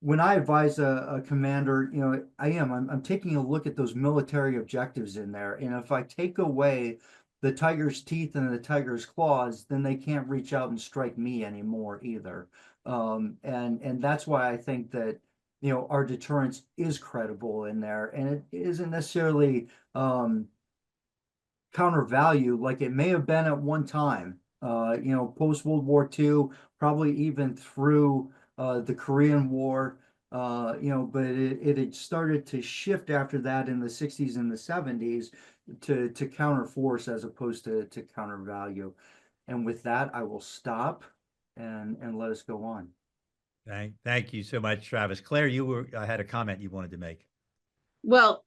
when I advise a commander, I'm taking a look at those military objectives in there. And if I take away the tiger's teeth and the tiger's claws, then they can't reach out and strike me anymore either. And that's why I think that our deterrence is credible in there, and it isn't necessarily counter value like it may have been at one time. Post World War II, probably even through the Korean War. But it had started to shift after that in the 60s and the 70s to counter force as opposed to counter value. And with that, I will stop and let us go on. Thank you so much, Travis. Claire, you had a comment you wanted to make. Well,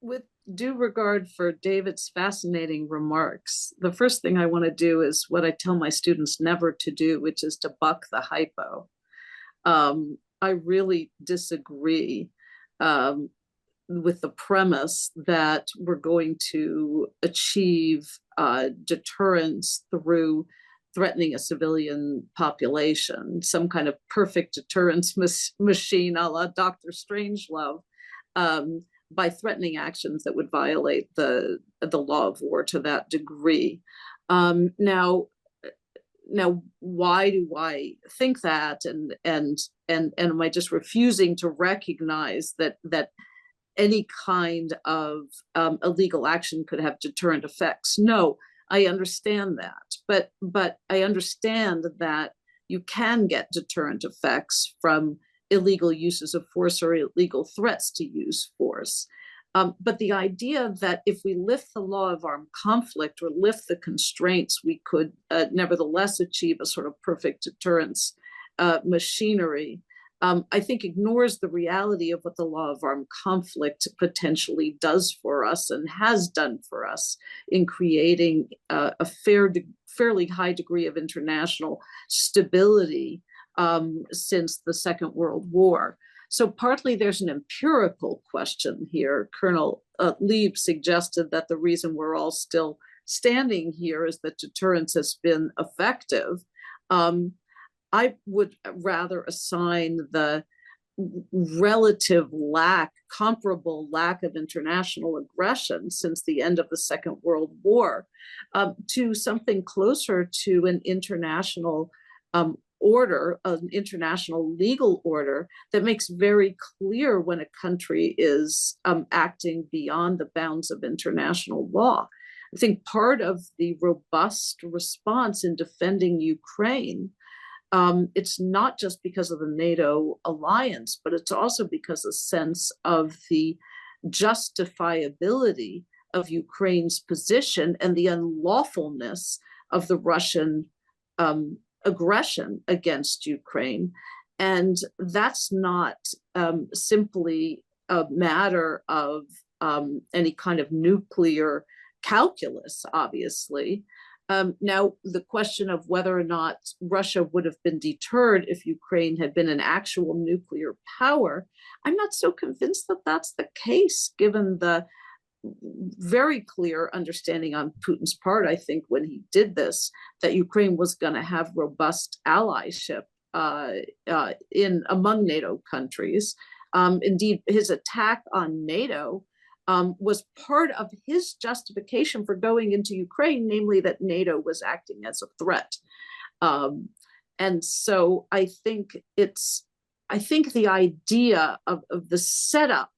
with due regard for David's fascinating remarks, the first thing I want to do is what I tell my students never to do, which is to buck the hypo. I really disagree with the premise that we're going to achieve deterrence through threatening a civilian population, some kind of perfect deterrence machine a la Dr. Strangelove, by threatening actions that would violate the law of war to that degree. Now, why do I think that? And am I just refusing to recognize that any kind of illegal action could have deterrent effects? No, I understand that, but I understand that you can get deterrent effects from illegal uses of force or illegal threats to use force. But the idea that if we lift the law of armed conflict or lift the constraints, we could nevertheless achieve a sort of perfect deterrence machinery I think ignores the reality of what the law of armed conflict potentially does for us and has done for us in creating a fairly high degree of international stability since the Second World War. So partly there's an empirical question here. Colonel Lieb suggested that the reason we're all still standing here is that deterrence has been effective. I would rather assign the relative comparable lack of international aggression since the end of the Second World War to something closer to an international order, an international legal order that makes very clear when a country is acting beyond the bounds of international law. I think part of the robust response in defending Ukraine, it's not just because of the NATO alliance, but it's also because of a sense of the justifiability of Ukraine's position and the unlawfulness of the Russian aggression against Ukraine. And that's not simply a matter of any kind of nuclear calculus, obviously. Now, the question of whether or not Russia would have been deterred if Ukraine had been an actual nuclear power, I'm not so convinced that that's the case, given the very clear understanding on Putin's part, I think, when he did this, that Ukraine was going to have robust allyship among NATO countries. Indeed, his attack on NATO was part of his justification for going into Ukraine, namely that NATO was acting as a threat. And so I think the idea of the setup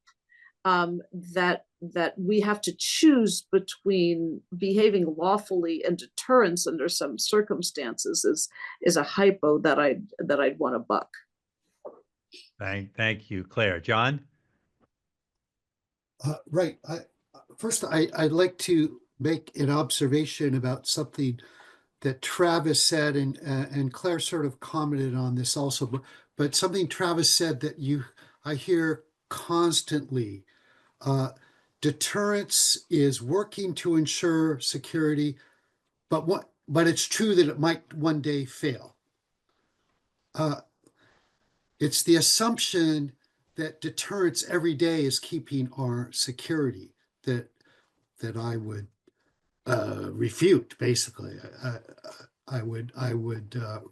that we have to choose between behaving lawfully and deterrence under some circumstances is a hypo that I'd want to buck. Thank you, Claire. John? Right. First, I'd like to make an observation about something that Travis said, and Claire sort of commented on this also, but something Travis said that I hear constantly. Deterrence is working to ensure security, but it's true that it might one day fail. It's the assumption that deterrence every day is keeping our security that I would refute. Basically, I would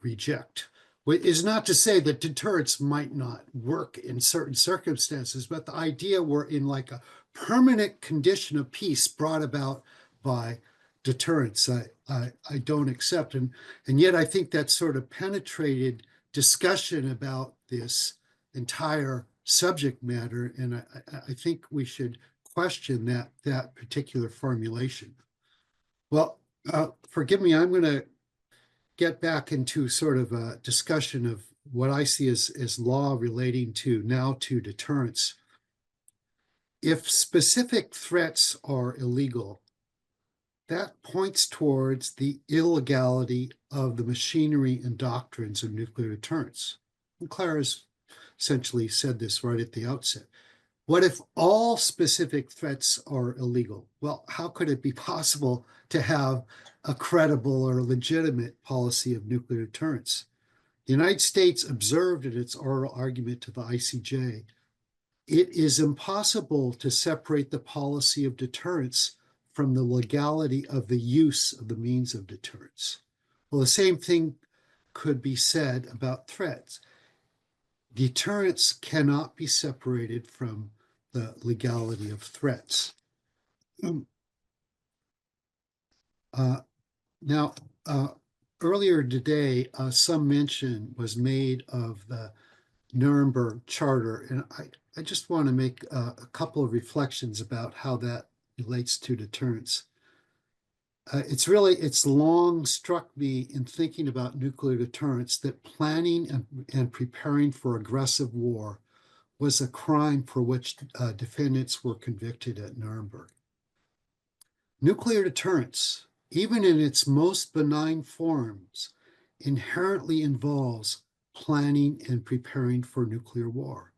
reject. Which is not to say that deterrence might not work in certain circumstances, but the idea we're in like a permanent condition of peace brought about by deterrence, I don't accept. And yet I think that sort of penetrated discussion about this entire subject matter, and I think we should question that particular formulation. Well, forgive me, I'm going to get back into sort of a discussion of what I see as law relating to deterrence. If specific threats are illegal, that points towards the illegality of the machinery and doctrines of nuclear deterrence. And Claire has essentially said this right at the outset. What if all specific threats are illegal? Well, how could it be possible to have a credible or legitimate policy of nuclear deterrence? The United States observed in its oral argument to the ICJ, it is impossible to separate the policy of deterrence from the legality of the use of the means of deterrence. Well, the same thing could be said about threats. Deterrence cannot be separated from the legality of threats. Now, earlier today, some mention was made of the Nuremberg Charter, and I just want to make a couple of reflections about how that relates to deterrence. It's long struck me in thinking about nuclear deterrence that planning and preparing for aggressive war was a crime for which defendants were convicted at Nuremberg. Nuclear deterrence, even in its most benign forms, inherently involves planning and preparing for nuclear war.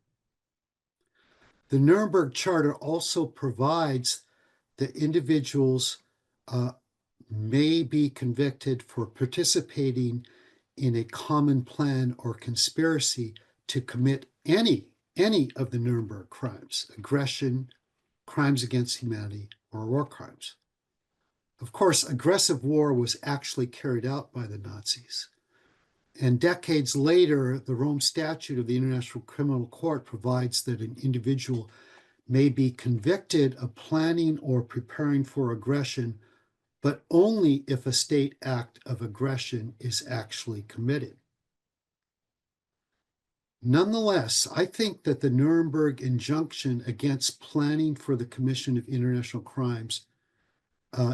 The Nuremberg Charter also provides that individuals may be convicted for participating in a common plan or conspiracy to commit any of the Nuremberg crimes, aggression, crimes against humanity, or war crimes. Of course, aggressive war was actually carried out by the Nazis. And decades later, the Rome Statute of the International Criminal Court provides that an individual may be convicted of planning or preparing for aggression, but only if a state act of aggression is actually committed. Nonetheless, I think that the Nuremberg injunction against planning for the commission of international crimes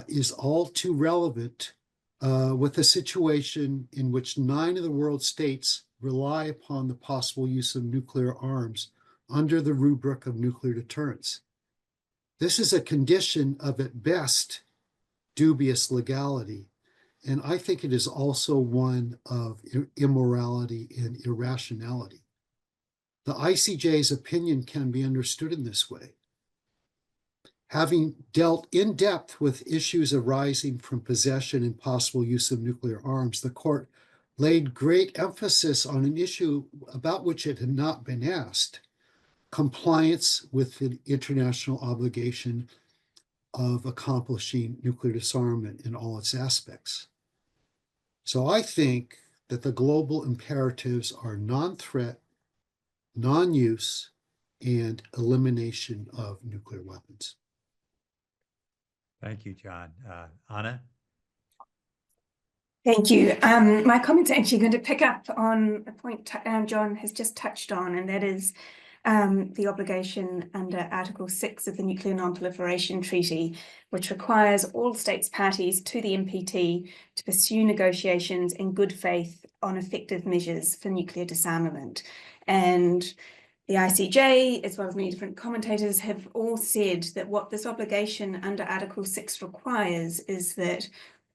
is all too relevant with a situation in which 9 of the world states rely upon the possible use of nuclear arms under the rubric of nuclear deterrence. This is a condition of, at best, dubious legality, and I think it is also one of immorality and irrationality. The ICJ's opinion can be understood in this way. Having dealt in depth with issues arising from possession and possible use of nuclear arms, the court laid great emphasis on an issue about which it had not been asked: compliance with the international obligation of accomplishing nuclear disarmament in all its aspects. So I think that the global imperatives are non-threat, non-use, and elimination of nuclear weapons. Thank you, John. Anna? Thank you. My comments are actually going to pick up on a point John has just touched on, and that is the obligation under Article 6 of the Nuclear Non-Proliferation Treaty, which requires all states parties to the NPT to pursue negotiations in good faith on effective measures for nuclear disarmament. And the ICJ, as well as many different commentators, have all said that what this obligation under Article 6 requires is that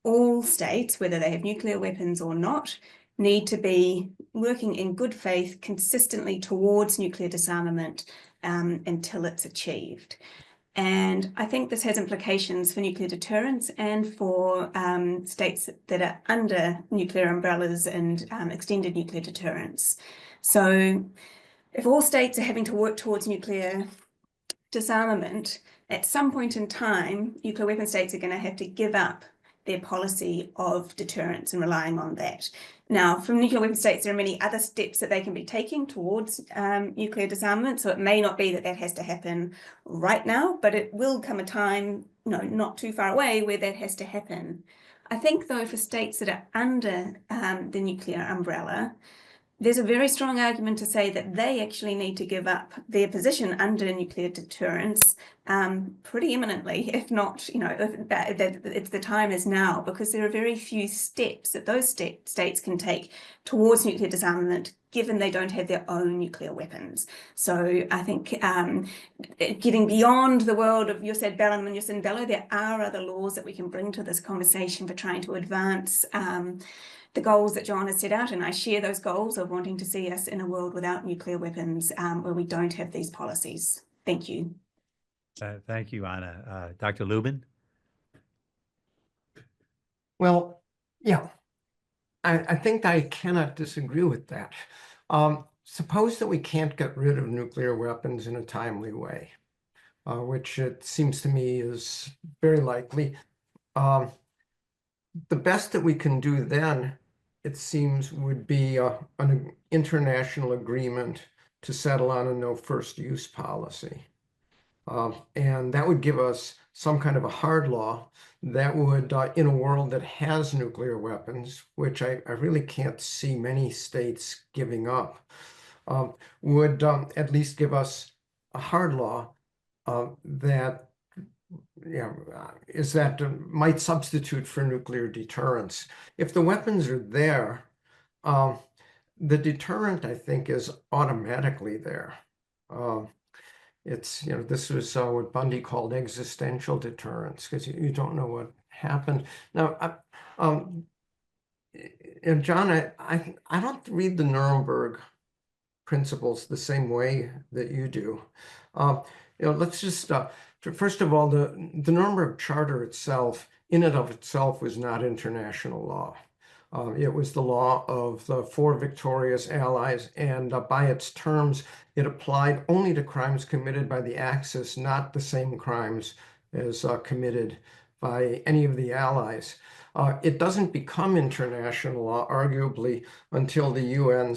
all states, whether they have nuclear weapons or not, need to be working in good faith consistently towards nuclear disarmament until it's achieved. And I think this has implications for nuclear deterrence and for states that are under nuclear umbrellas and extended nuclear deterrence. So if all states are having to work towards nuclear disarmament, at some point in time, nuclear weapon states are going to have to give up their policy of deterrence and relying on that. Now, from nuclear weapon states, there are many other steps that they can be taking towards nuclear disarmament. So it may not be that that has to happen right now, but it will come a time, not too far away, where that has to happen. I think, though, for states that are under the nuclear umbrella, there's a very strong argument to say that they actually need to give up their position under nuclear deterrence pretty imminently, if not, it's the time is now, because there are very few steps that those states can take towards nuclear disarmament, given they don't have their own nuclear weapons. So I think getting beyond the world of jus ad bellum and jus in bello, there are other laws that we can bring to this conversation for trying to advance the goals that John has set out, and I share those goals of wanting to see us in a world without nuclear weapons where we don't have these policies. Thank you. Thank you, Anna. Dr. Lubin? Well, yeah, I think I cannot disagree with that. Suppose that we can't get rid of nuclear weapons in a timely way, which it seems to me is very likely. The best that we can do then, it seems, would be an international agreement to settle on a no first use policy. And that would give us some kind of a hard law that would, in a world that has nuclear weapons, which I really can't see many states giving up, would at least give us a hard law that might substitute for nuclear deterrence. If the weapons are there, the deterrent, I think, is automatically there. It's, this was what Bundy called existential deterrence, because you don't know what happened. Now, and John, I don't read the Nuremberg principles the same way that you do. Let's just first of all, the Nuremberg Charter itself, in and of itself, was not international law. It was the law of the 4 victorious allies, and by its terms, it applied only to crimes committed by the Axis, not the same crimes as committed by any of the allies. It doesn't become international law, arguably, until the UN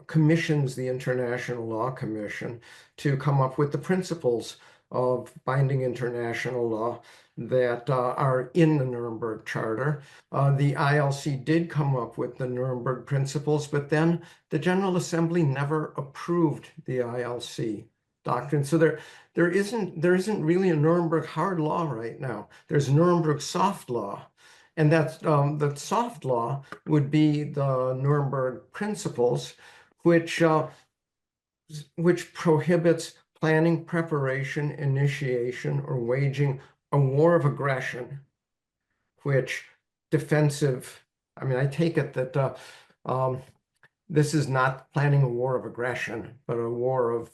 commissions the International Law Commission to come up with the principles of binding international law that are in the Nuremberg Charter. The ILC did come up with the Nuremberg principles, but then the General Assembly never approved the ILC doctrine. So there isn't really a Nuremberg hard law right now. There's Nuremberg soft law. And that's the soft law would be the Nuremberg principles, which prohibits planning, preparation, initiation, or waging a war of aggression, which defensive. I mean, I take it that this is not planning a war of aggression, but a war of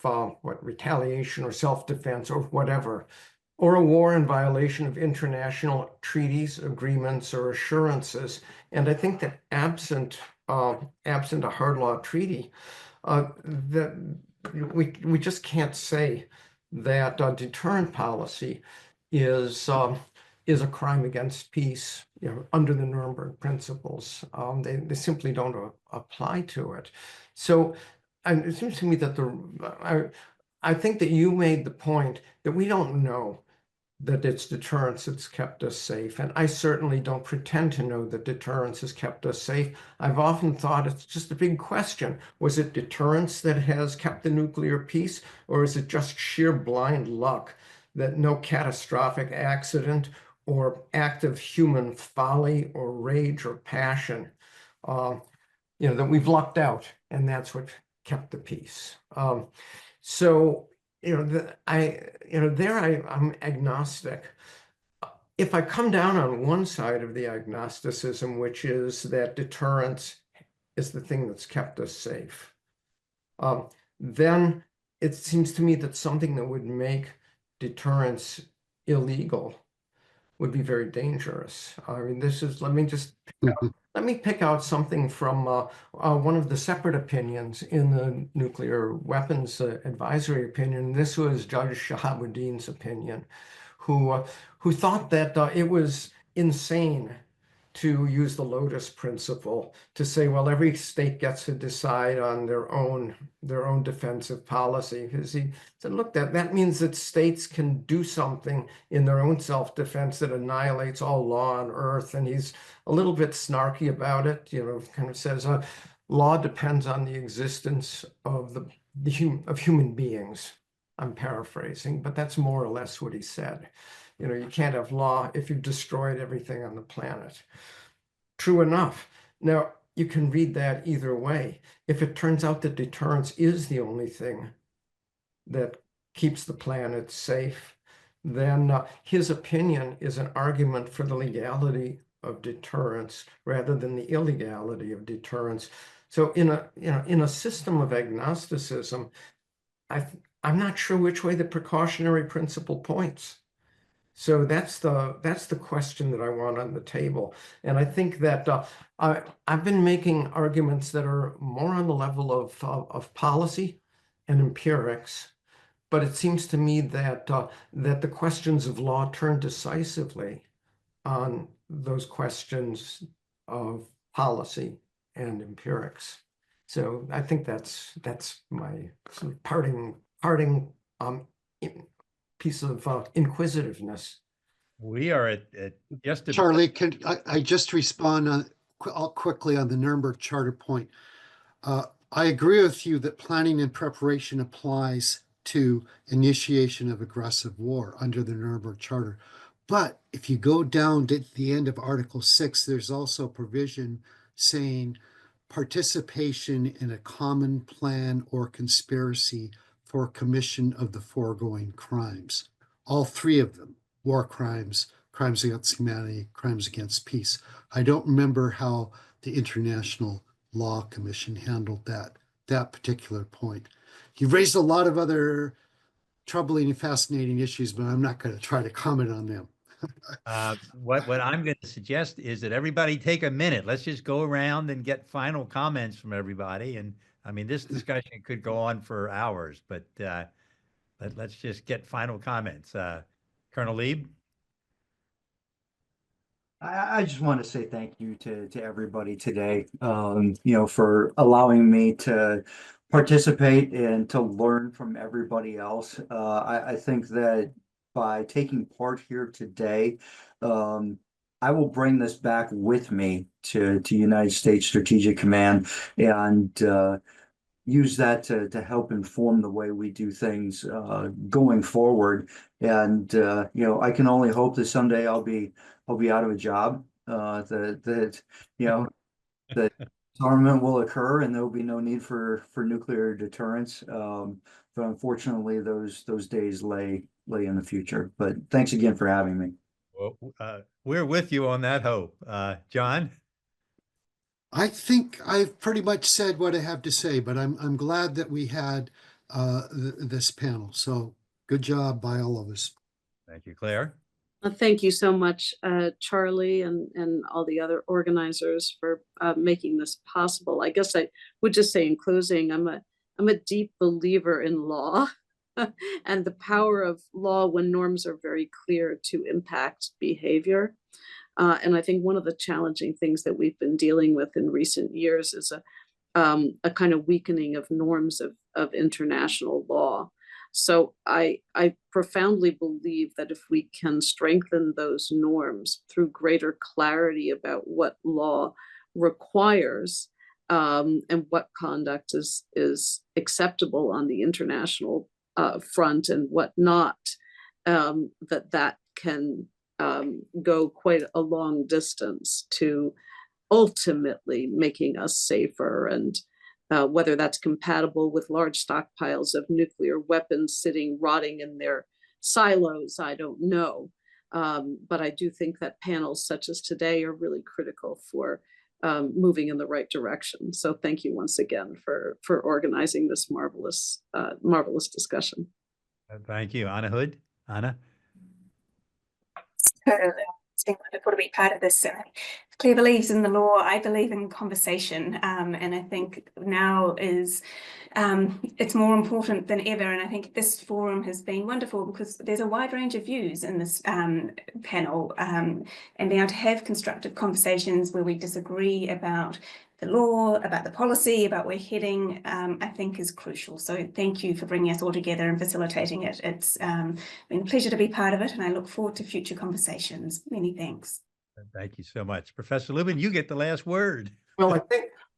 retaliation or self-defense or whatever, or a war in violation of international treaties, agreements, or assurances. And I think that absent a hard law treaty, that we just can't say that deterrent policy is a crime against peace, under the Nuremberg principles. They simply don't apply to it. So it seems to me that I think that you made the point that we don't know that it's deterrence that's kept us safe. And I certainly don't pretend to know that deterrence has kept us safe. I've often thought it's just a big question. Was it deterrence that has kept the nuclear peace, or is it just sheer blind luck that no catastrophic accident or act of human folly or rage or passion, that we've lucked out, and that's what kept the peace. I'm agnostic. If I come down on one side of the agnosticism, which is that deterrence is the thing that's kept us safe, then it seems to me that something that would make deterrence illegal would be very dangerous. I mean, let me pick out something from one of the separate opinions in the nuclear weapons advisory opinion. This was Judge Shahabuddin's opinion, who thought that it was insane to use the Lotus principle to say, well, every state gets to decide on their own defensive policy. Because he said, look, that means that states can do something in their own self-defense that annihilates all law on earth. And he's a little bit snarky about it, kind of says, law depends on the existence of human beings. I'm paraphrasing, but that's more or less what he said. You can't have law if you've destroyed everything on the planet. True enough. Now, you can read that either way. If it turns out that deterrence is the only thing that keeps the planet safe, then his opinion is an argument for the legality of deterrence rather than the illegality of deterrence. So in a system of agnosticism, I'm not sure which way the precautionary principle points. So that's the question that I want on the table. And I think that I've been making arguments that are more on the level of policy and empirics, but it seems to me that the questions of law turn decisively on those questions of policy and empirics. So I think that's my sort of parting piece of inquisitiveness. We are at just a Charlie, can I just respond quickly on the Nuremberg Charter point? I agree with you that planning and preparation applies to initiation of aggressive war under the Nuremberg Charter. But if you go down to the end of Article 6, there's also provision saying participation in a common plan or conspiracy for commission of the foregoing crimes. All three of them, war crimes, crimes against humanity, crimes against peace. I don't remember how the International Law Commission handled that particular point. You've raised a lot of other troubling and fascinating issues, but I'm not going to try to comment on them. What I'm going to suggest is that everybody take a minute. Let's just go around and get final comments from everybody. And I mean, this discussion could go on for hours, but let's just get final comments. Colonel Lieb? I just want to say thank you to everybody today, for allowing me to participate and to learn from everybody else. I think that by taking part here today, I will bring this back with me to United States Strategic Command and use that to help inform the way we do things going forward. And I can only hope that someday I'll be out of a job, that disarmament will occur and there will be no need for nuclear deterrence. But unfortunately, those days lay in the future. But thanks again for having me. Well, we're with you on that hope. John? I think I've pretty much said what I have to say, but I'm glad that we had this panel. So good job by all of us. Thank you, Claire. Thank you so much, Charlie, and all the other organizers for making this possible. I guess I would just say in closing, I'm a deep believer in law and the power of law when norms are very clear to impact behavior. And I think one of the challenging things that we've been dealing with in recent years is a kind of weakening of norms of international law. So I profoundly believe that if we can strengthen those norms through greater clarity about what law requires and what conduct is acceptable on the international front and what not, that can go quite a long distance to ultimately making us safer, and whether that's compatible with large stockpiles of nuclear weapons sitting rotting in their silos, I don't know. But I do think that panels such as today are really critical for moving in the right direction. So thank you once again for organizing this marvelous discussion. Thank you. Anna Hood? Anna? It's been wonderful to be part of this. Claire believes in the law. I believe in conversation, and I think now is it's more important than ever. And I think this forum has been wonderful because there's a wide range of views in this panel, and being able to have constructive conversations where we disagree about the law, about the policy, about where we're heading, I think is crucial. So thank you for bringing us all together and facilitating it. It's been a pleasure to be part of it, and I look forward to future conversations. Many thanks. Thank you so much. Professor Lubin, you get the last word. Well,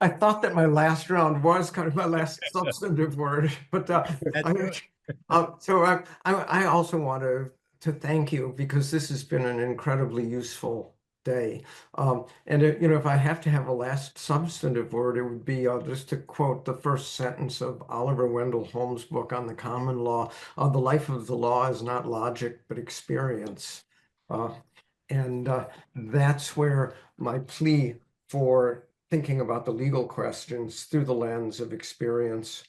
I thought that my last round was kind of my last substantive word, but I also want to thank you because this has been an incredibly useful day. And if I have to have a last substantive word, it would be just to quote the first sentence of Oliver Wendell Holmes' book on the common law. The life of the law is not logic, but experience. And that's where my plea for thinking about the legal questions through the lens of experience,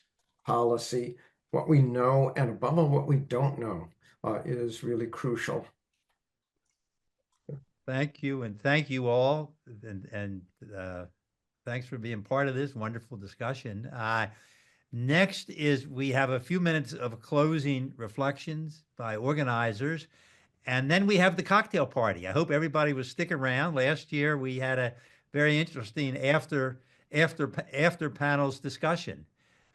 policy, what we know, and above all, what we don't know is really crucial. Thank you, and thank you all, and thanks for being part of this wonderful discussion. Next is we have a few minutes of closing reflections by organizers, and then we have the cocktail party. I hope everybody will stick around. Last year we had a very interesting after panels discussion.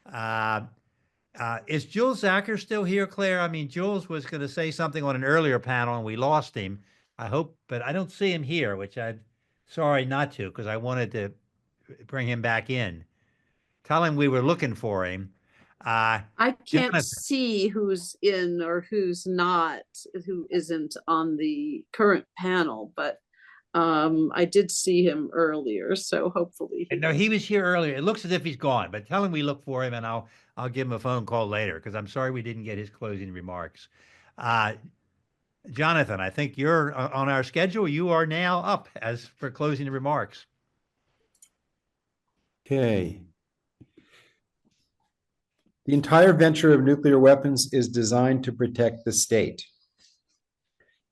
Is Jules Zacher still here, Claire? I mean, Jules was going to say something on an earlier panel and we lost him. I hope, but I don't see him here, which I'm sorry not to, because I wanted to bring him back in. Tell him we were looking for him. I can't see who's in or who's not, who isn't on the current panel, but I did see him earlier, so hopefully. No, he was here earlier. It looks as if he's gone, but tell him we look for him, and I'll give him a phone call later because I'm sorry we didn't get his closing remarks. Jonathan, I think you're on our schedule. You are now up as for closing remarks. Okay. The entire venture of nuclear weapons is designed to protect the state.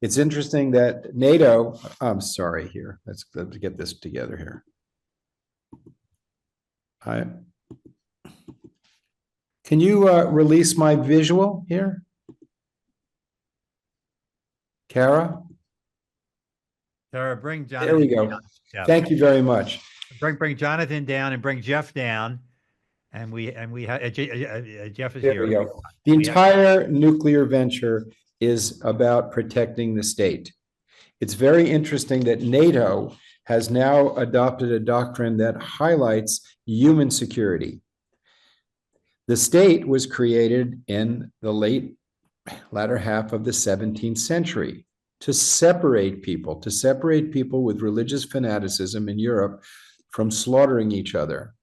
It's interesting that NATO, I'm sorry here, let's get this together here. Can you release my visual here? Kara? Sarah, bring Jonathan. There we go. down. Yeah. Thank you very much. Bring Jonathan down and bring Jeff down. And we have Jeff is There here. we go. The entire nuclear venture is about protecting the state. It's very interesting that NATO has now adopted a doctrine that highlights human security. The state was created in the latter half of the 17th century to separate people with religious fanaticism in Europe from slaughtering each other.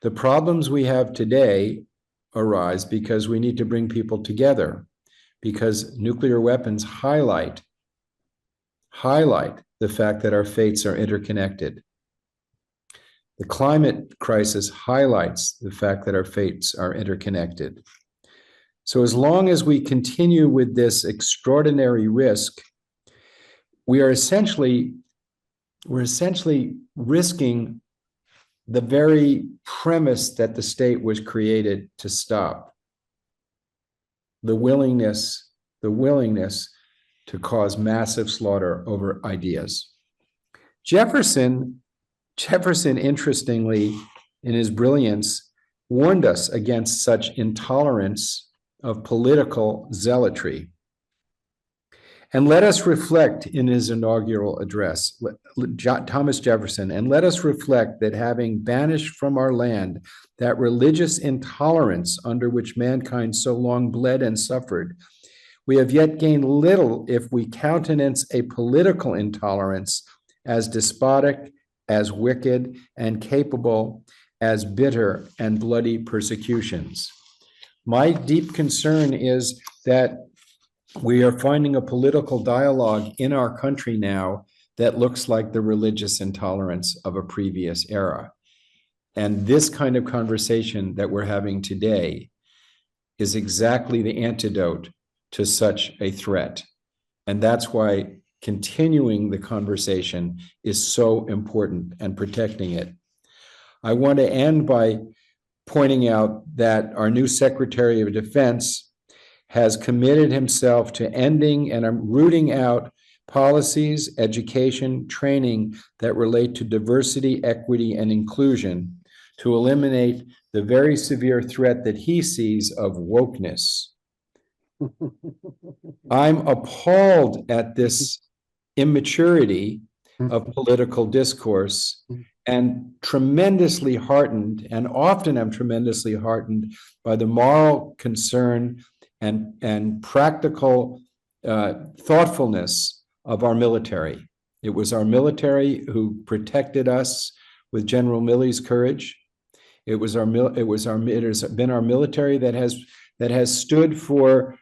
The problems we have today arise because we need to bring people together, because nuclear weapons highlight the fact that our fates are interconnected. The climate crisis highlights the fact that our fates are interconnected. So as long as we continue with this extraordinary risk, we're essentially risking the very premise that the state was created to stop. The willingness to cause massive slaughter over ideas. Jefferson, interestingly, in his brilliance, warned us against such intolerance of political zealotry. And let us reflect in his inaugural address, Thomas Jefferson, and let us reflect that having banished from our land that religious intolerance under which mankind so long bled and suffered, we have yet gained little if we countenance a political intolerance as despotic, as wicked, and capable as bitter and bloody persecutions. My deep concern is that we are finding a political dialogue in our country now that looks like the religious intolerance of a previous era. And this kind of conversation that we're having today is exactly the antidote to such a threat. And that's why continuing the conversation is so important and protecting it. I want to end by pointing out that our new Secretary of Defense has committed himself to ending and rooting out policies, education, training that relate to diversity, equity, and inclusion to eliminate the very severe threat that he sees of wokeness. I'm appalled at this immaturity of political discourse and tremendously heartened, and often I'm tremendously heartened by the moral concern and practical thoughtfulness of our military. It was our military who protected us with General Milley's courage. It has been our military that has stood for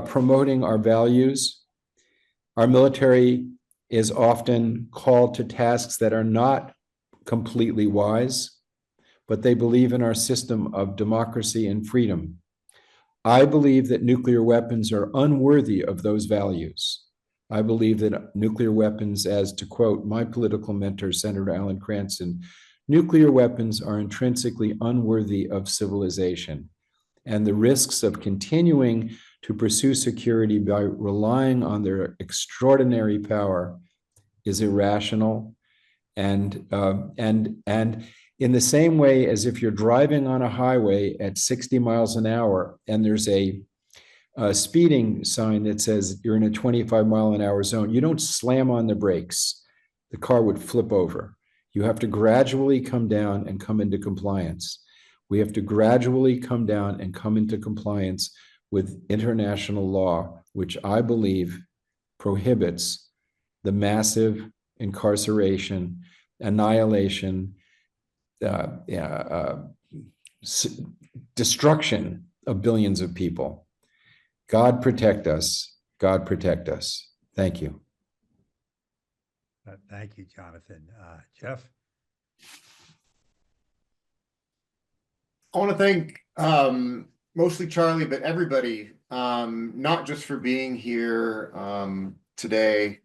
promoting our values. Our military is often called to tasks that are not completely wise, but they believe in our system of democracy and freedom. I believe that nuclear weapons are unworthy of those values. I believe that nuclear weapons, as to quote my political mentor, Senator Alan Cranston, nuclear weapons are intrinsically unworthy of civilization. And the risks of continuing to pursue security by relying on their extraordinary power is irrational. And in the same way as if you're driving on a highway at 60 miles an hour and there's a speeding sign that says you're in a 25-mile-an-hour zone, you don't slam on the brakes. The car would flip over. You have to gradually come down and come into compliance. We have to gradually come down and come into compliance with international law, which I believe prohibits the massive incarceration, annihilation, destruction of billions of people. God protect us. God protect us. Thank you. Thank you, Jonathan. Jeff? I want to thank mostly Charlie, but everybody, not just for being here today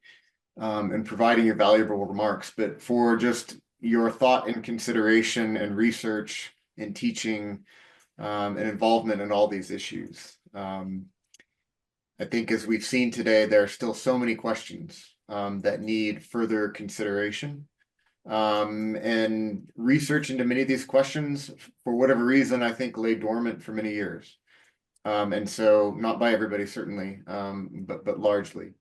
and providing your valuable remarks, but for just your thought and consideration and research and teaching and involvement in all these issues. I think as we've seen today, there are still so many questions that need further consideration. And research into many of these questions, for whatever reason, I think lay dormant for many years. And so not by everybody, certainly, but largely.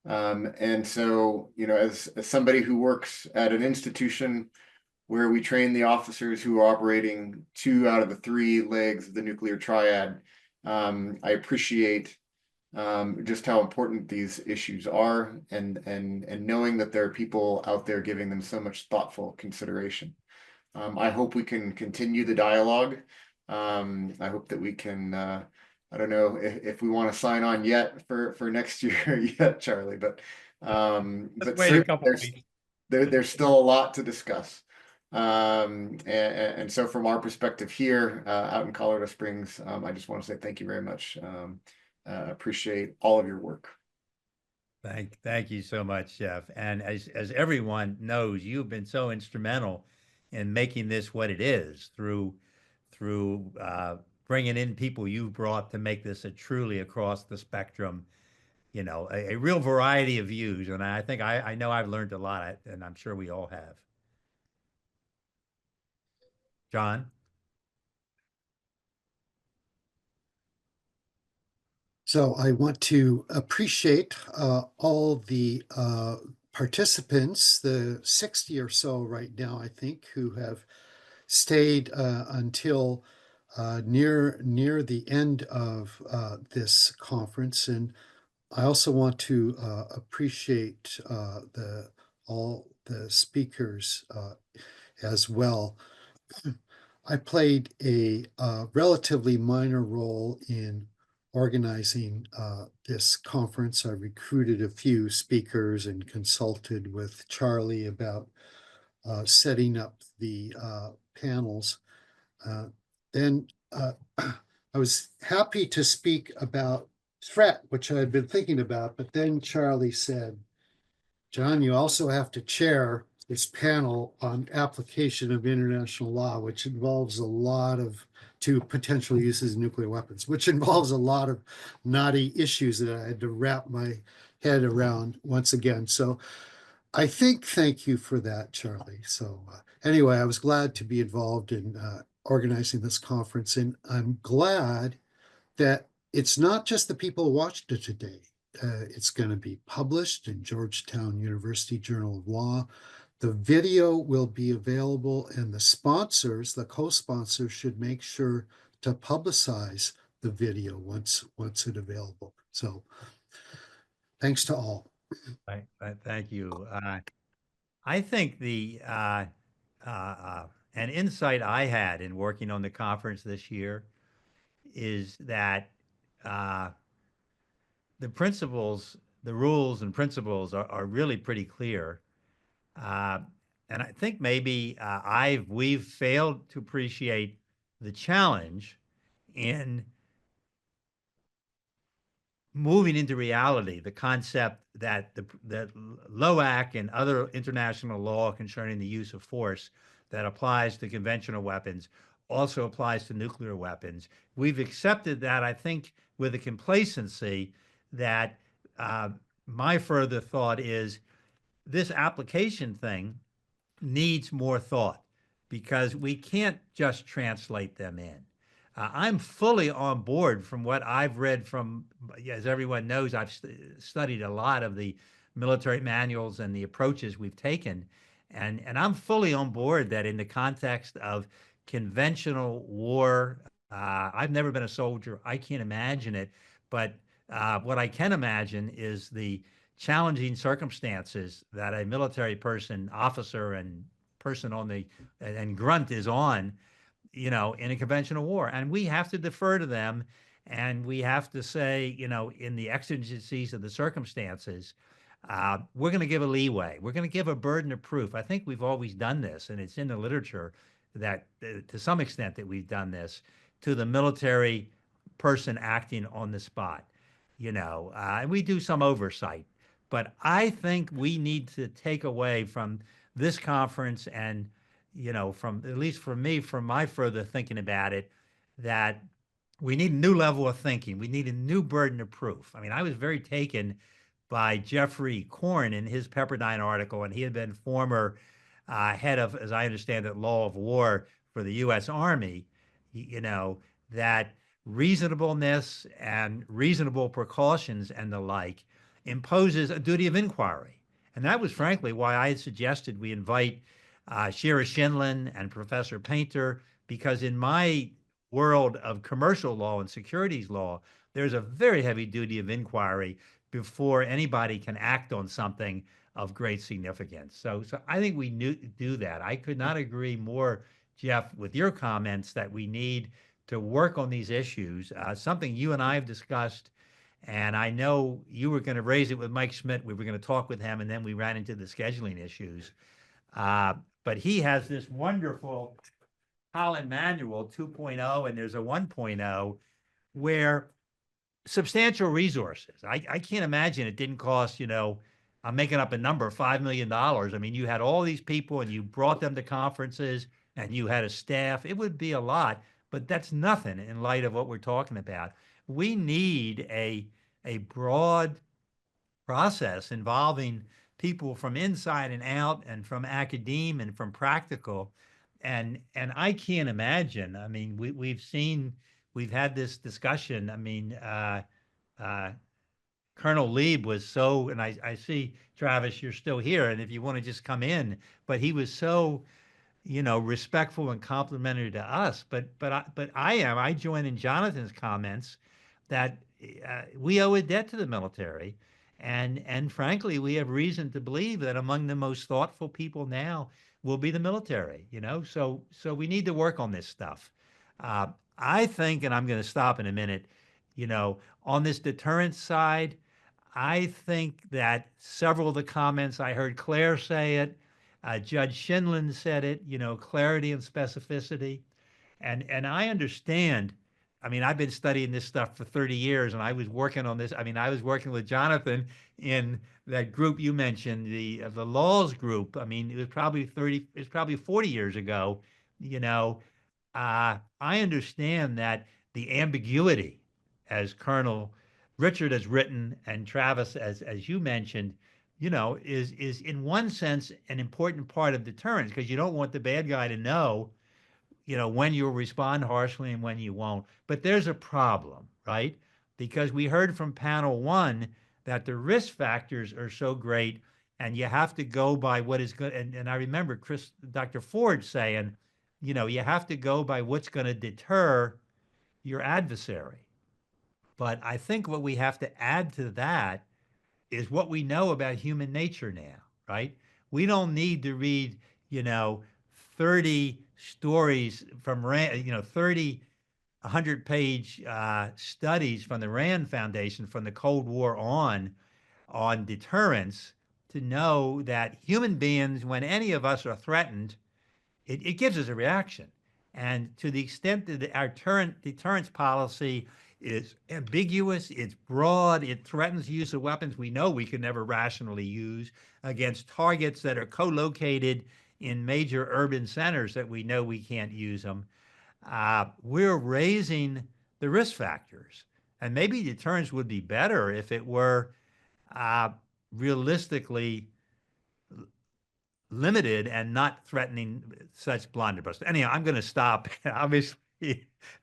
And so, you know, as somebody who works at an institution where we train the officers who are operating 2 out of the 3 legs of the nuclear triad, I appreciate just how important these issues are, and knowing that there are people out there giving them so much thoughtful consideration. I hope we can continue the dialogue. I hope that we can, I don't know if we want to sign on yet for next year yet, Charlie, but wait a couple weeks. There's still a lot to discuss. And so from our perspective here out in Colorado Springs, I just want to say thank you very much. Appreciate all of your work. Thank you so much, Jeff. And as everyone knows, you've been so instrumental in making this what it is through bringing in people you've brought to make this a truly across the spectrum, you know, a real variety of views. And I think I know I've learned a lot, and I'm sure we all have. John? So I want to appreciate all the participants, the 60 or so right now, I think, who have stayed until near the end of this conference. And I also want to appreciate all the speakers as well. I played a relatively minor role in organizing this conference. I recruited a few speakers and consulted with Charlie about setting up the panels. Then I was happy to speak about threat, which I had been thinking about, but then Charlie said, John, you also have to chair this panel on application of international law, which involves a lot of to potential uses of nuclear weapons, which involves a lot of knotty issues that I had to wrap my head around once again. So I think, thank you for that, Charlie. So anyway, I was glad to be involved in organizing this conference, and I'm glad that it's not just the people who watched it today. It's going to be published in Georgetown University Journal of Law. The video will be available, and the sponsors, the co-sponsors, should make sure to publicize the video once it's available. So thanks to all. Thank you. I think an insight I had in working on the conference this year is that the principles, the rules and principles are really pretty clear. And I think maybe we've failed to appreciate the challenge in moving into reality the concept that that LOAC and other international law concerning the use of force that applies to conventional weapons also applies to nuclear weapons. We've accepted that, I think, with a complacency that my further thought is this application thing needs more thought because we can't just translate them in. I'm fully on board from what I've read from, as everyone knows, I've studied a lot of the military manuals and the approaches we've taken. And I'm fully on board that in the context of conventional war, I've never been a soldier. I can't imagine it. But what I can imagine is the challenging circumstances that a military person, officer and person on the, and grunt is on, you know, in a conventional war. And we have to defer to them. And we have to say, you know, in the exigencies of the circumstances, we're going to give a leeway. We're going to give a burden of proof. I think we've always done this, and it's in the literature that to some extent that we've done this to the military person acting on the spot, you know, and we do some oversight. But I think we need to take away from this conference and, you know, from at least for me, from my further thinking about it, that we need a new level of thinking. We need a new burden of proof. I mean, I was very taken by Jeffrey Korn in his Pepperdine article, and he had been former head of, as I understand it, law of war for the U.S. Army, you know, that reasonableness and reasonable precautions and the like imposes a duty of inquiry. And that was frankly why I had suggested we invite Shira Shinlin and Professor Painter, because in my world of commercial law and securities law, there's a very heavy duty of inquiry before anybody can act on something of great significance. So I think we do that. I could not agree more, Jeff, with your comments that we need to work on these issues, something you and I have discussed. And I know you were going to raise it with Mike Schmidt. We were going to talk with him, and then we ran into the scheduling issues. But he has this wonderful Holland Manual 2.0, and there's a 1.0 where substantial resources. I can't imagine it didn't cost, you know, I'm making up a number, $5 million. I mean, you had all these people and you brought them to conferences and you had a staff. It would be a lot, but that's nothing in light of what we're talking about. We need a broad process involving people from inside and out and from academe and from practical. And I can't imagine, I mean, we've had this discussion. I mean, Colonel Lieb was so, and I see, Travis, you're still here, and if you want to just come in, but he was so, you know, respectful and complimentary to us. But I join in Jonathan's comments that we owe a debt to the military. And frankly, we have reason to believe that among the most thoughtful people now will be the military, you know? So we need to work on this stuff. I think, and I'm going to stop in a minute, you know, on this deterrence side, I think that several of the comments I heard Claire say it, Judge Shinlin said it, you know, clarity and specificity. And I understand. I mean, I've been studying this stuff for 30 years and I was working on this. I mean, I was working with Jonathan in that group you mentioned, the laws group. I mean, it's probably 40 years ago, you know. I understand that the ambiguity, as Colonel Richard has written and Travis, as you mentioned, you know, is in one sense an important part of deterrence, because you don't want the bad guy to know, you know, when you'll respond harshly and when you won't. But there's a problem, right? Because we heard from panel one that the risk factors are so great and you have to go by what is good. And I remember Dr. Ford saying, you know, you have to go by what's going to deter your adversary. But I think what we have to add to that is what we know about human nature now, right? We don't need to read, you know, 30 stories from Rand, you know, 30 100-page studies from the Rand Foundation from the Cold War on deterrence to know that human beings, when any of us are threatened, it gives us a reaction. And to the extent that our deterrence policy is ambiguous, it's broad, it threatens the use of weapons we know we can never rationally use against targets that are co-located in major urban centers that we know we can't use them. We're raising the risk factors. And maybe deterrence would be better if it were realistically limited and not threatening such blunderbuss. Anyhow, I'm going to stop. Obviously,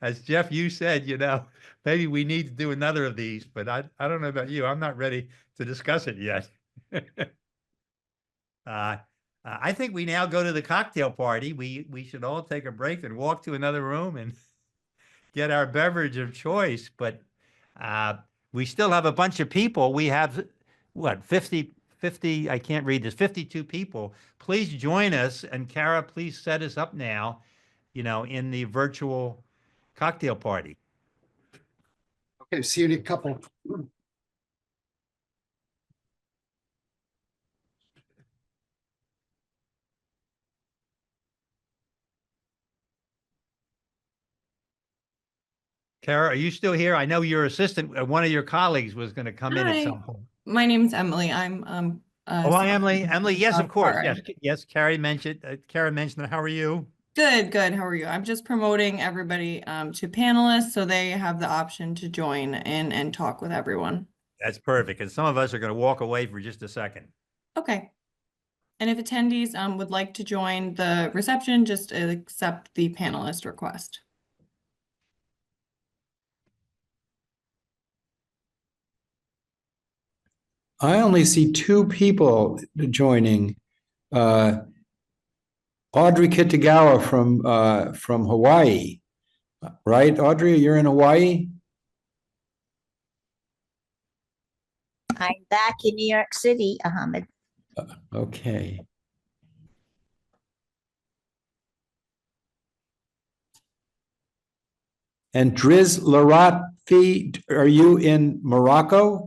as Jeff, you said, you know, maybe we need to do another of these, but I don't know about you. I'm not ready to discuss it yet. I think we now go to the cocktail party. We should all take a break and walk to another room and get our beverage of choice. But we still have a bunch of people. We have, what, 50, I can't read this, 52 people. Please join us. And Kara, please set us up now, you know, in the virtual cocktail party. Okay, see you in a couple. Kara, are you still here? I know your assistant, one of your colleagues was going to come in at Hi, some point. my name's Emily. I'm Oh, hi, Emily. Emily, yes, of course. sorry. Yes, yes. Kara mentioned that. How are you? Good, good. How are you? I'm just promoting everybody to panelists so they have the option to join in and talk with everyone. That's perfect. And some of us are going to walk away for just a second. Okay. And if attendees would like to join the reception, just accept the panelist request. I only see two people joining. Audrey Kitagawa from Hawaii, right? Audrey, you're in Hawaii? I'm back in New York City, Ahmed. Okay. And Driz Laratfi, are you in Morocco?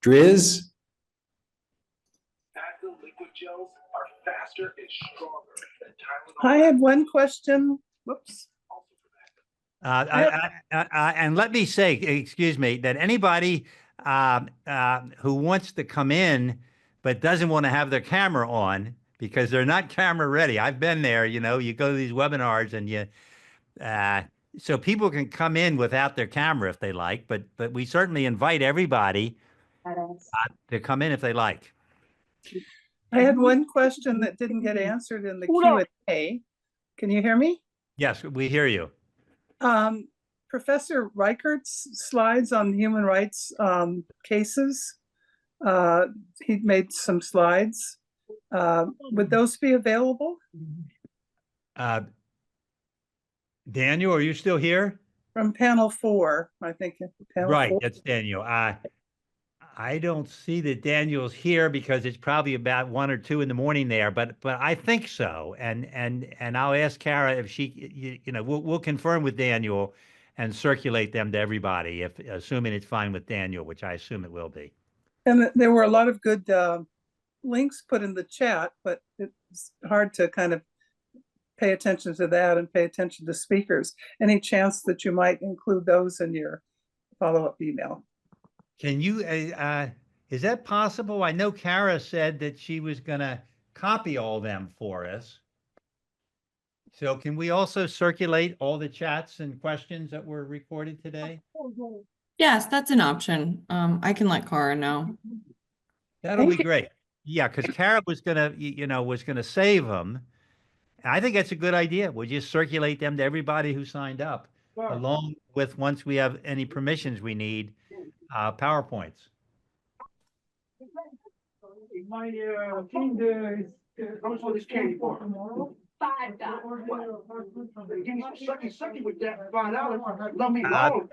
Driz? I had one question. Whoops. And let me say, excuse me, that anybody who wants to come in but doesn't want to have their camera on because they're not camera ready. I've been there, you go to these webinars and so people can come in without their camera if they like, but we certainly invite everybody to come in if they like. I had one question that didn't get answered in the Q&A. Can you hear me? Yes, we hear you. Professor Reichert's slides on human rights cases, he made some slides. Would those be available? Daniel, are you still here? From panel 4, I think. Right, 4. that's Daniel. I don't see that Daniel's here because it's probably about 1 or 2 in the morning there, but I think so. And I'll ask Kara if she, we'll confirm with Daniel and circulate them to everybody, assuming it's fine with Daniel, which I assume it will be. And there were a lot of good links put in the chat, but it's hard to kind of pay attention to that and pay attention to speakers. Any chance that you might include those in your follow-up email? Can you, is that possible? I know Kara said that she was going to copy all them for us. So can we also circulate all the chats and questions that were recorded today? Yes, that's an option. I can let Cara know. That'll be great. Yeah, because Kara was going to, was going to save them. I think that's a good idea. We'll just circulate them to everybody who signed up, along with, once we have any permissions we need, PowerPoints. My team comes for this candy bar. Give me some sucky with that $5. Let me alone.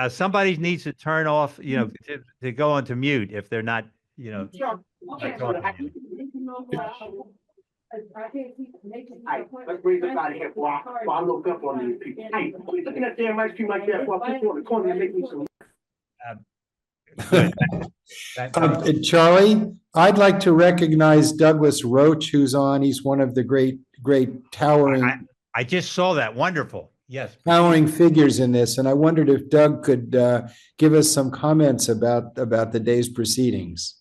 Somebody needs to turn off, to go onto mute if they're not, Let's bring this out of here while I look up on these people. Hey, quit looking at damn ice cream like that while people on the corner and make me some. Charlie, I'd like to recognize Douglas Roach, who's on. He's one of the great towering. I just saw that. Wonderful. Yes. Towering figures in this, and I wondered if Doug could give us some comments about the day's proceedings.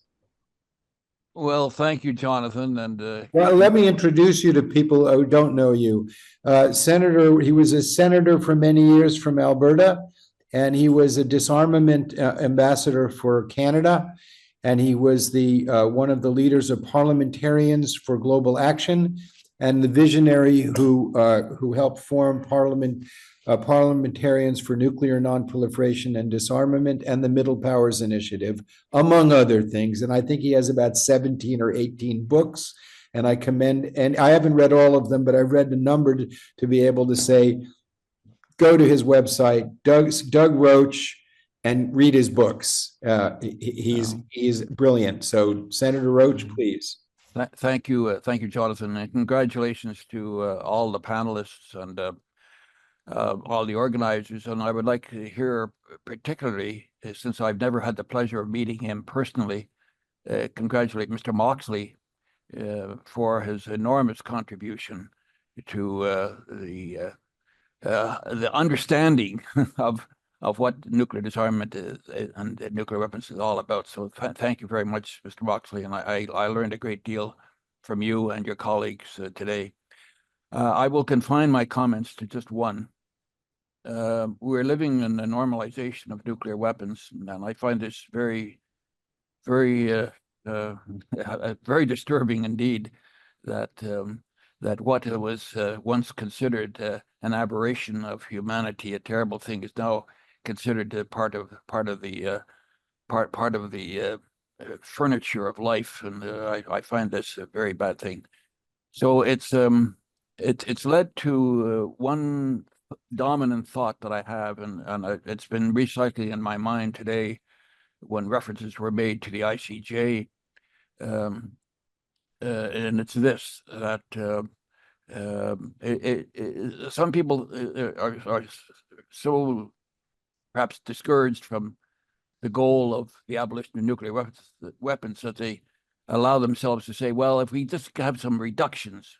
Well, thank you, Jonathan. And well, let me introduce you to people who don't know you. He was a senator for many years from Alberta, and he was a disarmament ambassador for Canada, and he was the one of the leaders of Parliamentarians for Global Action, and the visionary who helped form Parliamentarians for Nuclear Nonproliferation and Disarmament and the Middle Powers Initiative, among other things. And I think he has about 17 or 18 books, and I commend, and I haven't read all of them, but I've read a number to be able to say, go to his website, Doug Roach, and read his books. He's brilliant. So Senator Roach, please. Thank you, Jonathan, and congratulations to all the panelists and all the organizers. And I would like to hear, particularly, since I've never had the pleasure of meeting him personally, congratulate Mr. Moxley for his enormous contribution to the understanding of what nuclear disarmament is and nuclear weapons is all about. So thank you very much, Mr. Moxley, and I learned a great deal from you and your colleagues today. I will confine my comments to just one. We're living in a normalization of nuclear weapons, and I find this very, very, very disturbing indeed. That what was once considered an aberration of humanity, a terrible thing, is now considered part of the furniture of life, and I find this a very bad thing. So it's led to one dominant thought that I have, and it's been recycling in my mind today when references were made to the ICJ, and it's this, that some people are so perhaps discouraged from the goal of the abolition of nuclear weapons that they allow themselves to say, well, if we just have some reductions,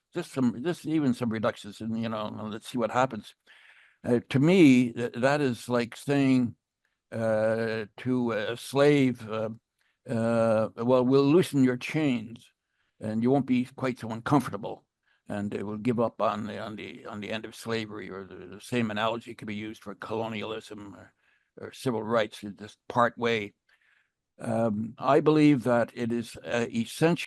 even some reductions, and let's see what happens. To me, that is like saying to a slave, well, we'll loosen your chains, and you won't be quite so uncomfortable, and it will give up on the end of slavery. Or the same analogy could be used for colonialism or civil rights, just part way. I believe that it is essential